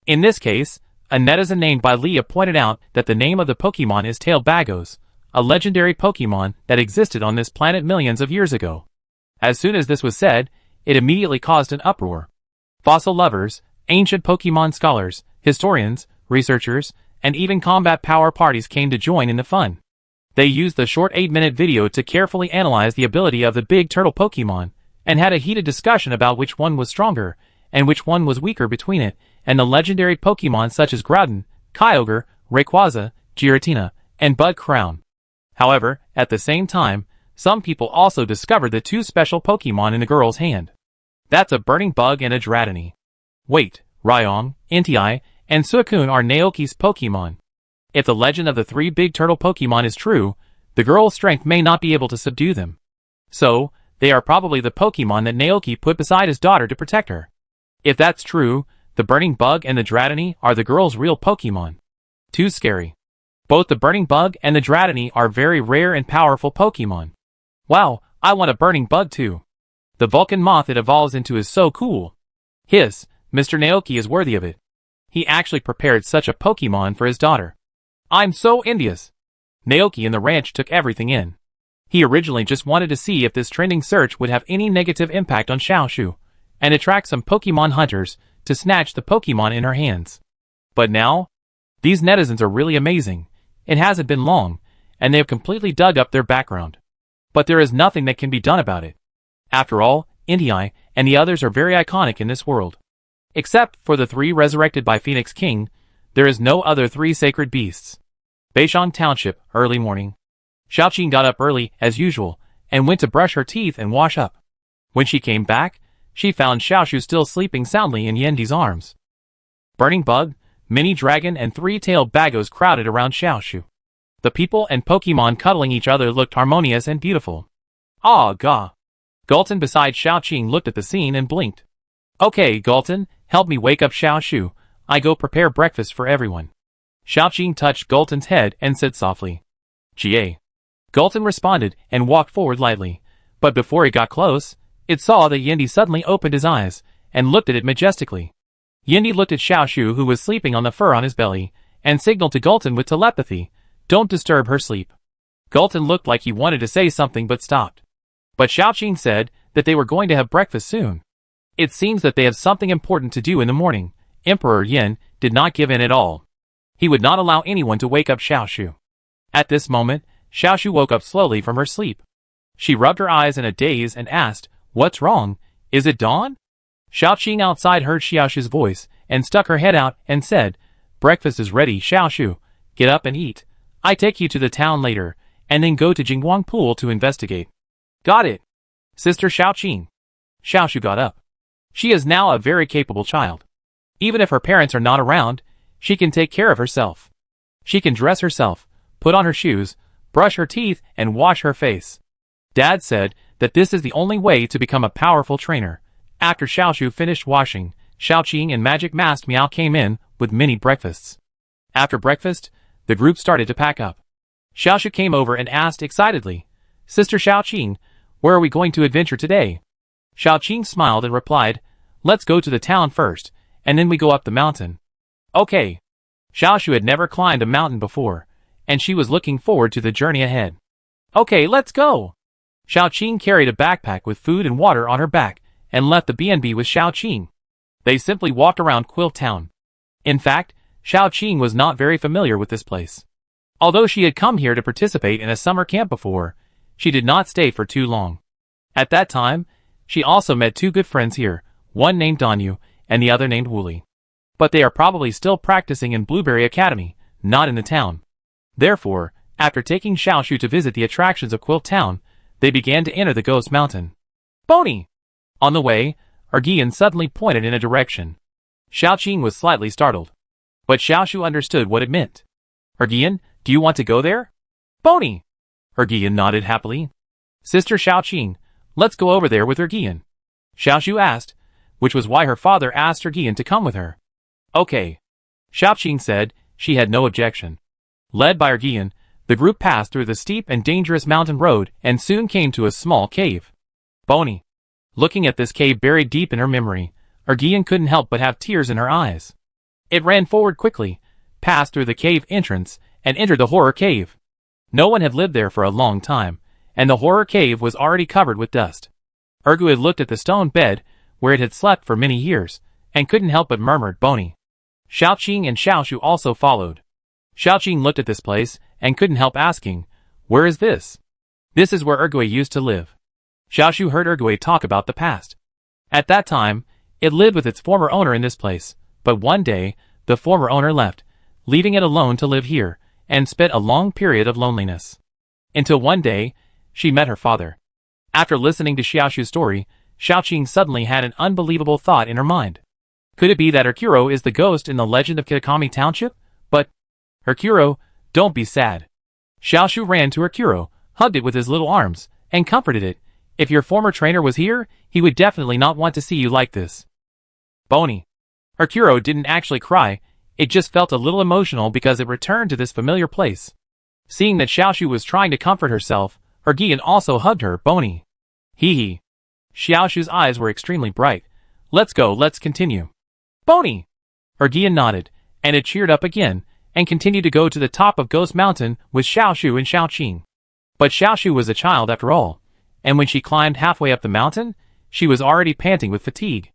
In this case, a netizen named by Leah pointed out that the name of the Pokemon is Tailbagos, a legendary Pokemon that existed on this planet millions of years ago. As soon as this was said, it immediately caused an uproar. Fossil lovers, ancient Pokemon scholars, historians, researchers, and even combat power parties came to join in the fun. They used the short 8-minute video to carefully analyze the ability of the big turtle Pokemon, and had a heated discussion about which one was stronger, and which one was weaker between it and the legendary Pokemon such as Groudon, Kyogre, Rayquaza, Giratina, and Bud Crown. However, at the same time, some people also discovered the 2 special Pokemon in the girl's hand. That's a Burning Bug and a Dratini. Wait, Ryong, Entei, and Suicune are Naoki's Pokemon. If the legend of the 3 big turtle Pokemon is true, the girl's strength may not be able to subdue them. So, they are probably the Pokemon that Naoki put beside his daughter to protect her. If that's true, the Burning Bug and the Dratini are the girl's real Pokemon. Too scary. Both the Burning Bug and the Dratini are very rare and powerful Pokemon. Wow, I want a Burning Bug too. The Vulcan moth it evolves into is so cool. Hiss, Mr. Naoki is worthy of it. He actually prepared such a Pokemon for his daughter. I'm so envious. Naoki in the ranch took everything in. He originally just wanted to see if this trending search would have any negative impact on Xiaoshu, and attract some Pokemon hunters to snatch the Pokemon in her hands. But now, these netizens are really amazing. It hasn't been long, and they have completely dug up their background. But there is nothing that can be done about it. After all, Entei and the others are very iconic in this world. Except for the 3 resurrected by Phoenix King, there is no other 3 sacred beasts. Beishang Township, early morning. Xiaoqing got up early, as usual, and went to brush her teeth and wash up. When she came back, she found Xiaoshu still sleeping soundly in Yendi's arms. Burning Bug, Mini Dragon and 3-tailed Bagos crowded around Xiaoshu. The people and Pokemon cuddling each other looked harmonious and beautiful. Ah, gah. Gulton beside Xiaoqing looked at the scene and blinked. Okay, Gulton, help me wake up Xiaoshu. I go prepare breakfast for everyone. Xiaoqing touched Gulton's head and said softly, "Ga." Gulton responded and walked forward lightly, but before he got close, it saw that Yendi suddenly opened his eyes and looked at it majestically. Yindy looked at Xiaoshu, who was sleeping on the fur on his belly, and signaled to Gulton with telepathy, "Don't disturb her sleep." Gulton looked like he wanted to say something but stopped. But Xiaoqing said that they were going to have breakfast soon. It seems that they have something important to do in the morning. Emperor Yin did not give in at all. He would not allow anyone to wake up Xiaoshu. At this moment, Xiaoshu woke up slowly from her sleep. She rubbed her eyes in a daze and asked, "What's wrong? Is it dawn?" Xiaoqing outside heard Xiaoshu's voice and stuck her head out and said, "Breakfast is ready, Xiaoshu. Get up and eat. I take you to the town later, and then go to Jingguang Pool to investigate." "Got it, Sister Xiaoqing." Xiaoshu got up. She is now a very capable child. Even if her parents are not around, she can take care of herself. She can dress herself, put on her shoes, brush her teeth, and wash her face. Dad said that this is the only way to become a powerful trainer. After Xiaoshu finished washing, Xiaoqing and Magic Masked Meow came in with mini breakfasts. After breakfast, the group started to pack up. Xiaoshu came over and asked excitedly, "Sister Xiaoqing, where are we going to adventure today?" Xiaoqing smiled and replied, "Let's go to the town first, and then we go up the mountain." Okay. Xiaoshu had never climbed a mountain before, and she was looking forward to the journey ahead. "Okay, let's go." Xiaoqing carried a backpack with food and water on her back, and left the B&B with Xiaoqing. They simply walked around Quill Town. In fact, Xiaoqing was not very familiar with this place. Although she had come here to participate in a summer camp before, she did not stay for too long. At that time, she also met two good friends here, one named Danyu, and the other named Wooly. But they are probably still practicing in Blueberry Academy, not in the town. Therefore, after taking Xiaoshu to visit the attractions of Quill Town, they began to enter the Ghost Mountain. "Bony!" On the way, Ergian suddenly pointed in a direction. Xiaoqing was slightly startled. But Xiaoshu understood what it meant. "Ergian, do you want to go there?" "Bony!" Ergian nodded happily. "Sister Xiaoqing, let's go over there with Ergian," Xiaoshu asked, which was why her father asked Ergian to come with her. "Okay." Xiaoqing said she had no objection. Led by Ergian, the group passed through the steep and dangerous mountain road and soon came to a small cave. Bony. Looking at this cave buried deep in her memory, Ergian couldn't help but have tears in her eyes. It ran forward quickly, passed through the cave entrance, and entered the horror cave. No one had lived there for a long time, and the horror cave was already covered with dust. Ergu had looked at the stone bed, where it had slept for many years, and couldn't help but murmured Bony. Xiaoqing and Xiaoshu also followed. Xiaoqing looked at this place, and couldn't help asking, "Where is this?" "This is where Ergue used to live." Xiaoshu heard Ergue talk about the past. At that time, it lived with its former owner in this place, but one day, the former owner left, leaving it alone to live here, and spent a long period of loneliness. Until one day, she met her father. After listening to Xiaoshu's story, Xiaoqing suddenly had an unbelievable thought in her mind. Could it be that Hercuro is the ghost in the legend of Kitakami Township? But, Hercuro, don't be sad. Xiaoshu ran to Hercuro, hugged it with his little arms, and comforted it. If your former trainer was here, he would definitely not want to see you like this. Bony. Hercuro didn't actually cry, it just felt a little emotional because it returned to this familiar place. Seeing that Xiaoshu was trying to comfort herself, Ergian also hugged her. Bony. Hee hee. Xiaoshu's eyes were extremely bright. Let's go, let's continue. Bony. Ergian nodded, and it cheered up again, and continued to go to the top of Ghost Mountain with Xiaoshu and Xiaoqing. But Xiaoshu was a child after all, and when she climbed halfway up the mountain, she was already panting with fatigue.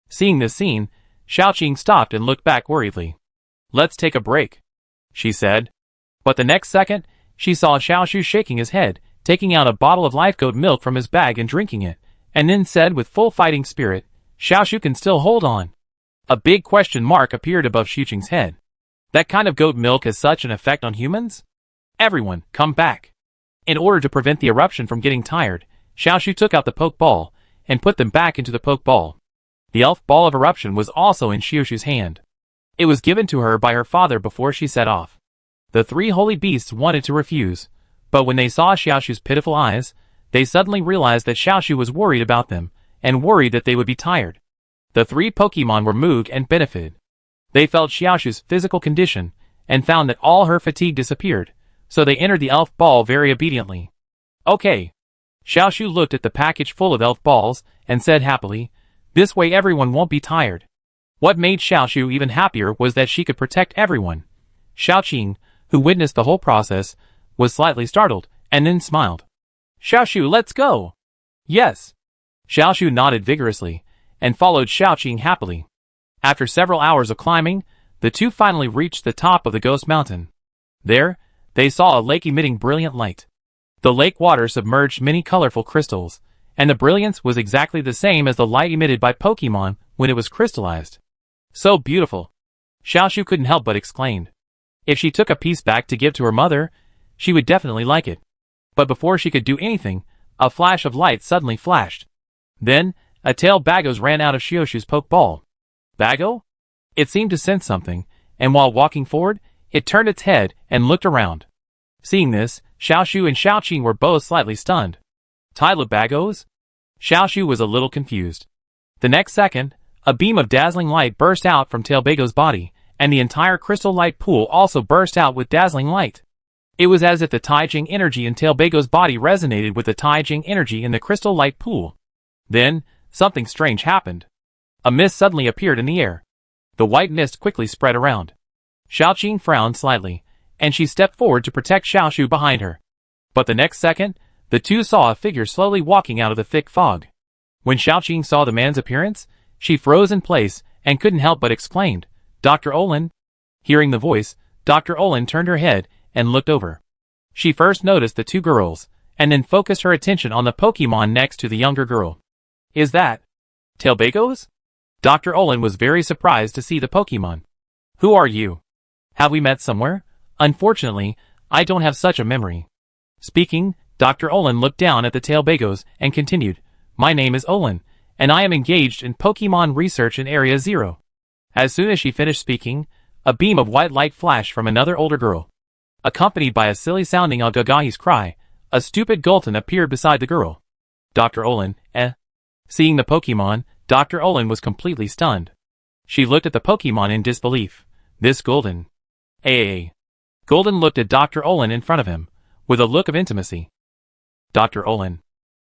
Seeing this scene, Xiaoqing stopped and looked back worriedly. "Let's take a break," she said. But the next second, she saw Xiaoshu shaking his head, taking out a bottle of life goat milk from his bag and drinking it, and then said with full fighting spirit, "Xiaoshu can still hold on." A big question mark appeared above Xiaoqing's head. That kind of goat milk has such an effect on humans? Everyone, come back. In order to prevent the eruption from getting tired, Xiaoshu took out the poke ball, and put them back into the poke ball. The elf ball of eruption was also in Xiaoshu's hand. It was given to her by her father before she set off. The three holy beasts wanted to refuse, but when they saw Xiaoshu's pitiful eyes, they suddenly realized that Xiaoshu was worried about them, and worried that they would be tired. The three Pokemon were moved and benefited. They felt Xiaoshu's physical condition, and found that all her fatigue disappeared, so they entered the elf ball very obediently. Okay. Xiaoshu looked at the package full of elf balls, and said happily, This way everyone won't be tired. What made Xiaoshu even happier was that she could protect everyone. Xiaoqing, who witnessed the whole process, was slightly startled, and then smiled. Xiaoshu, let's go! Yes. Xiaoshu nodded vigorously, and followed Xiaoqing happily. After several hours of climbing, the two finally reached the top of the ghost mountain. There, they saw a lake emitting brilliant light. The lake water submerged many colorful crystals, and the brilliance was exactly the same as the light emitted by Pokemon when it was crystallized. So beautiful! Xiaoshu couldn't help but exclaim. If she took a piece back to give to her mother, she would definitely like it. But before she could do anything, a flash of light suddenly flashed. Then, a tail Bagos ran out of Xiaoshu's Pokeball. Bago? It seemed to sense something, and while walking forward, it turned its head and looked around. Seeing this, Xiaoshu and Xiaoqing were both slightly stunned. Tyler Bagos? Xiaoshu was a little confused. The next second, a beam of dazzling light burst out from Tailbago's body, and the entire crystal light pool also burst out with dazzling light. It was as if the Taijing energy in Tailbago's body resonated with the Taijing energy in the crystal light pool. Then, something strange happened. A mist suddenly appeared in the air. The white mist quickly spread around. Xiaoqing frowned slightly, and she stepped forward to protect Xiaoshu behind her. But the next second, the two saw a figure slowly walking out of the thick fog. When Xiaoqing saw the man's appearance, she froze in place and couldn't help but exclaimed, "Dr. Olin?" Hearing the voice, Dr. Olin turned her head and looked over. She first noticed the two girls, and then focused her attention on the Pokemon next to the younger girl. Is that Tailbagos? Dr. Olin was very surprised to see the Pokemon. Who are you? Have we met somewhere? Unfortunately, I don't have such a memory. Speaking, Dr. Olin looked down at the Tailbagos and continued, My name is Olin, and I am engaged in Pokemon research in Area 0. As soon as she finished speaking, a beam of white light flashed from another older girl. Accompanied by a silly-sounding Agagahi's cry, a stupid Gulton appeared beside the girl. Dr. Olin, Seeing the Pokemon, Dr. Olin was completely stunned. She looked at the Pokemon in disbelief. This Golden. Golden looked at Dr. Olin in front of him, with a look of intimacy. Dr. Olin.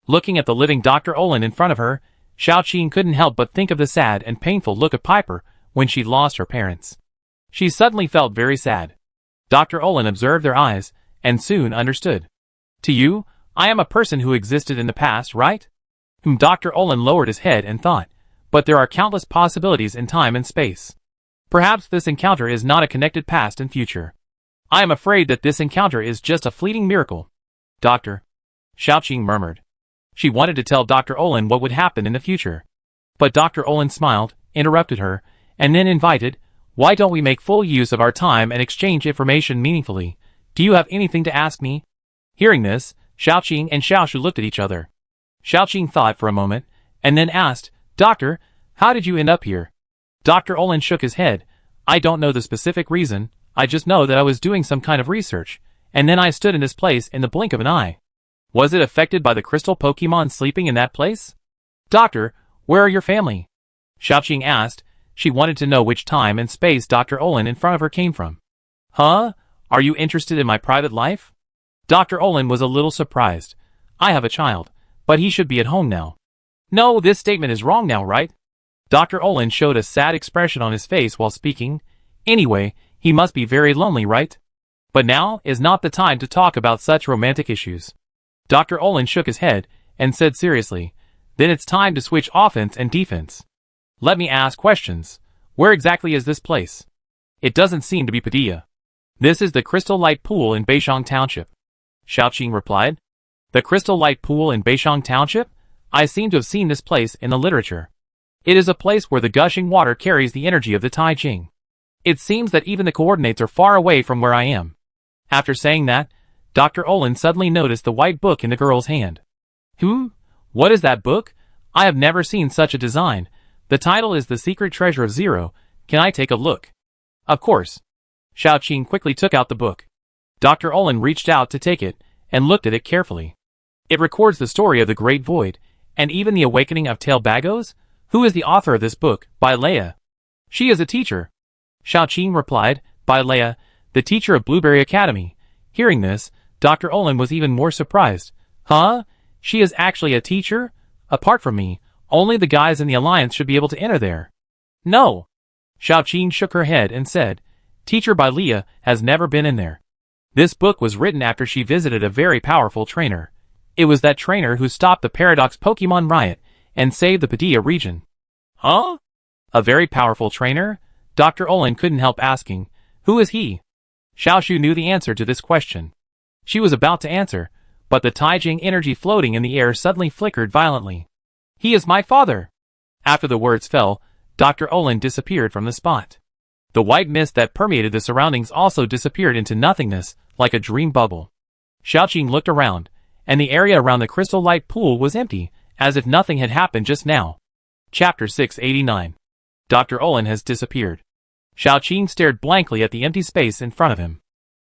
Looking at the living Dr. Olin in front of her, Xiaoqing couldn't help but think of the sad and painful look of Piper when she lost her parents. She suddenly felt very sad. Dr. Olin observed their eyes, and soon understood. To you, I am a person who existed in the past, right? Dr. Olin lowered his head and thought, but there are countless possibilities in time and space. Perhaps this encounter is not a connected past and future. I am afraid that this encounter is just a fleeting miracle. Doctor. Xiaoqing murmured. She wanted to tell Dr. Olin what would happen in the future. But Dr. Olin smiled, interrupted her, and then invited, Why don't we make full use of our time and exchange information meaningfully? Do you have anything to ask me? Hearing this, Xiaoqing and Xiaoshu looked at each other. Xiaoqing thought for a moment, and then asked, Doctor, how did you end up here? Dr. Olin shook his head. I don't know the specific reason, I just know that I was doing some kind of research, and then I stood in this place in the blink of an eye. Was it affected by the crystal Pokemon sleeping in that place? Doctor, where are your family? Xiaoqing asked. She wanted to know which time and space Dr. Olin in front of her came from. Huh? Are you interested in my private life? Dr. Olin was a little surprised. I have a child, but he should be at home now. No, this statement is wrong now, right? Dr. Olin showed a sad expression on his face while speaking. Anyway, he must be very lonely, right? But now is not the time to talk about such romantic issues. Dr. Olin shook his head and said seriously, Then it's time to switch offense and defense. Let me ask questions. Where exactly is this place? It doesn't seem to be Padilla. This is the Crystal Light Pool in Beishang Township. Xiaoqing replied. The Crystal Light Pool in Beishang Township? I seem to have seen this place in the literature. It is a place where the gushing water carries the energy of the Taijing. It seems that even the coordinates are far away from where I am. After saying that, Dr. Olin suddenly noticed the white book in the girl's hand. What is that book? I have never seen such a design. The title is The Secret Treasure of Zero. Can I take a look? Of course. Xiaoqing quickly took out the book. Dr. Olin reached out to take it, and looked at it carefully. It records the story of the Great Void, and even the awakening of Tailbagos. Who is the author of this book? By Leia. She is a teacher. Xiaoqing replied, By Leia, the teacher of Blueberry Academy. Hearing this, Dr. Olin was even more surprised. Huh? She is actually a teacher? Apart from me, Only the guys in the Alliance should be able to enter there. No. Xiaoqing shook her head and said, Teacher by Leah has never been in there. This book was written after she visited a very powerful trainer. It was that trainer who stopped the Paradox Pokemon riot and saved the Padilla region. Huh? A very powerful trainer? Dr. Olin couldn't help asking, who is he? Xiaoshu knew the answer to this question. She was about to answer, but the Taijing energy floating in the air suddenly flickered violently. He is my father! After the words fell, Dr. Olin disappeared from the spot. The white mist that permeated the surroundings also disappeared into nothingness, like a dream bubble. Xiaoqing looked around, and the area around the crystal light pool was empty, as if nothing had happened just now. Chapter 689. Dr. Olin has disappeared. Xiaoqing stared blankly at the empty space in front of him.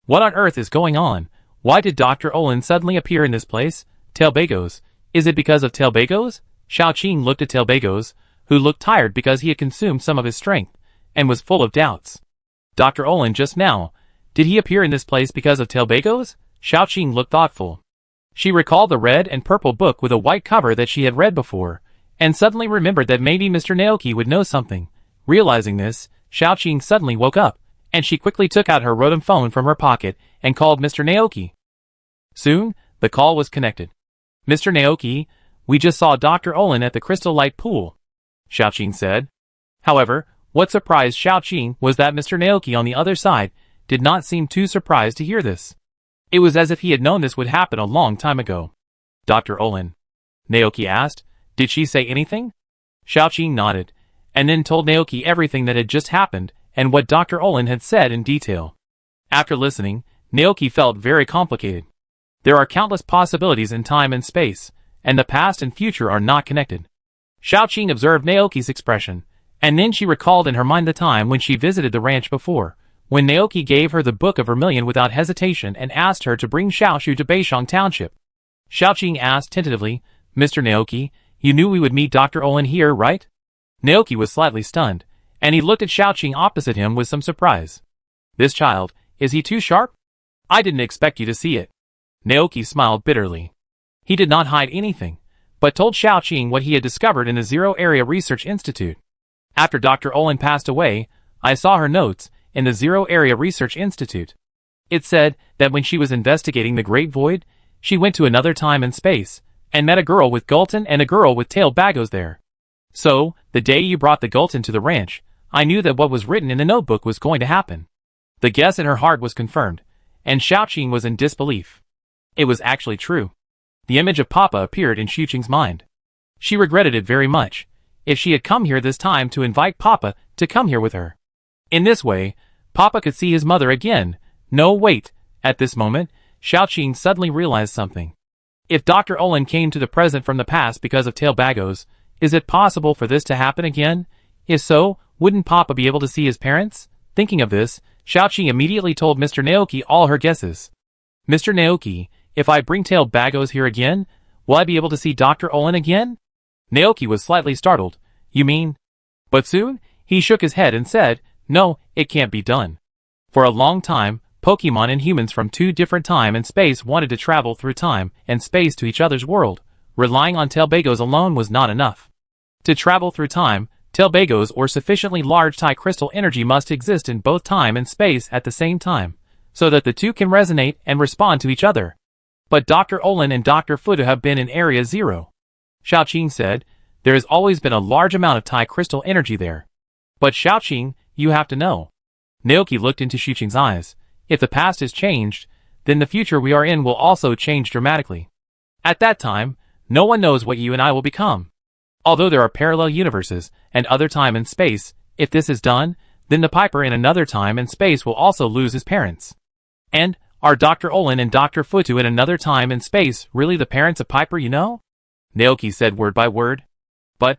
What on earth is going on? Why did Dr. Olin suddenly appear in this place? Tailbagos. Is it because of Tailbagos? Xiaoqing looked at Tailbagos, who looked tired because he had consumed some of his strength, and was full of doubts. Dr. Olin just now. Did he appear in this place because of Tailbagos? Xiaoqing looked thoughtful. She recalled the red and purple book with a white cover that she had read before, and suddenly remembered that maybe Mr. Naoki would know something. Realizing this, Xiaoqing suddenly woke up, and she quickly took out her Rotom phone from her pocket and called Mr. Naoki. Soon, the call was connected. Mr. Naoki, we just saw Dr. Olin at the Crystal Light Pool, Xiaoqing said. However, what surprised Xiaoqing was that Mr. Naoki on the other side did not seem too surprised to hear this. It was as if he had known this would happen a long time ago. Dr. Olin, Naoki asked, did she say anything? Xiaoqing nodded, and then told Naoki everything that had just happened and what Dr. Olin had said in detail. After listening, Naoki felt very complicated. There are countless possibilities in time and space, and the past and future are not connected. Xiaoqing observed Naoki's expression, and then she recalled in her mind the time when she visited the ranch before, when Naoki gave her the Book of Vermilion without hesitation and asked her to bring Xiaoshu to Beishang Township. Xiaoqing asked tentatively, Mr. Naoki, you knew we would meet Dr. Olin here, right? Naoki was slightly stunned, and he looked at Xiaoqing opposite him with some surprise. This child, is he too sharp? I didn't expect you to see it. Naoki smiled bitterly. He did not hide anything, but told Xiaoqing what he had discovered in the Zero Area Research Institute. After Dr. Olin passed away, I saw her notes in the Zero Area Research Institute. It said that when she was investigating the Great Void, she went to another time and space, and met a girl with Gulton and a girl with Tailbagos there. So, the day you brought the Gulton to the ranch, I knew that what was written in the notebook was going to happen. The guess in her heart was confirmed, and Xiaoqing was in disbelief. It was actually true. The image of Papa appeared in Xiaoqing's mind. She regretted it very much. If she had come here this time to invite Papa to come here with her. In this way, Papa could see his mother again. No, wait. At this moment, Xiaoqing suddenly realized something. If Dr. Olin came to the present from the past because of Tailbagos, is it possible for this to happen again? If so, wouldn't Papa be able to see his parents? Thinking of this, Xiaoqing immediately told Mr. Naoki all her guesses. Mr. Naoki, if I bring Tailbagos here again, will I be able to see Dr. Olin again? Naoki was slightly startled. You mean? But soon, he shook his head and said, no, it can't be done. For a long time, Pokemon and humans from two different time and space wanted to travel through time and space to each other's world. Relying on Tailbagos alone was not enough. To travel through time, Tailbagos or sufficiently large Thai crystal energy must exist in both time and space at the same time, so that the two can resonate and respond to each other. But Dr. Olin and Dr. Fudu have been in Area 0. Xiaoqing said, there has always been a large amount of Thai crystal energy there. But Xiaoqing, you have to know. Naoki looked into Xiaoqing's eyes. If the past has changed, then the future we are in will also change dramatically. At that time, no one knows what you and I will become. Although there are parallel universes and other time and space, if this is done, then the Piper in another time and space will also lose his parents. And, are Dr. Olin and Dr. Futu in another time and space really the parents of Piper you know? Naoki said word by word. But,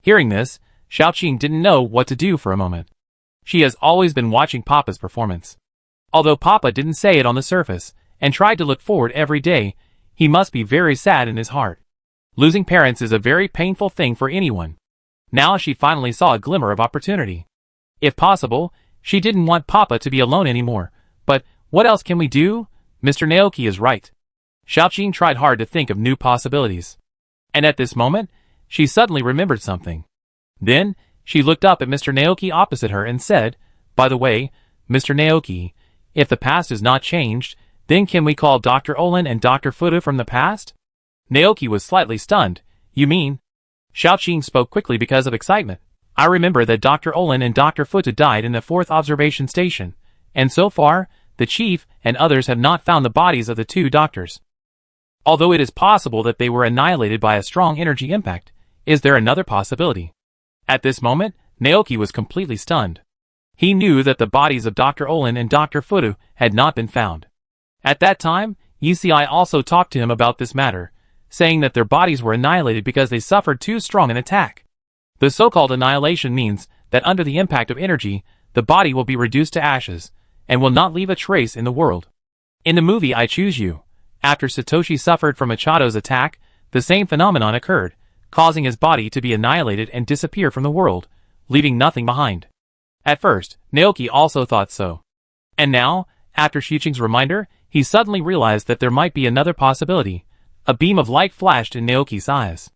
hearing this, Xiaoqing didn't know what to do for a moment. She has always been watching Papa's performance. Although Papa didn't say it on the surface, and tried to look forward every day, he must be very sad in his heart. Losing parents is a very painful thing for anyone. Now she finally saw a glimmer of opportunity. If possible, she didn't want Papa to be alone anymore, but what else can we do? Mr. Naoki is right. Xiaoqing tried hard to think of new possibilities. And at this moment, she suddenly remembered something. Then, she looked up at Mr. Naoki opposite her and said, "By the way, Mr. Naoki, if the past is not changed, then can we call Dr. Olin and Dr. Fuda from the past?" Naoki was slightly stunned. "You mean?" Xiaoqing spoke quickly because of excitement. "I remember that Dr. Olin and Dr. Fuda died in the 4th observation station, and so far, the chief and others have not found the bodies of the 2 doctors. Although it is possible that they were annihilated by a strong energy impact, is there another possibility?" At this moment, Naoki was completely stunned. He knew that the bodies of Dr. Olin and Dr. Fuda had not been found. At that time, UCI also talked to him about this matter, saying that their bodies were annihilated because they suffered too strong an attack. The so-called annihilation means that under the impact of energy, the body will be reduced to ashes, and will not leave a trace in the world. In the movie I Choose You, after Satoshi suffered from Machado's attack, the same phenomenon occurred, causing his body to be annihilated and disappear from the world, leaving nothing behind. At first, Naoki also thought so. And now, after Xiaoqing's reminder, he suddenly realized that there might be another possibility. A beam of light flashed in Naoki's eyes.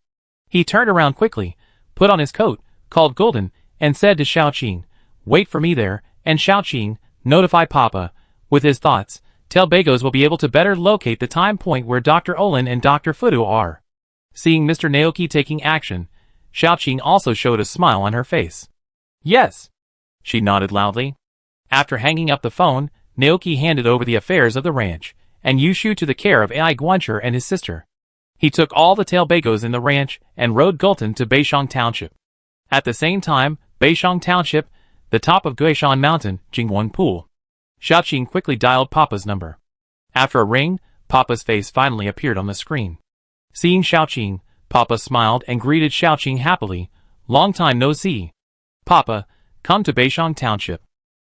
He turned around quickly, put on his coat, called Gulden, and said to Xiaoqing, "Wait for me there," and Xiaoqing, "Notify Papa." With his thoughts, Telbagos will be able to better locate the time point where Dr. Olin and Dr. Fudu are. Seeing Mr. Naoki taking action, Xiaoqing also showed a smile on her face. "Yes." She nodded loudly. After hanging up the phone, Naoki handed over the affairs of the ranch, and Yushu to the care of Ai Guancher and his sister. He took all the Telbagos in the ranch and rode Gulton to Beishang Township. At the same time, Beishang Township, the top of Guishan Mountain, Jingwon Pool. Xiaoqing quickly dialed Papa's number. After a ring, Papa's face finally appeared on the screen. Seeing Xiaoqing, Papa smiled and greeted Xiaoqing happily. "Long time no see. Papa, come to Beishang Township,"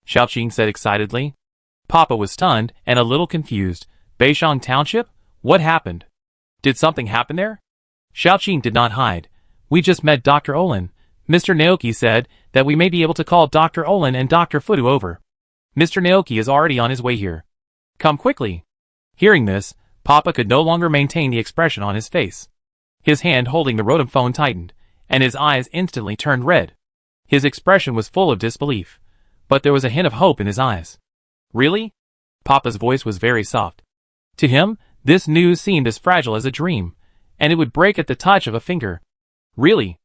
Xiaoqing said excitedly. Papa was stunned and a little confused. "Beishang Township? What happened? Did something happen there?" Xiaoqing did not hide. "We just met Dr. Olin. Mr. Naoki said that we may be able to call Dr. Olin and Dr. Fudu over. Mr. Naoki is already on his way here. Come quickly." Hearing this, Papa could no longer maintain the expression on his face. His hand holding the Rotom phone tightened, and his eyes instantly turned red. His expression was full of disbelief, but there was a hint of hope in his eyes. "Really?" Papa's voice was very soft. To him, this news seemed as fragile as a dream, and it would break at the touch of a finger. "Really?"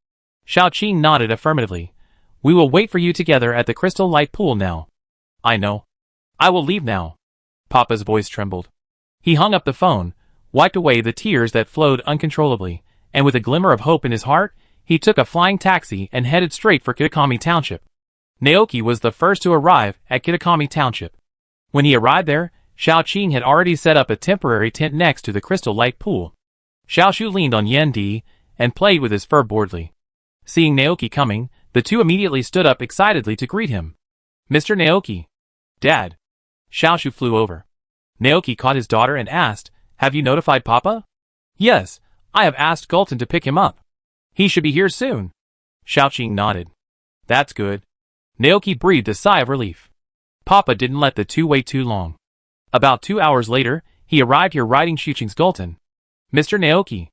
Xiaoqing nodded affirmatively. "We will wait for you together at the Crystal Light Pool now." "I know. I will leave now." Papa's voice trembled. He hung up the phone, wiped away the tears that flowed uncontrollably, and with a glimmer of hope in his heart, he took a flying taxi and headed straight for Kitakami Township. Naoki was the first to arrive at Kitakami Township. When he arrived there, Xiaoqing had already set up a temporary tent next to the Crystal Light Pool. Xiaoshu leaned on Yan Di and played with his fur boredly. Seeing Naoki coming, the two immediately stood up excitedly to greet him. "Mr. Naoki." "Dad." Xiaoshu flew over. Naoki caught his daughter and asked, "Have you notified Papa?" "Yes, I have asked Gulton to pick him up. He should be here soon." Xiaoqing nodded. "That's good." Naoki breathed a sigh of relief. Papa didn't let the two wait too long. About 2 hours later, he arrived here riding Xiaoqing's Gulton. "Mr. Naoki,"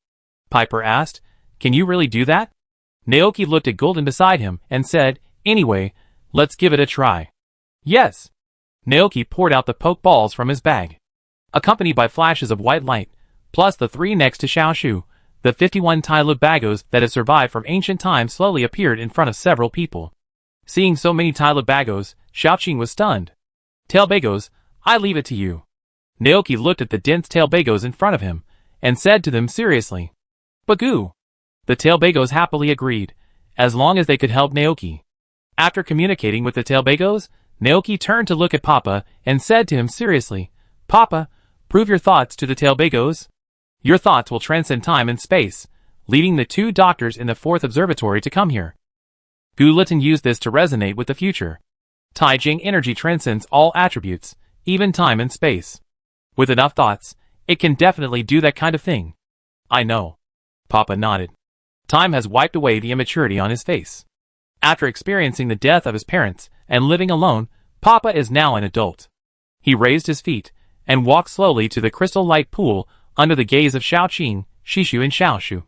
Piper asked, "can you really do that?" Naoki looked at Gulton beside him and said, "Anyway, let's give it a try." "Yes." Naoki poured out the poke balls from his bag. Accompanied by flashes of white light, plus the 3 next to Xiaoshu, the 51 Bagos that had survived from ancient times slowly appeared in front of several people. Seeing so many Bagos, Xiaoqing was stunned. "Tailbagos, I leave it to you." Naoki looked at the dense Tailbagos in front of him, and said to them seriously, "Bagoo." The Tailbagos happily agreed, as long as they could help Naoki. After communicating with the Tailbagos, Naoki turned to look at Papa and said to him seriously, "Papa, prove your thoughts to the Tailbagos. Your thoughts will transcend time and space, leading the 2 doctors in the 4th observatory to come here." Gu Litan used this to resonate with the future. Taijing energy transcends all attributes, even time and space. With enough thoughts, it can definitely do that kind of thing. "I know." Papa nodded. Time has wiped away the immaturity on his face. After experiencing the death of his parents and living alone, Papa is now an adult. He raised his feet and walked slowly to the Crystal Light Pool under the gaze of Xiaoqing, Shishu and Xiaoshu.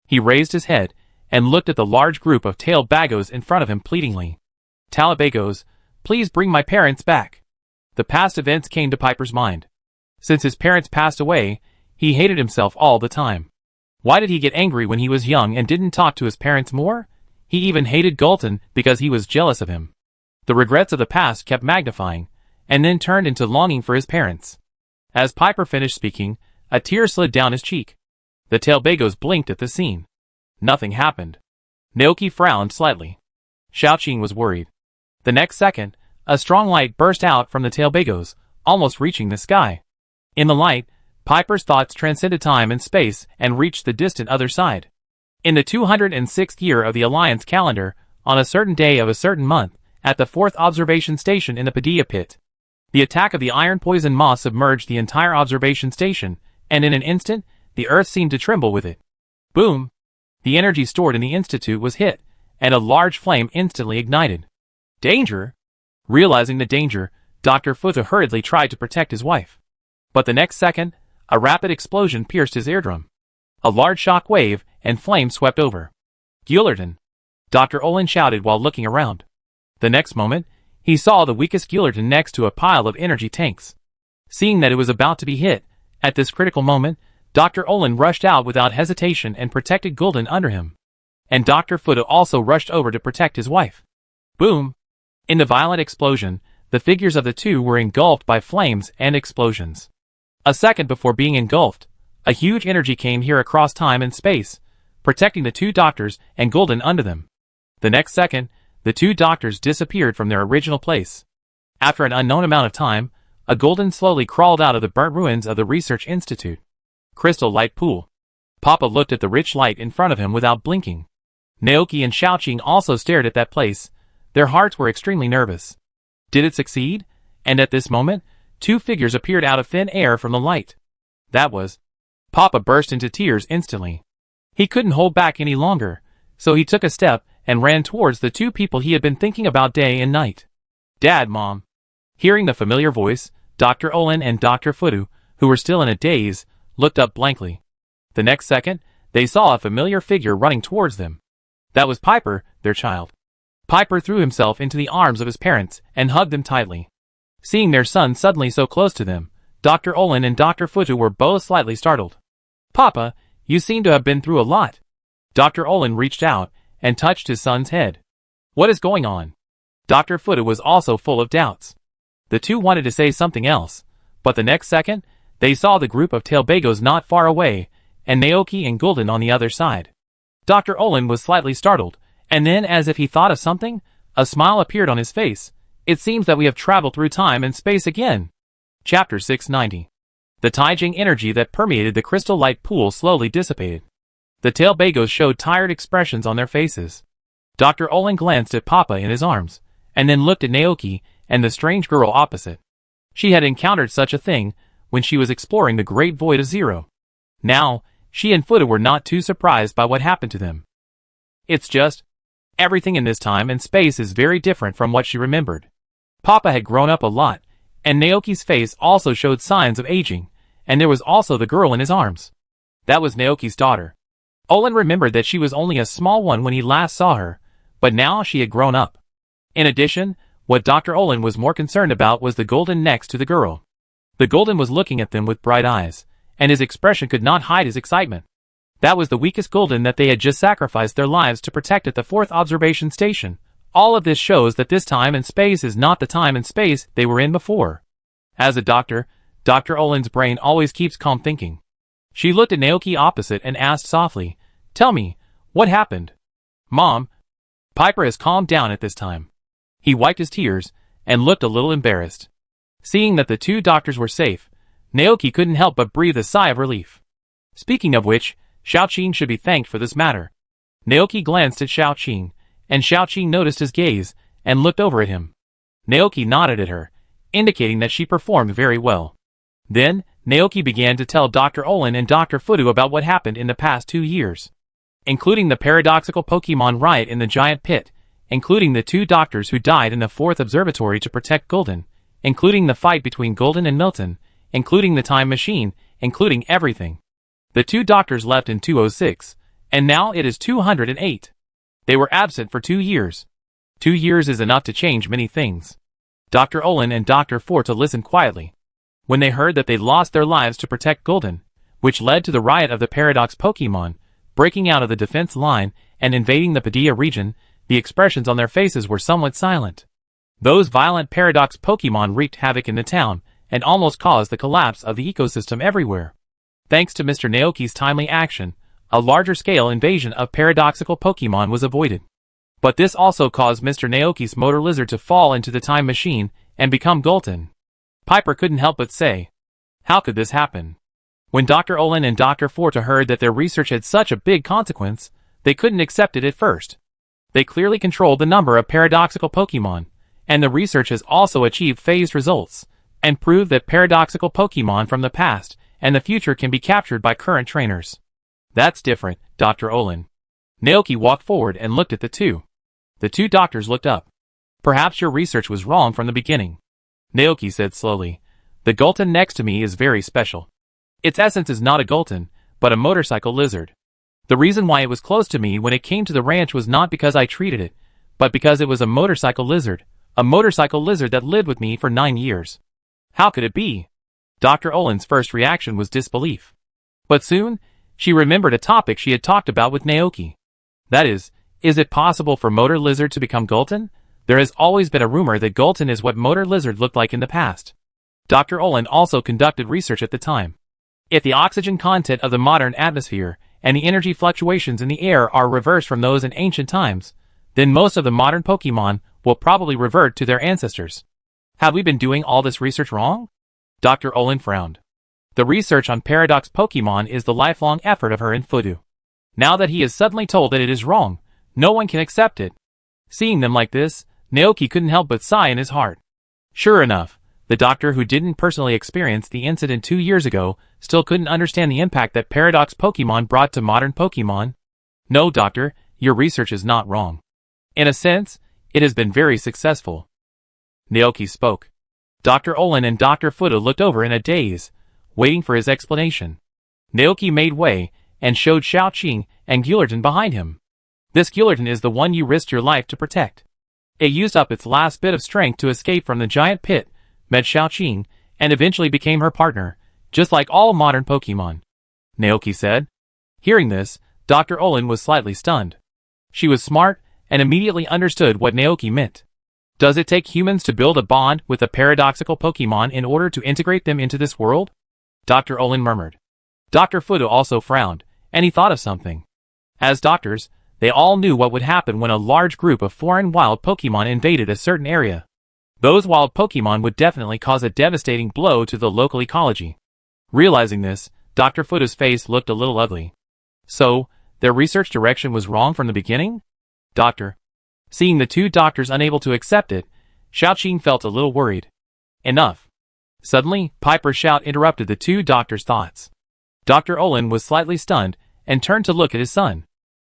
He raised his head and looked at the large group of Talbagos in front of him pleadingly. Talbagos, please bring my parents back. The past events came to Piper's mind. Since his parents passed away, he hated himself all the time. Why did he get angry when he was young and didn't talk to his parents more? He even hated Gulton because he was jealous of him. The regrets of the past kept magnifying, and then turned into longing for his parents. As Piper finished speaking, a tear slid down his cheek. The Talbagos blinked at the scene. Nothing happened. Naoki frowned slightly. Xiaoqing was worried. The next second, a strong light burst out from the Talbagos, almost reaching the sky. In the light, Piper's thoughts transcended time and space and reached the distant other side. In the 206th year of the Alliance calendar, on a certain day of a certain month, at the 4th observation station in the Padilla pit, the attack of the iron poison moss submerged the entire observation station, and in an instant, the earth seemed to tremble with it. Boom! The energy stored in the institute was hit, and a large flame instantly ignited. Danger! Realizing the danger, Dr. Futa hurriedly tried to protect his wife. But the next second, a rapid explosion pierced his eardrum. A large shock wave and flame swept over. Gillerton! Dr. Olin shouted while looking around. The next moment, he saw the weakest Gillerton next to a pile of energy tanks. Seeing that it was about to be hit, at this critical moment, Dr. Olin rushed out without hesitation and protected Gulden under him. And Dr. Futa also rushed over to protect his wife. Boom! In the violent explosion, the figures of the two were engulfed by flames and explosions. A second before being engulfed, a huge energy came here across time and space, protecting the two doctors and Gulden under them. The next second, the two doctors disappeared from their original place. After an unknown amount of time, a Gulden slowly crawled out of the burnt ruins of the research institute. Crystal light pool. Papa looked at the rich light in front of him without blinking. Naoki and Xiaoqing also stared at that place. Their hearts were extremely nervous. Did it succeed? And at this moment, two figures appeared out of thin air from the light. That was... Papa burst into tears instantly. He couldn't hold back any longer, so he took a step and ran towards the two people he had been thinking about day and night. Dad, Mom. Hearing the familiar voice, Dr. Olin and Dr. Futu, who were still in a daze, looked up blankly. The next second, they saw a familiar figure running towards them. That was Piper, their child. Piper threw himself into the arms of his parents and hugged them tightly. Seeing their son suddenly so close to them, Dr. Olin and Dr. Futu were both slightly startled. Papa, you seem to have been through a lot. Dr. Olin reached out and touched his son's head. What is going on? Dr. Futu was also full of doubts. The two wanted to say something else, but the next second, they saw the group of Talbagos not far away, and Naoki and Gulden on the other side. Dr. Olin was slightly startled, and then as if he thought of something, a smile appeared on his face. It seems that we have traveled through time and space again. Chapter 690. The Taijing energy that permeated the crystal light pool slowly dissipated. The Talbagos showed tired expressions on their faces. Dr. Olin glanced at Papa in his arms, and then looked at Naoki and the strange girl opposite. She had encountered such a thing when she was exploring the great void of Zero. Now, she and Futa were not too surprised by what happened to them. It's just, everything in this time and space is very different from what she remembered. Papa had grown up a lot, and Naoki's face also showed signs of aging, and there was also the girl in his arms. That was Naoki's daughter. Olin remembered that she was only a small one when he last saw her, but now she had grown up. In addition, what Dr. Olin was more concerned about was the Gulden next to the girl. The Gulden was looking at them with bright eyes, and his expression could not hide his excitement. That was the weakest Gulden that they had just sacrificed their lives to protect at the 4th observation station. All of this shows that this time and space is not the time and space they were in before. As a doctor, Dr. Olin's brain always keeps calm thinking. She looked at Naoki opposite and asked softly, "Tell me, what happened?" "Mom." Piper has calmed down at this time. He wiped his tears and looked a little embarrassed. Seeing that the two doctors were safe, Naoki couldn't help but breathe a sigh of relief. Speaking of which, Xiaoqing should be thanked for this matter. Naoki glanced at Xiaoqing, and Xiaoqing noticed his gaze and looked over at him. Naoki nodded at her, indicating that she performed very well. Then, Naoki began to tell Dr. Olin and Dr. Futu about what happened in the past 2 years, including the paradoxical Pokemon riot in the giant pit, including the two doctors who died in the 4th observatory to protect Gulden, including the fight between Gulden and Milton, including the time machine, including everything. The two doctors left in 206, And now it is 208. They were absent for 2 years. 2 years is enough to change many things. Dr. Olin and Dr. Forta listened quietly. When they heard that they'd lost their lives to protect Gul'dan, which led to the riot of the Paradox Pokemon, breaking out of the defense line and invading the Padilla region, the expressions on their faces were somewhat silent. Those violent Paradox Pokemon wreaked havoc in the town and almost caused the collapse of the ecosystem everywhere. Thanks to Mr. Naoki's timely action, a larger-scale invasion of paradoxical Pokemon was avoided. But this also caused Mr. Naoki's motor lizard to fall into the time machine and become Gul'dan. Piper couldn't help but say, "How could this happen?" When Dr. Olin and Dr. Forta heard that their research had such a big consequence, they couldn't accept it at first. They clearly controlled the number of paradoxical Pokemon, and the research has also achieved phased results, and proved that paradoxical Pokemon from the past and the future can be captured by current trainers. That's different, Dr. Olin. Naoki walked forward and looked at the two. The two doctors looked up. Perhaps your research was wrong from the beginning. Naoki said slowly, "The Gul'dan next to me is very special. Its essence is not a Gul'dan, but a motorcycle lizard. The reason why it was close to me when it came to the ranch was not because I treated it, but because it was a motorcycle lizard that lived with me for 9 years. How could it be?" Dr. Olin's first reaction was disbelief. But soon, she remembered a topic she had talked about with Naoki. That is it possible for Motor Lizard to become Gul'dan? There has always been a rumor that Gul'dan is what Motor Lizard looked like in the past. Dr. Olin also conducted research at the time. If the oxygen content of the modern atmosphere and the energy fluctuations in the air are reversed from those in ancient times, then most of the modern Pokemon will probably revert to their ancestors. Have we been doing all this research wrong? Dr. Olin frowned. The research on Paradox Pokemon is the lifelong effort of her and Fudu. Now that he is suddenly told that it is wrong, no one can accept it. Seeing them like this, Naoki couldn't help but sigh in his heart. Sure enough, the doctor who didn't personally experience the incident 2 years ago still couldn't understand the impact that Paradox Pokemon brought to modern Pokemon. No, doctor, your research is not wrong. In a sense, it has been very successful. Naoki spoke. Dr. Olin and Dr. Fuda looked over in a daze, waiting for his explanation. Naoki made way and showed Xiaoqing and Gul'dan behind him. This Gul'dan is the one you risked your life to protect. It used up its last bit of strength to escape from the giant pit, met Xiaoqing, and eventually became her partner, just like all modern Pokemon. Naoki said. Hearing this, Dr. Olin was slightly stunned. She was smart and immediately understood what Naoki meant. Does it take humans to build a bond with a paradoxical Pokemon in order to integrate them into this world? Dr. Olin murmured. Dr. Fuda also frowned, and he thought of something. As doctors, they all knew what would happen when a large group of foreign wild Pokemon invaded a certain area. Those wild Pokemon would definitely cause a devastating blow to the local ecology. Realizing this, Dr. Fuda's face looked a little ugly. So, their research direction was wrong from the beginning? Doctor. Seeing the two doctors unable to accept it, Xiaoqing felt a little worried. Enough. Suddenly, Piper's shout interrupted the two doctors' thoughts. Dr. Olin was slightly stunned and turned to look at his son.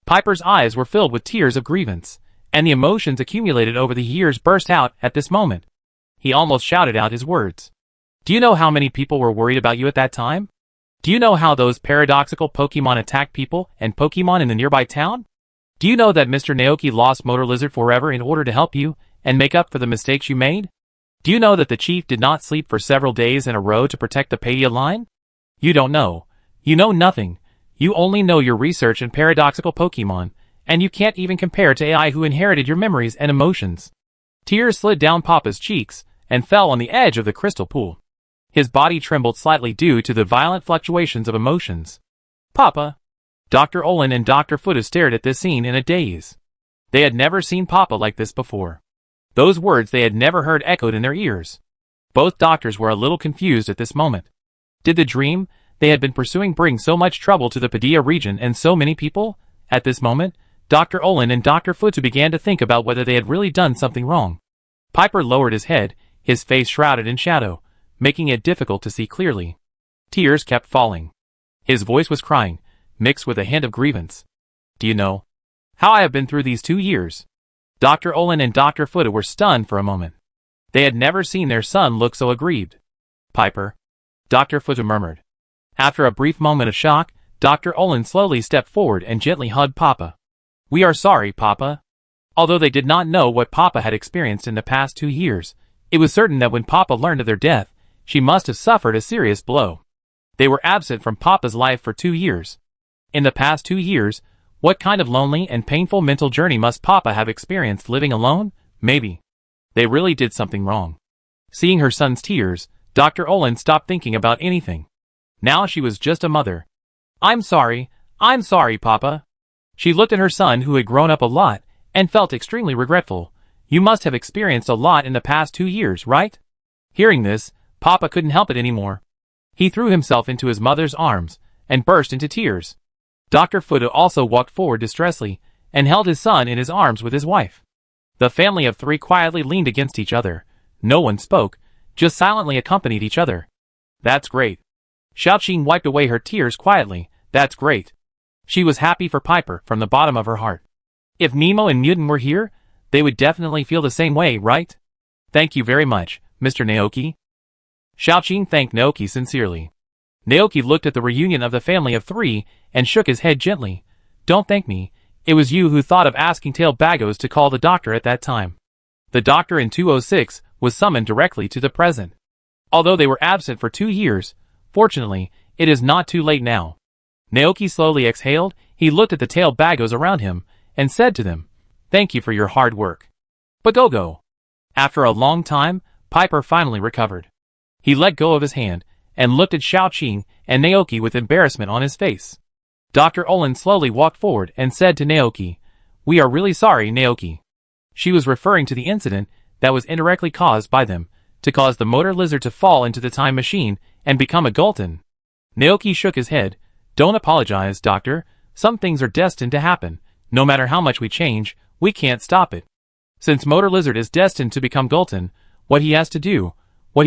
Piper's eyes were filled with tears of grievance, and the emotions accumulated over the years burst out at this moment. He almost shouted out his words. Do you know how many people were worried about you at that time? Do you know how those paradoxical Pokemon attacked people and Pokemon in the nearby town? Do you know that Mr. Naoki lost Motor Lizard forever in order to help you and make up for the mistakes you made? Do you know that the chief did not sleep for several days in a row to protect the Padilla line? You don't know. You know nothing. You only know your research in paradoxical Pokemon, and you can't even compare to AI who inherited your memories and emotions. Tears slid down Papa's cheeks and fell on the edge of the crystal pool. His body trembled slightly due to the violent fluctuations of emotions. Papa! Dr. Olin and Dr. Fuda stared at this scene in a daze. They had never seen Papa like this before. Those words they had never heard echoed in their ears. Both doctors were a little confused at this moment. Did the dream they had been pursuing bring so much trouble to the Padilla region and so many people? At this moment, Dr. Olin and Dr. Fuda began to think about whether they had really done something wrong. Piper lowered his head, his face shrouded in shadow, making it difficult to see clearly. Tears kept falling. His voice was crying, mixed with a hint of grievance. Do you know how I have been through these 2 years? Dr. Olin and Dr. Fuda were stunned for a moment. They had never seen their son look so aggrieved. Piper. Dr. Fuda murmured. After a brief moment of shock, Dr. Olin slowly stepped forward and gently hugged Papa. "We are sorry, Papa." Although they did not know what Papa had experienced in the past 2 years, it was certain that when Papa learned of their death, she must have suffered a serious blow. They were absent from Papa's life for 2 years. In the past 2 years, what kind of lonely and painful mental journey must Papa have experienced living alone? Maybe they really did something wrong. Seeing her son's tears, Dr. Olin stopped thinking about anything. Now she was just a mother. I'm sorry, Papa." She looked at her son, who had grown up a lot, and felt extremely regretful. "You must have experienced a lot in the past 2 years, right?" Hearing this, Papa couldn't help it anymore. He threw himself into his mother's arms and burst into tears. Dr. Fuda also walked forward distressfully and held his son in his arms with his wife. The family of 3 quietly leaned against each other. No one spoke, just silently accompanied each other. "That's great." Xiaoqing wiped away her tears quietly. "That's great." She was happy for Piper from the bottom of her heart. If Nemo and Mutant were here, they would definitely feel the same way, right? "Thank you very much, Mr. Naoki." Xiaoqing thanked Naoki sincerely. Naoki looked at the reunion of the family of 3 and shook his head gently. "Don't thank me. It was you who thought of asking Tail Bagos to call the doctor at that time." The doctor in 206 was summoned directly to the present. Although they were absent for 2 years, fortunately, it is not too late now. Naoki slowly exhaled. He looked at the Tail Bagos around him and said to them, "Thank you for your hard work." But go. After a long time, Piper finally recovered. He let go of his hand and looked at Xiaoqing and Naoki with embarrassment on his face. Dr. Olin slowly walked forward and said to Naoki, "We are really sorry, Naoki." She was referring to the incident that was indirectly caused by them, to cause the motor lizard to fall into the time machine and become a Gulton. Naoki shook his head. "Don't apologize, doctor. Some things are destined to happen. No matter how much we change, we can't stop it. Since Motor Lizard is destined to become Gulton, what he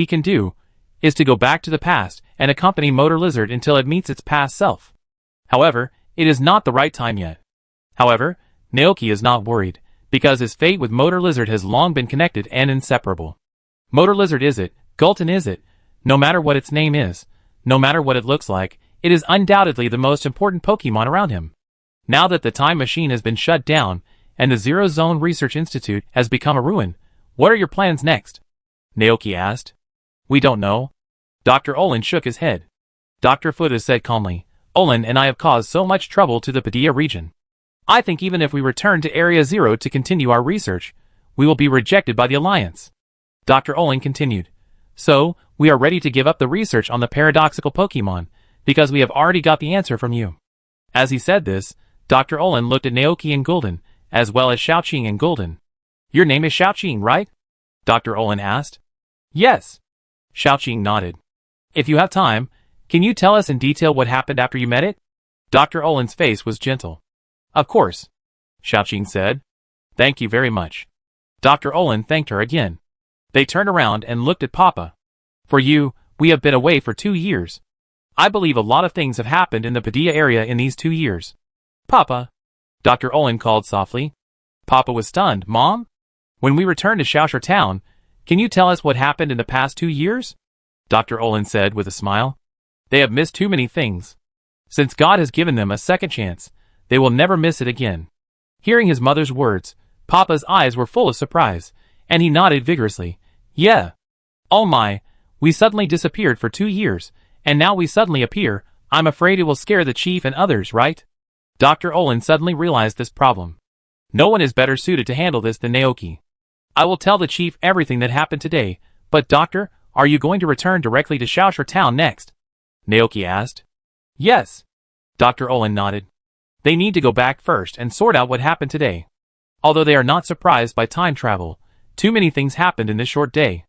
can do, is to go back to the past and accompany Motor Lizard until it meets its past self. However, it is not the right time yet." However, Naoki is not worried, because his fate with Motor Lizard has long been connected and inseparable. Motor Lizard is it, Gulton is it, no matter what its name is, no matter what it looks like, it is undoubtedly the most important Pokemon around him. Now that the time machine has been shut down, and the Zero Zone Research Institute has become a ruin, what are your plans next? Naoki asked. "We don't know." Dr. Olin shook his head. Dr. Fuda said calmly, "Olin and I have caused so much trouble to the Padilla region. I think even if we return to Area Zero to continue our research, we will be rejected by the Alliance." Dr. Olin continued, "So, we are ready to give up the research on the paradoxical Pokemon, because we have already got the answer from you." As he said this, Dr. Olin looked at Naoki and Gulden, as well as Xiaoqing and Gulden. "Your name is Xiaoqing, right?" Dr. Olin asked. "Yes." Xiaoqing nodded. "If you have time, can you tell us in detail what happened after you met it?" Dr. Olin's face was gentle. "Of course," Xiaoqing said. "Thank you very much." Dr. Olin thanked her again. They turned around and looked at Papa. "For you, we have been away for 2 years. I believe a lot of things have happened in the Padilla area in these 2 years. Papa," Dr. Olin called softly. Papa was stunned. "Mom? When we return to Xiaoshur Town, can you tell us what happened in the past 2 years?" Dr. Olin said with a smile. "They have missed too many things. Since God has given them a second chance, they will never miss it again." Hearing his mother's words, Papa's eyes were full of surprise, and he nodded vigorously. "Yeah. Oh my, we suddenly disappeared for 2 years, and now we suddenly appear. I'm afraid it will scare the chief and others, right?" Dr. Olin suddenly realized this problem. No one is better suited to handle this than Naoki. "I will tell the chief everything that happened today, but doctor, are you going to return directly to Xiaoshur Town next?" Naoki asked. "Yes." Dr. Olin nodded. "They need to go back first and sort out what happened today. Although they are not surprised by time travel, too many things happened in this short day.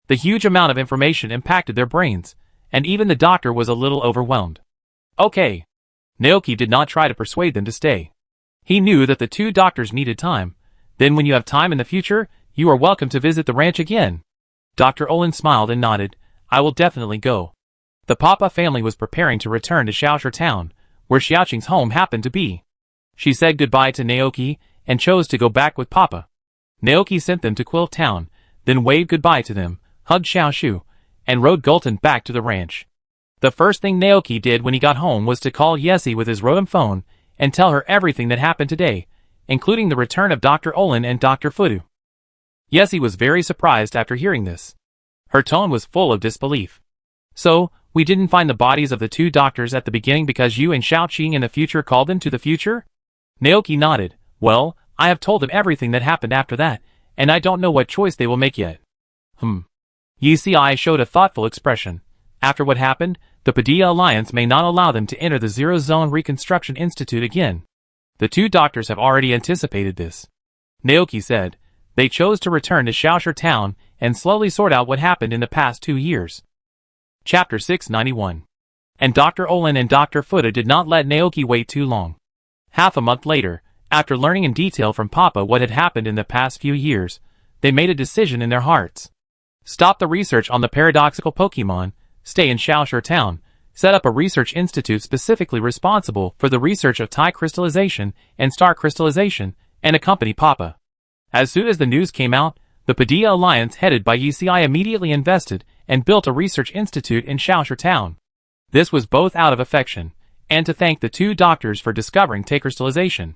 The huge amount of information impacted their brains, and even the doctor was a little overwhelmed." "Okay." Naoki did not try to persuade them to stay. He knew that the 2 doctors needed time. "Then when you have time in the future, you are welcome to visit the ranch again." Dr. Olin smiled and nodded. "I will definitely go." The Papa family was preparing to return to Xiaoshur Town, where Xiaoqing's home happened to be. She said goodbye to Naoki and chose to go back with Papa. Naoki sent them to Quill Town, then waved goodbye to them, hugged Xiaoshu, and rode Gulton back to the ranch. The first thing Naoki did when he got home was to call Yesi with his Rotom phone and tell her everything that happened today, including the return of Dr. Olin and Dr. Fudu. Yesi was very surprised after hearing this. Her tone was full of disbelief. So, we didn't find the bodies of the two doctors at the beginning because you and Xiaoqing in the future called them to the future? Naoki nodded. Well, I have told them everything that happened after that, and I don't know what choice they will make yet. Yisi showed a thoughtful expression. After what happened, the Padilla Alliance may not allow them to enter the Zero Zone Reconstruction Institute again. The two doctors have already anticipated this. Naoki said. They chose to return to Xiaoshu Town and slowly sort out what happened in the past 2 years. Chapter 691. And Dr. Olin and Dr. Fuda did not let Naoki wait too long. Half a month later, after learning in detail from Papa what had happened in the past few years, they made a decision in their hearts. Stop the research on the paradoxical Pokemon, stay in Xiaoshu Town, set up a research institute specifically responsible for the research of Tie crystallization and Star crystallization, and accompany Papa. As soon as the news came out, the Padilla Alliance headed by Yisi immediately invested and built a research institute in Xiaoshu Town. This was both out of affection, and to thank the two doctors for discovering Tie crystallization.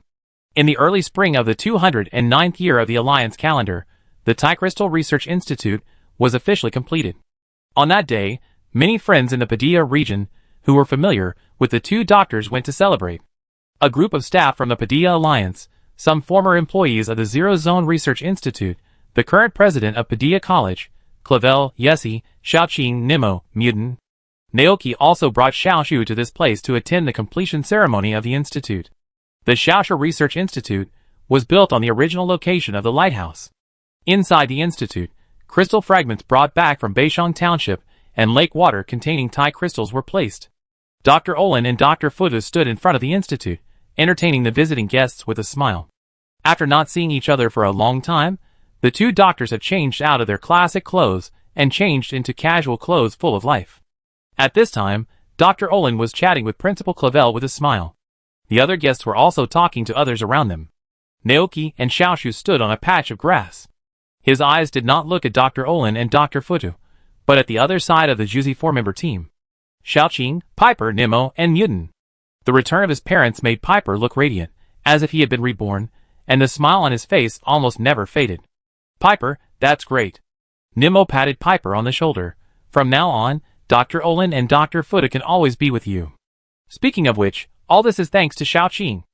In the early spring of the 209th year of the Alliance calendar, the Tie Crystal Research Institute was officially completed. On that day, many friends in the Padilla region who were familiar with the two doctors went to celebrate. A group of staff from the Padilla Alliance, some former employees of the Zero Zone Research Institute, the current president of Padilla College, Clavel, Yesi, Xiaoqing, Nimo, Mutant. Naoki also brought Xiaoshu to this place to attend the completion ceremony of the institute. The Xiaoshu Research Institute was built on the original location of the lighthouse. Inside the institute, crystal fragments brought back from Beixiong Township and lake water containing Tie crystals were placed. Dr. Olin and Dr. Fuda stood in front of the institute, entertaining the visiting guests with a smile. After not seeing each other for a long time, the two doctors have changed out of their classic clothes and changed into casual clothes full of life. At this time, Dr. Olin was chatting with Principal Clavel with a smile. The other guests were also talking to others around them. Naoki and Xiaoshu stood on a patch of grass. His eyes did not look at Dr. Olin and Dr. Futu, but at the other side of the Juzi four-member team. Xiaoqing, Piper, Nimo, and Mutant. The return of his parents made Piper look radiant, as if he had been reborn, and the smile on his face almost never faded. Piper, that's great. Nimo patted Piper on the shoulder. From now on, Dr. Olin and Dr. Fuda can always be with you. Speaking of which, all this is thanks to Xiaoqing.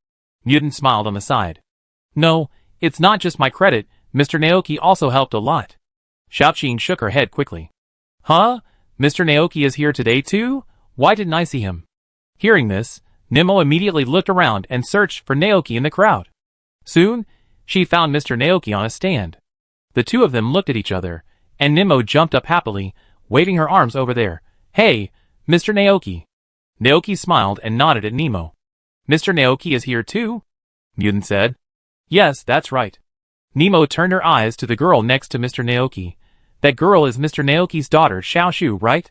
Mutant smiled on the side. No, it's not just my credit, Mr. Naoki also helped a lot. Xiaoqing shook her head quickly. Huh? Mr. Naoki is here today too? Why didn't I see him? Hearing this, Nimo immediately looked around and searched for Naoki in the crowd. Soon, she found Mr. Naoki on a stand. The two of them looked at each other, and Nimo jumped up happily, waving her arms over there. Hey, Mr. Naoki. Naoki smiled and nodded at Nemo. Mr. Naoki is here too? Mutant said. Yes, that's right. Nemo turned her eyes to the girl next to Mr. Naoki. That girl is Mr. Naoki's daughter Xiaoshu, right?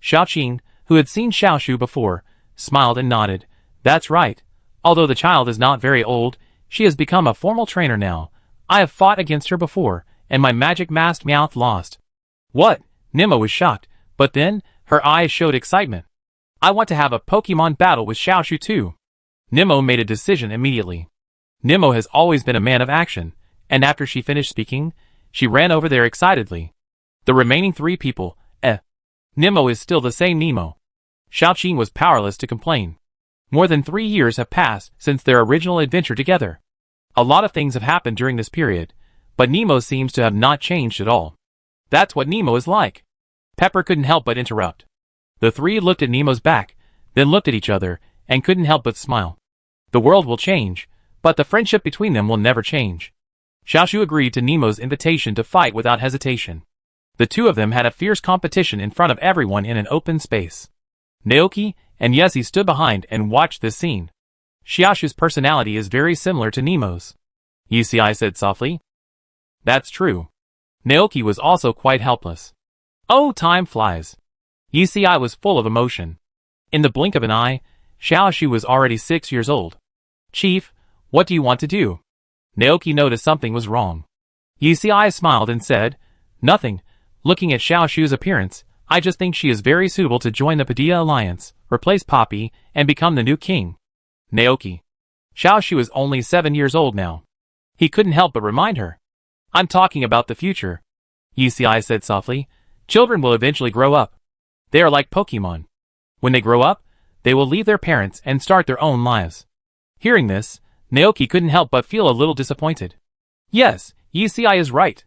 Xiaoqing, who had seen Xiaoshu before, smiled and nodded. That's right. Although the child is not very old, she has become a formal trainer now. I have fought against her before, and my magic masked mouth lost. What? Nemo was shocked, but then, her eyes showed excitement. I want to have a Pokemon battle with Xiaoshu too. Nemo made a decision immediately. Nemo has always been a man of action, and after she finished speaking, she ran over there excitedly. The remaining three people, Nemo is still the same Nemo. Xiaoqing was powerless to complain. More than 3 years have passed since their original adventure together. A lot of things have happened during this period, but Nemo seems to have not changed at all. That's what Nemo is like. Pepper couldn't help but interrupt. The three looked at Nemo's back, then looked at each other, and couldn't help but smile. The world will change, but the friendship between them will never change. Xiaoshu agreed to Nemo's invitation to fight without hesitation. The two of them had a fierce competition in front of everyone in an open space. Naoki and Yesi stood behind and watched this scene. Xiaoshu's personality is very similar to Nemo's. Yusei said softly. That's true. Naoki was also quite helpless. Oh, time flies. Yusei was full of emotion. In the blink of an eye, Xiaoshu was already 6 years old. Chief, what do you want to do? Naoki noticed something was wrong. Yusei smiled and said, Nothing. Looking at Xiaoshu's appearance, I just think she is very suitable to join the Padilla Alliance, replace Poppy, and become the new king. Naoki. Xiaoshu is only 7 years old now. He couldn't help but remind her. I'm talking about the future. Yusei said softly. Children will eventually grow up. They are like Pokemon. When they grow up, they will leave their parents and start their own lives. Hearing this, Naoki couldn't help but feel a little disappointed. Yes, Yusei is right.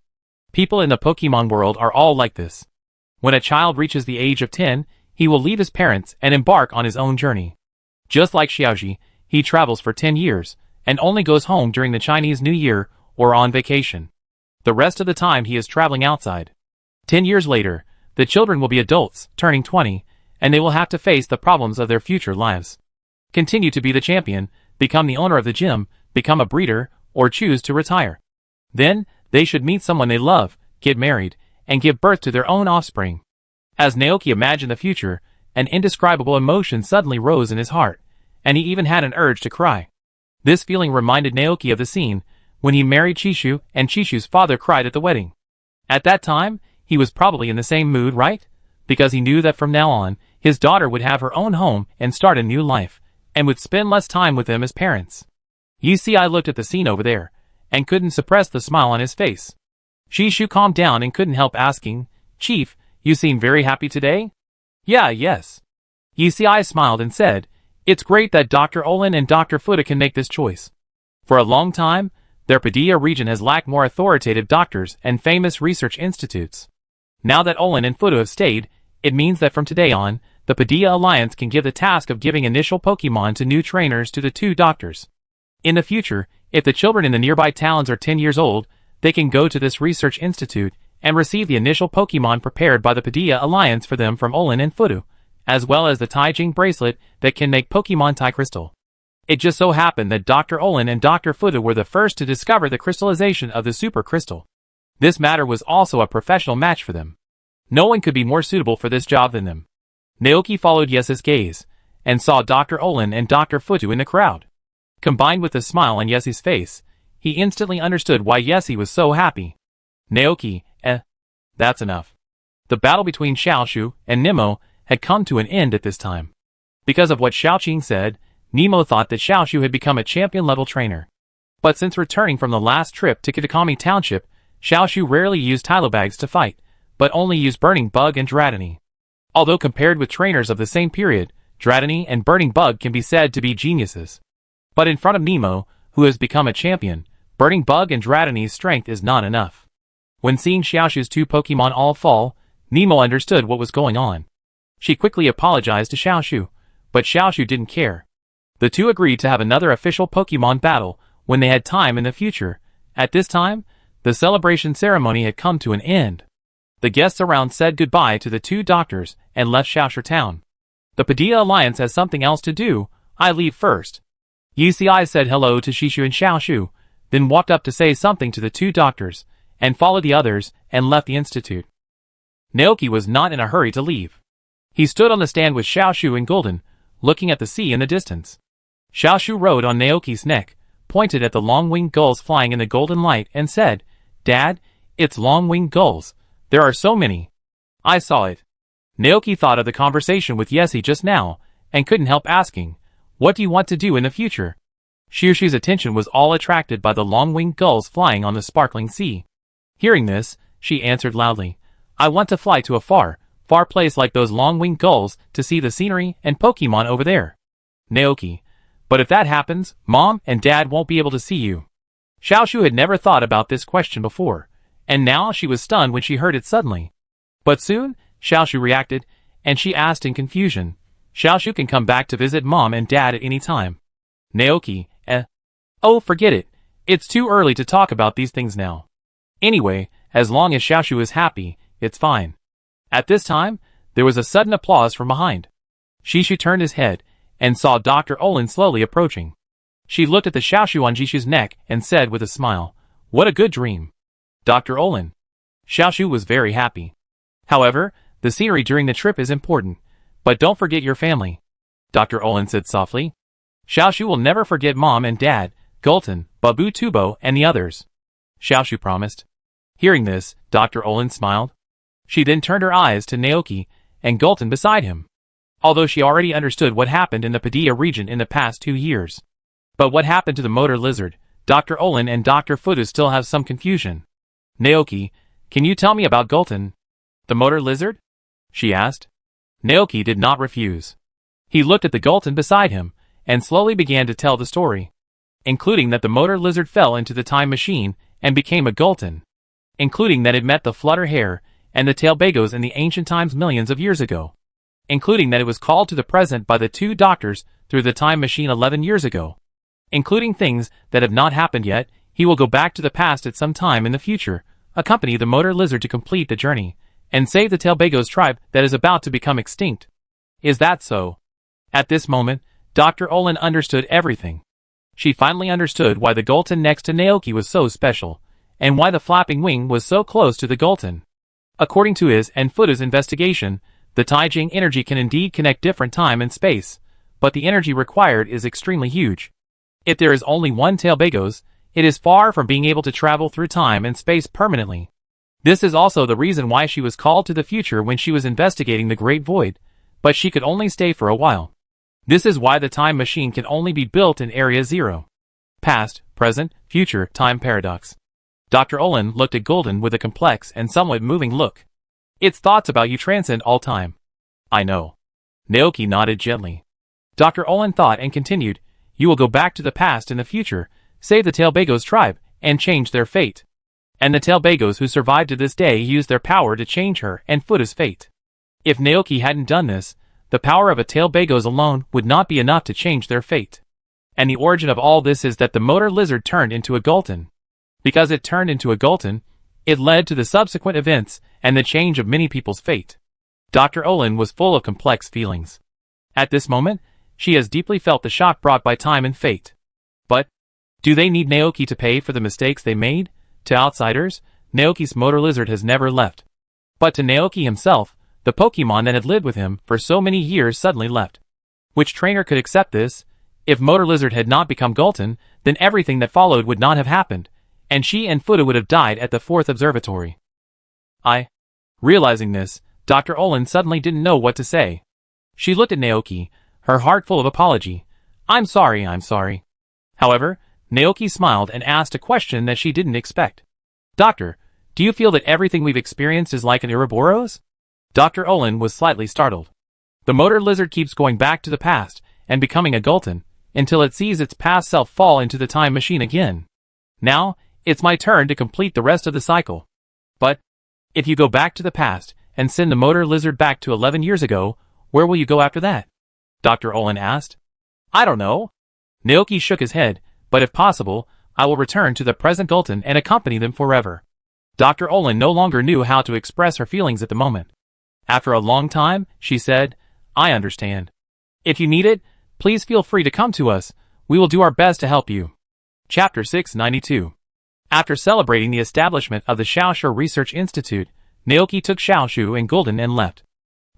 People in the Pokemon world are all like this. When a child reaches the age of 10, he will leave his parents and embark on his own journey. Just like Xiaoji, he travels for 10 years, and only goes home during the Chinese New Year or on vacation. The rest of the time he is traveling outside. 10 years later, the children will be adults, turning 20, and they will have to face the problems of their future lives. Continue to be the champion, become the owner of the gym, become a breeder, or choose to retire. Then, they should meet someone they love, get married, and give birth to their own offspring. As Naoki imagined the future, an indescribable emotion suddenly rose in his heart, and he even had an urge to cry. This feeling reminded Naoki of the scene when he married Chishu and Chishu's father cried at the wedding. At that time, he was probably in the same mood, right? Because he knew that from now on, his daughter would have her own home and start a new life, and would spend less time with them as parents. Yusei looked at the scene over there, and couldn't suppress the smile on his face. Chishu calmed down and couldn't help asking, Chief, you seem very happy today? Yes. Yusei smiled and said, It's great that Dr. Olin and Dr. Fuda can make this choice. For a long time, their Padilla region has lacked more authoritative doctors and famous research institutes. Now that Olin and Fuda have stayed, it means that from today on, the Padilla Alliance can give the task of giving initial Pokemon to new trainers to the 2 doctors. In the future, if the children in the nearby towns are 10 years old, they can go to this research institute and receive the initial Pokemon prepared by the Padilla Alliance for them from Olin and Fudu, as well as the Taijing bracelet that can make Pokemon Tai Crystal. It just so happened that Dr. Olin and Dr. Fuda were the first to discover the crystallization of the Super Crystal. This matter was also a professional match for them. No one could be more suitable for this job than them. Naoki followed Yes's gaze, and saw Dr. Olin and Dr. Futu in the crowd. Combined with the smile on Yes's face, he instantly understood why Yesi was so happy. Naoki, that's enough. The battle between Xiaoshu and Nemo had come to an end at this time. Because of what Xiaoqing said, Nemo thought that Xiaoshu had become a champion-level trainer. But since returning from the last trip to Kitakami Township, Xiaoshu rarely used Tylobags to fight, but only used Burning Bug and Dratini. Although compared with trainers of the same period, Dratini and Burning Bug can be said to be geniuses. But in front of Nemo, who has become a champion, Burning Bug and Dratini's strength is not enough. When seeing Xiaoshu's 2 Pokemon all fall, Nemo understood what was going on. She quickly apologized to Xiaoshu, but Xiaoshu didn't care. The 2 agreed to have another official Pokemon battle when they had time in the future. At this time, the celebration ceremony had come to an end. The guests around said goodbye to the 2 doctors and left Xiaoshu town. The Padilla Alliance has something else to do, I leave first. Yusei said hello to Shishu and Xiaoshu, then walked up to say something to the 2 doctors, and followed the others and left the institute. Naoki was not in a hurry to leave. He stood on the stand with Xiaoshu and Golden, looking at the sea in the distance. Xiaoshu rode on Naoki's neck, pointed at the long-winged gulls flying in the golden light and said, Dad, it's long-winged gulls. There are so many. I saw it. Naoki thought of the conversation with Yesi just now, and couldn't help asking, What do you want to do in the future? Xiushi's attention was all attracted by the long-winged gulls flying on the sparkling sea. Hearing this, she answered loudly, I want to fly to a far place like those long-winged gulls to see the scenery and Pokemon over there. Naoki, but if that happens, Mom and Dad won't be able to see you. Xiaoshu had never thought about this question before, and now she was stunned when she heard it suddenly. But soon, Xiaoshu reacted, and she asked in confusion, Xiaoshu can come back to visit Mom and Dad at any time. Naoki, Oh, forget it. It's too early to talk about these things now. Anyway, as long as Xiaoshu is happy, it's fine. At this time, there was a sudden applause from behind. Shishu turned his head, and saw Dr. Olin slowly approaching. She looked at the Xiaoshu on Jishu's neck and said with a smile, What a good dream. Dr. Olin. Xiaoshu was very happy. However, the scenery during the trip is important, but don't forget your family. Dr. Olin said softly. Xiaoshu will never forget Mom and Dad, Gulton, Babu Tubo, and the others. Xiaoshu promised. Hearing this, Dr. Olin smiled. She then turned her eyes to Naoki and Gulton beside him, although she already understood what happened in the Padilla region in the past 2 years. But what happened to the motor lizard? Dr. Olin and Dr. Fudu still have some confusion. Naoki, can you tell me about Gulton? The motor lizard? She asked. Naoki did not refuse. He looked at the Gulton beside him, and slowly began to tell the story, including that the motor lizard fell into the time machine and became a Gulton, including that it met the flutter hare and the tailbagos in the ancient times millions of years ago, including that it was called to the present by the 2 doctors through the time machine 11 years ago, including things that have not happened yet. He will go back to the past at some time in the future, accompany the motor lizard to complete the journey, and save the tailbagos tribe that is about to become extinct. Is that so? At this moment, Dr. Olin understood everything. She finally understood why the Gulton next to Naoki was so special, and why the flapping wing was so close to the Gulton. According to his and Fudu's investigation, the Taijing energy can indeed connect different time and space, but the energy required is extremely huge. If there is only one tailbagos, it is far from being able to travel through time and space permanently. This is also the reason why she was called to the future when she was investigating the Great Void, but she could only stay for a while. This is why the time machine can only be built in Area 0. Past, present, future, time paradox. Dr. Olin looked at Gulton with a complex and somewhat moving look. Its thoughts about you transcend all time. I know. Naoki nodded gently. Dr. Olin thought and continued, you will go back to the past in the future, save the tailbagos tribe, and change their fate. And the tailbagos who survived to this day used their power to change her and Fudu's fate. If Naoki hadn't done this, the power of a tailbagos alone would not be enough to change their fate. And the origin of all this is that the motor lizard turned into a Gulton. Because it turned into a Gulton, it led to the subsequent events and the change of many people's fate. Dr. Olin was full of complex feelings. At this moment, she has deeply felt the shock brought by time and fate. But, do they need Naoki to pay for the mistakes they made? To outsiders, Naoki's motor lizard has never left. But to Naoki himself, the Pokemon that had lived with him for so many years suddenly left. Which trainer could accept this? If motor lizard had not become Gulton, then everything that followed would not have happened, and she and Fudu would have died at the 4th observatory. Realizing this, Dr. Olin suddenly didn't know what to say. She looked at Naoki, her heart full of apology. I'm sorry. However, Naoki smiled and asked a question that she didn't expect. Doctor, do you feel that everything we've experienced is like an Ouroboros? Dr. Olin was slightly startled. The motor lizard keeps going back to the past and becoming a Gulton until it sees its past self fall into the time machine again. Now, it's my turn to complete the rest of the cycle. But, if you go back to the past and send the motor lizard back to 11 years ago, where will you go after that? Dr. Olin asked. I don't know. Naoki shook his head, but if possible, I will return to the present Gulton and accompany them forever. Dr. Olin no longer knew how to express her feelings at the moment. After a long time, she said, I understand. If you need it, please feel free to come to us. We will do our best to help you. Chapter 692. After celebrating the establishment of the Xiaoshu Research Institute, Naoki took Xiaoshu and Gulton and left.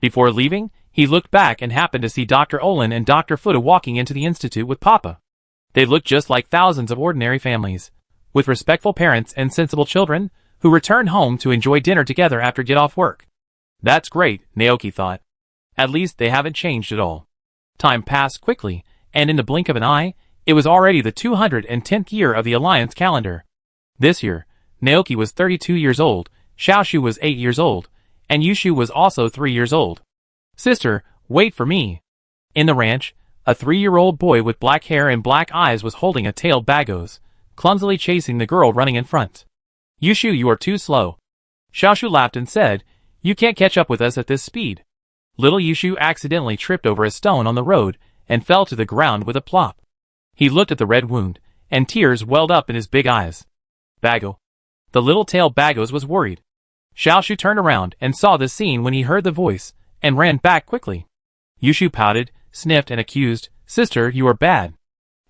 Before leaving, he looked back and happened to see Dr. Olin and Dr. Fudu walking into the institute with Papa. They looked just like thousands of ordinary families, with respectful parents and sensible children, who returned home to enjoy dinner together after get off work. That's great, Naoki thought. At least they haven't changed at all. Time passed quickly, and in the blink of an eye, it was already the 210th year of the Alliance calendar. This year, Naoki was 32 years old, Xiaoshu was 8 years old, and Yushu was also 3 years old. Sister, wait for me. In the ranch, a 3-year-old boy with black hair and black eyes was holding a tailed bagos, clumsily chasing the girl running in front. Yushu, you are too slow. Xiaoshu laughed and said, you can't catch up with us at this speed. Little Yushu accidentally tripped over a stone on the road and fell to the ground with a plop. He looked at the red wound, and tears welled up in his big eyes. Bago. The little tail Bagos was worried. Xiaoshu turned around and saw the scene when he heard the voice, and ran back quickly. Yushu pouted, sniffed and accused, Sister, you are bad.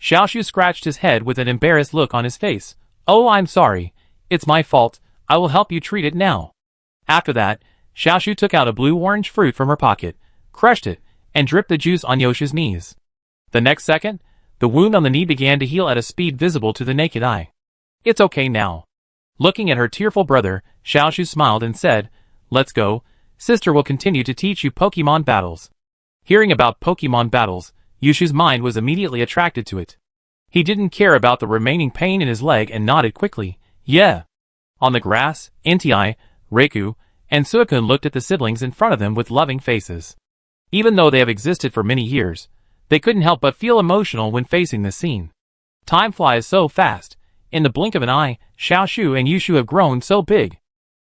Xiaoshu scratched his head with an embarrassed look on his face. Oh, I'm sorry. It's my fault. I will help you treat it now. After that, Xiaoshu took out a blue-orange fruit from her pocket, crushed it, and dripped the juice on Yoshu's knees. The next second, the wound on the knee began to heal at a speed visible to the naked eye. It's okay now. Looking at her tearful brother, Xiaoshu smiled and said, let's go. Sister will continue to teach you Pokemon battles. Hearing about Pokemon battles, Yushu's mind was immediately attracted to it. He didn't care about the remaining pain in his leg and nodded quickly. Yeah. On the grass, Inti, Reiku, and Suikun looked at the siblings in front of them with loving faces. Even though they have existed for many years, they couldn't help but feel emotional when facing this scene. Time flies so fast. In the blink of an eye, Xiaoshu and Yushu have grown so big.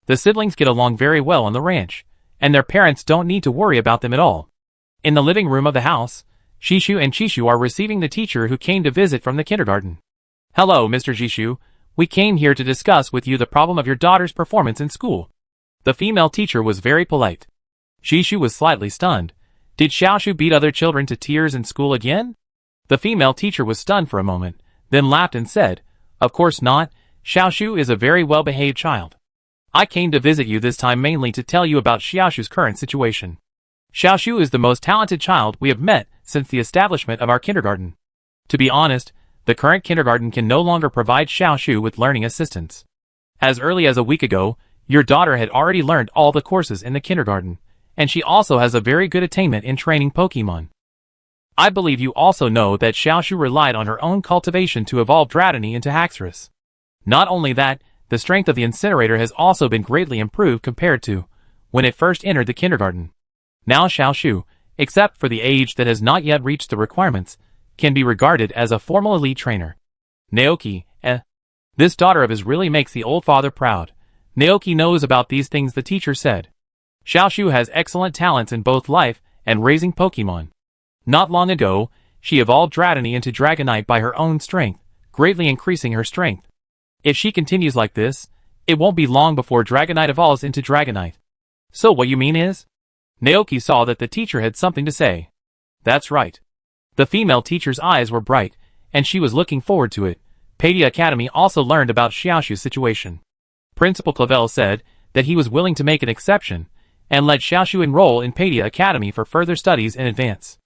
The siblings get along very well on the ranch, and their parents don't need to worry about them at all. In the living room of the house, Shishu and Chishu are receiving the teacher who came to visit from the kindergarten. Hello, Mr. Jishu. We came here to discuss with you the problem of your daughter's performance in school. The female teacher was very polite. Shishu was slightly stunned. Did Xiaoshu beat other children to tears in school again? The female teacher was stunned for a moment, then laughed and said, Of course not. Xiaoshu is a very well-behaved child. I came to visit you this time mainly to tell you about Xiaoshu's current situation. Xiaoshu is the most talented child we have met since the establishment of our kindergarten. To be honest, the current kindergarten can no longer provide Xiaoshu with learning assistance. As early as a week ago, your daughter had already learned all the courses in the kindergarten, and she also has a very good attainment in training Pokemon. I believe you also know that Xiaoshu relied on her own cultivation to evolve Dratini into Haxorus. Not only that, the strength of the incinerator has also been greatly improved compared to when it first entered the kindergarten. Now Xiaoshu, except for the age that has not yet reached the requirements, can be regarded as a formal elite trainer. Naoki, this daughter of his really makes the old father proud. Naoki knows about these things, the teacher said. Xiaoshu has excellent talents in both life and raising Pokemon. Not long ago, she evolved Dratini into Dragonite by her own strength, greatly increasing her strength. If she continues like this, it won't be long before Dragonite evolves into Dragonite. So what you mean is? Naoki saw that the teacher had something to say. That's right. The female teacher's eyes were bright, and she was looking forward to it. Paideia Academy also learned about Xiaoshu's situation. Principal Clavel said that he was willing to make an exception, and let Xiaoshu enroll in Paideia Academy for further studies in advance.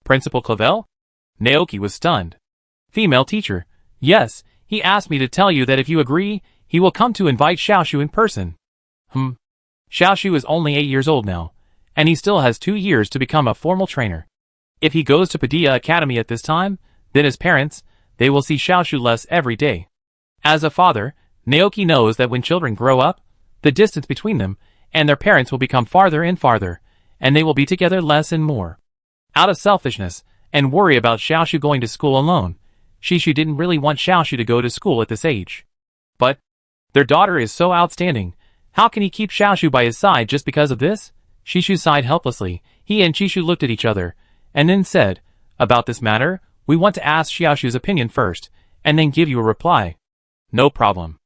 Principal Clavel? Naoki was stunned. Female teacher, yes, he asked me to tell you that if you agree, he will come to invite Xiaoshu in person. Xiaoshu is only 8 years old now, and he still has 2 years to become a formal trainer. If he goes to Paideia Academy at this time, then his parents, they will see Xiaoshu less every day. As a father, Naoki knows that when children grow up, the distance between them and their parents will become farther and farther, and they will be together less and more. Out of selfishness and worry about Xiaoshu going to school alone, Shishu didn't really want Xiaoshu to go to school at this age. But their daughter is so outstanding. How can he keep Xiaoshu by his side just because of this? Shishu sighed helplessly. He and Shishu looked at each other, and then said, About this matter, we want to ask Xiaoshu's opinion first, and then give you a reply. No problem.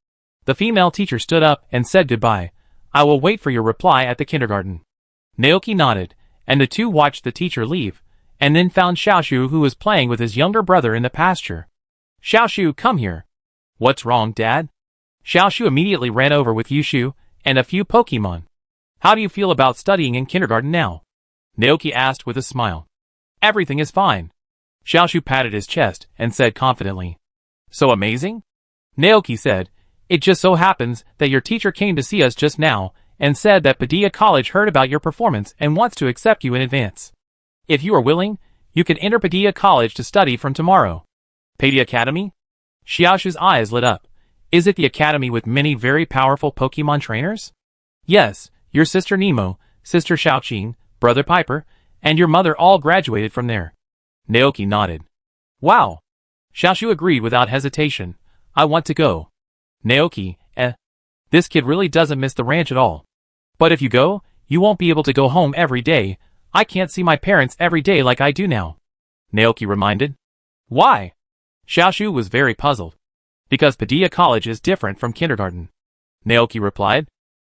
The female teacher stood up and said goodbye. I will wait for your reply at the kindergarten. Naoki nodded, and the two watched the teacher leave, and then found Xiaoshu, who was playing with his younger brother in the pasture. Xiaoshu, come here. What's wrong, Dad? Xiaoshu immediately ran over with Yushu and a few Pokemon. How do you feel about studying in kindergarten now? Naoki asked with a smile. Everything is fine. Xiaoshu patted his chest and said confidently. So amazing? Naoki said, It just so happens that your teacher came to see us just now and said that Paideia College heard about your performance and wants to accept you in advance. If you are willing, you can enter Paideia College to study from tomorrow. Paideia Academy? Xiaoshu's eyes lit up. Is it the academy with many very powerful Pokemon trainers? Yes, your sister Nemo, sister Xiaoqing, brother Piper, and your mother all graduated from there. Naoki nodded. Wow. Xiaoshu agreed without hesitation. I want to go. Naoki, this kid really doesn't miss the ranch at all. But if you go, you won't be able to go home every day. I can't see my parents every day like I do now. Naoki reminded. Why? Xiaoshu was very puzzled. Because Paideia College is different from kindergarten. Naoki replied.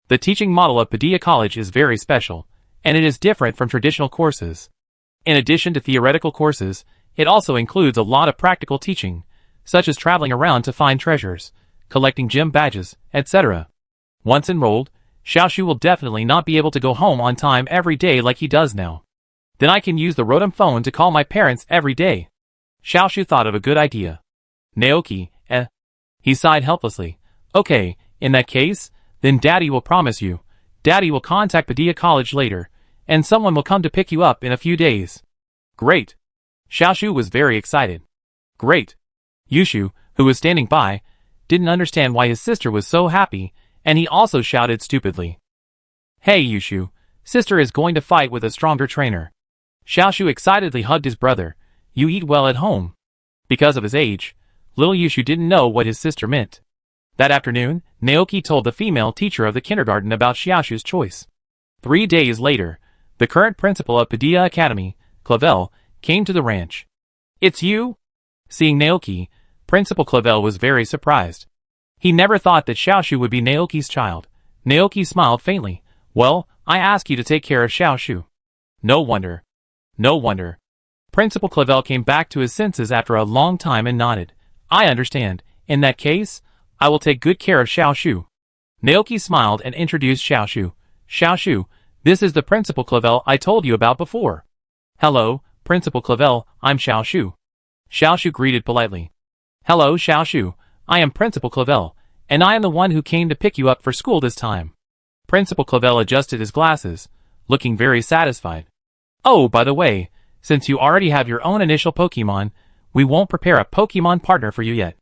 The teaching model of Paideia College is very special, and it is different from traditional courses. In addition to theoretical courses, it also includes a lot of practical teaching, such as traveling around to find treasures, collecting gem badges, etc. Once enrolled, Xiaoshu will definitely not be able to go home on time every day like he does now. Then I can use the Rotom phone to call my parents every day. Xiaoshu thought of a good idea. Naoki, He sighed helplessly. Okay, in that case, then Daddy will promise you. Daddy will contact Padilla College later, and someone will come to pick you up in a few days. Great. Xiaoshu was very excited. Great. Yushu, who was standing by, didn't understand why his sister was so happy, and he also shouted stupidly. Hey Yushu, sister is going to fight with a stronger trainer. Xiaoshu excitedly hugged his brother. You eat well at home. Because of his age, little Yushu didn't know what his sister meant. That afternoon, Naoki told the female teacher of the kindergarten about Xiaoshu's choice. 3 days later, the current principal of Padilla Academy, Clavel, came to the ranch. It's you? Seeing Naoki, Principal Clavel was very surprised. He never thought that Xiaoshu would be Naoki's child. Naoki smiled faintly. Well, I ask you to take care of Xiaoshu. No wonder. No wonder. Principal Clavel came back to his senses after a long time and nodded. I understand. In that case, I will take good care of Xiaoshu. Naoki smiled and introduced Xiaoshu. Xiaoshu, this is the Principal Clavel I told you about before. Hello, Principal Clavel, I'm Xiaoshu. Xiaoshu greeted politely. Hello, Xiaoshu, I am Principal Clavel, and I am the one who came to pick you up for school this time. Principal Clavel adjusted his glasses, looking very satisfied. Oh, by the way, since you already have your own initial Pokemon, we won't prepare a Pokemon partner for you yet,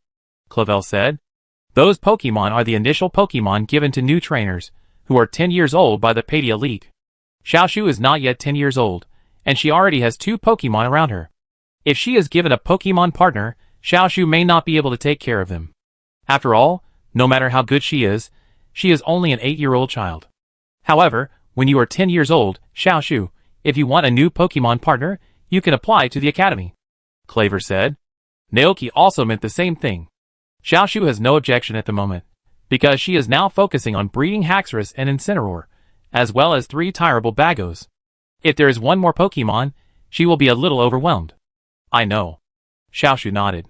Clavel said. Those Pokemon are the initial Pokemon given to new trainers, who are 10 years old by the Paidia League. Xiaoshu is not yet 10 years old, and she already has 2 Pokemon around her. If she is given a Pokemon partner, Xiaoshu may not be able to take care of them. After all, no matter how good she is only an 8-year-old child. However, when you are 10 years old, Xiaoshu, if you want a new Pokemon partner, you can apply to the academy, Claver said. Naoki also meant the same thing. Xiaoshu has no objection at the moment, because she is now focusing on breeding Haxorus and Incineroar, as well as 3 Tyrable Bagos. If there is one more Pokemon, she will be a little overwhelmed. I know. Xiaoshu nodded.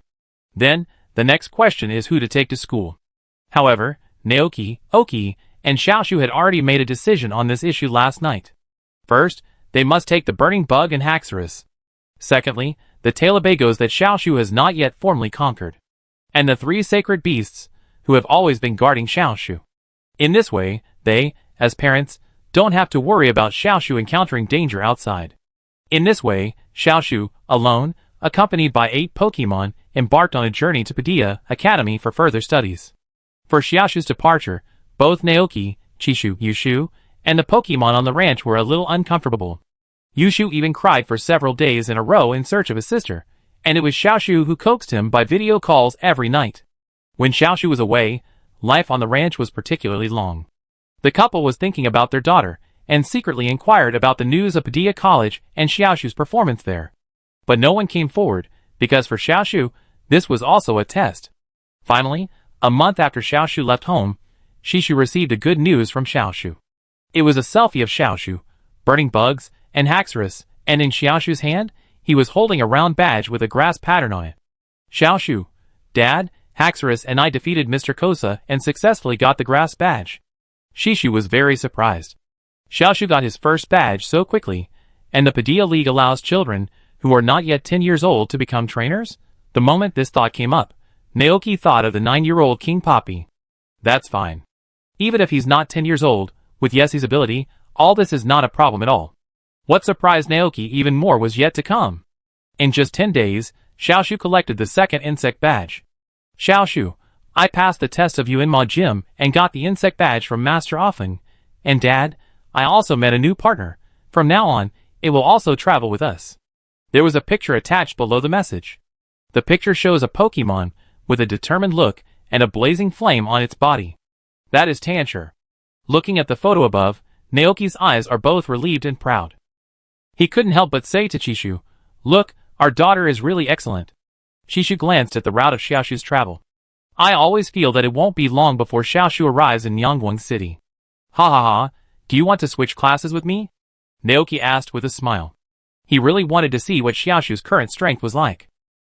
Then, the next question is who to take to school. However, Naoki, Oki, and Xiaoshu had already made a decision on this issue last night. First, they must take the Burning Bug and Haxorus. Secondly, the Talabagos that Xiaoshu has not yet formally conquered. And the 3 sacred beasts, who have always been guarding Xiaoshu. In this way, they, as parents, don't have to worry about Xiaoshu encountering danger outside. In this way, Xiaoshu, alone, accompanied by 8 Pokemon, embarked on a journey to Padilla Academy for further studies. For Xiaoshu's departure, both Naoki, Chishu, Yushu, and the Pokemon on the ranch were a little uncomfortable. Yushu even cried for several days in a row in search of his sister, and it was Xiaoshu who coaxed him by video calls every night. When Xiaoshu was away, life on the ranch was particularly long. The couple was thinking about their daughter, and secretly inquired about the news of Padilla College and Xiaoshu's performance there. But no one came forward, because for Xiaoshu, this was also a test. Finally, a month after Xiaoshu left home, Shishu received a good news from Xiaoshu. It was a selfie of Xiaoshu, burning bugs, and Haxorus, and in Xiaoshu's hand, he was holding a round badge with a grass pattern on it. Xiaoshu, Dad, Haxorus and I defeated Mr. Kosa and successfully got the grass badge. Shishu was very surprised. Xiaoshu got his first badge so quickly, and the Padilla League allows children who are not yet 10 years old to become trainers? The moment this thought came up, Naoki thought of the 9-year-old King Poppy. That's fine. Even if he's not 10 years old, with Yesie's ability, all this is not a problem at all. What surprised Naoki even more was yet to come. In just 10 days, Xiaoshu collected the second insect badge. Xiaoshu, I passed the test of you in my gym and got the insect badge from Master Offing. And Dad, I also met a new partner. From now on, it will also travel with us. There was a picture attached below the message. The picture shows a Pokemon with a determined look and a blazing flame on its body. That is Tancher. Looking at the photo above, Naoki's eyes are both relieved and proud. He couldn't help but say to Chishu, Look, our daughter is really excellent. Chishu glanced at the route of Xiaoshu's travel. I always feel that it won't be long before Xiaoshu arrives in Yangguang City. Ha ha ha, do you want to switch classes with me? Naoki asked with a smile. He really wanted to see what Xiaoshu's current strength was like.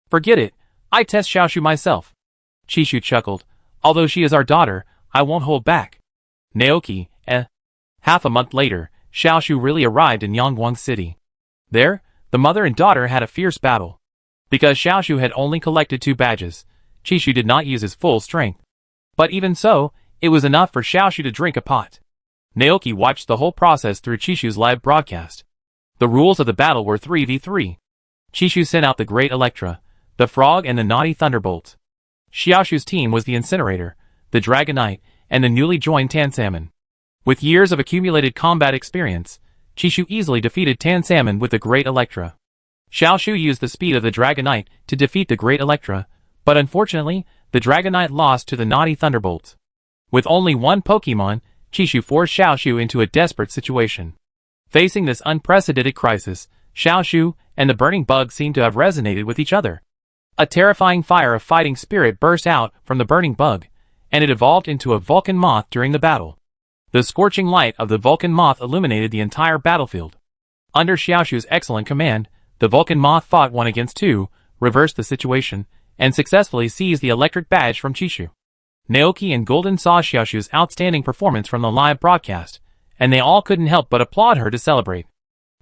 Forget it, I test Xiaoshu myself. Chishu chuckled. Although she is our daughter, I won't hold back. Naoki, Half a month later, Xiaoshu really arrived in Yangguang City. There, the mother and daughter had a fierce battle. Because Xiaoshu had only collected 2 badges, Chishu did not use his full strength. But even so, it was enough for Xiaoshu to drink a pot. Naoki watched the whole process through Chishu's live broadcast. The rules of the battle were 3v3. Chishu sent out the Great Electra, the Frog and the Naughty Thunderbolt. Xiaoshu's team was the Incinerator, the Dragonite, and the newly joined Tan Salmon. With years of accumulated combat experience, Chishu easily defeated Tan Salmon with the Great Electra. Xiaoshu used the speed of the Dragonite to defeat the Great Electra, but unfortunately, the Dragonite lost to the Naughty Thunderbolt. With only one Pokemon, Chishu forced Xiaoshu into a desperate situation. Facing this unprecedented crisis, Xiaoshu and the Burning Bug seemed to have resonated with each other. A terrifying fire of fighting spirit burst out from the Burning Bug, and it evolved into a Vulcan Moth during the battle. The scorching light of the Vulcan Moth illuminated the entire battlefield. Under Xiaoshu's excellent command, the Vulcan Moth fought 1 against 2, reversed the situation, and successfully seized the electric badge from Chishu. Naoki and Golden saw Xiaoshu's outstanding performance from the live broadcast, and they all couldn't help but applaud her to celebrate.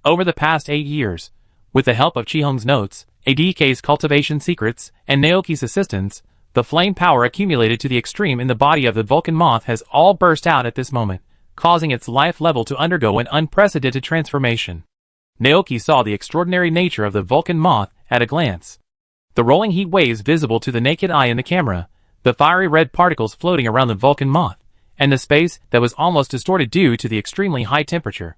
Over the past 8 years, with the help of Chihong's notes, ADK's cultivation secrets, and Naoki's assistance, the flame power accumulated to the extreme in the body of the Vulcan Moth has all burst out at this moment, causing its life level to undergo an unprecedented transformation. Naoki saw the extraordinary nature of the Vulcan Moth at a glance. The rolling heat waves visible to the naked eye in the camera, the fiery red particles floating around the Vulcan Moth, and the space that was almost distorted due to the extremely high temperature.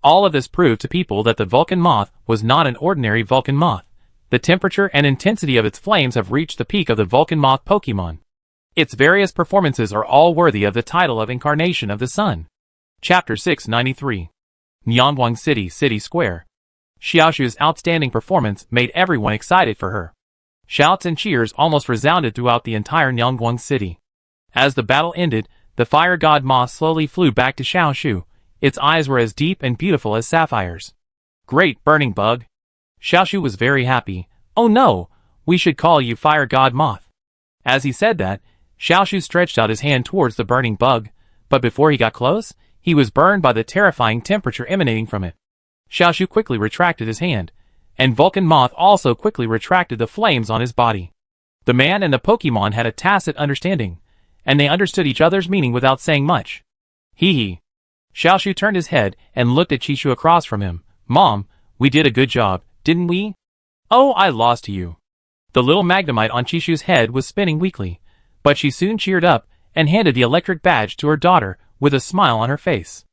All of this proved to people that the Vulcan Moth was not an ordinary Vulcan Moth. The temperature and intensity of its flames have reached the peak of the Vulcan Moth Pokemon. Its various performances are all worthy of the title of Incarnation of the Sun. Chapter 693. Nyangguang City Square. Xiaoshu's outstanding performance made everyone excited for her. Shouts and cheers almost resounded throughout the entire Nyangguang City. As the battle ended, the fire god moth slowly flew back to Xiaoshu. Its eyes were as deep and beautiful as sapphires. Great Burning Bug! Xiaoshu was very happy. Oh no! We should call you Fire God Moth. As he said that, Xiaoshu stretched out his hand towards the Burning Bug, but before he got close, he was burned by the terrifying temperature emanating from it. Xiaoshu quickly retracted his hand, and Vulcan Moth also quickly retracted the flames on his body. The man and the Pokemon had a tacit understanding, and they understood each other's meaning without saying much. Hee hee. Xiaoshu turned his head and looked at Chishu across from him. Mom, we did a good job, didn't we? Oh, I lost to you. The little Magnemite on Chishu's head was spinning weakly, but she soon cheered up and handed the electric badge to her daughter with a smile on her face.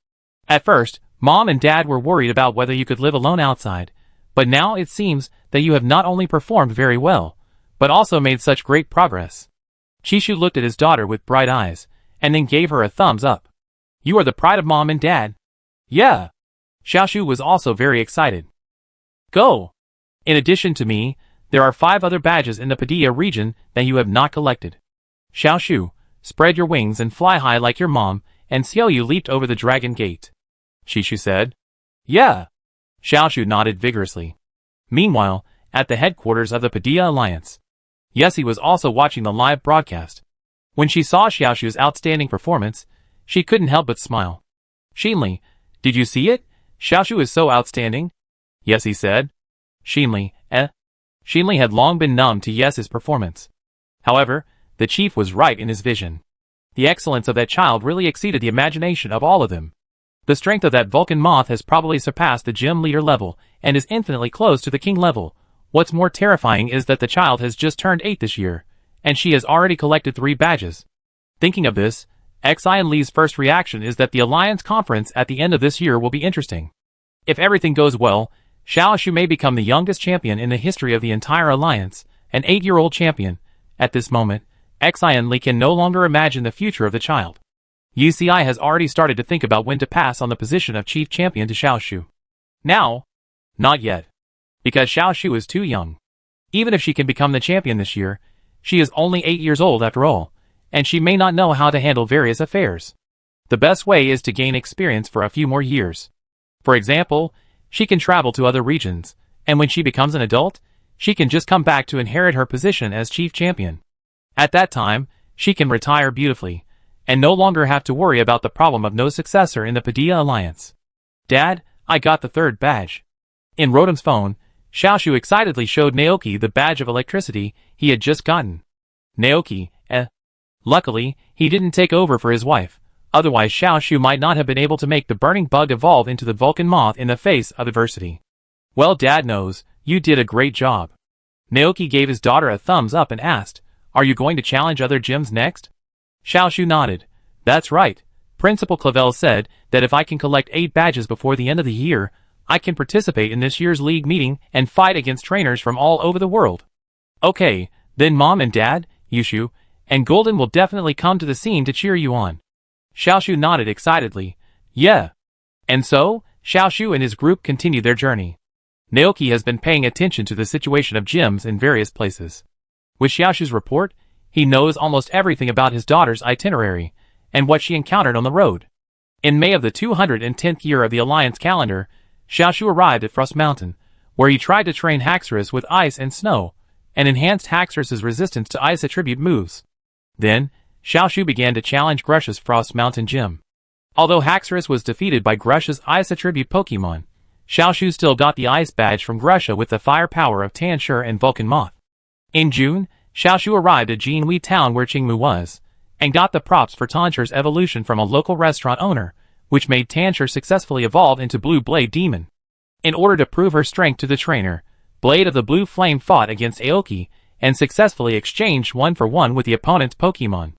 At first, Mom and Dad were worried about whether you could live alone outside, but now it seems that you have not only performed very well, but also made such great progress. Chishu looked at his daughter with bright eyes, and then gave her a thumbs up. You are the pride of Mom and Dad. Yeah. Xiaoshu was also very excited. Go! In addition to me, there are 5 other badges in the Padilla region that you have not collected. Xiaoshu, spread your wings and fly high like your mom, and Xiaoyu leaped over the dragon gate. Chishu said. Yeah. Xiaoshu nodded vigorously. Meanwhile, at the headquarters of the Padilla Alliance, Yessie was also watching the live broadcast. When she saw Xiaoshu's outstanding performance, she couldn't help but smile. Xinli, did you see it? Xiaoshu is so outstanding. Yessie said. Xinli, Xinli had long been numb to Yes's performance. However, the chief was right in his vision. The excellence of that child really exceeded the imagination of all of them. The strength of that Vulcan Moth has probably surpassed the gym leader level and is infinitely close to the king level. What's more terrifying is that the child has just turned 8 this year, and she has already collected 3 badges. Thinking of this, Xi and Li's first reaction is that the Alliance Conference at the end of this year will be interesting. If everything goes well, Xiaoshu may become the youngest champion in the history of the entire Alliance, an 8-year-old champion. At this moment, Xi and Li can no longer imagine the future of the child. UCI has already started to think about when to pass on the position of chief champion to Xiaoshu. Now? Not yet. Because Xiaoshu is too young. Even if she can become the champion this year, she is only 8 years old after all, and she may not know how to handle various affairs. The best way is to gain experience for a few more years. For example, she can travel to other regions, and when she becomes an adult, she can just come back to inherit her position as chief champion. At that time, she can retire beautifully, and no longer have to worry about the problem of no successor in the Padilla Alliance. Dad, I got the 3rd badge. In Rotom's phone, Xiaoshu excitedly showed Naoki the badge of electricity he had just gotten. Naoki, Luckily, he didn't take over for his wife. Otherwise Xiaoshu might not have been able to make the burning bug evolve into the Vulcan moth in the face of adversity. Well, Dad knows, you did a great job. Naoki gave his daughter a thumbs up and asked, are you going to challenge other gyms next? Xiaoshu nodded. That's right. Principal Clavel said that if I can collect 8 badges before the end of the year, I can participate in this year's league meeting and fight against trainers from all over the world. Okay, then Mom and Dad, Yushu, and Golden will definitely come to the scene to cheer you on. Xiaoshu nodded excitedly. Yeah. And so, Xiaoshu and his group continue their journey. Naoki has been paying attention to the situation of gyms in various places. With Xiaoshu's report, he knows almost everything about his daughter's itinerary, and what she encountered on the road. In May of the 210th year of the Alliance calendar, Xiaoshu arrived at Frost Mountain, where he tried to train Haxorus with ice and snow, and enhanced Haxorus's resistance to ice attribute moves. Then, Xiaoshu began to challenge Grusha's Frost Mountain gym. Although Haxorus was defeated by Grusha's ice attribute Pokemon, Xiaoshu still got the ice badge from Grusha with the fire power of Tanshur and Vulcan Moth. In June, Xiaoshu arrived at Jinhui town where Qingmu was, and got the props for Tanshur's evolution from a local restaurant owner, which made Tanshur successfully evolve into Blue Blade Demon. In order to prove her strength to the trainer, Blade of the Blue Flame fought against Aoki, and successfully exchanged 1-for-1 with the opponent's Pokemon.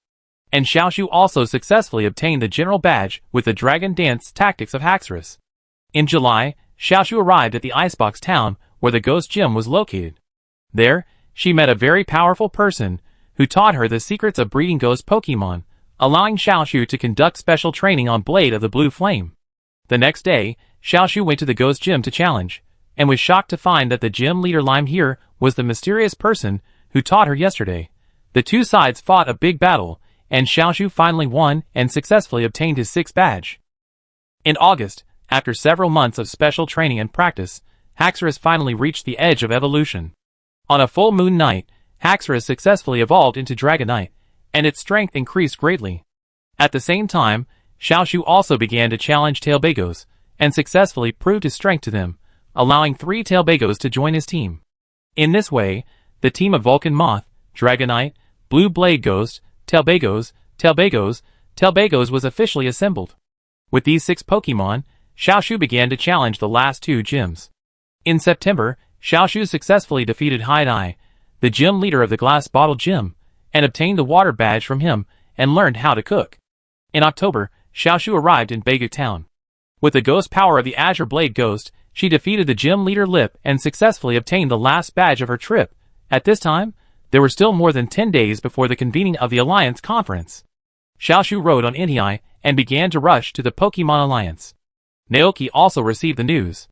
And Xiaoshu also successfully obtained the general badge with the Dragon Dance tactics of Haxorus. In July, Xiaoshu arrived at the Icebox town where the Ghost Gym was located. There, she met a very powerful person who taught her the secrets of breeding ghost Pokemon, allowing Xiaoshu to conduct special training on Blade of the Blue Flame. The next day, Xiaoshu went to the Ghost Gym to challenge, and was shocked to find that the gym leader Lime here was the mysterious person who taught her yesterday. The two sides fought a big battle, and Xiaoshu finally won and successfully obtained his 6th badge. In August, after several months of special training and practice, Haxorus finally reached the edge of evolution. On a full moon night, Haxorus successfully evolved into Dragonite, and its strength increased greatly. At the same time, Xiaoshu also began to challenge Tailbagos, and successfully proved his strength to them, allowing 3 Tailbagos to join his team. In this way, the team of Vulcan Moth, Dragonite, Blue Blade Ghost, Tailbagos was officially assembled. With these 6 Pokemon, Xiaoshu began to challenge the last 2 gyms. In September, Xiaoshu successfully defeated Haidai, the gym leader of the Glass Bottle Gym, and obtained the water badge from him and learned how to cook. In October, Xiaoshu arrived in Beigu town. With the ghost power of the Azure Blade Ghost, she defeated the gym leader Lip and successfully obtained the last badge of her trip. At this time, there were still more than 10 days before the convening of the Alliance Conference. Xiaoshu rode on Inhai and began to rush to the Pokemon Alliance. Naoki also received the news.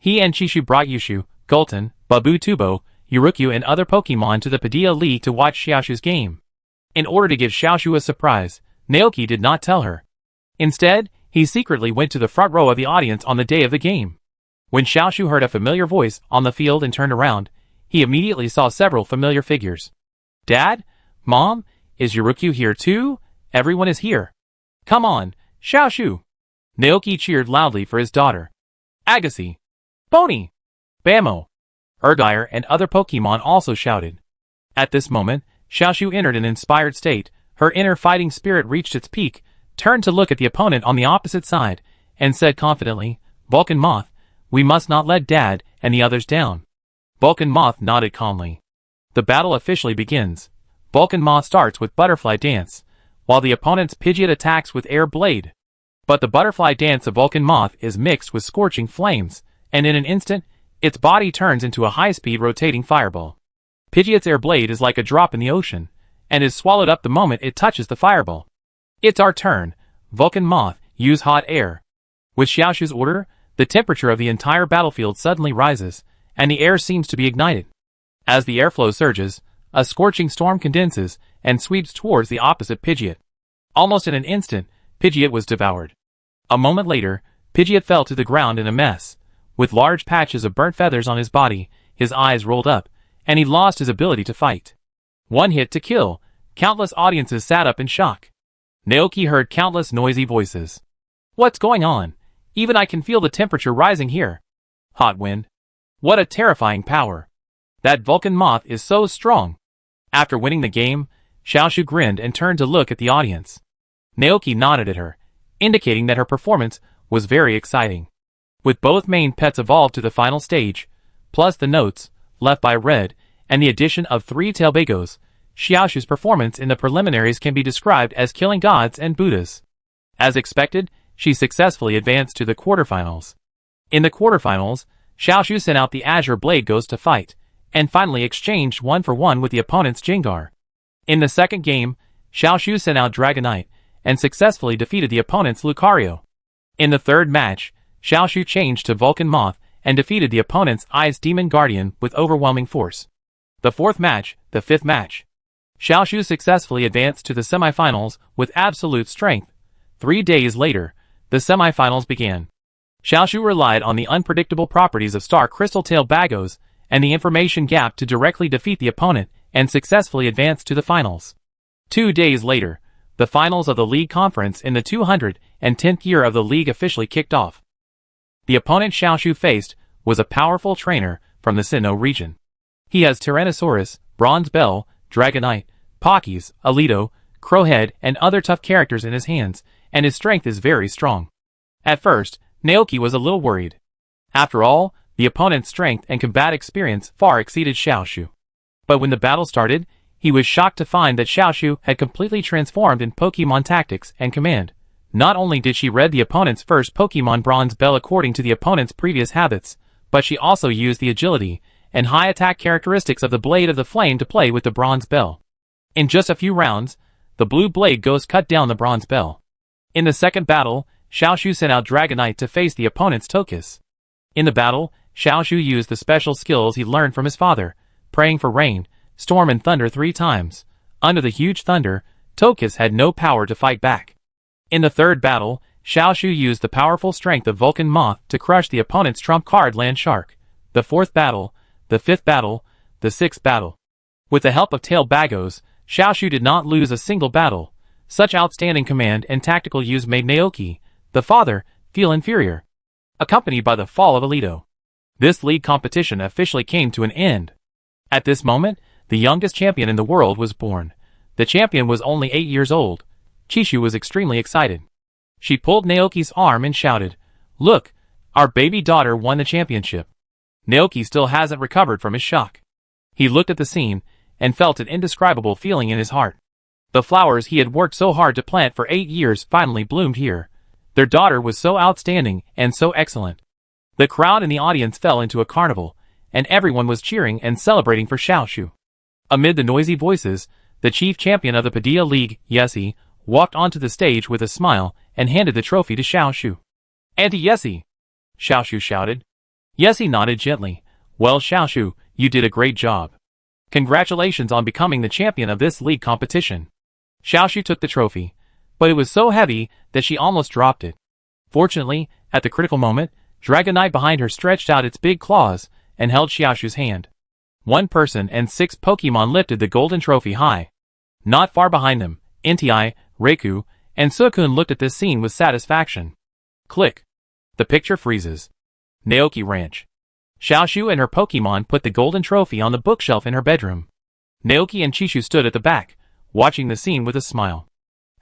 He and Chishu brought Yushu, Gulton, Babu Tubo, Urukyu and other Pokemon to the Padilla League to watch Xiaoshu's game. In order to give Xiaoshu a surprise, Naoki did not tell her. Instead, he secretly went to the front row of the audience on the day of the game. When Xiaoshu heard a familiar voice on the field and turned around, he immediately saw several familiar figures. Dad? Mom? Is Urukyu here too? Everyone is here. Come on, Xiaoshu! Naoki cheered loudly for his daughter. Agassi! Bony! Bamo! Urgire and other Pokemon also shouted. At this moment, Xiaoshu entered an inspired state. Her inner fighting spirit reached its peak, turned to look at the opponent on the opposite side, and said confidently, Vulcan Moth, we must not let Dad and the others down. Vulcan Moth nodded calmly. The battle officially begins. Vulcan Moth starts with Butterfly Dance, while the opponent's Pidgeot attacks with Air Blade. But the Butterfly Dance of Vulcan Moth is mixed with scorching flames, and in an instant, its body turns into a high-speed rotating fireball. Pidgeot's Air Blade is like a drop in the ocean, and is swallowed up the moment it touches the fireball. It's our turn. Vulcan Moth, use hot air. With Xiaoshu's order, the temperature of the entire battlefield suddenly rises, and the air seems to be ignited. As the airflow surges, a scorching storm condenses and sweeps towards the opposite Pidgeot. Almost in an instant, Pidgeot was devoured. A moment later, Pidgeot fell to the ground in a mess. With large patches of burnt feathers on his body, his eyes rolled up, and he lost his ability to fight. One hit to kill. Countless audiences sat up in shock. Naoki heard countless noisy voices. What's going on? Even I can feel the temperature rising here. Hot wind. What a terrifying power. That Vulcan Moth is so strong. After winning the game, Xiaoshu grinned and turned to look at the audience. Naoki nodded at her, indicating that her performance was very exciting. With both main pets evolved to the final stage, plus the notes left by Red, and the addition of 3 tailbagos, Xiaoshu's performance in the preliminaries can be described as killing gods and Buddhas. As expected, she successfully advanced to the quarterfinals. In the quarterfinals, Xiaoshu sent out the Azure Blade Ghost to fight, and finally exchanged 1-for-1 with the opponent's Jengar. In the second game, Xiaoshu sent out Dragonite, and successfully defeated the opponent's Lucario. In the third match, Xiaoshu changed to Vulcan Moth, and defeated the opponent's Ice Demon Guardian with overwhelming force. The fourth match, the fifth match. Xiaoshu successfully advanced to the semifinals with absolute strength. 3 days later, the semifinals began. Xiaoshu relied on the unpredictable properties of Star Crystal Tailbagos and the information gap to directly defeat the opponent and successfully advance to the finals. 2 days later, the finals of the league conference in the 210th year of the league officially kicked off. The opponent Xiaoshu faced was a powerful trainer from the Sinnoh region. He has Tyrannosaurus, Bronze Bell, Dragonite, Pockeys, Alito, Crowhead, and other tough characters in his hands, and his strength is very strong. At first, Naoki was a little worried. After all, the opponent's strength and combat experience far exceeded Xiaoshu. But when the battle started, he was shocked to find that Xiaoshu had completely transformed in Pokemon tactics and command. Not only did she read the opponent's first Pokemon Bronze Bell according to the opponent's previous habits, but she also used the agility and high attack characteristics of the Blade of the Flame to play with the Bronze Bell. In just a few rounds, the Blue Blade Ghost cut down the Bronze Bell. In the second battle, Xiaoshu sent out Dragonite to face the opponent's Tokus. In the battle, Xiaoshu used the special skills he learned from his father, praying for rain, storm and thunder 3 times. Under the huge thunder, Tokus had no power to fight back. In the third battle, Xiaoshu used the powerful strength of Vulcan Moth to crush the opponent's trump card Land Shark. The fourth battle, the fifth battle, the sixth battle. With the help of Tailbagos, Xiaoshu did not lose a single battle. Such outstanding command and tactical use made Naoki, the father, feel inferior. Accompanied by the fall of Alito, this league competition officially came to an end. At this moment, the youngest champion in the world was born. The champion was only 8 years old. Chishu was extremely excited. She pulled Naoki's arm and shouted, "Look, our baby daughter won the championship." Naoki still hasn't recovered from his shock. He looked at the scene and felt an indescribable feeling in his heart. The flowers he had worked so hard to plant for 8 years finally bloomed here. Their daughter was so outstanding and so excellent. The crowd in the audience fell into a carnival, and everyone was cheering and celebrating for Xiaoshu. Amid the noisy voices, the chief champion of the Padilla League, Yessie, walked onto the stage with a smile and handed the trophy to Xiaoshu. "Auntie Yessie!" Xiaoshu shouted. Yessie nodded gently. "Well, Xiaoshu, you did a great job. Congratulations on becoming the champion of this league competition." Xiaoshu took the trophy, but it was so heavy that she almost dropped it. Fortunately, at the critical moment, Dragonite behind her stretched out its big claws and held Xiaoshu's hand. One person and 6 Pokemon lifted the golden trophy high. Not far behind them, Entei, Reiku, and Sukun looked at this scene with satisfaction. Click. The picture freezes. Naoki Ranch. Xiaoshu and her Pokemon put the golden trophy on the bookshelf in her bedroom. Naoki and Chishu stood at the back, watching the scene with a smile.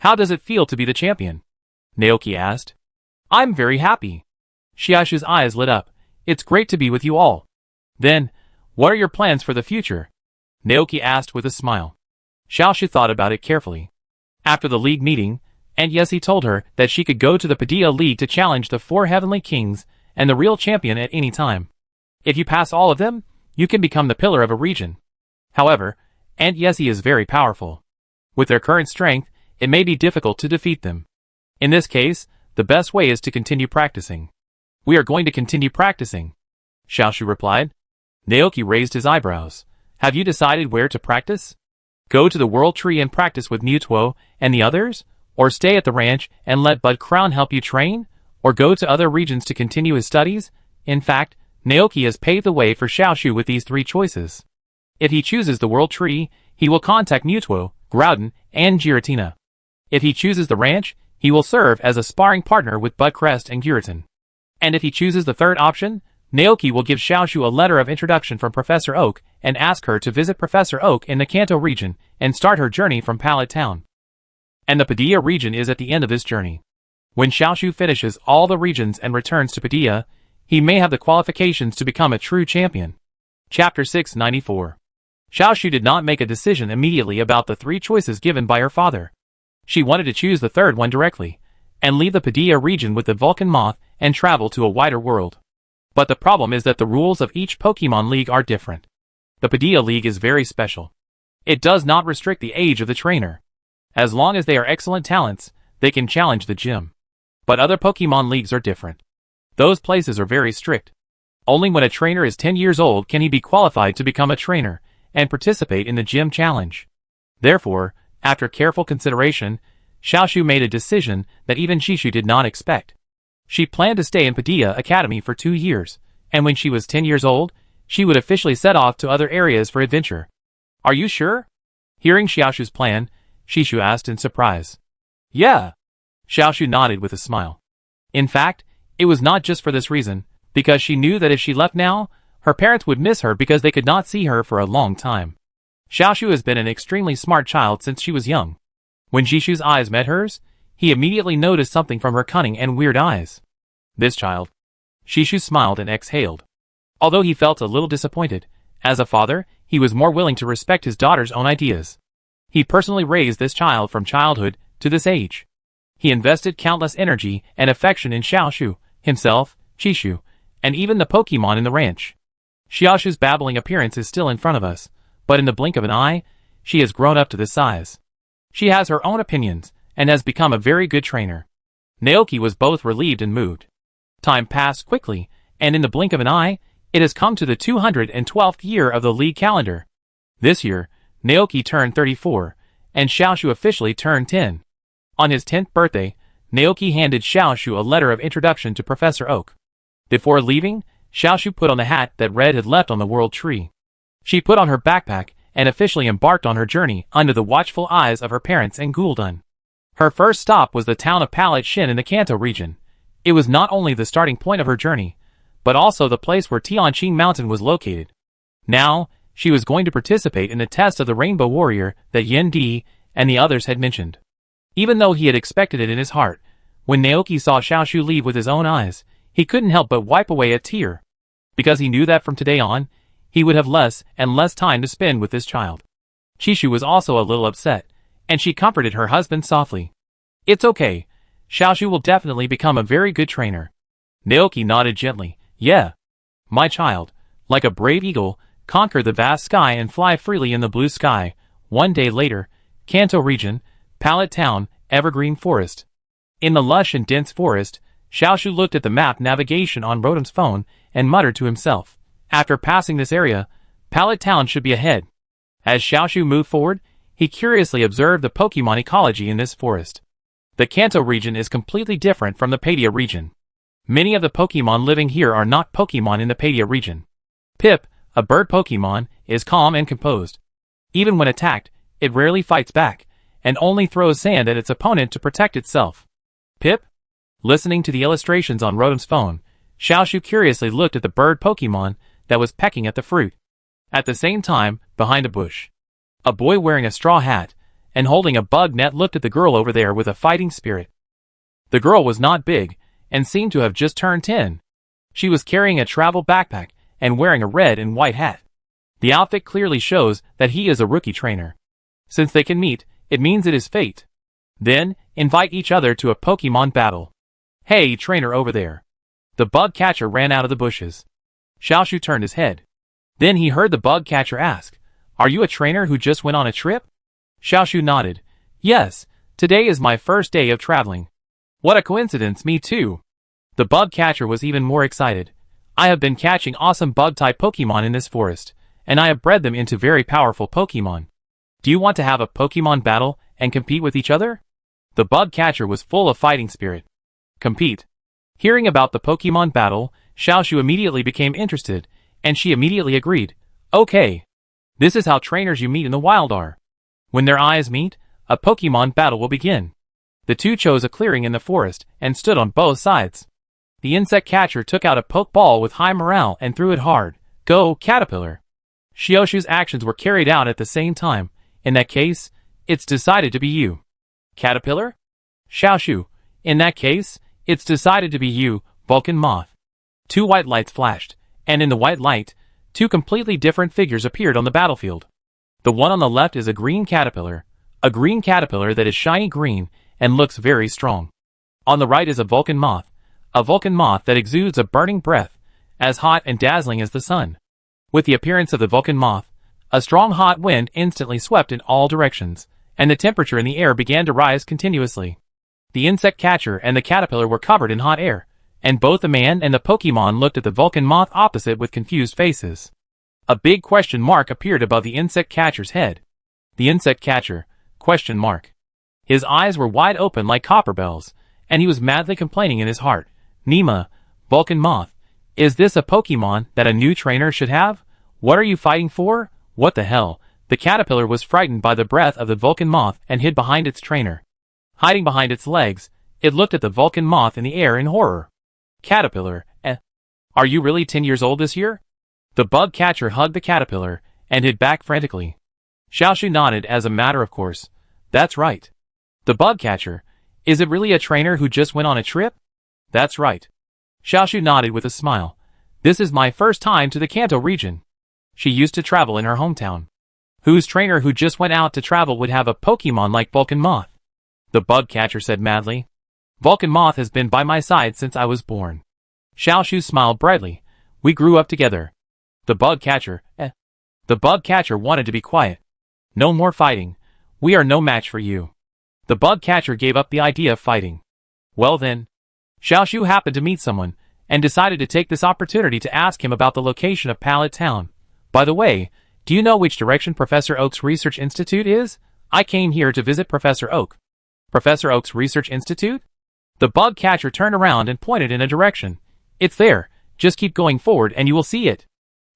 "How does it feel to be the champion?" Naoki asked. "I'm very happy." Xiaoshu's eyes lit up. "It's great to be with you all." "Then, what are your plans for the future?" Naoki asked with a smile. Xiaoshu thought about it carefully. After the league meeting, Aunt Yessie told her that she could go to the Padilla League to challenge the 4 Heavenly Kings and the real champion at any time. If you pass all of them, you can become the pillar of a region. However, Aunt Yessie is very powerful. With their current strength, it may be difficult to defeat them. In this case, the best way is to continue practicing. "We are going to continue practicing," Xiaoshu replied. Naoki raised his eyebrows. "Have you decided where to practice? Go to the World Tree and practice with Mutuo and the others? Or stay at the ranch and let Bud Crown help you train? Or go to other regions to continue his studies?" In fact, Naoki has paved the way for Xiaoshu with these 3 choices. If he chooses the World Tree, he will contact Mutuo, Groudon, and Giratina. If he chooses the ranch, he will serve as a sparring partner with Budcrest and Giratin. And if he chooses the third option, Naoki will give Xiaoshu a letter of introduction from Professor Oak and ask her to visit Professor Oak in the Kanto region and start her journey from Pallet Town. And the Padilla region is at the end of this journey. When Xiaoshu finishes all the regions and returns to Padilla, he may have the qualifications to become a true champion. Chapter 694. Xiaoshu did not make a decision immediately about the 3 choices given by her father. She wanted to choose the third one directly, and leave the Padilla region with the Vulcan Moth and travel to a wider world. But the problem is that the rules of each Pokemon League are different. The Padilla League is very special. It does not restrict the age of the trainer. As long as they are excellent talents, they can challenge the gym. But other Pokemon Leagues are different. Those places are very strict. Only when a trainer is 10 years old can he be qualified to become a trainer and participate in the gym challenge. Therefore, after careful consideration, Xiaoshu made a decision that even Shishu did not expect. She planned to stay in Padilla Academy for 2 years, and when she was 10 years old, she would officially set off to other areas for adventure. Are you sure? Hearing Xiaoshu's plan, Shishu asked in surprise. Yeah. Xiaoshu nodded with a smile. In fact, it was not just for this reason, because she knew that if she left now, her parents would miss her because they could not see her for a long time. Xiaoshu has been an extremely smart child since she was young. When Shishu's eyes met hers, he immediately noticed something from her cunning and weird eyes. This child. Shishu smiled and exhaled. Although he felt a little disappointed, as a father, he was more willing to respect his daughter's own ideas. He personally raised this child from childhood to this age. He invested countless energy and affection in Xiaoshu, himself, Shishu, and even the Pokemon in the ranch. Xiaoshu's babbling appearance is still in front of us, but in the blink of an eye, she has grown up to this size. She has her own opinions, and has become a very good trainer. Naoki was both relieved and moved. Time passed quickly, and in the blink of an eye, it has come to the 212th year of the league calendar. This year, Naoki turned 34, and Xiaoshu officially turned 10. On his 10th birthday, Naoki handed Xiaoshu a letter of introduction to Professor Oak. Before leaving, Xiaoshu put on the hat that Red had left on the world tree. She put on her backpack and officially embarked on her journey under the watchful eyes of her parents and Gul'dan. Her first stop was the town of Pallet Shin in the Kanto region. It was not only the starting point of her journey, but also the place where Tianqing Mountain was located. Now, she was going to participate in the test of the Rainbow Warrior that Yin Di and the others had mentioned. Even though he had expected it in his heart, when Naoki saw Xiaoshu leave with his own eyes, he couldn't help but wipe away a tear. Because he knew that from today on, he would have less and less time to spend with this child. Shishu was also a little upset, and she comforted her husband softly. It's okay. Xiaoshu will definitely become a very good trainer. Naoki nodded gently. Yeah. My child, like a brave eagle, conquer the vast sky and fly freely in the blue sky. One day later, Kanto region, Pallet Town, Evergreen Forest. In the lush and dense forest, Xiaoshu looked at the map navigation on Rotom's phone and muttered to himself. After passing this area, Pallet Town should be ahead. As Xiaoshu moved forward, he curiously observed the Pokemon ecology in this forest. The Kanto region is completely different from the Padilla region. Many of the Pokemon living here are not Pokemon in the Padilla region. Pip, a bird Pokemon, is calm and composed. Even when attacked, it rarely fights back, and only throws sand at its opponent to protect itself. Pip? Listening to the illustrations on Rotom's phone, Xiaoshu curiously looked at the bird Pokemon that was pecking at the fruit. At the same time, behind a bush, a boy wearing a straw hat and holding a bug net looked at the girl over there with a fighting spirit. The girl was not big, and seemed to have just turned 10. She was carrying a travel backpack and wearing a red and white hat. The outfit clearly shows that he is a rookie trainer. Since they can meet, it means it is fate. Then, invite each other to a Pokemon battle. Hey, trainer over there. The bug catcher ran out of the bushes. Xiaoshu turned his head. Then he heard the bug catcher ask, Are you a trainer who just went on a trip? Xiaoshu nodded. Yes, today is my first day of traveling. What a coincidence, me too. The bug catcher was even more excited. I have been catching awesome bug-type Pokemon in this forest, and I have bred them into very powerful Pokemon. Do you want to have a Pokemon battle and compete with each other? The bug catcher was full of fighting spirit. Compete. Hearing about the Pokemon battle, Xiaoshu immediately became interested, and she immediately agreed. Okay. This is how trainers you meet in the wild are. When their eyes meet, a Pokemon battle will begin. The two chose a clearing in the forest and stood on both sides. The insect catcher took out a Pokeball with high morale and threw it hard. Go, Caterpillar. Xiaoshu's actions were carried out at the same time. In that case, it's decided to be you. Caterpillar? Xiaoshu, In that case, it's decided to be you, Vulcan Moth. Two white lights flashed, and in the white light, two completely different figures appeared on the battlefield. The one on the left is a green caterpillar that is shiny green and looks very strong. On the right is a Vulcan Moth that exudes a burning breath, as hot and dazzling as the sun. With the appearance of the Vulcan Moth, a strong hot wind instantly swept in all directions, and the temperature in the air began to rise continuously. The insect catcher and the caterpillar were covered in hot air, and both the man and the Pokemon looked at the Vulcan Moth opposite with confused faces. A big question mark appeared above the insect catcher's head. The insect catcher, ? His eyes were wide open like copper bells, and he was madly complaining in his heart. Nema, Vulcan Moth, is this a Pokemon that a new trainer should have? What are you fighting for? What the hell? The caterpillar was frightened by the breath of the Vulcan Moth and hid behind its trainer. Hiding behind its legs, it looked at the Vulcan Moth in the air in horror. Caterpillar, are you really 10 years old this year? The bug catcher hugged the caterpillar and hid back frantically. Xiaoshu nodded as a matter of course. That's right. The bug catcher, is it really a trainer who just went on a trip? That's right. Xiaoshu nodded with a smile. This is my first time to the Kanto region. She used to travel in her hometown. Whose trainer who just went out to travel would have a Pokemon like Vulcan Moth? The bug catcher said madly. Vulcan Moth has been by my side since I was born. Xiaoshu smiled brightly. We grew up together. The bug catcher, The bug catcher wanted to be quiet. No more fighting. We are no match for you. The bug catcher gave up the idea of fighting. Well then, Xiaoshu happened to meet someone, and decided to take this opportunity to ask him about the location of Pallet Town. By the way, do you know which direction Professor Oak's Research Institute is? I came here to visit Professor Oak. Professor Oak's Research Institute? The bug catcher turned around and pointed in a direction. It's there. Just keep going forward and you will see it.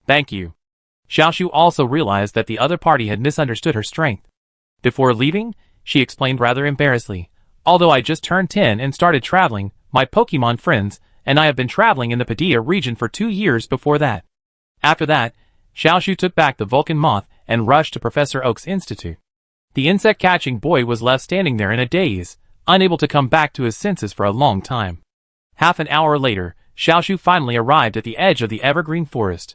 Thank you. Xiaoshu also realized that the other party had misunderstood her strength. Before leaving, she explained rather embarrassedly. Although I just turned 10 and started traveling, my Pokemon friends and I have been traveling in the Padilla region for 2 years before that. After that, Xiaoshu took back the Vulcan Moth and rushed to Professor Oak's institute. The insect-catching boy was left standing there in a daze, unable to come back to his senses for a long time. Half an hour later, Xiaoshu finally arrived at the edge of the evergreen forest.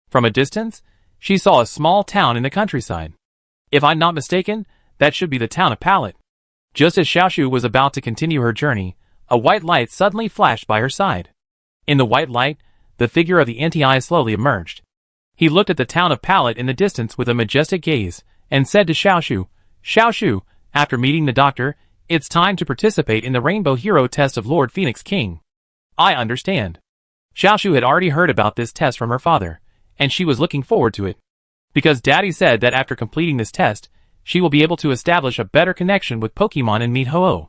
From a distance, she saw a small town in the countryside. If I'm not mistaken, that should be the town of Pallet. Just as Xiaoshu was about to continue her journey, a white light suddenly flashed by her side. In the white light, the figure of the NTI slowly emerged. He looked at the town of Pallet in the distance with a majestic gaze, and said to Xiaoshu, Xiaoshu, after meeting the doctor, it's time to participate in the Rainbow Hero test of Lord Phoenix King. I understand. Xiaoshu had already heard about this test from her father, and she was looking forward to it. Because Daddy said that after completing this test, she will be able to establish a better connection with Pokemon and meet Ho-Oh.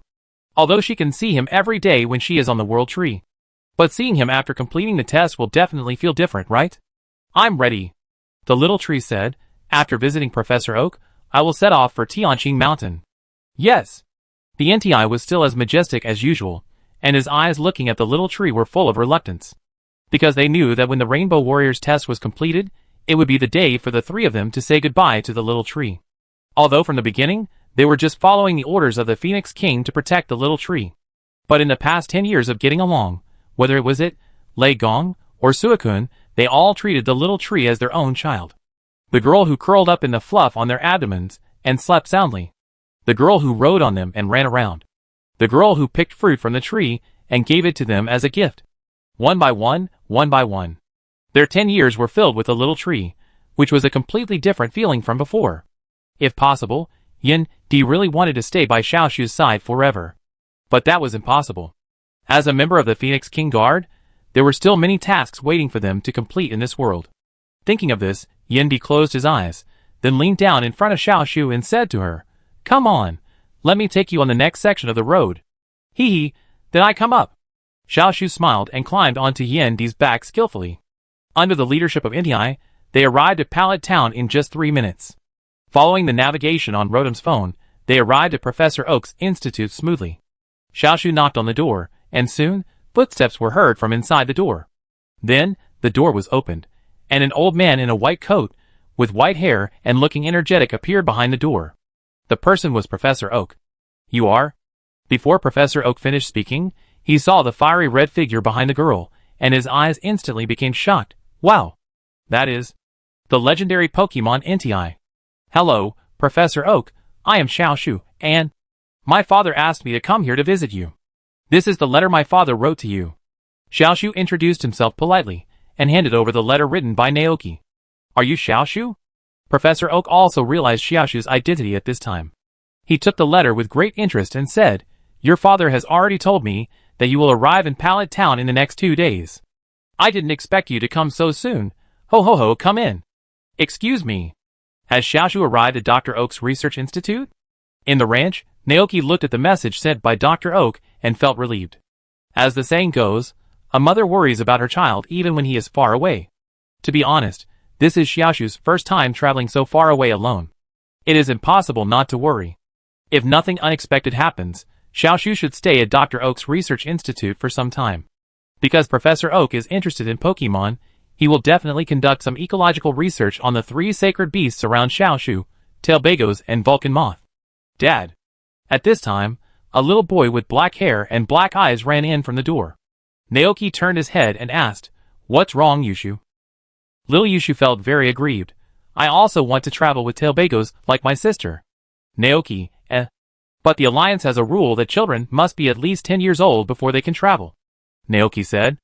Although she can see him every day when she is on the World Tree. But seeing him after completing the test will definitely feel different, right? I'm ready. The little tree said, after visiting Professor Oak, I will set off for Tianqing Mountain. Yes. The NTI was still as majestic as usual, and his eyes looking at the little tree were full of reluctance. Because they knew that when the Rainbow Warriors test was completed, it would be the day for the three of them to say goodbye to the little tree. Although from the beginning, they were just following the orders of the Phoenix King to protect the little tree. But in the past 10 years of getting along, whether it was Lei Gong, or Suicune, they all treated the little tree as their own child. The girl who curled up in the fluff on their abdomens and slept soundly. The girl who rode on them and ran around. The girl who picked fruit from the tree and gave it to them as a gift. One by one. Their 10 years were filled with the little tree, which was a completely different feeling from before. If possible, Yin Di really wanted to stay by Xiaoshu's side forever. But that was impossible. As a member of the Phoenix King Guard, there were still many tasks waiting for them to complete in this world. Thinking of this, Yin Di closed his eyes, then leaned down in front of Xiaoshu and said to her, Come on, let me take you on the next section of the road. Hee, then I come up. Xiaoshu smiled and climbed onto Yin Di's back skillfully. Under the leadership of NTI, they arrived at Pallet Town in just 3 minutes. Following the navigation on Rotom's phone, they arrived at Professor Oak's institute smoothly. Xiaoshu knocked on the door, and soon, footsteps were heard from inside the door. Then, the door was opened, and an old man in a white coat, with white hair and looking energetic appeared behind the door. The person was Professor Oak. You are? Before Professor Oak finished speaking, he saw the fiery red figure behind the girl, and his eyes instantly became shocked. Wow! That is the legendary Pokemon Entei. Hello, Professor Oak, I am Xiaoshu, and my father asked me to come here to visit you. This is the letter my father wrote to you. Xiaoshu introduced himself politely, and handed over the letter written by Naoki. Are you Xiaoshu? Professor Oak also realized Xiaoshu's identity at this time. He took the letter with great interest and said, Your father has already told me that you will arrive in Pallet Town in the next 2 days. I didn't expect you to come so soon. Ho ho ho, come in. Excuse me. Has Xiaoshu arrived at Dr. Oak's Research Institute? In the ranch, Naoki looked at the message sent by Dr. Oak and felt relieved. As the saying goes, a mother worries about her child even when he is far away. To be honest, this is Xiaoshu's first time traveling so far away alone. It is impossible not to worry. If nothing unexpected happens, Xiaoshu should stay at Dr. Oak's Research Institute for some time. Because Professor Oak is interested in Pokemon, he will definitely conduct some ecological research on the 3 sacred beasts around Xiaoshu, Tailbagos and Vulcan Moth. Dad. At this time, a little boy with black hair and black eyes ran in from the door. Naoki turned his head and asked, What's wrong, Yushu? Little Yushu felt very aggrieved. I also want to travel with Tailbagos like my sister. Naoki, But the Alliance has a rule that children must be at least 10 years old before they can travel. Naoki said.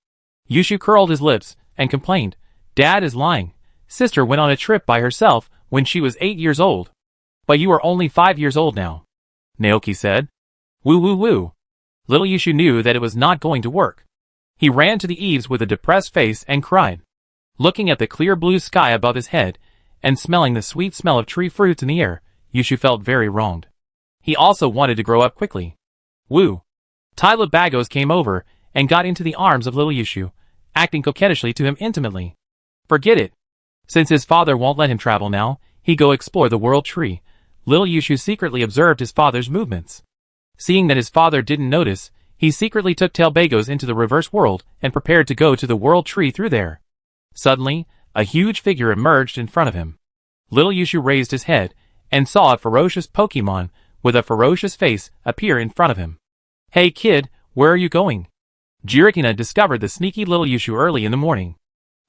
Yushu curled his lips and complained, Dad is lying. Sister went on a trip by herself when she was 8 years old. But you are only 5 years old now. Naoki said. Woo woo woo. Little Yushu knew that it was not going to work. He ran to the eaves with a depressed face and cried. Looking at the clear blue sky above his head, and smelling the sweet smell of tree fruits in the air, Yushu felt very wronged. He also wanted to grow up quickly. Woo! Tailbagos came over, and got into the arms of little Yushu, acting coquettishly to him intimately. Forget it. Since his father won't let him travel now, he go explore the world tree. Little Yushu secretly observed his father's movements. Seeing that his father didn't notice, he secretly took Tailbagos into the reverse world and prepared to go to the world tree through there. Suddenly, a huge figure emerged in front of him. Little Yushu raised his head, and saw a ferocious Pokemon with a ferocious face appear in front of him. Hey kid, where are you going? Giratina discovered the sneaky little Yushu early in the morning.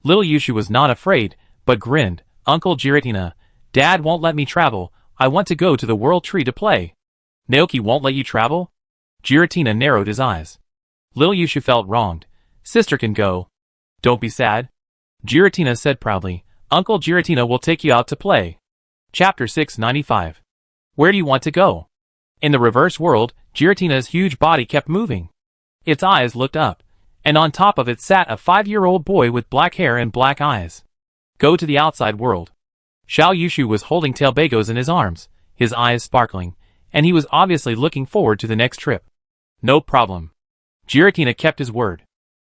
Little Yushu was not afraid, but grinned. Uncle Giratina, Dad won't let me travel, I want to go to the world tree to play. Naoki won't let you travel? Giratina narrowed his eyes. Little Yushu felt wronged. Sister can go. Don't be sad. Giratina said proudly. Uncle Giratina will take you out to play. Chapter 695. Where do you want to go? In the reverse world, Giratina's huge body kept moving. Its eyes looked up, and on top of it sat a 5-year-old boy with black hair and black eyes. Go to the outside world. Xiao Yushu was holding Tailbagos in his arms, his eyes sparkling, and he was obviously looking forward to the next trip. No problem. Giratina kept his word.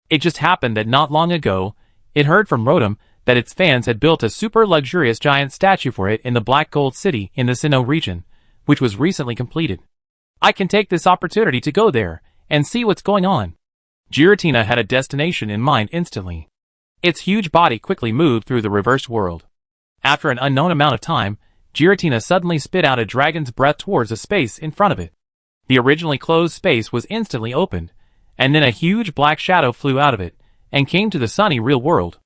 It just happened that not long ago, it heard from Rotom that its fans had built a super luxurious giant statue for it in the Black Gold City in the Sinnoh region, which was recently completed. I can take this opportunity to go there and see what's going on. Giratina had a destination in mind instantly. Its huge body quickly moved through the reversed world. After an unknown amount of time, Giratina suddenly spit out a dragon's breath towards a space in front of it. The originally closed space was instantly opened, and then a huge black shadow flew out of it, and came to the sunny real world.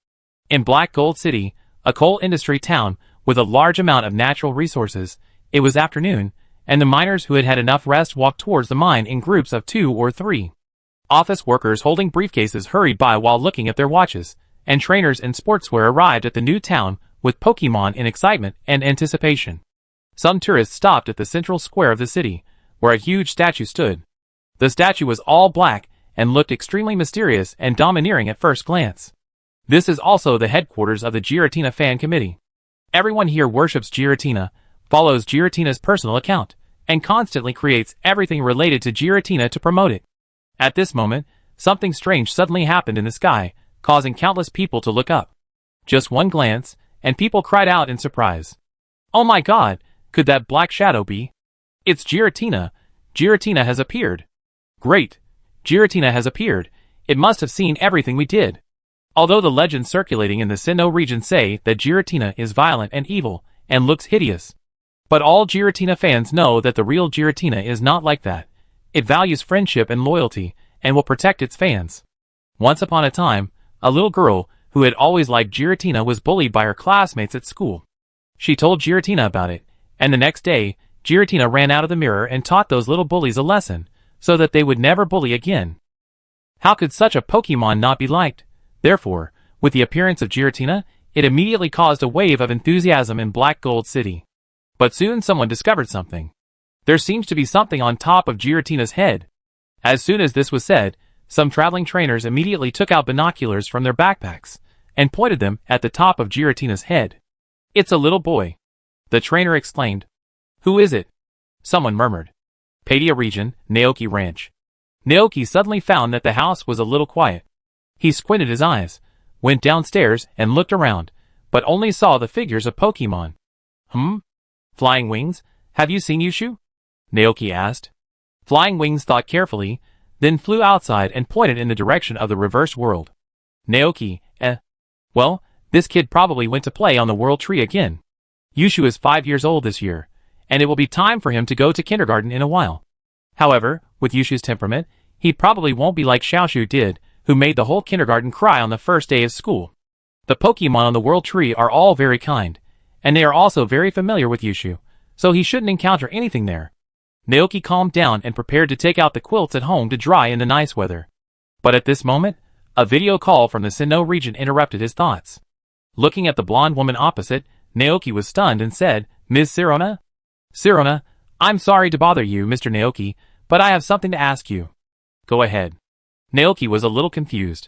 In Black Gold City, a coal industry town with a large amount of natural resources, it was afternoon, and the miners who had had enough rest walked towards the mine in groups of 2 or 3. Office workers holding briefcases hurried by while looking at their watches, and trainers in sportswear arrived at the new town with Pokemon in excitement and anticipation. Some tourists stopped at the central square of the city, where a huge statue stood. The statue was all black and looked extremely mysterious and domineering at first glance. This is also the headquarters of the Giratina fan committee. Everyone here worships Giratina, follows Giratina's personal account, and constantly creates everything related to Giratina to promote it. At this moment, something strange suddenly happened in the sky, causing countless people to look up. Just one glance, and people cried out in surprise. Oh my god, could that black shadow be? It's Giratina. Giratina has appeared. Great. Giratina has appeared. It must have seen everything we did. Although the legends circulating in the Sinnoh region say that Giratina is violent and evil, and looks hideous. But all Giratina fans know that the real Giratina is not like that. It values friendship and loyalty, and will protect its fans. Once upon a time, a little girl who had always liked Giratina was bullied by her classmates at school. She told Giratina about it, and the next day, Giratina ran out of the mirror and taught those little bullies a lesson, so that they would never bully again. How could such a Pokemon not be liked? Therefore, with the appearance of Giratina, it immediately caused a wave of enthusiasm in Black Gold City. But soon someone discovered something. There seems to be something on top of Giratina's head. As soon as this was said, some traveling trainers immediately took out binoculars from their backpacks and pointed them at the top of Giratina's head. "It's a little boy," the trainer exclaimed. "Who is it?" someone murmured. Padia region, Naoki Ranch. Naoki suddenly found that the house was a little quiet. He squinted his eyes, went downstairs and looked around, but only saw the figures of Pokemon. Flying Wings, have you seen Yushu? Naoki asked. Flying Wings thought carefully, then flew outside and pointed in the direction of the reverse world. Naoki, well, this kid probably went to play on the world tree again. Yushu is 5 years old this year, and it will be time for him to go to kindergarten in a while. However, with Yushu's temperament, he probably won't be like Xiaoshu did, who made the whole kindergarten cry on the first day of school. The Pokemon on the world tree are all very kind, and they are also very familiar with Yushu, so he shouldn't encounter anything there. Naoki calmed down and prepared to take out the quilts at home to dry in the nice weather. But at this moment, a video call from the Sinnoh region interrupted his thoughts. Looking at the blonde woman opposite, Naoki was stunned and said, "Ms. Sirona?" "Sirona, I'm sorry to bother you, Mr. Naoki, but I have something to ask you." "Go ahead." Naoki was a little confused.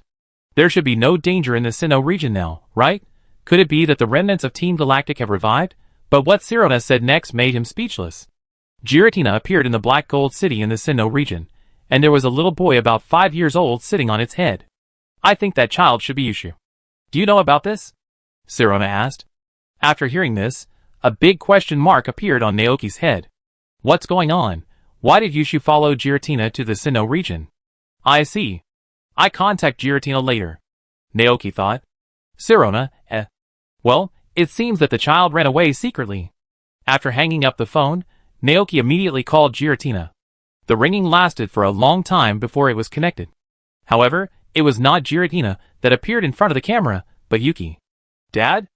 There should be no danger in the Sinnoh region now, right? Could it be that the remnants of Team Galactic have revived? But what Sirona said next made him speechless. Giratina appeared in the Black Gold City in the Sinnoh region, and there was a little boy about 5 years old sitting on its head. "I think that child should be Yushu. Do you know about this?" Sirona asked. After hearing this, a big question mark appeared on Naoki's head. What's going on? Why did Yushu follow Giratina to the Sinnoh region? I see. I contact Giratina later, Naoki thought. Sirona, well, it seems that the child ran away secretly. After hanging up the phone, Naoki immediately called Giratina. The ringing lasted for a long time before it was connected. However, it was not Giratina that appeared in front of the camera, but Yuki. "Dad?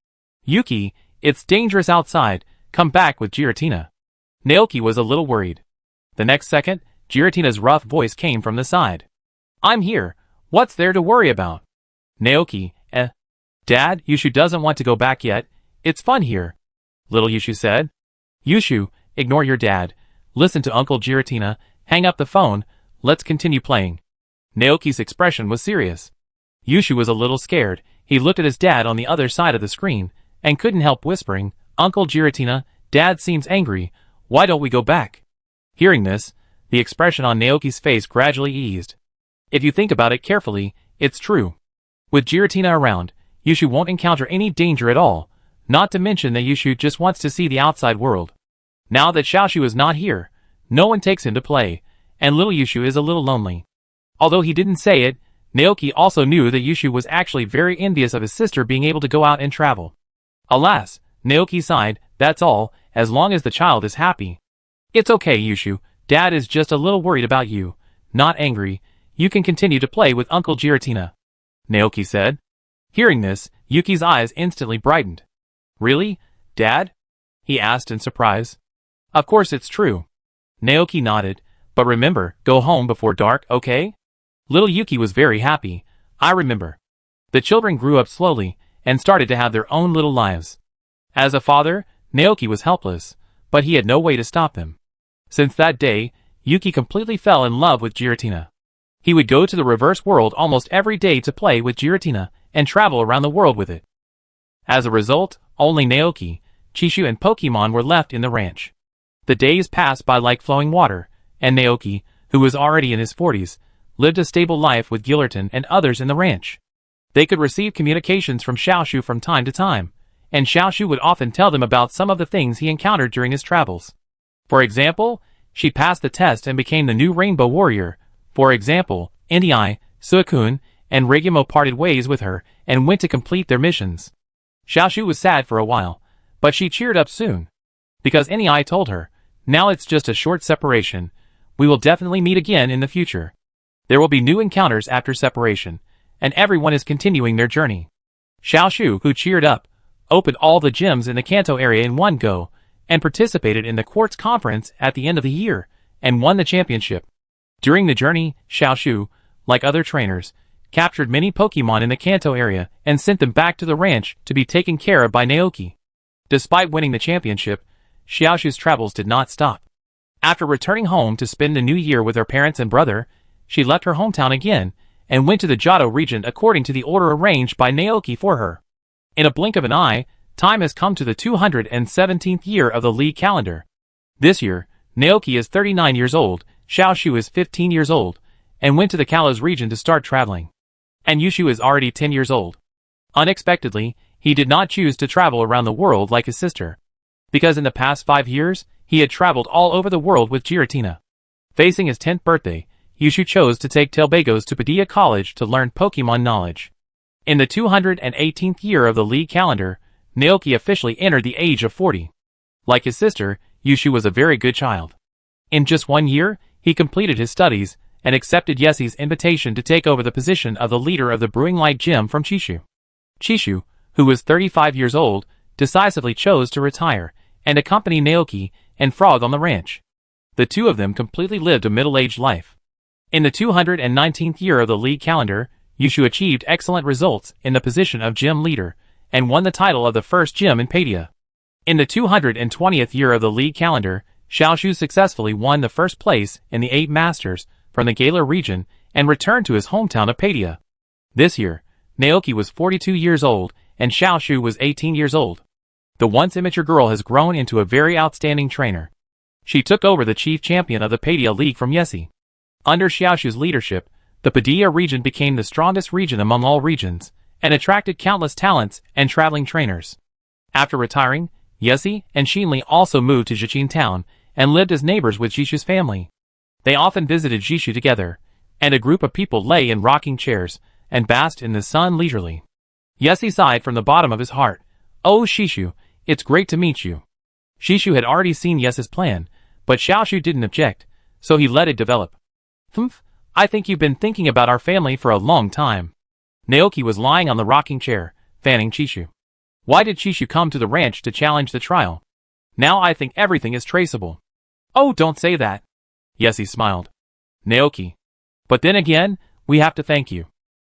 Yuki, it's dangerous outside, come back with Giratina." Naoki was a little worried. The next second, Giratina's rough voice came from the side. "I'm here, what's there to worry about?" Naoki, Dad, Yushu doesn't want to go back yet, it's fun here, little Yushu said. Yushu, ignore your dad, listen to Uncle Giratina, hang up the phone, let's continue playing. Naoki's expression was serious. Yushu was a little scared. He looked at his dad on the other side of the screen, and couldn't help whispering, "Uncle Giratina, Dad seems angry, why don't we go back?" Hearing this, the expression on Naoki's face gradually eased. If you think about it carefully, it's true. With Giratina around, Yushu won't encounter any danger at all, not to mention that Yushu just wants to see the outside world. Now that Xiaoshu is not here, no one takes him to play, and little Yushu is a little lonely. Although he didn't say it, Naoki also knew that Yushu was actually very envious of his sister being able to go out and travel. Alas, Naoki sighed, that's all, as long as the child is happy. It's okay, Yushu, Dad is just a little worried about you, not angry, you can continue to play with Uncle Giratina, Naoki said. Hearing this, Yuki's eyes instantly brightened. Really, Dad? He asked in surprise. Of course it's true. Naoki nodded, but remember, go home before dark, okay? Little Yuki was very happy, I remember. The children grew up slowly, and started to have their own little lives. As a father, Naoki was helpless, but he had no way to stop them. Since that day, Yuki completely fell in love with Giratina. He would go to the reverse world almost every day to play with Giratina, and travel around the world with it. As a result, only Naoki, Chishu and Pokemon were left in the ranch. The days passed by like flowing water, and Naoki, who was already in his 40s, lived a stable life with Gillerton and others in the ranch. They could receive communications from Xiaoshu from time to time, and Xiaoshu would often tell them about some of the things he encountered during his travels. For example, she passed the test and became the new Rainbow Warrior. For example, Indii, Suicune, and Regimo parted ways with her and went to complete their missions. Xiaoshu was sad for a while, but she cheered up soon. Because Indii told her, now it's just a short separation, we will definitely meet again in the future. There will be new encounters after separation, and everyone is continuing their journey. Xiaoshu, who cheered up, opened all the gyms in the Kanto area in one go, and participated in the Quartz Conference at the end of the year, and won the championship. During the journey, Xiaoshu, like other trainers, captured many Pokemon in the Kanto area and sent them back to the ranch to be taken care of by Naoki. Despite winning the championship, Xiaoshu's travels did not stop. After returning home to spend the new year with her parents and brother, she left her hometown again and went to the Johto region according to the order arranged by Naoki for her. In a blink of an eye, time has come to the 217th year of the Li calendar. This year, Naoki is 39 years old, Xiaoshu is 15 years old, and went to the Kalos region to start traveling. And Yushu is already 10 years old. Unexpectedly, he did not choose to travel around the world like his sister. Because in the past 5 years, he had traveled all over the world with Giratina. Facing his 10th birthday, Yushu chose to take Telbagos to Padilla College to learn Pokemon knowledge. In the 218th year of the Li calendar, Naoki officially entered the age of 40. Like his sister, Yushu was a very good child. In just 1 year, he completed his studies and accepted Yesie's invitation to take over the position of the leader of the Brewing Light Gym from Chishu. Chishu, who was 35 years old, decisively chose to retire and accompany Naoki and Frog on the ranch. The two of them completely lived a middle-aged life. In the 219th year of the Li calendar, Yushu achieved excellent results in the position of gym leader and won the title of the first gym in Padilla. In the 220th year of the Li calendar, Xiaoshu successfully won the first place in the 8 Masters from the Galar region and returned to his hometown of Padilla. This year, Naoki was 42 years old and Xiaoshu was 18 years old. The once immature girl has grown into a very outstanding trainer. She took over the chief champion of the Padilla League from Yesie. Under Xiaoshu's leadership, the Padilla region became the strongest region among all regions, and attracted countless talents and traveling trainers. After retiring, Yesie and Xinli also moved to Jichin town and lived as neighbors with Jishu's family. They often visited Jishu together, and a group of people lay in rocking chairs and basked in the sun leisurely. Yesie sighed from the bottom of his heart. "Oh Shishu, it's great to meet you." Shishu had already seen Yes's plan, but Xiaoshu didn't object, so he let it develop. "Humph, I think you've been thinking about our family for a long time." Naoki was lying on the rocking chair, fanning Chishu. "Why did Chishu come to the ranch to challenge the trial? Now I think everything is traceable." "Oh, don't say that." Yesie smiled. "Naoki. But then again, we have to thank you.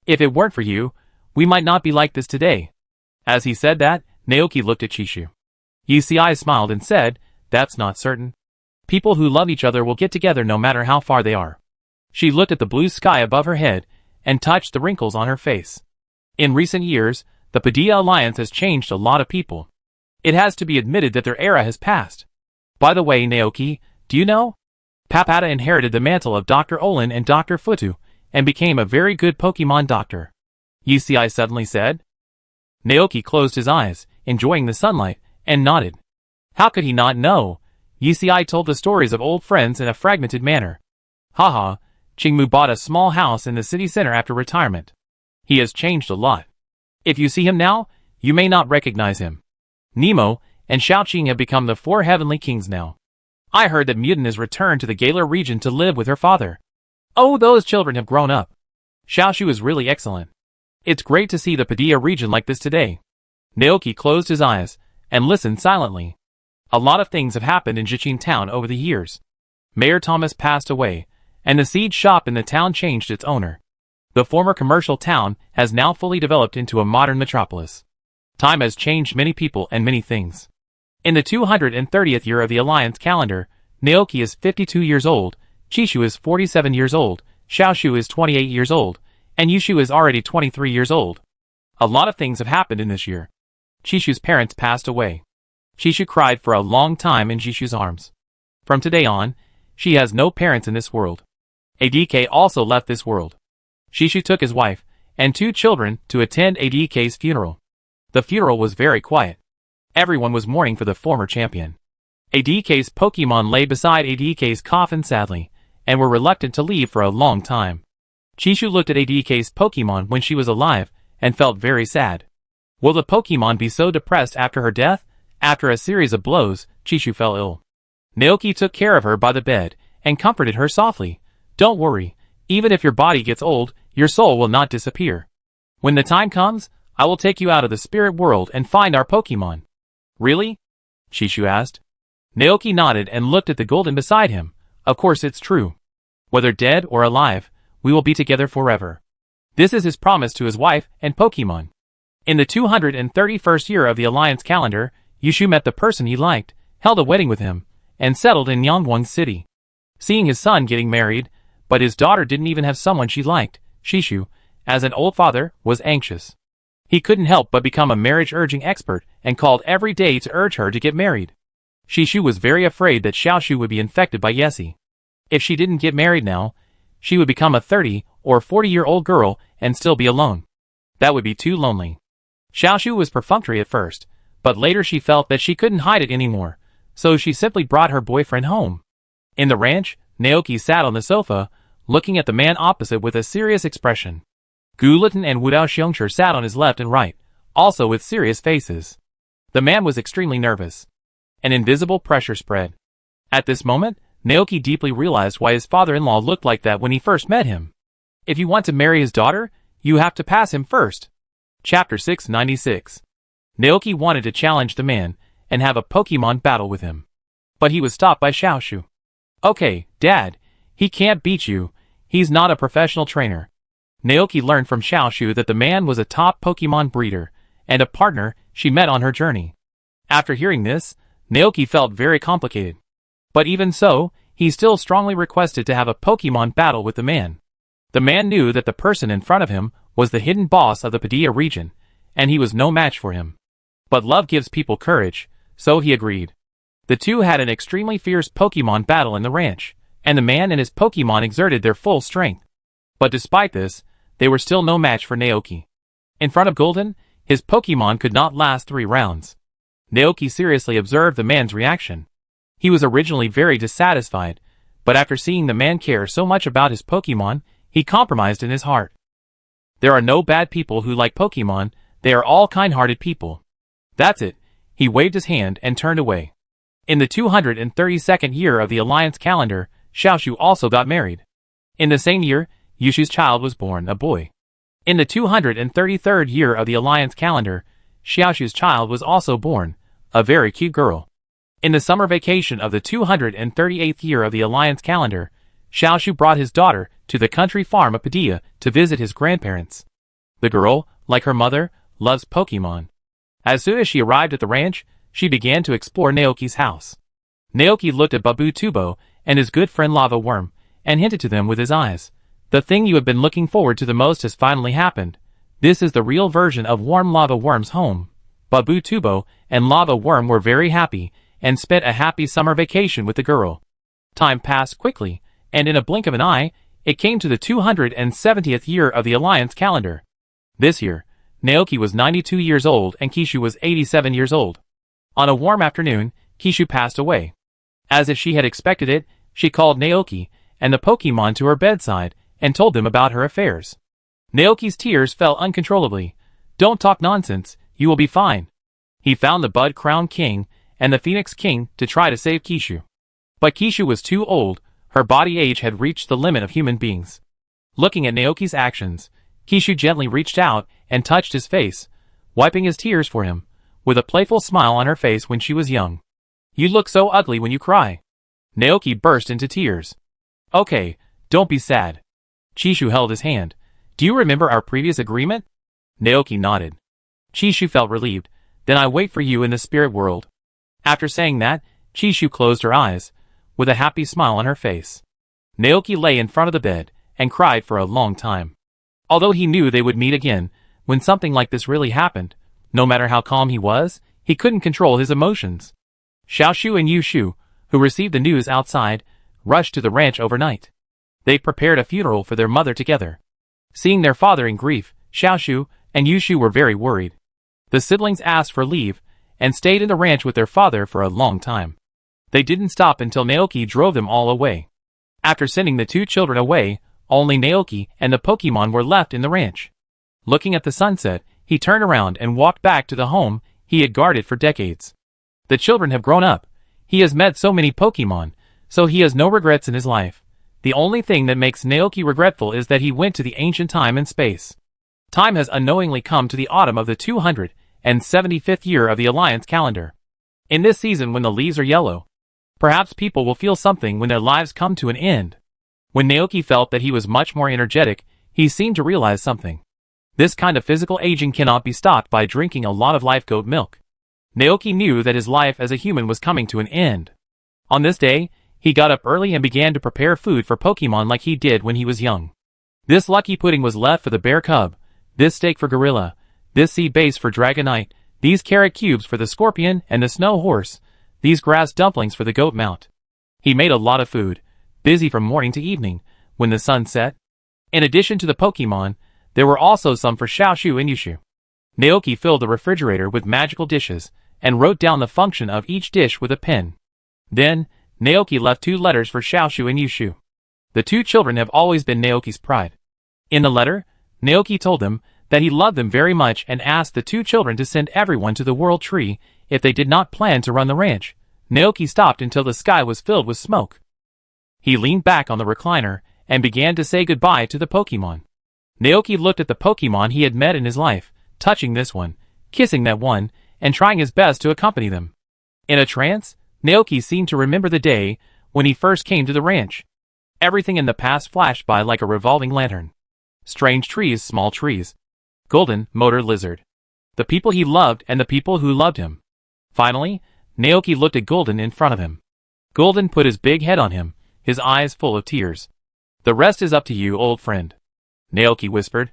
If it weren't for you, we might not be like this today." As he said that, Naoki looked at Chishu. Yesie smiled and said, "That's not certain. People who love each other will get together no matter how far they are." She looked at the blue sky above her head and touched the wrinkles on her face. In recent years, the Padilla Alliance has changed a lot of people. It has to be admitted that their era has passed. By the way, Naoki, do you know? Papata inherited the mantle of Dr. Olin and Dr. Futu, and became a very good Pokemon doctor. Yesie suddenly said. Naoki closed his eyes, enjoying the sunlight, and nodded. How could he not know? Yesie told the stories of old friends in a fragmented manner. Haha, Qingmu bought a small house in the city center after retirement. He has changed a lot. If you see him now, you may not recognize him. Nemo and Xiaoqing have become the 4 heavenly kings now. I heard that Mutin has returned to the Galar region to live with her father. Oh, those children have grown up. Xiaoshu is really excellent. It's great to see the Padilla region like this today. Naoki closed his eyes and listened silently. A lot of things have happened in Jichin town over the years. Mayor Thomas passed away, and the seed shop in the town changed its owner. The former commercial town has now fully developed into a modern metropolis. Time has changed many people and many things. In the 230th year of the Alliance calendar, Naoki is 52 years old, Chishu is 47 years old, Xiaoshu is 28 years old, and Yushu is already 23 years old. A lot of things have happened in this year. Chishu's parents passed away. Chishu cried for a long time in Jishu's arms. From today on, she has no parents in this world. ADK also left this world. Chishu took his wife and 2 children to attend ADK's funeral. The funeral was very quiet. Everyone was mourning for the former champion. ADK's Pokemon lay beside ADK's coffin sadly, and were reluctant to leave for a long time. Chishu looked at ADK's Pokemon when she was alive, and felt very sad. Will the Pokemon be so depressed after her death? After a series of blows, Chishu fell ill. Naoki took care of her by the bed, and comforted her softly. Don't worry, even if your body gets old, your soul will not disappear. When the time comes, I will take you out of the spirit world and find our Pokemon. Really? Chishu asked. Naoki nodded and looked at the golden beside him. Of course it's true. Whether dead or alive, we will be together forever. This is his promise to his wife and Pokemon. In the 231st year of the Alliance calendar, Yushu met the person he liked, held a wedding with him, and settled in Yangwang City. Seeing his son getting married, but his daughter didn't even have someone she liked, Chishu, as an old father, was anxious. He couldn't help but become a marriage-urging expert and called every day to urge her to get married. Chishu was very afraid that Xiaoshu would be infected by Yesi. If she didn't get married now, she would become a 30 or 40-year-old girl and still be alone. That would be too lonely. Xiaoshu was perfunctory at first, but later she felt that she couldn't hide it anymore, so she simply brought her boyfriend home. In the ranch, Naoki sat on the sofa, looking at the man opposite with a serious expression. Gu Litten and Wudao Xiongcher sat on his left and right, also with serious faces. The man was extremely nervous. An invisible pressure spread. At this moment, Naoki deeply realized why his father-in-law looked like that when he first met him. If you want to marry his daughter, you have to pass him first. Chapter 696. Naoki wanted to challenge the man and have a Pokemon battle with him. But he was stopped by Xiaoshu. Okay, Dad, he can't beat you. He's not a professional trainer. Naoki learned from Xiaoshu that the man was a top Pokemon breeder and a partner she met on her journey. After hearing this, Naoki felt very complicated. But even so, he still strongly requested to have a Pokemon battle with the man. The man knew that the person in front of him was the hidden boss of the Padilla region, and he was no match for him. But love gives people courage, so he agreed. The two had an extremely fierce Pokemon battle in the ranch, and the man and his Pokemon exerted their full strength. But despite this, they were still no match for Naoki. In front of Golden, his Pokemon could not last 3 rounds. Naoki seriously observed the man's reaction. He was originally very dissatisfied, but after seeing the man care so much about his Pokemon, he compromised in his heart. There are no bad people who like Pokemon, they are all kind-hearted people. That's it, he waved his hand and turned away. In the 232nd year of the Alliance calendar, Xiaoshu also got married. In the same year, Yushu's child was born, a boy. In the 233rd year of the Alliance calendar, Xiaoshu's child was also born, a very cute girl. In the summer vacation of the 238th year of the Alliance calendar, Xiaoshu brought his daughter to the country farm of Padilla to visit his grandparents. The girl, like her mother, loves Pokemon. As soon as she arrived at the ranch, she began to explore Naoki's house. Naoki looked at Babu Tubo and his good friend Lava Worm, and hinted to them with his eyes. The thing you have been looking forward to the most has finally happened. This is the real version of Warm Lava Worm's home. Babu Tubo and Lava Worm were very happy, and spent a happy summer vacation with the girl. Time passed quickly, and in a blink of an eye, it came to the 270th year of the Alliance calendar. This year, Naoki was 92 years old and Kishu was 87 years old. On a warm afternoon, Kishu passed away. As if she had expected it, she called Naoki and the Pokemon to her bedside and told them about her affairs. Naoki's tears fell uncontrollably. Don't talk nonsense, you will be fine. He found the Bud Crown King and the Phoenix King to try to save Kishu. But Kishu was too old, her body age had reached the limit of human beings. Looking at Naoki's actions, Kishu gently reached out and touched his face, wiping his tears for him, with a playful smile on her face when she was young. You look so ugly when you cry. Naoki burst into tears. Okay, don't be sad. Chishu held his hand. Do you remember our previous agreement? Naoki nodded. Chishu felt relieved. Then I wait for you in the spirit world. After saying that, Chishu closed her eyes, with a happy smile on her face. Naoki lay in front of the bed, and cried for a long time. Although he knew they would meet again, when something like this really happened, no matter how calm he was, he couldn't control his emotions. Xiaoshu and Yushu, who received the news outside, rushed to the ranch overnight. They prepared a funeral for their mother together. Seeing their father in grief, Xiaoshu and Yushu were very worried. The siblings asked for leave, and stayed in the ranch with their father for a long time. They didn't stop until Naoki drove them all away. After sending the 2 children away, only Naoki and the Pokemon were left in the ranch. Looking at the sunset, he turned around and walked back to the home he had guarded for decades. The children have grown up. He has met so many Pokemon, so he has no regrets in his life. The only thing that makes Naoki regretful is that he went to the ancient time and space. Time has unknowingly come to the autumn of the 275th year of the Alliance calendar. In this season when the leaves are yellow, perhaps people will feel something when their lives come to an end. When Naoki felt that he was much more energetic, he seemed to realize something. This kind of physical aging cannot be stopped by drinking a lot of life goat milk. Naoki knew that his life as a human was coming to an end. On this day, he got up early and began to prepare food for Pokemon like he did when he was young. This lucky pudding was left for the bear cub, this steak for gorilla, this seed base for Dragonite, these carrot cubes for the scorpion and the snow horse, these grass dumplings for the goat mount. He made a lot of food, busy from morning to evening, when the sun set. In addition to the Pokemon, there were also some for Xiaoshu and Yushu. Naoki filled the refrigerator with magical dishes, and wrote down the function of each dish with a pen. Then, Naoki left 2 letters for Xiaoshu and Yushu. The 2 children have always been Naoki's pride. In the letter, Naoki told them that he loved them very much and asked the 2 children to send everyone to the World Tree if they did not plan to run the ranch. Naoki stopped until the sky was filled with smoke. He leaned back on the recliner and began to say goodbye to the Pokemon. Naoki looked at the Pokemon he had met in his life, touching this one, kissing that one, and trying his best to accompany them. In a trance, Naoki seemed to remember the day when he first came to the ranch. Everything in the past flashed by like a revolving lantern. Strange trees, small trees. Golden, motor lizard. The people he loved and the people who loved him. Finally, Naoki looked at Golden in front of him. Golden put his big head on him, his eyes full of tears. "The rest is up to you, old friend," Naoki whispered.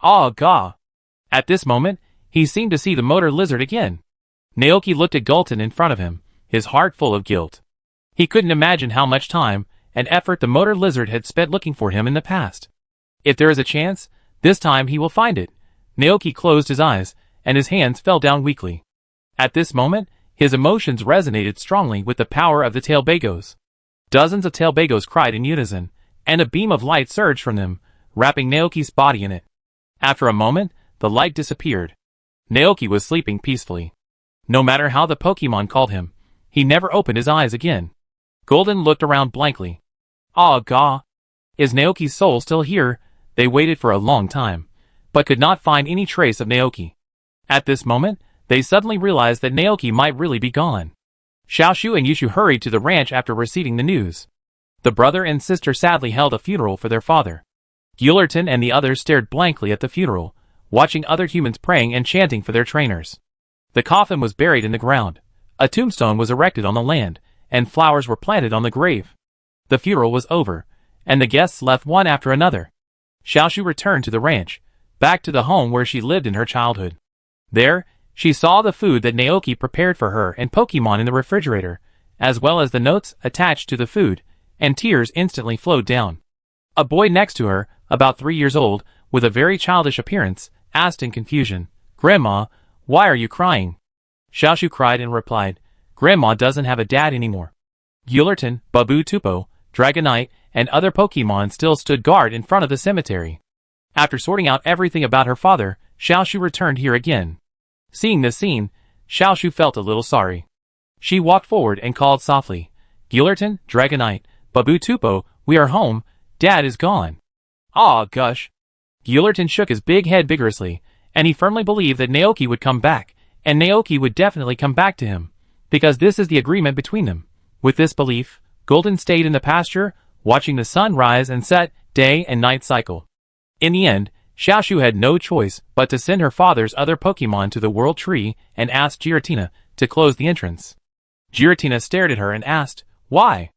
"Ah, gah." At this moment, he seemed to see the motor lizard again. Naoki looked at Golden in front of him, his heart full of guilt. He couldn't imagine how much time and effort the motor lizard had spent looking for him in the past. If there is a chance, this time he will find it. Naoki closed his eyes, and his hands fell down weakly. At this moment, his emotions resonated strongly with the power of the tailbagos. Dozens of tailbagos cried in unison, and a beam of light surged from them, wrapping Naoki's body in it. After a moment, the light disappeared. Naoki was sleeping peacefully. No matter how the Pokemon called him, he never opened his eyes again. Golden looked around blankly. "Ah, gah. Is Naoki's soul still here?" They waited for a long time, but could not find any trace of Naoki. At this moment, they suddenly realized that Naoki might really be gone. Xiaoshu and Yushu hurried to the ranch after receiving the news. The brother and sister sadly held a funeral for their father. Gillerton and the others stared blankly at the funeral, watching other humans praying and chanting for their trainers. The coffin was buried in the ground. A tombstone was erected on the land, and flowers were planted on the grave. The funeral was over, and the guests left one after another. Xiaoshu returned to the ranch, back to the home where she lived in her childhood. There, she saw the food that Naoki prepared for her and Pokemon in the refrigerator, as well as the notes attached to the food, and tears instantly flowed down. A boy next to her, about 3 years old, with a very childish appearance, asked in confusion, "Grandma, why are you crying?" Xiaoshu cried and replied, "Grandma doesn't have a dad anymore." Gillerton, Babu Tupo, Dragonite, and other Pokemon still stood guard in front of the cemetery. After sorting out everything about her father, Xiaoshu returned here again. Seeing this scene, Xiaoshu felt a little sorry. She walked forward and called softly, "Gillerton, Dragonite, Babu Tupo, we are home. Dad is gone." "Aw, gush." Gillerton shook his big head vigorously, and he firmly believed that Naoki would come back, and Naoki would definitely come back to him, because this is the agreement between them. With this belief, Golden stayed in the pasture, watching the sun rise and set, day and night cycle. In the end, Xiaoshu had no choice but to send her father's other Pokemon to the World Tree and ask Giratina to close the entrance. Giratina stared at her and asked, "Why?"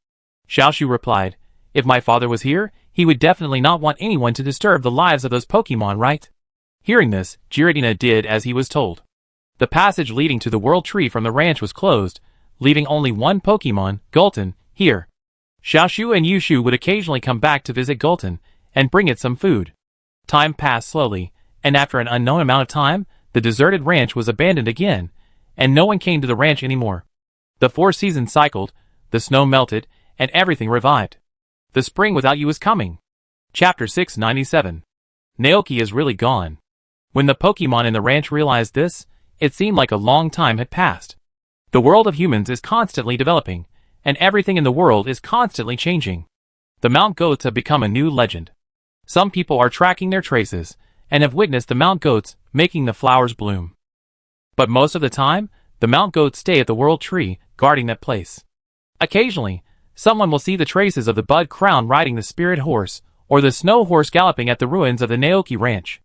Xiaoshu replied, "If my father was here, he would definitely not want anyone to disturb the lives of those Pokemon, right?" Hearing this, Giratina did as he was told. The passage leading to the World Tree from the ranch was closed, leaving only one Pokemon, Gulton, here. Xiaoshu and Yushu would occasionally come back to visit Gulton and bring it some food. Time passed slowly, and after an unknown amount of time, the deserted ranch was abandoned again, and no one came to the ranch anymore. The 4 seasons cycled, the snow melted, and everything revived. The spring without you is coming. Chapter 697. Naoki is really gone. When the Pokemon in the ranch realized this, it seemed like a long time had passed. The world of humans is constantly developing, and everything in the world is constantly changing. The Mount Goats have become a new legend. Some people are tracking their traces, and have witnessed the Mount Goats making the flowers bloom. But most of the time, the Mount Goats stay at the World Tree, guarding that place. Occasionally, someone will see the traces of the Bud Crown riding the Spirit Horse, or the Snow Horse galloping at the ruins of the Naoki Ranch.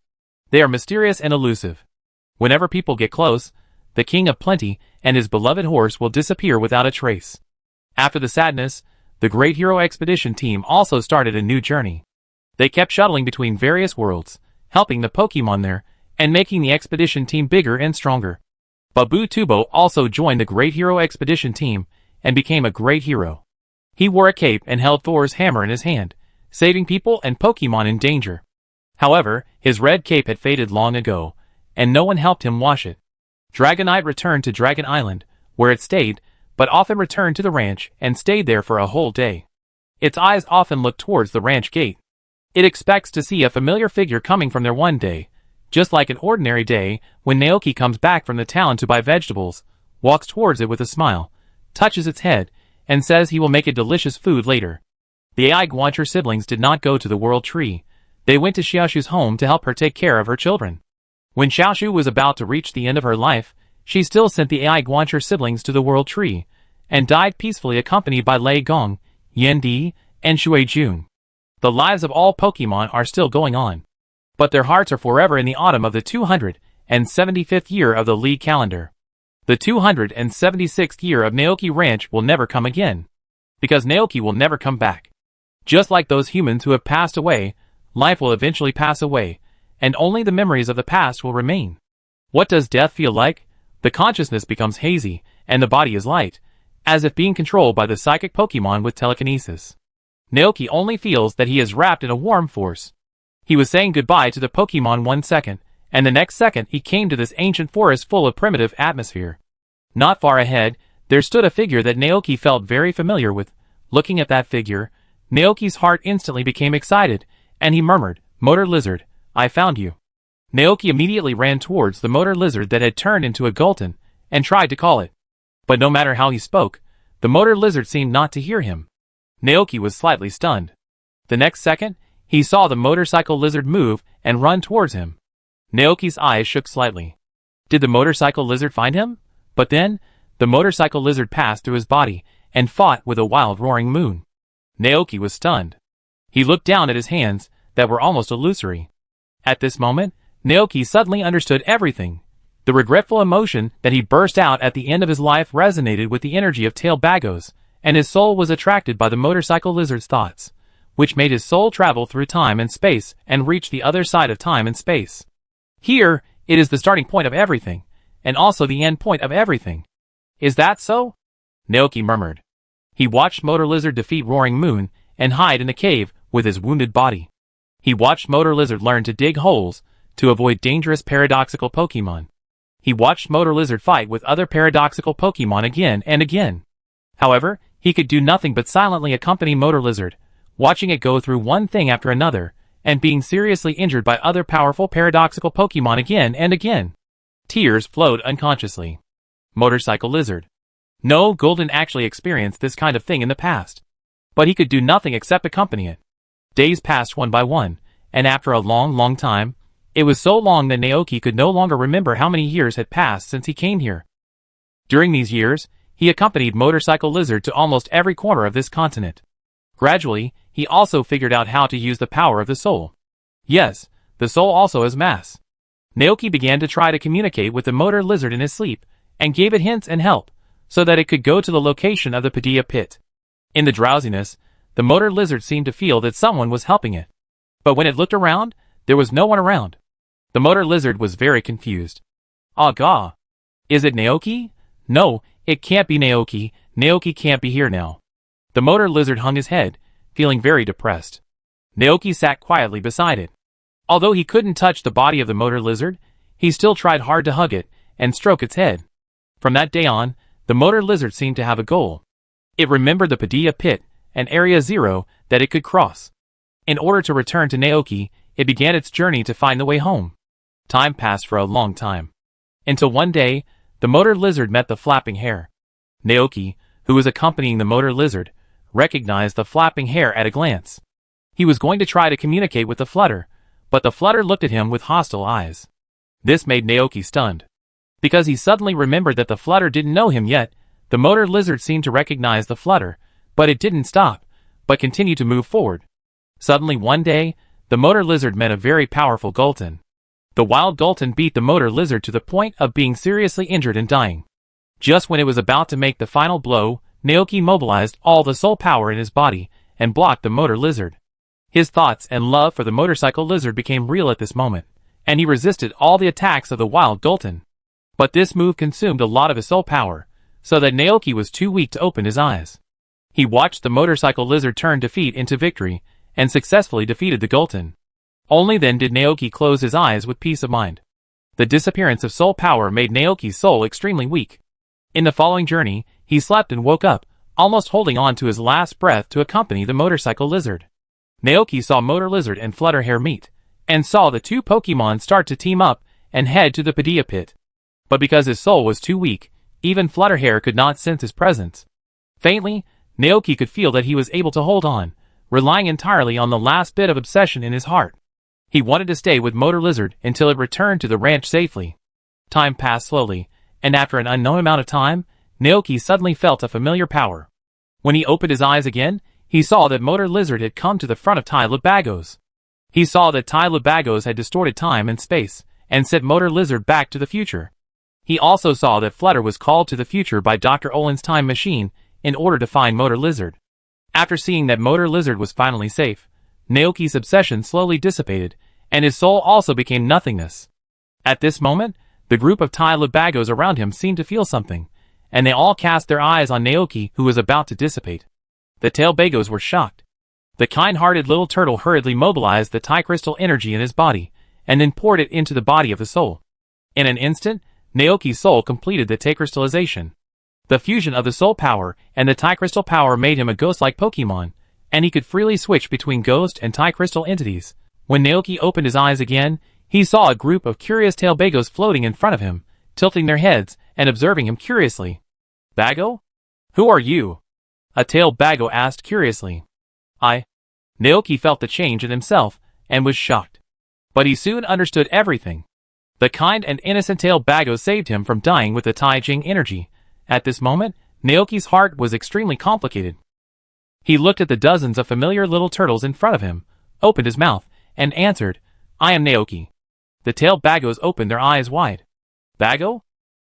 They are mysterious and elusive. Whenever people get close, the King of Plenty and his beloved horse will disappear without a trace. After the sadness, the Great Hero Expedition team also started a new journey. They kept shuttling between various worlds, helping the Pokemon there, and making the expedition team bigger and stronger. Babu Tubo also joined the Great Hero Expedition team, and became a great hero. He wore a cape and held Thor's hammer in his hand, saving people and Pokemon in danger. However, his red cape had faded long ago, and no one helped him wash it. Dragonite returned to Dragon Island, where it stayed, but often returned to the ranch and stayed there for a whole day. Its eyes often looked towards the ranch gate. It expects to see a familiar figure coming from there one day, just like an ordinary day when Naoki comes back from the town to buy vegetables, walks towards it with a smile, touches its head, and says he will make it delicious food later. The AI Guancher siblings did not go to the World Tree. They went to Xiaoshu's home to help her take care of her children. When Xiaoshu was about to reach the end of her life, she still sent the AI Guancher siblings to the World Tree, and died peacefully accompanied by Lei Gong, Yan Di, and Shui Jun. The lives of all Pokemon are still going on, but their hearts are forever in the autumn of the 275th year of the Li calendar. The 276th year of Naoki Ranch will never come again, because Naoki will never come back. Just like those humans who have passed away, life will eventually pass away, and only the memories of the past will remain. What does death feel like? The consciousness becomes hazy, and the body is light, as if being controlled by the psychic Pokemon with telekinesis. Naoki only feels that he is wrapped in a warm force. He was saying goodbye to the Pokemon 1 second, and the next second he came to this ancient forest full of primitive atmosphere. Not far ahead, there stood a figure that Naoki felt very familiar with. Looking at that figure, Naoki's heart instantly became excited, and he murmured, "Motor Lizard, I found you." Naoki immediately ran towards the Motor Lizard that had turned into a Gulton, and tried to call it. But no matter how he spoke, the Motor Lizard seemed not to hear him. Naoki was slightly stunned. The next second, he saw the motorcycle lizard move and run towards him. Naoki's eyes shook slightly. Did the motorcycle lizard find him? But then, the motorcycle lizard passed through his body and fought with a wild roaring moon. Naoki was stunned. He looked down at his hands that were almost illusory. At this moment, Naoki suddenly understood everything. The regretful emotion that he burst out at the end of his life resonated with the energy of Tail Bagos, and his soul was attracted by the motorcycle lizard's thoughts, which made his soul travel through time and space and reach the other side of time and space. Here, it is the starting point of everything, and also the end point of everything. Is that so? Naoki murmured. He watched Motor Lizard defeat Roaring Moon and hide in a cave with his wounded body. He watched Motor Lizard learn to dig holes to avoid dangerous paradoxical Pokemon. He watched Motor Lizard fight with other paradoxical Pokemon again and again. However, he could do nothing but silently accompany Motor Lizard, watching it go through one thing after another, and being seriously injured by other powerful paradoxical Pokemon again and again. Tears flowed unconsciously. Motorcycle Lizard. No, Golden actually experienced this kind of thing in the past. But he could do nothing except accompany it. Days passed one by one, and after a long time, it was so long that Naoki could no longer remember how many years had passed since he came here. During these years, he accompanied Motorcycle Lizard to almost every corner of this continent. Gradually, he also figured out how to use the power of the soul. Yes, the soul also has mass. Naoki began to try to communicate with the Motor Lizard in his sleep, and gave it hints and help, so that it could go to the location of the Padilla pit. In the drowsiness, the Motor Lizard seemed to feel that someone was helping it. But when it looked around, there was no one around. The Motor Lizard was very confused. Ah gah! Is it Naoki? No, it can't be Naoki. Naoki can't be here now. The Motor Lizard hung his head, feeling very depressed. Naoki sat quietly beside it. Although he couldn't touch the body of the Motor Lizard, he still tried hard to hug it and stroke its head. From that day on, the Motor Lizard seemed to have a goal. It remembered the Padilla pit and Area Zero that it could cross. In order to return to Naoki, it began its journey to find the way home. Time passed for a long time. Until one day, the Motor Lizard met the Flapping Hare. Naoki, who was accompanying the motor lizard, recognized the flapping hair at a glance. He was going to try to communicate with the flutter, but the flutter looked at him with hostile eyes. This made Naoki stunned. Because he suddenly remembered that the flutter didn't know him yet, the motor lizard seemed to recognize the flutter, but it didn't stop, but continued to move forward. Suddenly one day, the motor lizard met a very powerful Gulton. The wild Gulton beat the motor lizard to the point of being seriously injured and dying. Just when it was about to make the final blow, Naoki mobilized all the soul power in his body and blocked the motor lizard. His thoughts and love for the motorcycle lizard became real at this moment, and he resisted all the attacks of the wild Gulton. But this move consumed a lot of his soul power, so that Naoki was too weak to open his eyes. He watched the motorcycle lizard turn defeat into victory, and successfully defeated the Gulton. Only then did Naoki close his eyes with peace of mind. The disappearance of soul power made Naoki's soul extremely weak. In the following journey, he slept and woke up, almost holding on to his last breath to accompany the motorcycle lizard. Naoki saw Motor Lizard and Flutterhair meet, and saw the two Pokemon start to team up and head to the Padilla pit. But because his soul was too weak, even Flutterhair could not sense his presence. Faintly, Naoki could feel that he was able to hold on, relying entirely on the last bit of obsession in his heart. He wanted to stay with Motor Lizard until it returned to the ranch safely. Time passed slowly, and after an unknown amount of time, Naoki suddenly felt a familiar power. When he opened his eyes again, he saw that Motor Lizard had come to the front of Tylebagos. He saw that Tylebagos had distorted time and space, and sent Motor Lizard back to the future. He also saw that Flutter was called to the future by Dr. Olin's time machine in order to find Motor Lizard. After seeing that Motor Lizard was finally safe, Naoki's obsession slowly dissipated, and his soul also became nothingness. At this moment, the group of Tylebagos around him seemed to feel something, and they all cast their eyes on Naoki, who was about to dissipate. The Tailbagos were shocked. The kind-hearted little turtle hurriedly mobilized the Ty-crystal energy in his body, and then poured it into the body of the soul. In an instant, Naoki's soul completed the Tay-crystallization. The fusion of the soul power and the Ty-crystal power made him a ghost-like Pokemon, and he could freely switch between ghost and Ty-crystal entities. When Naoki opened his eyes again, he saw a group of curious Tailbagos floating in front of him, tilting their heads and observing him curiously. "Bago? Who are you?" a Tailbago asked curiously. Naoki felt the change in himself, and was shocked. But he soon understood everything. The kind and innocent Tailbago saved him from dying with the Tai-Ching energy. At this moment, Naoki's heart was extremely complicated. He looked at the dozens of familiar little turtles in front of him, opened his mouth, and answered, "I am Naoki." The Tailbagos opened their eyes wide. "Bago?"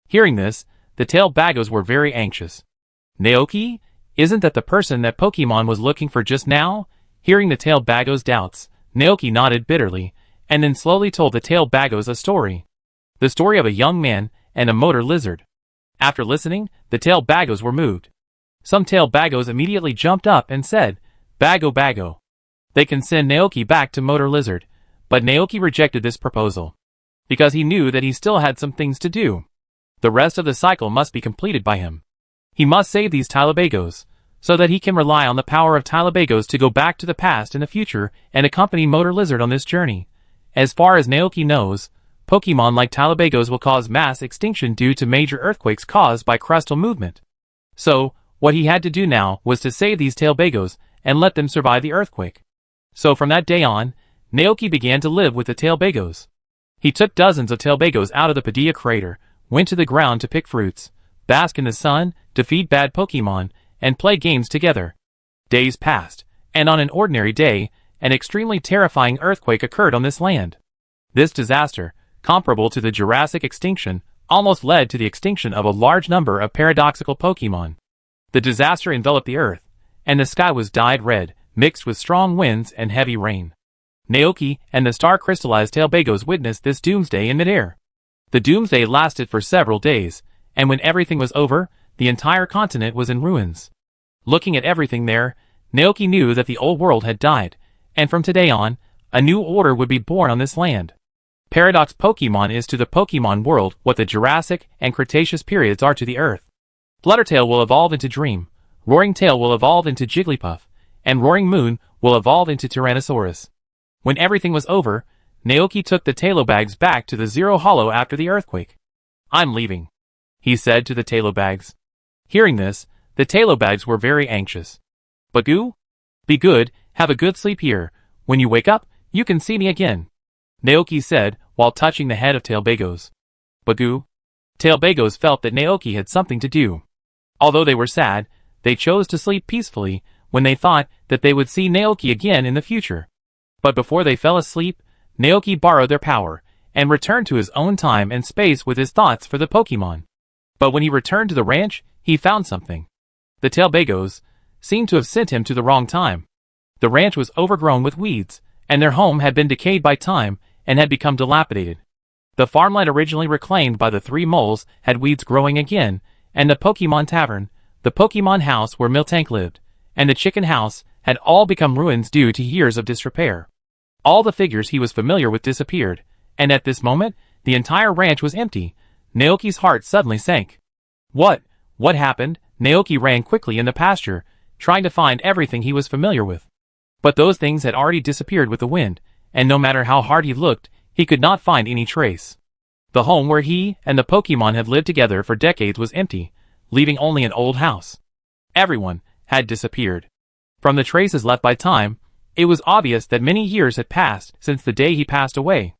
Hearing this, the Tailbagos were very anxious. "Naoki? Isn't that the person that Pokemon was looking for just now?" Hearing the Tailbagos' doubts, Naoki nodded bitterly, and then slowly told the Tailbagos a story. The story of a young man and a motor lizard. After listening, the Tailbagos were moved. Some Tailbagos immediately jumped up and said, "Bago Bago." They can send Naoki back to Motor Lizard, but Naoki rejected this proposal, because he knew that he still had some things to do. The rest of the cycle must be completed by him. He must save these Tylebagos, so that he can rely on the power of Tylebagos to go back to the past and the future and accompany Motor Lizard on this journey. As far as Naoki knows, Pokemon like Tylebagos will cause mass extinction due to major earthquakes caused by crustal movement. So, what he had to do now was to save these Tailbagos and let them survive the earthquake. So from that day on, Naoki began to live with the Tailbagos. He took dozens of Tailbagos out of the Padilla crater, went to the ground to pick fruits, bask in the sun, defeat bad Pokemon, and play games together. Days passed, and on an ordinary day, an extremely terrifying earthquake occurred on this land. This disaster, comparable to the Jurassic extinction, almost led to the extinction of a large number of paradoxical Pokemon. The disaster enveloped the earth, and the sky was dyed red, mixed with strong winds and heavy rain. Naoki and the star-crystallized Tailbagos witnessed this doomsday in midair. The doomsday lasted for several days, and when everything was over, the entire continent was in ruins. Looking at everything there, Naoki knew that the old world had died, and from today on, a new order would be born on this land. Paradox Pokemon is to the Pokemon world what the Jurassic and Cretaceous periods are to the Earth. Fluttertail will evolve into Dream, Roaring Tail will evolve into Jigglypuff, and Roaring Moon will evolve into Tyrannosaurus. When everything was over, Naoki took the Tailbags back to the Zero Hollow after the earthquake. "I'm leaving," he said to the Tailbags. Hearing this, the tailorbags were very anxious. Bagoo? Be good, have a good sleep here. When you wake up, you can see me again, Naoki said, while touching the head of Tailbagos. Bagoo? Tailbagos felt that Naoki had something to do. Although they were sad, they chose to sleep peacefully when they thought that they would see Naoki again in the future. But before they fell asleep, Naoki borrowed their power and returned to his own time and space with his thoughts for the Pokemon. But when he returned to the ranch, he found something. The Tailbagos seemed to have sent him to the wrong time. The ranch was overgrown with weeds, and their home had been decayed by time and had become dilapidated. The farmland originally reclaimed by the three moles had weeds growing again, and the Pokemon Tavern, the Pokemon house where Miltank lived, and the chicken house had all become ruins due to years of disrepair. All the figures he was familiar with disappeared, and at this moment, the entire ranch was empty. Naoki's heart suddenly sank. What happened? Naoki ran quickly in the pasture, trying to find everything he was familiar with. But those things had already disappeared with the wind, and no matter how hard he looked, he could not find any trace. The home where he and the Pokemon had lived together for decades was empty, leaving only an old house. Everyone had disappeared. From the traces left by time, it was obvious that many years had passed since the day he passed away.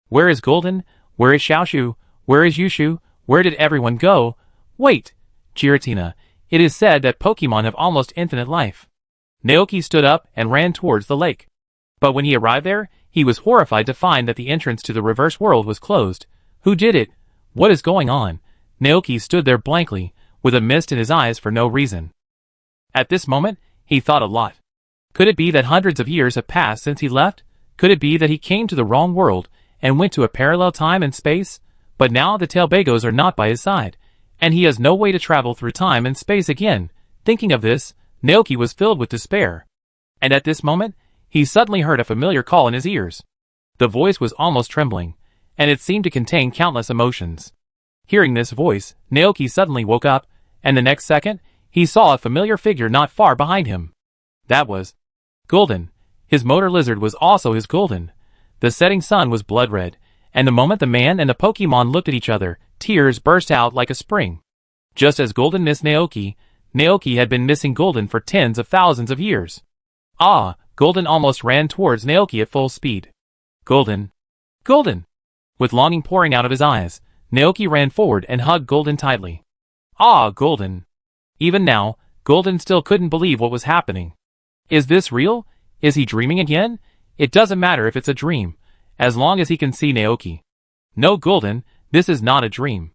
Where is Golden? Where is Xiaoshu? Where is Yushu? Where did everyone go? Wait, Giratina, it is said that Pokemon have almost infinite life. Naoki stood up and ran towards the lake. But when he arrived there, he was horrified to find that the entrance to the reverse world was closed. Who did it? What is going on? Naoki stood there blankly, with a mist in his eyes for no reason. At this moment, he thought a lot. Could it be that hundreds of years have passed since he left? Could it be that he came to the wrong world and went to a parallel time and space? But now the Tailbagos are not by his side, and he has no way to travel through time and space again. Thinking of this, Naoki was filled with despair. And at this moment, he suddenly heard a familiar call in his ears. The voice was almost trembling, and it seemed to contain countless emotions. Hearing this voice, Naoki suddenly woke up, and the next second, he saw a familiar figure not far behind him. That was Golden. His motor lizard was also his Golden. The setting sun was blood red, and the moment the man and the Pokemon looked at each other, tears burst out like a spring. Just as Golden missed Naoki, Naoki had been missing Golden for tens of thousands of years. Ah! Golden almost ran towards Naoki at full speed. Golden! Golden! With longing pouring out of his eyes, Naoki ran forward and hugged Golden tightly. Ah, Golden! Even now, Golden still couldn't believe what was happening. Is this real? Is he dreaming again? It doesn't matter if it's a dream, as long as he can see Naoki. No, Golden, this is not a dream.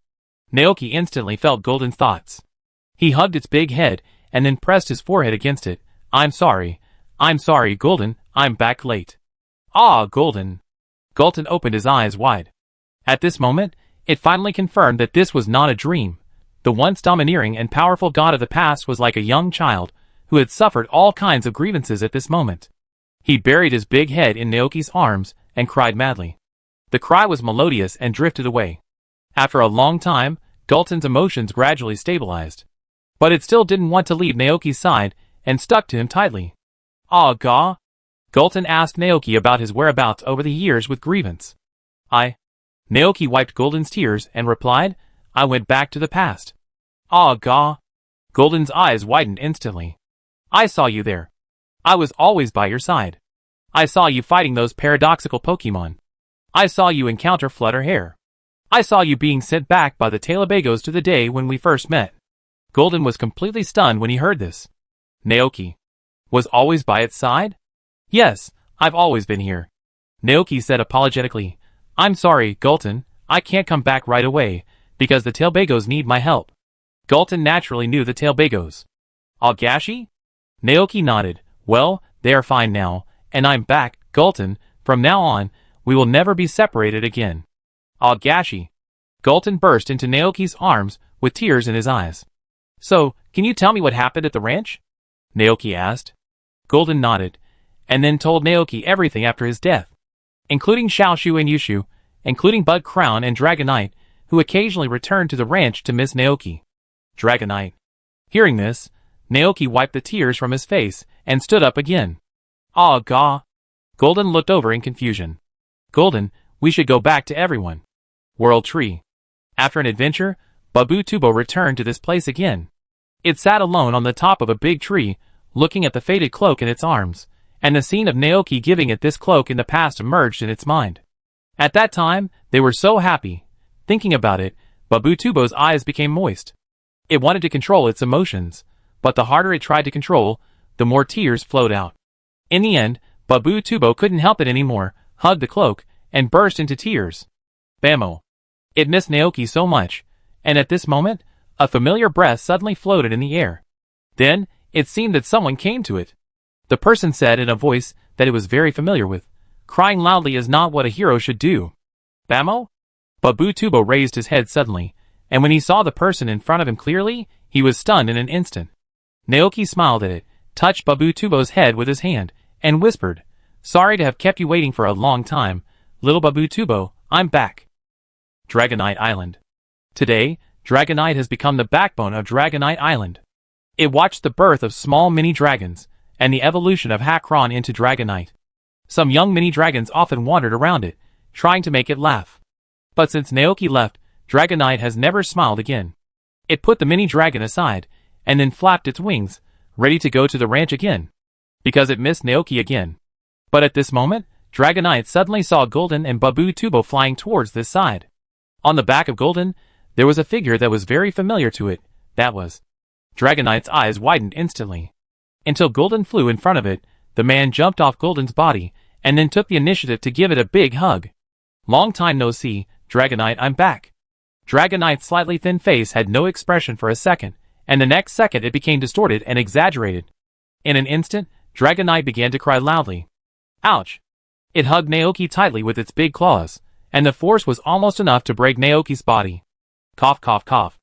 Naoki instantly felt Golden's thoughts. He hugged its big head and then pressed his forehead against it. I'm sorry, Golden, I'm back late. Ah, Golden! Golden opened his eyes wide. At this moment, it finally confirmed that this was not a dream. The once domineering and powerful god of the past was like a young child, who had suffered all kinds of grievances at this moment. He buried his big head in Naoki's arms and cried madly. The cry was melodious and drifted away. After a long time, Golden's emotions gradually stabilized. But it still didn't want to leave Naoki's side and stuck to him tightly. Ah, Ga? Golden asked Naoki about his whereabouts over the years with grievance. Naoki wiped Golden's tears and replied, I went back to the past. Ah, Ga? Golden's eyes widened instantly. I saw you there. I was always by your side. I saw you fighting those paradoxical Pokemon. I saw you encounter Flutterhair. I saw you being sent back by the Tailbagos to the day when we first met. Golden was completely stunned when he heard this. Naoki was always by its side? Yes, I've always been here. Naoki said apologetically. I'm sorry, Golden, I can't come back right away, because the Tailbagos need my help. Golden naturally knew the Tailbagos. Agashi? Naoki nodded. Well, they are fine now, and I'm back, Golden. From now on, we will never be separated again. Agashi. Golden burst into Naoki's arms with tears in his eyes. So, can you tell me what happened at the ranch? Naoki asked. Golden nodded, and then told Naoki everything after his death, including Xiaoshu and Yushu, including Bud Crown and Dragonite, who occasionally returned to the ranch to miss Naoki. Dragonite. Hearing this, Naoki wiped the tears from his face and stood up again. Ah, Ga. Golden looked over in confusion. Golden, we should go back to everyone. World Tree. After an adventure, Babu Tubo returned to this place again. It sat alone on the top of a big tree, looking at the faded cloak in its arms, and the scene of Naoki giving it this cloak in the past emerged in its mind. At that time, they were so happy. Thinking about it, Babutubo's eyes became moist. It wanted to control its emotions, but the harder it tried to control, the more tears flowed out. In the end, Babutubo couldn't help it anymore, hugged the cloak, and burst into tears. Bammo! It missed Naoki so much, and at this moment, a familiar breath suddenly floated in the air. Then, it seemed that someone came to it. The person said in a voice that it was very familiar with, "Crying loudly is not what a hero should do." Bammo? Babutubo raised his head suddenly, and when he saw the person in front of him clearly, he was stunned in an instant. Naoki smiled at it, touched Babutubo's head with his hand, and whispered, "Sorry to have kept you waiting for a long time, little Babutubo, I'm back." Dragonite Island. Today, Dragonite has become the backbone of Dragonite Island. It watched the birth of small mini-dragons, and the evolution of Hakron into Dragonite. Some young mini-dragons often wandered around it, trying to make it laugh. But since Naoki left, Dragonite has never smiled again. It put the mini-dragon aside, and then flapped its wings, ready to go to the ranch again. Because it missed Naoki again. But at this moment, Dragonite suddenly saw Golden and Babutubo flying towards this side. On the back of Golden, there was a figure that was very familiar to it. That was. Dragonite's eyes widened instantly. Until Golden flew in front of it, the man jumped off Golden's body, and then took the initiative to give it a big hug. "Long time no see, Dragonite, I'm back." Dragonite's slightly thin face had no expression for a second, and the next second it became distorted and exaggerated. In an instant, Dragonite began to cry loudly. Ouch! It hugged Naoki tightly with its big claws, and the force was almost enough to break Naoki's body. Cough, cough, cough.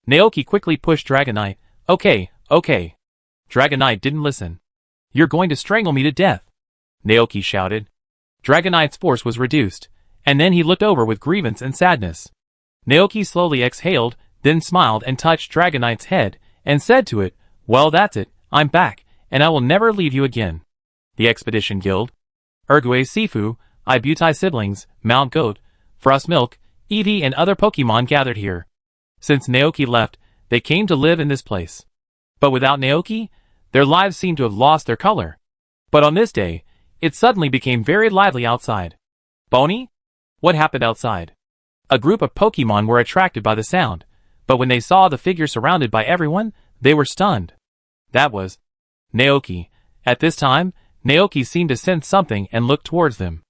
Naoki quickly pushed Dragonite. Okay. Dragonite didn't listen. "You're going to strangle me to death," Naoki shouted. Dragonite's force was reduced, and then he looked over with grievance and sadness. Naoki slowly exhaled, then smiled and touched Dragonite's head, and said to it, "Well, that's it, I'm back, and I will never leave you again." The Expedition Guild. Urgue Sifu, Ibutai siblings, Mount Goat, Frost Milk, Eevee and other Pokemon gathered here. Since Naoki left, they came to live in this place. But without Naoki, their lives seemed to have lost their color. But on this day, it suddenly became very lively outside. Boney? What happened outside? A group of Pokemon were attracted by the sound, but when they saw the figure surrounded by everyone, they were stunned. That was Naoki. At this time, Naoki seemed to sense something and looked towards them.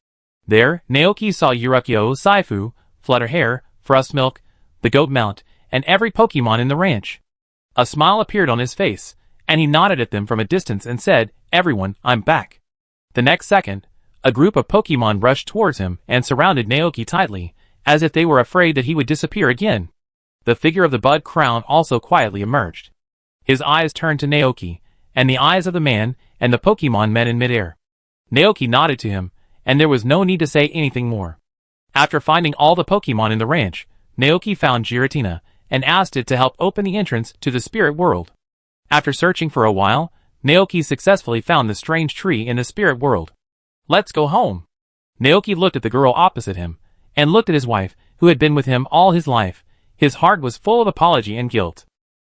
There, Naoki saw Urukyo, Saifu, Flutterhair, Frostmilk, the Goat Mount, and every Pokemon in the ranch. A smile appeared on his face, and he nodded at them from a distance and said, "Everyone, I'm back." The next second, a group of Pokemon rushed towards him and surrounded Naoki tightly, as if they were afraid that he would disappear again. The figure of the Bud Crown also quietly emerged. His eyes turned to Naoki, and the eyes of the man and the Pokemon met in midair. Naoki nodded to him, and there was no need to say anything more. After finding all the Pokemon in the ranch, Naoki found Giratina, and asked it to help open the entrance to the spirit world. After searching for a while, Naoki successfully found the strange tree in the spirit world. "Let's go home." Naoki looked at the girl opposite him, and looked at his wife, who had been with him all his life. His heart was full of apology and guilt.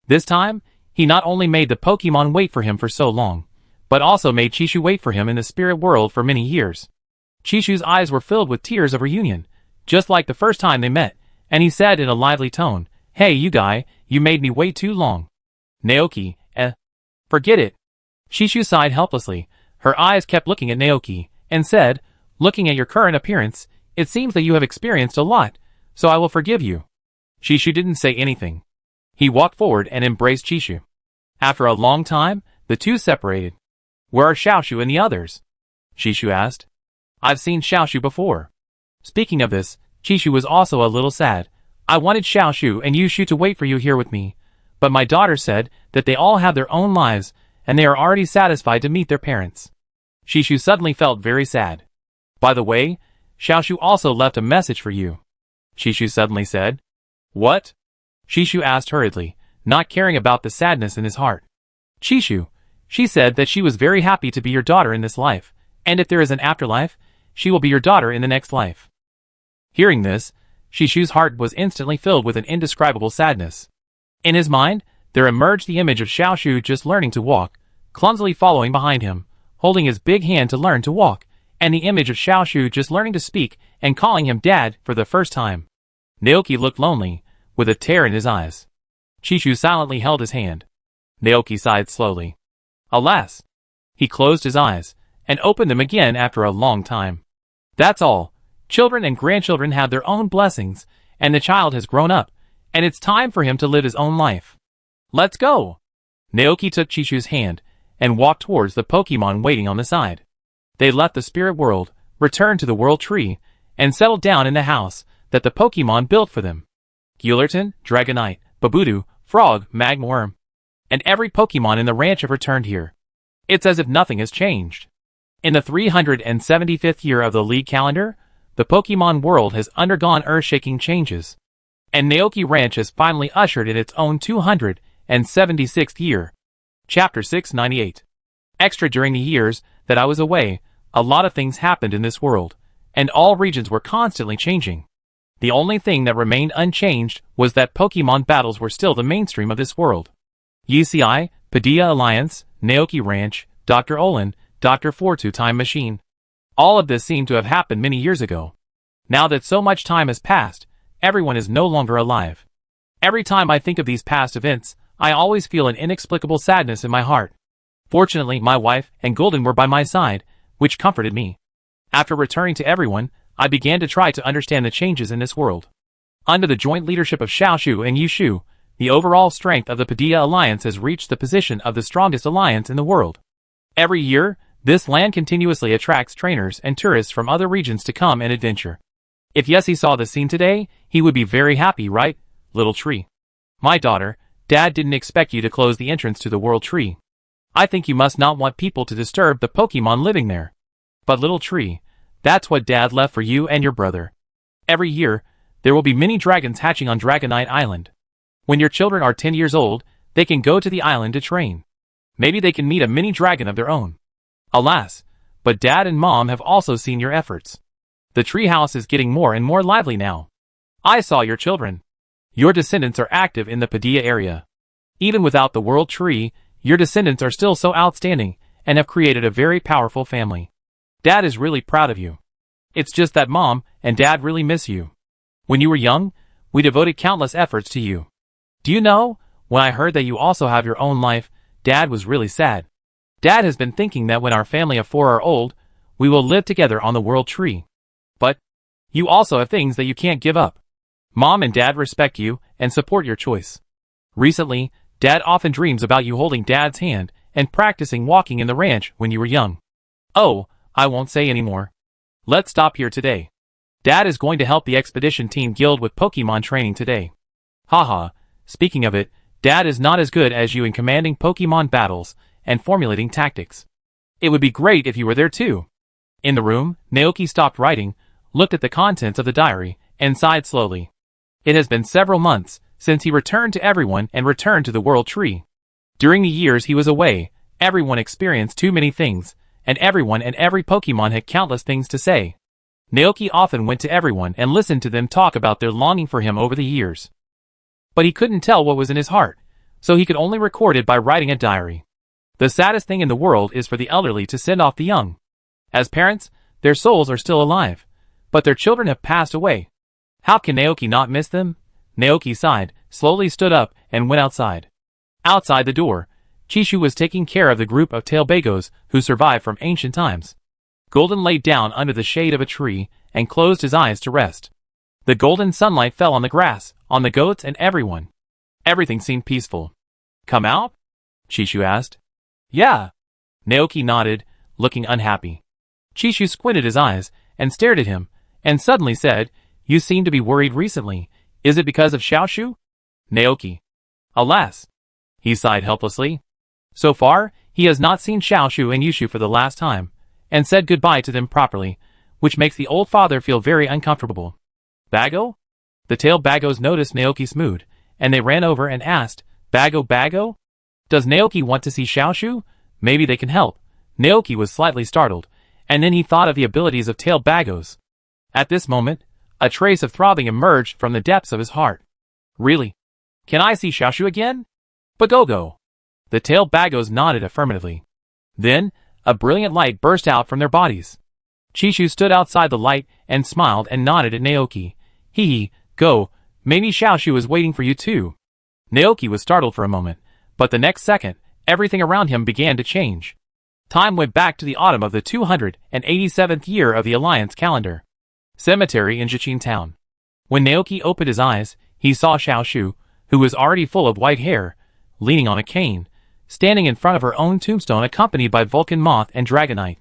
This time, he not only made the Pokemon wait for him for so long, but also made Chishu wait for him in the spirit world for many years. Chishu's eyes were filled with tears of reunion, just like the first time they met, and he said in a lively tone, "Hey you guy, you made me wait too long." Naoki, forget it. Chishu sighed helplessly. Her eyes kept looking at Naoki, and said, "Looking at your current appearance, it seems that you have experienced a lot, so I will forgive you." Chishu didn't say anything. He walked forward and embraced Chishu. After a long time, the two separated. "Where are Xiaoshu and the others?" Chishu asked. "I've seen Xiaoshu before." Speaking of this, Chishu was also a little sad. "I wanted Xiaoshu and Yushu to wait for you here with me, but my daughter said that they all have their own lives, and they are already satisfied to meet their parents." Chishu suddenly felt very sad. "By the way, Xiaoshu also left a message for you," Chishu suddenly said. "What?" Chishu asked hurriedly, not caring about the sadness in his heart. "Chishu, she said that she was very happy to be your daughter in this life, and if there is an afterlife, she will be your daughter in the next life." Hearing this, Chishu's heart was instantly filled with an indescribable sadness. In his mind, there emerged the image of Xiaoshu just learning to walk, clumsily following behind him, holding his big hand to learn to walk, and the image of Xiaoshu just learning to speak and calling him dad for the first time. Naoki looked lonely, with a tear in his eyes. Chishu silently held his hand. Naoki sighed slowly. Alas! He closed his eyes, and opened them again after a long time. That's all. Children and grandchildren have their own blessings, and the child has grown up, and it's time for him to live his own life. Let's go! Naoki took Chishu's hand, and walked towards the Pokemon waiting on the side. They left the spirit world, returned to the world tree, and settled down in the house that the Pokemon built for them. Guillerton, Dragonite, Babudu, Frog, Magmorm, and every Pokemon in the ranch have returned here. It's as if nothing has changed. In the 375th year of the League calendar, the Pokemon world has undergone earth-shaking changes, and Naoki Ranch has finally ushered in its own 276th year. Chapter 698. Extra during the years that I was away, a lot of things happened in this world, and all regions were constantly changing. The only thing that remained unchanged was that Pokemon battles were still the mainstream of this world. UCI, Padilla Alliance, Naoki Ranch, Dr. Olin, Dr. Fortu Time Machine. All of this seemed to have happened many years ago. Now that so much time has passed, everyone is no longer alive. Every time I think of these past events, I always feel an inexplicable sadness in my heart. Fortunately, my wife and Golden were by my side, which comforted me. After returning to everyone, I began to try to understand the changes in this world. Under the joint leadership of Xiaoshu and Yushu, the overall strength of the Padilla Alliance has reached the position of the strongest alliance in the world. Every year, this land continuously attracts trainers and tourists from other regions to come and adventure. If Yessie saw the scene today, he would be very happy, right, little tree? My daughter, Dad didn't expect you to close the entrance to the world tree. I think you must not want people to disturb the Pokemon living there. But little tree, that's what Dad left for you and your brother. Every year, there will be many dragons hatching on Dragonite Island. When your children are 10 years old, they can go to the island to train. Maybe they can meet a mini dragon of their own. Alas, but Dad and Mom have also seen your efforts. The treehouse is getting more and more lively now. I saw your children. Your descendants are active in the Padilla area. Even without the world tree, your descendants are still so outstanding and have created a very powerful family. Dad is really proud of you. It's just that Mom and Dad really miss you. When you were young, we devoted countless efforts to you. Do you know, when I heard that you also have your own life, Dad was really sad. Dad has been thinking that when our family of 4 are old, we will live together on the world tree. But you also have things that you can't give up. Mom and Dad respect you and support your choice. Recently, Dad often dreams about you holding Dad's hand and practicing walking in the ranch when you were young. Oh, I won't say anymore. Let's stop here today. Dad is going to help the expedition team guild with Pokemon training today. Haha, speaking of it, Dad is not as good as you in commanding Pokemon battles and formulating tactics. It would be great if you were there too. In the room, Naoki stopped writing, looked at the contents of the diary, and sighed slowly. It has been several months since he returned to everyone and returned to the world tree. During the years he was away, everyone experienced too many things, and everyone and every Pokemon had countless things to say. Naoki often went to everyone and listened to them talk about their longing for him over the years. But he couldn't tell what was in his heart, so he could only record it by writing a diary. The saddest thing in the world is for the elderly to send off the young. As parents, their souls are still alive, but their children have passed away. How can Naoki not miss them? Naoki sighed, slowly stood up, and went outside. Outside the door, Chishu was taking care of the group of tailbagos who survived from ancient times. Golden laid down under the shade of a tree and closed his eyes to rest. The golden sunlight fell on the grass, on the goats, and everyone. Everything seemed peaceful. Come out? Chishu asked. Yeah. Naoki nodded, looking unhappy. Chishu squinted his eyes and stared at him, and suddenly said, You seem to be worried recently. Is it because of Xiaoshu? Naoki. Alas. He sighed helplessly. So far, he has not seen Xiaoshu and Yushu for the last time, and said goodbye to them properly, which makes the old father feel very uncomfortable. Bago? The tail Bagos noticed Naoki's mood, and they ran over and asked, Bago? Does Naoki want to see Xiaoshu? Maybe they can help. Naoki was slightly startled, and then he thought of the abilities of tail Bagos. At this moment, a trace of throbbing emerged from the depths of his heart. Really? Can I see Xiaoshu again? Bagogo! The tail bagos nodded affirmatively. Then, a brilliant light burst out from their bodies. Chishu stood outside the light and smiled and nodded at Naoki. Hee, go, maybe Xiaoshu is waiting for you too. Naoki was startled for a moment, but the next second, everything around him began to change. Time went back to the autumn of the 287th year of the Alliance calendar. Cemetery in Jichin town. When Naoki opened his eyes, he saw Xiaoshu, who was already full of white hair, leaning on a cane, standing in front of her own tombstone accompanied by Vulcan Moth and Dragonite.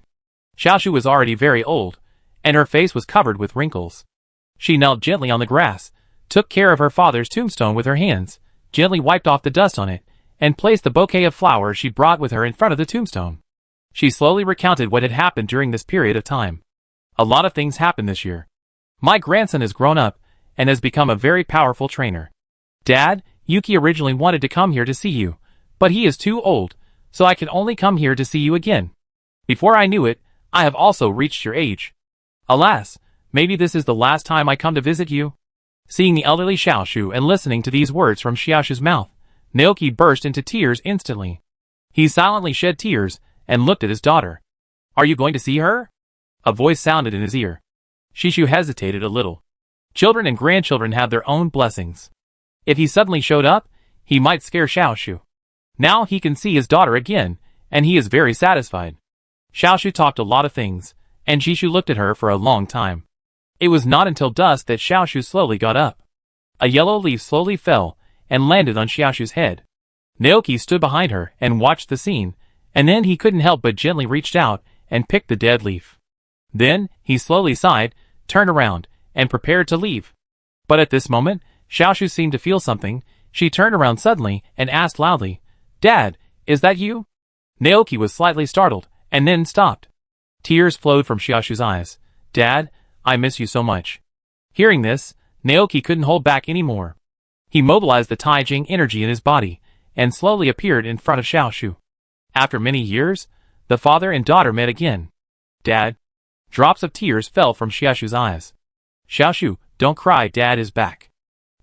Xiaoshu was already very old, and her face was covered with wrinkles. She knelt gently on the grass, took care of her father's tombstone with her hands, gently wiped off the dust on it, and placed the bouquet of flowers she brought with her in front of the tombstone. She slowly recounted what had happened during this period of time. A lot of things happened this year. My grandson has grown up, and has become a very powerful trainer. Dad, Yuki originally wanted to come here to see you, but he is too old, so I can only come here to see you again. Before I knew it, I have also reached your age. Alas, maybe this is the last time I come to visit you. Seeing the elderly Xiaoshu and listening to these words from Xiaoshu's mouth, Naoki burst into tears instantly. He silently shed tears and looked at his daughter. Are you going to see her? A voice sounded in his ear. Shishu hesitated a little. Children and grandchildren have their own blessings. If he suddenly showed up, he might scare Xiaoshu. Now he can see his daughter again, and he is very satisfied. Xiaoshu talked a lot of things, and Shishu looked at her for a long time. It was not until dusk that Xiaoshu slowly got up. A yellow leaf slowly fell and landed on Xiaoshu's head. Naoki stood behind her and watched the scene, and then he couldn't help but gently reached out and picked the dead leaf. Then, he slowly sighed, turned around, and prepared to leave. But at this moment, Xiaoshu seemed to feel something. She turned around suddenly and asked loudly, Dad, is that you? Naoki was slightly startled, and then stopped. Tears flowed from Xiaoshu's eyes. Dad, I miss you so much. Hearing this, Naoki couldn't hold back anymore. He mobilized the Taijing energy in his body, and slowly appeared in front of Xiaoshu. After many years, the father and daughter met again. Dad. Drops of tears fell from Xiaoshu's eyes. Xiaoshu, don't cry, Dad is back.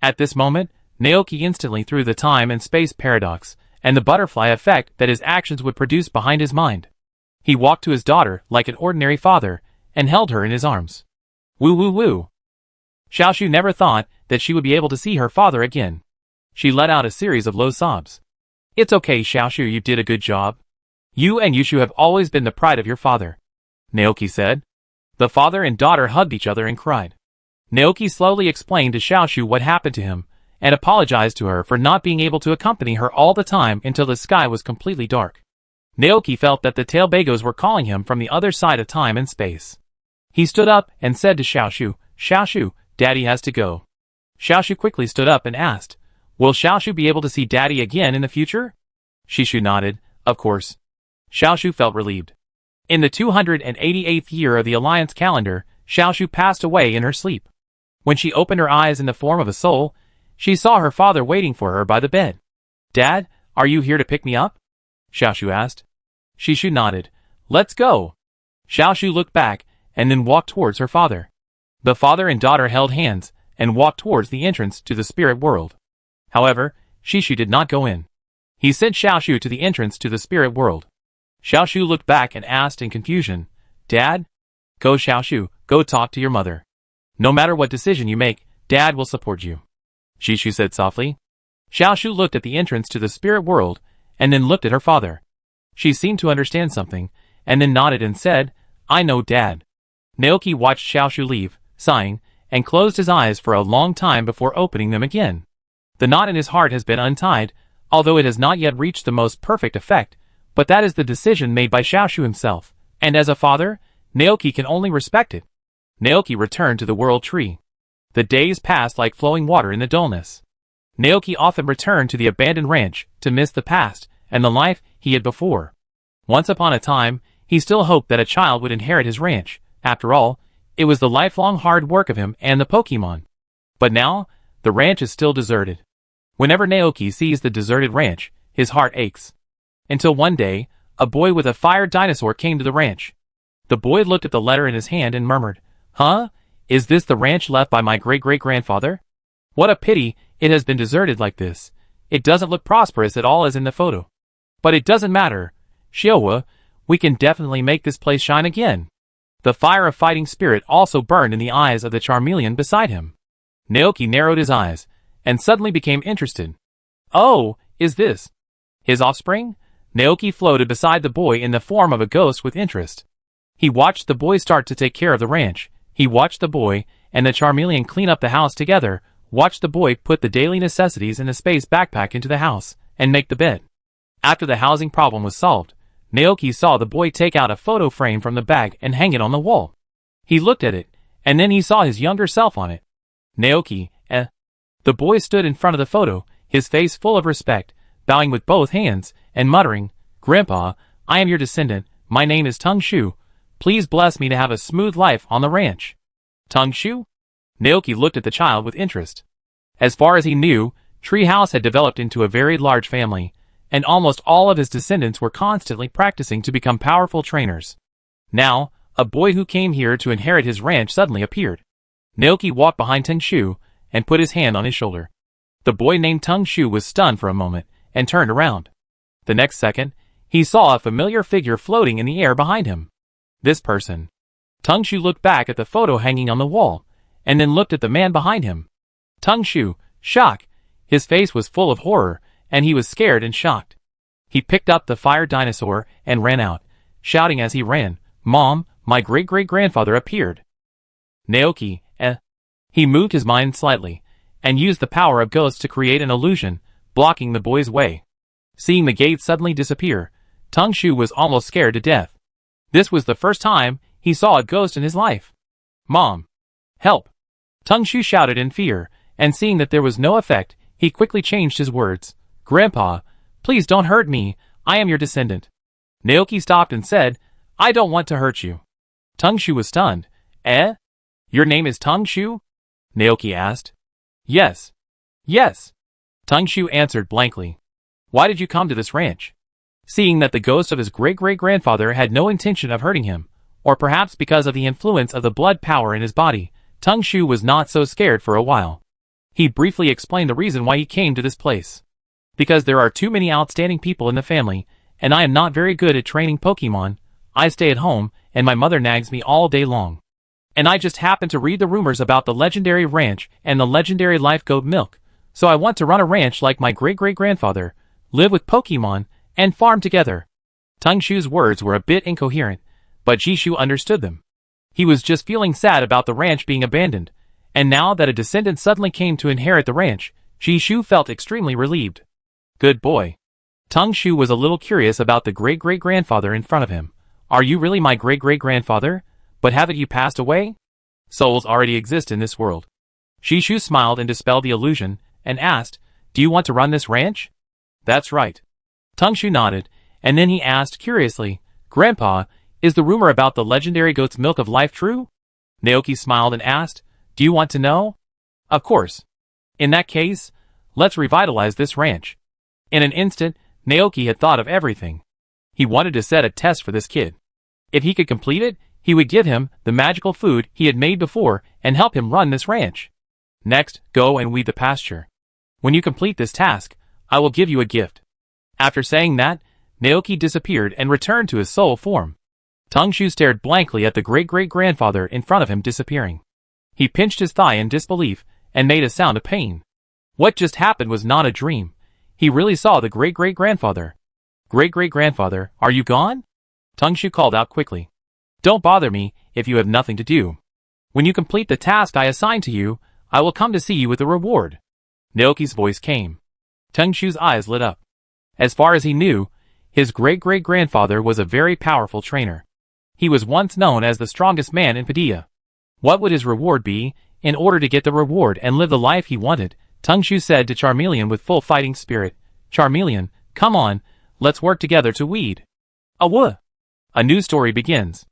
At this moment, Naoki instantly threw the time and space paradox, and the butterfly effect that his actions would produce behind his mind. He walked to his daughter like an ordinary father, and held her in his arms. Woo woo woo. Xiaoshu never thought that she would be able to see her father again. She let out a series of low sobs. It's okay, Xiaoshu, you did a good job. You and Yushu have always been the pride of your father, Naoki said. The father and daughter hugged each other and cried. Naoki slowly explained to Xiaoshu what happened to him, and apologized to her for not being able to accompany her all the time until the sky was completely dark. Naoki felt that the tail bagos were calling him from the other side of time and space. He stood up and said to Xiaoshu, Xiaoshu, Daddy has to go. Xiaoshu quickly stood up and asked, Will Xiaoshu be able to see Daddy again in the future? Shishu nodded, of course. Xiaoshu felt relieved. In the 288th year of the Alliance calendar, Xiaoshu passed away in her sleep. When she opened her eyes in the form of a soul, she saw her father waiting for her by the bed. Dad, are you here to pick me up? Xiaoshu asked. Shishu nodded. Let's go. Xiaoshu looked back, and then walked towards her father. The father and daughter held hands, and walked towards the entrance to the spirit world. However, Shishu did not go in. He sent Xiaoshu to the entrance to the spirit world. Xiaoshu looked back and asked in confusion, Dad? Go Xiaoshu, go talk to your mother. No matter what decision you make, Dad will support you. Shishu said softly. Xiaoshu looked at the entrance to the spirit world, and then looked at her father. She seemed to understand something, and then nodded and said, I know, Dad. Naoki watched Xiaoshu leave, sighing, and closed his eyes for a long time before opening them again. The knot in his heart has been untied, although it has not yet reached the most perfect effect, but that is the decision made by Xiaoshu himself, and as a father, Naoki can only respect it. Naoki returned to the world tree. The days passed like flowing water in the dullness. Naoki often returned to the abandoned ranch to miss the past and the life he had before. Once upon a time, he still hoped that a child would inherit his ranch. After all, it was the lifelong hard work of him and the Pokemon. But now, the ranch is still deserted. Whenever Naoki sees the deserted ranch, his heart aches. Until one day, a boy with a fire dinosaur came to the ranch. The boy looked at the letter in his hand and murmured, Huh? Is this the ranch left by my great-great-grandfather? What a pity it has been deserted like this. It doesn't look prosperous at all as in the photo. But it doesn't matter. Shiowa, we can definitely make this place shine again. The fire of fighting spirit also burned in the eyes of the Charmeleon beside him. Naoki narrowed his eyes, and suddenly became interested. Oh, is this his offspring? Naoki floated beside the boy in the form of a ghost with interest. He watched the boy start to take care of the ranch. He watched the boy and the Charmeleon clean up the house together, watched the boy put the daily necessities in the space backpack into the house, and make the bed. After the housing problem was solved, Naoki saw the boy take out a photo frame from the bag and hang it on the wall. He looked at it, and then he saw his younger self on it. Naoki, The boy stood in front of the photo, his face full of respect, bowing with both hands, and muttering, "Grandpa, I am your descendant, my name is Tung Shu. Please bless me to have a smooth life on the ranch." Tung Shu? Naoki looked at the child with interest. As far as he knew, Treehouse had developed into a very large family, and almost all of his descendants were constantly practicing to become powerful trainers. Now, a boy who came here to inherit his ranch suddenly appeared. Naoki walked behind Tung Shu and put his hand on his shoulder. The boy named Tung Shu was stunned for a moment and turned around. The next second, he saw a familiar figure floating in the air behind him. This person. Tung Shu looked back at the photo hanging on the wall, and then looked at the man behind him. Tung Shu, shock. His face was full of horror, and he was scared and shocked. He picked up the fire dinosaur and ran out, shouting as he ran, "Mom, my great-great-grandfather appeared." Naoki, He moved his mind slightly, and used the power of ghosts to create an illusion, blocking the boy's way. Seeing the gate suddenly disappear, Tung Shu was almost scared to death. This was the first time he saw a ghost in his life. "Mom! Help!" Tung Shu shouted in fear, and seeing that there was no effect, he quickly changed his words. "Grandpa, please don't hurt me, I am your descendant." Naoki stopped and said, "I don't want to hurt you." Tung Shu was stunned. Your name is Tung Shu? Naoki asked. Yes. Yes. Tung Shu answered blankly. Why did you come to this ranch? Seeing that the ghost of his great-great-grandfather had no intention of hurting him, or perhaps because of the influence of the blood power in his body, Tung Shu was not so scared for a while. He briefly explained the reason why he came to this place. Because there are too many outstanding people in the family, and I am not very good at training Pokemon. I stay at home, and my mother nags me all day long. And I just happened to read the rumors about the legendary ranch and the legendary life goat milk, so I want to run a ranch like my great-great-grandfather, live with Pokemon, and farm together. Tung Shu's words were a bit incoherent, but Jishu understood them. He was just feeling sad about the ranch being abandoned, and now that a descendant suddenly came to inherit the ranch, Jishu felt extremely relieved. Good boy. Tung Shu was a little curious about the great-great-grandfather in front of him. Are you really my great-great-grandfather? But haven't you passed away? Souls already exist in this world. Jishu smiled and dispelled the illusion, and asked, Do you want to run this ranch? That's right. Tung Shu nodded, and then he asked curiously, Grandpa, is the rumor about the legendary goat's milk of life true? Naoki smiled and asked, Do you want to know? Of course. In that case, let's revitalize this ranch. In an instant, Naoki had thought of everything. He wanted to set a test for this kid. If he could complete it, he would give him the magical food he had made before and help him run this ranch. Next, go and weed the pasture. When you complete this task, I will give you a gift. After saying that, Naoki disappeared and returned to his soul form. Tung Shu stared blankly at the great-great-grandfather in front of him disappearing. He pinched his thigh in disbelief and made a sound of pain. What just happened was not a dream. He really saw the great-great-grandfather. Great-great-grandfather, are you gone? Tung Shu called out quickly. Don't bother me if you have nothing to do. When you complete the task I assigned to you, I will come to see you with a reward. Naoki's voice came. Tung Shu's eyes lit up. As far as he knew, his great-great-grandfather was a very powerful trainer. He was once known as the strongest man in Padilla. What would his reward be? In order to get the reward and live the life he wanted, Tung Shu said to Charmeleon with full fighting spirit, Charmeleon, come on, let's work together to weed. A new story begins.